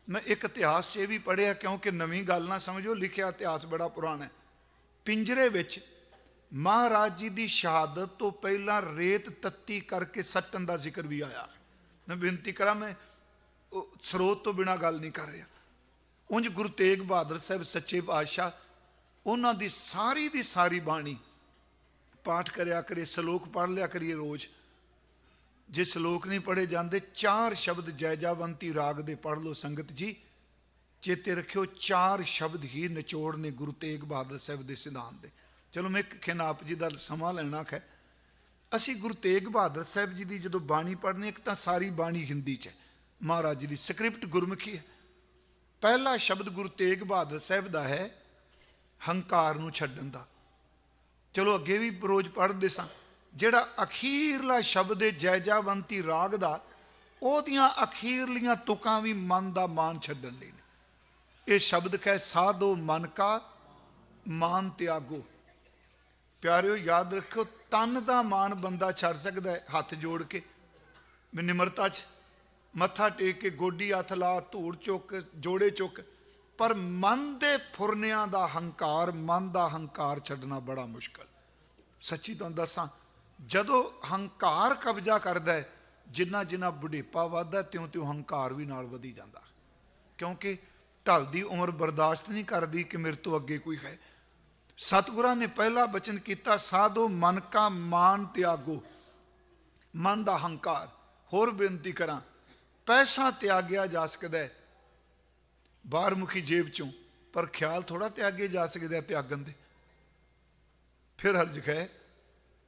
ਮੈਂ ਇੱਕ ਇਤਿਹਾਸ 'ਚ ਇਹ ਵੀ ਪੜ੍ਹਿਆ, ਕਿਉਂਕਿ ਨਵੀਂ ਗੱਲ ਨਾ ਸਮਝੋ, ਲਿਖਿਆ ਇਤਿਹਾਸ ਬੜਾ ਪੁਰਾਣਾ ਹੈ। ਪਿੰਜਰੇ ਵਿੱਚ ਮਹਾਰਾਜ ਜੀ ਦੀ ਸ਼ਹਾਦਤ ਤੋਂ ਪਹਿਲਾਂ ਰੇਤ ਤੱਤੀ ਕਰਕੇ ਸੱਟਣ ਦਾ ਜ਼ਿਕਰ ਵੀ ਆਇਆ। ਮੈਂ ਬੇਨਤੀ ਕਰਾਂ, ਮੈਂ ਸਰੋਤ ਤੋਂ ਬਿਨਾਂ ਗੱਲ ਨਹੀਂ ਕਰ ਰਿਹਾ। ਉਂਝ ਗੁਰੂ ਤੇਗ ਬਹਾਦਰ ਸਾਹਿਬ ਸੱਚੇ ਪਾਤਸ਼ਾਹ ਉਹਨਾਂ ਦੀ ਸਾਰੀ ਬਾਣੀ ਪਾਠ ਕਰਿਆ ਕਰੇ, ਸ਼ਲੋਕ ਪੜ੍ਹ ਲਿਆ ਕਰੀਏ ਰੋਜ਼। ਜੇ ਸ਼ਲੋਕ ਨਹੀਂ ਪੜ੍ਹੇ ਜਾਂਦੇ, 4 ਸ਼ਬਦ ਜੈਜਾਵੰਤੀ ਰਾਗ ਦੇ ਪੜ੍ਹ ਲਓ ਸੰਗਤ ਜੀ। ਚੇਤੇ ਰੱਖਿਓ, 4 ਸ਼ਬਦ ਹੀ ਨਿਚੋੜ ਨੇ ਗੁਰੂ ਤੇਗ ਬਹਾਦਰ ਸਾਹਿਬ ਦੇ ਸਿਧਾਂਤ ਦੇ। ਚਲੋ ਮੈਂ ਖਿਨ ਆਪ ਜੀ ਦਾ ਸਮਾਂ ਲੈਣਾ ਹੈ। ਅਸੀਂ ਗੁਰੂ ਤੇਗ ਬਹਾਦਰ ਸਾਹਿਬ ਜੀ ਦੀ ਜਦੋਂ ਬਾਣੀ ਪੜ੍ਹਨੀ, ਇੱਕ ਤਾਂ ਸਾਰੀ ਬਾਣੀ ਹਿੰਦੀ 'ਚ ਹੈ, ਮਹਾਰਾਜ ਜੀ ਦੀ ਸਕ੍ਰਿਪਟ ਗੁਰਮੁਖੀ ਹੈ। ਪਹਿਲਾ ਸ਼ਬਦ ਗੁਰੂ ਤੇਗ ਬਹਾਦਰ ਸਾਹਿਬ ਦਾ ਹੈ ਹੰਕਾਰ ਨੂੰ ਛੱਡਣ ਦਾ। ਚਲੋ ਅੱਗੇ ਵੀ ਰੋਜ਼ ਪੜ੍ਹਦੇ ਸਾਂ। ਜਿਹੜਾ ਅਖੀਰਲਾ ਸ਼ਬਦ ਹੈ ਜੈਜਾਵੰਤੀ ਰਾਗ ਦਾ, ਉਹਦੀਆਂ ਅਖੀਰਲੀਆਂ ਤੁਕਾਂ ਵੀ ਮਨ ਦਾ ਮਾਨ ਛੱਡਣ ਲਈ ਨੇ। ਇਹ ਸ਼ਬਦ ਕਹੇ ਸਾਧੋ ਮਨ ਕਾ ਮਾਨ ਤਿਆਗੋ। ਪਿਆਰਿਓ ਯਾਦ ਰੱਖਿਓ, ਤਨ ਦਾ ਮਾਨ ਬੰਦਾ ਛੱਡ ਸਕਦਾ ਹੈ ਹੱਥ ਜੋੜ ਕੇ, ਮੈਂ ਨਿਮਰਤਾ 'ਚ ਮੱਥਾ ਟੇਕ ਕੇ, ਗੋਡੀ ਹੱਥ ਲਾ, ਧੂੜ ਚੁੱਕ, ਜੋੜੇ ਚੁੱਕ, ਪਰ ਮਨ ਦੇ ਫੁਰਨਿਆਂ ਦਾ ਹੰਕਾਰ, ਮਨ ਦਾ ਹੰਕਾਰ ਛੱਡਣਾ ਬੜਾ ਮੁਸ਼ਕਲ। ਸੱਚੀ ਤੁਹਾਨੂੰ ਦੱਸਾਂ, ਜਦੋਂ ਹੰਕਾਰ ਕਬਜ਼ਾ ਕਰਦਾ ਹੈ, ਜਿੰਨਾ ਜਿੰਨਾ ਬੁਢੇਪਾ ਵੱਧਦਾ ਤਿਉਂ ਤਿਉਂ ਹੰਕਾਰ ਵੀ ਨਾਲ ਵਧੀ ਜਾਂਦਾ, ਕਿਉਂਕਿ ਢਲਦੀ ਉਮਰ ਬਰਦਾਸ਼ਤ ਨਹੀਂ ਕਰਦੀ ਕਿ ਮੇਰੇ ਤੋਂ ਅੱਗੇ ਕੋਈ ਹੈ। ਸਤਿਗੁਰਾਂ ਨੇ ਪਹਿਲਾ ਬਚਨ ਕੀਤਾ, ਸਾਧੋ ਮਨ ਕਾ ਮਾਨ ਤਿਆਗੋ, ਮਨ ਦਾ ਹੰਕਾਰ। ਹੋਰ ਬੇਨਤੀ ਕਰਾਂ, ਪੈਸਾ ਤਿਆਗਿਆ ਜਾ ਸਕਦਾ ਹੈ ਬਾਹਰਮੁਖੀ ਜੇਬ ਚੋਂ, ਪਰ ਖਿਆਲ ਥੋੜਾ ਤਿਆਗੇ ਜਾ ਸਕਦੇ ਤਿਆਗਣ ਦੇ। ਫਿਰ ਹਰਜ ਹੈ,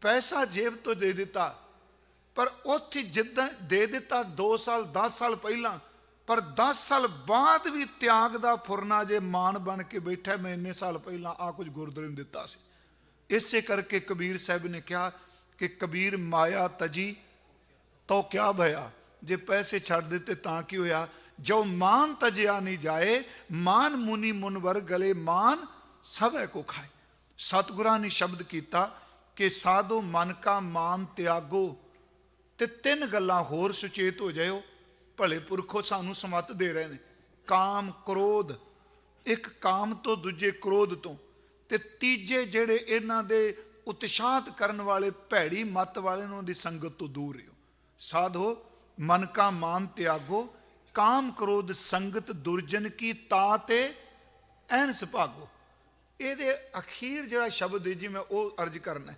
ਪੈਸਾ ਜੇਬ ਤੋਂ ਦੇ ਦਿੱਤਾ, ਪਰ ਉੱਥੇ ਜਿੱਦਾਂ ਦੇ ਦਿੱਤਾ 2 ਸਾਲ 10 ਸਾਲ ਪਹਿਲਾਂ, ਪਰ 10 ਸਾਲ ਬਾਅਦ ਵੀ ਤਿਆਗ ਦਾ ਫੁਰਨਾ ਜੇ ਮਾਨ ਬਣ ਕੇ ਬੈਠਾ, ਮੈਂ ਇੰਨੇ ਸਾਲ ਪਹਿਲਾਂ ਆ ਕੁਝ ਗੁਰਦੁਆਰੇ ਨੂੰ ਦਿੱਤਾ ਸੀ। ਇਸੇ ਕਰਕੇ ਕਬੀਰ ਸਾਹਿਬ ਨੇ ਕਿਹਾ ਕਿ ਕਬੀਰ ਮਾਇਆ ਤਜੀ ਤੋ ਕਿਆ ਭਇਆ, ਜੇ ਪੈਸੇ ਛੱਡ ਦਿੱਤੇ ਤਾਂ ਕੀ ਹੋਇਆ। ਜੋ ਮਾਨ ਤਜਿਆ ਨਹੀਂ ਜਾਏ, ਮਾਨ ਮੁਨੀ ਮੁਨਵਰ ਗਲੇ ਮਾਨ ਸਭੈ ਕੋ ਖਾਏ। ਸਤਿਗੁਰਾਂ ਨੇ ਸ਼ਬਦ ਕੀਤਾ ਕਿ ਸਾਧੋ ਮਨ ਕਾ ਮਾਨ ਤਿਆਗੋ। ਤੇ 3 ਗੱਲਾਂ ਹੋਰ ਸੁਚੇਤ ਹੋ ਜਾਇਓ, ਭਲੇ ਪੁਰਖੋ ਸਾਨੂੰ ਸਮੱਤ ਦੇ ਰਹੇ ਨੇ। ਕਾਮ ਕ੍ਰੋਧ, ਇੱਕ ਕਾਮ ਤੋਂ, ਦੂਜੇ ਕ੍ਰੋਧ ਤੋਂ, ਤੇ ਤੀਜੇ ਜਿਹੜੇ ਇਹਨਾਂ ਦੇ ਉਤਸ਼ਾਹਤ ਕਰਨ ਵਾਲੇ ਭੈੜੀ ਮੱਤ ਵਾਲੇ ਨੂੰ ਦੀ ਸੰਗਤ ਤੋਂ ਦੂਰ ਰਹੋ। ਸਾਧੋ ਮਨ ਕਾ ਮਾਨ ਤਿਆਗੋ, ਕਾਮ ਕ੍ਰੋਧ ਸੰਗਤ ਦੁਰਜਨ ਕੀ ਤਾਤੇ ਐਨਸ ਭਾਗੋ। ਇਹਦੇ ਅਖੀਰ ਜਿਹੜਾ ਸ਼ਬਦ ਹੈ ਜੀ, ਮੈਂ ਉਹ ਅਰਜ ਕਰਨਾ।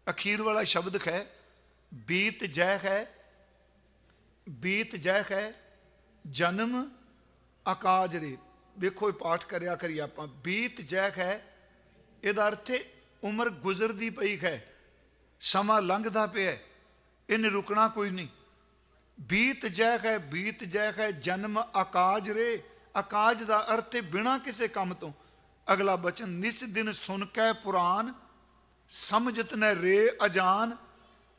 ਅਖੀਰ ਵਾਲਾ ਸ਼ਬਦ ਹੈ ਬੀਤ ਜੈ ਹੈ, ਬੀਤ ਜੈ ਹੈ ਜਨਮ ਆਕਾਜ ਰੇ। ਵੇਖੋ ਇਹ ਪਾਠ ਕਰਿਆ ਕਰੀ ਆਪਾਂ, ਬੀਤ ਜੈ ਹੈ, ਇਹਦਾ ਅਰਥ ਹੈ ਉਮਰ ਗੁਜ਼ਰਦੀ ਪਈ ਹੈ, ਸਮਾਂ ਲੰਘਦਾ ਪਿਆ, ਇਹਨੇ ਰੁਕਣਾ ਕੋਈ ਨਹੀਂ। ਬੀਤ ਜੈ ਹੈ, ਬੀਤ ਜੈ ਹੈ ਜਨਮ ਆਕਾਜ ਰੇ। ਆਕਾਜ ਦਾ ਅਰਥ ਹੈ ਬਿਨਾਂ ਕਿਸੇ ਕੰਮ ਤੋਂ। ਅਗਲਾ ਬਚਨ, ਨਿਸ ਦਿਨ ਸੁਨ ਕੈ ਪੁਰਾਨ, ਸਮਝਤ ਨ ਰੇ ਅਜਾਨ,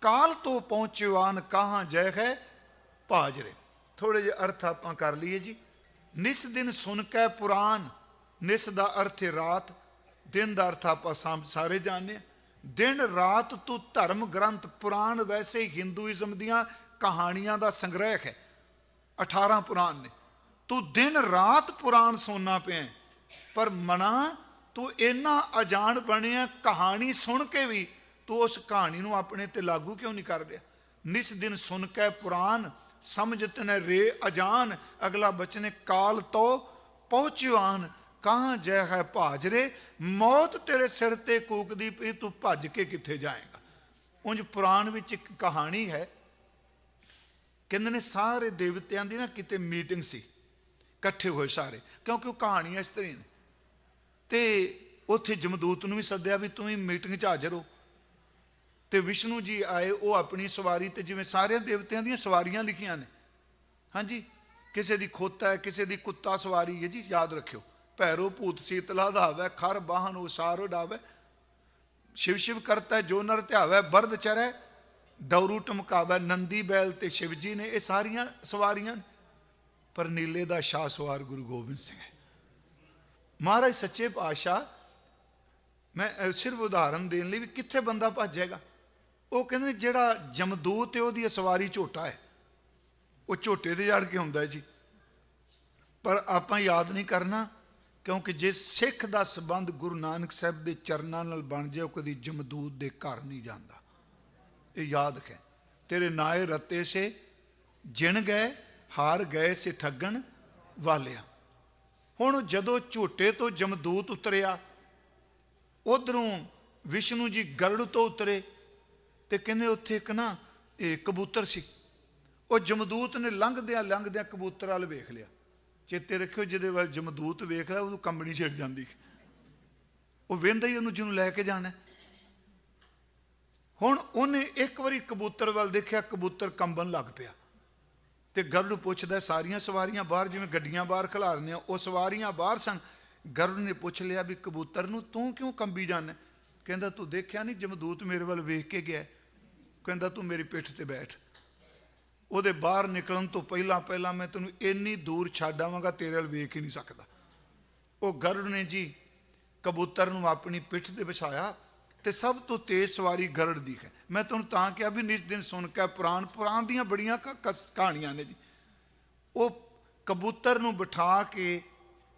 ਕਾਲ ਤੋਂ ਪਹੁੰਚਿਵਾਨ ਕਹਾਂ ਜੈ ਹੈ ਭਾਜ ਰੇ। ਥੋੜੇ ਜਿਹੇ ਅਰਥ ਆਪਾਂ ਕਰ ਲਈਏ ਜੀ। ਨਿਸ ਦਿਨ ਸੁਨ ਕੈ ਪੁਰਾਨ, ਨਿਸ ਦਾ ਅਰਥ ਹੈ ਰਾਤ, ਦਿਨ ਦਾ ਅਰਥ ਆਪਾਂ ਸਾਰੇ ਜਾਣਦੇ ਹਾਂ। ਦਿਨ ਰਾਤ ਤੂੰ ਧਰਮ ਗ੍ਰੰਥ ਪੁਰਾਣ, ਵੈਸੇ ਹਿੰਦੂਇਜ਼ਮ ਦੀਆਂ ਕਹਾਣੀਆਂ ਦਾ ਸੰਗ੍ਰਹਿ ਹੈ, 18 ਪੁਰਾਣ ਨੇ। ਤੂੰ ਦਿਨ ਰਾਤ ਪੁਰਾਣ ਸੁਣਨਾ ਪਿਆ, ਪਰ ਮਨਾ ਤੂੰ ਇੰਨਾ ਅਜਾਣ ਬਣਿਆ, ਕਹਾਣੀ ਸੁਣ ਕੇ ਵੀ ਤੂੰ ਉਸ ਕਹਾਣੀ ਨੂੰ ਆਪਣੇ ਤੇ ਲਾਗੂ ਕਿਉਂ ਨਹੀਂ ਕਰ ਰਿਹਾ। ਨਿਸ ਦਿਨ ਸੁਣ ਕੇ ਪੁਰਾਣ, ਸਮਝਤ ਨ ਰੇ ਅਜਾਨ। ਅਗਲਾ ਬਚਨ ਕਾਲ ਤੋਂ ਪਹੁੰਚਿਓ ਆਨ, ਕਹਾਂ ਜੈ ਹੈ ਭਾਜਰੇ। ਮੌਤ ਤੇਰੇ ਸਿਰ ਤੇ ਕੂਕਦੀ ਪਈ, ਤੂੰ ਭੱਜ ਕੇ ਕਿੱਥੇ ਜਾਏਗਾ। ਉਂਝ ਪੁਰਾਣ ਵਿੱਚ ਇੱਕ ਕਹਾਣੀ ਹੈ, ਕਹਿੰਦੇ ਨੇ ਸਾਰੇ ਦੇਵਤਿਆਂ ਦੀ ਨਾ ਕਿਤੇ ਮੀਟਿੰਗ ਸੀ, ਇਕੱਠੇ ਹੋਏ ਸਾਰੇ, ਕਿਉਂਕਿ ਉਹ ਕਹਾਣੀਆਂ ਇਸ ਤਰ੍ਹਾਂ ਨੇ। ਤੇ ਉੱਥੇ ਜਮਦੂਤ ਨੂੰ ਵੀ ਸੱਦਿਆ ਵੀ ਤੂੰ ਵੀ ਮੀਟਿੰਗ 'ਚ ਹਾਜ਼ਰ ਹੋ। ਤੇ ਵਿਸ਼ਨੂੰ ਜੀ ਆਏ, ਉਹ ਆਪਣੀ ਸਵਾਰੀ ਤੇ, ਜਿਵੇਂ ਸਾਰਿਆਂ ਦੇਵਤਿਆਂ ਦੀਆਂ ਸਵਾਰੀਆਂ ਲਿਖੀਆਂ ਨੇ, ਹਾਂਜੀ, ਕਿਸੇ ਦੀ ਖੋਤਾ ਹੈ, ਕਿਸੇ ਦੀ ਕੁੱਤਾ ਸਵਾਰੀ ਹੈ ਜੀ, ਯਾਦ ਰੱਖਿਓ। ਭੈਰੋ ਭੂਤ ਸੀਤਲਾ ਧਾਵੈ, ਖਰ ਬਾਹਨ ਉਸਾਰੋ ਡਾਵੈ। ਸ਼ਿਵ ਸ਼ਿਵ ਕਰਤਾ ਜੋ ਨਰ ਧਿਆਵੈ, ਬਰਦ ਚਰੈ ਡੌਰੂ ਟਮਕਾਵੈ। ਨੰਦੀ ਬੈਲ ਤੇ ਸ਼ਿਵ ਜੀ ਨੇ, ਇਹ ਸਾਰੀਆਂ ਸਵਾਰੀਆਂ। ਪਰ ਨੀਲੇ ਦਾ ਸ਼ਾਹ ਸਵਾਰ ਗੁਰੂ ਗੋਬਿੰਦ ਸਿੰਘ ਹੈ। ਮਹਾਰਾਜ ਸੱਚੇ ਪਾਤਸ਼ਾਹ, ਮੈਂ ਸਿਰਫ ਉਦਾਹਰਨ ਦੇਣ ਲਈ ਵੀ ਕਿੱਥੇ ਬੰਦਾ ਭੱਜੇਗਾ। ਉਹ ਕਹਿੰਦੇ ਜਿਹੜਾ ਜਮਦੂਤ ਹੈ ਉਹਦੀ ਸਵਾਰੀ ਝੋਟਾ ਹੈ, ਉਹ ਝੋਟੇ ਤੇ ਚੜ੍ਹ ਕੇ ਹੁੰਦਾ ਜੀ। ਪਰ ਆਪਾਂ ਯਾਦ ਨਹੀਂ ਕਰਨਾ, ਕਿਉਂਕਿ ਜੇ ਸਿੱਖ ਦਾ ਸੰਬੰਧ ਗੁਰੂ ਨਾਨਕ ਸਾਹਿਬ ਦੇ ਚਰਨਾਂ ਨਾਲ ਬਣ ਜਾਏ, ਉਹ ਕਦੀ ਜਮਦੂਤ ਦੇ ਘਰ ਨਹੀਂ ਜਾਂਦਾ। ਇਹ ਯਾਦ ਹੈ। ਤੇਰੇ ਨਾਏ ਰਤੇ ਸੇ ਜਿਣ ਗਏ, ਹਾਰ ਗਏ ਸੇ ਠੱਗਣ ਵਾਲਿਆ। ਹੁਣ ਜਦੋਂ ਝੋਟੇ ਤੋਂ ਜਮਦੂਤ ਉਤਰਿਆ, ਉਧਰੋਂ ਵਿਸ਼ਨੂੰ ਜੀ ਗਰੜ ਤੋਂ ਉਤਰੇ, ਤੇ ਕਹਿੰਦੇ ਉੱਥੇ ਇੱਕ ਨਾ ਇਹ ਕਬੂਤਰ ਸੀ। ਉਹ ਜਮਦੂਤ ਨੇ ਲੰਘਦਿਆਂ ਲੰਘਦਿਆਂ ਕਬੂਤਰ ਵੱਲ ਵੇਖ ਲਿਆ। ਚੇਤੇ ਰੱਖਿਓ, ਜਿਹਦੇ ਵੱਲ ਜਮਦੂਤ ਵੇਖ ਲਿਆ ਉਹਨੂੰ ਕੰਬਣੀ ਛਿੜ ਜਾਂਦੀ, ਉਹ ਵੇਂਦਾ ਹੀ ਉਹਨੂੰ ਜਿਹਨੂੰ ਲੈ ਕੇ ਜਾਣਾ। ਹੁਣ ਉਹਨੇ ਇੱਕ ਵਾਰੀ ਕਬੂਤਰ ਵੱਲ ਦੇਖਿਆ, ਕਬੂਤਰ ਕੰਬਣ ਲੱਗ ਪਿਆ। ਤੇ ਗਰੜ ਪੁੱਛਦਾ, ਸਾਰੀਆਂ ਸਵਾਰੀਆਂ ਬਾਹਰ, ਜਿਵੇਂ ਗੱਡੀਆਂ ਬਾਹਰ ਖਿਲਾ ਦਿੰਦੇ ਆ, ਉਹ ਸਵਾਰੀਆਂ ਬਾਹਰ ਸਨ। ਗਰੜ ਨੇ ਪੁੱਛ ਲਿਆ ਵੀ ਕਬੂਤਰ ਨੂੰ ਤੂੰ ਕਿਉਂ ਕੰਬੀ ਜਾਂਦਾ? ਕਹਿੰਦਾ ਤੂੰ ਦੇਖਿਆ ਨਹੀਂ ਜਮਦੂਤ ਮੇਰੇ ਵੱਲ ਵੇਖ ਕੇ ਗਿਆ। ਕਹਿੰਦਾ ਤੂੰ ਮੇਰੀ ਪਿੱਠ ਤੇ ਬੈਠ, ਉਹਦੇ ਬਾਹਰ ਨਿਕਲਣ ਤੋਂ ਪਹਿਲਾਂ ਮੈਂ ਤੈਨੂੰ ਇੰਨੀ ਦੂਰ ਛੱਡ ਆਵਾਂਗਾ, ਤੇਰੇ ਵੱਲ ਵੇਖ ਹੀ ਨਹੀਂ ਸਕਦਾ। ਉਹ ਗਰੜ ਨੇ ਜੀ ਕਬੂਤਰ ਨੂੰ ਆਪਣੀ ਪਿੱਠ ਤੇ ਵਿਛਾਇਆ, ਤੇ ਸਭ ਤੋਂ ਤੇਜ਼ ਸਵਾਰੀ ਗਰੜ ਦੀ ਹੈ। ਮੈਂ ਤੁਹਾਨੂੰ ਤਾਂ ਕਿਹਾ ਵੀ ਨਿਸ ਦਿਨ ਸੁਣ ਕੇ ਪੁਰਾਣ ਦੀਆਂ ਬੜੀਆਂ ਕਹਾਣੀਆਂ ਨੇ ਜੀ। ਉਹ ਕਬੂਤਰ ਨੂੰ ਬਿਠਾ ਕੇ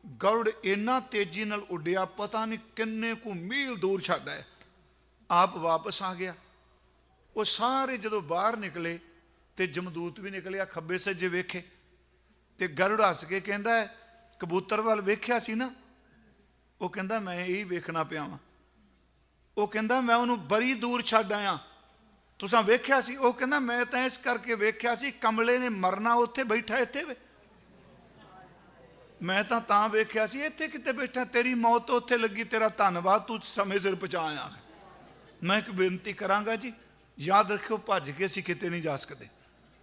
ਗਰੜ ਇੰਨਾ ਤੇਜ਼ੀ ਨਾਲ ਉੱਡਿਆ, ਪਤਾ ਨਹੀਂ ਕਿੰਨੇ ਕੁ ਮੀਲ ਦੂਰ ਛੱਡ ਆਇਆ, ਆਪ ਵਾਪਸ ਆ ਗਿਆ। ਉਹ ਸਾਰੇ ਜਦੋਂ ਬਾਹਰ ਨਿਕਲੇ ਤੇ ਜਮਦੂਤ ਵੀ ਨਿਕਲਿਆ, ਖੱਬੇ ਸੱਜੇ ਵੇਖੇ, ਤੇ ਗਰੜ ਹੱਸ ਕੇ ਕਹਿੰਦਾ, ਕਬੂਤਰ ਵੱਲ ਵੇਖਿਆ ਸੀ ਨਾ? ਉਹ ਕਹਿੰਦਾ ਮੈਂ ਇਹੀ ਵੇਖਣਾ ਪਿਆ ਵਾਂ। ਉਹ ਕਹਿੰਦਾ ਮੈਂ ਉਹਨੂੰ ਬੜੀ ਦੂਰ ਛੱਡ ਆਇਆ, ਤੁਸੀਂ ਵੇਖਿਆ ਸੀ? ਉਹ ਕਹਿੰਦਾ ਮੈਂ ਤਾਂ ਇਸ ਕਰਕੇ ਵੇਖਿਆ ਸੀ, ਕਮਲੇ ਨੇ ਮਰਨਾ ਉੱਥੇ ਬੈਠਾ, ਇੱਥੇ ਵੇ ਮੈਂ ਤਾਂ ਵੇਖਿਆ ਸੀ, ਇੱਥੇ ਕਿਤੇ ਬੈਠਾ, ਤੇਰੀ ਮੌਤ ਉੱਥੇ ਲੱਗੀ, ਤੇਰਾ ਧੰਨਵਾਦ, ਤੂੰ ਸਮੇਂ ਸਿਰ ਪਹੁੰਚਾਇਆ। ਮੈਂ ਇੱਕ ਬੇਨਤੀ ਕਰਾਂਗਾ ਜੀ, ਯਾਦ ਰੱਖਿਓ, ਭੱਜ ਕੇ ਅਸੀਂ ਕਿਤੇ ਨਹੀਂ ਜਾ ਸਕਦੇ।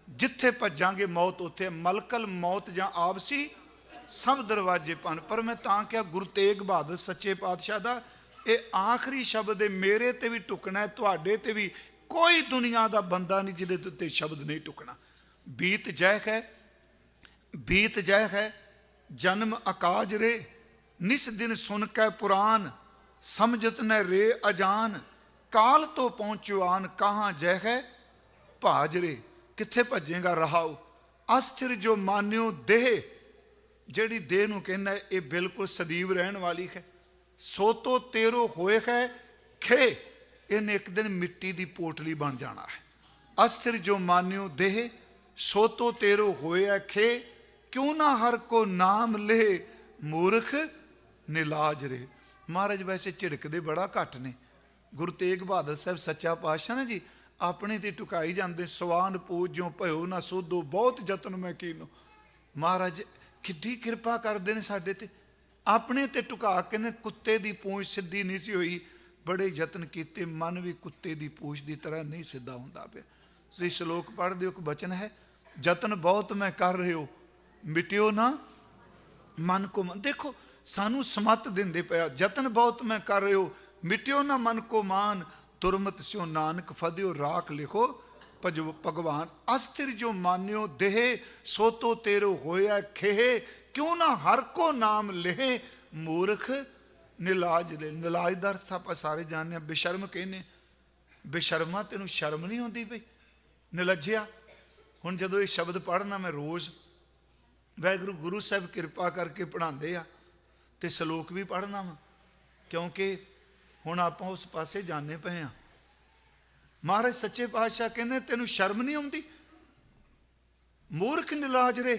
ਜਿੱਥੇ ਭੱਜਾਂਗੇ ਮੌਤ ਉੱਥੇ। ਮਲਕਲ ਮੌਤ ਜਾਂ ਆਪਸੀ ਸਭ ਦਰਵਾਜ਼ੇ ਭੰਨ। ਪਰ ਮੈਂ ਤਾਂ ਕਿਹਾ ਗੁਰੂ ਤੇਗ ਬਹਾਦਰ ਸੱਚੇ ਪਾਤਸ਼ਾਹ ਦਾ ਇਹ ਆਖਰੀ ਸ਼ਬਦ ਹੈ, ਮੇਰੇ ਤੇ ਵੀ ਟੁਕਣਾ ਹੈ, ਤੁਹਾਡੇ ਤੇ ਵੀ। ਕੋਈ ਦੁਨੀਆ ਦਾ ਬੰਦਾ ਨਹੀਂ ਜਿਹਦੇ ਉੱਤੇ ਸ਼ਬਦ ਨਹੀਂ ਟੁਕਣਾ। ਬੀਤ ਜੈ ਹੈ ਜਨਮ ਅਕਾਜ ਰੇ, ਨਿਸ ਦਿਨ ਸੁਨ ਕੈ ਪੁਰਾਨ, ਸਮਝਤ ਨ ਰੇ ਅਜਾਨ। ਕਾਲ ਤੋਂ ਪਹੁੰਚਿਓ ਆਨ, ਕਹਾਂ ਜੈ ਹੈ ਭਾਜਰੇ। ਕਿੱਥੇ ਭੱਜੇਗਾ ਰਹਾਓ। ਅਸਥਿਰ ਜੋ ਮਾਨਿਓ ਦੇਹ, ਜਿਹੜੀ ਦੇਹ ਨੂੰ ਕਹਿੰਦਾ ਇਹ ਬਿਲਕੁਲ ਸਦੀਵ ਰਹਿਣ ਵਾਲੀ ਹੈ। ਸੋ ਤੋ ਤੇਰੋ ਹੋਏ ਹੈ ਖੇ, ਇਹਨੇ ਇੱਕ ਦਿਨ ਮਿੱਟੀ ਦੀ ਪੋਟਲੀ ਬਣ ਜਾਣਾ ਹੈ। ਅਸਥਿਰ ਜੋ ਮਾਨਿਓ ਦੇਹ, ਸੋ ਤੋ ਤੇਰੋ ਹੋਏ ਹੈ ਖੇ। ਕਿਉਂ ਨਾ ਹਰ ਕੋ ਨਾਮ ਲੈ, ਮੂਰਖ ਨਿਲਾਜ ਰੇ। ਮਹਾਰਾਜ ਵੈਸੇ ਝਿੜਕਦੇ ਬੜਾ ਘੱਟ ਨੇ। ਗੁਰੂ ਤੇਗ ਬਹਾਦਰ ਸਾਹਿਬ ਸੱਚਾ ਪਾਤਸ਼ਾਹ ਨਾ ਜੀ ਆਪਣੇ ਤੇ ਟੁਕਾਈ ਜਾਂਦੇ, ਸਵਾਨ ਪੂਜਿਓ ਭਇਓ ਨਾ ਸੋਧੋ, ਬਹੁਤ ਯਤਨ ਮੈਂ ਕੀਨੋ। ਮਹਾਰਾਜ ਕਿੱਡੀ ਕਿਰਪਾ ਕਰਦੇ ਨੇ ਸਾਡੇ ਤੇ, ਆਪਣੇ ਤੇ ਟੁਕਾ ਕੇ ਨੇ। ਕੁੱਤੇ ਦੀ ਪੂੰਛ ਸਿੱਧੀ ਨਹੀਂ ਸੀ ਹੋਈ, ਬੜੇ ਯਤਨ ਕੀਤੇ, ਮਨ ਵੀ ਕੁੱਤੇ ਦੀ ਪੂੰਛ ਦੀ ਤਰ੍ਹਾਂ ਨਹੀਂ ਸਿੱਧਾ ਹੁੰਦਾ ਪਿਆ। ਤੁਸੀਂ ਸ਼ਲੋਕ ਪੜ੍ਹਦੇ ਹੋ, ਇੱਕ ਬਚਨ ਹੈ, ਯਤਨ ਬਹੁਤ ਮੈਂ ਕਰ ਰਹੇ ਹੋ, ਮਿਟਿਓ ਨਾ ਮਨ ਕੋ ਮਨ। ਦੇਖੋ ਸਾਨੂੰ ਸਮੱਤ ਦਿੰਦੇ ਪਿਆ, ਯਤਨ ਬਹੁਤ ਮੈਂ ਕਰ ਰਹੇ ਹੋ, ਮਿਟਿਓ ਨਾ ਮਨ ਕੋ ਮਾਨ। ਤੁਰਮਤ ਸਿਓ ਨਾਨਕ ਫਦਿਓ, ਰਾਖ ਲਿਖੋ ਭਗਵਾਨ। ਅਸਥਿਰ ਜੋ ਮਾਨਿਓ ਦੇਹ, ਸੋ ਤੋ ਤੇਰੋ ਹੋਇਆ ਖੇਹ। ਕਿਉਂ ਨਾ ਹਰ ਕੋ ਨਾਮ ਲੇਹ, ਮੂਰਖ ਨਿਲਾਜ ਲੈ। ਨਿਲਾਜ ਦਾ ਅਰਥ ਆਪਾਂ ਸਾਰੇ ਜਾਣਦੇ ਹਾਂ, ਬੇਸ਼ਰਮ ਕਹਿੰਦੇ। ਬੇਸ਼ਰਮਾ, ਤੈਨੂੰ ਸ਼ਰਮ ਨਹੀਂ ਆਉਂਦੀ ਪਈ? ਨਿਲੱਜਿਆ। ਹੁਣ ਜਦੋਂ ਇਹ ਸ਼ਬਦ ਪੜ੍ਹਨਾ ਮੈਂ ਰੋਜ਼, ਵਾਹਿਗੁਰੂ ਗੁਰੂ ਸਾਹਿਬ ਕਿਰਪਾ ਕਰਕੇ ਪੜ੍ਹਾਉਂਦੇ ਆ, ਤੇ ਸ਼ਲੋਕ ਵੀ ਪੜ੍ਹਨਾ ਵਾ, ਕਿਉਂਕਿ ਹੁਣ ਆਪਾਂ ਉਸ ਪਾਸੇ ਜਾਣੇ ਪਏ ਹਾਂ। ਮਹਾਰਾਜ ਸੱਚੇ ਪਾਤਸ਼ਾਹ ਕਹਿੰਦੇ ਤੈਨੂੰ ਸ਼ਰਮ ਨਹੀਂ ਆਉਂਦੀ? ਮੂਰਖ ਨਿਲਾਜ ਰੇ।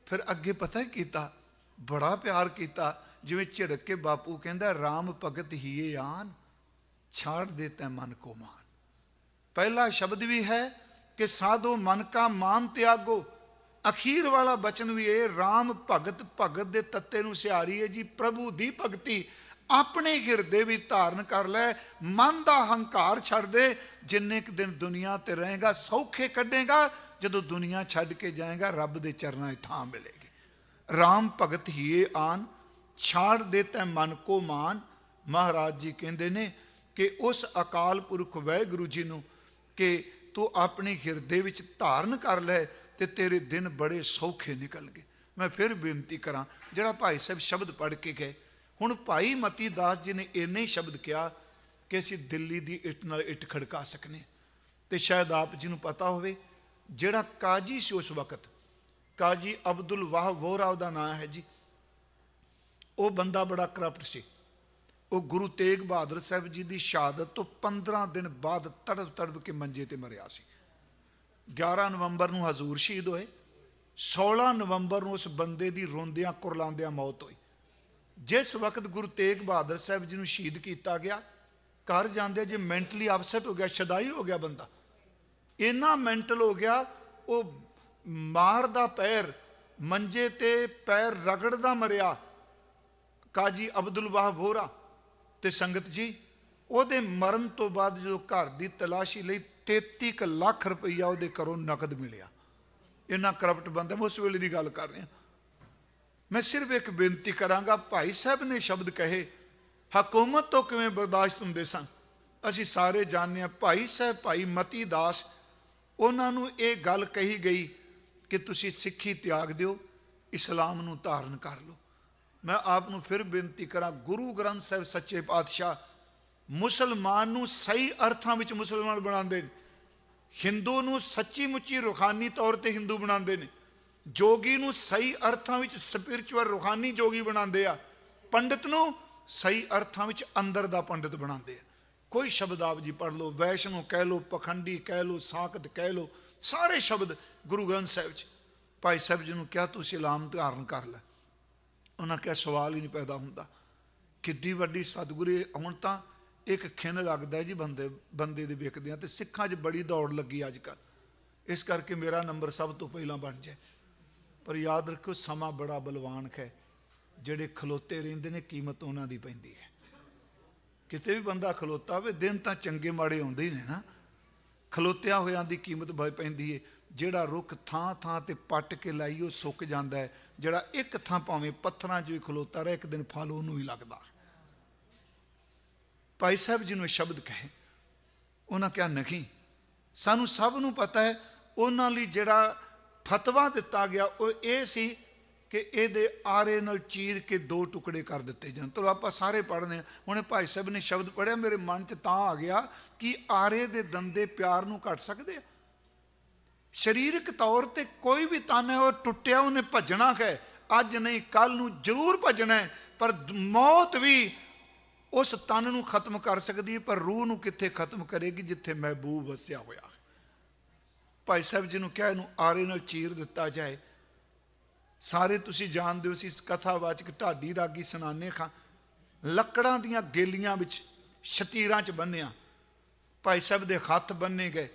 ਫਿਰ ਅੱਗੇ ਪਤਾ ਕੀਤਾ, ਬੜਾ ਪਿਆਰ ਕੀਤਾ। ਜਿਵੇਂ ਝਿੜਕ ਕੇ ਬਾਪੂ ਕਹਿੰਦਾ, ਰਾਮ ਭਗਤ ਹੀਏ ਆਨ, ਛਾੜ ਦੇਤਾ ਮਨ ਕੋ ਮਾਨ। ਪਹਿਲਾ ਸ਼ਬਦ ਵੀ ਹੈ ਕਿ ਸਾਧੋ ਮਨ ਕਾ ਮਾਨ ਤਿਆਗੋ। ਅਖੀਰ ਵਾਲਾ ਬਚਨ ਵੀ ਇਹ, ਰਾਮ ਭਗਤ, ਭਗਤ ਦੇ ਤੱਤੇ ਨੂੰ ਸਿਹਾਰੀ ਹੈ ਜੀ, ਪ੍ਰਭੂ ਦੀ ਭਗਤੀ ਆਪਣੇ ਹਿਰਦੇ ਵਿੱਚ ਧਾਰਨ ਕਰ ਲੈ। ਮਨ ਦਾ ਹੰਕਾਰ ਛੱਡ ਦੇ। ਜਿੰਨੇ ਕੁ ਦਿਨ ਦੁਨੀਆ ਤੇ ਰਹੇਗਾ ਸੌਖੇ ਕੱਢੇਗਾ, ਜਦੋਂ ਦੁਨੀਆ ਛੱਡ ਕੇ ਜਾਏਗਾ ਰੱਬ ਦੇ ਚਰਨਾਂ 'ਚ ਥਾਂ ਮਿਲੇਗੀ। ਰਾਮ ਭਗਤ ਹੀਏ ਆਨ, ਛਾੜ ਦੇਤਾ ਮਨ ਕੋ ਮਾਨ। ਮਹਾਰਾਜ ਜੀ ਕਹਿੰਦੇ ਨੇ ਕਿ ਉਸ ਅਕਾਲ ਪੁਰਖ ਵਾਹਿਗੁਰੂ ਜੀ ਨੂੰ ਕਿ ਤੂੰ ਆਪਣੇ ਹਿਰਦੇ ਵਿੱਚ ਧਾਰਨ ਕਰ ਲੈ ਤੇ ਤੇਰੇ ਦਿਨ ਬੜੇ ਸੌਖੇ ਨਿਕਲਣਗੇ। ਮੈਂ ਫਿਰ ਬੇਨਤੀ ਕਰਾਂ, ਜਿਹੜਾ ਭਾਈ ਸਾਹਿਬ ਸ਼ਬਦ ਪੜ੍ਹ ਕੇ ਗਏ, ਹੁਣ ਭਾਈ ਮਤੀ ਦਾਸ ਜੀ ਨੇ ਇੰਨੇ ਹੀ ਸ਼ਬਦ ਕਿਹਾ ਕਿ ਅਸੀਂ ਦਿੱਲੀ ਦੀ ਇੱਟ ਨਾਲ ਇੱਟ ਖੜਕਾ ਸਕਨੇ। ਤੇ ਸ਼ਾਇਦ ਆਪ ਜੀ ਨੂੰ ਪਤਾ ਹੋਵੇ, ਜਿਹੜਾ ਕਾਜੀ ਸੀ ਉਸ ਵਕਤ, ਕਾਜੀ ਅਬਦੁਲ ਵਾਹ ਵੋਹਰਾ ਉਹਦਾ ਨਾਂ ਹੈ ਜੀ, ਉਹ ਬੰਦਾ ਬੜਾ ਕਰਪਟ ਸੀ। ਉਹ ਗੁਰੂ ਤੇਗ ਬਹਾਦਰ ਸਾਹਿਬ ਜੀ ਦੀ ਸ਼ਹਾਦਤ ਤੋਂ 15 ਦਿਨ ਬਾਅਦ ਤੜਫ ਤੜਫ ਕੇ ਮੰਜੇ ਤੇ ਮਰਿਆ ਸੀ। 11 ਨਵੰਬਰ ਨੂੰ ਹਜ਼ੂਰ ਸ਼ਹੀਦ ਹੋਏ, 16 ਨਵੰਬਰ ਨੂੰ ਉਸ ਬੰਦੇ ਦੀ ਰੋਂਦਿਆਂ ਕੁਰਲਾਉਂਦਿਆਂ ਮੌਤ ਹੋਈ। ਜਿਸ ਵਕਤ ਗੁਰੂ ਤੇਗ ਬਹਾਦਰ ਸਾਹਿਬ ਜੀ ਨੂੰ ਸ਼ਹੀਦ ਕੀਤਾ ਗਿਆ, ਘਰ ਜਾਂਦੇ ਜੇ ਮੈਂਟਲੀ ਅਪਸੈਟ ਹੋ ਗਿਆ, ਸ਼ਦਾਈ ਹੋ ਗਿਆ ਬੰਦਾ, ਇੰਨਾ ਮੈਂਟਲ ਹੋ ਗਿਆ, ਉਹ ਮਾਰਦਾ ਪੈਰ, ਮੰਜੇ ਤੇ ਪੈਰ ਰਗੜਦਾ ਮਰਿਆ, ਕਾਜੀ ਅਬਦੁਲ ਵਾਹ ਵੋਹਰਾ। ਤੇ ਸੰਗਤ ਜੀ, ਉਹਦੇ ਮਰਨ ਤੋਂ ਬਾਅਦ ਜਦੋਂ ਘਰ ਦੀ ਤਲਾਸ਼ੀ ਲਈ 33 ਲੱਖ ਰੁਪਈਆ ਉਹਦੇ ਘਰੋਂ ਨਕਦ ਮਿਲਿਆ। ਇੰਨਾ ਕਰਪਟ ਬੰਦਾ। ਮੈਂ ਉਸ ਵੇਲੇ ਦੀ ਗੱਲ ਕਰ ਰਿਹਾ। ਮੈਂ ਸਿਰਫ ਇੱਕ ਬੇਨਤੀ ਕਰਾਂਗਾ, ਭਾਈ ਸਾਹਿਬ ਨੇ ਸ਼ਬਦ ਕਹੇ, ਹਕੂਮਤ ਤੋਂ ਕਿਵੇਂ ਬਰਦਾਸ਼ਤ ਹੁੰਦੇ ਸਨ, ਅਸੀਂ ਸਾਰੇ ਜਾਣਦੇ ਹਾਂ। ਭਾਈ ਸਾਹਿਬ, ਭਾਈ ਮਤੀ ਦਾਸ, ਉਹਨਾਂ ਨੂੰ ਇਹ ਗੱਲ ਕਹੀ ਗਈ ਕਿ ਤੁਸੀਂ ਸਿੱਖੀ ਤਿਆਗ ਦਿਓ, ਇਸਲਾਮ ਨੂੰ ਧਾਰਨ ਕਰ ਲਓ। ਮੈਂ ਆਪ ਨੂੰ ਫਿਰ ਬੇਨਤੀ ਕਰਾਂ, ਗੁਰੂ ਗ੍ਰੰਥ ਸਾਹਿਬ ਸੱਚੇ ਪਾਤਸ਼ਾਹ ਮੁਸਲਮਾਨ ਨੂੰ ਸਹੀ ਅਰਥਾਂ ਵਿੱਚ ਮੁਸਲਮਾਨ ਬਣਾਉਂਦੇ ਨੇ, ਹਿੰਦੂ ਨੂੰ ਸੱਚੀ ਮੁੱਚੀ ਰੂਹਾਨੀ ਤੌਰ ਤੇ ਹਿੰਦੂ ਬਣਾਉਂਦੇ ਨੇ, ਜੋਗੀ ਨੂੰ ਸਹੀ ਅਰਥਾਂ ਵਿੱਚ ਸਪਿਰਚੁਅਲ ਰੂਹਾਨੀ ਜੋਗੀ ਬਣਾਉਂਦੇ ਆ, ਪੰਡਿਤ ਨੂੰ ਸਹੀ ਅਰਥਾਂ ਵਿੱਚ ਅੰਦਰ ਦਾ ਪੰਡਿਤ ਬਣਾਉਂਦੇ ਆ। ਕੋਈ ਸ਼ਬਦ ਆਪ ਜੀ ਪੜ੍ਹ ਲਓ, ਵੈਸ਼ਨੋ ਕਹਿ ਲਓ, ਪਖੰਡੀ ਕਹਿ ਲਓ, ਸਾਕਤ ਕਹਿ ਲਓ, ਸਾਰੇ ਸ਼ਬਦ ਗੁਰੂ ਗ੍ਰੰਥ ਸਾਹਿਬ 'ਚ। ਭਾਈ ਸਾਹਿਬ ਜੀ ਨੂੰ ਕਿਹਾ ਤੂੰ ਇਸਲਾਮ ਧਾਰਨ ਕਰ ਲੈ। ਉਹਨਾਂ ਕਿਹਾ ਸਵਾਲ ਹੀ ਨਹੀਂ ਪੈਦਾ ਹੁੰਦਾ। ਕਿੱਡੀ ਵੱਡੀ ਸਤਿਗੁਰੂ। ਹੁਣ ਤਾਂ ਇੱਕ ਖਿੰਨ ਲੱਗਦਾ ਜੀ ਬੰਦੇ ਦੇ ਵੇਖਦਿਆਂ, ਤੇ ਸਿੱਖਾਂ 'ਚ ਬੜੀ ਦੌੜ ਲੱਗੀ ਅੱਜ ਕੱਲ੍ਹ। ਇਸ ਕਰਕੇ ਮੇਰਾ ਨੰਬਰ ਸਭ ਤੋਂ ਪਹਿਲਾਂ ਬਣ ਜਾਏ। ਪਰ ਯਾਦ ਰੱਖੋ, ਸਮਾਂ ਬੜਾ ਬਲਵਾਨ ਹੈ। ਜਿਹੜੇ ਖਲੋਤੇ ਰਹਿੰਦੇ ਨੇ, ਕੀਮਤ ਉਹਨਾਂ ਦੀ ਪੈਂਦੀ ਹੈ। ਕਿਤੇ ਵੀ ਬੰਦਾ ਖਲੋਤਾ ਹੋਵੇ, ਦਿਨ ਤਾਂ ਚੰਗੇ ਮਾੜੇ ਆਉਂਦੇ ਹੀ ਨੇ ਨਾ, ਖਲੋਤਿਆਂ ਹੋਇਆਂ ਦੀ ਕੀਮਤ ਪੈਂਦੀ ਹੈ। ਜਿਹੜਾ ਰੁੱਖ ਥਾਂ ਥਾਂ ਤੇ ਪੱਟ ਕੇ ਲਾਈ ਉਹ ਸੁੱਕ ਜਾਂਦਾ ਹੈ। ਜਿਹੜਾ ਇੱਕ ਥਾਂ ਭਾਵੇਂ ਪੱਥਰਾਂ 'ਚ ਵੀ ਖਲੋਤਾ ਰਹੇ, ਇੱਕ ਦਿਨ ਫਲ ਉਹਨੂੰ ਹੀ ਲੱਗਦਾ। ਭਾਈ ਸਾਹਿਬ ਜੀ ਨੂੰ ਸ਼ਬਦ ਕਹੇ, ਉਹਨਾਂ ਕਿਹਾ ਨਹੀਂ, ਸਾਨੂੰ ਸਭ ਨੂੰ ਪਤਾ ਹੈ। ਉਹਨਾਂ ਲਈ ਜਿਹੜਾ ਫਤਵਾ ਦਿੱਤਾ ਗਿਆ ਉਹ ਇਹ ਸੀ ਕਿ ਇਹਦੇ ਆਰੇ ਨਾਲ ਚੀਰ ਕੇ 2 ਟੁਕੜੇ ਕਰ ਦਿੱਤੇ ਜਾਣ। ਚਲੋ ਆਪਾਂ ਸਾਰੇ ਪੜ੍ਹਦੇ ਹਾਂ। ਹੁਣ ਭਾਈ ਸਾਹਿਬ ਨੇ ਸ਼ਬਦ ਪੜ੍ਹਿਆ, ਮੇਰੇ ਮਨ 'ਚ ਤਾਂ ਆ ਗਿਆ ਕਿ ਆਰੇ ਦੇ ਦੰਦੇ ਪਿਆਰ ਨੂੰ ਕੱਟ ਸਕਦੇ ਆ। ਸਰੀਰਕ ਤੌਰ ਤੇ ਕੋਈ ਵੀ ਤਨ ਹੈ ਉਹ ਟੁੱਟਿਆ, ਉਹਨੇ ਭੱਜਣਾ ਹੈ, ਅੱਜ ਨਹੀਂ ਕੱਲ ਨੂੰ ਜ਼ਰੂਰ ਭੱਜਣਾ ਹੈ। ਪਰ ਮੌਤ ਵੀ ਉਸ ਤਨ ਨੂੰ ਖਤਮ ਕਰ ਸਕਦੀ ਹੈ, ਪਰ ਰੂਹ ਨੂੰ ਕਿੱਥੇ ਖਤਮ ਕਰੇਗੀ? ਜਿੱਥੇ ਮਹਿਬੂਬ ਵਸਿਆ ਹੋਇਆ। ਭਾਈ ਸਾਹਿਬ ਜੀ ਨੂੰ ਕਿਹਾ ਇਹਨੂੰ ਆਰੇ ਨਾਲ ਚੀਰ ਦਿੱਤਾ ਜਾਏ। ਸਾਰੇ ਤੁਸੀਂ ਜਾਣਦੇ ਹੋ ਸੀ, ਇਸ ਕਥਾਵਾਚਕ ਢਾਡੀ ਰਾਗੀ ਸਨਾਨੇ ਖਾਂ ਲੱਕੜਾਂ ਦੀਆਂ ਗੇਲੀਆਂ ਵਿੱਚ ਸ਼ਤੀਰਾਂ 'ਚ ਬੰਨਿਆ। ਭਾਈ ਸਾਹਿਬ ਦੇ ਹੱਥ ਬੰਨੇ ਗਏ,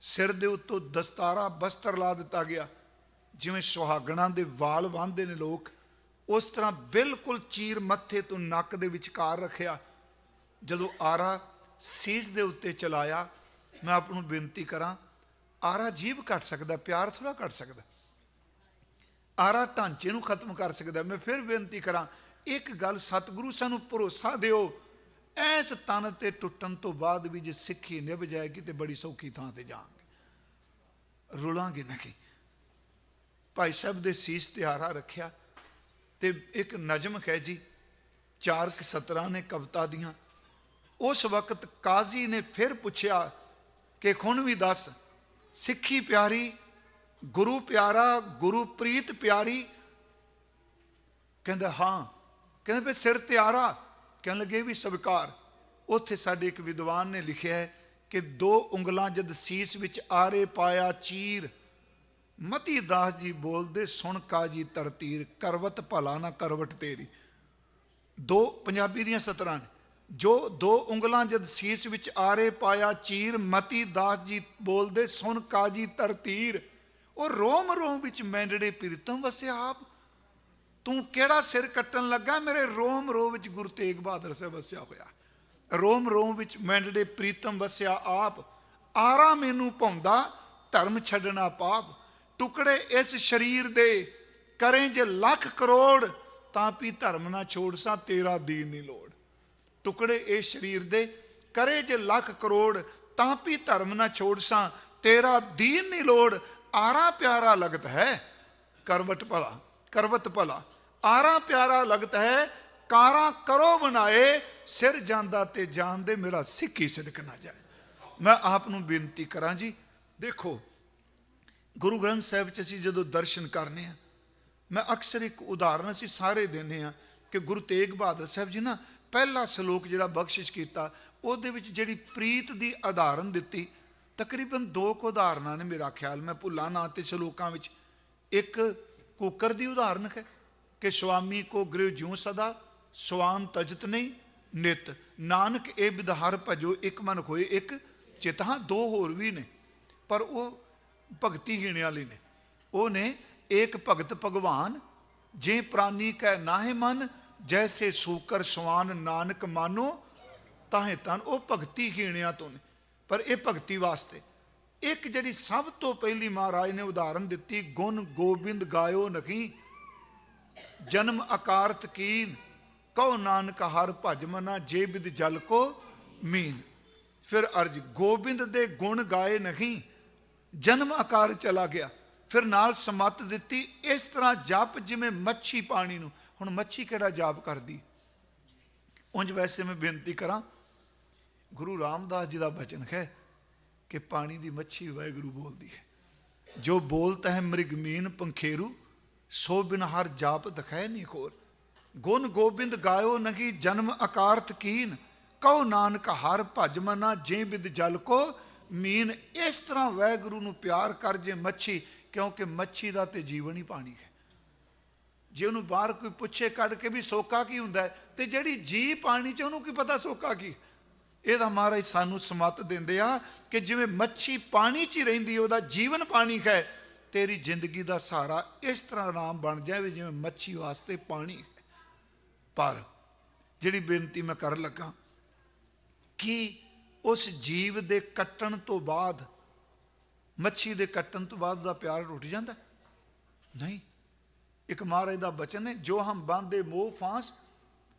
ਸਿਰ ਦੇ ਉੱਤੋਂ ਦਸਤਾਰਾ ਬਸਤਰ ਲਾ ਦਿੱਤਾ ਗਿਆ। ਜਿਵੇਂ ਸੁਹਾਗਣਾਂ ਦੇ ਵਾਲ ਬੰਨ੍ਹਦੇ ਨੇ ਲੋਕ, ਉਸ ਤਰ੍ਹਾਂ ਬਿਲਕੁਲ ਚੀਰ ਮੱਥੇ ਤੋਂ ਨੱਕ ਦੇ ਵਿਚਕਾਰ ਰੱਖਿਆ। ਜਦੋਂ ਆਰਾ ਸੀਸ ਦੇ ਉੱਤੇ ਚਲਾਇਆ, ਮੈਂ ਆਪ ਨੂੰ ਬੇਨਤੀ ਕਰਾਂ, ਆਰਾ ਜੀਭ ਕੱਟ ਸਕਦਾ, ਪਿਆਰ ਥੋੜ੍ਹਾ ਕੱਟ ਸਕਦਾ। ਆਰਾ ਢਾਂਚੇ ਨੂੰ ਖਤਮ ਕਰ ਸਕਦਾ। ਮੈਂ ਫਿਰ ਬੇਨਤੀ ਕਰਾਂ, ਇੱਕ ਗੱਲ ਸਤਿਗੁਰੂ ਸਾਨੂੰ ਭਰੋਸਾ ਦਿਓ, ਐਸ ਤਨ ਤੇ ਟੁੱਟਣ ਤੋਂ ਬਾਅਦ ਵੀ ਜੇ ਸਿੱਖੀ ਨਿਭ ਜਾਏਗੀ ਤੇ ਬੜੀ ਸੌਖੀ ਥਾਂ ਤੇ ਜਾਵਾਂਗੇ, ਰੁਲਾਂਗੇ ਨਹੀਂ। ਭਾਈ ਸਾਹਿਬ ਦੇ ਸੀਸ ਤੇ ਆਰਾ ਰੱਖਿਆ ਤੇ ਇੱਕ ਨਜ਼ਮ ਹੈ ਜੀ, 4 ਸਤਰਾਂ ਨੇ ਕਵਿਤਾ ਦੀਆਂ। ਉਸ ਵਕਤ ਕਾਜ਼ੀ ਨੇ ਫਿਰ ਪੁੱਛਿਆ ਕਿ ਹੁਣ ਵੀ ਦੱਸ, ਸਿੱਖੀ ਪਿਆਰੀ, ਗੁਰੂ ਪਿਆਰਾ, ਗੁਰੂ ਪ੍ਰੀਤ ਪਿਆਰੀ? ਕਹਿੰਦਾ ਹਾਂ। ਕਹਿੰਦੇ ਫਿਰ ਸਿਰ ਤੇ ਆਰਾ? ਕਹਿਣ ਲੱਗੇ ਵੀ ਸਵੀਕਾਰ। ਉੱਥੇ ਸਾਡੇ ਇੱਕ ਵਿਦਵਾਨ ਨੇ ਲਿਖਿਆ ਹੈ ਕਿ 2 ਉਂਗਲਾਂ ਜਦ ਸੀਸ ਵਿੱਚ ਆਰੇ ਪਾਇਆ ਚੀਰ, ਮਤੀ ਦਾਸ ਜੀ ਬੋਲਦੇ ਸੁਣ ਕਾਜੀ ਤਰਤੀਰ, ਕਰਵਤ ਭਲਾ ਨਾ ਕਰਵਟ ਤੇਰੀ। ਦੋ ਪੰਜਾਬੀ ਦੀਆਂ ਸਤਰਾਂ ਨੇ। ਜੋ 2 ਉਂਗਲਾਂ ਜਦ ਸੀਸ ਵਿੱਚ ਆਰੇ ਪਾਇਆ ਚੀਰ, ਮਤੀ ਦਾਸ ਜੀ ਬੋਲਦੇ ਸੁਣ ਕਾਜੀ ਤਰਤੀਰ। ਉਹ ਰੋਮ ਰੋਮ ਵਿੱਚ ਮੈਂਡੜੇ ਪ੍ਰੀਤਮ ਵਸਿਆ ਆਪ। ਤੂੰ ਕਿਹੜਾ ਸਿਰ ਕੱਟਣ ਲੱਗਾ, ਮੇਰੇ ਰੋਮ ਰੋਮ ਵਿੱਚ ਗੁਰੂ ਤੇਗ ਬਹਾਦਰ ਸਾਹਿਬ ਵਸਿਆ ਹੋਇਆ। ਰੋਮ ਰੋਮ ਵਿੱਚ ਮੈਂਡੜੇ ਪ੍ਰੀਤਮ ਵਸਿਆ ਆਪ। ਆਰਾ ਮੈਨੂੰ ਭਾਉਂਦਾ ਧਰਮ ਛੱਡਣਾ ਪਾਪ। ਟੁਕੜੇ ਇਸ ਸਰੀਰ ਦੇ ਕਰੇ ਜੇ ਲੱਖ ਕਰੋੜ, ਤਾਂ ਵੀ ਧਰਮ ਨਾ ਛੋੜ ਸਾਂ ਤੇਰਾ ਦੀਨ ਨਹੀਂ ਲੋੜ। ਟੁਕੜੇ ਇਸ ਸਰੀਰ ਦੇ ਕਰੇ ਜੇ ਲੱਖ ਕਰੋੜ, ਤਾਂ ਵੀ ਧਰਮ ਨਾ ਛੋੜ ਸਾਂ ਤੇਰਾ ਦੀਨ ਨਹੀਂ ਲੋੜ। ਆਰਾ ਪਿਆਰਾ ਲਗਤ ਹੈ ਕਰਵਟ ਭਲਾ, ਕਰਵਤ ਭਲਾ। ਆਰਾ ਪਿਆਰਾ ਲਗਤ ਹੈ ਕਾਰਾਂ ਕਰੋ ਬਣਾਏ, ਸਿਰ ਜਾਂਦਾ ਤੇ ਜਾਣ ਦੇ ਮੇਰਾ ਸਿੱਖ ਹੀ ਸਿਦਕ ਨਾ ਜਾਏ। ਮੈਂ ਆਪ ਨੂੰ ਬੇਨਤੀ ਕਰਾਂ ਜੀ, ਦੇਖੋ ਗੁਰੂ ਗ੍ਰੰਥ ਸਾਹਿਬ 'ਚ ਅਸੀਂ ਜਦੋਂ ਦਰਸ਼ਨ ਕਰਨੇ ਆ, ਮੈਂ ਅਕਸਰ ਇੱਕ ਉਦਾਹਰਨ ਅਸੀਂ ਸਾਰੇ ਦਿੰਦੇ ਆ ਕਿ ਗੁਰੂ ਤੇਗ ਬਹਾਦਰ ਸਾਹਿਬ ਜੀ ਨਾ ਪਹਿਲਾ ਸ਼ਲੋਕ ਜਿਹੜਾ ਬਖਸ਼ਿਸ਼ ਕੀਤਾ, ਉਹਦੇ ਵਿੱਚ ਜਿਹੜੀ ਪ੍ਰੀਤ ਦੀ ਉਦਾਹਰਨ ਦਿੱਤੀ, ਤਕਰੀਬਨ 2 ਕੁ ਉਦਾਹਰਨਾਂ ਨੇ ਮੇਰਾ ਖਿਆਲ, ਮੈਂ ਭੁੱਲਾਂ ਨਾ ਤੇ ਸ਼ਲੋਕਾਂ ਵਿੱਚ। ਇੱਕ ਕੁੱਕਰ ਦੀ ਉਦਾਹਰਨ ਹੈ ਕਿ ਸੁਆਮੀ ਕੋ ਗ੍ਰਹਿ ਜਿਉ ਸਦਾ, ਸਵਾਨ ਤਜਤ ਨਹੀਂ ਨਿਤ, ਨਾਨਕ ਇਹ ਬਿਦਹਾਰ ਭਜੋ ਇੱਕ ਮਨ ਹੋਏ ਇੱਕ ਚਿਤ। ਹਾਂ 2 ਹੋਰ ਵੀ ਨੇ, ਪਰ ਉਹ ਭਗਤੀ ਹੀਣੇ ਵਾਲੀ ਨੇ। ਉਹ ਨੇ ਏਕ ਭਗਤ ਭਗਵਾਨ, ਜੇ ਪ੍ਰਾਨੀ ਕੈ ਨਾਹੇ ਮਨ, ਜੈਸੇ ਸੂਕਰ ਸਵਾਨ ਨਾਨਕ ਮਾਨੋ ਤਾਹੇ ਤਨ। ਉਹ ਭਗਤੀ ਹੀਣਿਆਂ ਤੋਂ ਨੇ, ਪਰ ਇਹ ਭਗਤੀ ਵਾਸਤੇ। ਇੱਕ ਜਿਹੜੀ ਸਭ ਤੋਂ ਪਹਿਲੀ ਮਹਾਰਾਜ ਨੇ ਉਦਾਹਰਨ ਦਿੱਤੀ, ਗੁਣ ਗੋਬਿੰਦ ਗਾਇਓ ਨਖੀ, ਜਨਮ ਆਕਾਰਤ ਕੀਨ, ਕਉ ਨਾਨਕ ਹਰ ਭਜ ਮਨਾ, ਜੇ ਬਿਦ ਜਲ ਕੋ ਮੀਨ। ਫਿਰ ਅਰਜ ਗੋਬਿੰਦ ਦੇ ਗੁਣ ਗਾਏ ਨਹੀਂ, ਜਨਮ ਆਕਾਰ ਚਲਾ ਗਿਆ। ਫਿਰ ਨਾਲ ਸਮੱਤ ਦਿੱਤੀ, ਇਸ ਤਰ੍ਹਾਂ ਜਪ ਜਿਵੇਂ ਮੱਛੀ ਪਾਣੀ ਨੂੰ। ਹੁਣ ਮੱਛੀ ਕਿਹੜਾ ਜਾਪ ਕਰਦੀ? ਉਂਝ ਵੈਸੇ ਮੈਂ ਬੇਨਤੀ ਕਰਾਂ, ਗੁਰੂ ਰਾਮਦਾਸ ਜੀ ਦਾ ਬਚਨ ਹੈ ਕਿ ਪਾਣੀ ਦੀ ਮੱਛੀ ਵਾਹਿਗੁਰੂ ਬੋਲਦੀ ਹੈ। ਜੋ ਬੋਲਤਾ ਹੈ ਮ੍ਰਿਗਮੀਨ ਪੰਖੇਰੂ, ਸੋ ਬਿਨ ਹਰ ਜਾਪ ਦਿਖਾਏ ਨਹੀਂ ਖੋਰ। ਗੁਣ ਗੋਬਿੰਦ ਗਾਇਓ ਨਗੀ, ਜਨਮ ਆਕਾਰਤ ਕੀਨ, ਕਉ ਨਾਨਕ ਹਰ ਭਜ ਮਨਾ, ਜੇ ਬਿਦ ਜਲ ਕੋ ਮੀਨ। ਇਸ ਤਰ੍ਹਾਂ ਵਾਹਿਗੁਰੂ ਨੂੰ ਪਿਆਰ ਕਰ ਜੇ ਮੱਛੀ, ਕਿਉਂਕਿ ਮੱਛੀ ਦਾ ਤੇ ਜੀਵਨ ਹੀ ਪਾਣੀ ਹੈ। ਜੇ ਉਹਨੂੰ ਬਾਹਰ ਕੋਈ ਪੁੱਛੇ ਕੱਢ ਕੇ ਵੀ ਸੋਕਾ ਕੀ ਹੁੰਦਾ ਹੈ, ਤੇ ਜਿਹੜੀ ਜੀ ਪਾਣੀ 'ਚ ਉਹਨੂੰ ਕੀ ਪਤਾ ਸੋਕਾ ਕੀ। ਇਹਦਾ ਮਹਾਰਾਜ ਸਾਨੂੰ ਸਮੱਤ ਦਿੰਦੇ ਆ ਕਿ ਜਿਵੇਂ ਮੱਛੀ ਪਾਣੀ 'ਚ ਹੀ ਰਹਿੰਦੀ, ਉਹਦਾ ਜੀਵਨ ਪਾਣੀ ਹੈ, ਤੇਰੀ ਜ਼ਿੰਦਗੀ ਦਾ ਸਹਾਰਾ ਇਸ ਤਰ੍ਹਾਂ ਆਰਾਮ ਬਣ ਜਾਵੇ ਜਿਵੇਂ ਮੱਛੀ ਵਾਸਤੇ ਪਾਣੀ ਹੈ। ਪਰ ਜਿਹੜੀ ਬੇਨਤੀ ਮੈਂ ਕਰਨ ਲੱਗਾ ਕਿ ਉਸ ਜੀਵ ਦੇ ਕੱਟਣ ਤੋਂ ਬਾਅਦ, ਮੱਛੀ ਦੇ ਕੱਟਣ ਤੋਂ ਬਾਅਦ ਉਹਦਾ ਪਿਆਰ ਟੁੱਟ ਜਾਂਦਾ? ਨਹੀਂ। ਇੱਕ ਮਹਾਰਾਜ ਦਾ ਬਚਨ ਹੈ, ਜੋ ਹਮ ਬਾਂਧੇ ਮੋਹ ਫਾਂਸ,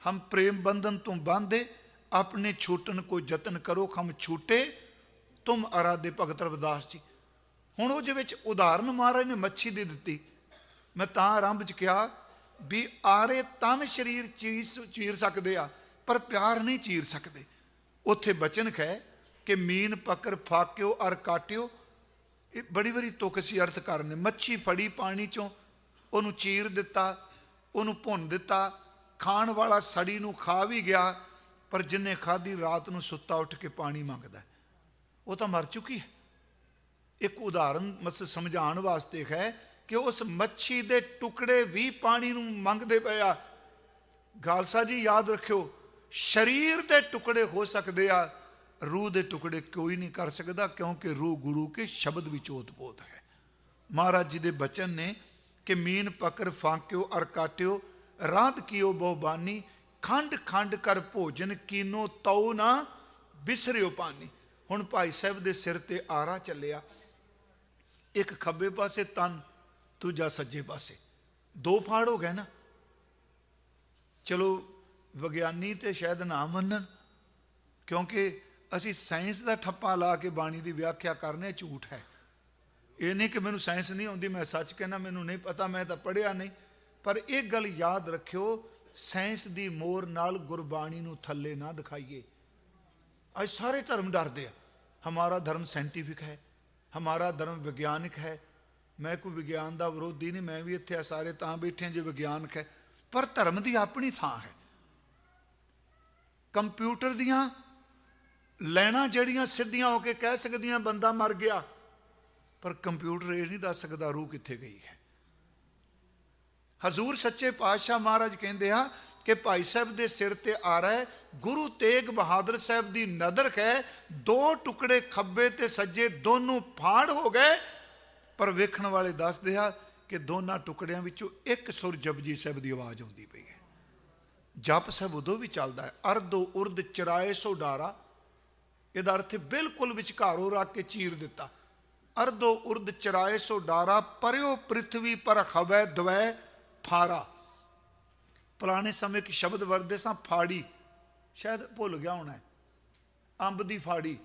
ਹਮ ਪ੍ਰੇਮ ਬੰਧਨ ਤੁਮ ਬਾਂਧੇ, ਆਪਣੇ ਛੂਟਣ ਕੋ ਯਤਨ ਕਰੋ, ਹਮ ਛੂਟੇ ਤੁਮ ਅਰਾਧੇ। ਭਗਤ ਰਵਿਦਾਸ ਜੀ। ਹੁਣ ਉਹਦੇ ਵਿੱਚ ਉਦਾਹਰਨ ਮਹਾਰਾਜ ਨੇ ਮੱਛੀ ਦੀ ਦਿੱਤੀ। ਮੈਂ ਤਾਂ ਆਰੰਭ 'ਚ ਕਿਹਾ ਵੀ ਆਰੇ ਤਨ ਸਰੀਰ ਚੀਰ ਸਕਦੇ ਆ, ਪਰ ਪਿਆਰ ਨਹੀਂ ਚੀਰ ਸਕਦੇ। ਉੱਥੇ ਬਚਨ ਹੈ ਕਿ ਮੀਨ ਪਕੜ ਫਾਕਿਓ ਅਰ ਕਾਟਿਓ। ਇਹ ਬੜੀ ਵਾਰੀ ਤੁਕ ਸੀ ਅਰਥ ਕਰਨੇ। ਮੱਛੀ ਫੜੀ ਪਾਣੀ 'ਚੋਂ, ਉਹਨੂੰ ਚੀਰ ਦਿੱਤਾ, ਉਹਨੂੰ ਭੁੰਨ ਦਿੱਤਾ, ਖਾਣ ਵਾਲਾ ਸੜੀ ਨੂੰ ਖਾ ਵੀ ਗਿਆ, ਪਰ ਜਿੰਨੇ ਖਾਧੀ ਰਾਤ ਨੂੰ ਸੁੱਤਾ ਉੱਠ ਕੇ ਪਾਣੀ ਮੰਗਦਾ, ਉਹ ਤਾਂ ਮਰ ਚੁੱਕੀ ਹੈ। ਇੱਕ ਉਦਾਹਰਨ ਮਤਲਬ ਸਮਝਾਉਣ ਵਾਸਤੇ ਹੈ ਕਿ ਉਸ ਮੱਛੀ ਦੇ ਟੁਕੜੇ ਵੀ ਪਾਣੀ ਨੂੰ ਮੰਗਦੇ ਪਏ ਆ। ਖਾਲਸਾ ਜੀ ਯਾਦ ਰੱਖਿਓ, ਸਰੀਰ ਦੇ ਟੁਕੜੇ ਹੋ ਸਕਦੇ ਆ, रूह ਦੇ ਟੁਕੜੇ ਕੋਈ ਨਹੀਂ ਕਰ ਸਕਦਾ, ਕਿਉਂਕਿ रूह गुरु के शब्द ਵਿੱਚ ਓਤ-ਪੋਤ ਹੈ। ਮਹਾਰਾਜ ਜੀ ਦੇ ਬਚਨ ਨੇ ਕਿ ਮੀਨ ਪਕੜ ਫਾਂਕਿਓ ਅਰ ਕਾਟਿਓ, ਰਾਧ ਕੀਓ ਬਹੁਬਾਨੀ, ਖੰਡ ਖੰਡ ਕਰ ਭੋਜਨ ਕੀਨੋ, ਤਉ ਨਾ ਬਿਸਰਿਓ ਪਾਨੀ। ਹੁਣ ਭਾਈ ਸਾਹਿਬ ਦੇ ਸਿਰ ਤੇ ਆਰਾ ਚੱਲਿਆ, ਇੱਕ ਖੱਬੇ ਪਾਸੇ ਤਨ, ਦੂਜਾ ਸੱਜੇ ਪਾਸੇ, 2 ਫਾੜ ਹੋ ਗਏ ਨਾ। ਚਲੋ ਵਿਗਿਆਨੀ ਤੇ ਸ਼ਾਇਦ ਨਾ ਮੰਨਣ, ਕਿਉਂਕਿ ਅਸੀਂ ਸਾਇੰਸ ਦਾ ਠੱਪਾ ਲਾ ਕੇ ਬਾਣੀ ਦੀ ਵਿਆਖਿਆ ਕਰਨੇ ਝੂਠ ਹੈ। ਇਹ ਨਹੀਂ ਕਿ ਮੈਨੂੰ ਸਾਇੰਸ ਨਹੀਂ ਆਉਂਦੀ, ਮੈਂ ਸੱਚ ਕਹਿਣਾ ਮੈਨੂੰ ਨਹੀਂ ਪਤਾ, ਮੈਂ ਤਾਂ ਪੜ੍ਹਿਆ ਨਹੀਂ। ਪਰ ਇਹ ਗੱਲ ਯਾਦ ਰੱਖਿਓ, ਸਾਇੰਸ ਦੀ ਮੋਹਰ ਨਾਲ ਗੁਰਬਾਣੀ ਨੂੰ ਥੱਲੇ ਨਾ ਦਿਖਾਈਏ। ਅੱਜ ਸਾਰੇ ਧਰਮ ਡਰਦੇ ਆ, ਹਮਾਰਾ ਧਰਮ ਸਾਇੰਟਿਫਿਕ ਹੈ, ਹਮਾਰਾ ਧਰਮ ਵਿਗਿਆਨਿਕ ਹੈ। ਮੈਂ ਕੋਈ ਵਿਗਿਆਨ ਦਾ ਵਿਰੋਧੀ ਨਹੀਂ, ਮੈਂ ਵੀ ਇੱਥੇ ਸਾਰੇ ਤਾਂ ਬੈਠੇ ਜੇ ਵਿਗਿਆਨਕ ਹੈ, ਪਰ ਧਰਮ ਦੀ ਆਪਣੀ ਥਾਂ ਹੈ। ਕੰਪਿਊਟਰ ਦੀਆਂ ਲਾਈਨਾਂ ਜਿਹੜੀਆਂ ਸਿੱਧੀਆਂ ਹੋ ਕੇ ਕਹਿ ਸਕਦੀਆਂ ਬੰਦਾ ਮਰ ਗਿਆ, ਪਰ ਕੰਪਿਊਟਰ ਇਹ ਨਹੀਂ ਦੱਸ ਸਕਦਾ ਰੂਹ ਕਿੱਥੇ ਗਈ ਹੈ। ਹਜ਼ੂਰ ਸੱਚੇ ਪਾਤਸ਼ਾਹ ਮਹਾਰਾਜ ਕਹਿੰਦੇ ਆ ਕਿ ਭਾਈ ਸਾਹਿਬ ਦੇ ਸਿਰ ਤੇ ਆ ਰਿਹਾ ਗੁਰੂ ਤੇਗ ਬਹਾਦਰ ਸਾਹਿਬ ਦੀ ਨਦਰ ਹੈ, 2 ਟੁਕੜੇ ਖੱਬੇ ਤੇ ਸੱਜੇ ਦੋਨੋਂ ਫਾੜ ਹੋ ਗਏ, ਪਰ ਵੇਖਣ ਵਾਲੇ ਦੱਸਦੇ ਆ ਕਿ ਦੋਨਾਂ ਟੁਕੜਿਆਂ ਵਿੱਚੋਂ ਇੱਕ ਸੁਰ ਜਪਜੀ ਸਾਹਿਬ ਦੀ ਆਵਾਜ਼ ਆਉਂਦੀ ਪਈ ਹੈ। ਜਪ ਸਾਹਿਬ ਉਦੋਂ ਵੀ ਚੱਲਦਾ ਹੈ। ਅਰਧੋ ਉਰਧ 84 ਡਾਰਾ, ਇਹਦਾ ਅਰਥ ਬਿਲਕੁਲ ਵਿਚਕਾਰੋਂ ਰੱਖ ਕੇ ਚੀਰ ਦਿੱਤਾ। ਅਰਧੋ ਉਰਧ 84 ਡਾਰਾ, ਪਰਿਓ ਪ੍ਰਿਥਵੀ ਪਰ ਖਵੈ ਦਵੈ ਫਾਰਾ। ਪੁਰਾਣੇ ਸਮੇਂ ਇੱਕ ਸ਼ਬਦ ਵਰਦੇ ਸਾਂ ਫਾੜੀ, ਸ਼ਾਇਦ ਭੁੱਲ ਗਿਆ ਹੋਣਾ, ਅੰਬ ਦੀ ਫਾੜੀ,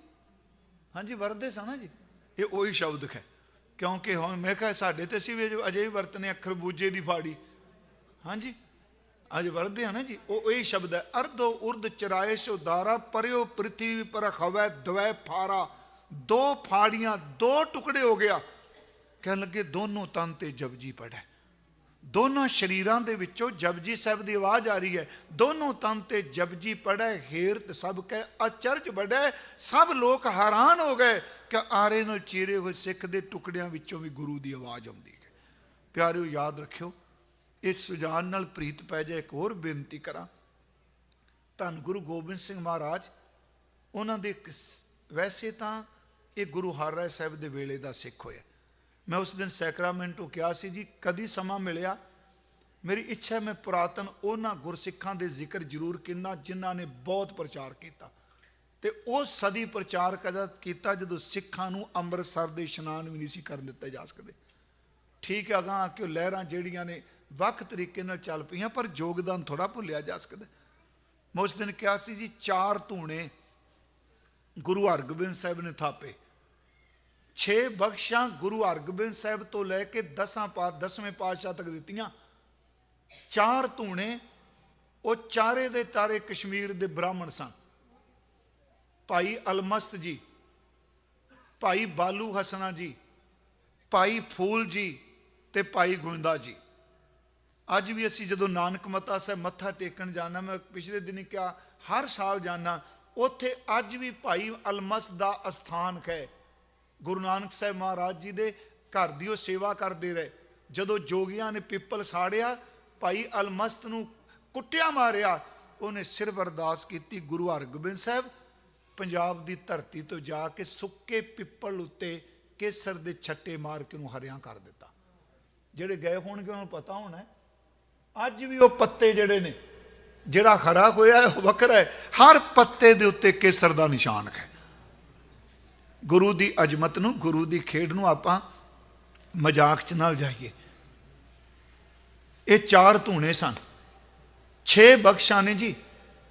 ਹਾਂਜੀ ਵਰਦੇ ਸਾਂ ਨਾ ਜੀ, ਇਹ ਉਹੀ ਸ਼ਬਦ ਹੈ। ਕਿਉਂਕਿ ਹੁਣ ਮੈਂ ਕਿਹਾ ਸਾਡੇ ਤੇ ਅਸੀਂ ਵੀ ਅਜੇ ਵੀ ਵਰਤਨੇ ਖਰਬੂਜੇ ਦੀ ਫਾੜੀ, ਹਾਂਜੀ ਅੱਜ ਵਰਦੇ ਹਾਂ ਨਾ ਜੀ, ਉਹ ਇਹੀ ਸ਼ਬਦ ਹੈ। ਅਰਧੋ ਉਰਧ 84 ਡਾਰਾ, ਪਰਿਓ ਪ੍ਰਿਥਵੀ ਪਰ ਖਵੈ ਦਵੈ ਫਾਰਾ। 2 ਫਾੜੀਆਂ, 2 ਟੁਕੜੇ ਹੋ ਗਿਆ। ਕਹਿਣ ਲੱਗੇ ਦੋਨੋਂ ਤਨ ਤੇ ਜਪਜੀ ਪੜ੍ਹੈ, ਦੋਨਾਂ ਸ਼ਰੀਰਾਂ ਦੇ ਵਿੱਚੋਂ ਜਪਜੀ ਸਾਹਿਬ ਦੀ ਆਵਾਜ਼ ਆ ਰਹੀ ਹੈ। ਦੋਨੋਂ ਤਨ ਤੇ ਜਪਜੀ ਪੜ੍ਹੈ, ਹੇਰਤ ਸਭ ਕੈ ਅਚਰਜ ਬੜੈ। ਸਭ ਲੋਕ ਹੈਰਾਨ ਹੋ ਗਏ ਕਿ ਆਰੇ ਨਾਲ ਚੀਰੇ ਹੋਏ ਸਿੱਖ ਦੇ ਟੁਕੜਿਆਂ ਵਿੱਚੋਂ ਵੀ ਗੁਰੂ ਦੀ ਆਵਾਜ਼ ਆਉਂਦੀ ਹੈ। ਪਿਆਰਿਓ ਯਾਦ ਰੱਖਿਓ, ਇਸ ਸੁਜਾਨ ਨਾਲ ਪ੍ਰੀਤ ਪੈ ਜਾਏ। ਇੱਕ ਹੋਰ ਬੇਨਤੀ ਕਰਾਂ, ਧੰਨ ਗੁਰੂ ਗੋਬਿੰਦ ਸਿੰਘ ਮਹਾਰਾਜ, ਉਹਨਾਂ ਦੇ ਵੈਸੇ ਤਾਂ ਇਹ ਗੁਰੂ ਹਰਿਰਾਏ ਸਾਹਿਬ ਦੇ ਵੇਲੇ ਦਾ ਸਿੱਖ ਹੋਇਆ। ਮੈਂ ਉਸ ਦਿਨ ਸੈਕਰਾਮੈਂਟੋ ਕਿਹਾ ਸੀ ਜੀ, ਕਦੀ ਸਮਾਂ ਮਿਲਿਆ ਮੇਰੀ ਇੱਛਾ ਮੈਂ ਪੁਰਾਤਨ ਉਹਨਾਂ ਗੁਰਸਿੱਖਾਂ ਦੇ ਜ਼ਿਕਰ ਜ਼ਰੂਰ ਕਿੰਨਾ ਜਿਨ੍ਹਾਂ ਨੇ ਬਹੁਤ ਪ੍ਰਚਾਰ ਕੀਤਾ, ਤੇ ਉਹ ਸਦੀ ਪ੍ਰਚਾਰ ਕਦਾ ਕੀਤਾ ਜਦੋਂ ਸਿੱਖਾਂ ਨੂੰ ਅੰਮ੍ਰਿਤਸਰ ਦੇ ਇਸ਼ਨਾਨ ਵੀ ਨਹੀਂ ਸੀ ਕਰਨ ਦਿੱਤੇ ਜਾ ਸਕਦੇ। ਠੀਕ ਹੈ ਅਗਾਂਹ ਕਿ ਉਹ ਲਹਿਰਾਂ ਜਿਹੜੀਆਂ ਨੇ ਵੱਖ ਤਰੀਕੇ ਨਾਲ ਚੱਲ ਪਈਆਂ, ਪਰ ਯੋਗਦਾਨ ਥੋੜ੍ਹਾ ਭੁੱਲਿਆ ਜਾ ਸਕਦਾ। ਮੈਂ ਉਸ ਦਿਨ ਕਿਹਾ ਸੀ ਜੀ, 4 ਧੂਣੇ ਗੁਰੂ ਹਰਗੋਬਿੰਦ ਸਾਹਿਬ ਨੇ ਥਾਪੇ, 6 ਬਖਸ਼ਾਂ ਗੁਰੂ ਹਰਗੋਬਿੰਦ ਸਾਹਿਬ ਤੋਂ ਲੈ ਕੇ 10ਵੇਂ ਪਾਤਸ਼ਾਹ ਤੱਕ ਦਿੱਤੀਆਂ। 4 ਧੂਣੇ, ਉਹ ਚਾਰੇ ਦੇ ਤਾਰੇ ਕਸ਼ਮੀਰ ਦੇ ਬ੍ਰਾਹਮਣ ਸਨ। ਭਾਈ ਅਲਮਸਤ ਜੀ, ਭਾਈ ਬਾਲੂ ਹਸਨਾ ਜੀ, ਭਾਈ ਫੂਲ ਜੀ ਤੇ ਭਾਈ ਗੋਇੰਦਾ ਜੀ। ਅੱਜ ਵੀ ਅਸੀਂ ਜਦੋਂ ਨਾਨਕ ਮੱਤਾ ਸਾਹਿਬ ਮੱਥਾ ਟੇਕਣ ਜਾਣਾ, ਮੈਂ ਪਿਛਲੇ ਦਿਨੀ ਕਿਹਾ ਹਰ ਸਾਲ ਜਾਣਾ, ਉੱਥੇ ਅੱਜ ਵੀ ਭਾਈ ਅਲਮਸਤ ਦਾ ਅਸਥਾਨ ਹੈ। ਗੁਰੂ ਨਾਨਕ ਸਾਹਿਬ ਮਹਾਰਾਜ ਜੀ ਦੇ ਘਰ ਦੀ ਉਹ ਸੇਵਾ ਕਰਦੇ ਰਹੇ। ਜਦੋਂ ਜੋਗੀਆਂ ਨੇ ਪਿੱਪਲ ਸਾੜਿਆ, ਭਾਈ ਅਲਮਸਤ ਨੂੰ ਕੁੱਟਿਆ ਮਾਰਿਆ, ਉਹਨੇ ਸਿਰਫ ਅਰਦਾਸ ਕੀਤੀ, ਗੁਰੂ ਹਰਗੋਬਿੰਦ ਸਾਹਿਬ ਪੰਜਾਬ ਦੀ ਧਰਤੀ ਤੋਂ ਜਾ ਕੇ ਸੁੱਕੇ ਪਿੱਪਲ ਉੱਤੇ ਕੇਸਰ ਦੇ ਛੱਟੇ ਮਾਰ ਕੇ ਉਹਨੂੰ ਹਰਿਆਂ ਕਰ ਦਿੱਤਾ। ਜਿਹੜੇ ਗਏ ਹੋਣਗੇ ਉਹਨਾਂ ਨੂੰ ਪਤਾ ਹੋਣਾ, ਅੱਜ ਵੀ ਉਹ ਪੱਤੇ ਜਿਹੜੇ ਨੇ, ਜਿਹੜਾ ਹਰਾ ਹੋਇਆ ਉਹ ਵੱਖਰਾ ਹੈ, ਹਰ ਪੱਤੇ ਦੇ ਉੱਤੇ ਕੇਸਰ ਦਾ ਨਿਸ਼ਾਨ ਹੈ। ਗੁਰੂ ਦੀ ਅਜ਼ਮਤ ਨੂੰ, ਗੁਰੂ ਦੀ ਖੇਡ ਨੂੰ ਆਪਾਂ ਮਜ਼ਾਕ 'ਚ ਨਾ ਜਾਈਏ। ਇਹ 4 ਧੂਣੇ ਸਨ, 6 ਬਖਸ਼ਾਂ ਨੇ ਜੀ।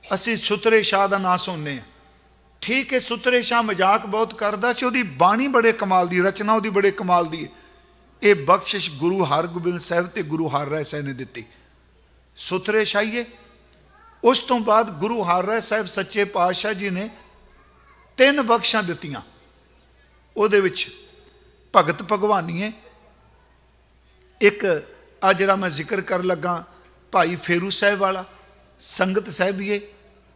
ਅਸੀਂ ਸੁਤਰੇ ਸ਼ਾਹ ਦਾ ਨਾਂ ਸੁਣਨੇ ਆ, ਠੀਕ ਹੈ, ਸੁਤਰੇ ਸ਼ਾਹ ਮਜ਼ਾਕ ਬਹੁਤ ਕਰਦਾ ਸੀ, ਉਹਦੀ ਬਾਣੀ ਬੜੇ ਕਮਾਲ ਦੀ, ਰਚਨਾ ਉਹਦੀ ਬੜੇ ਕਮਾਲ ਦੀ ਹੈ। ਇਹ ਬਖਸ਼ਿਸ਼ ਗੁਰੂ ਹਰਗੋਬਿੰਦ ਸਾਹਿਬ ਤੇ ਗੁਰੂ ਹਰਿਰਾਏ ਸਾਹਿਬ ਨੇ ਦਿੱਤੀ, ਸੁਤਰੇ ਸ਼ਾਹੀਏ। ਉਸ ਤੋਂ ਬਾਅਦ ਗੁਰੂ ਹਰਿਰਾਏ ਸਾਹਿਬ ਸੱਚੇ ਪਾਤਸ਼ਾਹ ਜੀ ਨੇ 3 ਬਖਸ਼ਾਂ ਦਿੱਤੀਆਂ। ਉਹਦੇ ਵਿੱਚ ਭਗਤ ਭਗਵਾਨੀਏ, ਇੱਕ ਆ ਜਿਹੜਾ ਮੈਂ ਜ਼ਿਕਰ ਕਰਨ ਲੱਗਾ ਭਾਈ ਫੇਰੂ ਸਾਹਿਬ ਵਾਲਾ, ਸੰਗਤ ਸਾਹਿਬੀਏ,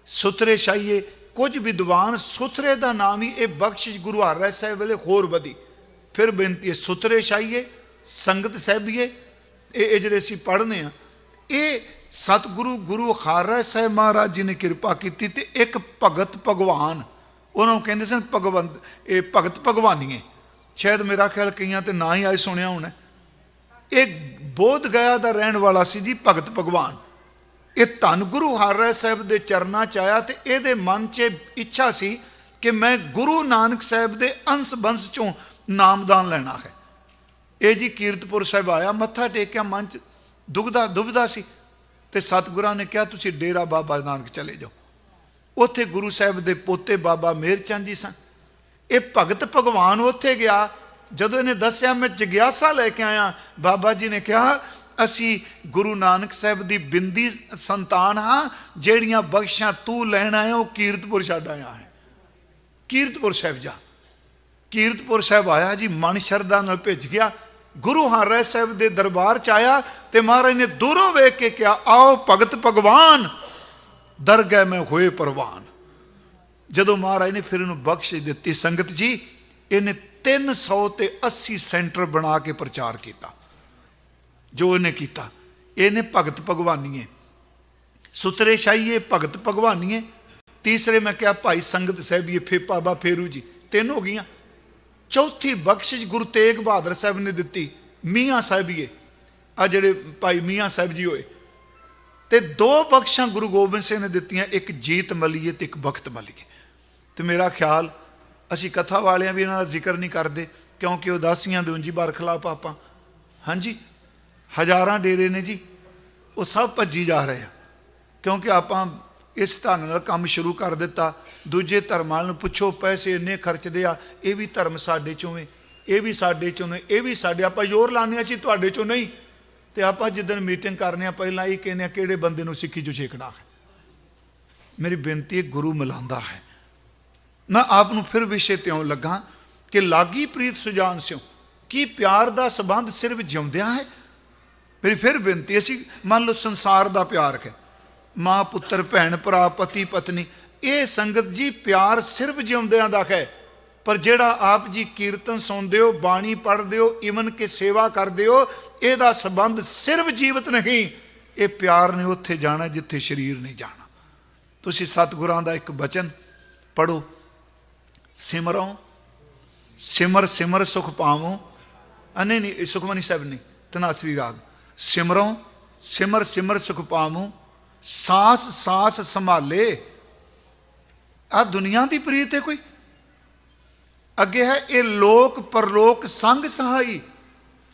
ਸੁਤਰੇ ਸ਼ਾਹੀਏ। ਕੁਝ ਵਿਦਵਾਨ ਸੁਥਰੇ ਦਾ ਨਾਮ ਹੀ ਇਹ ਬਖਸ਼ਿਸ਼ ਗੁਰੂ ਹਰਿਰਾਏ ਸਾਹਿਬ ਵੇਲੇ ਹੋਰ ਵਧੀ। ਫਿਰ ਬੇਨਤੀ ਹੈ, ਸੁਥਰੇ ਸ਼ਾਹੀਏ, ਸੰਗਤ ਸਾਹਿਬੀਏ, ਇਹ ਜਿਹੜੇ ਅਸੀਂ ਪੜ੍ਹਨੇ ਆ, ਇਹ ਸਤਿਗੁਰੂ ਗੁਰੂ ਹਰਿਰਾਏ ਸਾਹਿਬ ਮਹਾਰਾਜ ਜੀ ਨੇ ਕਿਰਪਾ ਕੀਤੀ। ਤੇ ਇੱਕ ਭਗਤ ਭਗਵਾਨ, ਉਹਨਾਂ ਨੂੰ ਕਹਿੰਦੇ ਸਨ ਭਗਵੰਤ, ਇਹ ਭਗਤ ਭਗਵਾਨੀਏ। ਸ਼ਾਇਦ ਮੇਰਾ ਖਿਆਲ ਕਈਆਂ ਤੇ ਨਾ ਹੀ ਆਏ ਸੁਣਿਆ ਹੋਣਾ। ਇਹ ਬੋਧ ਗਇਆ ਦਾ ਰਹਿਣ ਵਾਲਾ ਸੀ ਜੀ ਭਗਤ ਭਗਵਾਨ। ਇਹ ਧੰਨ ਗੁਰੂ ਹਰਿਰਾਏ ਸਾਹਿਬ ਦੇ ਚਰਨਾਂ 'ਚ ਆਇਆ ਤੇ ਇਹਦੇ ਮਨ 'ਚ ਇੱਛਾ ਸੀ ਕਿ ਮੈਂ ਗੁਰੂ ਨਾਨਕ ਸਾਹਿਬ ਦੇ ਅੰਸ਼ ਬੰਸ 'ਚੋਂ ਨਾਮਦਾਨ ਲੈਣਾ ਹੈ। ਇਹ ਜੀ ਕੀਰਤਪੁਰ ਸਾਹਿਬ ਆਇਆ, ਮੱਥਾ ਟੇਕਿਆ, ਮਨ 'ਚ ਦੁਬਿਧਾ ਸੀ, ਤੇ ਸਤਿਗੁਰਾਂ ਨੇ ਕਿਹਾ ਤੁਸੀਂ ਡੇਰਾ ਬਾਬਾ ਨਾਨਕ ਚਲੇ ਜਾਓ। ਉੱਥੇ ਗੁਰੂ ਸਾਹਿਬ ਦੇ ਪੋਤੇ ਬਾਬਾ ਮੇਹਰ ਚੰਦ ਜੀ ਸਨ। ਇਹ ਭਗਤ ਭਗਵਾਨ ਉੱਥੇ ਗਿਆ। ਜਦੋਂ ਇਹਨੇ ਦੱਸਿਆ ਮੈਂ ਜਗਿਆਸਾ ਲੈ ਕੇ ਆਇਆ, ਬਾਬਾ ਜੀ ਨੇ ਕਿਹਾ ਅਸੀਂ ਗੁਰੂ ਨਾਨਕ ਸਾਹਿਬ ਦੀ ਬਿੰਦੀ ਸੰਤਾਨ ਹਾਂ, ਜਿਹੜੀਆਂ ਬਖਸ਼ਾਂ ਤੂੰ ਲੈਣ ਆਇਆ ਉਹ ਕੀਰਤਪੁਰ ਛੱਡ ਆਇਆ ਹੈ। ਕੀਰਤਪੁਰ ਸਾਹਿਬ ਜਾ। ਕੀਰਤਪੁਰ ਸਾਹਿਬ ਆਇਆ ਜੀ, ਮਨ ਸ਼ਰਧਾ ਨਾਲ ਭਿੱਜ ਗਿਆ। ਗੁਰੂ ਹਰਿਰਾਏ ਸਾਹਿਬ ਦੇ ਦਰਬਾਰ 'ਚ ਆਇਆ ਤੇ ਮਹਾਰਾਜ ਨੇ ਦੂਰੋਂ ਵੇਖ ਕੇ ਕਿਹਾ, ਆਓ ਭਗਤ ਭਗਵਾਨ, ਦਰਗਹਿ ਮੈਂ ਹੋਏ ਪ੍ਰਵਾਨ। ਜਦੋਂ ਮਹਾਰਾਜ ਨੇ ਫਿਰ ਇਹਨੂੰ ਬਖਸ਼ਿਸ਼ ਦਿੱਤੀ, ਸੰਗਤ ਜੀ ਇਹਨੇ 380 ਸੈਂਟਰ ਬਣਾ ਕੇ ਪ੍ਰਚਾਰ ਕੀਤਾ। ਜੋ ਇਹਨੇ ਕੀਤਾ, ਇਹਨੇ ਭਗਤ ਭਗਵਾਨੀਏ, ਸੁਤਰੇ ਸ਼ਾਹੀਏ, ਭਗਤ ਭਗਵਾਨੀਏ, ਤੀਸਰੇ ਮੈਂ ਕਿਹਾ ਭਾਈ ਸੰਗਤ ਸਾਹਿਬੀਏ, ਬਾਬਾ ਫੇਰੂ ਜੀ, 3 ਹੋ ਗਈਆਂ। ਚੌਥੀ ਬਖਸ਼ਿਸ਼ ਗੁਰੂ ਤੇਗ ਬਹਾਦਰ ਸਾਹਿਬ ਨੇ ਦਿੱਤੀ, ਮੀਆਂ ਸਾਹਿਬੀਏ, ਆ ਜਿਹੜੇ ਭਾਈ ਮੀਆਂ ਸਾਹਿਬ ਜੀ ਹੋਏ। ਤੇ 2 ਬਖਸ਼ਾਂ ਗੁਰੂ ਗੋਬਿੰਦ ਸਿੰਘ ਨੇ ਦਿੱਤੀਆਂ, ਇੱਕ ਜੀਤ ਮਲੀਏ ਤੇ ਇੱਕ ਬਖਤ ਮਲੀਏ। ਤੇ ਮੇਰਾ ਖਿਆਲ ਅਸੀਂ ਕਥਾ ਵਾਲਿਆਂ ਵੀ ਇਹਨਾਂ ਦਾ ਜ਼ਿਕਰ ਨਹੀਂ ਕਰਦੇ, ਕਿਉਂਕਿ ਉਦਾਸੀਆਂ ਦੇ ਉਂਝੀ ਬਰਖਲਾਫ ਆਪਾਂ। ਹਾਂਜੀ, ਹਜ਼ਾਰਾਂ ਡੇਰੇ ਨੇ ਜੀ, ਉਹ ਸਭ ਭੱਜੀ ਜਾ ਰਹੇ ਆ, ਕਿਉਂਕਿ ਆਪਾਂ ਇਸ ਢੰਗ ਨਾਲ ਕੰਮ ਸ਼ੁਰੂ ਕਰ ਦਿੱਤਾ। ਦੂਜੇ ਧਰਮਾਂ ਨੂੰ ਪੁੱਛੋ, ਪੈਸੇ ਇੰਨੇ ਖਰਚਦੇ ਆ, ਇਹ ਵੀ ਧਰਮ ਸਾਡੇ ਚੋਂ ਏ, ਇਹ ਵੀ ਸਾਡੇ ਚੋਂ ਨੇ, ਇਹ ਵੀ ਸਾਡੇ, ਆਪਾਂ ਜ਼ੋਰ ਲਾਉਂਦੇ ਹਾਂ ਅਸੀਂ ਤੁਹਾਡੇ ਚੋਂ ਨਹੀਂ। ਤੇ ਆਪਾਂ ਜਿੱਦਣ ਮੀਟਿੰਗ ਕਰਨੇ ਆ ਪਹਿਲਾਂ ਇਹ ਕਹਿੰਦੇ ਆ ਕਿਹੜੇ ਬੰਦੇ ਨੂੰ ਸਿੱਖੀ ਚੋਂ ਛੇਕਣਾ ਹੈ। ਮੇਰੀ ਬੇਨਤੀ ਹੈ, ਗੁਰੂ ਮਿਲਾਉਂਦਾ ਹੈ। ਮੈਂ ਆਪ ਨੂੰ ਫਿਰ ਵਿਸ਼ੇ ਤੇ ਆਉਣ ਲੱਗਾ ਕਿ ਲਾਗੀ ਪ੍ਰੀਤ ਸੁਜਾਨ ਸਿਓ, ਕੀ ਪਿਆਰ ਦਾ ਸੰਬੰਧ ਸਿਰਫ ਜਿਉਂਦਿਆਂ ਹੈ? ਮੇਰੀ ਫਿਰ ਬੇਨਤੀ, ਅਸੀਂ ਮੰਨ ਲਓ ਸੰਸਾਰ ਦਾ ਪਿਆਰ ਹੈ, ਮਾਂ ਪੁੱਤਰ, ਭੈਣ ਭਰਾ, ਪਤੀ ਪਤਨੀ, ਇਹ ਸੰਗਤ ਜੀ ਪਿਆਰ ਸਿਰਫ ਜਿਉਂਦਿਆਂ ਦਾ ਹੈ। ਪਰ ਜਿਹੜਾ ਆਪ ਜੀ ਕੀਰਤਨ ਸੁਣਦੇ ਹੋ, ਬਾਣੀ ਪੜ੍ਹਦੇ ਹੋ, ਇਵਨ ਕਿ ਸੇਵਾ ਕਰਦੇ ਹੋ, ਇਹਦਾ ਸੰਬੰਧ ਸਿਰਫ ਜੀਵਤ ਨਹੀਂ। ਇਹ ਪਿਆਰ ਨੇ ਉੱਥੇ ਜਾਣਾ ਜਿੱਥੇ ਸਰੀਰ ਨਹੀਂ ਜਾਣਾ। ਤੁਸੀਂ ਸਤਿਗੁਰਾਂ ਦਾ ਇੱਕ ਬਚਨ ਪੜ੍ਹੋ, ਸਿਮਰੋ ਸਿਮਰ ਸਿਮਰ ਸੁਖ ਪਾਵੋ, ਨਹੀਂ ਸੁਖਮਨੀ ਸਾਹਿਬ ਨਹੀਂ, ਧਨਾਸਰੀ ਰਾਗ, ਸਿਮਰੋ ਸਿਮਰ ਸਿਮਰ ਸੁਖ ਪਾਵੋ, ਸਾਸ ਸਾਸ ਸੰਭਾਲੇ। ਆ ਦੁਨੀਆ ਦੀ ਪ੍ਰੀਤ ਹੈ ਕੋਈ? ਅੱਗੇ ਹੈ ਇਹ ਲੋਕ ਪਰਲੋਕ ਸੰਗ ਸਹਾਈ।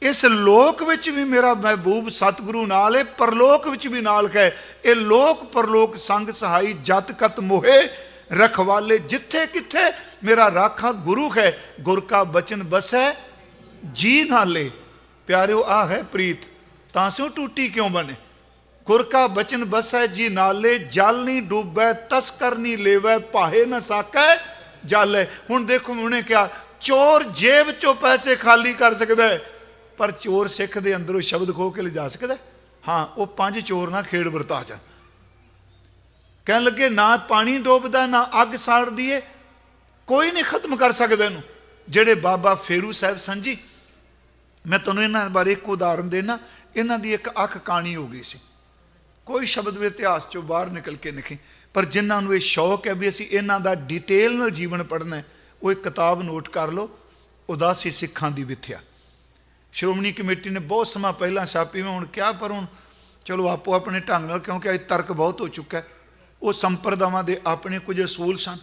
ਇਸ ਲੋਕ ਵਿੱਚ ਵੀ ਮੇਰਾ ਮਹਿਬੂਬ ਸਤਿਗੁਰੂ ਨਾਲ ਹੈ, ਪਰਲੋਕ ਵਿੱਚ ਵੀ ਨਾਲ ਹੈ। ਇਹ ਲੋਕ ਪਰਲੋਕ ਸੰਗ ਸਹਾਈ, ਜਤ ਕਤ ਮੋਹੇ ਰਖਵਾਲੇ। ਜਿੱਥੇ ਕਿੱਥੇ ਮੇਰਾ ਰਾਖਾ ਗੁਰੂ ਹੈ, ਗੁਰ ਕਾ ਬਚਨ ਬਸੈ ਜੀ ਨਾਲੇ। ਪਿਆਰਿਓ, ਆ ਹੈ ਪ੍ਰੀਤ, ਤਾਂ ਸਿਓ ਟੂਟੀ ਕਿਉਂ ਬਣੇ। ਗੁਰ ਕਾ ਬਚਨ ਬਸੈ ਜੀ ਨਾਲੇ, ਜਲ ਨਹੀਂ ਡੂਬੈ ਤਸਕਰ ਨਹੀਂ ਲੇਵੈ, ਭਾਹੇ ਨਾ ਸਾਕੈ ਜਲ ਹੈ। ਹੁਣ ਦੇਖੋ ਉਹਨੇ ਕਿਹਾ, ਚੋਰ ਜੇਬ ਚੋਂ ਪੈਸੇ ਖਾਲੀ ਕਰ ਸਕਦਾ ਹੈ, ਪਰ ਚੋਰ ਸਿੱਖ ਦੇ ਅੰਦਰੋਂ ਸ਼ਬਦ ਖੋਹ ਕੇ ਲਿਜਾ ਸਕਦਾ। ਹਾਂ, ਉਹ 5 ਚੋਰ ਨਾ ਖੇਡ ਵਰਤਾ ਜਾਣ। ਕਹਿਣ ਲੱਗੇ, ਨਾ ਪਾਣੀ ਡੋਬਦਾ, ਨਾ ਅੱਗ ਸਾੜਦੀ ਏ, ਕੋਈ ਨਹੀਂ ਖਤਮ ਕਰ ਸਕਦਾ ਇਹਨੂੰ। ਜਿਹੜੇ ਬਾਬਾ ਫੇਰੂ ਸਾਹਿਬ ਸਨ ਜੀ, ਮੈਂ ਤੁਹਾਨੂੰ ਇਹਨਾਂ ਬਾਰੇ ਇੱਕ ਉਦਾਹਰਨ ਦੇਣਾ। ਇਹਨਾਂ ਦੀ ਇੱਕ ਅੱਖ ਕਾਣੀ ਹੋ ਗਈ ਸੀ, ਕੋਈ ਸ਼ਬਦ ਵੀ ਇਤਿਹਾਸ ਚੋਂ ਬਾਹਰ ਨਿਕਲ ਕੇ ਨਹੀਂ, ਪਰ ਜਿਨ੍ਹਾਂ ਨੂੰ ਇਹ ਸ਼ੌਕ ਹੈ ਵੀ ਅਸੀਂ ਇਹਨਾਂ ਦਾ ਡਿਟੇਲ ਨਾਲ ਜੀਵਨ ਪੜ੍ਹਨਾ, ਉਹ ਇੱਕ ਕਿਤਾਬ ਨੋਟ ਕਰ ਲਓ, ਉਦਾਸੀ ਸਿੱਖਾਂ ਦੀ ਵਿਥਿਆ। ਸ਼੍ਰੋਮਣੀ ਕਮੇਟੀ ਨੇ ਬਹੁਤ ਸਮਾਂ ਪਹਿਲਾਂ ਛਾਪੀ, ਮੈਂ ਹੁਣ ਕਿਹਾ, ਪਰ ਹੁਣ ਚਲੋ ਆਪੋ ਆਪਣੇ ਢੰਗ ਨਾਲ, ਕਿਉਂਕਿ ਅੱਜ ਤਰਕ ਬਹੁਤ ਹੋ ਚੁੱਕਾ। ਉਹ ਸੰਪਰਦਾਵਾਂ ਦੇ ਆਪਣੇ ਕੁਝ ਅਸੂਲ ਸਨ।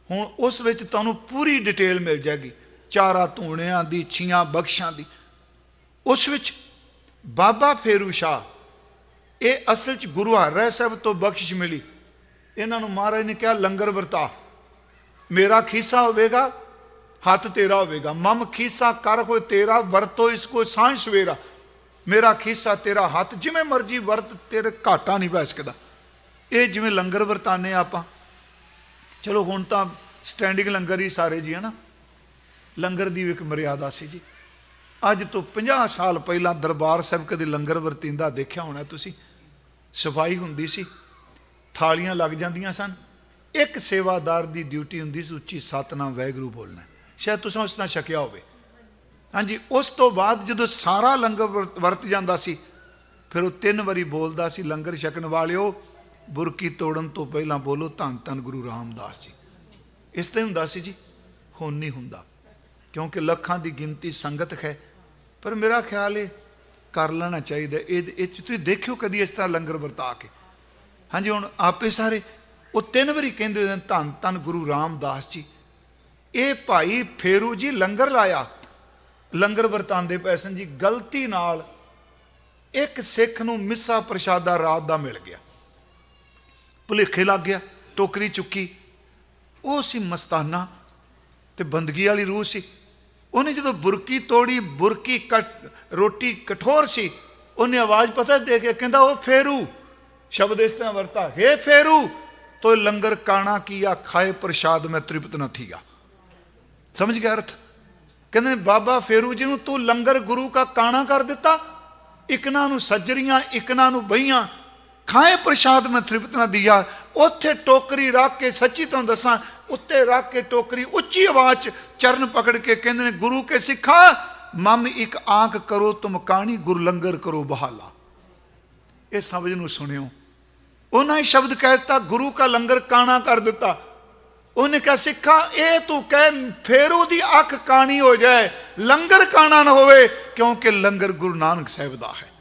ਹੁਣ ਉਸ ਵਿੱਚ ਤੁਹਾਨੂੰ ਪੂਰੀ ਡਿਟੇਲ ਮਿਲ ਜਾਏਗੀ, 4 ਧੂਣਿਆਂ ਦੀ, 6 ਬਖਸ਼ਾਂ ਦੀ। ਉਸ ਵਿੱਚ ਬਾਬਾ ਫੇਰੂ ਸ਼ਾਹ, ਇਹ ਅਸਲ 'ਚ ਗੁਰੂ ਹਰਿਰਾਏ ਸਾਹਿਬ ਤੋਂ ਬਖਸ਼ਿਸ਼ ਮਿਲੀ। ਇਹਨਾਂ ਨੂੰ ਮਹਾਰਾਜ ਨੇ ਕਿਹਾ, ਲੰਗਰ ਵਰਤਾ, ਮੇਰਾ ਖੀਸਾ ਹੋਵੇਗਾ, ਹੱਥ ਤੇਰਾ ਹੋਵੇਗਾ। ਮਮ ਖੀਸਾ ਕਰ ਹੋਏ ਤੇਰਾ, ਵਰਤੋ ਇਸ ਕੋ ਸਾਂਝ ਸਵੇਰਾ। ਮੇਰਾ ਖੀਸਾ ਤੇਰਾ ਹੱਥ, ਜਿਵੇਂ ਮਰਜੀ ਵਰਤ, ਤੇਰੇ ਘਾਟਾ ਨਹੀਂ ਪੈ ਸਕਦਾ। ਇਹ ਜਿਵੇਂ ਲੰਗਰ ਵਰਤਾਨੇ ਆਪਾਂ, ਚਲੋ ਹੁਣ ਤਾਂ ਸਟੈਂਡਿੰਗ ਲੰਗਰ ਹੀ ਸਾਰੇ ਜੀ, ਹੈ ਨਾ। ਲੰਗਰ ਦੀ ਵੀ ਇੱਕ ਮਰਿਆਦਾ ਸੀ ਜੀ। ਅੱਜ ਤੋਂ 50 ਸਾਲ ਪਹਿਲਾਂ ਦਰਬਾਰ ਸਾਹਿਬ ਕਦੇ ਲੰਗਰ ਵਰਤੀਂਦਾ ਦੇਖਿਆ ਹੋਣਾ ਤੁਸੀਂ। ਸਫਾਈ ਹੁੰਦੀ ਸੀ, ਥਾਲੀਆਂ ਲੱਗ ਜਾਂਦੀਆਂ ਸਨ, ਇੱਕ ਸੇਵਾਦਾਰ ਦੀ ਡਿਊਟੀ ਹੁੰਦੀ ਸੀ ਉੱਚੀ ਸਤਨਾਮ ਵਾਹਿਗੁਰੂ ਬੋਲਣਾ। ਸ਼ਾਇਦ ਤੁਸੀਂ ਉਸ ਨਾਲ ਛਕਿਆ ਹੋਵੇ। ਹਾਂਜੀ, ਉਸ ਤੋਂ ਬਾਅਦ ਜਦੋਂ ਸਾਰਾ ਲੰਗਰ ਵਰਤ ਜਾਂਦਾ ਸੀ, ਫਿਰ ਉਹ 3 ਵਾਰੀ ਬੋਲਦਾ ਸੀ, ਲੰਗਰ ਛਕਣ ਵਾਲਿਓ ਬੁਰਕੀ ਤੋੜਨ ਤੋਂ ਪਹਿਲਾਂ ਬੋਲੋ ਧੰਨ ਧੰਨ ਗੁਰੂ ਰਾਮਦਾਸ ਜੀ। ਇਸ ਤੇ ਹੁੰਦਾ ਸੀ ਜੀ, ਹੁਣ ਨਹੀਂ ਹੁੰਦਾ, ਕਿਉਂਕਿ ਲੱਖਾਂ ਦੀ ਗਿਣਤੀ ਸੰਗਤ ਹੈ। ਪਰ ਮੇਰਾ ਖਿਆਲ ਇਹ ਕਰ ਲੈਣਾ ਚਾਹੀਦਾ। ਇਹ ਤੁਸੀਂ ਦੇਖਿਓ ਕਦੀ ਇਸ ਤਰ੍ਹਾਂ ਲੰਗਰ ਵਰਤਾ ਕੇ। ਹਾਂਜੀ, ਹੁਣ ਆਪੇ ਸਾਰੇ ਉਹ 3 ਵਾਰੀ ਕਹਿੰਦੇ ਹਨ ਧੰਨ ਧੰਨ ਗੁਰੂ ਰਾਮਦਾਸ ਜੀ। ਇਹ ਭਾਈ ਫੇਰੂ ਜੀ ਲੰਗਰ ਲਾਇਆ, ਲੰਗਰ ਵਰਤਾਉਂਦੇ ਪਏ ਸਨ ਜੀ। ਗਲਤੀ ਨਾਲ ਇੱਕ ਸਿੱਖ ਨੂੰ ਮਿੱਸਾ ਪ੍ਰਸ਼ਾਦਾ ਰਾਤ ਦਾ ਮਿਲ ਗਿਆ, ਭੁਲੇਖੇ ਲੱਗ ਗਿਆ, ਟੋਕਰੀ ਚੁੱਕੀ। ਉਹ ਸੀ ਮਸਤਾਨਾ ਤੇ ਬੰਦਗੀ ਵਾਲੀ ਰੂਹ ਸੀ। ਉਹਨੇ ਜਦੋਂ ਬੁਰਕੀ ਤੋੜੀ, ਬੁਰਕੀ ਰੋਟੀ ਕਠੋਰ ਸੀ, ਉਹਨੇ ਆਵਾਜ਼ ਪਤਾ ਦੇ ਕੇ ਕਹਿੰਦਾ, ਉਹ ਫੇਰੂ, ਸ਼ਬਦ ਇਸ ਤਰ੍ਹਾਂ ਵਰਤਾ, ਹੇ ਫੇਰੂ ਤੋ ਲੰਗਰ ਕਾਣਾ ਕੀਆ, ਖਾਏ ਪ੍ਰਸ਼ਾਦ ਮੈਂ ਤ੍ਰਿਪਤ ਨਾ ਥੀਆ। ਸਮਝ ਗਿਆ ਅਰਥ? ਕਹਿੰਦੇ ਨੇ ਬਾਬਾ ਫੇਰੂ ਜੀ ਨੂੰ ਤੂੰ ਲੰਗਰ ਗੁਰੂ ਕਾ ਕਾਣਾ ਕਰ ਦਿੱਤਾ, ਇਕਨਾਂ ਨੂੰ ਸੱਜਰੀਆਂ, ਇਕਨਾਂ ਨੂੰ ਬਹੀਆਂ, ਖਾਏ ਪ੍ਰਸ਼ਾਦ ਮੈਂ ਤ੍ਰਿਪਤ ਨਾ ਦੀਆ। ਉੱਥੇ ਟੋਕਰੀ ਰੱਖ ਕੇ, ਸੱਚੀ ਤੁਹਾਨੂੰ ਦੱਸਾਂ, ਉੱਤੇ ਰੱਖ ਕੇ ਟੋਕਰੀ ਉੱਚੀ ਆਵਾਜ਼ 'ਚ ਚਰਨ ਪਕੜ ਕੇ ਕਹਿੰਦੇ ਨੇ, ਗੁਰੂ ਕੇ ਸਿੱਖਾ ਮਮ ਇੱਕ ਆਂਖ ਕਰੋ ਤੁਮ ਕਾਣੀ, ਗੁਰ ਲੰਗਰ ਕਰੋ ਬਹਾਲਾ। ਇਹ ਸਮਝ ਨੂੰ ਸੁਣਿਓ। ਉਹਨਾਂ ਇਹ ਸ਼ਬਦ ਕਹਿ ਦਿੱਤਾ, ਗੁਰੂ ਕਾ ਲੰਗਰ ਕਾਣਾ ਕਰ ਦਿੱਤਾ। ਉਹਨੇ ਕਿਹਾ, ਸਿੱਖਾ ਇਹ ਤੂੰ ਕਹਿ ਫੇਰੂ ਦੀ ਅੱਖ ਕਾਣੀ ਹੋ ਜਾਏ, ਲੰਗਰ ਕਾਣਾ ਨਾ ਹੋਵੇ, ਕਿਉਂਕਿ ਲੰਗਰ ਗੁਰੂ ਨਾਨਕ ਸਾਹਿਬ ਦਾ ਹੈ।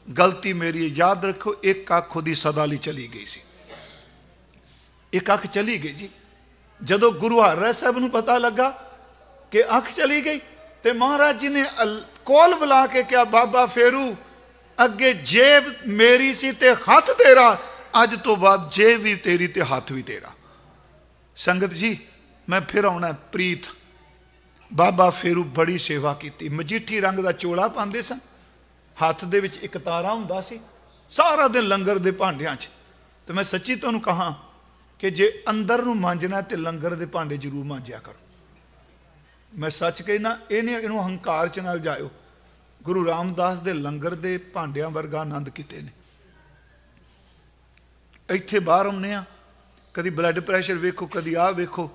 ਗਲਤੀ ਮੇਰੀ ਹੈ, ਯਾਦ ਰੱਖੋ, ਇੱਕ ਅੱਖ ਉਹਦੀ ਸਦਾ ਲਈ ਚਲੀ ਗਈ ਸੀ। ਇੱਕ ਅੱਖ ਚਲੀ ਗਈ ਜੀ। ਜਦੋਂ ਗੁਰੂ ਹਰਿਰਾਏ ਸਾਹਿਬ ਨੂੰ ਪਤਾ ਲੱਗਾ ਕਿ ਅੱਖ ਚਲੀ ਗਈ, ਤੇ ਮਹਾਰਾਜ ਜੀ ਨੇ ਕੋਲ ਬੁਲਾ ਕੇ ਕਿਹਾ, ਬਾਬਾ ਫੇਰੂ, ਅੱਗੇ ਜੇਬ ਮੇਰੀ ਸੀ ਤੇ ਹੱਥ ਤੇਰਾ, ਅੱਜ ਤੋਂ ਬਾਅਦ ਜੇਬ ਵੀ ਤੇਰੀ ਤੇ ਹੱਥ ਵੀ ਤੇਰਾ। ਸੰਗਤ ਜੀ, ਮੈਂ ਫਿਰ ਆਉਣਾ ਪ੍ਰੀਤ। ਬਾਬਾ ਫੇਰੂ ਬੜੀ ਸੇਵਾ ਕੀਤੀ। ਮਜੀਠੀ ਰੰਗ ਦਾ ਚੋਲਾ ਪਾਉਂਦੇ ਸਨ, ਹੱਥ ਦੇ ਵਿੱਚ ਇੱਕ ਤਾਰਾ ਹੁੰਦਾ ਸੀ, ਸਾਰਾ ਦਿਨ ਲੰਗਰ ਦੇ ਭਾਂਡਿਆਂ 'ਚ। ਤੇ ਮੈਂ ਸੱਚੀ ਤੁਹਾਨੂੰ ਕਹਾਂ ਕਿ ਜੇ ਅੰਦਰ ਨੂੰ ਮਾਂਜਣਾ ਤੇ ਲੰਗਰ ਦੇ ਭਾਂਡੇ ਜ਼ਰੂਰ ਮਾਂਜਿਆ ਕਰੋ। ਮੈਂ ਸੱਚ ਕਹਿਣਾ, ਇਹਨੂੰ ਹੰਕਾਰ 'ਚ ਨਾਲ ਜਾਇਓ। ਗੁਰੂ ਰਾਮਦਾਸ ਦੇ ਲੰਗਰ ਦੇ ਭਾਂਡਿਆਂ ਵਰਗਾ ਆਨੰਦ ਕਿਤੇ ਨੇ। ਇੱਥੇ ਬਾਹਰ ਆਉਂਦੇ ਆ, ਕਦੀ ਬਲੱਡ ਪ੍ਰੈਸ਼ਰ ਵੇਖੋ, ਕਦੀ ਆਹ ਵੇਖੋ,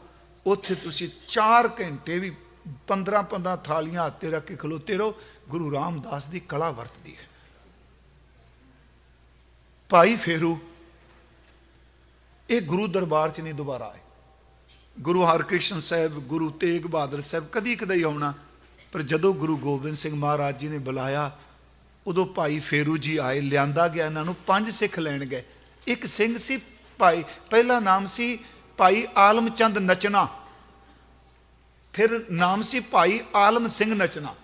ਉੱਥੇ ਤੁਸੀਂ 4 ਘੰਟੇ ਵੀ 15 ਥਾਲੀਆਂ ਹੱਥ 'ਤੇ ਰੱਖ ਕੇ ਖਲੋਤੇ ਰਹੋ। ਗੁਰੂ ਰਾਮਦਾਸ ਦੀ ਕਲਾ ਵਰਤਦੀ ਹੈ। ਭਾਈ ਫੇਰੂ ਇਹ ਗੁਰੂ ਦਰਬਾਰ 'ਚ ਨਹੀਂ ਦੁਬਾਰਾ ਆਏ। ਗੁਰੂ ਹਰਕ੍ਰਿਸ਼ਨ ਸਾਹਿਬ, ਗੁਰੂ ਤੇਗ ਬਹਾਦਰ ਸਾਹਿਬ ਕਦੀ ਕਦੀ ਆਉਣਾ, ਪਰ ਜਦੋਂ ਗੁਰੂ ਗੋਬਿੰਦ ਸਿੰਘ ਮਹਾਰਾਜ ਜੀ ਨੇ ਬੁਲਾਇਆ, ਉਦੋਂ ਭਾਈ ਫੇਰੂ ਜੀ ਆਏ। ਲਿਆਂਦਾ ਗਿਆ ਇਹਨਾਂ ਨੂੰ, 5 ਸਿੱਖ ਲੈਣ ਗਏ। ਇੱਕ ਸਿੰਘ ਸੀ ਭਾਈ, ਪਹਿਲਾ ਨਾਮ ਸੀ ਭਾਈ ਆਲਮ ਚੰਦ ਨਚਨਾ, ਫਿਰ ਨਾਮ ਸੀ ਭਾਈ ਆਲਮ ਸਿੰਘ ਨਚਨਾ।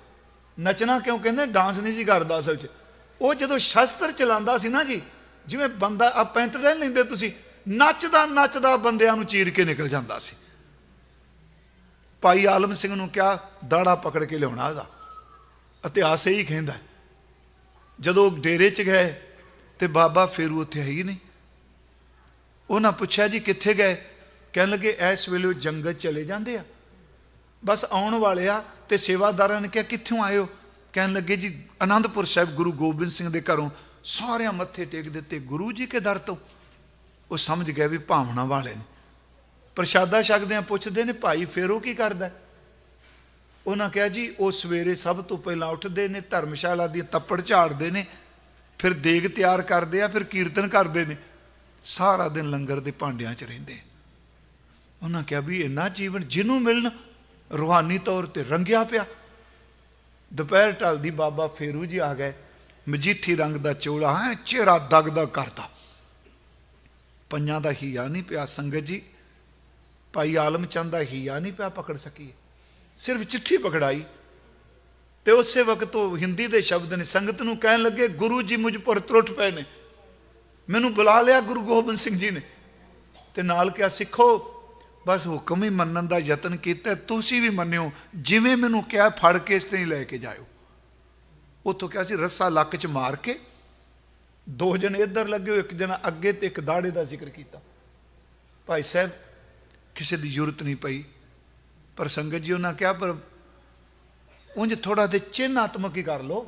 ਨਚਨਾ ਕਿਉਂ ਕਹਿੰਦੇ? ਡਾਂਸ ਨਹੀਂ ਸੀ ਕਰਦਾ ਅਸਲ 'ਚ। ਉਹ ਜਦੋਂ ਸ਼ਸਤਰ ਚਲਾਉਂਦਾ ਸੀ ਨਾ ਜੀ, ਜਿਵੇਂ ਬੰਦਾ ਆ ਪੈਂਟ ਲੈ ਲੈਂਦੇ ਤੁਸੀਂ, ਨੱਚਦਾ ਨੱਚਦਾ ਬੰਦਿਆਂ ਨੂੰ ਚੀਰ ਕੇ ਨਿਕਲ ਜਾਂਦਾ ਸੀ। ਭਾਈ ਆਲਮ ਸਿੰਘ ਨੂੰ ਕਿਹਾ, ਦਾੜਾ ਪਕੜ ਕੇ ਲਿਆਉਣਾ ਇਹਦਾ। ਇਤਿਹਾਸ ਇਹੀ ਕਹਿੰਦਾ। ਜਦੋਂ ਡੇਰੇ 'ਚ ਗਏ ਤੇ ਬਾਬਾ ਫੇਰੂ ਉੱਥੇ ਹੈ ਹੀ ਨਹੀਂ। ਉਹਨਾਂ ਪੁੱਛਿਆ, ਜੀ ਕਿੱਥੇ ਗਏ? ਕਹਿਣ ਲੱਗੇ, ਇਸ ਵੇਲੇ ਉਹ ਜੰਗਲ ਚਲੇ ਜਾਂਦੇ ਆ, ਬਸ ਆਉਣ ਵਾਲੇ ਆ। ਤੇ ਸੇਵਾਦਾਰਾਂ ਨੇ ਕਿਹਾ, ਕਿੱਥੋਂ ਆਏ ਹੋ? ਕਹਿਣ ਲੱਗੇ, ਜੀ ਆਨੰਦਪੁਰ ਸਾਹਿਬ ਗੁਰੂ ਗੋਬਿੰਦ ਸਿੰਘ ਦੇ ਘਰੋਂ। ਸਾਰਿਆਂ ਮੱਥੇ ਟੇਕ ਦਿੱਤੇ। ਗੁਰੂ ਜੀ ਕੇ ਦਰ ਤੋਂ। ਉਹ ਸਮਝ ਗਏ ਵੀ ਭਾਵਨਾ ਵਾਲੇ ਨੇ। ਪ੍ਰਸ਼ਾਦਾ ਛਕਦਿਆਂ ਪੁੱਛਦੇ ਨੇ, ਭਾਈ ਫੇਰੂ ਕੀ ਕਰਦਾ? ਉਹਨਾਂ ਕਿਹਾ, ਜੀ ਉਹ ਸਵੇਰੇ ਸਭ ਤੋਂ ਪਹਿਲਾਂ ਉੱਠਦੇ ਨੇ, ਧਰਮਸ਼ਾਲਾ ਦੀ ਤੱਪੜ ਝਾੜਦੇ ਨੇ, ਫਿਰ ਦੇਗ ਤਿਆਰ ਕਰਦੇ ਆ, ਫਿਰ ਕੀਰਤਨ ਕਰਦੇ ਨੇ, ਸਾਰਾ ਦਿਨ ਲੰਗਰ ਦੇ ਭਾਂਡਿਆਂ 'ਚ ਰਹਿੰਦੇ। ਉਹਨਾਂ ਕਿਹਾ, ਵੀ ਇੰਨਾ ਜੀਵਨ ਜਿਹਨੂੰ ਮਿਲਣ ਰੂਹਾਨੀ ਤੌਰ ਤੇ ਰੰਗਿਆ ਪਿਆ। ਦੁਪਹਿਰ ਢਲਦੀ ਬਾਬਾ ਫੇਰੂ ਜੀ ਆ ਗਏ। ਮਜੀਠੀ ਰੰਗ ਦਾ ਚੋਲਾ ਹੈ, ਚਿਹਰਾ ਦਗਦਗ ਕਰਦਾ। ਪੰਜਾਂ ਦਾ ਹੀਆ ਨਹੀਂ ਪਿਆ ਸੰਗਤ ਜੀ। ਭਾਈ ਆਲਮ ਚੰਦ ਦਾ ਹੀਆ ਨਹੀਂ ਪਿਆ ਪਕੜ ਸਕੀਏ, ਸਿਰਫ ਚਿੱਠੀ ਪਕੜਾਈ। ਤੇ ਉਸੇ ਵਕਤ ਉਹ ਹਿੰਦੀ ਦੇ ਸ਼ਬਦ ਨੇ, ਸੰਗਤ ਨੂੰ ਕਹਿਣ ਲੱਗੇ, ਗੁਰੂ ਜੀ ਮੁਝ ਪਰ ਤਰੁੱਟ ਪਏ ਨੇ। ਮੈਨੂੰ ਬੁਲਾ ਲਿਆ ਗੁਰੂ ਗੋਬਿੰਦ ਸਿੰਘ ਜੀ ਨੇ, ਤੇ ਨਾਲ ਕਿਹਾ, ਸਿੱਖੋ ਬਸ ਹੁਕਮ ਹੀ ਮੰਨਣ ਦਾ ਯਤਨ ਕੀਤਾ, ਤੁਸੀਂ ਵੀ ਮੰਨਿਓ, ਜਿਵੇਂ ਮੈਨੂੰ ਕਿਹਾ ਫੜ ਕੇ ਇਸ ਤਰ੍ਹਾਂ ਹੀ ਲੈ ਕੇ ਜਾਇਓ। ਉੱਥੋਂ ਕਿਹਾ ਸੀ, ਰੱਸਾ ਲੱਕ 'ਚ ਮਾਰ ਕੇ 2 ਜਣੇ ਇੱਧਰ ਲੱਗੇ ਹੋਏ, 1 ਜਣਾ ਅੱਗੇ, ਤੇ ਇੱਕ ਦਾੜੇ ਦਾ ਜ਼ਿਕਰ ਕੀਤਾ। ਭਾਈ ਸਾਹਿਬ ਕਿਸੇ ਦੀ ਜ਼ਰੂਰਤ ਨਹੀਂ ਪਈ, ਪਰ ਸੰਗਤ ਜੀ ਉਹਨਾਂ ਕਿਹਾ, ਪਰ ਉਂਝ ਥੋੜਾ ਦੇ ਚਿੰਨ੍ਹਾਤਮਕ ਹੀ ਕਰ ਲਓ।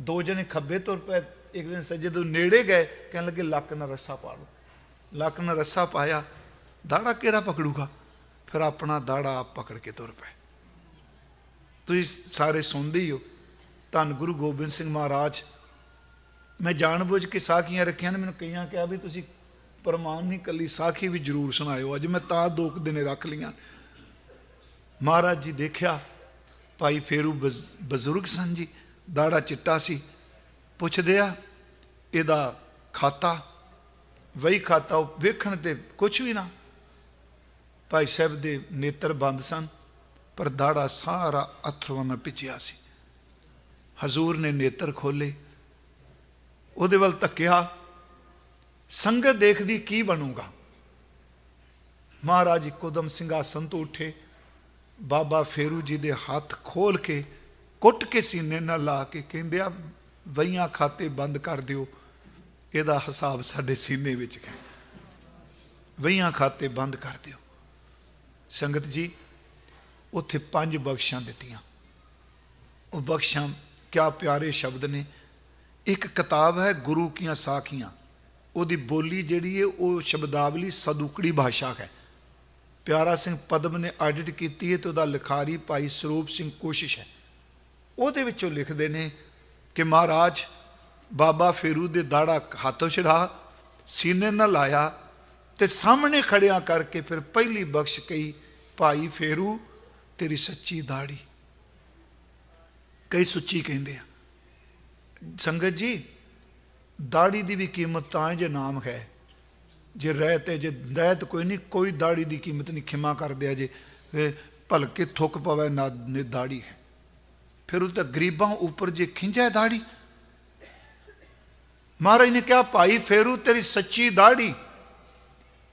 2 ਜਣੇ ਖੱਬੇ ਤੁਰ ਪਏ, ਇੱਕ ਦਿਨ ਸੱਜੇ ਤੋਂ ਨੇੜੇ ਗਏ, ਕਹਿਣ ਲੱਗੇ, ਲੱਕ ਨਾਲ ਰੱਸਾ ਪਾ ਲਓ। ਲੱਕ ਨਾਲ ਰੱਸਾ ਪਾਇਆ, ਦਾੜਾ ਕਿਹੜਾ ਪਕੜੂਗਾ? ਫਿਰ ਆਪਣਾ ਦਾੜਾ ਆਪ ਪਕੜ ਕੇ ਤੁਰ ਪਏ। ਤੁਸੀਂ ਸਾਰੇ ਸੁਣਦੇ ਹੀ ਹੋ, ਧੰਨ ਗੁਰੂ ਗੋਬਿੰਦ ਸਿੰਘ ਮਹਾਰਾਜ। ਮੈਂ ਜਾਣਬੁੱਝ ਕੇ ਸਾਖੀਆਂ ਰੱਖੀਆਂ ਨੇ। ਮੈਨੂੰ ਕਈਆਂ ਕਿਹਾ ਵੀ ਤੁਸੀਂ ਪ੍ਰਮਾਣ ਨਹੀਂ, ਕੱਲੀ ਸਾਖੀ ਵੀ ਜ਼ਰੂਰ ਸੁਣਾਇਓ। ਅੱਜ ਮੈਂ ਤਾਂ 2 ਦਿਨੇ ਰੱਖ ਲਈਆਂ। ਮਹਾਰਾਜ ਜੀ ਦੇਖਿਆ, ਭਾਈ ਫੇਰੂ ਬਜ਼ੁਰਗ ਸਨ ਜੀ, ਦਾੜਾ ਚਿੱਟਾ ਸੀ। ਪੁੱਛਦੇ ਆ, ਇਹਦਾ ਖਾਤਾ? ਵਹੀ ਖਾਤਾ। ਉਹ ਵੇਖਣ ਤੇ ਕੁਛ ਵੀ ਨਾ। ਭਾਈ ਸਾਹਿਬ ਦੇ ਨੇਤਰ ਬੰਦ ਸਨ, ਪਰ ਦਾੜਾ ਸਾਰਾ ਅਥਰੂਆਂ ਨਾਲ ਭਿੱਜਿਆ ਸੀ। ਹਜ਼ੂਰ ਨੇ ਨੇਤਰ ਖੋਲੇ, ਉਹਦੇ ਵੱਲ ਧੱਕਿਆ। ਸੰਗਤ ਦੇਖਦੀ ਕੀ ਬਣੂਗਾ। ਮਹਾਰਾਜ ਇੱਕੋਦਮ ਸਿੰਘਾਸਨ ਤੋਂ ਉੱਠੇ, ਬਾਬਾ ਫੇਰੂ ਜੀ ਦੇ ਹੱਥ ਖੋਲ ਕੇ ਕੁੱਟ ਕੇ ਸੀਨੇ ਨਾਲ ਲਾ ਕੇ ਕਹਿੰਦੇ ਆ, ਵਹੀਆਂ ਖਾਤੇ ਬੰਦ ਕਰ ਦਿਓ, ਇਹਦਾ ਹਿਸਾਬ ਸਾਡੇ ਸੀਨੇ ਵਿੱਚ ਹੈ। ਵਹੀਆਂ ਖਾਤੇ ਬੰਦ ਕਰ ਦਿਓ। ਸੰਗਤ ਜੀ ਉੱਥੇ 5 ਬਖਸ਼ਾਂ ਦਿੱਤੀਆਂ। ਉਹ ਬਖਸ਼ਾਂ ਕਿਆ ਪਿਆਰੇ ਸ਼ਬਦ ਨੇ। ਇੱਕ ਕਿਤਾਬ ਹੈ ਗੁਰੂ ਕੀਆਂ ਸਾਖੀਆਂ, ਉਹਦੀ ਬੋਲੀ ਜਿਹੜੀ ਹੈ ਉਹ ਸ਼ਬਦਾਵਲੀ ਸਦੂਕੜੀ ਭਾਸ਼ਾ ਹੈ। ਪਿਆਰਾ ਸਿੰਘ ਪਦਮ ਨੇ ਆਡਿਟ ਕੀਤੀ ਹੈ ਤੇ ਉਹਦਾ ਲਿਖਾਰੀ ਭਾਈ ਸਰੂਪ ਸਿੰਘ ਕੋਸ਼ਿਸ਼ ਹੈ। ਉਹਦੇ ਵਿੱਚੋਂ ਲਿਖਦੇ ਨੇ ਕਿ ਮਹਾਰਾਜ ਬਾਬਾ ਫੇਰੂ ਦੇ ਦਾੜਾ ਹੱਥੋਂ ਛੜਾ, ਸੀਨੇ ਨਾਲ ਲਾਇਆ ਤੇ ਸਾਹਮਣੇ ਖੜਿਆ ਕਰਕੇ ਫਿਰ ਪਹਿਲੀ ਬਖਸ਼ ਕਹੀ, ਭਾਈ ਫੇਰੂ ਤੇਰੀ ਸੱਚੀ ਦਾੜੀ। ਕਈ ਸੁੱਚੀ ਕਹਿੰਦੇ ਆ। ਸੰਗਤ ਜੀ, ਦਾੜੀ ਦੀ ਵੀ ਕੀਮਤ ਤਾਂ ਜੇ ਨਾਮ ਹੈ, ਜੇ ਰਹਿਤ ਹੈ, ਜੇ ਰਹਿਤ ਕੋਈ ਨਹੀਂ, ਕੋਈ ਦਾੜੀ ਦੀ ਕੀਮਤ ਨਹੀਂ। ਖਿਮਾ ਕਰ ਦਿਆ ਜੇ ਭਲਕੇ ਥੁੱਕ ਪਵੇ ਨਾ ਦਾੜੀ ਹੈ। ਫਿਰ ਉਹ ਤਾਂ ਗਰੀਬਾਂ ਉੱਪਰ ਜੇ ਖਿੰਚੇ ਦਾੜੀ। ਮਹਾਰਾਜ ਨੇ ਕਿਹਾ, ਭਾਈ ਫੇਰੂ ਤੇਰੀ ਸੱਚੀ ਦਾੜੀ,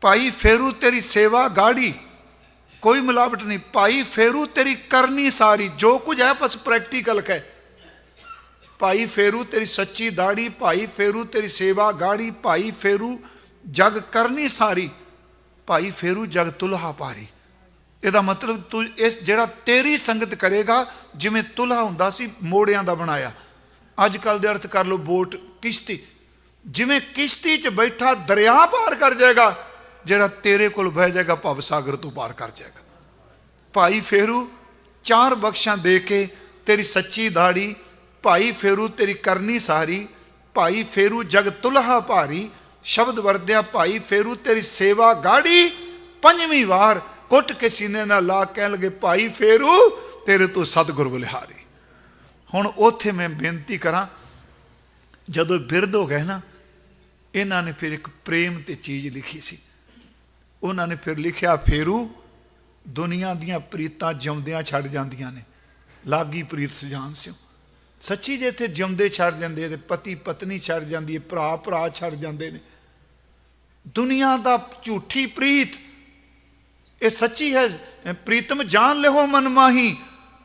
ਭਾਈ ਫੇਰੂ ਤੇਰੀ ਸੇਵਾ ਗਾੜੀ, ਕੋਈ ਮਿਲਾਵਟ ਨਹੀਂ। ਭਾਈ ਫੇਰੂ ਤੇਰੀ ਕਰਨੀ ਸਾਰੀ, ਜੋ ਕੁਝ ਹੈ ਬਸ ਪ੍ਰੈਕਟੀਕਲ ਹੈ। ਭਾਈ ਫੇਰੂ ਤੇਰੀ ਸੱਚੀ ਦਾੜੀ, ਭਾਈ ਫੇਰੂ ਤੇਰੀ ਸੇਵਾ ਗਾੜੀ, ਭਾਈ ਫੇਰੂ ਜਗ ਕਰਨੀ ਸਾਰੀ, ਭਾਈ ਫੇਰੂ ਜਗ ਤੁਲਹਾ ਪਾਰੀ। ਇਹਦਾ ਮਤਲਬ ਤੂੰ ਇਸ ਜਿਹੜਾ ਤੇਰੀ ਸੰਗਤ ਕਰੇਗਾ, ਜਿਵੇਂ ਤੁਲਹਾ ਹੁੰਦਾ ਸੀ ਮੋੜਿਆਂ ਦਾ ਬਣਾਇਆ, ਅੱਜ ਕੱਲ੍ਹ ਦੇ ਅਰਥ ਕਰ ਲਓ ਬੋਟ, ਕਿਸ਼ਤੀ, ਜਿਵੇਂ ਕਿਸ਼ਤੀ 'ਚ ਬੈਠਾ ਦਰਿਆ ਪਾਰ ਕਰ ਜਾਏਗਾ, ਜਿਹੜਾ ਤੇਰੇ ਕੋਲ ਬਹਿ ਜਾਏਗਾ ਭਵ ਸਾਗਰ ਤੋਂ ਪਾਰ ਕਰ ਜਾਏਗਾ। ਭਾਈ ਫੇਰੂ 4 ਬਖਸ਼ਾਂ ਦੇ ਕੇ ਤੇਰੀ ਸੱਚੀ ਦਾੜੀ, ਭਾਈ ਫੇਰੂ ਤੇਰੀ ਕਰਨੀ ਸਾਰੀ, ਭਾਈ ਫੇਰੂ ਜਗ ਤੁਲਹਾ ਭਾਰੀ, ਸ਼ਬਦ ਵਰਦਿਆ ਭਾਈ ਫੇਰੂ ਤੇਰੀ ਸੇਵਾ ਗਾੜੀ। 5ਵੀਂ ਵਾਰ ਕੁੱਟ ਕੇ ਸੀਨੇ ਨਾਲ ਲਾ ਕਹਿਣ ਲੱਗੇ, ਭਾਈ ਫੇਰੂ ਤੇਰੇ ਤੋਂ ਸਤਿਗੁਰ ਬਲਿਹਾਰੀ। ਹੁਣ ਉੱਥੇ ਮੈਂ ਬੇਨਤੀ ਕਰਾਂ, ਜਦੋਂ ਬਿਰਧ ਹੋ ਗਏ ਨਾ, ਇਹਨਾਂ ਨੇ ਫਿਰ ਇੱਕ ਪ੍ਰੇਮ ਤੇ ਚੀਜ਼ ਲਿਖੀ ਸੀ। ਉਹਨਾਂ ਨੇ ਫਿਰ ਲਿਖਿਆ, ਫੇਰੂ ਦੁਨੀਆ ਦੀਆਂ ਪ੍ਰੀਤਾਂ ਜਿਉਂਦਿਆਂ ਛੱਡ ਜਾਂਦੀਆਂ ਨੇ, ਲਾਗੀ ਪ੍ਰੀਤ ਸੁਜਾਨ ਸਿਓ। ਸੱਚੀ ਜੇ ਇੱਥੇ ਜਿਉਂਦੇ ਛੱਡ ਜਾਂਦੇ ਤੇ ਪਤੀ ਪਤਨੀ ਛੱਡ ਜਾਂਦੀ ਹੈ, ਭਰਾ ਭਰਾ ਛੱਡ ਜਾਂਦੇ ਨੇ। ਦੁਨੀਆ ਦਾ ਝੂਠੀ ਪ੍ਰੀਤ ਇਹ ਸੱਚੀ ਹੈ। ਪ੍ਰੀਤਮ ਜਾਨ ਲਿਓ ਮਨ ਮਾਹੀ,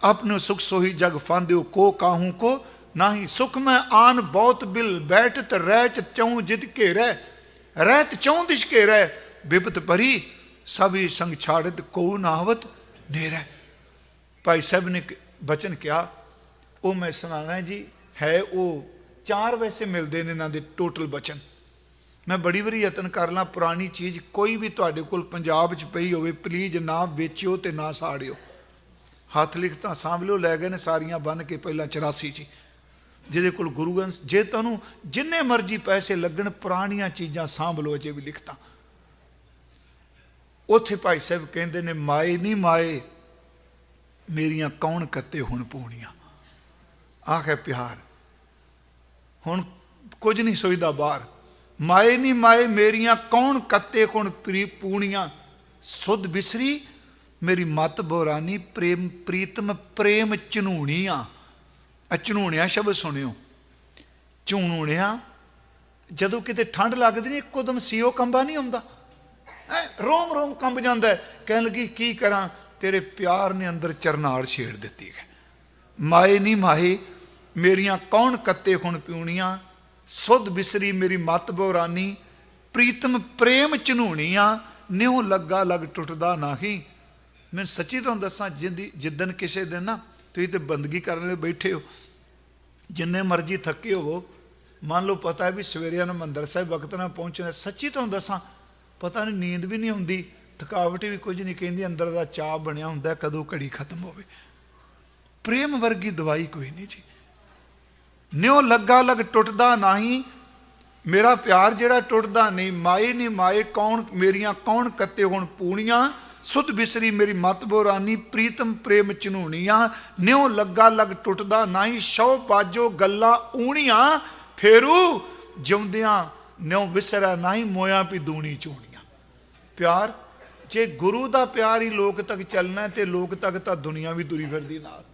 ਆਪਣੇ ਸੁਖ सोही जग फांदो को काहू को नाही। सुख में आन बहुत बिल बैठत रहत चौं जिद के रहत चौं दिश के रह। बिपत भरी सभी संग छाड़त को नावत नेरै। भाई साहब ने बचन किया, वो मैं सुनाना जी है। वो 4 वैसे मिलते हैं इन्हों के टोटल बचन। मैं बड़ी बारी यतन कर ला, पुरानी चीज़ कोई भी तुहाडे कोल पंजाब च पई होवे प्लीज ना बेचियो ते ना साड़ियो। हथ लिखता सांभ लो, लै गए ने सारियां बन के पहला 84 च। जिहदे कोल गुरु ग्रंथ, जे तुहानूं जिन्ने मर्जी पैसे लगन पुरानियां चीज़ां सांभ लो, अजे भी लिखता। उत्थे भाई साहब कहंदे ने, माए नहीं माए मेरियां कौन कत्ते हुण पूणियां। आखे प्यार हुण कुछ नहीं सोचदा बाहर। माए नहीं माए मेरियां कौन कत्ते हुण पूणियां। सुध बिसरी मेरी मत बोरानी, प्रेम प्रीतम प्रेम झनूणियां। झनूणिया शब्द सुनियो। झूणूणिया जदों किते ठंड लगदी नहीं, एकदम सीओ कंबा नहीं आउंदा, रोम रोम कंब जांदा है। कहण लगी की करां, तेरे प्यार ने अंदर चरनाड़ छेड़ दित्ती है। माए नहीं माए मेरियां कौन कत्ते हुण पूणियां। सुध बिसरी मेरी मत बोरानी, प्रीतम प्रेम झनूणियां। न्यों लगा लग टुटदा नाही। मैं सच्ची तुहानूं दसां, जिद्दन किसी दिन ना तुसीं ते बंदगी करने बैठे हो, जिन्ने मर्जी थके हो, मान लो पता है भी सवेरे हरमंदर साहिब वक्त ना पहुँचना, सच्ची तुहानूं दसां पता नहीं नींद भी नहीं आउंदी, थकावट भी कुछ नहीं कहती, अंदर दा चाह बनिया हुंदा कदों घड़ी खत्म होवे। प्रेम वर्गी दवाई कोई नहीं जी। न्यों लगा लग टुटदा नहीं, मेरा प्यार जिहड़ा टुटदा नहीं। माए नहीं माए कौन मेरियां कौन कत्ते हुण पूणियां। सुध बिसरी मेरी मत बोरानी, प्रीतम प्रेम झनूणियां। न्यों लगा लग टुटदा नहीं, शौ बाजो गल्ला ऊणियां। फेरू जिउंदियां न्यों विसरै नहीं, मोया भी दूनी चोणियां। प्यार जे गुरु दा प्यार ही लोक तक चलना तो लोक तक तो दुनिया भी तुरी फिरदी नाल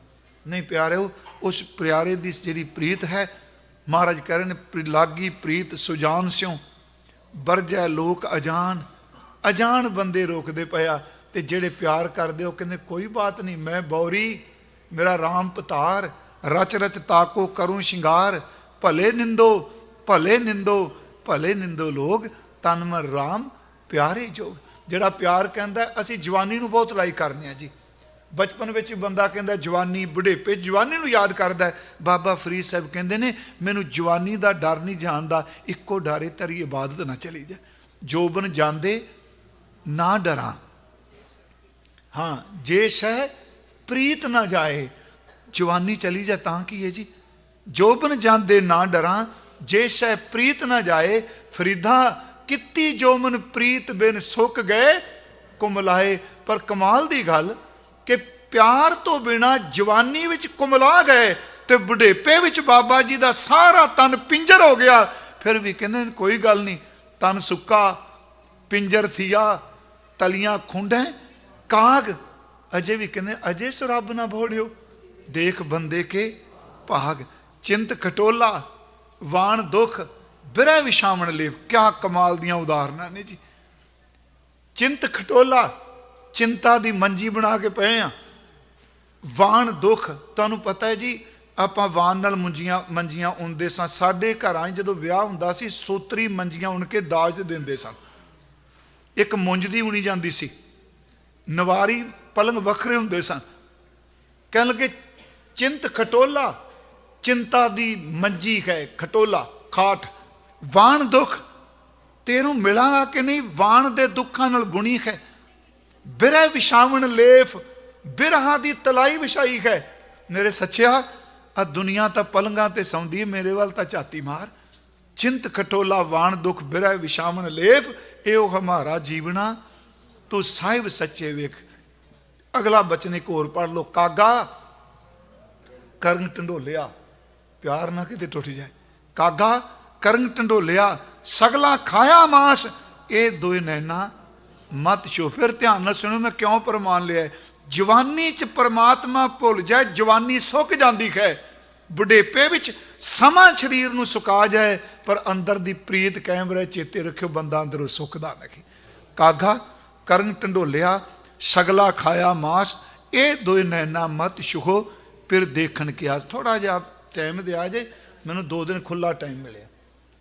नहीं। प्यारे उस प्यारे दी जिहड़ी प्रीत है, महाराज कह रहे ने, लागी प्रीत सुजान स्यों बरजै लोक अजान। अजान बंदे रोकदे पिया ते जेड़े प्यार करदे हो कहंदे कोई बात नहीं, मैं बौरी मेरा राम पतार। रच रच ताको करूं शिंगार, भले निंदो भले निंदो भले निंदो लोग, तन मन राम प्यारे जोग। जेड़ा प्यार कहंदा असीं जवानी नूं बहुत लाइक करने जी, ਬਚਪਨ ਵਿੱਚ ਬੰਦਾ ਕਹਿੰਦਾ ਜਵਾਨੀ, ਬੁਢੇਪੇ ਜਵਾਨੀ ਨੂੰ ਯਾਦ ਕਰਦਾ ਹੈ। ਬਾਬਾ ਫਰੀਦ ਸਾਹਿਬ ਕਹਿੰਦੇ ਨੇ ਮੈਨੂੰ ਜਵਾਨੀ ਦਾ ਡਰ ਨਹੀਂ ਜਾਣਦਾ, ਇੱਕੋ ਡਾਰੇ ਤੇਰੀ ਇਬਾਦਤ ਨਾ ਚਲੀ ਜਾ। ਜੋਬਨ ਜਾਂਦੇ ਨਾ ਡਰਾਂ, ਹਾਂ ਜੇ ਸ਼ਹਿ ਪ੍ਰੀਤ ਨਾ ਜਾਏ। ਜਵਾਨੀ ਚਲੀ ਜਾ ਤਾਂ ਕੀ ਹੈ ਜੀ। ਜੋਬਨ ਜਾਂਦੇ ਨਾ ਡਰਾਂ, ਜੇ ਸ਼ਹਿ ਪ੍ਰੀਤ ਨਾ ਜਾਏ। ਫਰੀਦਾ ਕਿੱਤੀ ਜੋਮਨ ਪ੍ਰੀਤ ਬਿਨ ਸੁੱਕ ਗਏ ਕੁਮਲਾਏ। ਪਰ ਕਮਾਲ ਦੀ ਗੱਲ ਕਿ ਪਿਆਰ ਤੋਂ ਬਿਨਾ ਜਵਾਨੀ ਵਿੱਚ ਕੁਮਲਾ ਗਏ ਤੇ ਬੁਢੇਪੇ ਵਿੱਚ ਬਾਬਾ ਜੀ ਦਾ ਸਾਰਾ ਤਨ ਪਿੰਜਰ ਹੋ ਗਿਆ। ਫਿਰ ਵੀ ਕਹਿੰਦੇ ਕੋਈ ਗੱਲ ਨਹੀਂ, ਤਨ ਸੁੱਕਾ ਪਿੰਜਰ ਥੀਆ ਤਲੀਆਂ ਖੁੰਡੈ ਕਾਗ। ਅਜੇ ਵੀ ਕਹਿੰਦੇ ਅਜੇ ਸੁਰੱਬ ਨਾ ਭੋੜਿਓ, ਦੇਖ ਬੰਦੇ ਕੇ ਭਾਗ। ਚਿੰਤ ਖਟੋਲਾ ਵਾਣ ਦੁੱਖ ਬਿਰਹਿ ਵਿਛਾਵਣ ਲੇਵ। ਕਿਆ ਕਮਾਲ ਦੀਆਂ ਉਦਾਹਰਨਾਂ ਨੇ ਜੀ। ਚਿੰਤ ਖਟੋਲਾ, ਚਿੰਤਾ ਦੀ ਮੰਜੀ ਬਣਾ ਕੇ ਪਏ ਆ। ਵਾਣ ਦੁੱਖ, ਤੁਹਾਨੂੰ ਪਤਾ ਹੈ ਜੀ ਆਪਾਂ ਵਾਣ ਨਾਲ ਮੰਜੀਆਂ ਉਣਦੇ ਸਾਂ। ਸਾਡੇ ਘਰਾਂ 'ਚ ਜਦੋਂ ਵਿਆਹ ਹੁੰਦਾ ਸੀ ਸੋਤਰੀ ਮੰਜੀਆਂ ਉਣ ਕੇ ਦਾਜ ਤੇ ਦਿੰਦੇ ਸਨ। ਇੱਕ ਮੁੰਜ ਦੀ ਉਣੀ ਜਾਂਦੀ ਸੀ, ਨਵਾਰੀ ਪਲੰਗ ਵੱਖਰੇ ਹੁੰਦੇ ਸਨ। ਕਹਿਣ ਲੱਗੇ ਚਿੰਤ ਖਟੋਲਾ, ਚਿੰਤਾ ਦੀ ਮੰਜੀ ਹੈ ਖਟੋਲਾ ਖਾਟ। ਵਾਣ ਦੁੱਖ, ਤੈਨੂੰ ਮਿਲਾਂਗਾ ਕਿ ਨਹੀਂ, ਵਾਣ ਦੇ ਦੁੱਖਾਂ ਨਾਲ ਗੁਣੀ ਹੈ। ਬਿਰਹਿ ਵਿਛਾਵਣ ਲੇਫ, ਬਿਰਹਾਂ ਦੀ ਤਲਾਈ ਵਿਛਾਈ ਹੈ। ਮੇਰੇ ਸੱਚਿਆ ਆ ਦੁਨੀਆ ਤਾਂ ਪਲੰਗਾਂ ਤੇ ਸੌਂਦੀ, ਮੇਰੇ ਵੱਲ ਤਾਂ ਝਾਤੀ ਮਾਰ। ਚਿੰਤ ਖਟੋਲਾ ਵਾਣ ਦੁੱਖ ਬਿਰਹਿ ਵਿਛਾਵਣ ਲੇਫ, ਇਹੋ ਹਮਾਰਾ ਜੀਵਨਾ ਤੂੰ ਸਾਹਿਬ ਸੱਚੇ ਵੇਖ। ਅਗਲਾ ਬਚਨ ਇੱਕ ਹੋਰ ਪੜ੍ਹ ਲਓ। ਕਾਗਾ ਕਰੰਗ ਢੰਡੋਲਿਆ, ਪਿਆਰ ਨਾ ਕਿਤੇ ਟੁੱਟ ਜਾਏ। ਕਾਗਾ ਕਰੰਗ ਢੰਡੋਲਿਆ ਸਗਲਾ ਖਾਇਆ ਮਾਸ, ਇਹ ਦੋਏ ਨੈਣਾ ਮਤ ਛੋ। ਫਿਰ ਧਿਆਨ ਨਾਲ ਸੁਣੋ, ਮੈਂ ਕਿਉਂ ਪ੍ਰਮਾਣ ਲਿਆ। ਜਵਾਨੀ 'ਚ ਪਰਮਾਤਮਾ ਭੁੱਲ ਜਾਏ, ਜਵਾਨੀ ਸੁੱਕ ਜਾਂਦੀ ਹੈ। ਬੁਢੇਪੇ ਵਿੱਚ ਸਮਾਂ ਸਰੀਰ ਨੂੰ ਸੁਕਾ ਜਾਏ, ਪਰ ਅੰਦਰ ਦੀ ਪ੍ਰੀਤ ਕਾਇਮ ਰਹੇ। ਚੇਤੇ ਰੱਖਿਓ ਬੰਦਾ ਅੰਦਰੋਂ ਸੁੱਕਦਾ ਨਹੀਂ। ਕਾਗਾ ਕਰੰਗ ਢੰਡੋਲਿਆ ਸਗਲਾ ਖਾਇਆ ਮਾਸ, ਇਹ ਦੋਏ ਨੈਣਾ ਮਤ ਛੁਹੋ ਫਿਰ ਦੇਖਣ ਕੀ ਆਸ। ਥੋੜਾ ਜਿਹਾ ਟਾਈਮ ਦਿਆ ਜੇ, ਮੈਨੂੰ 2 ਦਿਨ ਖੁੱਲਾ ਟਾਈਮ ਮਿਲਿਆ।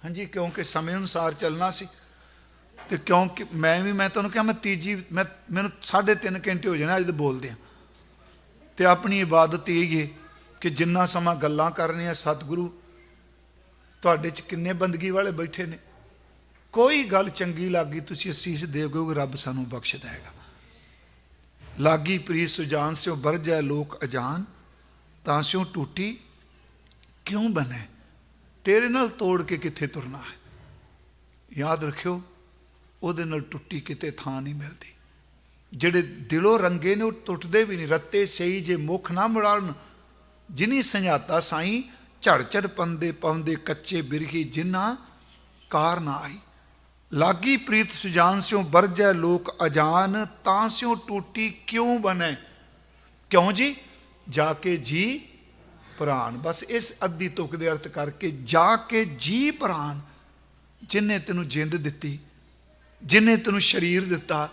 ਹਾਂਜੀ, ਕਿਉਂਕਿ ਸਮੇਂ ਅਨੁਸਾਰ ਚੱਲਣਾ ਸੀ ਤੇ ਕਿਉਂਕਿ ਮੈਂ ਤੁਹਾਨੂੰ ਕਿਹਾ ਮੈਨੂੰ 3.5 ਘੰਟੇ ਹੋ ਜਾਣੇ ਅੱਜ ਦੇ ਬੋਲਦੇ ਆ। ਤੇ ਆਪਣੀ ਇਬਾਦਤ ਇਹ ਹੈ ਕਿ ਜਿੰਨਾ ਸਮਾਂ ਗੱਲਾਂ ਕਰਨੀਆਂ, ਸਤਿਗੁਰੂ ਤੁਹਾਡੇ 'ਚ ਕਿੰਨੇ ਬੰਦਗੀ ਵਾਲੇ ਬੈਠੇ ਨੇ, ਕੋਈ ਗੱਲ ਚੰਗੀ ਲੱਗੀ ਤੁਸੀਂ ਅਸੀਸ ਦੇਵੋਗੇ, ਰੱਬ ਸਾਨੂੰ ਬਖਸ਼ ਦੇਗਾ। ਲਾਗੀ ਪ੍ਰੀਤ ਸੁਜਾਨ ਸਿਓ ਬਰਜੈ ਲੋਕ ਅਜਾਨ, ਤਾਂ ਸਿਓ ਟੂਟੀ ਕਿਉਂ ਬਣੇ। ਤੇਰੇ ਨਾਲ ਤੋੜ ਕੇ ਕਿੱਥੇ ਤੁਰਨਾ ਹੈ। ਯਾਦ ਰੱਖਿਓ, ਉਹਦੇ ਨਾਲ ਟੁੱਟੀ ਕਿਤੇ ਥਾਂ ਨਹੀਂ ਮਿਲਦੀ। ਜਿਹੜੇ ਦਿਲੋਂ ਰੰਗੇ ਨੇ ਉਹ ਟੁੱਟਦੇ ਵੀ ਨਹੀਂ। ਰੱਤੇ ਸਹੀ ਜੇ ਮੁੱਖ ਨਾ ਮੁੜਾਉਣ, ਜਿਨੀ ਸੰਝਾਤਾ ਸਾਈਂ ਝੜ ਝੜ ਪੰਦੇ ਪਾਉਂਦੇ ਕੱਚੇ ਬਿਰਹੀ, ਜਿਨ੍ਹਾਂ ਕਾਰ ਨਾ ਆਈ। ਲਾਗੀ ਪ੍ਰੀਤ ਸੁਜਾਨ ਸਿਓ ਬਰਜੈ ਲੋਕ ਅਜਾਨ, ਤਾਂ ਸਿਓ ਟੂਟੀ ਕਿਉਂ ਬਣੇ। ਕਿਉਂ ਜੀ, ਜਾ ਕੇ ਜੀ ਪ੍ਰਾਣ। ਬਸ ਇਸ ਅੱਧੀ ਤੁਕ ਦੇ ਅਰਥ ਕਰਕੇ, ਜਾ ਕੇ ਜੀ ਪ੍ਰਾਣ। ਜਿਨੇ ਤੈਨੂੰ ਜਿੰਦ ਦਿੱਤੀ, ਜਿਨੇ ਤੈਨੂੰ ਸਰੀਰ ਦਿੱਤਾ,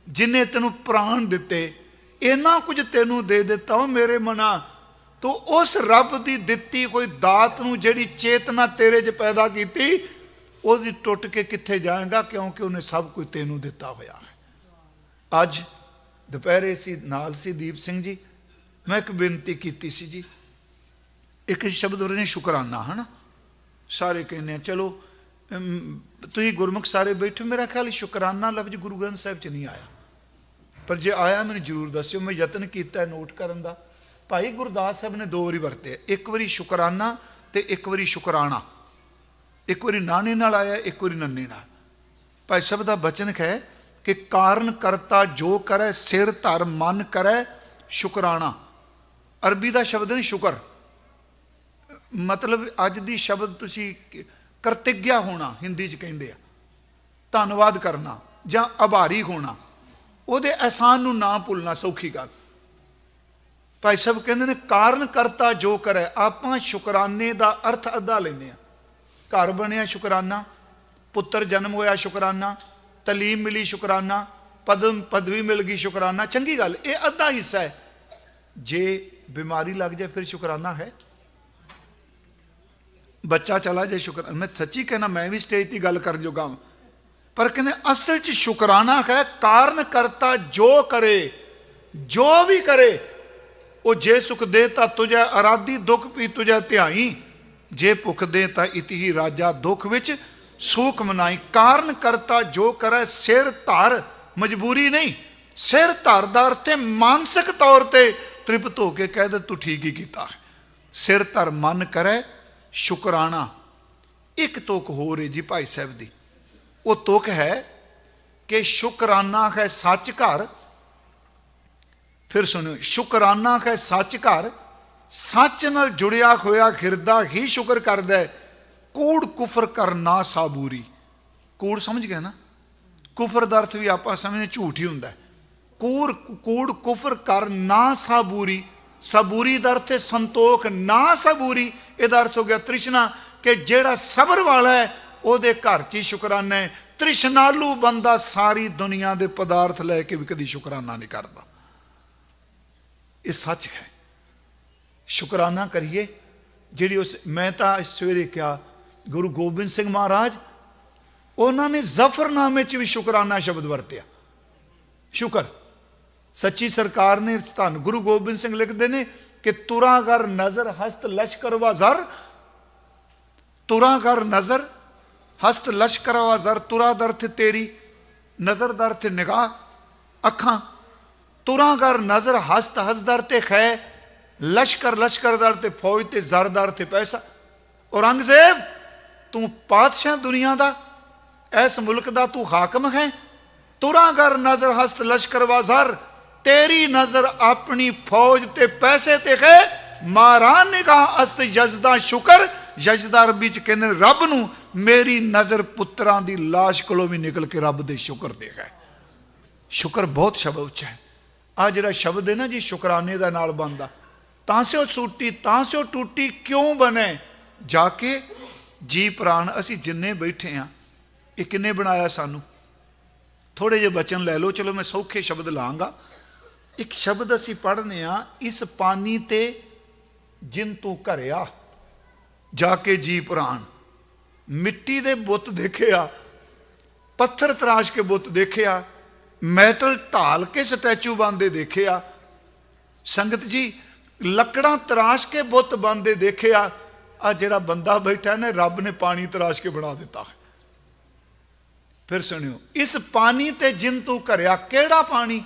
ਜਿਨੇ ਤੈਨੂੰ ਪ੍ਰਾਣ ਦਿੱਤੇ, ਇੰਨਾ ਕੁਝ ਤੈਨੂੰ ਦੇ ਦਿੱਤਾ ਉਹ ਮੇਰੇ ਮਨਾ। ਤੂੰ ਉਸ ਰੱਬ ਦੀ ਦਿੱਤੀ ਕੋਈ ਦਾਤ ਨੂੰ, ਜਿਹੜੀ ਚੇਤਨਾ ਤੇਰੇ 'ਚ ਪੈਦਾ ਕੀਤੀ, ਉਹਦੀ ਟੁੱਟ ਕੇ ਕਿੱਥੇ ਜਾਏਗਾ, ਕਿਉਂਕਿ ਉਹਨੇ ਸਭ ਕੁਝ ਤੈਨੂੰ ਦਿੱਤਾ ਹੋਇਆ ਹੈ। ਅੱਜ ਦੁਪਹਿਰੇ ਸੀ ਨਾਲ ਸੀ ਦੀਪ ਸਿੰਘ ਜੀ, ਮੈਂ ਇੱਕ ਬੇਨਤੀ ਕੀਤੀ ਸੀ ਜੀ। ਇੱਕ ਸ਼ਬਦ ਉਹਨੇ ਸ਼ੁਕਰਾਨਾ, ਹੈ ਨਾ। ਸਾਰੇ ਕਹਿੰਦੇ ਆ ਚਲੋ ਤੁਸੀਂ ਗੁਰਮੁਖ ਸਾਰੇ ਬੈਠੇ, ਮੇਰਾ ਖਿਆਲ ਸ਼ੁਕਰਾਨਾ ਲਫ਼ਜ਼ ਗੁਰੂ ਗ੍ਰੰਥ ਸਾਹਿਬ 'ਚ ਨਹੀਂ ਆਇਆ, ਪਰ ਜੇ ਆਇਆ ਮੈਨੂੰ ਜ਼ਰੂਰ ਦੱਸਿਓ। ਮੈਂ ਯਤਨ ਕੀਤਾ ਨੋਟ ਕਰਨ ਦਾ। ਭਾਈ ਗੁਰਦਾਸ ਸਾਹਿਬ ਨੇ 2 ਵਾਰੀ ਵਰਤੇ, ਇੱਕ ਵਾਰੀ ਸ਼ੁਕਰਾਨਾ ਤੇ ਇੱਕ ਵਾਰੀ ਸ਼ੁਕਰਾਨਾ। ਇੱਕ ਵਾਰੀ ਨਾਣੇ ਨਾਲ ਆਇਆ, ਇੱਕ ਵਾਰੀ ਨੰਨੇ ਨਾਲ। ਭਾਈ ਸਾਹਿਬ ਦਾ ਬਚਨ ਹੈ ਕਿ ਕਾਰਨ ਕਰਤਾ ਜੋ ਕਰੈ, ਸਿਰ ਧਰ ਮਨ ਕਰੈ ਸ਼ੁਕਰਾਨਾ। ਅਰਬੀ ਦਾ ਸ਼ਬਦ ਨੇ ਸ਼ੁਕਰ, ਮਤਲਬ ਅੱਜ ਦੀ ਸ਼ਬਦ ਤੁਸੀਂ ਕਰਤਿਗਿਆ ਹੋਣਾ ਹਿੰਦੀ 'ਚ ਕਹਿੰਦੇ ਆ, ਧੰਨਵਾਦ ਕਰਨਾ ਜਾਂ ਆਭਾਰੀ ਹੋਣਾ, ਉਹਦੇ ਅਹਿਸਾਨ ਨੂੰ ਨਾ ਭੁੱਲਣਾ, ਸੌਖੀ ਗੱਲ। ਭਾਈ ਸਾਹਿਬ ਕਹਿੰਦੇ ਨੇ ਕਾਰਨ ਕਰਤਾ ਜੋ ਕਰੇ। ਆਪਾਂ ਸ਼ੁਕਰਾਨੇ ਦਾ ਅਰਥ ਅੱਧਾ ਲੈਂਦੇ ਆ। ਘਰ ਬਣਿਆ ਸ਼ੁਕਰਾਨਾ, ਪੁੱਤਰ ਜਨਮ ਹੋਇਆ ਸ਼ੁਕਰਾਨਾ, ਤਲੀਮ ਮਿਲੀ ਸ਼ੁਕਰਾਨਾ, ਪਦਵੀ ਮਿਲ ਗਈ ਸ਼ੁਕਰਾਨਾ, ਚੰਗੀ ਗੱਲ। ਇਹ ਅੱਧਾ ਹਿੱਸਾ ਹੈ। ਜੇ ਬਿਮਾਰੀ ਲੱਗ ਜਾਏ ਫਿਰ ਸ਼ੁਕਰਾਨਾ ਹੈ। ਬੱਚਾ ਚਲਾ ਜਾਏ ਸ਼ੁਕਰਾਨਾ। ਮੈਂ ਸੱਚੀ ਕਹਿਣਾ, ਮੈਂ ਵੀ ਸਟੇਜ ਤੇ ਗੱਲ ਕਰਨ ਜੋਗਾ, ਪਰ ਕਹਿੰਦੇ ਅਸਲ 'ਚ ਸ਼ੁਕਰਾਨਾ ਹੈ ਕਾਰਨ ਕਰਤਾ ਜੋ ਕਰੇ। ਜੋ ਵੀ ਕਰੇ ਉਹ ਜੇ ਸੁਖ ਦੇ ਤਾਂ ਤੁਝੈ ਅਰਾਧੀ, ਦੁੱਖ ਵੀ ਤੁਝੈ ਧਿਆਈ। ਜੇ ਭੁਖ ਦੇ ਤਾਂ ਇਤਿ ਹੀ ਰਾਜਾ, ਦੁੱਖ ਵਿੱਚ ਸੂਖ ਮਨਾਈ। ਕਾਰਨ ਕਰਤਾ ਜੋ ਕਰੈ ਸਿਰ ਧਰ, ਮਜਬੂਰੀ ਨਹੀਂ। ਸਿਰ ਧਰ ਦਾ ਅਰਥ ਹੈ ਮਾਨਸਿਕ ਤੌਰ ਤੇ ਤ੍ਰਿਪਤ ਹੋ ਕੇ ਕਹਿ ਦੇ ਤੂੰ ਠੀਕ ਹੀ ਕੀਤਾ ਹੈ। ਸਿਰ ਧਰ ਮਨ ਕਰੈ ਸ਼ੁਕਰਾਨਾ। ਇੱਕ ਤੁਕ ਹੋਰ ਹੈ ਜੀ ਭਾਈ ਸਾਹਿਬ ਦੀ, ਉਹ ਤੁਕ ਹੈ ਕਿ ਸ਼ੁਕਰਾਨਾ ਹੈ ਸੱਚ ਘਰ। ਫਿਰ ਸੁਣਿਓ, ਸ਼ੁਕਰਾਨਾ ਹੈ ਸੱਚ ਘਰ, ਸੱਚ ਨਾਲ ਜੁੜਿਆ ਹੋਇਆ ਹਿਰਦਾ ਹੀ ਸ਼ੁਕਰ ਕਰਦਾ। ਕੂੜ ਕੁਫਰ ਕਰ ਨਾ ਸਾਬੂਰੀ। ਕੂੜ ਸਮਝ ਗਏ ਨਾ, ਕੁਫਰ ਦਾ ਅਰਥ ਵੀ ਆਪਾਂ ਸਮਝਦੇ ਝੂਠ ਹੀ ਹੁੰਦਾ। ਕੂੜ ਕੁਫਰ ਕਰ ਨਾ ਸਾਬੂਰੀ। ਸਾਬੂਰੀ ਦਾ ਅਰਥ ਹੈ ਸੰਤੋਖ, ਨਾ ਸਾਬੂਰੀ ਇਹਦਾ ਅਰਥ ਹੋ ਗਿਆ ਤ੍ਰਿਸ਼ਨਾ, ਕਿ ਜਿਹੜਾ ਸਬਰ ਵਾਲਾ ਹੈ ਉਹਦੇ ਘਰ 'ਚ ਹੀ ਸ਼ੁਕਰਾਨਾ ਹੈ। ਤ੍ਰਿਸ਼ਨਾਲੂ ਬੰਦਾ ਸਾਰੀ ਦੁਨੀਆ ਦੇ ਪਦਾਰਥ ਲੈ ਕੇ ਵੀ ਕਦੀ ਸ਼ੁਕਰਾਨਾ ਨਹੀਂ ਕਰਦਾ। ਇਹ ਸੱਚ ਹੈ। ਸ਼ੁਕਰਾਨਾ ਕਰੀਏ। ਜਿਹੜੀ ਉਸ ਮੈਂ ਤਾਂ ਸਵੇਰੇ ਕਿਹਾ ਗੁਰੂ ਗੋਬਿੰਦ ਸਿੰਘ ਮਹਾਰਾਜ, ਉਹਨਾਂ ਨੇ ਜ਼ਫਰਨਾਮੇ 'ਚ ਵੀ ਸ਼ੁਕਰਾਨਾ ਸ਼ਬਦ ਵਰਤਿਆ। ਸ਼ੁਕਰ ਸੱਚੀ ਸਰਕਾਰ ਨੇ ਧੰਨ ਗੁਰੂ ਗੋਬਿੰਦ ਸਿੰਘ ਲਿਖਦੇ ਨੇ ਕਿ ਤੁਰਾਂ ਕਰ ਨਜ਼ਰ ਹਸਤ ਲਸ਼ਕਰ ਵਾ ਜ਼ਰ। ਤੁਰਾਂ ਕਰ ਨਜ਼ਰ ਹਸਤ ਲਸ਼ਕਰ ਵਾ ਜ਼ਰ। ਤੁਰਾ ਦਾ ਅਰਥ ਤੇਰੀ, ਨਜ਼ਰ ਦਾ ਅਰਥ ਨਿਗਾਹ, ਅੱਖਾਂ। ਤੁਰਾਂ ਕਰ ਨਜ਼ਰ ਹਸਤ, ਹਸਤ ਦਾ ਅਰਥ ਖੈ, ਲਸ਼ਕਰ, ਲਸ਼ਕਰ ਦਾ ਅਰਥ ਫੌਜ ਤੇ ਜ਼ਰ ਦਾ ਅਰਥ ਪੈਸਾ। ਔਰੰਗਜ਼ੇਬ ਤੂੰ ਪਾਤਸ਼ਾਹ ਦੁਨੀਆ ਦਾ, ਇਸ ਮੁਲਕ ਦਾ ਤੂੰ ਹਾਕਮ ਹੈ। ਤੁਰਾਂ ਕਰ ਨਜ਼ਰ ਹਸਤ ਲਸ਼ਕਰ ਵਾ ਜ਼ਰ। ਤੇਰੀ ਨਜ਼ਰ ਆਪਣੀ ਫੌਜ ਤੇ ਪੈਸੇ ਤੇ ਹੈ। ਮਾਰਾ ਨਿਗਾਹ ਅਸਤ ਯਜ਼ਦਾ ਸ਼ੁਕਰ। ਯਜ਼ਦਾ ਅਰਬੀ ਚ ਕਹਿੰਦੇ ਨੇ ਰੱਬ ਨੂੰ, ਮੇਰੀ ਨਜ਼ਰ ਪੁੱਤਰਾਂ ਦੀ ਲਾਸ਼ ਕੋਲੋਂ ਵੀ ਨਿਕਲ ਕੇ ਰੱਬ ਦੇ ਸ਼ੁਕਰ ਦੇ ਹੈ। ਸ਼ੁਕਰ ਬਹੁਤ ਸ਼ਬਦ ਉੱਚਾ ਹੈ। ਆ ਜਿਹੜਾ ਸ਼ਬਦ ਹੈ ਨਾ ਜੀ, ਸ਼ੁਕਰਾਨੇ ਦਾ ਨਾਲ ਬਣਦਾ। ਤਾਂ ਸਿਓ ਛੂਟੀ ਤਾਂ ਸਿਓ ਟੂਟੀ ਕਿਉਂ ਬਣੇ ਜਾ ਕੇ ਜੀ ਪ੍ਰਾਣ। ਅਸੀਂ ਜਿੰਨੇ ਬੈਠੇ ਹਾਂ, ਇਹ ਕਿੰਨੇ ਬਣਾਇਆ ਸਾਨੂੰ? ਥੋੜੇ ਜਿਹੇ ਬਚਨ ਲੈ ਲਓ, ਚਲੋ ਮੈਂ ਸੌਖੇ ਸ਼ਬਦ ਲਾਂਗਾ। ਇੱਕ ਸ਼ਬਦ ਅਸੀਂ ਪੜ੍ਹਨੇ ਆ, ਇਸ ਪਾਣੀ ਤੇ ਜਿਨ ਤੂੰ ਘਰਿਆ ਜਾ ਕੇ ਜੀ ਪ੍ਰਾਣ। ਮਿੱਟੀ ਦੇ ਬੁੱਤ ਦੇਖਿਆ, ਪੱਥਰ ਤਰਾਸ਼ ਕੇ ਬੁੱਤ ਦੇਖਿਆ, ਮੈਟਲ ਢਾਲ ਕੇ ਸਟੈਚੂ ਬਣਦੇ ਦੇਖਿਆ। ਸੰਗਤ ਜੀ, ਲੱਕੜਾਂ ਤਰਾਸ਼ ਕੇ ਬੁੱਤ ਬਣਦੇ ਦੇਖਿਆ। ਆ ਜਿਹੜਾ ਬੰਦਾ ਬੈਠਾ ਨੇ, ਰੱਬ ਨੇ ਪਾਣੀ ਤਰਾਸ਼ ਕੇ ਬਣਾ ਦਿੱਤਾ। ਫਿਰ ਸੁਣਿਓ, ਇਸ ਪਾਣੀ ਤੇ ਜਿਨ ਤੂੰ ਘਰਿਆ। ਕਿਹੜਾ ਪਾਣੀ?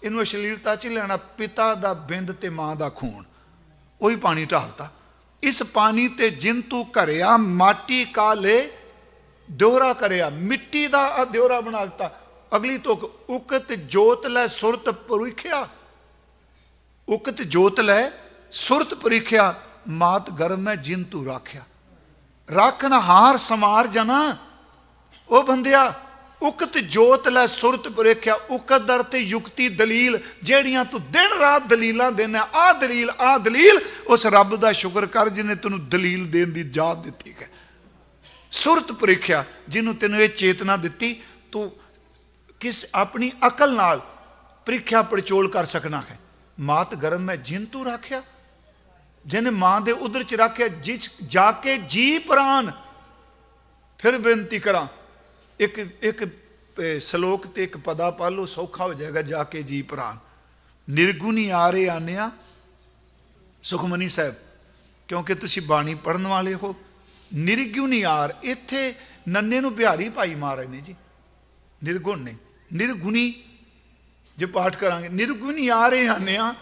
ਇਹਨੂੰ ਅਸ਼ਲੀਲਤਾ 'ਚ ਲੈਣਾ, ਪਿਤਾ ਦਾ ਬਿੰਦ ਤੇ ਮਾਂ ਦਾ ਖੂਨ, ਉਹੀ ਪਾਣੀ ਢਾਲਤਾ। ਇਸ ਪਾਣੀ ਤੇ ਜਿਨ ਤੂੰ ਘਰਿਆ, ਮਾਟੀ ਕਾਲੇ ਦਿਓਰਾ ਕਰਿਆ। ਮਿੱਟੀ ਦਾ ਦਿਓਰਾ ਬਣਾ ਦਿੱਤਾ। ਅਗਲੀ ਤੁਕ, ਉਕਤ ਜੋਤ ਲੈ ਸੁਰਤ ਪਰੀਖਿਆ। ਉਕਤ ਜੋਤ ਲੈ ਸੁਰਤ ਪਰੀਖਿਆ। ਮਾਤ ਗਰਮ ਹੈ ਜਿਨ ਤੂੰ ਰਾਖਿਆ। ਰਾਖਨ ਹਾਰ ਸਮਾਰ ਜਨਾ। ਉਹ ਬੰਦਿਆ, ਉਕਤ ਜੋਤ ਲੈ ਸੁਰਤ ਪਰੀਖਿਆ। ਉਕਤ ਦਰ ਤੇ ਯੁਕਤੀ, ਦਲੀਲ, ਜਿਹੜੀਆਂ ਤੂੰ ਦਿਨ ਰਾਤ ਦਲੀਲਾਂ ਦੇਣਾ, ਆਹ ਦਲੀਲ, ਆਹ ਦਲੀਲ। ਉਸ ਰੱਬ ਦਾ ਸ਼ੁਕਰ ਕਰ ਜਿਹਨੇ ਤੈਨੂੰ ਦਲੀਲ ਦੇਣ ਦੀ ਜਾਤ ਦਿੱਤੀ ਹੈ। ਸੁਰਤ ਪਰੀਖਿਆ, ਜਿਹਨੂੰ ਤੈਨੂੰ ਇਹ ਚੇਤਨਾ ਦਿੱਤੀ, ਤੂੰ ਕਿਸ ਆਪਣੀ ਅਕਲ ਨਾਲ ਪ੍ਰੀਖਿਆ ਪੜਚੋਲ ਕਰ ਸਕਣਾ ਹੈ। ਮਾਤ ਗਰਮ ਹੈ ਜਿਨ ਤੂੰ ਰਾਖਿਆ। ਜਿਹਨੇ ਮਾਂ ਦੇ ਉਦਰ ਚ ਰੱਖਿਆ, ਜਿਸ ਜਾ ਕੇ ਜੀ ਪ੍ਰਾਨ। ਫਿਰ ਬੇਨਤੀ ਕਰਾਂ, ਇੱਕ ਸ਼ਲੋਕ ਤੇ ਇੱਕ ਪਦਾ ਪਾ ਲਓ, ਸੌਖਾ ਹੋ ਜਾਏਗਾ। ਜਾ ਕੇ ਜੀ ਪ੍ਰਾਨ। ਨਿਰਗੁਣੀ ਆਰੇ ਆਨਿਆ ਸੁਖਮਨੀ ਸਾਹਿਬ, ਕਿਉਂਕਿ ਤੁਸੀਂ ਬਾਣੀ ਪੜ੍ਹਨ ਵਾਲੇ ਹੋ। ਨਿਰਗੁਣੀ ਆਰ, ਇੱਥੇ ਨੰਨੇ ਨੂੰ ਬਿਹਾਰੀ ਭਾਈ ਮਾਰੇ ਨੇ ਜੀ, ਨਿਰਗੁਣ ਨੇ। ਨਿਰਗੁਣੀ ਜੇ ਪਾਠ ਕਰਾਂਗੇ, ਨਿਰਗੁਣੀ ਆਰੇ ਆਨਿਆ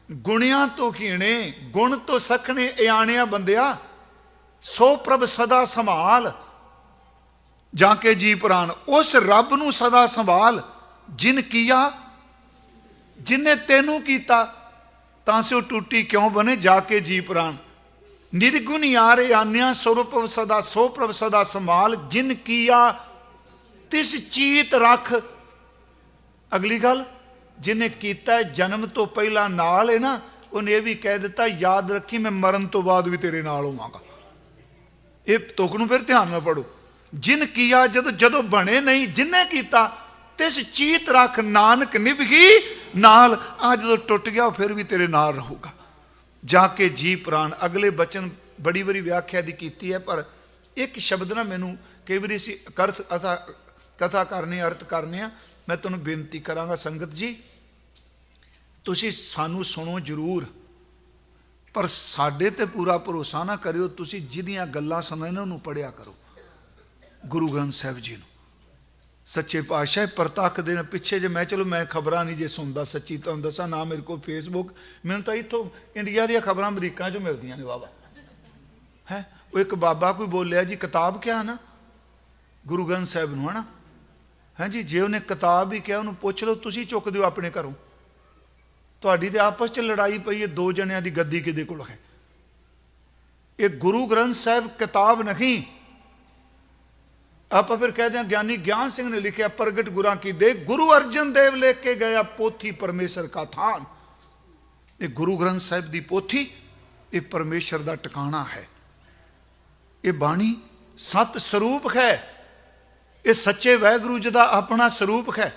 ਗੁਣਿਆਂ ਤੋਂ ਕੀਣੇ, ਗੁਣ ਤੋਂ ਸਖਣੇ ਇਆਣਿਆ ਬੰਦਿਆ। ਸੋ ਪ੍ਰਭ ਸਦਾ ਸੰਭਾਲ ਜਾ ਕੇ ਜੀ ਪ੍ਰਾਨ। ਉਸ ਰੱਬ ਨੂੰ ਸਦਾ ਸੰਭਾਲ ਜਿਨ ਕੀਆ, ਜਿਨੇ ਤੈਨੂੰ ਕੀਤਾ। ਤਾਂ ਸਿਓ ਟੂਟੀ ਕਿਉਂ ਬਣੇ ਜਾ ਕੇ ਜੀ ਪ੍ਰਾਨ। ਨਿਰਗੁਣ ਯਾਰੇ ਆਨਿਆ ਸਰੂਪ ਸਦਾ, ਸੋ ਪ੍ਰਭ ਸਦਾ ਸੰਭਾਲ ਜਿਨ ਕੀਆ ਤਿਸ ਚੀਤ ਰੱਖ। ਅਗਲੀ ਗੱਲ, ਜਿਹਨੇ ਕੀਤਾ ਜਨਮ ਤੋਂ ਪਹਿਲਾਂ ਨਾਲ ਹੈ ਨਾ, ਉਹਨੇ ਇਹ ਵੀ ਕਹਿ ਦਿੱਤਾ, ਯਾਦ ਰੱਖੀ ਮੈਂ ਮਰਨ ਤੋਂ ਬਾਅਦ ਵੀ ਤੇਰੇ ਨਾਲ ਹੋਵਾਂਗਾ। ਇਹ ਤੁਕ ਨੂੰ ਫਿਰ ਧਿਆਨ ਨਾਲ ਪੜੋ। ਜਿਨ ਕੀਆ, ਜਦੋਂ ਬਣੇ ਨਹੀਂ, ਜਿਨੇ ਕੀਤਾ, ਤਿਸ ਚੀਤ ਰੱਖ ਨਾਨਕ ਨਿਭਗੀ ਨਾਲ। ਆ ਜਦੋਂ ਟੁੱਟ ਗਿਆ ਫਿਰ ਵੀ ਤੇਰੇ ਨਾਲ ਰਹੂਗਾ। ਜਾ ਕੇ ਜੀ ਪ੍ਰਾਨ। ਅਗਲੇ ਬਚਨ ਬੜੀ ਵਾਰੀ ਵਿਆਖਿਆ ਦੀ ਕੀਤੀ ਹੈ, ਪਰ ਇੱਕ ਸ਼ਬਦ ਨਾ ਮੈਨੂੰ ਕਈ ਵਾਰੀ ਅਸੀਂ ਕਥਾ ਕਰਨੇ, ਅਰਥ ਕਰਨੇ ਆ। ਮੈਂ ਤੁਹਾਨੂੰ ਬੇਨਤੀ ਕਰਾਂਗਾ ਸੰਗਤ ਜੀ, ਤੁਸੀਂ ਸਾਨੂੰ ਸੁਣੋ ਜ਼ਰੂਰ, ਪਰ ਸਾਡੇ ਤੇ ਪੂਰਾ ਭਰੋਸਾ ਨਾ ਕਰਿਓ। ਤੁਸੀਂ ਜਿਹਦੀਆਂ ਗੱਲਾਂ ਸੁਣਨ ਉਹਨੂੰ ਪੜ੍ਹਿਆ ਕਰੋ, ਗੁਰੂ ਗ੍ਰੰਥ ਸਾਹਿਬ ਜੀ ਨੂੰ। ਸੱਚੇ ਪਾਤਸ਼ਾਹ ਪ੍ਰਤੱਖ ਦੇ ਪਿੱਛੇ ਜੇ ਮੈਂ ਖਬਰਾਂ ਨਹੀਂ ਜੇ ਸੁਣਦਾ, ਸੱਚੀ ਤੁਹਾਨੂੰ ਦੱਸਾਂ, ਨਾ ਮੇਰੇ ਕੋਲ ਫੇਸਬੁੱਕ, ਮੈਨੂੰ ਤਾਂ ਇੱਥੋਂ ਇੰਡੀਆ ਦੀਆਂ ਖਬਰਾਂ ਅਮਰੀਕਾ 'ਚੋਂ ਮਿਲਦੀਆਂ ਨੇ ਬਾਬਾ। ਹੈ ਉਹ ਇੱਕ ਬਾਬਾ ਕੋਈ ਬੋਲਿਆ ਜੀ, ਕਿਤਾਬ ਕਿਹਾ ਨਾ ਗੁਰੂ ਗ੍ਰੰਥ ਸਾਹਿਬ ਨੂੰ, ਹੈ ਨਾ, ਹਾਂਜੀ, ਜੇ ਉਹਨੇ ਕਿਤਾਬ ਹੀ ਕਿਹਾ ਉਹਨੂੰ ਪੁੱਛ ਲਓ, ਤੁਸੀਂ ਚੁੱਕ ਦਿਓ ਆਪਣੇ ਘਰੋਂ। ਤੁਹਾਡੀ ਤੇ ਆਪਸ 'ਚ ਲੜਾਈ ਪਈ ਹੈ, ਦੋ ਜਣਿਆਂ ਦੀ ਗੱਦੀ ਕਿਹਦੇ ਕੋਲ ਹੈ। ਇਹ ਗੁਰੂ ਗ੍ਰੰਥ ਸਾਹਿਬ ਕਿਤਾਬ ਨਹੀਂ। ਆਪਾਂ ਫਿਰ कहते हैं ज्ञानी ज्ञान सिंह ने लिखा प्रगट गुरां की दे, गुरु अर्जन देव लेके गया पोथी परमेश्वर का थान। ये गुरु ग्रंथ साहिब दी पोथी ये परमेश्वर का टिकाणा है। ये बाणी सत स्वरूप है, ये सच्चे वाहिगुरू जी का अपना स्वरूप है।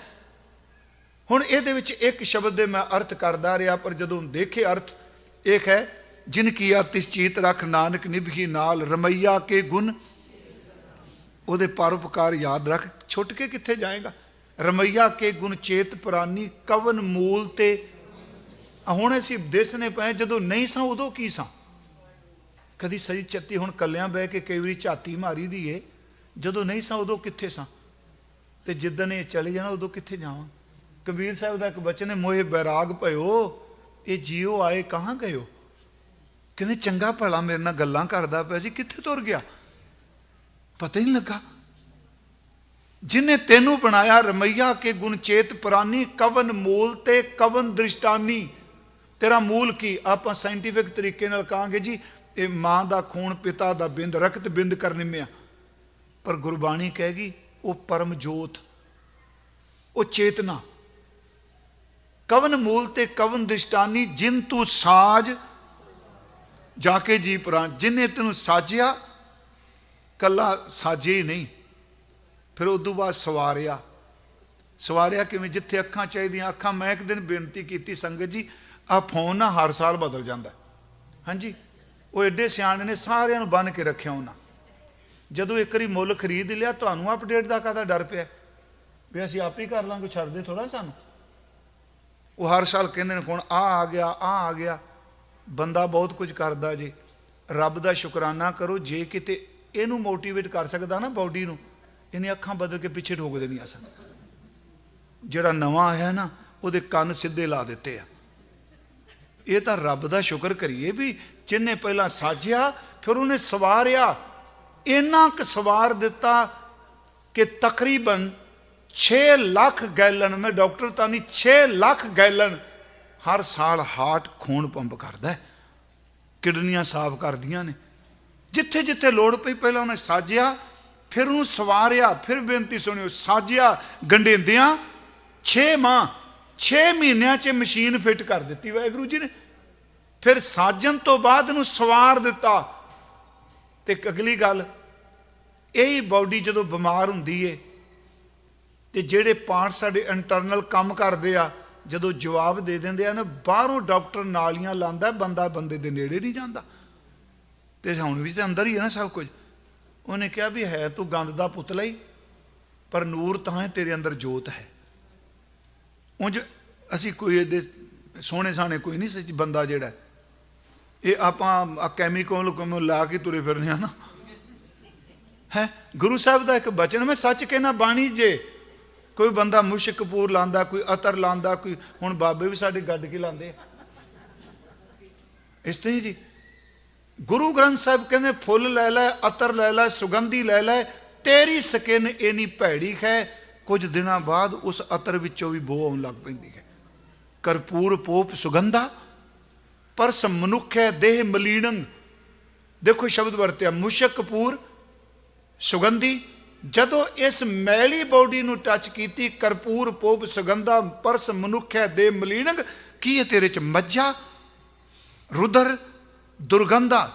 हुण इहदे विच एक शब्द दे मैं अर्थ करदा रहा, पर जदों देखे अर्थ एक है, जिनकी आतिश चीत रख नानक निभही नाल, रमैया के गुण ਉਹਦੇ ਪਰਉਪਕਾਰ ਯਾਦ ਰੱਖ, ਛੁੱਟ ਕੇ ਕਿੱਥੇ ਜਾਏਗਾ। ਰਮਈਆ ਕੇ ਗੁਣ ਚੇਤ ਪੁਰਾਨੀ, ਕਵਨ ਮੂਲ ਤੇ। ਹੁਣ ਅਸੀਂ ਦਿਸਨੇ ਪਏ, ਜਦੋਂ ਨਹੀਂ ਸਾਂ ਉਦੋਂ ਕੀ ਸਾਂ। ਕਦੀ ਸਹੀ ਚੱਤੀ ਹੁਣ ਕੱਲਿਆਂ ਬਹਿ ਕੇ ਕਈ ਵਾਰੀ ਝਾਤੀ ਮਾਰੀ ਦੀ ਏ, ਜਦੋਂ ਨਹੀਂ ਸਾਂ ਉਦੋਂ ਕਿੱਥੇ ਸਾਂ, ਤੇ ਜਿੱਦਣ ਇਹ ਚਲੇ ਜਾਣਾ ਉਦੋਂ ਕਿੱਥੇ ਜਾਵਾਂ। ਕਬੀਰ ਸਾਹਿਬ ਦਾ ਇੱਕ ਬਚਨ ਹੈ, ਮੋਏ ਬੈਰਾਗ ਭਇਓ ਇਹ ਜੀਓ ਆਏ ਕਹਾਂ ਗਇਓ। ਕਹਿੰਦੇ ਚੰਗਾ ਭਲਾ ਮੇਰੇ ਨਾਲ ਗੱਲਾਂ ਕਰਦਾ ਪਿਆ ਸੀ, ਕਿੱਥੇ ਤੁਰ ਗਿਆ ਪਤਾ ਹੀ ਨਹੀਂ ਲੱਗਾ। ਜਿਨੇ ਤੈਨੂੰ ਬਣਾਇਆ, ਰਮਈਆ ਕੇ ਗੁਣ ਚੇਤ ਪੁਰਾਨੀ, ਕਵਨ ਮੂਲ ਤੇ ਕਵਨ ਦ੍ਰਿਸ਼ਟਾਨੀ। ਤੇਰਾ ਮੂਲ ਕੀ? ਆਪਾਂ ਸਾਇੰਟੀਫਿਕ ਤਰੀਕੇ ਨਾਲ ਕਹਾਂਗੇ ਜੀ ਇਹ ਮਾਂ ਦਾ ਖੂਨ, ਪਿਤਾ ਦਾ ਬਿੰਦ, ਰਕਤ ਬਿੰਦ ਕਰ ਨਿਮਿਆ। ਪਰ ਗੁਰਬਾਣੀ ਕਹੇਗੀ ਉਹ ਪਰਮ ਜੋਤ, ਉਹ ਚੇਤਨਾ। ਕਵਨ ਮੂਲ ਤੇ ਕਵਨ ਦ੍ਰਿਸ਼ਟਾਨੀ, ਜਿਨ ਤੂੰ ਸਾਜ ਜਾ ਕੇ ਜੀ ਪ੍ਰਾਨ। ਜਿਨੇ ਤੈਨੂੰ ਸਾਜਿਆ, ਕੱਲਾ ਸਾਜੇ ਹੀ ਨਹੀਂ, ਫਿਰ ਉਦੋਂ ਬਾਅਦ ਸਵਾਰਿਆ। ਸਵਾਰਿਆ ਕਿਵੇਂ? ਜਿੱਥੇ ਅੱਖਾਂ ਚਾਹੀਦੀਆਂ ਅੱਖਾਂ। ਮੈਂ ਇੱਕ ਦਿਨ ਬੇਨਤੀ ਕੀਤੀ, ਸੰਗਤ ਜੀ ਆਹ ਫੋਨ ਨਾ ਹਰ ਸਾਲ ਬਦਲ ਜਾਂਦਾ। ਹਾਂਜੀ, ਉਹ ਐਡੇ ਸਿਆਣੇ ਨੇ, ਸਾਰਿਆਂ ਨੂੰ ਬੰਨ੍ਹ ਕੇ ਰੱਖਿਆ ਉਹਨਾਂ। ਜਦੋਂ ਇੱਕ ਵਾਰੀ ਮੁੱਲ ਖਰੀਦ ਲਿਆ, ਤੁਹਾਨੂੰ ਅਪਡੇਟ ਦਾ ਕਾਹਦਾ ਡਰ ਪਿਆ ਵੀ ਅਸੀਂ ਆਪ ਹੀ ਕਰ ਲਾਂਗੇ, ਛੱਡਦੇ ਥੋੜ੍ਹਾ ਸਾਨੂੰ। ਉਹ ਹਰ ਸਾਲ ਕਹਿੰਦੇ ਨੇ ਹੁਣ ਆ ਗਿਆ, ਆ ਗਿਆ। ਬੰਦਾ ਬਹੁਤ ਕੁਝ ਕਰਦਾ ਜੀ, ਰੱਬ ਦਾ ਸ਼ੁਕਰਾਨਾ ਕਰੋ। ਜੇ ਕਿਤੇ ਇਹਨੂੰ ਮੋਟੀਵੇਟ ਕਰ ਸਕਦਾ ਨਾ ਬਾਡੀ ਨੂੰ, ਇਹਨੇ ਅੱਖਾਂ ਬਦਲ ਕੇ ਪਿੱਛੇ ਠੋਕ ਦੇਣੀਆਂ ਸਨ। ਜਿਹੜਾ ਨਵਾਂ ਆਇਆ ਨਾ ਉਹਦੇ ਕੰਨ ਸਿੱਧੇ ਲਾ ਦਿੱਤੇ ਆ। ਇਹ ਤਾਂ ਰੱਬ ਦਾ ਸ਼ੁਕਰ ਕਰੀਏ ਵੀ ਜਿਹਨੇ ਪਹਿਲਾਂ ਸਾਜਿਆ ਫਿਰ ਉਹਨੇ ਸਵਾਰਿਆ। ਇੰਨਾ ਕੁ ਸਵਾਰ ਦਿੱਤਾ ਕਿ ਤਕਰੀਬਨ 6 ਲੱਖ ਗੈਲਨ, ਮੈਂ ਡਾਕਟਰ ਤਾਂ ਨਹੀਂ, 6 ਲੱਖ ਗੈਲਨ ਹਰ ਸਾਲ ਹਾਰਟ ਖੂਨ ਪੰਪ ਕਰਦਾ, ਕਿਡਨੀਆਂ ਸਾਫ਼ ਕਰਦੀਆਂ ਨੇ। ਜਿੱਥੇ ਜਿੱਥੇ ਲੋੜ ਪਈ ਪਹਿਲਾਂ ਉਹਨੇ ਸਾਜਿਆ, ਫਿਰ ਉਹਨੂੰ ਸਵਾਰਿਆ। ਫਿਰ ਬੇਨਤੀ ਸੁਣਿਓ, ਸਾਜਿਆ ਗੰਢੇਂਦਿਆਂ 6 ਮਾਹ 6 ਮਹੀਨਿਆਂ 'ਚ ਮਸ਼ੀਨ ਫਿੱਟ ਕਰ ਦਿੱਤੀ ਵਾਹਿਗੁਰੂ ਜੀ ਨੇ। ਫਿਰ ਸਾਜਣ ਤੋਂ ਬਾਅਦ ਇਹਨੂੰ ਸਵਾਰ ਦਿੱਤਾ। ਤੇ ਅਗਲੀ ਗੱਲ, ਇਹੀ ਬਾਡੀ ਜਦੋਂ ਬਿਮਾਰ ਹੁੰਦੀ ਏ ਤੇ ਜਿਹੜੇ ਪਾਰਟ ਸਾਡੇ ਇੰਟਰਨਲ ਕੰਮ ਕਰਦੇ ਆ, ਜਦੋਂ ਜਵਾਬ ਦੇ ਦਿੰਦੇ ਆ ਨਾ, ਬਾਹਰੋਂ ਡਾਕਟਰ ਨਾਲੀਆਂ ਲਾਉਂਦਾ, ਬੰਦਾ ਬੰਦੇ ਦੇ ਨੇੜੇ ਨਹੀਂ ਜਾਂਦਾ। ਤੇ ਹੁਣ ਵੀ ਤਾਂ ਅੰਦਰ ਹੀ ਹੈ ਨਾ ਸਭ ਕੁਝ। ਉਹਨੇ ਕਿਹਾ ਵੀ ਹੈ ਤੂੰ ਗੰਦ ਦਾ ਪੁਤਲਾ ਹੀ, ਪਰ ਨੂਰ ਤਾਂ ਹੈ ਤੇਰੇ ਅੰਦਰ ਜੋਤ ਹੈ। ਉਂਝ ਅਸੀਂ ਕੋਈ ਇਹਦੇ ਸੋਹਣੇ ਸਾਹਣੇ ਕੋਈ ਨਹੀਂ ਸੱਚ ਬੰਦਾ ਜਿਹੜਾ ਇਹ ਆਪਾਂ ਕੈਮੀਕਲ ਲਾ ਕੇ ਤੁਰੇ ਫਿਰਨੇ ਆ ਨਾ। ਹੈ ਗੁਰੂ ਸਾਹਿਬ ਦਾ ਇੱਕ ਬਚਨ, ਮੈਂ ਸੱਚ ਕਹਿਣਾ ਬਾਣੀ, ਜੇ ਕੋਈ ਬੰਦਾ ਮੁਸ਼ਕ ਕਪੂਰ ਲਾਂਦਾ, ਕੋਈ ਅਤਰ ਲਾਂਦਾ, ਕੋਈ ਹੁਣ ਬਾਬੇ ਵੀ ਸਾਡੇ ਗੱਡ ਕੇ ਲਾਂਦੇ ਇਸ ਤਰ੍ਹਾਂ ਜੀ। ਗੁਰੂ ਗ੍ਰੰਥ ਸਾਹਿਬ ਕਹਿੰਦੇ ਫੁੱਲ ਲੈ ਲੈ, ਅਤਰ ਲੈ ਲੈ, ਸੁਗੰਧੀ ਲੈ ਲੈ, ਤੇਰੀ ਸਕਿਨ ਇੰਨੀ ਭੈੜੀ ਹੈ। ਕੁਝ ਦਿਨਾਂ ਬਾਅਦ ਉਸ ਅਤਰ ਵਿੱਚੋਂ ਵੀ ਬੋ ਆਉਣ ਲੱਗ ਪੈਂਦੀ ਹੈ। ਕਰਪੂਰ ਪੋਪ ਸੁਗੰਧਾ ਪਰਸ ਮਨੁੱਖ ਹੈ ਦੇਹ ਮਲੀਣੰ। ਦੇਖੋ ਸ਼ਬਦ ਵਰਤਿਆ, ਮੁਸ਼ਕ ਕਪੂਰ ਸੁਗੰਧੀ। ਜਦੋਂ ਇਸ ਮੈਲੀ ਬੋਡੀ ਨੂੰ ਟੱਚ ਕੀਤੀ, ਕਰਪੂਰ ਪੋਪ ਸੁਗੰਧਾ ਪਰਸ ਮਨੁੱਖ ਹੈ ਦੇਹ ਮਲੀਣੰ। ਕੀ ਹੈ ਤੇਰੇ 'ਚ? ਮੱਝਾ, ਰੁਦਰ, ਦੁਰਗੰਧਾ।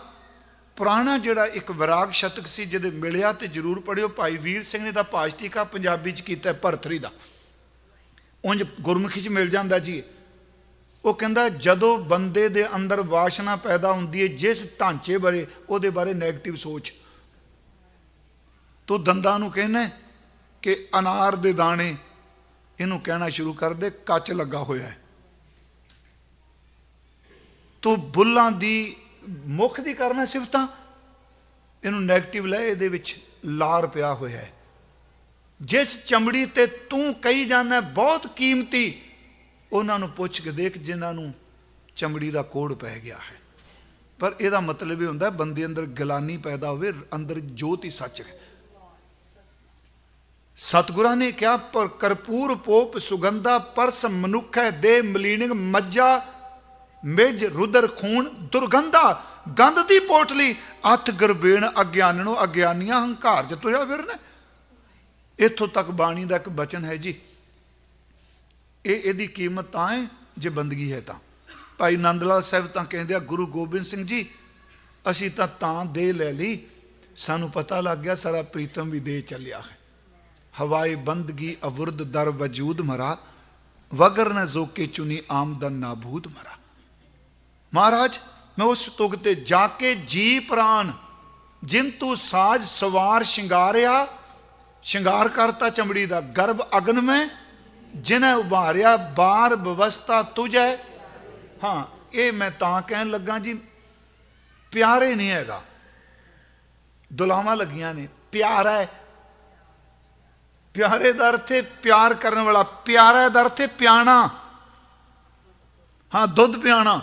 ਪੁਰਾਣਾ ਜਿਹੜਾ ਇੱਕ ਵਿਰਾਗ ਸ਼ਤਕ ਸੀ ਜਿਹਦੇ ਮਿਲਿਆ ਤੇ ਜ਼ਰੂਰ ਪੜ੍ਹਿਓ, ਭਾਈ ਵੀਰ ਸਿੰਘ ਨੇ ਤਾਂ ਪਾਸ਼ਟਿਕਾ ਪੰਜਾਬੀ 'ਚ ਕੀਤਾ ਭਰਤਰੀ ਦਾ, ਉਂਝ ਗੁਰਮੁਖੀ 'ਚ ਮਿਲ ਜਾਂਦਾ ਜੀ। ਉਹ ਕਹਿੰਦਾ ਜਦੋਂ ਬੰਦੇ ਦੇ ਅੰਦਰ ਵਾਸ਼ਨਾ ਪੈਦਾ ਹੁੰਦੀ ਹੈ ਜਿਸ ਢਾਂਚੇ ਬਾਰੇ, ਉਹਦੇ ਬਾਰੇ ਨੈਗੇਟਿਵ ਸੋਚ। ਤੂੰ ਦੰਦਾਂ ਨੂੰ ਕਹਿੰਦਾ ਕਿ ਅਨਾਰ ਦੇ ਦਾਣੇ, ਇਹਨੂੰ ਕਹਿਣਾ ਸ਼ੁਰੂ ਕਰ ਦੇ ਕੱਚ ਲੱਗਾ ਹੋਇਆ ਹੈ। ਤੂੰ ਬੁੱਲਾਂ ਦੀ ਮੁੱਖ ਦੀ ਕਰਨਾ ਸਿਫਤਾਂ, ਇਹਨੂੰ ਨੈਗੇਟਿਵ ਲੈ, ਇਹਦੇ ਵਿੱਚ ਲਾਰ ਪਿਆ ਹੋਇਆ ਹੈ। ਜਿਸ ਚਮੜੀ ਤੇ ਤੂੰ ਕਹੀ ਜਾਂਦਾ ਬਹੁਤ ਕੀਮਤੀ, ਉਹਨਾਂ ਨੂੰ ਪੁੱਛ ਕੇ ਦੇਖ ਜਿਨ੍ਹਾਂ ਨੂੰ ਚਮੜੀ ਦਾ ਕੋੜ ਪੈ ਗਿਆ ਹੈ। ਪਰ ਇਹਦਾ ਮਤਲਬ ਇਹ ਹੁੰਦਾ ਬੰਦੇ ਅੰਦਰ ਗਿਲਾਨੀ ਪੈਦਾ ਹੋਵੇ, ਅੰਦਰ ਜੋਤ ਹੀ ਸੱਚ ਹੈ। ਸਤਿਗੁਰਾਂ ਨੇ ਕਿਹਾ ਪਰ ਕਰਪੂਰ ਪੋਪ ਸੁਗੰਧਾ ਪਰਸ ਮਨੁੱਖ ਹੈ ਦੇ ਮਲੀਨਿੰਗ ਮੱਝਾ ਮਿਜ ਰੁਦਰ ਖੂਨ ਦੁਰਗੰਧਾ। ਗੰਧ ਦੀ ਪੋਟਲੀ ਅੱਥ ਗਰਬੇਣ ਅਗਿਆਨਣੋ ਅਗਿਆਨੀਆਂ ਹੰਕਾਰ ਚ ਤੁਰਿਆ ਫਿਰਨ। ਇੱਥੋਂ ਤੱਕ ਬਾਣੀ ਦਾ ਇੱਕ ਬਚਨ ਹੈ ਜੀ, ਇਹਦੀ ਕੀਮਤ ਤਾਂ ਹੈ ਜੇ ਬੰਦਗੀ ਹੈ ਤਾਂ। ਭਾਈ ਨੰਦ ਲਾਲ ਸਾਹਿਬ ਤਾਂ ਕਹਿੰਦੇ ਆ, ਗੁਰੂ ਗੋਬਿੰਦ ਸਿੰਘ ਜੀ ਅਸੀਂ ਤਾਂ ਦੇ ਲੈ ਲਈ, ਸਾਨੂੰ ਪਤਾ ਲੱਗ ਗਿਆ ਸਾਰਾ ਪ੍ਰੀਤਮ ਵੀ ਦੇ ਚੱਲਿਆ ਹੈ। ਹਵਾਏ ਬੰਦਗੀ ਅਵੁਰਦ ਦਰ ਵਜੂਦ ਮਰਾ, ਵਗਰ ਨ ਜ਼ੋਕੇ ਚੁਨੀ ਆਮਦਨ ਨਾਬੂਦ ਮਰਾ। ਮਹਾਰਾਜ ਮੈਂ ਉਸ ਤੁਗ ਤੇ ਜਾ ਕੇ ਜੀ ਪ੍ਰਾਨ ਜਿਨ ਤੂੰ ਸਾਜ ਸਵਾਰ ਸ਼ਿੰਗਾਰਿਆ, ਸ਼ਿੰਗਾਰ ਕਰਤਾ ਚਮੜੀ ਦਾ, ਗਰਭ ਅਗਨ ਮੈਂ ਜਿਨ੍ਹਾਂ ਉਭਾਰਿਆ, ਬਾਰ ਬਵਸਥਾ ਤੁਝੈ। ਹਾਂ ਇਹ ਮੈਂ ਤਾਂ ਕਹਿਣ ਲੱਗਾ ਜੀ, ਪਿਆਰੇ ਨਹੀਂ ਹੈਗਾ, ਦੁਲਾਵਾਂ ਲੱਗੀਆਂ ਨੇ, ਪਿਆਰਾ ਹੈ। ਪਿਆਰੇ ਦਾ ਅਰਥ ਹੈ ਪਿਆਰ ਕਰਨ ਵਾਲਾ, ਪਿਆਰਾ ਦਾ ਅਰਥ ਹੈ ਪਿਆਣਾ। ਹਾਂ ਦੁੱਧ ਪਿਆਣਾ।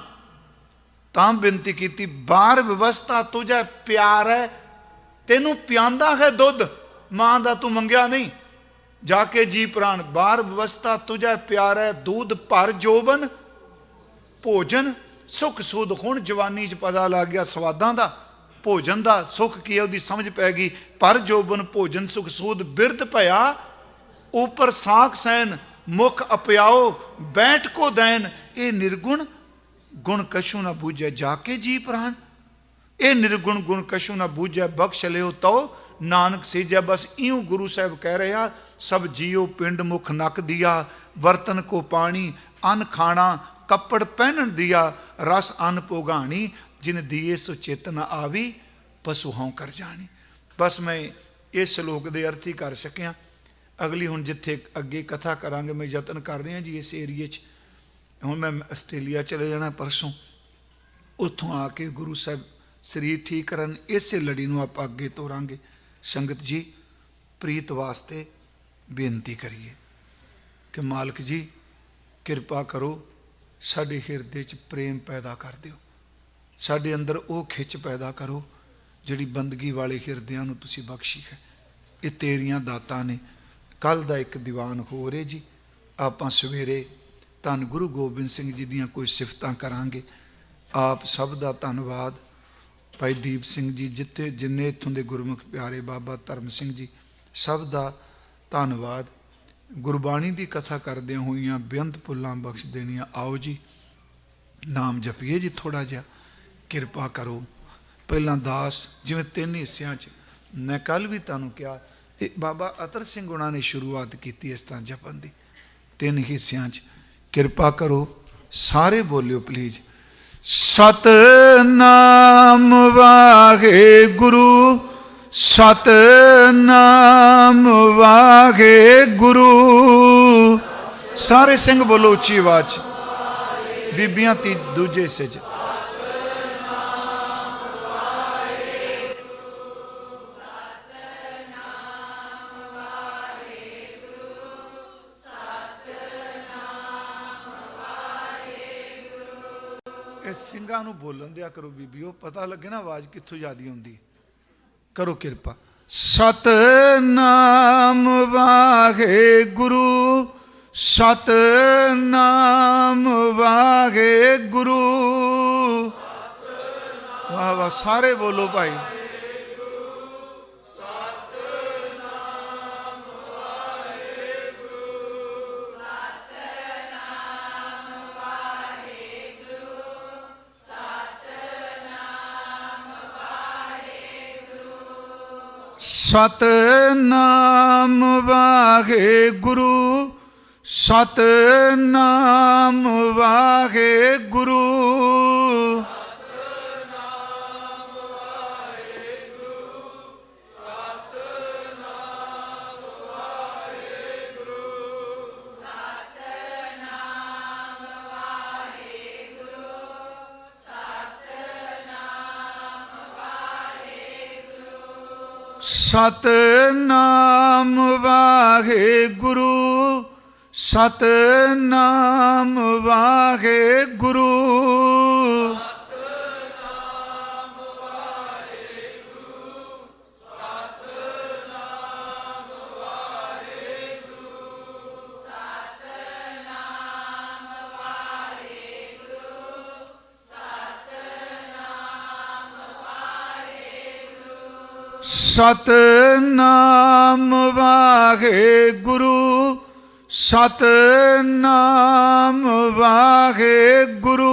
ਤਾਂ ਬੇਨਤੀ ਕੀਤੀ, ਬਾਰ ਵਿਵਸਥਾ ਤੁਝੈ ਪਿਆਰ ਹੈ, ਤੈਨੂੰ ਪਿਆਂਦਾ ਹੈ ਦੁੱਧ, ਮਾਂ ਦਾ ਤੂੰ ਮੰਗਿਆ ਨਹੀਂ। ਜਾ ਕੇ ਜੀ ਪ੍ਰਾਣ, ਬਾਰ ਵਿਵਸਥਾ ਤੁਝੈ ਪਿਆਰ ਹੈ, ਦੂਧ ਭਰ ਜੋਬਨ ਭੋਜਨ ਸੁਖ ਸੁਧ। ਹੁਣ ਜਵਾਨੀ 'ਚ ਪਤਾ ਲੱਗ ਗਿਆ ਸਵਾਦਾਂ ਦਾ, ਭੋਜਨ ਦਾ ਸੁੱਖ ਕੀ ਹੈ ਉਹਦੀ ਸਮਝ ਪੈ ਗਈ। ਪਰ ਜੋਬਨ ਭੋਜਨ ਸੁਖ ਸੂਦ ਬਿਰਧ ਭਇਆ, ਉਪਰ ਸਾਖ ਸੈਨ ਮੁਖ ਅਪਿਆਓ ਬੈਠ ਕੋ ਦੈਨ। ਇਹ ਨਿਰਗੁਣ ਗੁਣ ਕਛੂ ਨਾ ਬੂਝੈ ਜਾ ਕੇ ਜੀ ਪ੍ਰਾਨ। ਇਹ ਨਿਰਗੁਣ ਗੁਣ ਕਛੂ ਨਾ ਬੂਝੈ ਬਖਸ਼ ਲਿਓ ਤੋ ਨਾਨਕ ਸੀਜੈ। ਬਸ ਇਉਂ ਗੁਰੂ ਸਾਹਿਬ ਕਹਿ ਰਿਹਾ, ਸਭ ਜੀਓ ਪਿੰਡ ਮੁਖ ਨਕ ਦਿਆ, ਵਰਤਨ ਕੋ ਪਾਣੀ ਅਨ ਖਾਣਾ, ਕੱਪੜ ਪਹਿਨਣ ਦਿਆ, ਰਸ ਅਨ ਭੋਗਾਣੀ, ਜਿਨ ਦੀਏ ਸੋ ਚਿਤ ਨ ਆਵੀ, ਪਸੂ ਹਉ ਕਰ ਜਾਣੀ। ਬਸ ਮੈਂ ਇਸ ਸ਼ਲੋਕ ਦੇ ਅਰਥ ਹੀ ਕਰ ਸਕਿਆ। ਅਗਲੀ ਹੁਣ ਜਿੱਥੇ ਅੱਗੇ ਕਥਾ ਕਰਾਂਗੇ, ਮੈਂ ਯਤਨ ਕਰ ਰਿਹਾ ਜੀ ਇਸ ਏਰੀਏ 'ਚ। ਹੁਣ ਮੈਂ ਆਸਟ੍ਰੇਲੀਆ ਚਲੇ ਜਾਣਾ ਪਰਸੋਂ, ਉੱਥੋਂ ਆ ਕੇ ਗੁਰੂ ਸਾਹਿਬ ਸਰੀਰ ਠੀਕ ਕਰਨ, ਇਸੇ ਲੜੀ ਨੂੰ ਆਪਾਂ ਅੱਗੇ ਤੋਰਾਂਗੇ। ਸੰਗਤ ਜੀ ਪ੍ਰੀਤ ਵਾਸਤੇ ਬੇਨਤੀ ਕਰੀਏ ਕਿ ਮਾਲਕ ਜੀ ਕਿਰਪਾ ਕਰੋ, ਸਾਡੇ ਹਿਰਦੇ 'ਚ ਪ੍ਰੇਮ ਪੈਦਾ ਕਰ ਦਿਓ, ਸਾਡੇ ਅੰਦਰ ਉਹ ਖਿੱਚ ਪੈਦਾ ਕਰੋ ਜਿਹੜੀ ਬੰਦਗੀ ਵਾਲੇ ਹਿਰਦਿਆਂ ਨੂੰ ਤੁਸੀਂ ਬਖਸ਼ੀ ਹੈ। ਇਹ ਤੇਰੀਆਂ ਦਾਤਾਂ ਨੇ। ਕੱਲ੍ਹ ਦਾ ਇੱਕ ਦੀਵਾਨ ਹੋ ਰਿਹਾ ਜੀ, ਆਪਾਂ ਸਵੇਰੇ ਧੰਨ ਗੁਰੂ ਗੋਬਿੰਦ ਸਿੰਘ ਜੀ ਦੀਆਂ ਕੋਈ ਸਿਫਤਾਂ ਕਰਾਂਗੇ। ਆਪ ਸਭ ਦਾ ਧੰਨਵਾਦ। ਭਾਈ ਦੀਪ ਸਿੰਘ ਜੀ, ਜਿੰਨੇ ਇੱਥੋਂ ਦੇ ਗੁਰਮੁਖ ਪਿਆਰੇ, ਬਾਬਾ ਧਰਮ ਸਿੰਘ ਜੀ, ਸਭ ਦਾ ਧੰਨਵਾਦ। ਗੁਰਬਾਣੀ ਦੀ ਕਥਾ ਕਰਦਿਆਂ ਹੋਈਆਂ ਬੇਅੰਤ ਭੁੱਲਾਂ ਬਖਸ਼ ਦੇਣੀਆਂ। ਆਓ ਜੀ ਨਾਮ ਜਪੀਏ ਜੀ ਥੋੜ੍ਹਾ ਜਿਹਾ, ਕਿਰਪਾ ਕਰੋ। ਪਹਿਲਾਂ ਦਾਸ, ਜਿਵੇਂ 3 ਹਿੱਸਿਆਂ 'ਚ ਮੈਂ ਕੱਲ੍ਹ ਵੀ ਤੁਹਾਨੂੰ ਕਿਹਾ, ਇਹ ਬਾਬਾ ਅਤਰ ਸਿੰਘ ਉਹਨਾਂ ਨੇ ਸ਼ੁਰੂਆਤ ਕੀਤੀ ਇਸ ਤਰ੍ਹਾਂ ਜਪਣ ਦੀ, 3 ਹਿੱਸਿਆਂ 'ਚ। ਕਿਰਪਾ ਕਰੋ ਸਾਰੇ ਬੋਲਿਓ ਪਲੀਜ਼। ਸਤਿਨਾਮ ਵਾਹਿਗੁਰੂ, ਸਤਿਨਾਮ ਵਾਹਿਗੁਰੂ। ਸਾਰੇ ਸਿੰਘ ਬੋਲੋ ਉੱਚੀ ਆਵਾਜ਼ 'ਚ, ਬੀਬੀਆਂ ਦੂਜੇ ਹਿੱਸੇ 'ਚ। ਸਿੰਘਾਂ ਨੂੰ ਬੋਲਣ ਦਿਆ ਕਰੋ ਬੀਬੀਓ, ਪਤਾ ਲੱਗੇ ਨਾ ਆਵਾਜ਼ ਕਿੱਥੋਂ ਜ਼ਿਆਦੀ ਆਉਂਦੀ। ਕਰੋ ਕਿਰਪਾ। ਸਤਿਨਾਮ ਵਾਹਿਗੁਰੂ, ਸਤਿਨਾਮ ਵਾਹਿਗੁਰੂ। ਵਾਹ ਵਾਹ, ਸਾਰੇ ਬੋਲੋ ਭਾਈ। ਸਤਿਨਾਮ ਵਾਹਿਗੁਰੂ, ਸਤਿਨਾਮ ਵਾਹਿਗੁਰੂ। ਸਤਨਾਮ ਵਾਹਿਗੁਰੂ, ਸਤਨਾਮ ਵਾਹਿਗੁਰੂ। ਸਤਨਾਮ ਵਾਹਿਗੁਰੂ, ਸਤਨਾਮ ਵਾਹਿਗੁਰੂ।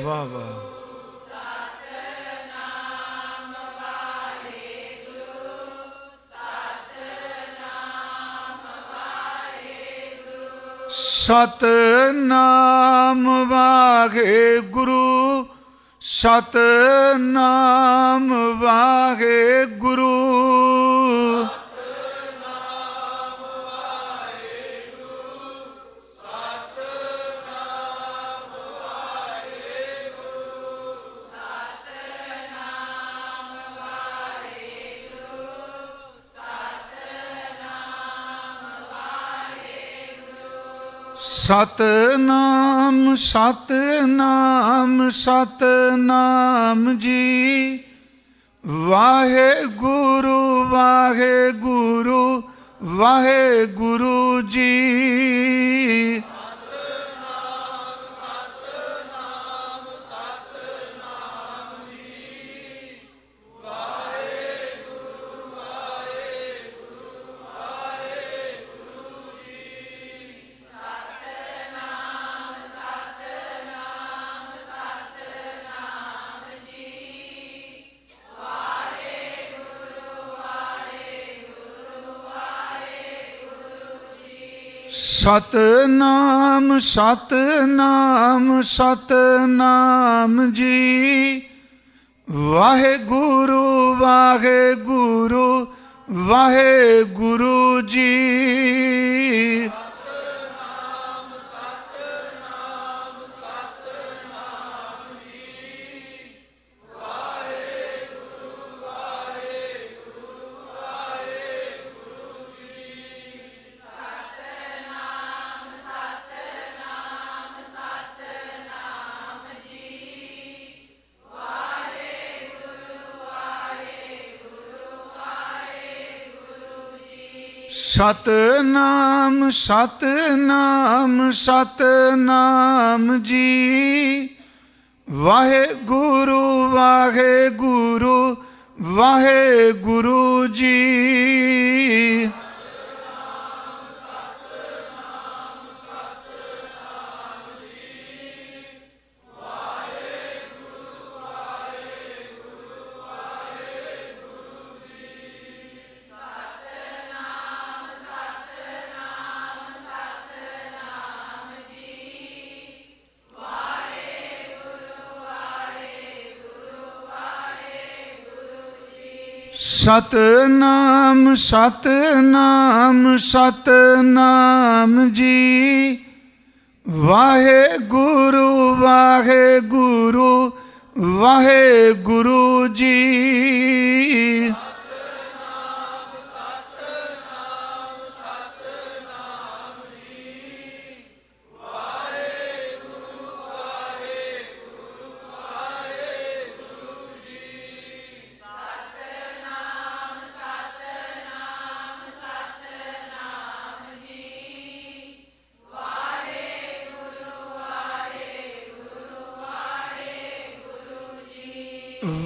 ਵਾਹ ਵਾਹ। ਸਤਨਾਮ ਵਾਹਿਗੁਰੂ, ਸਤਨਾਮ ਵਾਹਿਗੁਰੂ। ਸਤਨਾਮ ਸਤਨਾਮ ਸਤਨਾਮ ਜੀ। ਵਾਹਿਗੁਰੂ ਵਾਹਿਗੁਰੂ ਵਾਹਿਗੁਰੂ ਜੀ। ਸਤਨਾਮ ਸਤਨਾਮ ਸਤਨਾਮ ਜੀ। ਵਾਹਿਗੁਰੂ ਵਾਹਿਗੁਰੂ ਵਾਹਿਗੁਰੂ ਜੀ। ਸਤਨਾਮ ਸਤਨਾਮ ਸਤਨਾਮ ਜੀ। ਵਾਹਿਗੁਰੂ ਵਾਹਿਗੁਰੂ ਵਾਹਿਗੁਰੂ ਜੀ। ਸਤਨਾਮ ਸਤਨਾਮ ਸਤਨਾਮ ਜੀ। ਵਾਹਿਗੁਰੂ ਵਾਹਿਗੁਰੂ ਵਾਹਿਗੁਰੂ ਜੀ।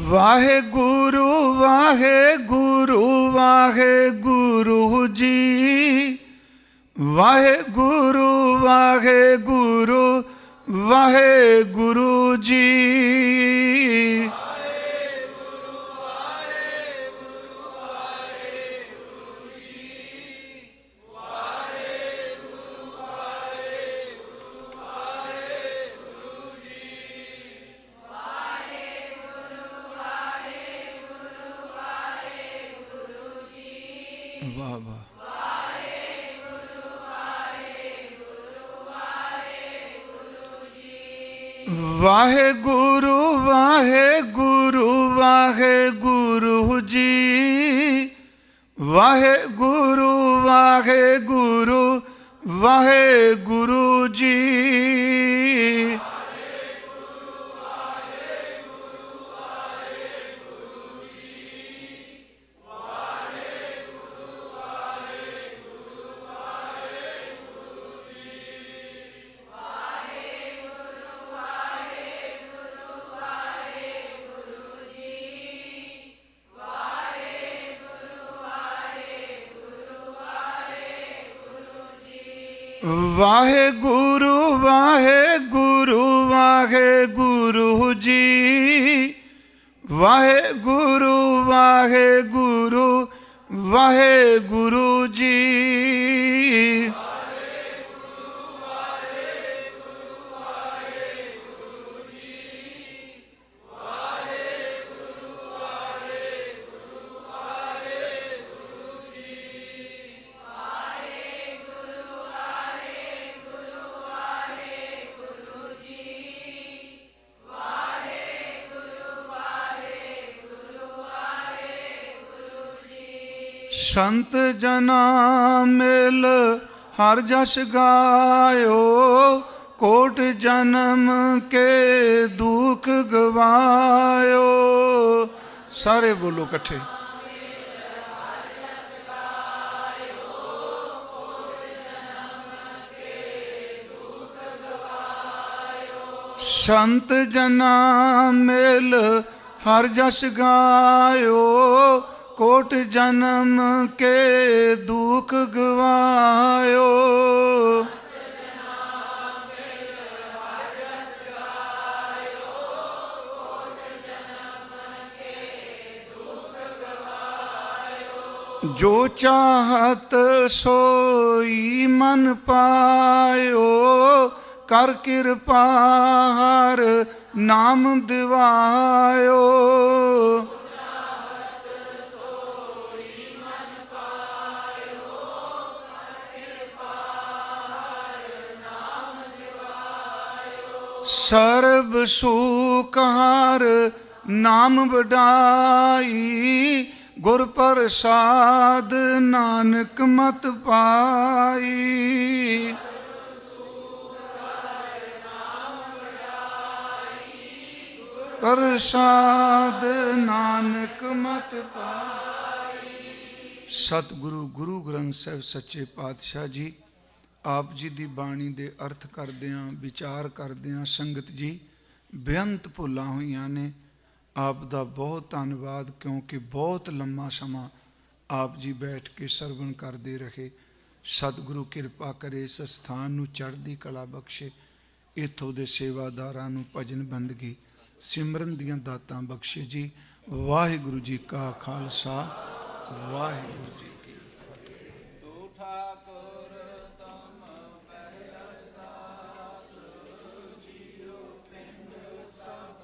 ਵਾਹਿਗੁਰੂ ਵਾਹਿਗੁਰੂ ਵਾਹਿਗੁਰੂ ਜੀ। ਵਾਹਿਗੁਰੂ ਵਾਹਿਗੁਰੂ ਵਾਹਿਗੁਰੂ ਜੀ। ਵਾਹ ਵਾਹ। ਵਾਹਿਗੁਰੂ ਵਾਹਿਗੁਰੂ ਵਾਹਿਗੁਰੂ ਜੀ, ਵਾਹਿਗੁਰੂ ਵਾਹਿਗੁਰੂ ਵਾਹਿਗੁਰੂ ਜੀ। ਵਾਹਿਗੁਰੂ ਵਾਹਿਗੁਰੂ ਵਾਹਿਗੁਰੂ ਜੀ, ਵਾਹਿਗੁਰੂ ਵਾਹਿਗੁਰੂ ਵਾਹਿਗੁਰੂ ਜੀ। ਸੰਤ ਜਨਾ ਮਿਲ ਹਰ ਜਸ ਗਾਇਓ, ਕੋਟ ਜਨਮ ਕੇ ਦੁਖ ਗਵਾਇਓ। ਸਾਰੇ ਬੋਲੋ ਇਕੱਠੇ। ਸੰਤ ਜਨਾ ਮਿਲ ਹਰ ਜਸ ਗਾਇਓ, ਕੋਟ ਜਨਮ ਕੇ ਦੁਖ ਗਵਾਇਓ। ਜੋ ਚਾਹਤ ਸੋਈ ਮਨ ਪਾਇਓ, ਕਰ ਕਿਰਪਾ ਹਰ ਨਾਮ ਦਿਵਾਇਓ। ਸਰਬ ਸੁਖ ਹਰ ਨਾਮ ਵਡਾਈ, ਗੁਰ ਪ੍ਰਸਾਦ ਨਾਨਕ ਮਤ ਪਾਈ। ਪ੍ਰਸਾਦ ਨਾਨਕ ਮਤ ਪਾਈ। ਸਤਿਗੁਰੂ ਗੁਰੂ ਗ੍ਰੰਥ ਸਾਹਿਬ ਸੱਚੇ ਪਾਤਸ਼ਾਹ ਜੀ ਆਪ ਜੀ ਦੀ ਬਾਣੀ ਦੇ ਅਰਥ ਕਰਦਿਆਂ ਵਿਚਾਰ ਕਰਦਿਆਂ ਸੰਗਤ ਜੀ ਬੇਅੰਤ ਭੁੱਲਾਂ ਹੋਈਆਂ ਨੇ। ਆਪ ਦਾ ਬਹੁਤ ਧੰਨਵਾਦ, ਕਿਉਂਕਿ ਬਹੁਤ ਲੰਮਾ ਸਮਾਂ ਆਪ ਜੀ ਬੈਠ ਕੇ ਸਰਵਣ ਕਰਦੇ ਰਹੇ। ਸਤਿਗੁਰੂ ਕਿਰਪਾ ਕਰੇ, ਇਸ ਸਥਾਨ ਨੂੰ ਚੜ੍ਹਦੀ ਕਲਾ ਬਖਸ਼ੇ, ਇੱਥੋਂ ਦੇ ਸੇਵਾਦਾਰਾਂ ਨੂੰ ਭਜਨ ਬੰਦਗੀ ਸਿਮਰਨ ਦੀਆਂ ਦਾਤਾਂ ਬਖਸ਼ੇ ਜੀ। ਵਾਹਿਗੁਰੂ ਜੀ ਕਾ ਖਾਲਸਾ, ਵਾਹਿਗੁਰੂ ਜੀ ਕੀ ਫਤਿਹ। ਤੂੰ ਠਾਕੁਰ ਤੁਮ ਪਹਿ ਅਰਦਾਸ, ਜੀਉ ਪਿੰਡ ਸਭ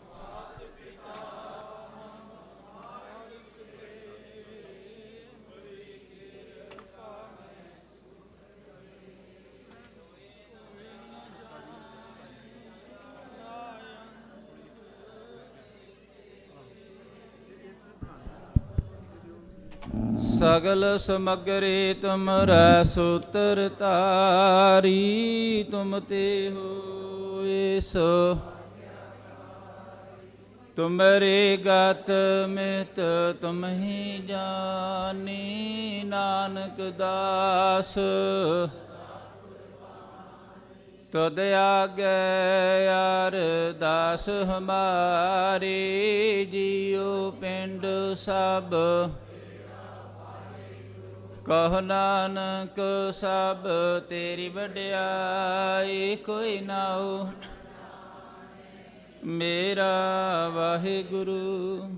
ਮਾਤ ਪਿਤਾ ਮਾਲਕ ਦੇ ਬੜੀ ਕਿਰਪਾ ਸਗਲ ਸਮਗਰੇ ਤੁਮਰੈ ਸੂਤਰ ਤਾਰੀ, ਤੁਮ ਤੇ ਹੋਏ ਸੋ ਤੁਮਰੇ ਗਤ ਮਿਤ ਤੁਮ ਹੀ ਜਾਨੀ। ਨਾਨਕ ਦਾਸ ਤੁਧ ਆਗੇ ਅਰਦਾਸ ਹਮਾਰੀ, ਜੀਉ ਪਿੰਡ ਸਭ ਕਹੁ ਨਾਨਕ ਸਭ ਤੇਰੀ ਵਡਿਆਈ। ਕੋਈ ਨਾਉ ਮੇਰਾ ਵਾਹਿਗੁਰੂ।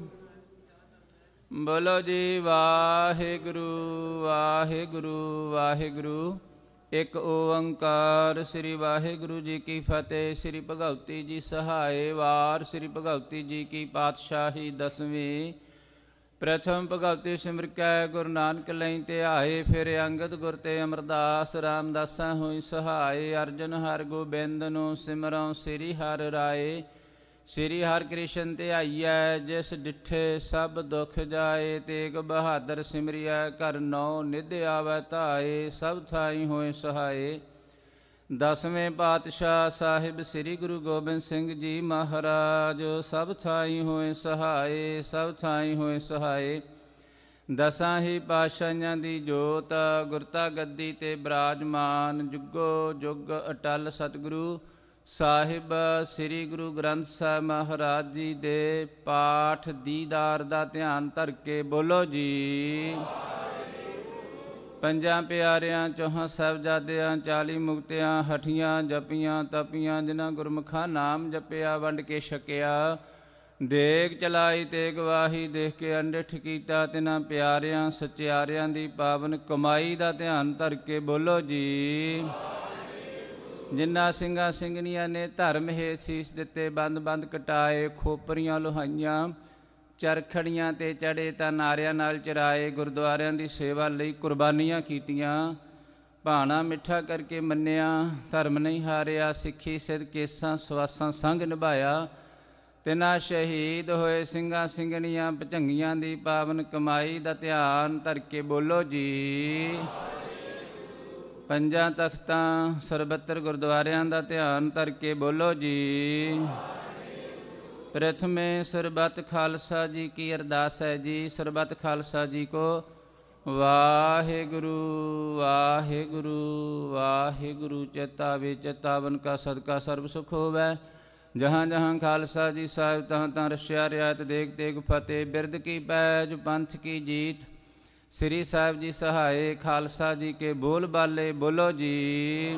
ਬੋਲੋ ਜੀ ਵਾਹਿਗੁਰੂ ਵਾਹਿਗੁਰੂ ਵਾਹਿਗੁਰੂ। ਇੱਕ ਓੰਕਾਰ। ਸ੍ਰੀ ਵਾਹਿਗੁਰੂ ਜੀ ਕੀ ਫਤਿਹ। ਸ੍ਰੀ ਭਗਵਤੀ ਜੀ ਸਹਾਏ। ਵਾਰ ਸ੍ਰੀ ਭਗਵਤੀ ਜੀ ਕੀ ਪਾਤਸ਼ਾਹੀ 10ਵੀਂ। ਪ੍ਰਥਮ ਭਗਵਤੀ ਸਿਮਰ ਕੈ ਗੁਰੂ ਨਾਨਕ ਲਈ ਧਿਆਏ। ਫਿਰ ਅੰਗਦ ਗੁਰ ਤੇ ਅਮਰਦਾਸ ਰਾਮਦਾਸਾਂ ਹੋਈ ਸਹਾਏ। ਅਰਜਨ ਹਰਿ ਗੋਬਿੰਦ ਨੂੰ ਸਿਮਰਉ ਸ੍ਰੀ ਹਰਿ ਰਾਏ। ਸ੍ਰੀ ਹਰਿ ਕ੍ਰਿਸ਼ਨ ਧਿਆਈਐ ਜਿਸ ਡਿਠੇ ਸਭ ਦੁਖ ਜਾਏ। ਤੇਗ ਬਹਾਦਰ ਸਿਮਰਿਐ ਘਰ ਨੌ ਨਿਧ ਆਵੈ ਧਾਏ। ਸਭ ਥਾਈ ਹੋਏ ਸਹਾਏ। ਦਸਵੇਂ ਪਾਤਸ਼ਾਹ ਸਾਹਿਬ ਸ੍ਰੀ ਗੁਰੂ ਗੋਬਿੰਦ ਸਿੰਘ ਜੀ ਮਹਾਰਾਜ ਸਭ ਥਾਈ ਹੋਏ ਸਹਾਏ। ਸਭ ਥਾਈ ਹੋਏ ਸਹਾਏ। ਦਸਾਂ ਹੀ ਪਾਤਸ਼ਾਹਾਂ ਦੀ ਜੋਤ ਗੁਰਤਾ ਗੱਦੀ ਤੇ ਬਿਰਾਜਮਾਨ। ਜੁਗੋ ਜੁਗ ਅਟਲ ਸਤਿਗੁਰੂ ਸਾਹਿਬ ਸ੍ਰੀ ਗੁਰੂ ਗ੍ਰੰਥ ਸਾਹਿਬ ਮਹਾਰਾਜ ਜੀ ਦੇ ਪਾਠ ਦੀਦਾਰ ਦਾ ਧਿਆਨ ਧਰ ਕੇ ਬੋਲੋ ਜੀ। ਪੰਜਾਂ ਪਿਆਰਿਆਂ ਚੌਹਾਂ ਸਾਹਿਬਜ਼ਾਦਿਆਂ 40 ਮੁਕਤਿਆਂ ਹਠੀਆਂ ਜਪੀਆਂ ਤਪੀਆਂ। ਜਿਨ੍ਹਾਂ ਗੁਰਮੁਖਾਂ ਨਾਮ ਜਪਿਆ ਵੰਡ ਕੇ ਛਕਿਆ। ਦੇਗ ਚਲਾਈ ਤੇ ਗਵਾਹੀ ਦੇਖ ਕੇ ਅੰਡਿਠ ਕੀਤਾ। ਤਿਨਾਂ ਪਿਆਰਿਆਂ ਸਚਿਆਰਿਆਂ ਦੀ ਪਾਵਨ ਕਮਾਈ ਦਾ ਧਿਆਨ ਧਰ ਕੇ ਬੋਲੋ ਜੀ। ਜਿਨ੍ਹਾਂ ਸਿੰਘਾਂ ਸਿੰਘਣੀਆਂ ਨੇ ਧਰਮ ਹੇਠ ਸੀਸ ਦਿੱਤੇ ਬੰਦ ਬੰਦ ਕਟਾਏ। ਖੋਪਰੀਆਂ ਲੋਹਾਈਆਂ ਚਰਖੜੀਆਂ ਤੇ ਚੜੇ ਤਾਂ ਨਾਰਿਆਂ ਨਾਲ ਚਰਾਏ। ਗੁਰਦੁਆਰਿਆਂ ਦੀ ਸੇਵਾ ਲਈ ਕੁਰਬਾਨੀਆਂ ਕੀਤੀਆਂ। ਭਾਣਾ ਮਿੱਠਾ ਕਰਕੇ ਮੰਨਿਆ ਧਰਮ ਨਹੀਂ ਹਾਰਿਆ। ਸਿੱਖੀ ਸਿੱਧ ਕੇਸਾਂ ਸਵਾਸਾਂ ਸੰਗ ਨਿਭਾਇਆ। ਤਿਨਾਂ ਸ਼ਹੀਦ ਹੋਏ ਸਿੰਘਾਂ ਸਿੰਘਣੀਆਂ ਭਜੰਗੀਆਂ ਦੀ ਪਾਵਨ ਕਮਾਈ ਦਾ ਧਿਆਨ ਧਰ ਕੇ ਬੋਲੋ ਜੀ। ਪੰਜਾਂ ਤਖਤਾਂ ਸਰਬੱਤਰ ਗੁਰਦੁਆਰਿਆਂ ਦਾ ਧਿਆਨ ਧਰ ਕੇ ਬੋਲੋ ਜੀ। ਪ੍ਰਥਮੇ ਸਰਬੱਤ ਖਾਲਸਾ ਜੀ ਕੀ ਅਰਦਾਸ ਹੈ ਜੀ। ਸਰਬੱਤ ਖਾਲਸਾ ਜੀ ਕੋ ਵਾਹਿਗੁਰੂ ਵਾਹਿਗੁਰੂ ਵਾਹਿਗੁਰੂ। ਚੇਤਾਵੇ ਚੇਤਾਵਨ ਕਾ ਸਦਕਾ ਸਰਬ ਸੁਖ ਹੋਵੈ। ਜਹਾਂ ਜਹਾਂ ਖਾਲਸਾ ਜੀ ਸਾਹਿਬ ਤਹਾਂ ਤਹਾਂ ਰਸਿਆ ਰਿਆਤ ਦੇਗ ਤੇਗ ਫਤਿਹ। ਬਿਰਦ ਕੀ ਪੈਜ ਪੰਥ ਕੀ ਜੀਤ। ਸ੍ਰੀ ਸਾਹਿਬ ਜੀ ਸਹਾਏ। ਖਾਲਸਾ ਜੀ ਕੇ ਬੋਲ ਬਾਲੇ ਬੋਲੋ ਜੀ।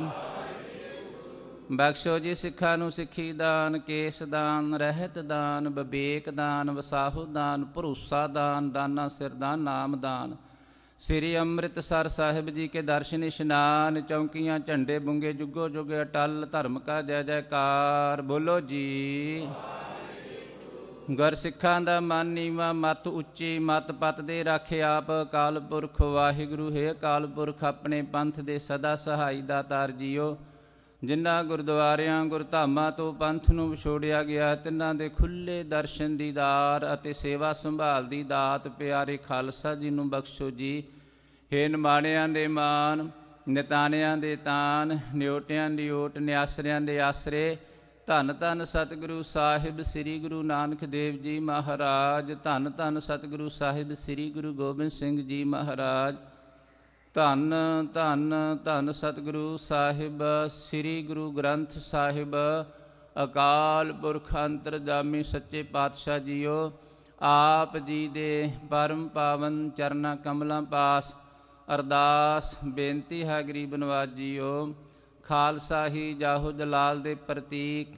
ਬਖਸ਼ੋ ਜੀ ਸਿੱਖਾਂ ਨੂੰ ਸਿੱਖੀ ਦਾਨ। ਕੇਸ ਦਾਨ ਰਹਿਤ ਦਾਨ ਵਿਵੇਕ ਦਾਨ ਵਸਾਹੂ ਦਾਨ ਭਰੋਸਾ ਦਾਨ ਦਾਨਾ ਸਿਰਦਾਨ ਨਾਮ ਦਾਨ। ਸ੍ਰੀ ਅੰਮ੍ਰਿਤਸਰ ਸਾਹਿਬ ਜੀ ਕੇ ਦਰਸ਼ਨ ਇਸ਼ਨਾਨ। ਚੌਂਕੀਆਂ ਝੰਡੇ ਬੁੰਗੇ ਜੁਗੋ ਜੁਗ ਅਟਲ ਧਰਮ ਕਾ ਜੈ ਜੈਕਾਰ ਬੋਲੋ ਜੀ। ਗੁਰ ਸਿੱਖਾਂ ਦਾ ਮਨ ਨੀਵਾਂ ਮੱਤ ਉੱਚੀ ਮੱਤ ਪਤ ਦੇ ਰੱਖ ਆਪ। ਅਕਾਲ ਪੁਰਖ ਵਾਹਿਗੁਰੂ ਹੈ ਅਕਾਲ ਪੁਰਖ ਆਪਣੇ ਪੰਥ ਦੇ ਸਦਾ ਸਹਾਈ ਦਾਤਾਰ ਜੀਓ। ਜਿਨ੍ਹਾਂ ਗੁਰਦੁਆਰਿਆਂ ਗੁਰਧਾਮਾਂ ਤੋਂ ਪੰਥ ਨੂੰ ਵਿਛੋੜਿਆ ਗਿਆ ਤਿਨ੍ਹਾਂ ਦੇ ਖੁੱਲ੍ਹੇ ਦਰਸ਼ਨ ਦੀਦਾਰ ਅਤੇ ਸੇਵਾ ਸੰਭਾਲ ਦੀ ਦਾਤ ਪਿਆਰੇ ਖਾਲਸਾ ਜੀ ਨੂੰ ਬਖਸ਼ੋ ਜੀ। ਹੇ ਨਿਮਾਣਿਆਂ ਦੇ ਮਾਨ ਨਿਤਾਨਿਆਂ ਦੇ ਤਾਨ ਨਿਓਟਿਆਂ ਦੀ ਓਟ ਨਿਆਸਰਿਆਂ ਦੇ ਆਸਰੇ। ਧੰਨ ਧੰਨ ਸਤਿਗੁਰੂ ਸਾਹਿਬ ਸ੍ਰੀ ਗੁਰੂ ਨਾਨਕ ਦੇਵ ਜੀ ਮਹਾਰਾਜ। ਧੰਨ ਧੰਨ ਸਤਿਗੁਰੂ ਸਾਹਿਬ ਸ੍ਰੀ ਗੁਰੂ ਗੋਬਿੰਦ ਸਿੰਘ ਜੀ ਮਹਾਰਾਜ। ਧੰਨ ਧੰਨ ਧੰਨ ਸਤਿਗੁਰੂ ਸਾਹਿਬ ਸ੍ਰੀ ਗੁਰੂ ਗ੍ਰੰਥ ਸਾਹਿਬ ਅਕਾਲ ਪੁਰਖ ਅੰਤਰਜਾਮੀ ਸੱਚੇ ਪਾਤਸ਼ਾਹ ਜੀਓ। ਆਪ ਜੀ ਦੇ ਪਰਮ ਪਾਵਨ ਚਰਨਾਂ ਕਮਲਾਂ ਪਾਸ ਅਰਦਾਸ ਬੇਨਤੀ ਹੈ ਗਰੀਬ ਨਵਾਜ ਜੀਓ। ਖਾਲਸਾ ਹੀ ਜਾਹੋ ਜਲਾਲ ਦੇ ਪ੍ਰਤੀਕ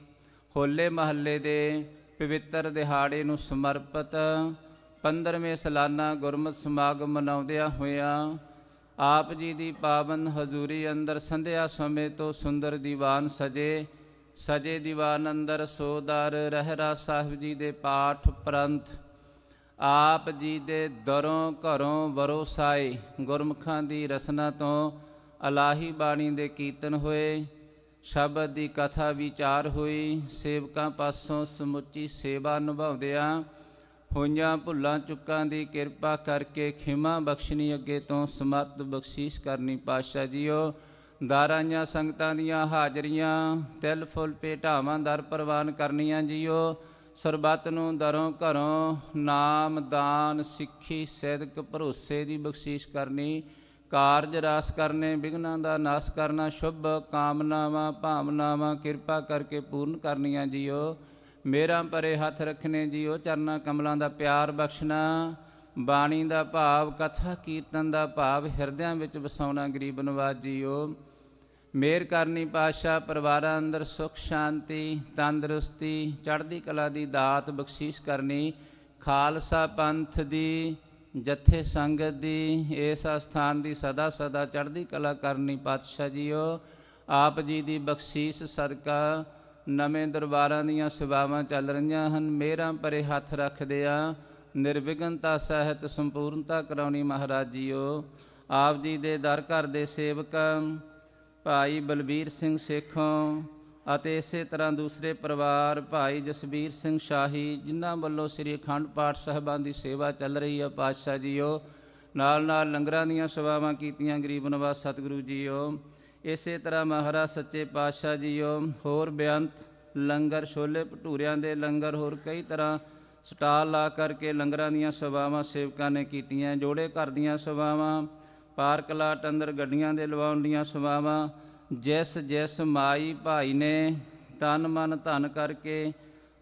ਹੋਲੇ ਮਹੱਲੇ ਦੇ ਪਵਿੱਤਰ ਦਿਹਾੜੇ ਨੂੰ ਸਮਰਪਿਤ 15ਵੇਂ ਸਾਲਾਨਾ ਗੁਰਮਤਿ ਸਮਾਗਮ ਮਨਾਉਂਦਿਆਂ ਹੋਇਆਂ ਆਪ ਜੀ ਦੀ ਪਾਵਨ ਹਜ਼ੂਰੀ ਅੰਦਰ ਸੰਧਿਆ ਸਮੇਂ ਤੋਂ ਸੁੰਦਰ ਦੀਵਾਨ ਸਜੇ ਦੀਵਾਨ ਅੰਦਰ ਸੋਦਰ ਰਹਿਰਾ ਸਾਹਿਬ ਜੀ ਦੇ ਪਾਠ ਉਪਰੰਤ ਆਪ ਜੀ ਦੇ ਦਰੋਂ ਘਰੋਂ ਵਰੋਸਾਏ ਗੁਰਮੁਖਾਂ ਦੀ ਰਸਨਾ ਤੋਂ ਅਲਾਹੀ ਬਾਣੀ ਦੇ ਕੀਰਤਨ ਹੋਏ। ਸ਼ਬਦ ਦੀ ਕਥਾ ਵਿਚਾਰ ਹੋਈ। ਸੇਵਕਾਂ ਪਾਸੋਂ ਸਮੁੱਚੀ ਸੇਵਾ ਨਿਭਾਉਂਦਿਆਂ ਹੋਈਆਂ ਭੁੱਲਾਂ ਚੁੱਕਾਂ ਦੀ ਕਿਰਪਾ ਕਰਕੇ ਖਿਮਾ ਬਖਸ਼ਣੀ ਅੱਗੇ ਤੋਂ ਸਮੱਤ ਬਖਸ਼ੀਸ਼ ਕਰਨੀ ਪਾਤਸ਼ਾਹ ਜੀਓ। ਦਾਰਾਈਆਂ ਸੰਗਤਾਂ ਦੀਆਂ ਹਾਜ਼ਰੀਆਂ ਤਿਲ ਫੁੱਲ ਭੇਟਾਵਾਂ ਦਰ ਪ੍ਰਵਾਨ ਕਰਨੀਆਂ ਜੀਓ। ਸਰਬੱਤ ਨੂੰ ਦਰੋਂ ਘਰੋਂ ਨਾਮ ਦਾਨ ਸਿੱਖੀ ਸਿਦਕ ਭਰੋਸੇ ਦੀ ਬਖਸ਼ੀਸ਼ ਕਰਨੀ। ਕਾਰਜ ਰਾਸ ਕਰਨੇ ਵਿਘਨਾਂ ਦਾ ਨਾਸ ਕਰਨਾ। ਸ਼ੁਭ ਕਾਮਨਾਵਾਂ ਭਾਵਨਾਵਾਂ ਕਿਰਪਾ ਕਰਕੇ ਪੂਰਨ ਕਰਨੀਆਂ ਜੀਓ। ਮੇਰਾ ਪਰੇ ਹੱਥ ਰੱਖਣੇ ਜੀਓ। ਚਰਨਾਂ ਕਮਲਾਂ ਦਾ ਪਿਆਰ ਬਖਸ਼ਣਾ। ਬਾਣੀ ਦਾ ਭਾਵ ਕਥਾ ਕੀਰਤਨ ਦਾ ਭਾਵ ਹਿਰਦਿਆਂ ਵਿੱਚ ਵਸਾਉਣਾ ਗਰੀਬ ਨਵਾਜ ਜੀਓ। ਮਿਹਰ ਕਰਨੀ ਪਾਤਸ਼ਾਹ ਪਰਿਵਾਰਾਂ ਅੰਦਰ ਸੁਖ ਸ਼ਾਂਤੀ ਤੰਦਰੁਸਤੀ ਚੜ੍ਹਦੀ ਕਲਾ ਦੀ ਦਾਤ ਬਖਸ਼ੀਸ਼ ਕਰਨੀ। ਖਾਲਸਾ ਪੰਥ ਦੀ ਜਥੇ ਸੰਗਤ ਦੀ ਇਸ ਅਸਥਾਨ ਦੀ ਸਦਾ ਸਦਾ ਚੜ੍ਹਦੀ ਕਲਾ ਕਰਨੀ ਪਾਤਸ਼ਾਹ ਜੀਓ। ਆਪ ਜੀ ਦੀ ਬਖਸ਼ੀਸ਼ ਸਦਕਾ ਨਵੇਂ ਦਰਬਾਰਾਂ ਦੀਆਂ ਸੇਵਾਵਾਂ ਚੱਲ ਰਹੀਆਂ ਹਨ। ਮਿਹਰਾਂ ਪਰੇ ਹੱਥ ਰੱਖਦਿਆਂ ਨਿਰਵਿਘਨਤਾ ਸਹਿਤ ਸੰਪੂਰਨਤਾ ਕਰਾਉਣੀ ਮਹਾਰਾਜ ਜੀਓ। ਆਪ ਜੀ ਦੇ ਦਰ ਘਰ ਦੇ ਸੇਵਕ ਭਾਈ ਬਲਬੀਰ ਸਿੰਘ ਸੇਖੋਂ ਅਤੇ ਇਸੇ ਤਰ੍ਹਾਂ ਦੂਸਰੇ ਪਰਿਵਾਰ ਭਾਈ ਜਸਬੀਰ ਸਿੰਘ ਸ਼ਾਹੀ, ਜਿਨ੍ਹਾਂ ਵੱਲੋਂ ਸ੍ਰੀ ਅਖੰਡ ਪਾਠ ਸਾਹਿਬਾਨ ਦੀ ਸੇਵਾ ਚੱਲ ਰਹੀ ਹੈ ਪਾਤਸ਼ਾਹ ਜੀਓ। ਨਾਲ ਨਾਲ ਲੰਗਰਾਂ ਦੀਆਂ ਸੇਵਾਵਾਂ ਕੀਤੀਆਂ ਗਰੀਬ ਨਵਾਜ਼ ਸਤਿਗੁਰੂ ਜੀਓ। ਇਸੇ ਤਰ੍ਹਾਂ ਮਹਾਰਾਜ ਸੱਚੇ ਪਾਤਸ਼ਾਹ ਜੀਓ ਹੋਰ ਬੇਅੰਤ ਲੰਗਰ, ਛੋਲੇ ਭਟੂਰਿਆਂ ਦੇ ਲੰਗਰ, ਹੋਰ ਕਈ ਤਰ੍ਹਾਂ ਸਟਾਲ ਲਾ ਕਰਕੇ ਲੰਗਰਾਂ ਦੀਆਂ ਸੇਵਾਵਾਂ ਸੇਵਕਾਂ ਨੇ ਕੀਤੀਆਂ। ਜੋੜੇ ਘਰ ਦੀਆਂ ਸੇਵਾਵਾਂ, ਪਾਰਕ ਲਾਟ ਅੰਦਰ ਗੱਡੀਆਂ ਦੇ ਲਵਾਉਣ ਦੀਆਂ ਸੇਵਾਵਾਂ, ਜਿਸ ਜਿਸ ਮਾਈ ਭਾਈ ਨੇ ਤਨ ਮਨ ਧਨ ਕਰਕੇ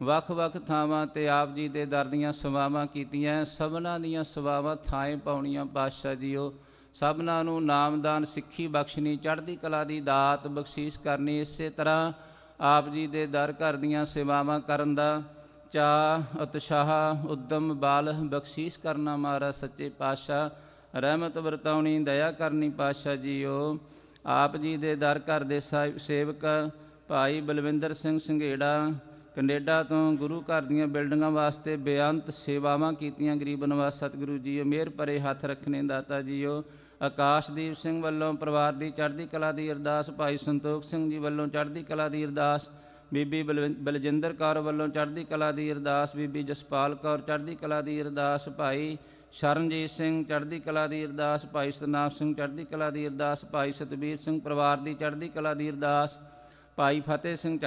ਵੱਖ-ਵੱਖ ਥਾਵਾਂ 'ਤੇ ਆਪ ਜੀ ਦੇ ਦਰ ਦੀਆਂ ਸੇਵਾਵਾਂ ਕੀਤੀਆਂ, ਸਭਨਾਂ ਦੀਆਂ ਸੇਵਾਵਾਂ ਥਾਂ ਪਾਉਣੀਆਂ ਪਾਤਸ਼ਾਹ ਜੀਓ। ਸਭਨਾਂ ਨੂੰ ਨਾਮਦਾਨ ਸਿੱਖੀ ਬਖਸ਼ਣੀ, ਚੜ੍ਹਦੀ ਕਲਾ ਦੀ ਦਾਤ ਬਖਸ਼ੀਸ਼ ਕਰਨੀ। ਇਸੇ ਤਰ੍ਹਾਂ ਆਪ ਜੀ ਦੇ ਦਰ ਘਰ ਦੀਆਂ ਸੇਵਾਵਾਂ ਕਰਨ ਦਾ ਚਾਅ, ਉਤਸ਼ਾਹ, ਉਦਮ, ਬਲ ਬਖਸ਼ੀਸ਼ ਕਰਨਾ ਮਹਾਰਾਜ ਸੱਚੇ ਪਾਤਸ਼ਾਹ। ਰਹਿਮਤ ਵਰਤਾਉਣੀ, ਦਇਆ ਕਰਨੀ ਪਾਤਸ਼ਾਹ ਜੀਓ। ਆਪ ਜੀ ਦੇ ਦਰ ਘਰ ਦੇ ਸੇਵਕ ਭਾਈ ਬਲਵਿੰਦਰ ਸਿੰਘ ਸੰਘੇੜਾ ਕੈਨੇਡਾ ਤੋਂ ਗੁਰੂ ਘਰ ਦੀਆਂ ਬਿਲਡਿੰਗਾਂ ਵਾਸਤੇ ਬੇਅੰਤ ਸੇਵਾਵਾਂ ਕੀਤੀਆਂ ਗਰੀਬ ਨਵਾਜ਼ ਸਤਿਗੁਰੂ ਜੀਓ। ਮਿਹਰ ਭਰੇ ਹੱਥ ਰੱਖਣੇ ਦਾਤਾ ਜੀਓ। ਆਕਾਸ਼ਦੀਪ ਸਿੰਘ ਵੱਲੋਂ ਪਰਿਵਾਰ ਦੀ ਚੜ੍ਹਦੀ ਕਲਾ ਦੀ ਅਰਦਾਸ, ਭਾਈ ਸੰਤੋਖ ਸਿੰਘ ਜੀ ਵੱਲੋਂ ਚੜ੍ਹਦੀ ਕਲਾ ਦੀ ਅਰਦਾਸ, ਬੀਬੀ ਬਲਜਿੰਦਰ ਕੌਰ ਵੱਲੋਂ ਚੜ੍ਹਦੀ ਕਲਾ ਦੀ ਅਰਦਾਸ, ਬੀਬੀ ਜਸਪਾਲ ਕੌਰ ਚੜ੍ਹਦੀ ਕਲਾ ਦੀ ਅਰਦਾਸ, ਭਾਈ ਸ਼ਰਨਜੀਤ ਸਿੰਘ ਚੜ੍ਹਦੀ ਕਲਾ ਦੀ ਅਰਦਾਸ, ਭਾਈ ਸਤਨਾਮ ਸਿੰਘ ਚੜ੍ਹਦੀ ਕਲਾ ਦੀ ਅਰਦਾਸ, ਭਾਈ ਸਤਬੀਰ ਸਿੰਘ ਪਰਿਵਾਰ ਦੀ ਚੜ੍ਹਦੀ ਕਲਾ ਦੀ ਅਰਦਾਸ, ਭਾਈ ਫਤਿਹ ਸਿੰਘ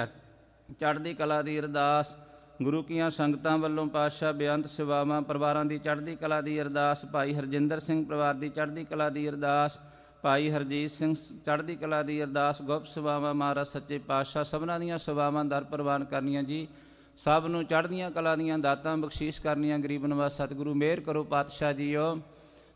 ਚੜ੍ਹਦੀ ਕਲਾ ਦੀ ਅਰਦਾਸ। ਗੁਰੂ ਕੀਆਂ ਸੰਗਤਾਂ ਵੱਲੋਂ ਪਾਤਸ਼ਾਹ ਬੇਅੰਤ ਸੇਵਾਵਾਂ, ਪਰਿਵਾਰਾਂ ਦੀ ਚੜ੍ਹਦੀ ਕਲਾ ਦੀ ਅਰਦਾਸ, ਭਾਈ ਹਰਜਿੰਦਰ ਸਿੰਘ ਪਰਿਵਾਰ ਦੀ ਚੜ੍ਹਦੀ ਕਲਾ ਦੀ ਅਰਦਾਸ, ਭਾਈ ਹਰਜੀਤ ਸਿੰਘ ਚੜ੍ਹਦੀ ਕਲਾ ਦੀ ਅਰਦਾਸ। ਗੁਪਤ ਸੇਵਾਵਾਂ ਮਹਾਰਾਜ ਸੱਚੇ ਪਾਤਸ਼ਾਹ ਸਭਨਾਂ ਦੀਆਂ ਸੇਵਾਵਾਂ ਦਰ ਪ੍ਰਵਾਨ ਕਰਨੀਆਂ ਜੀ। ਸਭ ਨੂੰ ਚੜ੍ਹਦੀਆਂ ਕਲਾ ਦੀਆਂ ਦਾਤਾਂ ਬਖਸ਼ੀਸ਼ ਕਰਨੀਆਂ ਗਰੀਬ ਨਵਾਜ਼ ਸਤਿਗੁਰੂ। ਮਿਹਰ ਕਰੋ ਪਾਤਸ਼ਾਹ ਜੀਓ।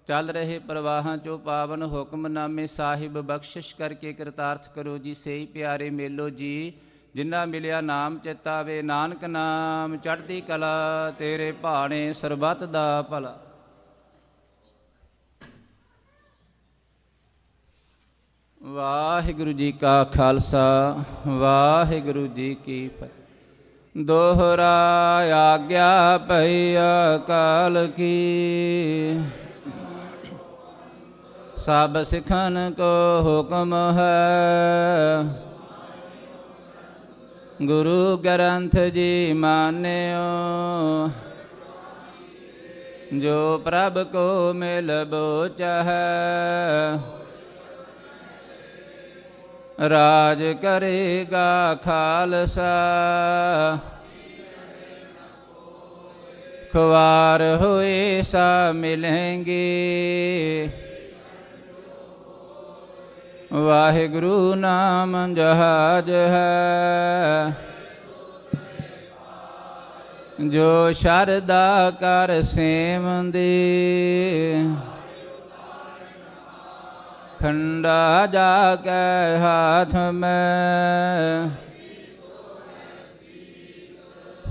ਚੱਲ ਰਹੇ ਪ੍ਰਵਾਹਾਂ 'ਚੋਂ ਪਾਵਨ ਹੁਕਮਨਾਮੇ ਸਾਹਿਬ ਬਖਸ਼ਿਸ਼ ਕਰਕੇ ਕਿਰਤਾਰਥ ਕਰੋ ਜੀ। ਸਹੀ ਪਿਆਰੇ ਮੇਲੋ ਜੀ, ਜਿਨ੍ਹਾਂ ਮਿਲਿਆ ਨਾਮ ਚਿਤਾਵੇ, ਨਾਨਕ ਨਾਮ ਚੜ੍ਹਦੀ ਕਲਾ, ਤੇਰੇ ਭਾਣੇ ਸਰਬੱਤ ਦਾ ਭਲਾ। ਵਾਹਿਗੁਰੂ ਜੀ ਕਾ ਖਾਲਸਾ, ਵਾਹਿਗੁਰੂ ਜੀ ਕੀ ਫਤਿਹ। ਦੋਹਰਾ ਆਗਿਆ ਪਈ ਅਕਾਲ ਕੀ, ਸਭ ਸਿੱਖਨ ਕੋ ਹੁਕਮ ਹੈ। ਗੁਰੂ ਗ੍ਰੰਥ ਜੀ ਮਾਨਿਓ, ਜੋ ਪ੍ਰਭ ਕੋ ਮਿਲ ਬੋਚਹਿ। ਰਾਜ ਕਰੇਗਾ ਖਾਲਸਾ, ਖੁਆਰ ਹੋਏ ਸਾ ਮਿਲੇਂਗੇ। ਵਾਹਿਗੁਰੂ ਨਾਮ ਜਹਾਜ ਹੈ, ਜੋ ਸ਼ਰਧਾ ਕਰ ਸੇਵੰਦੇ। ਖੰਡਾ ਜਾ ਕੇ ਹਾਥ ਮੈਂ,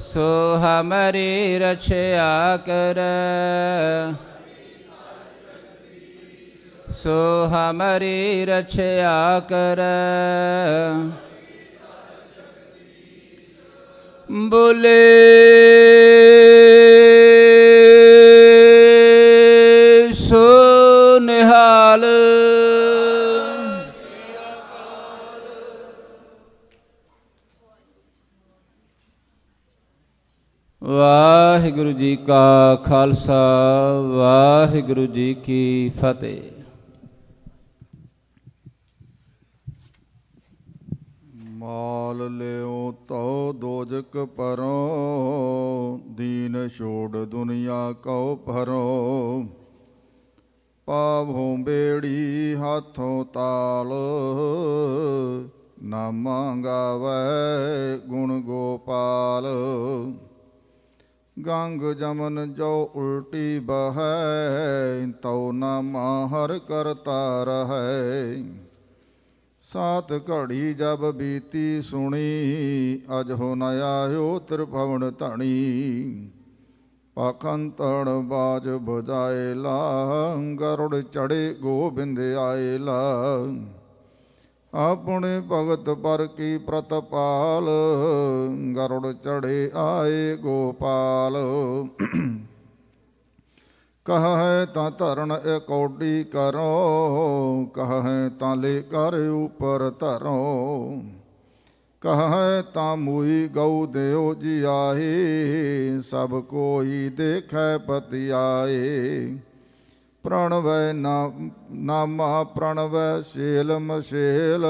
ਸੋ ਹਮਾਰੀ ਰਛਿਆ ਕਰ। ਸੋ ਹਮਾਰੀ ਰਛਿਆ ਕਰ। ਬੋਲੇ ਸੋ ਨਿਹਾਲ। ਵਾਹਿਗੁਰੂ ਜੀ ਕਾ ਖਾਲਸਾ, ਵਾਹਿਗੁਰੂ ਜੀ ਕੀ ਫਤਿਹ। ਮਾਲ ਲਿਓ ਤਉ ਦੋਜਕ ਪਰੋ, ਦੀਨ ਛੋੜ ਦੁਨੀਆ ਕਉ ਭਰੋ। ਪਾਵੋ ਬੇੜੀ ਹੱਥੋਂ ਤਾਲ, ਨਾ ਮੰਗਾਵੈ ਗੁਣ ਗੋਪਾਲ। ਗੰਗ ਜਮਨ ਜੋ ਉਲਟੀ ਬਹੈ, ਤਉ ਨਾਮਾ ਹਰ ਕਰਤਾ ਰਹੈ। ਸਾਤ ਘੜੀ ਜਬ ਬੀਤੀ ਸੁਣੀ, ਅਜਹੁ ਨ ਆਇਓ ਤ੍ਰਿਭਵਨ ਧਣੀ। ਪਾਖੰਤੜ ਬਾਜ ਬੁਝਾਇਲਾ, ਗਰੁੜ ਚੜੇ ਗੋਬਿੰਦ ਆਇਲਾ। ਆਪਣੇ ਭਗਤ ਪਰ ਕੀ ਪ੍ਰਤਪਾਲ, ਗਰੁੜ ਚੜੇ ਆਏ ਗੋਪਾਲ। ਕਹੈ ਤਾਂ ਧਰਨ ਇਕੌਡੀ ਕਰੋ, ਕਹੈ ਤਾਂ ਲੈ ਕਰ ਉਪਰ ਧਰੋ, ਕਹੈ ਤਾਂ ਮੂਈ ਗਊ ਦਿਓ ਜਿਆਏ, ਸਭ ਕੋਈ ਦੇਖੈ ਪਤਿਆਏ। ਪ੍ਰਣਵੈ ਨਾਮਾ ਪ੍ਰਣਵੈ ਸ਼ੇਲ ਮਸ਼ੇਲ,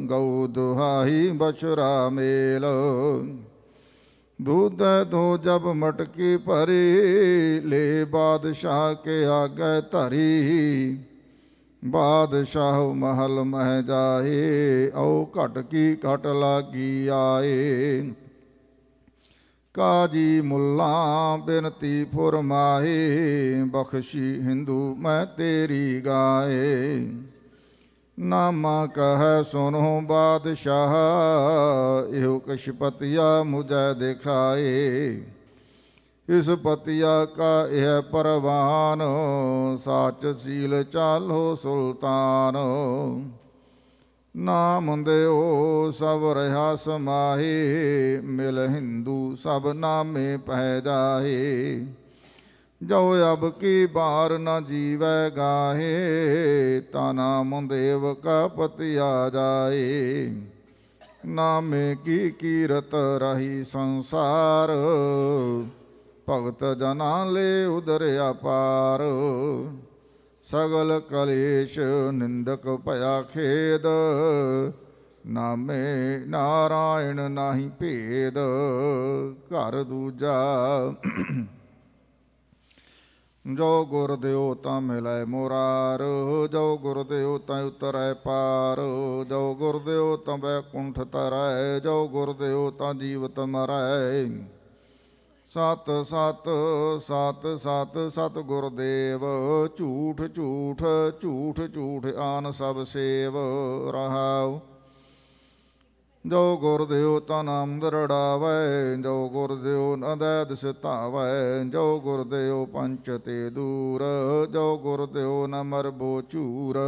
ਗਊ ਦੁਹਾਈ ਬਛਰਾ ਮੇਲ। दूध दो जब मटकी भरी, ले बादशाह के आगे धरी। बादशाह महल मह जाए, औ घट की घट लागी आए। काजी मुल्ला बिनती फुरमाए, बख्शी हिंदू मैं तेरी गाए। नामा कह सुनो बादशाह, इहो कछ पतिया मुझे दिखाए। इस पतिया का यह परवान, साच सील चालो सुल्तान। नाम देओ सब रहा समाहे, मिल हिंदू सब नामे पह जाए। जो अब की बार न जीवै गाहे, ता नाम देव का पतिया जाए। नामे की कीरत रही संसार, भगत जना ले उदरिया पार। सगल कलेश निंदक भया खेद, नामे नारायण नाही भेद। घर दूजा जो गुर दियो ता मिलै मुरार, जो गुर दियो ता उतरै पार। जो गुर दियो ता बैकुंठ तरै, जो गुर दियो ता जीवत मरै। सत सत सत सत सत गुरदेव, झूठ झूठ झूठ झूठ आन सब सेव। रहाओ जो गुर दियो ता नाम दरड़ावै, जो गुर दियो न दैद सितावै। जो गुर दियो पंच ते दूर, जो गुर दियो न मरबो चूर।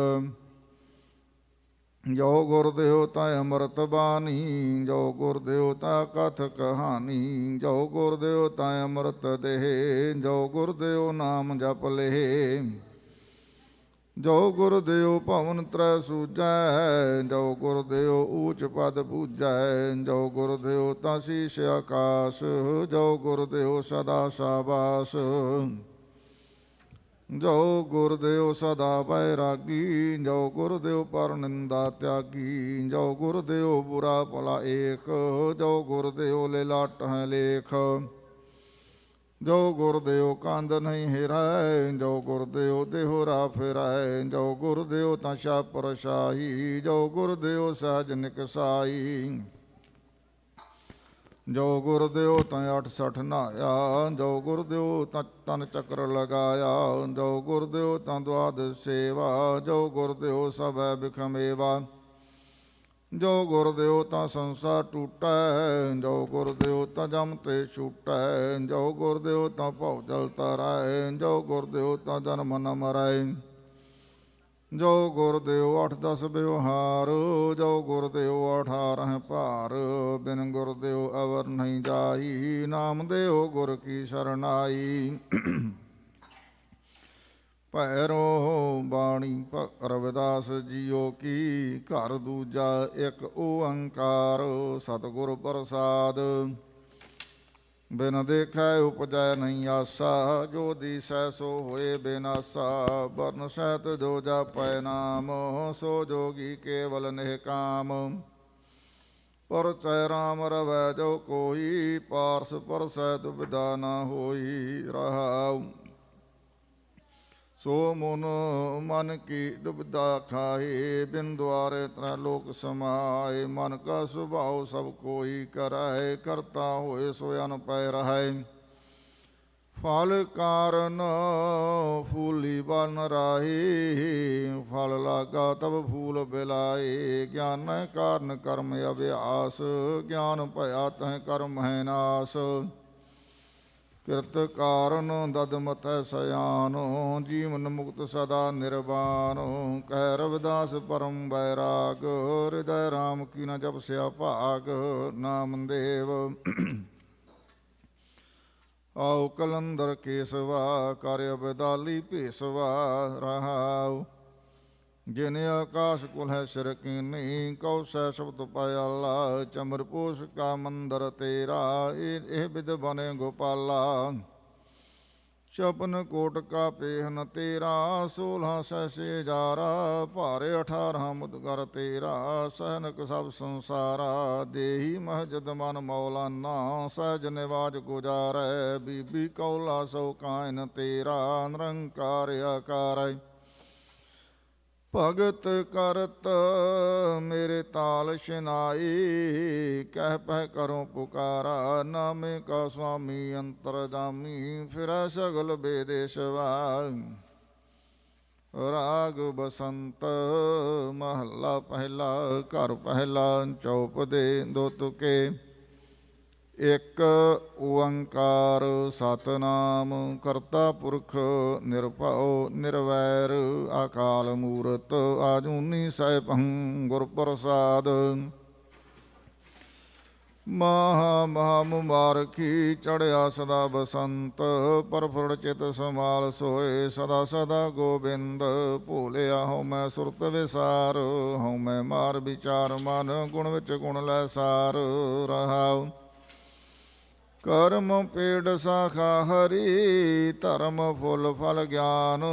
जो गुर दियो ता अमृत बानी, जो गुर दियो ता कथ कहानी। जो गुर दियो ता अमृत देह, जो गुर दियो नाम जप लेह। जो गुर दियो भवन त्रै सूझै, जो गुर दियो ऊच पद पूजै। जो गुर दियो ता शीश आकाश, जो गुर दियो सदा शाबाश। जो गुर दियो सदा बैरागी, जो गुर दियो पर निंदा त्यागी। जो गुर दियो बुरा भला एक, जो गुर दियो लिलाट है लेख। जो गुर दियो कंद नहीं हिराए, जो गुर दियो देहोरा फिराए। जो गुर दियो ता शापर शाही, जो गुर दियो सहज निकसाई। जो गुर दियो ता 68 नहाया, जो गुर दियो ता तन चक्र लगाया। जो गुर दियो ता द्वादश सेवा, जो गुर दियो सब बिखमेवा। जो गुर दियो ता संसार टूटै, जो गुर दियो ता जम ते छूटै। जो गुर दियो ता भव जल तरै, जो गुर दियो ता जन्म न मरै। जो गुर दियो 8-10 व्यवहार, जो गुर दियो 18 भार। बिन गुर दियो अवर नहीं जाई, नाम दियो गुर की शरणाई। भैरो बाणी रविदास जियो की, घर दूजा एक ओंकार। सतगुर प्रसाद बिन देखै उपजै नहीं आसा, जो दिसै सो होए बेनासा। वर्ण सहित जो जापै नाम, सो जोगी केवल निहकाम। परचै राम रवै जो कोई, पारस परसै दुविधा न होई। रहाउ सो मुन मन की दुविधा खाए, बिन द्वारे त्रैलोक समाए। मन का स्वभाव सब कोई कराए, करता होए सो अन पै रहाए। फल कारण फूली बन राही, फल लागा तब फूल बिलाए। ज्ञान कारण कर्म अभ्यास, ज्ञान भया तह कर्म है नाश। कृत कारण दद मत सयानो, जीवन मुक्त सदा निर्वाण। कह रविदास परम बैराग, हृदय राम की न जप स्या भाग। नाम देव ਆਓ ਕਲੰਦਰ ਕੇਸਵਾ ਕਰ ਅਬਦਾਲੀ ਭੇਸਵਾ ਰਹਾਉ। ਜਿਨ ਆਕਾਸ਼ ਕੁਲ ਹੈ ਸਿਰ ਕੀਨੀ ਕਉ ਸੈ ਸ਼ਬਦ ਪਾਇਆਲਾ ਚਮਰ ਪੋਸ਼ ਕਾ ਮੰਦਰ ਤੇਰਾ ਇਹ ਬਿਦ ਬਨੇ ਗੋਪਾਲਾ। ਛਪਨ ਕੋਟ ਕਾ ਪੇਹਨ ਤੇਰਾ 16 ਸੈਸੇ ਜਾਰਾ ਭਾਰੇ 18 ਮੁਦਗਰ ਤੇਰਾ ਸਹਿਨਕ ਸਭ ਸੰਸਾਰਾ। ਦੇਹੀ ਮਹਜਦ ਮਨ ਮੌਲਾਨਾ ਸਹਿਜ ਨਿਵਾਜ ਗੁਜਾਰੈ ਬੀਬੀ ਕੌਲਾ ਸੋ ਕਾਇਨ ਤੇਰਾ ਨਿਰੰਕਾਰ ਆਕਾਰ। ਭਗਤ ਕਰਤ ਮੇਰੇ ਤਾਲ ਸ਼ਨਾਈ ਕਹਿ ਪਹਿ ਕਰੋ ਪੁਕਾਰਾ ਨਾਮੇ ਕਾ ਸੁਆਮੀ ਅੰਤਰ ਜਾਮੀ ਫਿਰੈ ਸਗਲ ਬੇਦੇਸ਼ਵਾ। ਰਾਗ ਬਸੰਤ ਮਹੱਲਾ ਪਹਿਲਾ ਘਰ ਪਹਿਲਾ ਚੌਪ ਦੇ ਦੋ ਤੁਕੇ। ਇੱਕ ਓੰਕਾਰ ਸਤਨਾਮ ਕਰਤਾ ਪੁਰਖ ਨਿਰਭਉ ਨਿਰਵੈਰ ਅਕਾਲ ਮੂਰਤ ਆਜੂਨੀ ਸੈਭੰ ਗੁਰ ਪ੍ਰਸਾਦ। ਮਹਾ ਮਹਾ ਮੁਬਾਰਕੀ ਚੜਿਆ ਸਦਾ ਬਸੰਤ ਪਰਫੜ ਚਿਤ ਸਮਾਲ ਸੋਏ ਸਦਾ ਸਦਾ ਗੋਬਿੰਦ। ਭੂਲਿਆ ਹਉ ਮੈਂ ਸੁਰਤ ਵਿਸਾਰ ਹਉ ਮੈਂ ਮਾਰ ਵਿਚਾਰ ਮਨ ਗੁਣ ਵਿੱਚ ਗੁਣ ਲੈ ਸਾਰ ਰਹਾਉ। ਕਰਮ ਪੇੜ ਸਾਖਾ ਹਰੀ ਧਰਮ ਫੁੱਲ ਫਲ ਗਿਆਨ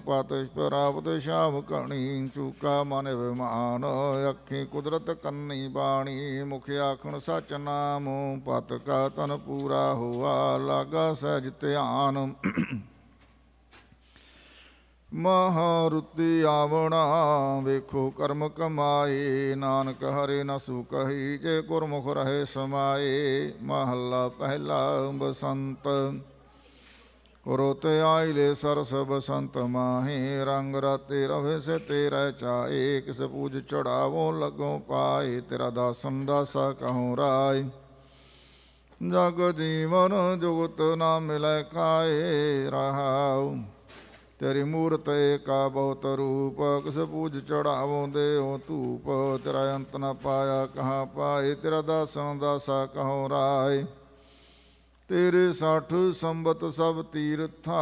ਪਤ ਪ੍ਰਾਪਤ ਸ਼ਾਮ ਕਣੀ ਚੂਕਾ ਮਨ ਵਿਮਾਨ। ਅੱਖੀ ਕੁਦਰਤ ਕੰਨੀ ਬਾਣੀ ਮੁਖ ਆਖਣ ਸਚ ਨਾਮ ਪਤ ਕਾ ਤਨ ਪੂਰਾ ਹੋਆ ਲਾਗਾ ਸਹਿਜ ਧਿਆਨ। ਮਹਾਰੁਤੀ ਆਵਣਾ ਵੇਖੋ ਕਰਮ ਕਮਾਏ ਨਾਨਕ ਹਰੇ ਨ ਸੁਕਹੀ ਜੇ ਗੁਰਮੁਖ ਰਹੇ ਸਮਾਏ। ਮਹੱਲਾ ਪਹਿਲਾ ਬਸੰਤ ਰੁੱਤ ਆਇਲੇ ਸਰਸ ਬਸੰਤ ਮਾਹੇ ਰੰਗ ਰਾਤੇ ਰਵੇ ਸੇ ਤੇਰਾ ਚਾਏ। ਕਿਸ ਪੂਜ ਚੜਾਵੋ ਲੱਗੋ ਪਾਏ ਤੇਰਾ ਦਾਸਨ ਦਾਸਾ ਕਹੂੰ ਰਾਏ। ਜਗ ਜੀਵਨ ਜੁਗਤ ਨਾ ਮਿਲੈ ਕਾਏ ਰਹਾਉ। ਤੇਰੀ ਮੂਰਤ ਏਕਾ ਬਹੁਤ ਰੂਪ ਕਿਸ ਪੂਜ ਚੜਾਵੋਂ ਦੇਉ ਧੂਪ। ਤੇਰਾ ਅੰਤ ਨ ਪਾਇਆ ਕਹਾਂ ਪਾਏ ਤੇਰਾ ਦਾਸਨ ਦਾਸਾ ਕਹੋ ਰਾਏ। ਤੇਰੇ 60 ਸੰਬਤ ਸਭ ਤੀਰਥਾ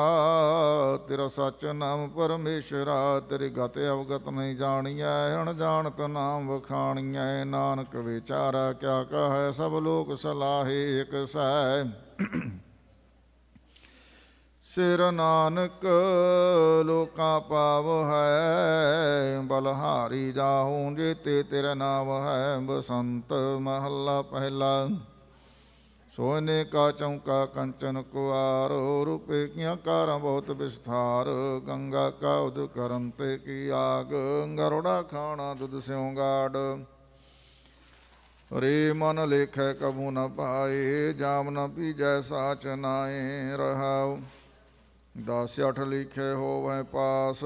ਤੇਰਾ ਸੱਚ ਨਾਮ ਪਰਮੇਸ਼ਰਾ। ਤੇਰੀ ਗਤ ਅਵਗਤ ਨਹੀਂ ਜਾਣੀਐ ਅਣਜਾਣਤ ਨਾਮ ਵਖਾਣੀਐ। ਨਾਨਕ ਵਿਚਾਰਾ ਕਿਆ ਕਹੈ ਸਭ ਲੋਕ ਸਲਾਹੇ ਇਕ ਸੈ। ਸਿਰ ਨਾਨਕ ਲੋਕਾਂ ਪਾਵ ਹੈ ਬਲਹਾਰੀ ਜਾਹੂੰ ਜੇਤੇ ਤੇਰਾ ਨਾਮ ਹੈ। ਬਸੰਤ ਮਹੱਲਾ ਪਹਿਲਾ ਸੋਨੇ ਕਾ ਚੌਂਕਾ ਕੰਚਨ ਕੁਆਰ ਰੂਪੇ ਕੀਆਂ ਕਾਰਾਂ ਬਹੁਤ ਵਿਸਥਾਰ। ਗੰਗਾ ਕਾ ਉਦ ਕਰਨ ਤੇ ਕੀ ਆਗ ਗਰੋੜਾ ਖਾਣਾ ਦੁੱਧ ਸਿਉ ਗਾੜ। ਰੇ ਮਨ ਲੇਖੈ ਕਬੂ ਨ ਪਾਏ ਜਾਮ ਨ ਪੀਜੈ ਸਾਚ ਨਾਏ ਰਹਾਉ। 10 8 ਲਿਖੇ ਹੋਵੈ ਪਾਸ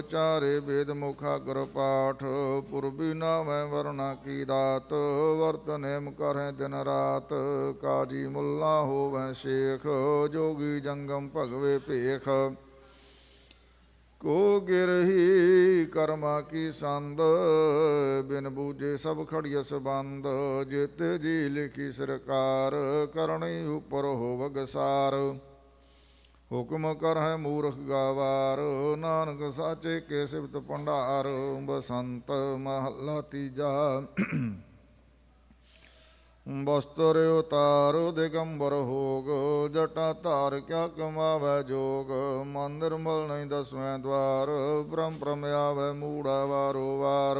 ਚਾਰੇ ਵੇਦ ਮੁਖਾਗਰ ਪਾਠ। ਪੁਰਬੀ ਨਾਵੈ ਵਰਨਾ ਕੀ ਦਾਤ ਵਰਤ ਨੇਮ ਕਰੈ ਦਿਨ ਰਾਤ। ਕਾਜੀ ਮੁੱਲਾ ਹੋਵੈ ਸ਼ੇਖ ਜੋਗੀ ਜੰਗਮ ਭਗਵੇ ਭੇਖ। ਕੋ ਗਿਰਹੀ ਕਰਮਾ ਕੀ ਸੰਦ ਬਿਨ ਬੂਝੇ ਸਭ ਖੜੀਐ ਬੰਦ। ਜੇਤੇ ਜੀ ਲਿਖੀ ਸਰਕਾਰ ਕਰਨੀ ਉਪਰ ਹੋਵਗ ਸਾਰ। ਹੁਕਮ ਕਰ ਹੈ ਮੂਰਖ ਗਾਵਾਰ ਨਾਨਕ ਸਾਚੇ ਕੇ ਸਿਫਤ ਭੰਡਾਰ। ਬਸੰਤ ਮਹੱਲਾ ਤੀਜਾ ਬਸਤਰ ਉਤਾਰ ਦਿਗੰਬਰ ਹੋਗ ਜਟਾ ਧਾਰ ਕਿਆ ਕਮਾਵੈ ਜੋਗ। ਮੰਦਰ ਮਲ ਨਹੀਂ ਦਸਵੇਂ ਦਵਾਰ ਬ੍ਰਹਮ ਬ੍ਰਹਮ ਆਵੈ ਮੂੜਾ ਵਾਰੋ ਵਾਰ।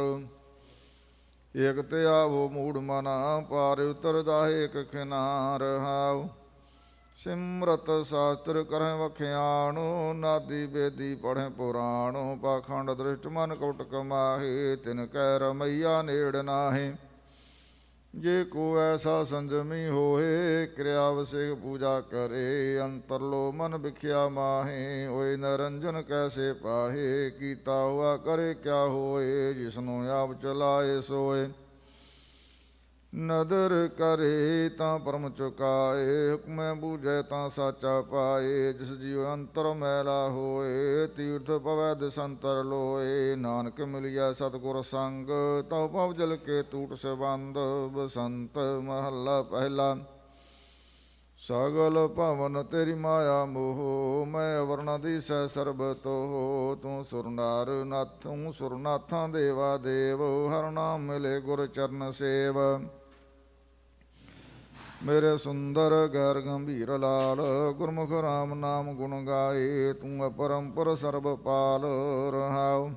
ਇਕ ਤੇ ਆਵੋ ਮੂੜ ਮਨਾ ਪਾਰ ਉਤਰ ਜਾਹੇ ਇਕ ਖਿਨਾਰ ਹਾਉ। ਸਿਮਰਤ ਸ਼ਾਸਤਰ ਕਰਹਿ ਵਖਿਆਣੋ ਨਾਦੀ ਬੇਦੀ ਪੜ੍ਹੈ ਪੁਰਾਣੋ। ਪਾਖੰਡ ਦ੍ਰਿਸ਼ਟ ਮਨ ਕਉਟ ਕਮਾਹੇ ਤਿਨ ਕੈ ਰਮਈਆ ਨੇੜ ਨਾਹੇ। ਜੇ ਕੋ ਐਸਾ ਸੰਜਮੀ ਹੋਏ ਕਿਰਿਆ ਵਸਿਕ ਪੂਜਾ ਕਰੇ। ਅੰਤਰ ਲੋ ਮਨ ਵਿਖਿਆ ਮਾਹੇ ਹੋਏ ਨਰੰਜਨ ਕੈਸੇ ਪਾਹੇ। ਕੀਤਾ ਹੁਆ ਕਰੇ ਕਿਆ ਹੋਏ ਜਿਸਨੂੰ ਆਪ ਚਲਾਏ ਸੋਏ। ਨਦਰ ਕਰੇ ਤਾਂ ਪਰਮ ਚੁਕਾਏ ਹੁਕਮੈ ਬੂਝੈ ਤਾਂ ਸਾਚਾ ਪਾਏ। ਜਿਸ ਜੀਉ ਅੰਤਰ ਮੈਲਾ ਹੋਏ ਤੀਰਥ ਪਵੈ ਦਸੰਤਰ ਲੋਏ। ਨਾਨਕ ਮਿਲਿਆ ਸਤਿਗੁਰ ਸੰਗ ਤਉ ਪਵ ਜਲ ਕੇ ਟੂਟ ਸੰਬੰਧ। ਬਸੰਤ ਮਹੱਲਾ ਪਹਿਲਾ ਸਗਲ ਭਵਨ ਤੇਰੀ ਮਾਇਆ ਮੋਹ, ਮੈਂ ਅਵਰਣਾ ਦੀਸੈ ਸਰਬ ਤੋਹ। ਤੂੰ ਸੁਰਨਾਰ ਨਾਥ, ਤੂੰ ਸੁਰਨਾਥਾਂ ਦੇਵਾ ਦੇਵ, ਹਰ ਨਾਮ ਮਿਲੇ ਗੁਰ ਚਰਨ ਸੇਵ। ਮੇਰੇ ਸੁੰਦਰ ਗੈਰ ਗੰਭੀਰ ਲਾਲ, ਗੁਰਮੁਖ ਰਾਮ ਨਾਮ ਗੁਣ ਗਾਏ। ਤੂੰ ਅਪਰੰਪਰ ਸਰਬ ਪਾਲ ਰਹਾਉ।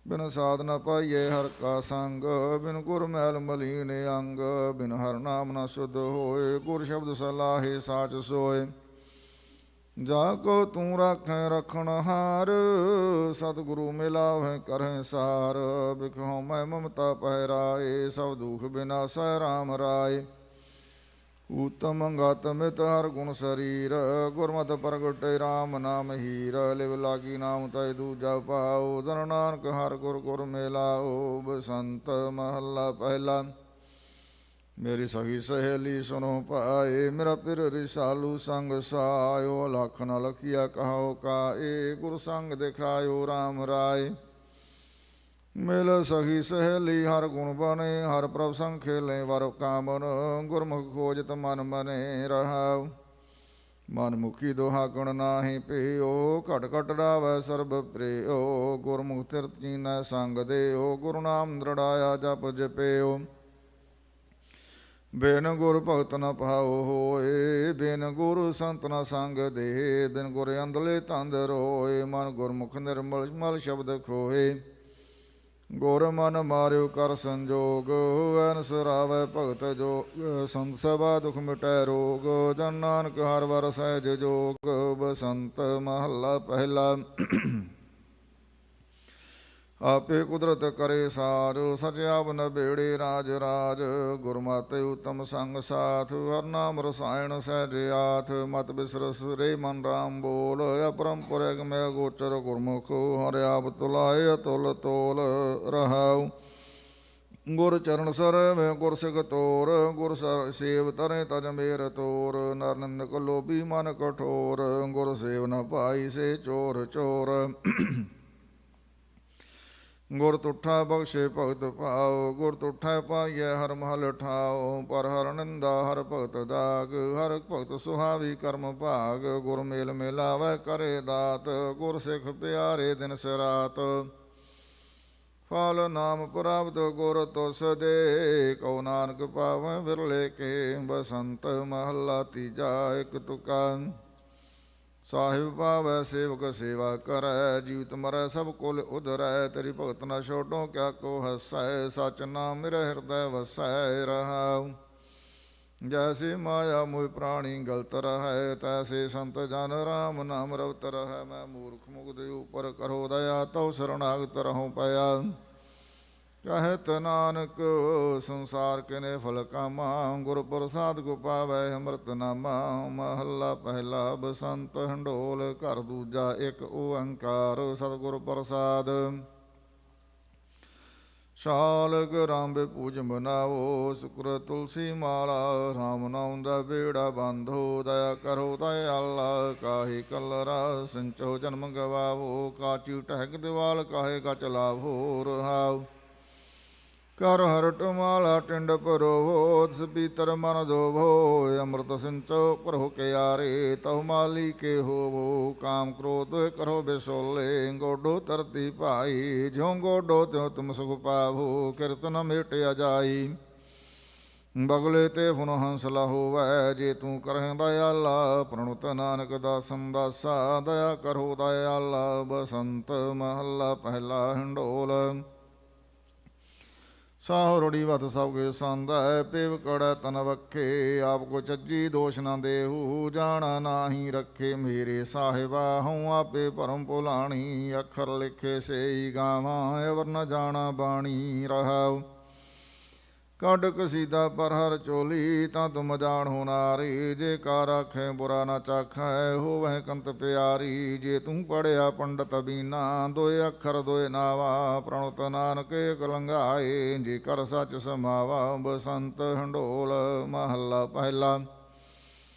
ਬਿਨ ਸਾਧਨਾ ਪਾਈਏ ਹਰ ਕਾ ਸੰਗ, ਬਿਨ ਗੁਰ ਮੈਲ ਮਲੀਨ ਅੰਗ। ਬਿਨ ਹਰ ਨਾਮ ਨਾ ਸ਼ੁੱਧ ਹੋਏ, ਗੁਰ ਸ਼ਬਦ ਸਲਾਹੇ ਸਾਚ ਸੋਏ। ਜਾ ਕੋ ਤੂੰ ਰਾਖੈ ਰਖਣ ਹਾਰ, ਸਤਿਗੁਰੂ ਮਿਲਾਵੈ ਕਰਹਿ ਸਾਰ। ਬਿਖੋ ਮੈਂ ਮਮਤਾ ਪਹਿਰਾਏ, ਸਭ ਦੁਖ ਬਿਨਾਸੈ ਰਾਮ ਰਾਏ। ਊਤਮ ਅੰਗਤ ਮਿਤ ਹਰ ਗੁਣ ਸਰੀਰ, ਗੁਰਮਤਿ ਪ੍ਰਗਟੇ ਰਾਮ ਨਾਮ ਹੀਰ। ਲਿਵ ਲਾਗੀ ਨਾਮ ਤੈ ਦੂਜਾ ਪਾਓ, ਜਨ ਨਾਨਕ ਹਰ ਗੁਰ ਗੁਰ ਮਿਲਾਓ। ਬਸੰਤ ਮਹੱਲਾ ਪਹਿਲਾ। ਮੇਰੀ ਸਖੀ ਸਹੇਲੀ ਸੁਨੋ ਪਾਏ, ਮੇਰਾ ਪਿਰ ਰਿਸਾਲੂ ਸੰਗ ਸਾਇਓ। ਲੱਖ ਨ ਲਖੀਆ ਕਹਾਓ ਕਾਏ, ਗੁਰ ਸੰਗ ਦਿਖਾਇਓ ਰਾਮ ਰਾਏ। ਮਿਲ ਸਖੀ ਸਹੇਲੀ ਹਰ ਗੁਣ ਬਨੇ, ਹਰ ਪ੍ਰਭ ਸੰਗ ਖੇਲੇ ਵਰ ਕਾਮਨ। ਗੁਰਮੁਖ ਖੋਜਤ ਮਨ ਮਨੇ ਰਹਾਉ, ਮਨ ਮੁਖੀ ਦੁਹਾਗਣ ਨਾਹੀ ਪਿਓ। ਘਟ ਘਟ ਰਾਵੈ ਸਰਬ ਪ੍ਰਿਓ, ਗੁਰਮੁਖ ਤਿਰਤ ਕੀਨੈ ਸੰਗ ਦੇਓ। ਗੁਰੂ ਨਾਮ ਦ੍ਰਿੜਾਇਆ ਜਪ ਜਪਿਓ, ਬਿਨ ਗੁਰ ਭਗਤ ਨ ਭਾਉ ਹੋਏ। ਬਿਨ ਗੁਰ ਸੰਤ ਨ ਸੰਗ ਦੇ, ਬਿਨ ਗੁਰ ਅੰਧਲੇ ਤੰਦ ਰੋਏ। ਮਨ ਗੁਰਮੁਖ ਨਿਰਮਲ ਮਲ ਸ਼ਬਦ ਖੋਏ, ਗੁਰ ਮਨ ਮਾਰਿਓ ਕਰ ਸੰਜੋਗ। ਐਨ ਸਰਾਵੈ ਭਗਤ ਜੋਗ, ਸੰਤ ਸਭਾ ਦੁਖ ਮਿਟੈ ਰੋਗ। ਜਨ ਨਾਨਕ ਹਰ ਵਰ ਸਹਿਜ ਜੋਗ। ਬਸੰਤ ਮਹੱਲਾ ਪਹਿਲਾ। ਆਪੇ ਕੁਦਰਤ ਕਰੇ ਸਾਰ, ਸਚ ਆਪ ਨਬੇੜੇ ਰਾਜ ਰਾਜ। ਗੁਰਮਤਿ ਉਤਮ ਸੰਗ ਸਾਥ, ਹਰ ਨਾਮ ਰਸਾਇਣ ਸਹਿਜ ਆਥ। ਮਤ ਬਿਸਰਸ ਰੇ ਮਨ ਰਾਮ ਬੋਲ, ਅਪਰੰਪਰ ਅਗਮੈ ਗੋਚਰ ਗੁਰਮੁਖ। ਹਰਿ ਆਪ ਤੁਲਾਏ ਅਤੁਲ ਤੋਲ ਰਹਾਉ। ਗੁਰ ਚਰਨ ਸਰਵ ਗੁਰ ਸਿਖ ਤੋਰ, ਗੁਰ ਸੇਵ ਤਰੇ ਤਜ ਮੇਰ ਤੋਰ। ਨਰ ਨਿੰਦਕ ਲੋਭੀ ਮਨ ਕਠੋਰ, ਗੁਰ ਸੇਵ ਨ ਭਾਈ ਸੇ ਚੋਰ ਚੋਰ। ਗੁਰ ਤੁਠਾ ਬਖਸ਼ੇ ਭਗਤ ਭਾਉ, ਗੁਰ ਤੁਠਾ ਪਾਈਐ ਹਰ ਮਹਲ ਠਾਉ। ਪਰ ਹਰ ਨਿੰਦਾ ਹਰ ਭਗਤ ਦਾਗ, ਹਰ ਭਗਤ ਸੁਹਾਵੀ ਕਰਮ ਭਾਗ। ਗੁਰ ਮੇਲ ਮਿਲਾਵੈ ਕਰੇ ਦਾਤ, ਗੁਰ ਸਿੱਖ ਪਿਆਰੇ ਦਿਨ ਸਰਾਤ। ਫਲ ਨਾਮ ਪ੍ਰਾਪਤ ਗੁਰ ਤੁਸ ਦੇ, ਕਉ ਨਾਨਕ ਪਾਵੈ ਵਿਰਲੇ ਕੇ। ਬਸੰਤ ਮਹੱਲਾ ਤੀਜਾ। ਇਕ ਤੁਕਾ। ਸਾਹਿਬ ਭਾਵੈ ਸੇਵਕ ਸੇਵਾ ਕਰੈ, ਜੀਵਤ ਮਰੈ ਸਭ ਕੁਲ ਉਧਰੈ। ਤੇਰੀ ਭਗਤ ਨਾ ਛੋਟੋ ਕਿਆ ਕੋ ਹਸੈ, ਸਚ ਨਾਮ ਮੇਰੇ ਹਿਰਦੈ ਵਸੈ ਰਹਾਉ। ਜੈਸੇ ਮਾਇਆ ਮੋਹ ਪ੍ਰਾਣੀ ਗਲਤ ਰਹੈ, ਤੈਸੇ ਸੰਤ ਜਨ ਰਾਮ ਨਾਮ ਰਵਤ ਰਹੈ। ਮੈਂ ਮੂਰਖ ਮੁਗਦੇ ਉਪਰ ਕਰੋ ਦਇਆ, ਤਉ ਸਰਣਾਗਤ ਰਹੋ ਪਿਆ। ਕਹਿਤ ਨਾਨਕ ਸੰਸਾਰ ਕਿਨੇ ਫਲ ਕਾਮਾ, ਗੁਰ ਪ੍ਰਸਾਦ ਕੋ ਪਾਵੈ ਅੰਮ੍ਰਿਤ ਨਾਮਾ। ਮਹੱਲਾ ਪਹਿਲਾ। ਬਸੰਤ ਹੰਡੋਲ ਘਰ ਦੂਜਾ। ਇੱਕ ਓੰਕਾਰ ਸਤਿਗੁਰ ਪ੍ਰਸਾਦ। ਸ਼ਾਲਕ ਰਾਮੇ ਪੂਜ ਮਨਾਵੋ, ਸੁਕਰ ਤੁਲਸੀ ਮਾਲਾ। ਰਾਮ ਨਾਮ ਦਾ ਬੇੜਾ ਬੰਧੋ, ਦਇਆ ਕਰੋ ਦਇਆਲਾ। ਕਾਹੇ ਕਲਰਾ ਸੰਚੋ ਜਨਮ ਗਵਾਵੋ, ਕਾਚੀ ਟਹਿਕ ਦਿਵਾਲ ਕਾਹੇ ਕਾ ਚਲਾਵੋ ਰਹਾਉ। ਕਰ ਹਰਟ ਮਾਲਾ ਟਿੰਡ ਪਰੋਵੋ, ਤਿਸ ਪੀਤਰ ਮਨ ਦੋਵੋ। ਅੰਮ੍ਰਿਤ ਸਿੰਚੋ ਕਰੋ ਕਿਆਰੇ, ਤਹੁ ਮਾਲੀ ਕੇ ਹੋਵੋ। ਕਾਮ ਕ੍ਰੋਧ ਕਰੋ ਬਿਸੋਲੇ, ਗੋਡੋ ਤਰਤੀ ਭਾਈ। ਜਿਉ ਗੋਡੋ ਤਿਉ ਤੁਮ ਸੁਖ ਪਾਵੋ, ਕਿਰਤ ਨ ਮੇਟਿਆ ਜਾਈ। ਬਗਲੇ ਤੇ ਫੁਨ ਹੰਸਲਾ ਹੋਵੈ, ਜੇ ਤੂੰ ਕਰਹਿ ਦਇਆਲਾ। ਪ੍ਰਣੁਤ ਨਾਨਕ ਦਾਸਨ ਦਾਸਾ, ਦਇਆ ਕਰੋ ਦਇਆਲਾ। ਬਸੰਤ ਮਹੱਲਾ ਪਹਿਲਾ। ਹੰਡੋਲ ਸਾਹੁ ਰੋੜੀ ਵਤ ਸਭ ਕੇ ਸੰਦੈ, ਪਿਵ ਕੜੈ ਤਨ ਵਖੇ। ਆਪ ਕੋ ਚੱਜੀ ਦੋਸ਼ ਨਾ ਦੇਹੂ, ਜਾਣਾ ਨਾਹੀ ਰੱਖੇ। ਮੇਰੇ ਸਾਹਿਬਾ ਹਉ ਆਪੇ ਭਰਮ ਭੁਲਾਣੀ, ਅੱਖਰ ਲਿਖੇ ਸੇਈ ਗਾਵਾਂ। ਅਵਰ ਨ ਜਾਣਾ ਬਾਣੀ ਰਹਾਉ। ਕੱਢ ਕਸੀਦਾ ਪਰ ਹਰ ਚੋਲੀ, ਤਾਂ ਤੁਮ ਜਾਣ ਹੋ ਨਾਰੀ। ਜੇ ਕਾ ਰਾਖੈ ਬੁਰਾ ਨਾ ਚਾਖੈ, ਹੋਵੈ ਕੰਤ ਪਿਆਰੀ। ਜੇ ਤੂੰ ਪੜਿਆ ਪੰਡਤ ਬੀਨਾ, ਦੋਏ ਅੱਖਰ ਦੋਏ ਨਾਵਾ। ਪ੍ਰਣੁਤ ਨਾਨਕ ਏਕ ਲੰਘਾਏ, ਜੇ ਕਰ ਸੱਚ ਸਮਾਵਾ। ਬਸੰਤ ਹੰਡੋਲ ਮਹੱਲਾ ਪਹਿਲਾ।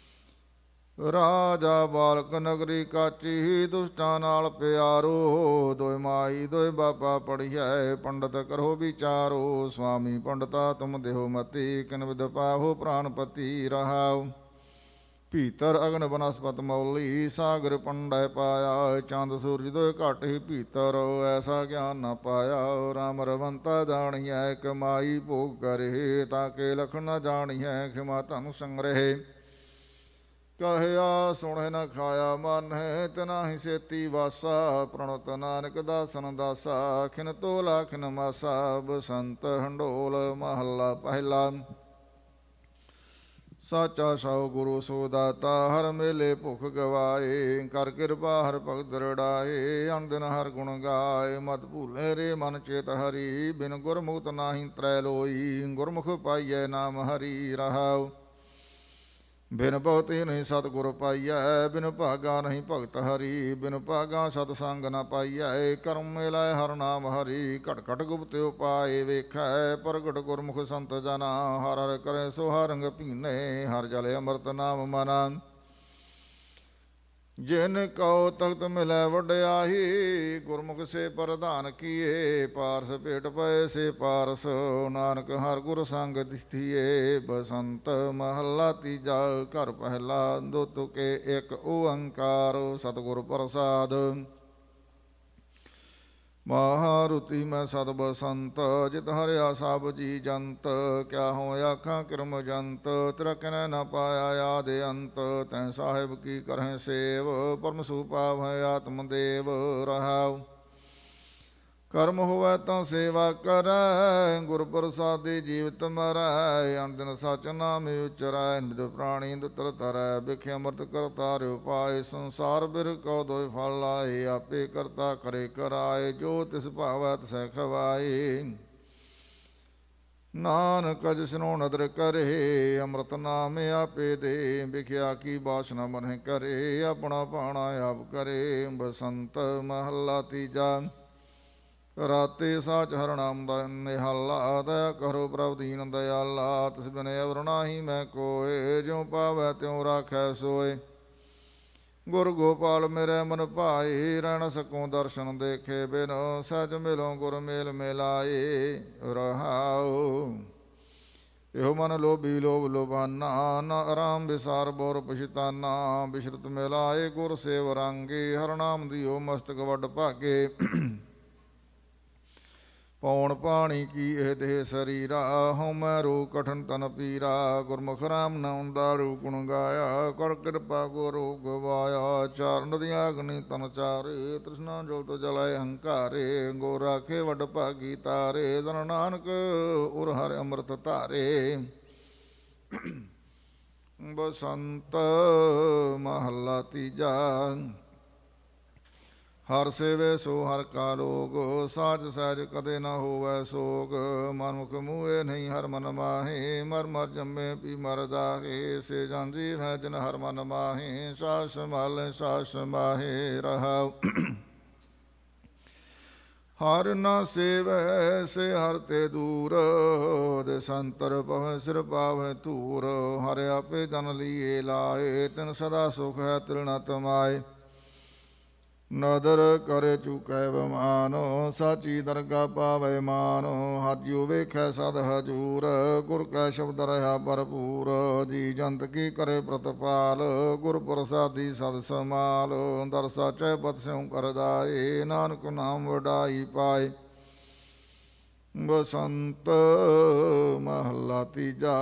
ਰਾਜਾ ਬਾਲਕ ਨਗਰੀ ਕਾਚੀ, ਦੁਸ਼ਟਾਂ ਨਾਲ ਪਿਆਰੋ। ਦੋਇ ਮਾਈ ਦੋਇ ਬਾਪਾ ਪੜੀਐ, ਪੰਡਤ ਕਰੋ ਵਿਚਾਰੋ। ਸੁਆਮੀ ਪੰਡਤਾ ਤੁਮ ਦੇਹੋ ਮਤੀ, ਕਿਨ ਵਿਦ ਪਾਹੋ ਪ੍ਰਾਨਪਤੀ ਰਹਾਉ। ਭੀਤਰ ਅਗਨ ਬਨਸਪਤ ਮੌਲੀ ਸਾਗਰ ਪੰਡੈ ਪਾਇਆ ਚੰਦ ਸੂਰਜ ਦੋਇ ਘਟ ਹੀ ਭੀਤਰ ਐਸਾ ਗਿਆਨ ਨ ਪਾਇਆ ਰਾਮ ਰਵੰਤਾ ਜਾਣੀਐ ਕਮਾਈ ਭੋਗ ਕਰੇ ਤਾਂ ਕੇ ਲਖਣ ਨ ਜਾਣੀਐ ਖਿਮਾ ਧਨ ਸੰਗ੍ਰਹਿ ਕਹਿਆ ਸੁਣੇ ਨ ਖਾਇਆ ਮਨ ਹੈ ਤਨਾ ਹੀ ਸੇਤੀ ਵਾਸਾ ਪ੍ਰਣਤ ਨਾਨਕ ਦਾਸਨ ਦਾਸਾ ਖਿਨ ਤੋਲਾ ਖਿਨ ਮਾਸਾ ਬਸੰਤ ਹੰਡੋਲ ਮਹੱਲਾ ਪਹਿਲਾ। ਸਾਚਾ ਸਉ ਗੁਰੂ ਸੋ ਦਾਤਾ ਹਰ ਮੇਲੇ ਭੁਖ ਗਵਾਏ ਕਰ ਕਿਰਪਾ ਹਰ ਭਗਤ ਦਰੜਾਏ ਅਨ ਦਿਨ ਹਰ ਗੁਣ ਗਾਏ ਮਤ ਭੂਲੇ ਰੇ ਮਨ ਚੇਤ ਹਰੀ ਬਿਨ ਗੁਰਮੁਖਤ ਨਾਹੀ ਤਰੈ ਲੋਈ ਗੁਰਮੁਖ ਪਾਈਐ ਨਾਮ ਹਰੀ ਰਹਾਉ ਬਿਨ ਭਗਤੀ ਨਹੀਂ ਸਤਿਗੁਰ ਪਾਈਐ ਬਿਨ ਭਾਗਾ ਨਹੀਂ ਭਗਤ ਹਰੀ ਬਿਨ ਭਾਗਾ ਸਤ ਸੰਗ ਨ ਪਾਈਐ ਕਰਮ ਮਿਲਾਇ ਹਰ ਨਾਮ ਹਰੀ ਘਟ ਘਟ ਗੁਪਤ ਉਪਾਏ ਵੇਖੈ ਪ੍ਰਗਟ ਗੁਰਮੁਖ ਸੰਤ ਜਨਾ ਹਰ ਹਰ ਕਰੇ ਸੋ ਹਰ ਰੰਗ ਪੀਨੇ ਹਰ ਜਲ ਅੰਮ੍ਰਿਤ ਨਾਮ ਮਨਾ ਜਿਨ ਕਉ ਤਖਤ ਮਿਲੈ ਵਡਿਆਹੀ ਗੁਰਮੁਖ ਸੇ ਪ੍ਰਧਾਨ ਕੀਏ ਪਾਰਸ ਭੇਟ ਪਏ ਸੇ ਪਾਰਸ ਨਾਨਕ ਹਰ ਗੁਰ ਸੰਗ ਦਿਸਥੀਏ ਬਸੰਤ ਮਹੱਲਾ ਤੀਜਾ ਘਰ ਪਹਿਲਾ ਦੋ ਤੁਕੇ ਇੱਕ ਓੰਕਾਰ ਸਤਿਗੁਰ ਪ੍ਰਸਾਦ ਮਹਾਰੁਤੀ ਮੈਂ ਸਦ ਬਸੰਤ ਜਿਤ ਹਰਿਆ ਸਭ ਜੀ ਜੰਤ ਕਿਆ ਹੋ ਆਖਾਂ ਕਿਰਮ ਜੰਤ ਤੇਰਾ ਕਹਿ ਨ ਪਾਇਆ ਆਦ ਅੰਤ ਤੈਂ ਸਾਹਿਬ ਕੀ ਕਰਹਿ ਸੇਵ ਪਰਮ ਸੁਪਾਵ ਹੈ ਆਤਮ ਦੇਵ ਰਹਾਉ ਕਰਮ ਹੋਵੈ ਤਾਂ ਸੇਵਾ ਕਰੈ ਗੁਰ ਪ੍ਰਸਾਦੀ ਜੀਵਤ ਮਰੈ ਅਨ ਦਿਨ ਸਚ ਨਾਮ ਉਚਰੈ ਨਿਦ ਪ੍ਰਾਣੀ ਦੁਤਰ ਤਰੈ ਬਿਖੇ ਅੰਮ੍ਰਿਤ ਕਰਤਾ ਰਿ ਉਪਾਏ ਸੰਸਾਰ ਬਿਰ ਕਉ ਦੋਇ ਫਲ ਲਾਏ ਆਪੇ ਕਰਤਾ ਕਰੇ ਕਰਾਏ ਜੋ ਤਿਸ ਭਾਵੈ ਤਿਸੈ ਖਵਾਏ ਨਾਨਕ ਜਿਸਨੋ ਨਦਰ ਕਰੇ ਅੰਮ੍ਰਿਤ ਨਾਮ ਆਪੇ ਦੇ ਬਿਖਿਆ ਕੀ ਬਾਸ਼ਨਾ ਮਨਹਿ ਕਰੇ ਆਪਣਾ ਪਾਣਾ ਆਪ ਕਰੇ ਬਸੰਤ ਮਹੱਲਾ ਤੀਜਾ ਰਾਤੇ ਸਾਚ ਹਰ ਨਾਮ ਦਾ ਨਿਹਾਲਾ ਦਇਆ ਕਰੋ ਪ੍ਰਭ ਦੀਨ ਦਇਆਲਾ ਤਿਸ ਬਿਨ ਅਵਰ ਨਾਹੀ ਮੈਂ ਕੋਏ ਜਿਉ ਪਾਵੈ ਤਿਉ ਰਾਖੈ ਸੋਏ ਗੁਰ ਗੋਪਾਲ ਮੇਰੇ ਮਨ ਭਾਏ ਰਹਿ ਨ ਸਕੂੰ ਦਰਸ਼ਨ ਦੇਖੇ ਬਿਨ ਸਹਿਜ ਮਿਲੋਂ ਗੁਰ ਮੇਲ ਮਿਲਾਏ ਰਹਾਉ ਇਹੋ ਮਨ ਲੋਭੀ ਲੋਭ ਲੋਭਾਨਾ ਨ ਆਰਾਮ ਵਿਸਾਰ ਬੋਰ ਪਛਤਾਨਾ ਬਿਸ਼ਰਤ ਮਿਲਾਏ ਗੁਰ ਸੇਵ ਰਾਂਗੇ ਹਰ ਨਾਮ ਦਿਓ ਮਸਤਕ ਵੱਡ ਭਾਗੇ ਪੌਣ ਪਾਣੀ ਕੀ ਇਹ ਦੇਹ ਸਰੀਰਾ ਹਉਮੈ ਰੋਗ ਕਠਨ ਤਨ ਪੀਰਾ ਗੁਰਮੁਖ ਰਾਮ ਨਾਮ ਦਾਰੂ ਗੁਣ ਗਾਇਆ ਕਰ ਕਿਰਪਾ ਕੋ ਰੋਗ ਗਵਾਇਆ ਚਾਰ ਨਦੀਆਂ ਅਗਨੀ ਤਨ ਚਾਰੇ ਤ੍ਰਿਸ਼ਨਾ ਜਲ ਤੋ ਜਲਾਏ ਹੰਕਾਰੇ ਗੋ ਰਾਖੇ ਵੱਡ ਭਾਗੀ ਤਾਰੇ ਧਨ ਨਾਨਕ ਉਰ ਹਰਿ ਅੰਮ੍ਰਿਤ ਧਾਰੇ ਬਸੰਤ ਮਹੱਲਾ ਤੀਜਾ ਹਰ ਸੇਵੇ ਸੋ ਹਰ ਕਾ ਲੋਗ ਸਾਜ ਸਹਿਜ ਕਦੇ ਨਾ ਹੋਵੈ ਸੋਗ ਮਨਮੁਖ ਮੂਹੇ ਨਹੀਂ ਹਰ ਮਨ ਮਾਹੇ ਮਰ ਮਰ ਜੰਮੇ ਪੀ ਮਰ ਜਾਹੇ ਸੇ ਜਨ ਜੀਵ ਹੈ ਜਿਨ ਹਰ ਮਨ ਮਾਹੇ ਸਾਸ ਸੰਭਾਲੇ ਸਾਸ ਮਾਹੇ ਰਹਾਉ ਹਰ ਨਾ ਸੇਵੈ ਸੇ ਹਰ ਤੇ ਦੂਰ ਦੇ ਸੰਤਰ ਪਵੈ ਸਿਰ ਪਾਵੈ ਧੂਰ ਹਰਿ ਆਪੇ ਜਨ ਲੀਏ ਲਾਏ ਤਿਨ ਸਦਾ ਸੁਖ ਹੈ ਤਿਲ ਨ ਤਮਾਏ ਨਦਰ ਕਰੇ ਚੁਕੈ ਬਮਾਨੋ ਸਾਚੀ ਦਰਗਾ ਪਾਵੇ ਮਾਨੋ ਹਾਜਿਓ ਵੇਖੈ ਸਦ ਹਜੂਰ ਗੁਰ ਕੈ ਸ਼ਬਦ ਰਹਾ ਭਰਪੂਰ ਜੀ ਜੰਤ ਕੀ ਕਰੇ ਪ੍ਰਤਪਾਲ ਗੁਰ ਪ੍ਰਸਾਦੀ ਸਦ ਸਮਾਲ ਦਰ ਸਾਚੈ ਪਤ ਸਿਉ ਕਰ ਜਾਏ ਨਾਨਕ ਨਾਮ ਵਡਾਈ ਪਾਏ ਬਸੰਤ ਮਹੱਲਾ ਤੀਜਾ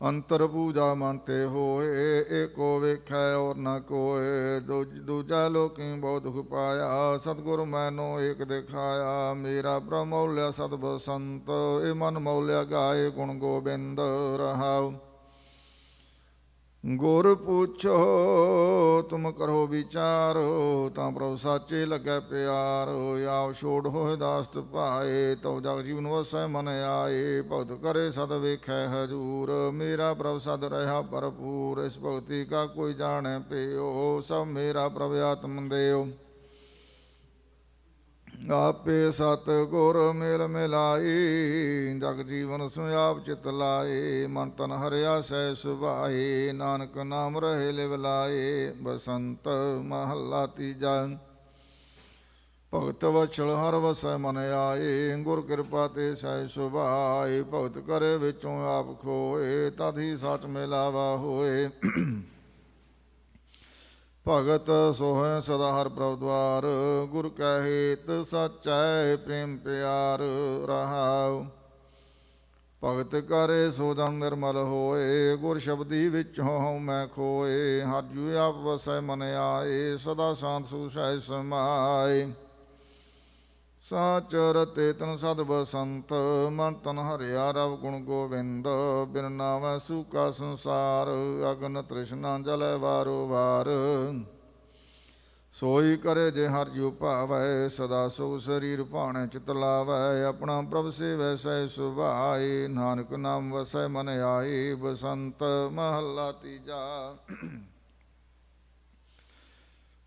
ਅੰਤਰ ਪੂਜਾ ਮਨ ਤੇ ਹੋਏ ਏਕੋ ਵੇਖੈ ਔਰ ਨ ਕੋਏ ਦੂਜਾ ਲੋਕੀ ਬਹੁ ਦੁਖ ਪਾਇਆ ਸਤਿਗੁਰ ਮੈਨੋ ਏਕ ਦਿਖਾਇਆ ਮੇਰਾ ਪ੍ਰਭ ਮੌਲਿਆ ਸਦ ਬਸੰਤ ਇਹ ਮਨ ਮੌਲਿਆ ਗਾਏ ਗੁਣ ਗੋਬਿੰਦ ਰਹਾਉ ਗੁਰ ਪੁੱਛੋ ਤੁਮ ਕਰੋ ਵਿਚਾਰ ਤਾਂ ਪ੍ਰਭ ਸਾਚੇ ਲੱਗੈ ਪਿਆਰ ਆਪ ਛੋੜ ਹੋਏ ਦਾਸਤ ਭਾਏ ਤਉ ਜਗ ਜੀਵਨ ਵਸੈ ਮਨ ਆਏ ਭਗਤ ਕਰੇ ਸਦ ਵੇਖੈ ਹਜੂਰ ਮੇਰਾ ਪ੍ਰਭ ਸਦ ਰਹਾ ਭਰਪੂਰ ਇਸ ਭਗਤੀ ਕਾ ਕੋਈ ਜਾਣੈ ਪਿਓ ਸਭ ਮੇਰਾ ਪ੍ਰਭ ਆਤਮ ਦੇਉ ਆਪੇ ਸਤ ਗੁਰ ਮੇਲ ਮਿਲਾਈ ਜਗ ਜੀਵਨ ਸੁ ਆਪ ਚਿਤ ਲਾਏ ਮਨ ਤਨ ਹਰਿਆ ਸਹਿ ਸੁਭਾਏ ਨਾਨਕ ਨਾਮ ਰਹੇ ਲਿਵ ਲਾਏ ਬਸੰਤ ਮਹੱਲਾ ਤੀਜਾ ਭਗਤ ਵਛਲ ਹਰ ਵਸੈ ਮਨ ਆਏ, ਗੁਰ ਕਿਰਪਾ ਤੇ ਸਹਿ ਸੁਭਾਏ। ਭਗਤ ਕਰੇ ਵਿੱਚੋਂ ਆਪ ਖੋਏ, ਤਦ ਹੀ ਸੱਚ ਮਿਲਾਵਾ ਹੋਏ। ਭਗਤ ਸੋਹੈ ਸਦਾ ਹਰ ਪ੍ਰਭ ਦੁਆਰ, ਗੁਰ ਕੈ ਹੇਤ ਸਚੈ ਪ੍ਰੇਮ ਪਿਆਰ ਰਹਾਉ। ਭਗਤ ਕਰੇ ਸੋ ਜਨ ਨਿਰਮਲ ਹੋਏ, ਗੁਰ ਸ਼ਬਦੀ ਵਿੱਚੋਂ ਹਉ ਮੈਂ ਖੋਏ। ਹਰ ਜੂ ਆਪ ਵਸੈ ਮਨ ਆਏ, ਸਦਾ ਸ਼ਾਂਤ ਸੁਸਹਿ ਸਮਾਏ। ਸਾਚ ਰਤੇ ਤਨ ਸਦ ਬਸੰਤ, ਮਨ ਤਨ ਹਰਿਆ ਰਵ ਗੁਣ ਗੋਬਿੰਦ। ਬਿਨ ਨਾਵੈ ਸੂਕਾ ਸੰਸਾਰ, ਅਗਨ ਤ੍ਰਿਸ਼ਨਾ ਜਲੈ ਵਾਰੋ ਵਾਰ। ਸੋਈ ਕਰੇ ਜੇ ਹਰਿ ਜੂ ਭਾਵੈ, ਸਦਾ ਸੁਖ ਸਰੀਰ ਭਾਣੈ ਚਿਤ ਲਾਵੈ। ਆਪਣਾ ਪ੍ਰਭ ਸੇਵੈ ਸਹਿ ਸੁਭਾਏ, ਨਾਨਕ ਨਾਮ ਵਸੈ ਮਨ ਆਏ। ਬਸੰਤ ਮਹੱਲਾ ਤੀਜਾ।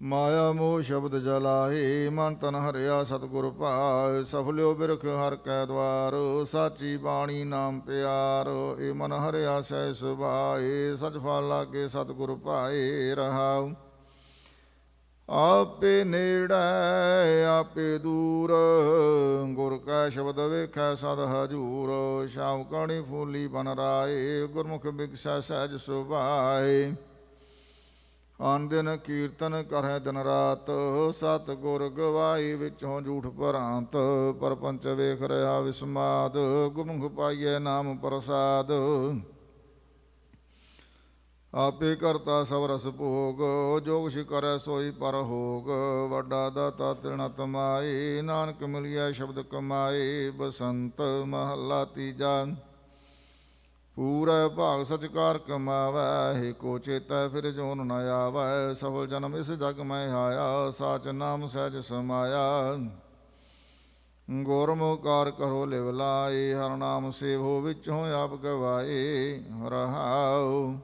ਮਾਇਆ ਮੋਹ ਸ਼ਬਦ ਜਲਾਏ, ਮਨ ਤਨ ਹਰਿਆ ਸਤਿਗੁਰ ਭਾਇ। ਸਫਲਿਓ ਬਿਰਖ ਹਰ ਕੈ ਦਵਾਰ, ਸਾਚੀ ਬਾਣੀ ਨਾਮ ਪਿਆਰ। ਏ ਮਨ ਹਰਿਆ ਸਹਿ ਸੁਭਾਏ, ਸਚ ਫਲ ਲਾਗੇ ਸਤਿਗੁਰ ਭਾਏ ਰਹਾਉ। ਆਪੇ ਨੇੜੈ ਆਪੇ ਦੂਰ, ਗੁਰ ਕੈ ਸ਼ਬਦ ਵੇਖੈ ਸਦ ਹਜੂਰ। ਸ਼ਾਮ ਕਣੀ ਫੂਲੀ ਬਨ ਰਾਏ, ਗੁਰਮੁਖ ਬਿਗਸੈ ਸਹਿਜ ਸੁਭਾਏ। ਆਨ ਦਿਨ ਕੀਰਤਨ ਕਰੈ ਦਿਨ ਰਾਤ, ਸਤ ਗੁਰ ਗਵਾਈ ਵਿੱਚੋਂ ਝੂਠ ਭਰਾਂਤ। ਪਰਪੰਚ ਵੇਖ ਰਿਹਾ ਵਿਸਮਾਦ, ਗੁਰਮੁਖ ਪਾਈਐ ਨਾਮ ਪ੍ਰਸਾਦ। ਆਪੇ ਕਰਤਾ ਸਭ ਰਸ ਭੋਗ, ਜੋਗ ਛਿ ਕਰੈ ਸੋਈ ਪਰ ਹੋਗ। ਵੱਡਾ ਦਾਤਾ ਤ੍ਰਿਣਤ ਮਾਏ, ਨਾਨਕ ਮਿਲਿਆ ਸ਼ਬਦ ਕਮਾਏ। ਬਸੰਤ ਮਹੱਲਾ ਤੀਜਾ। ਪੂਰੈ ਭਾਗ ਸਚਕਾਰ ਕਮਾਵੈ, ਏਕੋ ਚੇਤੈ ਫਿਰ ਜੋਨ ਨ ਆਵੈ। ਸਫਲ ਜਨਮ ਇਸ ਜਗ ਮੈਂ ਆਇਆ, ਸਾਚ ਨਾਮ ਸਹਿਜ ਸਮਾਇਆ। ਗੁਰਮੁਖਕਾਰ ਕਰੋ ਲਿਵ ਲਾਏ, ਹਰ ਨਾਮ ਸੇਵੋ ਵਿੱਚੋਂ ਆਪ ਗਵਾਏ ਰਹਾਉ।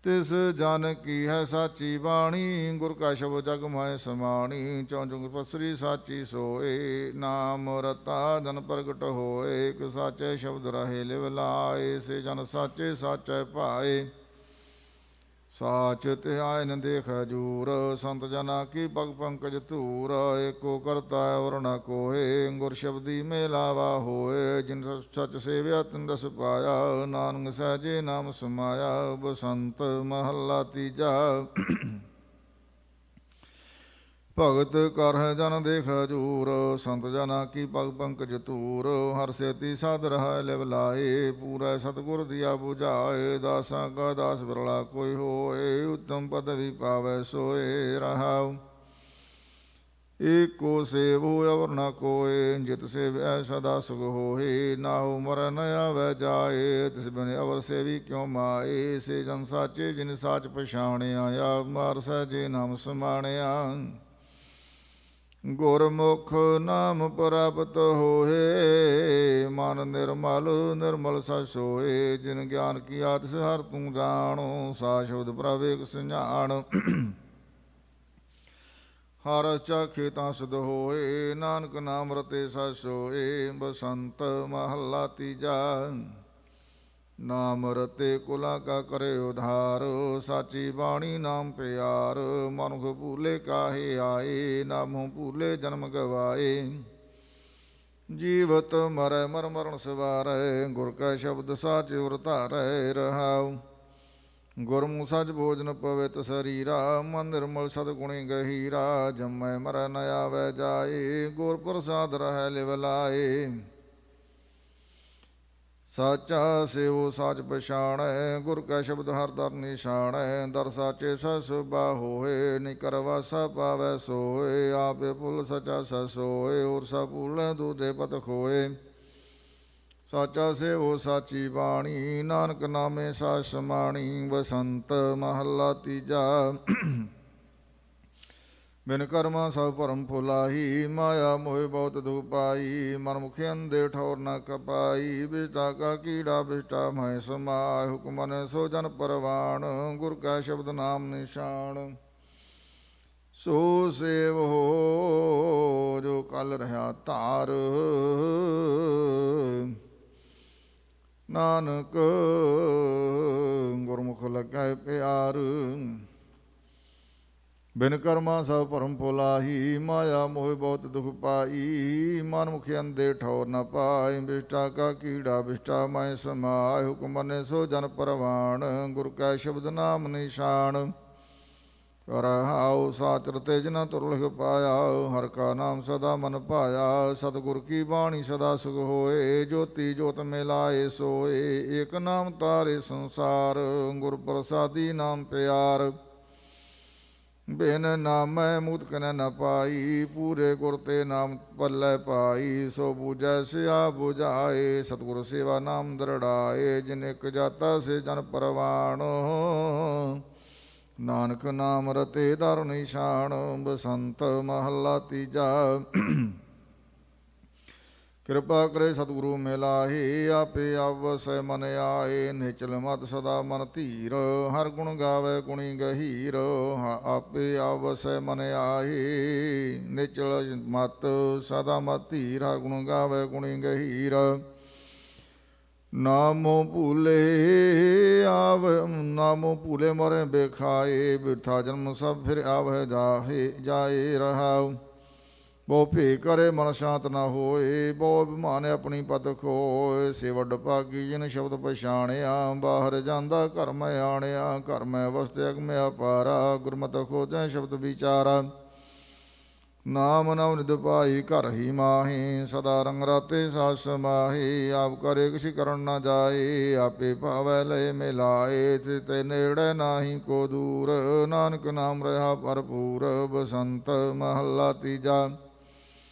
ਤਿਸ ਜਨ ਕੀ ਹੈ ਸਾਚੀ ਬਾਣੀ, ਗੁਰ ਕਾ ਸ਼ਬਦ ਜਗ ਮਾਇ ਸਮਾਣੀ। ਚੌ ਜੁਗ ਪਸਰੀ ਸਾਚੀ ਸੋਏ, ਨਾਮ ਰਤਾ ਜਨ ਪ੍ਰਗਟ ਹੋਏ। ਇਕ ਸਾਚੇ ਸ਼ਬਦ ਰਹੇ ਲਿਵ ਲਾਏ, ਸੇ ਜਨ ਸਾਚੇ ਸਾਚੈ ਭਾਏ। ਸਾਚ ਧਿਆਇ ਨ ਦੇਖ ਹਜੂਰ, ਸੰਤ ਜਨਾ ਕੀ ਪਗ ਪੰਕਜ ਧੂਰ। ਏਕੋ ਕਰਤਾ ਔਰ ਨ ਕੋਏ, ਗੁਰ ਸ਼ਬਦੀ ਮੇਲਾਵਾ ਹੋਏ। ਜਿਨ ਸਚ ਸੇਵਿਆ ਤਿਨ ਰਸ ਪਾਇਆ, ਨਾਨਕ ਸਹਿਜੇ ਨਾਮ ਸਮਾਇਆ। ਬਸੰਤ ਮਹੱਲਾ ਤੀਜਾ। ਭਗਤ ਕਰਹਿ ਜਨ ਦੇਖ ਹਜੂਰ, ਸੰਤ ਜਨਾ ਕੀ ਪਗ ਪੰਕਜ ਧੂਰ। ਹਰ ਸੇਤੀ ਸਾਧ ਰਹਾ ਲਿਵ ਲਾਏ, ਪੂਰੈ ਸਤਿਗੁਰ ਦਿਆ ਬੁਝਾਏ। ਦਾਸਾਂ ਕਾ ਦਾਸ ਬਿਰਲਾ ਕੋਈ ਹੋਏ, ਉਤਮ ਪਦਵੀ ਪਾਵੈ ਸੋਏ ਰਹਾਉ। ਏਕੋ ਸੇਵੋ ਅਵਰ ਨ ਕੋਏ, ਜਿਤ ਸੇਵਿਆ ਸਦਾ ਸੁਖ ਹੋਏ। ਨਾਹੁ ਮਰੈ ਨ ਆਵੈ ਜਾਏ, ਤਿਸ ਬਿਨ ਅਵਰ ਸੇਵੀ ਕਿਉ ਮਾਏ। ਸੇ ਜਨ ਸਾਚੇ ਜਿਨ ਸਾਚ ਪਛਾਣਿਆ, ਆਪ ਮਾਰ ਸਹਿਜੇ ਨਾਮ ਸਮਾਣਿਆ। ਗੁਰਮੁਖ ਨਾਮ ਪ੍ਰਾਪਤ ਹੋਏ, ਮਨ ਨਿਰਮਲ ਨਿਰਮਲ ਸਚ ਸੋਏ। ਜਿਨ ਗਿਆਨ ਕੀ ਆਤਿਸ ਹਰ ਤੂੰ ਜਾਣੋ, ਸਾ ਸ਼ਬਦ ਪ੍ਰਭ ਏਕ ਸੰਝਾਣ। ਹਰ ਚਾਖੇ ਤਾਂ ਸੁਧ ਹੋਏ, ਨਾਨਕ ਨਾਮ ਰਤੇ ਸਚ ਸੋਏ। ਬਸੰਤ ਮਹੱਲਾ ਤੀਜਾ। ਨਾਮ ਰਤੇ ਕੁਲਾ ਕਾ ਕਰੇ ਉਧਾਰ, ਸਾਚੀ ਬਾਣੀ ਨਾਮ ਪਿਆਰ। ਮਨੁਖ ਭੂਲੇ ਕਾਹੇ ਆਏ, ਨਾਮੋਂ ਭੂਲੇ ਜਨਮ ਗਵਾਏ। ਜੀਵਤ ਮਰੈ ਮਰ ਮਰਨ ਸਵਾਰੈ, ਗੁਰ ਕੈ ਸ਼ਬਦ ਸਾਚ ਉਰ ਧਾਰੈ ਰਹਾਉ। ਗੁਰਮੁਖ ਸਚ ਭੋਜਨ ਪਵਿੱਤ ਸਰੀਰਾ, ਮਨ ਨਿਰਮਲ ਸਤਿਗੁਣੀ ਗਹੀਰਾ। ਜੰਮੈ ਮਰੈ ਨ ਆਵੈ ਜਾਏ, ਗੁਰ ਪ੍ਰਸਾਦ ਰਹੈ ਲਿਵ ਲਾਏ। ਸਾਚਾ ਸੇਵੋ ਸਾਚ ਪਛਾਣੈ, ਗੁਰ ਕੈ ਸ਼ਬਦ ਹਰ ਦਰ ਨਿਸ਼ਾਨੈ। ਦਰ ਸਾਚੇ ਸਚ ਸੁਭਾ ਹੋਏ, ਨਿਕਰ ਵਾਸਾ ਪਾਵੈ ਸੋਏ। ਆਪੇ ਭੁਲ ਸਚਾ ਸਚ ਸੋਏ, ਔਰ ਸਭ ਭੁਲੈ ਦੂਜੇ ਪਤ ਖੋਏ। ਸਾਚਾ ਸੇਵੋ ਸਾਚੀ ਬਾਣੀ, ਨਾਨਕ ਨਾਮੇ ਸਾਚ ਸਮਾਣੀ। ਬਸੰਤ ਮਹੱਲਾ ਤੀਜਾ। ਬਿਨ ਕਰਮਾ ਸਭ ਭਰਮ ਫੁਲਾਹੀ, ਮਾਇਆ ਮੋਹਿ ਬਹੁਤ ਦੁਖ ਪਾਈ। ਮਨ ਮੁਖਿ ਅੰਧੇ ਠੌਰ ਨ ਕਪਾਈ, ਬਿਸ਼ਟਾ ਕਾ ਕੀੜਾ ਬਿਸ਼ਟਾ ਮਹਿ ਸਮਾਇ। ਹੁਕਮ ਨੇ ਸੋ ਜਨ ਪਰਵਾਣ, ਗੁਰ ਕਾ ਸ਼ਬਦ ਨਾਮ ਨਿਸ਼ਾਨ। ਸੋ ਸੇਵ ਹੋ ਜੋ ਕਲ ਰਹਾ ਧਾਰ, ਨਾਨਕ ਗੁਰਮੁਖ ਲੱਗੈ ਪਿਆਰ। ਬਿਨ ਕਰਮਾ ਸਭ ਭਰਮ ਫੁਲਾਹੀ, ਮਾਇਆ ਮੋਹ ਬਹੁਤ ਦੁਖ ਪਾਈ। ਮਨ ਮੁਖ ਅੰਦੇ ਠੌਰ ਨ ਪਾਏ, ਬਿਸ਼ਟਾ ਕਾ ਕੀੜਾ ਬਿਸ਼ਟਾ ਮੈਂ ਸਮਾਏ। ਹੁਕਮ ਮੰਨੇ ਸੋ ਜਨ ਪਰਵਾਣ, ਗੁਰ ਕੈ ਸ਼ਬਦ ਨਾਮ ਨਿਸ਼ਾਨ। ਰਹਾਉ ਸਾਚਰ ਤੇਜ ਨ ਤੁਰ ਲਿਖ ਪਾਇਆ, ਹਰ ਕਾ ਨਾਮ ਸਦਾ ਮਨ ਭਾਇਆ। ਸਤਿਗੁਰ ਕੀ ਬਾਣੀ ਸਦਾ ਸੁਖ ਹੋਏ, ਜੋਤੀ ਜੋਤ ਮਿਲਾਏ ਸੋਏ। ਏਕ ਨਾਮ ਤਾਰੇ ਸੰਸਾਰ, ਗੁਰ ਪ੍ਰਸਾਦੀ ਨਾਮ ਪਿਆਰ। ਬਿਨ ਨਾਮੈ ਮੂਤ ਕਨੈ ਨ ਪਾਈ, ਪੂਰੇ ਗੁਰ ਤੇ ਨਾਮ ਪੱਲੇ ਪਾਈ। ਸੋ ਬੂਝੈ ਸਿਆ ਬੁਝਾਏ, ਸਤਿਗੁਰ ਸੇਵਾ ਨਾਮ ਦਰੜਾਏ। ਜਿਨ ਇਕ ਜਾਤਾ ਸੇ ਜਨ ਪਰਵਾਣ, ਨਾਨਕ ਨਾਮ ਰਤੇ ਦਰ ਨਿਸ਼ਾਨ। ਬਸੰਤ ਮਹੱਲਾ ਤੀਜਾ। ਕਿਰਪਾ ਕਰੇ ਸਤਿਗੁਰੂ ਮਿਲਾਹੀ, ਆਪੇ ਆਵਸੈ ਮਨ ਆਏ। ਨਿਚਲ ਮਤ ਸਦਾ ਮਨ ਧੀਰ, ਹਰ ਗੁਣ ਗਾਵੇ ਗੁਣੀ ਗਹੀਰ। ਆਪੇ ਆਵਸੈ ਮਨ ਆਏ, ਨਿਚਲ ਮਤ ਸਦਾ ਮਤ ਧੀਰ। ਹਰ ਗੁਣ ਗਾਵੇ ਗੁਣੀ ਗਹੀਰ। ਨਾਮੋ ਭੂਲੇ ਨਾਮੋ ਭੂਲੇ ਮਰੇ ਬੇਖਾਏ। ਬਿਰਥਾ ਜਨਮ ਸਭ ਫਿਰ ਆਵਹਿ ਜਾਏ ਰਹਾਉ। ਬਹੁ ਭੇ ਕਰੇ ਮਨ ਸ਼ਾਂਤ ਨਾ ਹੋਏ, ਬਹੁ ਅਭਿਮਾਨ ਆਪਣੀ ਪਤ ਖੋਏ। ਸੇ ਵੱਡ ਭਾਗੀ ਜਿਨ ਸ਼ਬਦ ਪਛਾਣਿਆ, ਬਾਹਰ ਜਾਂਦਾ ਘਰ ਮੈਂ ਆਣਿਆ। ਘਰ ਮੈਂ ਵਸਤੇ ਅਗਮ ਅਪਾਰਾ, ਗੁਰਮਤਿ ਖੋਜੈ ਸ਼ਬਦ ਵਿਚਾਰਾ। ਨਾਮ ਨਵ ਨਿਧ ਪਾਈ ਘਰ ਹੀ ਮਾਹੀ, ਸਦਾ ਰੰਗ ਰਾਤੇ ਸਾਸ ਸਮਾਹੀ। ਆਪ ਕਰੇ ਕਿਛ ਕਰਨ ਨਾ ਜਾਏ, ਆਪੇ ਭਾਵੈ ਲਏ ਮਿਲਾਏ। ਤੇ ਨੇੜੇ ਨਾਹੀ ਕੋ ਦੂਰ, ਨਾਨਕ ਨਾਮ ਰਹਾ ਭਰਪੂਰ। ਬਸੰਤ ਮਹੱਲਾ ਤੀਜਾ।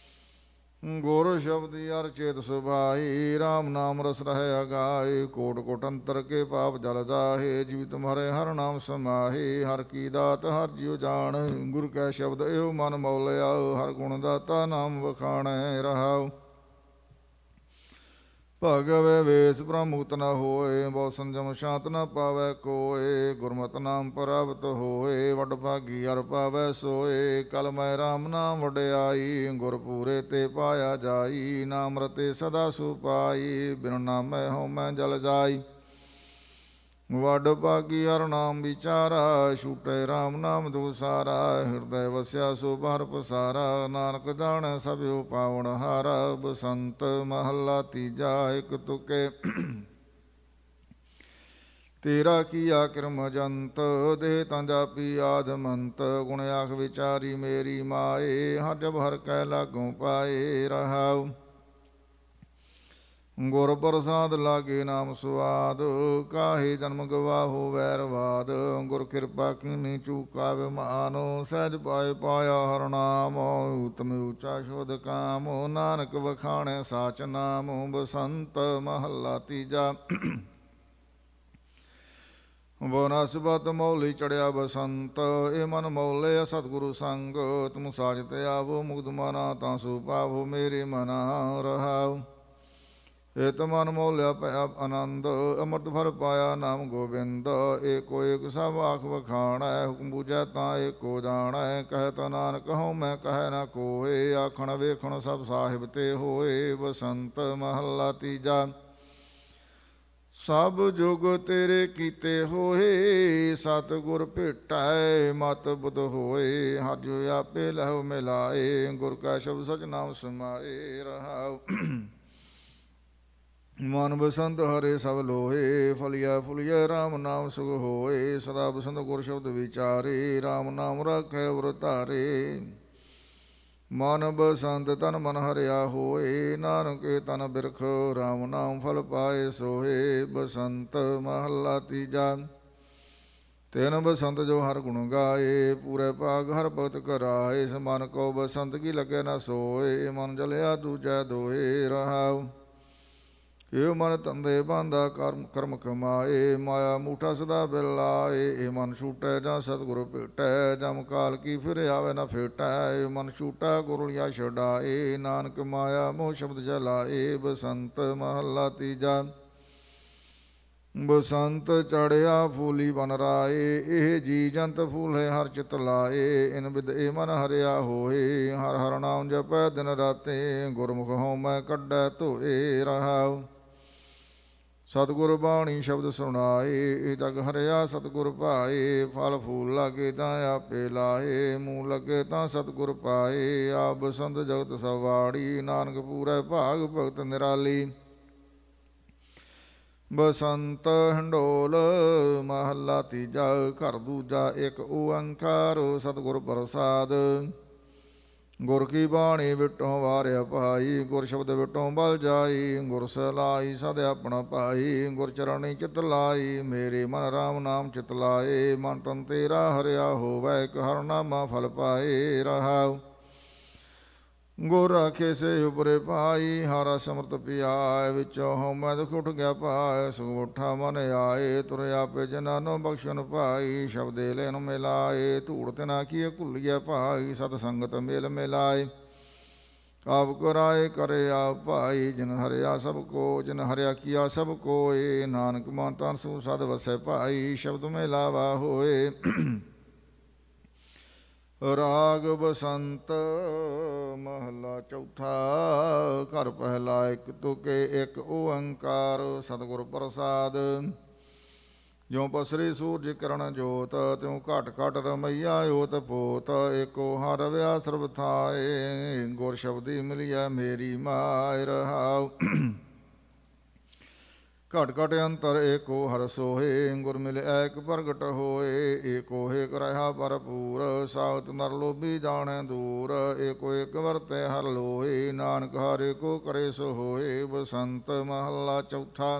ਗੁਰ ਸ਼ਬਦੀ ਅਰ ਚੇਤ ਸੁਭਾਈ, ਰਾਮ ਨਾਮ ਰਸ ਰਹਿ ਅਗਾਏ। ਕੋਟ ਕੋਟ ਅੰਤਰ ਕੇ ਪਾਪ ਜਲ ਜਾਹੇ, ਜੀਵ ਤੁਮਹਰੇ ਹਰ ਨਾਮ ਸਮਾਹੇ। ਹਰ ਕੀ ਦਾਤ ਹਰ ਜਿਉ ਜਾਣ, ਗੁਰ ਕੈ ਸ਼ਬਦ ਇਹੋ ਮਨ ਮੌਲਿਆ। ਹਰ ਗੁਣ ਦਾਤਾ ਨਾਮ ਵਖਾਣੈ ਰਹਾਉ। ਭਗਵੇ ਵੇਸ ਬ੍ਰਹਮੂਤ ਨ ਹੋਏ, ਬਹੁ ਸੰਜਮ ਸ਼ਾਂਤ ਨ ਪਾਵੈ ਕੋਏ। ਗੁਰਮਤਿ ਨਾਮ ਪ੍ਰਾਪਤ ਹੋਏ, ਵੱਡ ਭਾਗੀ ਹਰ ਪਾਵੈ ਸੋਏ। ਕਲ ਮੈਂ ਰਾਮ ਨਾਮ ਵਡਿਆਈ, ਗੁਰ ਪੂਰੇ ਤੇ ਪਾਇਆ ਜਾਈ। ਨਾਮ ਰਤੇ ਸਦਾ ਸੁਪਾਈ, ਬਿਨ ਨਾਮੈ ਹਉਮੈ ਜਲ ਜਾਈ। ਵੱਡ ਭਾਗੀ ਹਰ ਨਾਮ ਵਿਚਾਰਾ, ਛੂਟੇ ਰਾਮ ਨਾਮ ਦੁਸਾਰਾ। ਹਿਰਦੈ ਵਸਿਆ ਸੋ ਬਾਹਰ ਪਸਾਰਾ, ਨਾਨਕ ਜਾਣੈ ਸਭ ਪਾਵਨ ਹਾਰਾ। ਬਸੰਤ ਮਹੱਲਾ ਤੀਜਾ। ਇਕ ਤੁਕੇ ਤੇਰਾ ਕੀਆ ਕਿਰਮ ਜੰਤ, ਦੇਹ ਤਾਂ ਜਾਪੀ ਆਦਮੰਤ। ਗੁਣ ਆਖ ਵਿਚਾਰੀ ਮੇਰੀ ਮਾਏ, ਹਰ ਜਬ ਹਰ ਕੈ ਲਾਗੋਂ ਪਾਏ ਰਹਾਉ। ਗੁਰ ਪ੍ਰਸਾਦ ਲਾਗੇ ਨਾਮ ਸੁਆਦ, ਕਾਹੇ ਜਨਮ ਗਵਾਹੋ ਵੈਰਵਾਦ। ਗੁਰ ਕਿਰਪਾ ਕੀਨੀ ਚੂਕਾ ਵਿਮਾਨ, ਸਹਿਜ ਪਾਏ ਪਾਇਆ ਹਰ ਨਾਮ। ਉਤਮ ਉੱਚਾ ਸ਼ੋਧ ਕਾਮ, ਨਾਨਕ ਵਖਾਣੈ ਸਾਚ ਨਾਮ। ਬਸੰਤ ਮਹੱਲਾ ਤੀਜਾ। ਬਨਸਬਤ ਮੌਲੀ ਚੜਿਆ ਬਸੰਤ, ਇਹ ਮਨ ਮੌਲੇ ਸਤਿਗੁਰੂ ਸੰਗ। ਤੁਮ ਸਾਜ ਤੇ ਆਵੋ ਮੁਕਤ ਮਨਾ, ਤਾਂ ਸੋ ਪਾਵੋ ਮੇਰੇ ਮਨਾ ਰਹਾਉ। ਏਤ ਮਨ ਮੌਲਿਆ ਭਇਆ ਆਨੰਦ, ਅੰਮ੍ਰਿਤ ਫਲ ਪਾਇਆ ਨਾਮ ਗੋਬਿੰਦ। ਏਕੋ ਏਕ ਸਭ ਆਖ ਵਖਾਣੈ, ਹੁਕਮ ਬੁਝੈ ਤਾਂ ਏਕੋ ਜਾਣੈ। ਕਹਿ ਤਾ ਨਾਨਕ ਹਉ ਮੈਂ ਕਹਿ ਨਾ ਕੋਏ, ਆਖਣ ਵੇਖਣ ਸਭ ਸਾਹਿਬ ਤੇ ਹੋਏ। ਬਸੰਤ ਮਹੱਲਾ ਤੀਜਾ। ਸਭ ਜੁਗ ਤੇਰੇ ਕੀਤੇ ਹੋਏ, ਸਤਿਗੁਰ ਭੇਟੈ ਮਤ ਬੁਧ ਹੋਏ। ਹਰ ਜੋ ਆਪੇ ਲਹੁ ਮਿਲਾਏ, ਗੁਰ ਕਾ ਸ਼ਬਦ ਸਚ ਨਾਮ ਸਮਾਏ ਰਹਾਉ। ਮਨ ਬਸੰਤ ਹਰੇ ਸਭ ਲੋਹੇ, ਫਲਿਆ ਫੁਲਿਆ ਰਾਮ ਨਾਮ ਸੁਖ ਹੋਏ। ਸਦਾ ਬਸੰਤ ਗੁਰ ਸ਼ਬਦ ਵਿਚਾਰੇ, ਰਾਮ ਨਾਮ ਰਾਖੈ ਉਰ ਧਾਰੇ। ਮਨ ਬਸੰਤ ਤਨ ਮਨ ਹਰਿਆ ਹੋਏ, ਨਾਨਕੇ ਤਨ ਬਿਰਖ ਰਾਮ ਨਾਮ ਫਲ ਪਾਏ ਸੋਏ। ਬਸੰਤ ਮਹੱਲਾ ਤੀਜਾ। ਤੈਨ ਬਸੰਤ ਜੋ ਹਰ ਗੁਣ ਗਾਏ, ਪੂਰੇ ਭਾਗ ਹਰ ਭਗਤ ਕਰਾਏ। ਇਸ ਮਨ ਕੋ ਬਸੰਤ ਕੀ ਲੱਗੇ ਨਾ ਸੋਏ, ਮਨ ਜਲਿਆ ਦੂਜੈ ਦੋਏ ਰਹਾਉ। ਇਹ ਮਨ ਧੰਦੇ ਬਾਂਧਾ ਕਰਮ ਕਮਾਏ, ਮਾਇਆ ਮੂਠਾ ਸਦਾ ਬਿਲਾਏ। ਇਹ ਮਨ ਛੂਟੈ ਜਾਂ ਸਤਿਗੁਰ ਭੇਟੈ, ਜਮ ਕਾਲ ਕੀ ਫਿਰ ਆਵੇ ਨਾ ਫੇਟੈ। ਇਹ ਮਨ ਛੂਟਾ ਗੁਰ ਲਿਆ ਛਡਾਏ, ਨਾਨਕ ਮਾਇਆ ਮੋਹ ਸ਼ਬਦ ਜਲਾਏ। ਬਸੰਤ ਮਹੱਲਾ ਤੀਜਾ। ਬਸੰਤ ਚੜਿਆ ਫੂਲੀ ਬਨ ਰਾਏ, ਇਹ ਜੀ ਜੰਤ ਫੂਲੇ ਹਰ ਚਿਤ ਲਾਏ। ਇਨ ਬਿਦ ਇਹ ਮਨ ਹਰਿਆ ਹੋਏ, ਹਰ ਹਰ ਨਾਮ ਜਪੈ ਦਿਨ ਰਾਤੇ। ਗੁਰਮੁਖ ਹਉ ਮੈਂ ਕੱਢੈ ਧੋਏ ਰਹਾਉ। ਸਤਿਗੁਰ ਬਾਣੀ ਸ਼ਬਦ ਸੁਣਾਏ, ਇਹ ਜਗ ਹਰਿਆ ਸਤਿਗੁਰ ਭਾਏ। ਫਲ ਫੂਲ ਲਾਗੇ ਤਾਂ ਆਪੇ ਲਾਏ, ਮੂੰਹ ਲੱਗੇ ਤਾਂ ਸਤਿਗੁਰ ਪਾਏ। ਆਪ ਬਸੰਤ ਜਗਤ ਸਵਾੜੀ, ਨਾਨਕ ਪੂਰੈ ਭਾਗ ਭਗਤ ਨਿਰਾਲੀ। ਬਸੰਤ ਹੰਡੋਲ ਮਹੱਲਾ ਤੀਜਾ, ਘਰ ਦੂਜਾ। ਇੱਕ ਓੰਕਾਰ ਸਤਿਗੁਰ ਪ੍ਰਸਾਦ। ਗੁਰ ਕੀ ਬਾਣੀ ਵਿਟੋਂ ਵਾਰਿਆ ਭਾਈ, ਗੁਰ ਸ਼ਬਦ ਵਿਟੋਂ ਬਲ ਜਾਈ। ਗੁਰ ਸਲਾਈ ਸਦ ਆਪਣਾ ਭਾਈ, ਗੁਰ ਚਰਣੀ ਚਿਤ ਲਾਈ। ਮੇਰੇ ਮਨ ਰਾਮ ਨਾਮ ਚਿਤ ਲਾਏ, ਮਨ ਤਨ ਤੇਰਾ ਹਰਿਆ ਹੋਵੈ। ਇੱਕ ਹਰ ਨਾਮਾ ਫਲ ਪਾਏ ਰਹਾਉ। ਗੁਰ ਆਖੇ ਸੇ ਉਪਰੇ ਭਾਈ, ਹਾਰਾ ਸਮਰਤ ਪਿਆਏ। ਵਿੱਚੋਂ ਹਉਮੈ ਦੁਖ ਉਠ ਗਿਆ ਪਾਏ, ਸੁਖ ਉਠਾ ਮਨ ਆਏ। ਤੁਰ ਆਪੇ ਜਨਾਂ ਨੂੰ ਬਖਸ਼ਣ ਭਾਈ, ਸ਼ਬਦੇ ਲੈਨ ਮਿਲਾਏ। ਧੂੜ ਤਿਨਾ ਕੀ ਘੁੱਲੀਐ ਭਾਈ, ਸਤ ਸੰਗਤ ਮੇਲ ਮਿਲਾਏ। ਆਪ ਕਰਾਏ ਕਰੇ ਆਪ ਭਾਈ, ਜਿਨ ਹਰਿਆ ਸਭ ਕੋ, ਜਿਨ ਹਰਿਆ ਕੀਆ ਸਭ ਕੋਏ। ਨਾਨਕ ਮਨ ਤਨ ਸੂ ਸਦ ਵਸੈ ਭਾਈ, ਸ਼ਬਦ ਮਿਲਾਵਾ ਹੋਏ। ਰਾਗ ਬਸੰਤ ਮਹੱਲਾ ਚੌਥਾ। ਘਰ ਪਹਿਲਾ ਇੱਕ ਤੁਕੇ, ਇੱਕ ਓੰਕਾਰ ਸਤਿਗੁਰ ਪ੍ਰਸਾਦ। ਜਿਉ ਪਸਰੀ ਸੂਰਜ ਕਿਰਨ ਜੋਤ, ਤਿਉ ਘਟ ਘਟ ਰਮਈਆ ਓਤ ਪੋਤ। ਏਕੋ ਹਰ ਵਿਆ ਸਰਬ ਥਾਏ, ਗੁਰ ਸ਼ਬਦੀ ਮਿਲਿਆ ਮੇਰੀ ਮਾਇ ਰਹਾਉ। ਘਟ ਘਟ ਅੰਤਰ ਏਕੋ ਹਰ ਸੋਹੇ, ਗੁਰ ਮਿਲਿ ਏਕ ਪ੍ਰਗਟ ਹੋਏ। ਏਕੋ ਏਕ ਰਹਾ ਭਰਪੂਰ, ਸਾਖਤ ਨਰ ਲੋਭੀ ਜਾਣੈ ਦੂਰ। ਏਕੋ ਏਕ ਵਰਤੈ ਹਰ ਲੋਹੇ, ਨਾਨਕ ਹਰ ਏਕੋ ਕਰੇ ਸੋ ਹੋਏ। ਬਸੰਤ ਮਹੱਲਾ ਚੌਥਾ।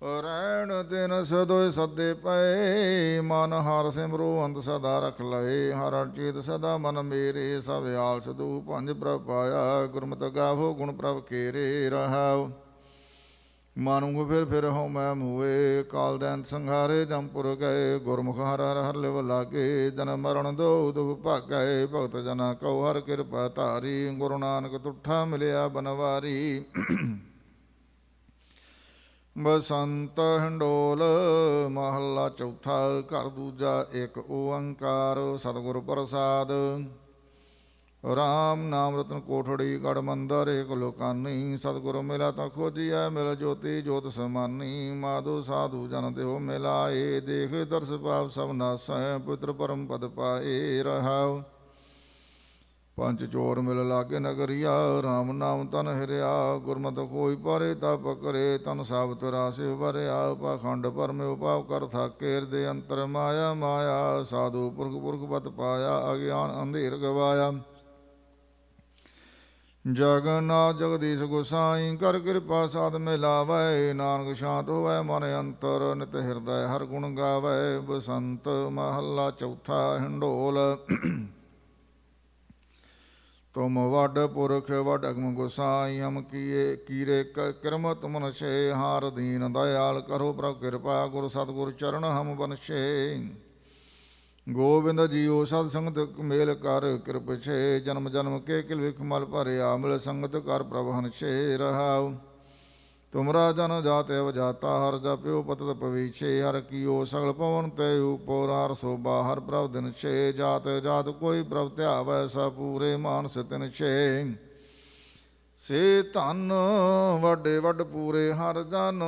ਰਹਿਣ ਦਿਨ ਸਦੋਇ ਸਦੇ ਪਏ, ਮਨ ਹਰ ਸਿਮਰੋ ਅੰਤ ਸਦਾ ਰਖ ਲਏ। ਹਰ ਚੇਤ ਸਦਾ ਮਨ ਮੇਰੇ, ਸਭ ਆਲ ਸਦੂ ਪੰਜ ਪ੍ਰਭ ਪਾਇਆ। ਗੁਰਮਤਿ ਗਾਵੋ ਗੁਣ ਪ੍ਰਭ ਕੇਰੇ ਰਹਾਉ। ਮਾਨੁ ਫਿਰ ਹਉਮੈ ਮੂਏ, ਕਾਲ ਦੈਨ ਸੰਘਾਰੇ ਜੰਪੁਰ ਗਏ। ਗੁਰਮੁਖ ਹਰ ਹਰ ਹਰ ਲਿਵ ਲਾਗੇ, ਜਨਮ ਮਰਨ ਦੋ ਦੁਖ ਭਾਗੈ। ਭਗਤ ਜਨਾ ਕਉ ਹਰ ਕਿਰਪਾ ਧਾਰੀ, ਗੁਰੂ ਨਾਨਕ ਤੁਠਾ ਮਿਲਿਆ ਬਨਵਾਰੀ। ਬਸੰਤ ਹੰਡੋਲ ਮਹੱਲਾ ਚੌਥਾ। ਘਰ ਦੂਜਾ। ਇੱਕ ਓੰਕਾਰ ਸਤਿਗੁਰ ਪ੍ਰਸਾਦ। ਰਾਮ ਨਾਮ ਰਤਨ ਕੋਠੜੀ ਗੜ ਮੰਦਰ ਏਕ ਲੋਕਾਨੀ। ਸਤਿਗੁਰ ਮਿਲਾ ਤਾਂ ਖੋਜੀਐ ਮਿਲ ਜੋਤੀ ਜੋਤ ਸਮਾਨੀ। ਮਾਧੋ ਸਾਧੂ ਜਨ ਦੇਹੁ ਮਿਲਾਏ, ਦੇਖ ਦਰਸ ਪਾਪ ਸਭ ਨਾਸੈ। ਪਵਿੱਤਰ ਪਰਮ ਪਦ ਪਾਏ ਰਹਾਉ। ਪੰਜ ਚੋਰ ਮਿਲ ਲਾਗੇ ਨਗਰੀਆ, ਰਾਮ ਨਾਮ ਤਨ ਹਿਰਿਆ। ਗੁਰਮਤਿ ਕੋਈ ਪਾਰੇ ਤਪ ਕਰੇ, ਤਨ ਸਾਬਤ ਰਾਸਿ ਭਰਿਆ। ਪਾਖੰਡ ਪਰਮੇ ਉਪਾਵ ਕਰ ਥਾਕੇ, ਹਿਰਦੇ ਅੰਤਰ ਮਾਇਆ ਮਾਇਆ। ਸਾਧੂ ਪੁਰਖ ਪੁਰਖ ਪਤ ਪਾਇਆ, ਅਗਿਆਨ ਅੰਧੇਰ ਗਵਾਇਆ। ਜਗਨਨਾਥ ਜਗਦੀਸ਼ ਗੁਸਾਈ, ਕਰ ਕਿਰਪਾ ਸਾਧ ਮਿਲਾਵੈ। ਨਾਨਕ ਸ਼ਾਂਤ ਹੋਵੈ ਮਨ ਅੰਤਰ, ਨਿਤ ਹਿਰਦੈ ਹਰ ਗੁਣ ਗਾਵੈ। ਬਸੰਤ ਮਹੱਲਾ ਚੌਥਾ। ਹਿੰਡੋਲ। ਤੁਮ ਵੱਡ ਪੁਰਖ ਵੱਡ ਅਗਮ ਗੁਸਾਈ, ਹਮ ਕੀਏ ਕੀਰੇ ਕਿਰਮ ਤੁਮ ਨਸ਼ੇ। ਹਾਰ ਦੀਨ ਦਇਆਲ ਕਰੋ ਪ੍ਰਭ ਕਿਰਪਾ, ਗੁਰ ਸਤਿਗੁਰ ਚਰਨ ਹਮ ਬਨਸ਼ੇ। ਗੋਬਿੰਦ ਜੀਓ ਸਤ ਸੰਗਤ ਮੇਲ ਕਰ ਕਿਰਪ ਛੇ। ਜਨਮ ਜਨਮ ਕੇ ਕਿਲ ਵਿਖ ਮਲ ਭਰਿਆ, ਮਿਲ ਸੰਗਤ ਕਰ ਪ੍ਰਭ ਹਨਛੇ ਰਹਾਉ। ਤੁਮਰਾ ਜਨ ਜਾਤਿ ਅਵਜਾਤਾ, ਹਰ ਜਪਿਓ ਪਤਿਤ ਪਵੀਛੇ। ਹਰ ਕੀਓ ਸਗਲ ਪਵਨ ਤੇ ਉਪਰ, ਹਰ ਸੋਭਾ ਹਰ ਪ੍ਰਭ ਦਿਨ ਛੇ। ਜਾਤ ਜਾਤ ਕੋਈ ਪ੍ਰਭ ਧਿਆਵੈ, ਸਭ ਪੂਰੇ ਮਾਨਸ ਤਿਨ ਛੇ। ਸੇ ਧਨ ਵੱਡੇ ਵੱਡ ਪੂਰੇ ਹਰ ਜਨ,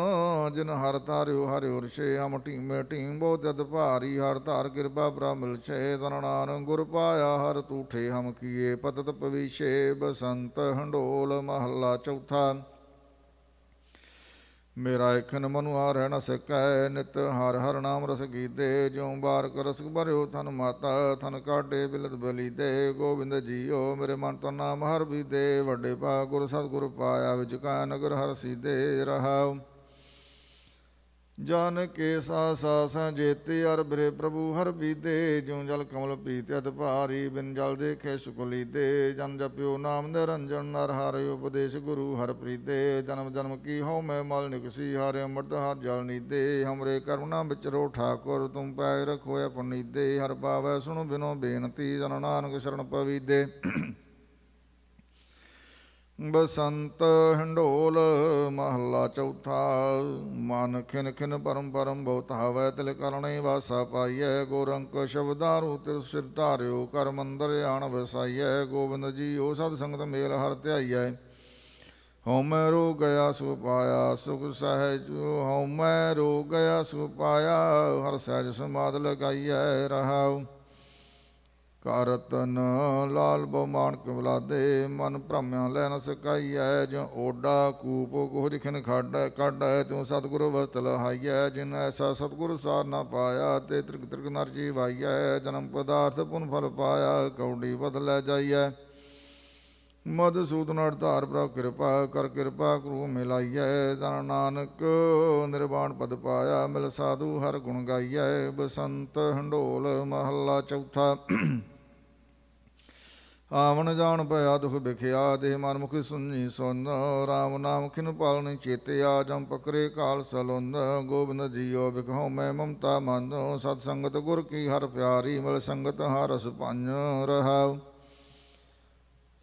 ਜਿਨ ਹਰ ਧਾਰਿਓ ਹਰਿ ਉਰਛੇ। ਹਮ ਢੀਮੇ ਢੀਮ ਬਹੁਤ ਜਦ ਭਾਰੀ, ਹਰ ਧਾਰ ਕਿਰਪਾ ਪ੍ਰਭ ਮਿਲ ਛੇ। ਤਨ ਨਾਨਕ ਗੁਰ ਪਾਇਆ ਹਰ ਤੂਠੇ, ਹਮ ਕੀਏ ਪਤਿਤ ਪਵੀਛੇ। ਬਸੰਤ ਹੰਡੋਲ ਮਹੱਲਾ ਚੌਥਾ। ਮੇਰਾ ਇਖਨ ਮਨੁ ਆ ਰਹਿ ਨ ਸਕੈ, ਨਿਤ ਹਰ ਹਰ ਨਾਮ ਰਸ ਗੀਤੇ। ਜਿਉ ਬਾਰਕ ਰਸ ਭਰਿਓ ਥਨ ਮਾਤਾ, ਥਨ ਕਾਢੇ ਬਿਲਤ ਬਲੀਦੇ। ਗੋਬਿੰਦ ਜੀਓ ਮੇਰੇ ਮਨ ਤਨ ਨਾਮ ਹਰ ਬੀਦੇ। ਵੱਡੇ ਪਾ ਗੁਰ ਸਤਿਗੁਰ ਪਾਇਆ, ਵਿਚ ਕਾ ਨਗਰ ਹਰ ਸੀਦੇ ਰਹਾਉ। ਜਨ ਕੇ ਸਾ ਸਾ ਜੇਤੇ, ਅਰ ਬਿਰੇ ਪ੍ਰਭੂ ਹਰ ਬੀਦੇ। ਜਿਉ ਜਲ ਕਮਲ ਪੀਤਿ ਅਤ ਭਾਰੀ, ਬਿਨ ਜਲ ਦੇਖੇ ਸੁਖ ਲੀਦੇ। ਜਨ ਜਪਿਓ ਨਾਮ ਨਿਰੰਜਨ, ਨਰ ਹਰਿ ਉਪਦੇਸ਼ ਗੁਰੂ ਹਰ ਪ੍ਰੀਤੇ। ਜਨਮ ਜਨਮ ਕੀ ਹਉ ਮੈਂ ਮਲ ਨਿਕਸੀ, ਹਰਿ ਅੰਮ੍ਰਿਤ ਹਰ ਜਲ ਨੀਦੇ। ਹਮਰੇ ਕਰਮ ਨਾ ਵਿਚਰੋ ਠਾਕੁਰ, ਤੁਮ ਪੈਜ ਰਖੋ ਆਪਨੀਦੇ। ਹਰ ਪਾਵੈ ਸੁਣੋ ਬਿਨੋ ਬੇਨਤੀ, ਜਨ ਨਾਨਕ ਸ਼ਰਨ ਪਵੀਦੇ। ਬਸੰਤ ਹੰਡੋਲ ਮਹੱਲਾ ਚੌਥਾ। ਮਨ ਖਿਨ ਖਿਨ ਪਰਮ ਪਰਮ ਬਹੁਤ ਹਾਵੈ, ਤਿਲ ਕਰਣੇ ਵਾਸਾ ਪਾਈਐ। ਗੋਰੰਕ ਸ਼ਬਦਾਰੂ ਤਿਰ ਸਿਰ ਧਾਰਿਓ, ਕਰ ਮੰਦਰ ਆਣ ਵਸਾਈਐ। ਗੋਬਿੰਦ ਜੀਓ ਸਤ ਸੰਗਤ ਮੇਲ ਹਰ ਧਿਆਈਐ। ਹਉ ਮੈਂ ਰੋ ਗਿਆ ਸੋ ਪਾਇਆ ਸੁਖ ਸਹਿਜ ਹਉ ਮੈਂ ਰੋ ਗਿਆ ਸੋ ਪਾਇਆ ਹਰ ਸਹਿਜ ਸਮਾਧ ਲਗਾਈਐ ਰਹਾਉ ਕਾਰਤਨ ਲਾਲ ਬੋ ਮਾਨਕ ਬਲਾਦੇ ਮਨ ਭ੍ਰਮਿਆ ਲੈ ਨ ਸਕਾਈਐ ਜਿਉ ਓਡਾ ਕੂਪ ਕੋਹ ਖਿਨ ਕੱਢੈ ਤਿਉ ਸਤਿਗੁਰ ਵਸਤ ਲਹਾਈਐ ਜਿਨ ਐਸਾ ਸਤਿਗੁਰ ਸਾਰ ਨਾ ਪਾਇਆ ਤੇ ਤ੍ਰਿਗ ਤ੍ਰਿਗ ਨਰ ਜੀਵਾਈਐ ਜਨਮ ਪਦਾਰਥ ਪੁਨ ਫਲ ਪਾਇਆ ਕੌਡੀ ਬਦਲੈ ਜਾਈਐ ਮਧੂਸੂਦਨ ਅਵਤਾਰ ਪ੍ਰਭ ਕਿਰਪਾ ਕਰ ਕਿਰਪਾ ਕਰੂ ਮਿਲਾਈਐ ਤਨ ਨਾਨਕ ਨਿਰਵਾਣ ਪਦ ਪਾਇਆ ਮਿਲ ਸਾਧੂ ਹਰ ਗੁਣ ਗਾਈਐ ਬਸੰਤ ਹੰਡੋਲ ਮਹੱਲਾ ਚੌਥਾ ਆਵਣ ਜਾਣ ਭਇਆ ਦੁਖ ਬਿਖਿਆ ਦੇਹ ਮਨ ਮੁਖ ਸੁਣੀ ਸੁਨ ਰਾਮ ਨਾਮ ਖਿਨ ਪਾਲਨ ਚੇਤਿਆ ਜਮ ਪਕਰੇ ਕਾਲ ਸਲੁੰਦ ਗੋਬਿੰਦ ਜੀਓ ਬਿਖਉ ਮੈਂ ਮਮਤਾ ਮਨ ਸਤ ਸੰਗਤ ਗੁਰ ਕੀ ਹਰ ਪਿਆਰੀ ਮਿਲ ਸੰਗਤ ਹਰ ਰਸ ਪੰਜ ਰਹਾਉ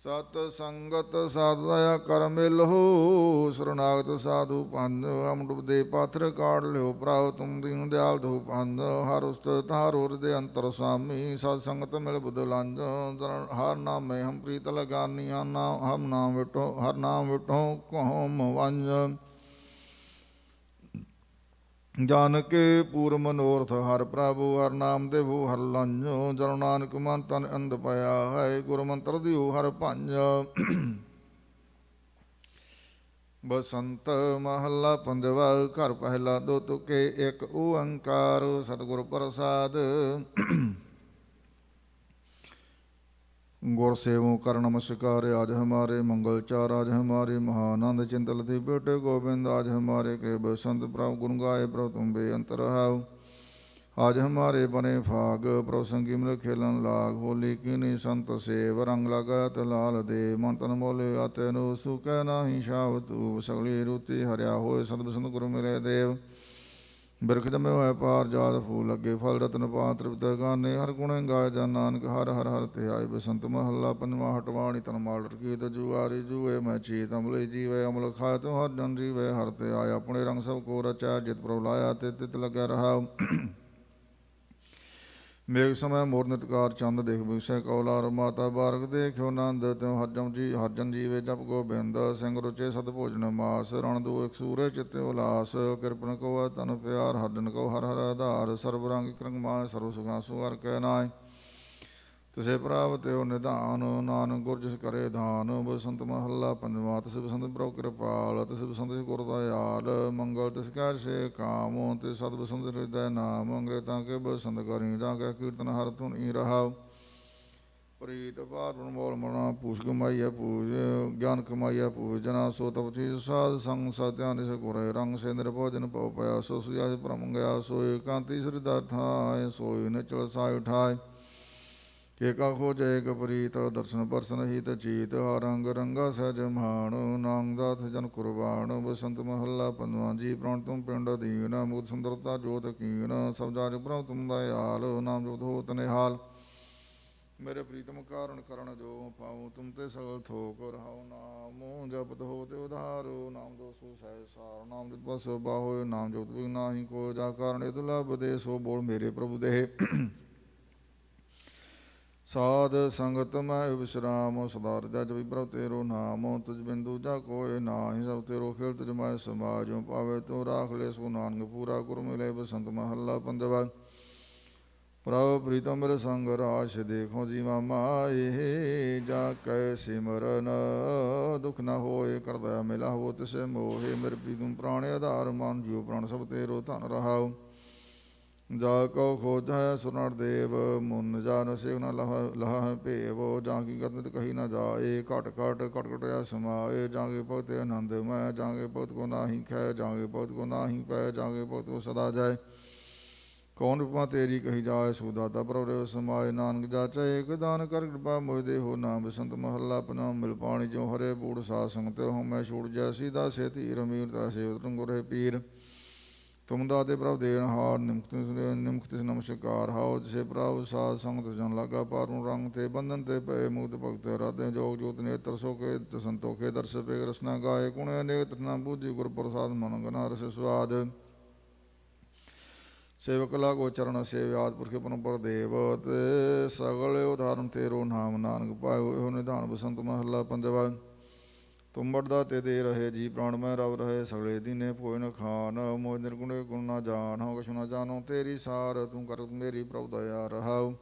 ਸਤ ਸੰਗਤ ਸਾਧੂ ਦਇਆ ਕਰ ਮਿਲਹੁ ਸਰਨਾਗਤ ਸਾਧੂ ਪੰਜ ਅਮ ਡੁਬਦੇ ਪਾਥਰ ਕਾੜ ਲਿਓ ਭਰਾਉ ਤੁਮ ਦੀਨ ਦਿਆਲ ਧੂ ਪੰਜ ਹਰ ਉਸਤਤ ਹਰ ਹਿਰਦੇ ਅੰਤਰ ਸੁਆਮੀ ਸਤ ਸੰਗਤ ਮਿਲ ਬੁਧ ਲੰਜ ਹਰ ਨਾਮੇ ਹਮ ਪ੍ਰੀਤ ਲਗਾਨੀ ਹਮ ਨਾਮ ਵਿਟੋ ਹਰ ਨਾਮ ਵਿਟੋ ਕਹਮ ਵੰਜ ਜਾਨ ਕੇ ਪੂਰ ਮਨੋਰਥ ਹਰ ਪ੍ਰਭੂ ਹਰ ਨਾਮ ਦੇਵੋ ਹਰ ਲੰਜੋ ਜਨ ਨਾਨਕ ਮਨ ਤਨ ਅੰਧ ਪਿਆ ਹੈ ਗੁਰ ਮੰਤਰ ਦਿਓ ਹਰ ਭੰਜ ਬਸੰਤ ਮਹੱਲਾ ਪੰਜਵਾ ਘਰ ਪਹਿਲਾ ਦੋ ਤੁਕੇ ਇੱਕ ਓੰਕਾਰ ਸਤਿਗੁਰ ਪ੍ਰਸਾਦ गुर सेवों कर नमस्कार आज हमारे मंगल चार आज हमारे महानंद चिंतल थी बेटे गोविंद आज हमारे कृप संत प्रभु गुण गाए प्रभु तुम बे अंतर हाउ आज हमारे बने फाग प्रभु संगी मिल खेलन लाग होली कीनी संत सेव रंग लगात लाल दे मंतन मोले आते नो सुख नाही शाव तू सगली रुति हरिया होए सत बसंत गुरु मिले देव ਬਿਰਖ ਜਮੇ ਹੋਏ ਪਾਰ ਜਾਤ ਫੂਲ ਲੱਗੇ ਫਲ ਰਤਨ ਪਾ ਤ੍ਰਿਪਤ ਗਾਨੇ ਹਰ ਗੁਣੇ ਗਾਏ ਜਨ ਨਾਨਕ ਹਰ ਹਰ ਹਰ ਤੇ ਆਏ ਬਸੰਤ ਮਹੱਲਾ ਪੰਜਵਾਂ ਹਟਵਾਣੀ ਤਨ ਮਾਲ ਰਕੀਤ ਜੁਆਰੀ ਜੂਏ ਮੈਂ ਚੀਤ ਅਮਲੇ ਜੀਵੇ ਅਮਲ ਖਾਏ ਤੋ ਹਰ ਜਨ ਜੀਵੇ ਹਰ ਤੇ ਆਏ ਆਪਣੇ ਰੰਗ ਸਭ ਕੋ ਰਚਾ ਜਿਤ ਪ੍ਰਭ ਲਾਇਆ ਤੇ ਤਿਤ ਲੱਗਿਆ ਰਹਾ ਮੇਘ ਸਮੈ ਮੋਰ ਨਿਤਕਾਰ ਚੰਦ ਦੇਖ ਬਿਸੈ ਕੌਲਾਰ ਮਾਤਾ ਬਾਰਕ ਦੇਖਿਓ ਨੰਦ ਤਿਉ ਹਰ ਜਨ ਜੀਵੇ ਜਪ ਗੋਬਿੰਦ ਸਿੰਘ ਰੁਚੇ ਸਦ ਭੋਜਨ ਮਾਸ ਰਣ ਦੋ ਇੱਕ ਸੂਰੇ ਚਿੱਤੇ ਉਲਾਸ ਕਿਰਪਨ ਕੋ ਤਨ ਪਿਆਰ ਹਰਜਨ ਕੋ ਹਰ ਹਰ ਆਧਾਰ ਸਰਬ ਰੰਗ ਕਰੰਗ ਮਾ ਸਰਵ ਸੁਖਾ ਸੁਹਰ ਕੈ ਨਾਇ ਤਿਸੇ ਪ੍ਰਾਪ ਤਿਉ ਨਿਧਾਨ ਨਾਨਕ ਗੁਰ ਜਿਸ ਕਰੇ ਧਾਨ ਬਸੰਤ ਮਹੱਲਾ ਪੰਜਵਾ ਤਿਸ ਬਸੰਤ ਪ੍ਰਭ ਕਿਰਪਾਲ ਤਿਸ ਬਸੰਤ ਗੁਰ ਦਇਆਲ ਮੰਗਲ ਤਿਸ ਕੈ ਸੇ ਕਾਮ ਤਿਸ ਸਤ ਬਸੰਤ ਹਿਰਦੈ ਨਾਮ ਅੰਗਰੇਤਾਂ ਕੇ ਬਸੰਤ ਕਰੀ ਜਾਂ ਕੈ ਕੀਰਤਨ ਹਰ ਧੁਨੀ ਰਹਾਉ ਪ੍ਰੀਤ ਪਾਰ ਮੋਲ ਮਨਾ ਪੂਛ ਕਮਾਈਐ ਪੂਜ ਗਿਆਨ ਕਮਾਈਐ ਪੂਜ ਜਨਾ ਸੋ ਤਪ ਚੀਜ ਸਾਧ ਸੰਗ ਸਤਿਆਨ ਇਸ ਗੁਰੇ ਰੰਗ ਸੇਂਦਰ ਭੋਜਨ ਪਉ ਪਿਆ ਸੋ ਸੁਜਾ ਭ੍ਰਮ ਗਿਆ ਸੋਇ ਕਾਂਤੀ ਸ੍ਰਿਦਾ ਥਾਇ ਸੋਇ ਨਚਲ ਸਾਇ ਉਠਾਇ ਏਕਾ ਖੋਜੈ ਏਕ ਪ੍ਰੀਤ ਦਰਸ਼ਨ ਪਰਸਨ ਹਿਤ ਚੀਤ ਰੰਗ ਰੰਗਾ ਸਹਿਜ ਮਾਣ ਨਾਮ ਦਾਤ ਜਨ ਕੁਰਬਾਨ ਬਸੰਤ ਮਹੱਲਾ ਪੰਜਵਾਂ ਜੀ ਪ੍ਰਾਣ ਤੁਮ ਪਿੰਡ ਦੀਨ ਮੁਕਤ ਸੁੰਦਰਤਾ ਜੋਤ ਕੀਨ ਸਭ ਜਾਜ ਪ੍ਰਭ ਤੁਮ ਦਇਆਲ ਨਾਮ ਜੋਤ ਹੋਤ ਨਿਹਾਲ ਮੇਰੇ ਪ੍ਰੀਤਮ ਕਾਰਨ ਕਰਨ ਜੋ ਪਾਉ ਤੁਮ ਤੇ ਸਗਲ ਥੋਕ ਰਹਾਉ ਨਾਮ ਜਪਤ ਹੋ ਤੇ ਉਧਾਰੋ ਨਾਮ ਜੋ ਸੋ ਸਹਿ ਸਾਰ ਨਾਮ ਜਪ ਬਸ ਬਾਹੋ ਨਾਮ ਜੋਤ ਵੀ ਨਾਹੀ ਕੋ ਜਾ ਕਾਰਨ ਦੁਲਭ ਦੇ ਸੋ ਬੋਲ ਮੇਰੇ ਪ੍ਰਭੂ ਦੇ ਸਾਧ ਸੰਗਤ ਮੈਂ ਵਿਸ਼ਰਾਮ ਸਦਾ ਹਿਰਦੈ ਜਪਿ ਪ੍ਰਭ ਤੇਰੋ ਨਾਮ ਤੁਝ ਬਿਨ ਦੂਜਾ ਕੋਇ ਨਾਹੀ ਸਭ ਤੇਰੋ ਖੇਲ ਤੁਝ ਮੈਂ ਸਮਾਜੁ ਪਾਵੇ ਤੋ ਰਾਖ ਲੈ ਸੋ ਨਾਨਕ ਪੂਰਾ ਗੁਰ ਮਿਲੇ ਬਸੰਤ ਮਹੱਲਾ ਪੰਜਵਾ ਪ੍ਰਭ ਪ੍ਰੀਤਮ ਮੇਰੇ ਸੰਗ ਰਾਸ਼ ਦੇਖੋ ਜੀਵਾ ਮਾਏ ਜਾ ਕੈ ਸਿਮਰਨ ਦੁਖ ਨ ਹੋਏ ਕਰਦਾ ਮਿਲਾ ਹੋ ਤਿਸੇ ਮੋਹੇ ਮੇਰੇ ਪ੍ਰੀਤਮ ਪ੍ਰਾਣ ਆਧਾਰ ਮਨ ਜੀਉ ਪ੍ਰਾਣ ਸਭ ਤੇਰੋ ਧਨ ਰਹਾਉ ਜਾ ਕਉ ਖੋਜੈ ਸੁਰਨਰ ਦੇਵ ਮੁਨ ਜਾਨ ਸੇ ਨ ਲਹ ਭੇਵ ਜਾਂ ਕੀ ਗਤਮਿਤ ਕਹੀ ਨ ਜਾਏ ਘਟ ਘਟ ਘਟ ਘਟ ਸਮਾਏ ਜਾਂਗੇ ਭਗਤ ਆਨੰਦ ਮੈਂ ਜਾਂਗੇ ਭਗਤ ਕੋ ਨਾਹੀ ਖੈ ਜਾਂਗੇ ਭਗਤ ਕੋ ਨਾਹੀ ਪੈ ਜਾਂਗੇ ਭਗਤ ਕੋ ਸਦਾ ਜਾਏ ਕੌਣ ਰੂਪਾ ਤੇਰੀ ਕਹੀ ਜਾਏ ਸੁਦਾਤਾ ਪ੍ਰਭ ਸਮਾਏ ਨਾਨਕ ਜਾਚੈ ਏਕ ਦਾਨ ਕਰ ਕਿਰਪਾ ਮੋਹਿ ਹੋ ਨਾਮ ਬਸੰਤ ਮਹੱਲਾ ਆਪਣਾ ਮਿਲ ਪਾਣੀ ਜੋ ਹਰੇ ਬੂੜ ਸਾਧ ਸੰਗਤ ਹੋ ਮੈਂ ਛੋੜ ਜਾ ਸੀਦਾ ਸੇਤੀ ਰਮੀਰ ਦਾ ਸੇਵਤ ਗੁਰੇ ਪੀਰ ਤੁਮ ਦਾਤੇ ਪ੍ਰਭ ਦੇਨ ਹਾਰ ਨਿਮਖਤ ਨਮਸਕਾਰ ਹਾਉ ਜਿਸੇ ਪ੍ਰਭ ਸਾਧ ਸੰਗਤ ਜਨ ਲਾਗਾ ਪਾਰੂ ਰੰਗ ਤੇ ਬੰਧਨ ਤੇ ਪਏ ਮੁਕਤ ਭਗਤ ਰਾਧੇ ਜੋਗ ਜੋਤ ਨੇਤਰ ਸੋ ਕੇ ਸੰਤੋਖੇ ਦਰਸ ਪੇ ਰਸਨਾ ਗਾਏ ਗੁਣ ਅਨੇਕ ਤ੍ਰਿਨਾ ਬੂਝੀ ਗੁਰ ਪ੍ਰਸਾਦ ਮਨ ਗਨਾ ਰਸ ਸਵਾਦ ਸੇਵਕ ਲਾਗੋ ਚਰਨ ਸੇਵਿਆਦ ਪੁਰਖੇ ਪਰੰਪਰ ਦੇਵ ਤੇ ਸਗਲ ਉਦਾਹਰਨ ਤੇਰੋ ਨਾਮ ਨਾਨਕ ਪਾਇਓ ਇਹੋ ਨਿਧਾਨ ਬਸੰਤ ਮਹੱਲਾ ਪੰਜਵਾ ਤੁਮ ਵਰਦਾ ਤੇ ਦੇ ਰਹੇ ਜੀ ਪ੍ਰਾਣ ਮੈਂ ਰਵ ਰਹੇ ਸਗਲੇ ਦੀਨੇ ਪੋਇ ਨ ਖਾਨ ਮੋਹ ਨਿਰਗੁਣੇ ਗੁਣ ਨਾ ਜਾਣ ਹੋ ਕਛੁ ਨਾ ਜਾਣੋ ਤੇਰੀ ਸਾਰ ਤੂੰ ਕਰ ਮੇਰੀ ਪ੍ਰਭ ਦਇਆ ਰਹਾਉ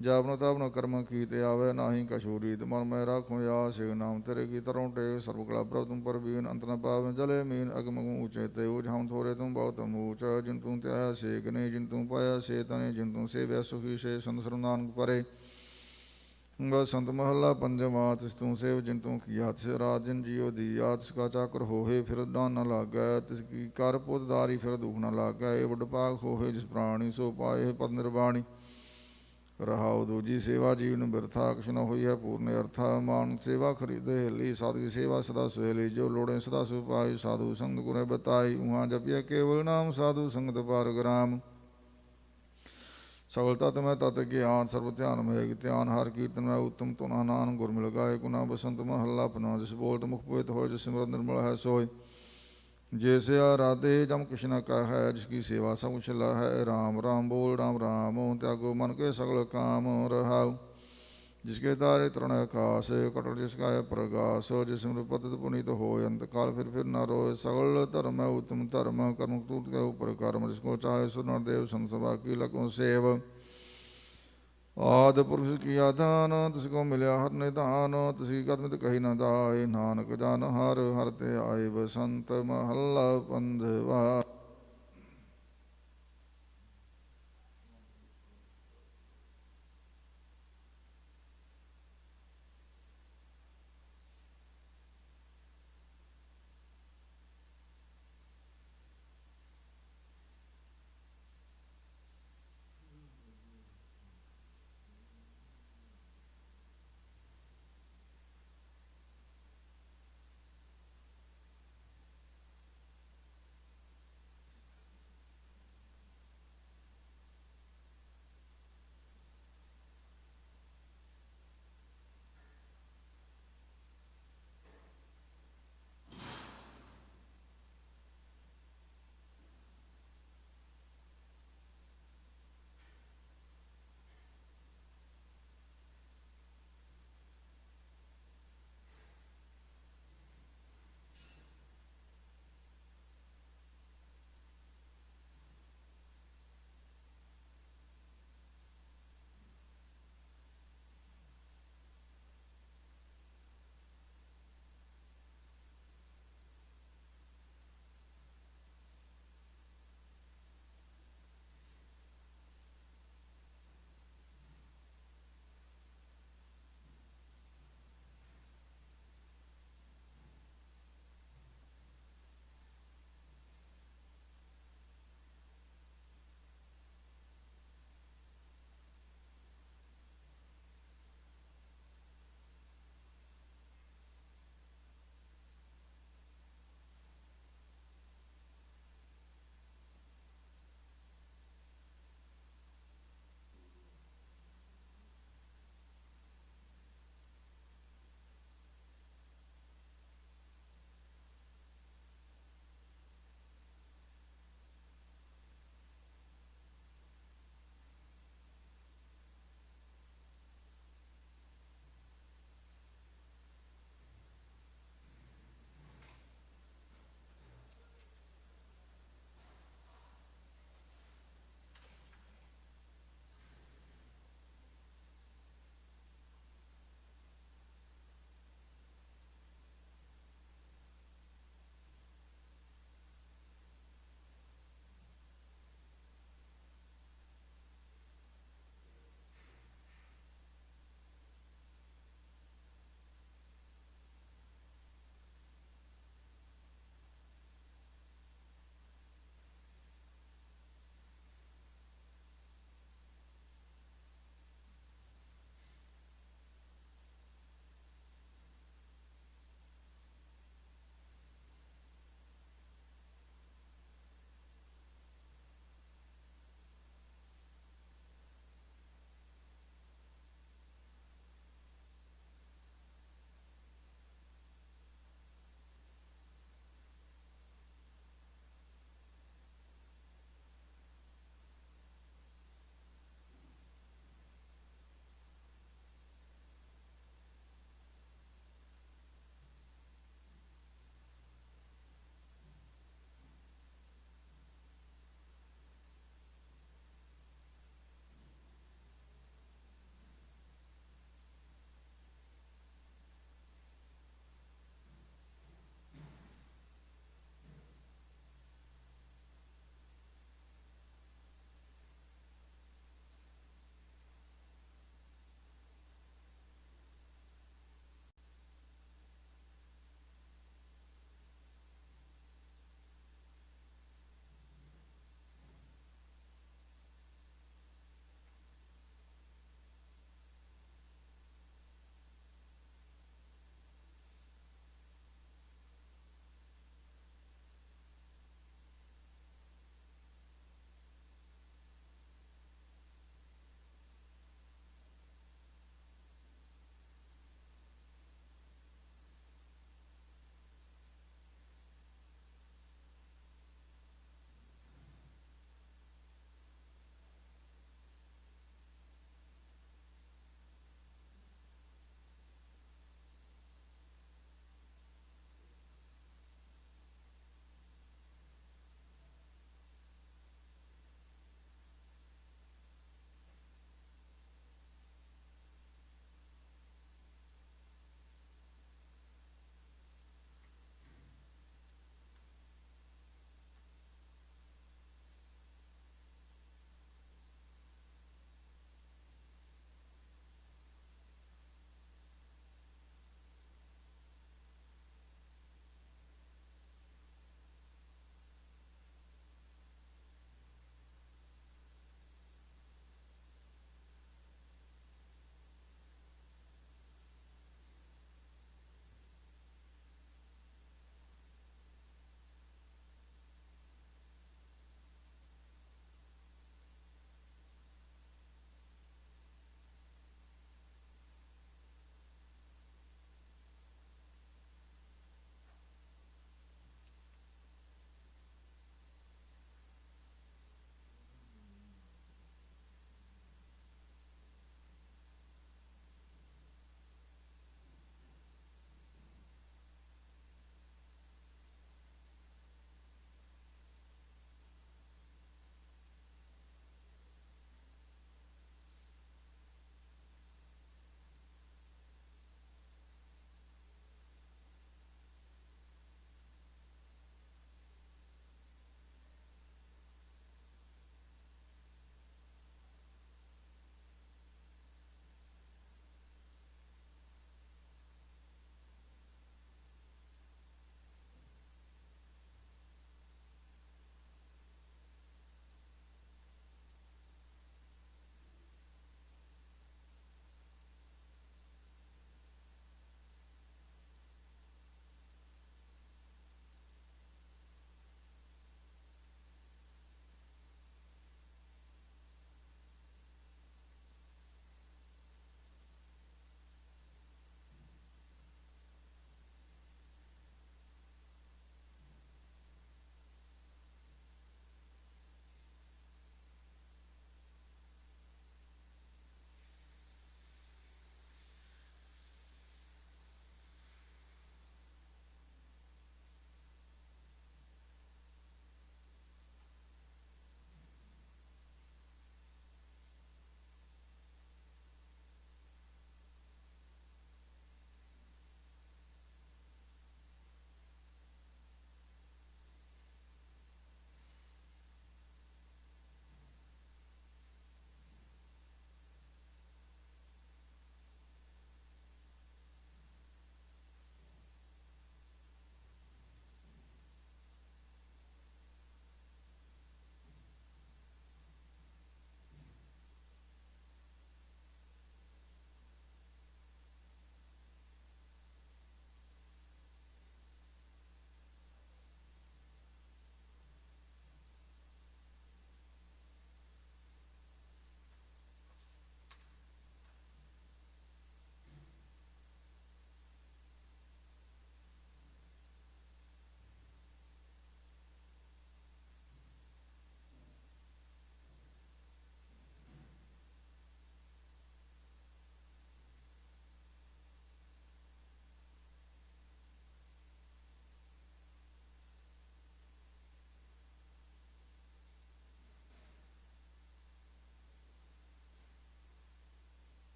ਜਾਪਨ ਤਾਪਨ ਕਰਮ ਕੀਤੇ ਆਵੇ ਨਾਹੀ ਕਛੂ ਰੀਤ ਮਨ ਮੈਂ ਰਾਖੋ ਆਸ ਨਾਮ ਤੇਰੇ ਕੀ ਤਰੋਂ ਟੇ ਸਰਬ ਕਲਾ ਪ੍ਰਭ ਤੁਮ ਪਰ ਬੀਨ ਅੰਤ ਨ ਪਾਵ ਜਲੇ ਮੀਨ ਅਗਮ ਊਚੇ ਤੇ ਉਜ ਹਮ ਥੋਰੇ ਤੁਮ ਬਹੁਤ ਮੂਚ ਜਿਨ ਤੂੰ ਧਿਆਇਆ ਸੇਕ ਨੇ ਜਿਨ ਤੂੰ ਪਾਇਆ ਸੇ ਤਨੇ ਜਿਨ ਤੂੰ ਸੇਵਿਆ ਸੁਖੀ ਸੇ ਸੰਤ ਸਰਬ ਨਾਨਕ ਪਰੇ ਬਸੰਤ ਮਹੱਲਾ ਪੰਜਵਾਂ ਤਿਸ ਤੂੰ ਸੇਵ ਜਿਨ ਤੂੰ ਕੀਆ ਤਿਸ ਰਾਤ ਜਿਨ ਜੀਉ ਦੀਆ ਤਿਸ ਕਾ ਚਾਕਰ ਹੋਏ ਫਿਰ ਦਾਨ ਨ ਲਾਗੈ ਤਿਸ ਕੀ ਕਰ ਪੁੱਤਦਾਰੀ ਫਿਰ ਦੁਖ ਨ ਲਾਗੈ ਏ ਵੱਡ ਭਾਗ ਹੋਏ ਜਿਸ ਪ੍ਰਾਣੀ ਸੋ ਪਾਏ ਪਦ ਨਿਰਵਾਣੀ ਰਹਾਉ ਦੂਜੀ ਸੇਵਾ ਜੀਵਨ ਬਿਰਥਾ ਕਛੁ ਨ ਹੋਈ ਹੈ ਪੂਰਨ ਅਰਥਾ ਮਾਨ ਸੇਵਾ ਖਰੀਦੇ ਲਈ ਸਾਧਕੀ ਸੇਵਾ ਸਦਾ ਸੁਹੇਲੀ ਜੋ ਲੋੜੇ ਸਦਾ ਸੁ ਪਾਈ ਸਾਧੂ ਸੰਗ ਗੁਰੇ ਬਤਾਈ ਉਹਾਂ ਜਪਿਆ ਕੇਵਲ ਨਾਮ ਸਾਧੂ ਸੰਗਤ ਪਾਰ ਗ੍ਰਾਮ ਸਗਲ ਤਤ ਮੈਂ ਤਤ ਗਿਆਨ ਸਰਬ ਧਿਆਨ ਮੇਗ ਧਿਆਨ ਹਰ ਕੀਰਤਨ ਮੈਂ ਉਤਮ ਤੁਨਾ ਨਾਨ ਗੁਰ ਮਿਲ ਗਾਏ ਗੁਨਾ ਬਸੰਤ ਮਹੱਲਾ ਪਨੋ ਜਿਸ ਬੋਲਤ ਮੁਖ ਪੋਇਤ ਹੋਏ ਜਿਸ ਸਿਮਰਤ ਨਿਰਮਲ ਹੈ ਸੋਇ ਜੈਸੇ ਆਰਾਧੇ ਜਮ ਕੁਛ ਨ ਕਹੈ ਜਿਸ ਕੀ ਸੇਵਾ ਸਭ ਕੁਛ ਲਹੈ ਰਾਮ ਰਾਮ ਬੋਲ ਰਾਮ ਰਾਮ ਤਿਆਗੋ ਮਨ ਕੇ ਸਗਲ ਕਾਮ ਰਹਾਉ ਜਿਸਕੇ ਤਾਰੇ ਤ੍ਰਣ ਆਕਾਸ ਕਟੜ ਜਿਸ ਕਾ ਹੈ ਪ੍ਰਗਾਸ ਜਿਸ ਸਿਮਰ ਪਤਿਤ ਪੁਨੀਤ ਹੋਇ ਅੰਤ ਕਾਲ ਫਿਰ ਨ ਰੋਇ ਸਗਲ ਧਰਮ ਹੈ ਉਤਮ ਧਰਮ ਕਰਮ ਤੂਤ ਕੇ ਉਪਰ ਕਰਮ ਜਿਸ ਕੋ ਚਾਹੇ ਸੋ ਨਰਦੇਵ ਸੰਸਭਾ ਕੀ ਲਗੋ ਸੇਵ ਆਦਿ ਪੁਰਖ ਕੀ ਆਦਾਨ ਤਿਸ ਕੋ ਮਿਲਿਆ ਹਰ ਨਿਧਾਨ ਤਿਸੀ ਕਦਮਿਤ ਕਹੀ ਨ ਦਾਏ ਨਾਨਕ ਜਨ ਹਰ ਹਰ ਤੇ ਆਏ ਬਸੰਤ ਮਹੱਲਾ ਪੰਜ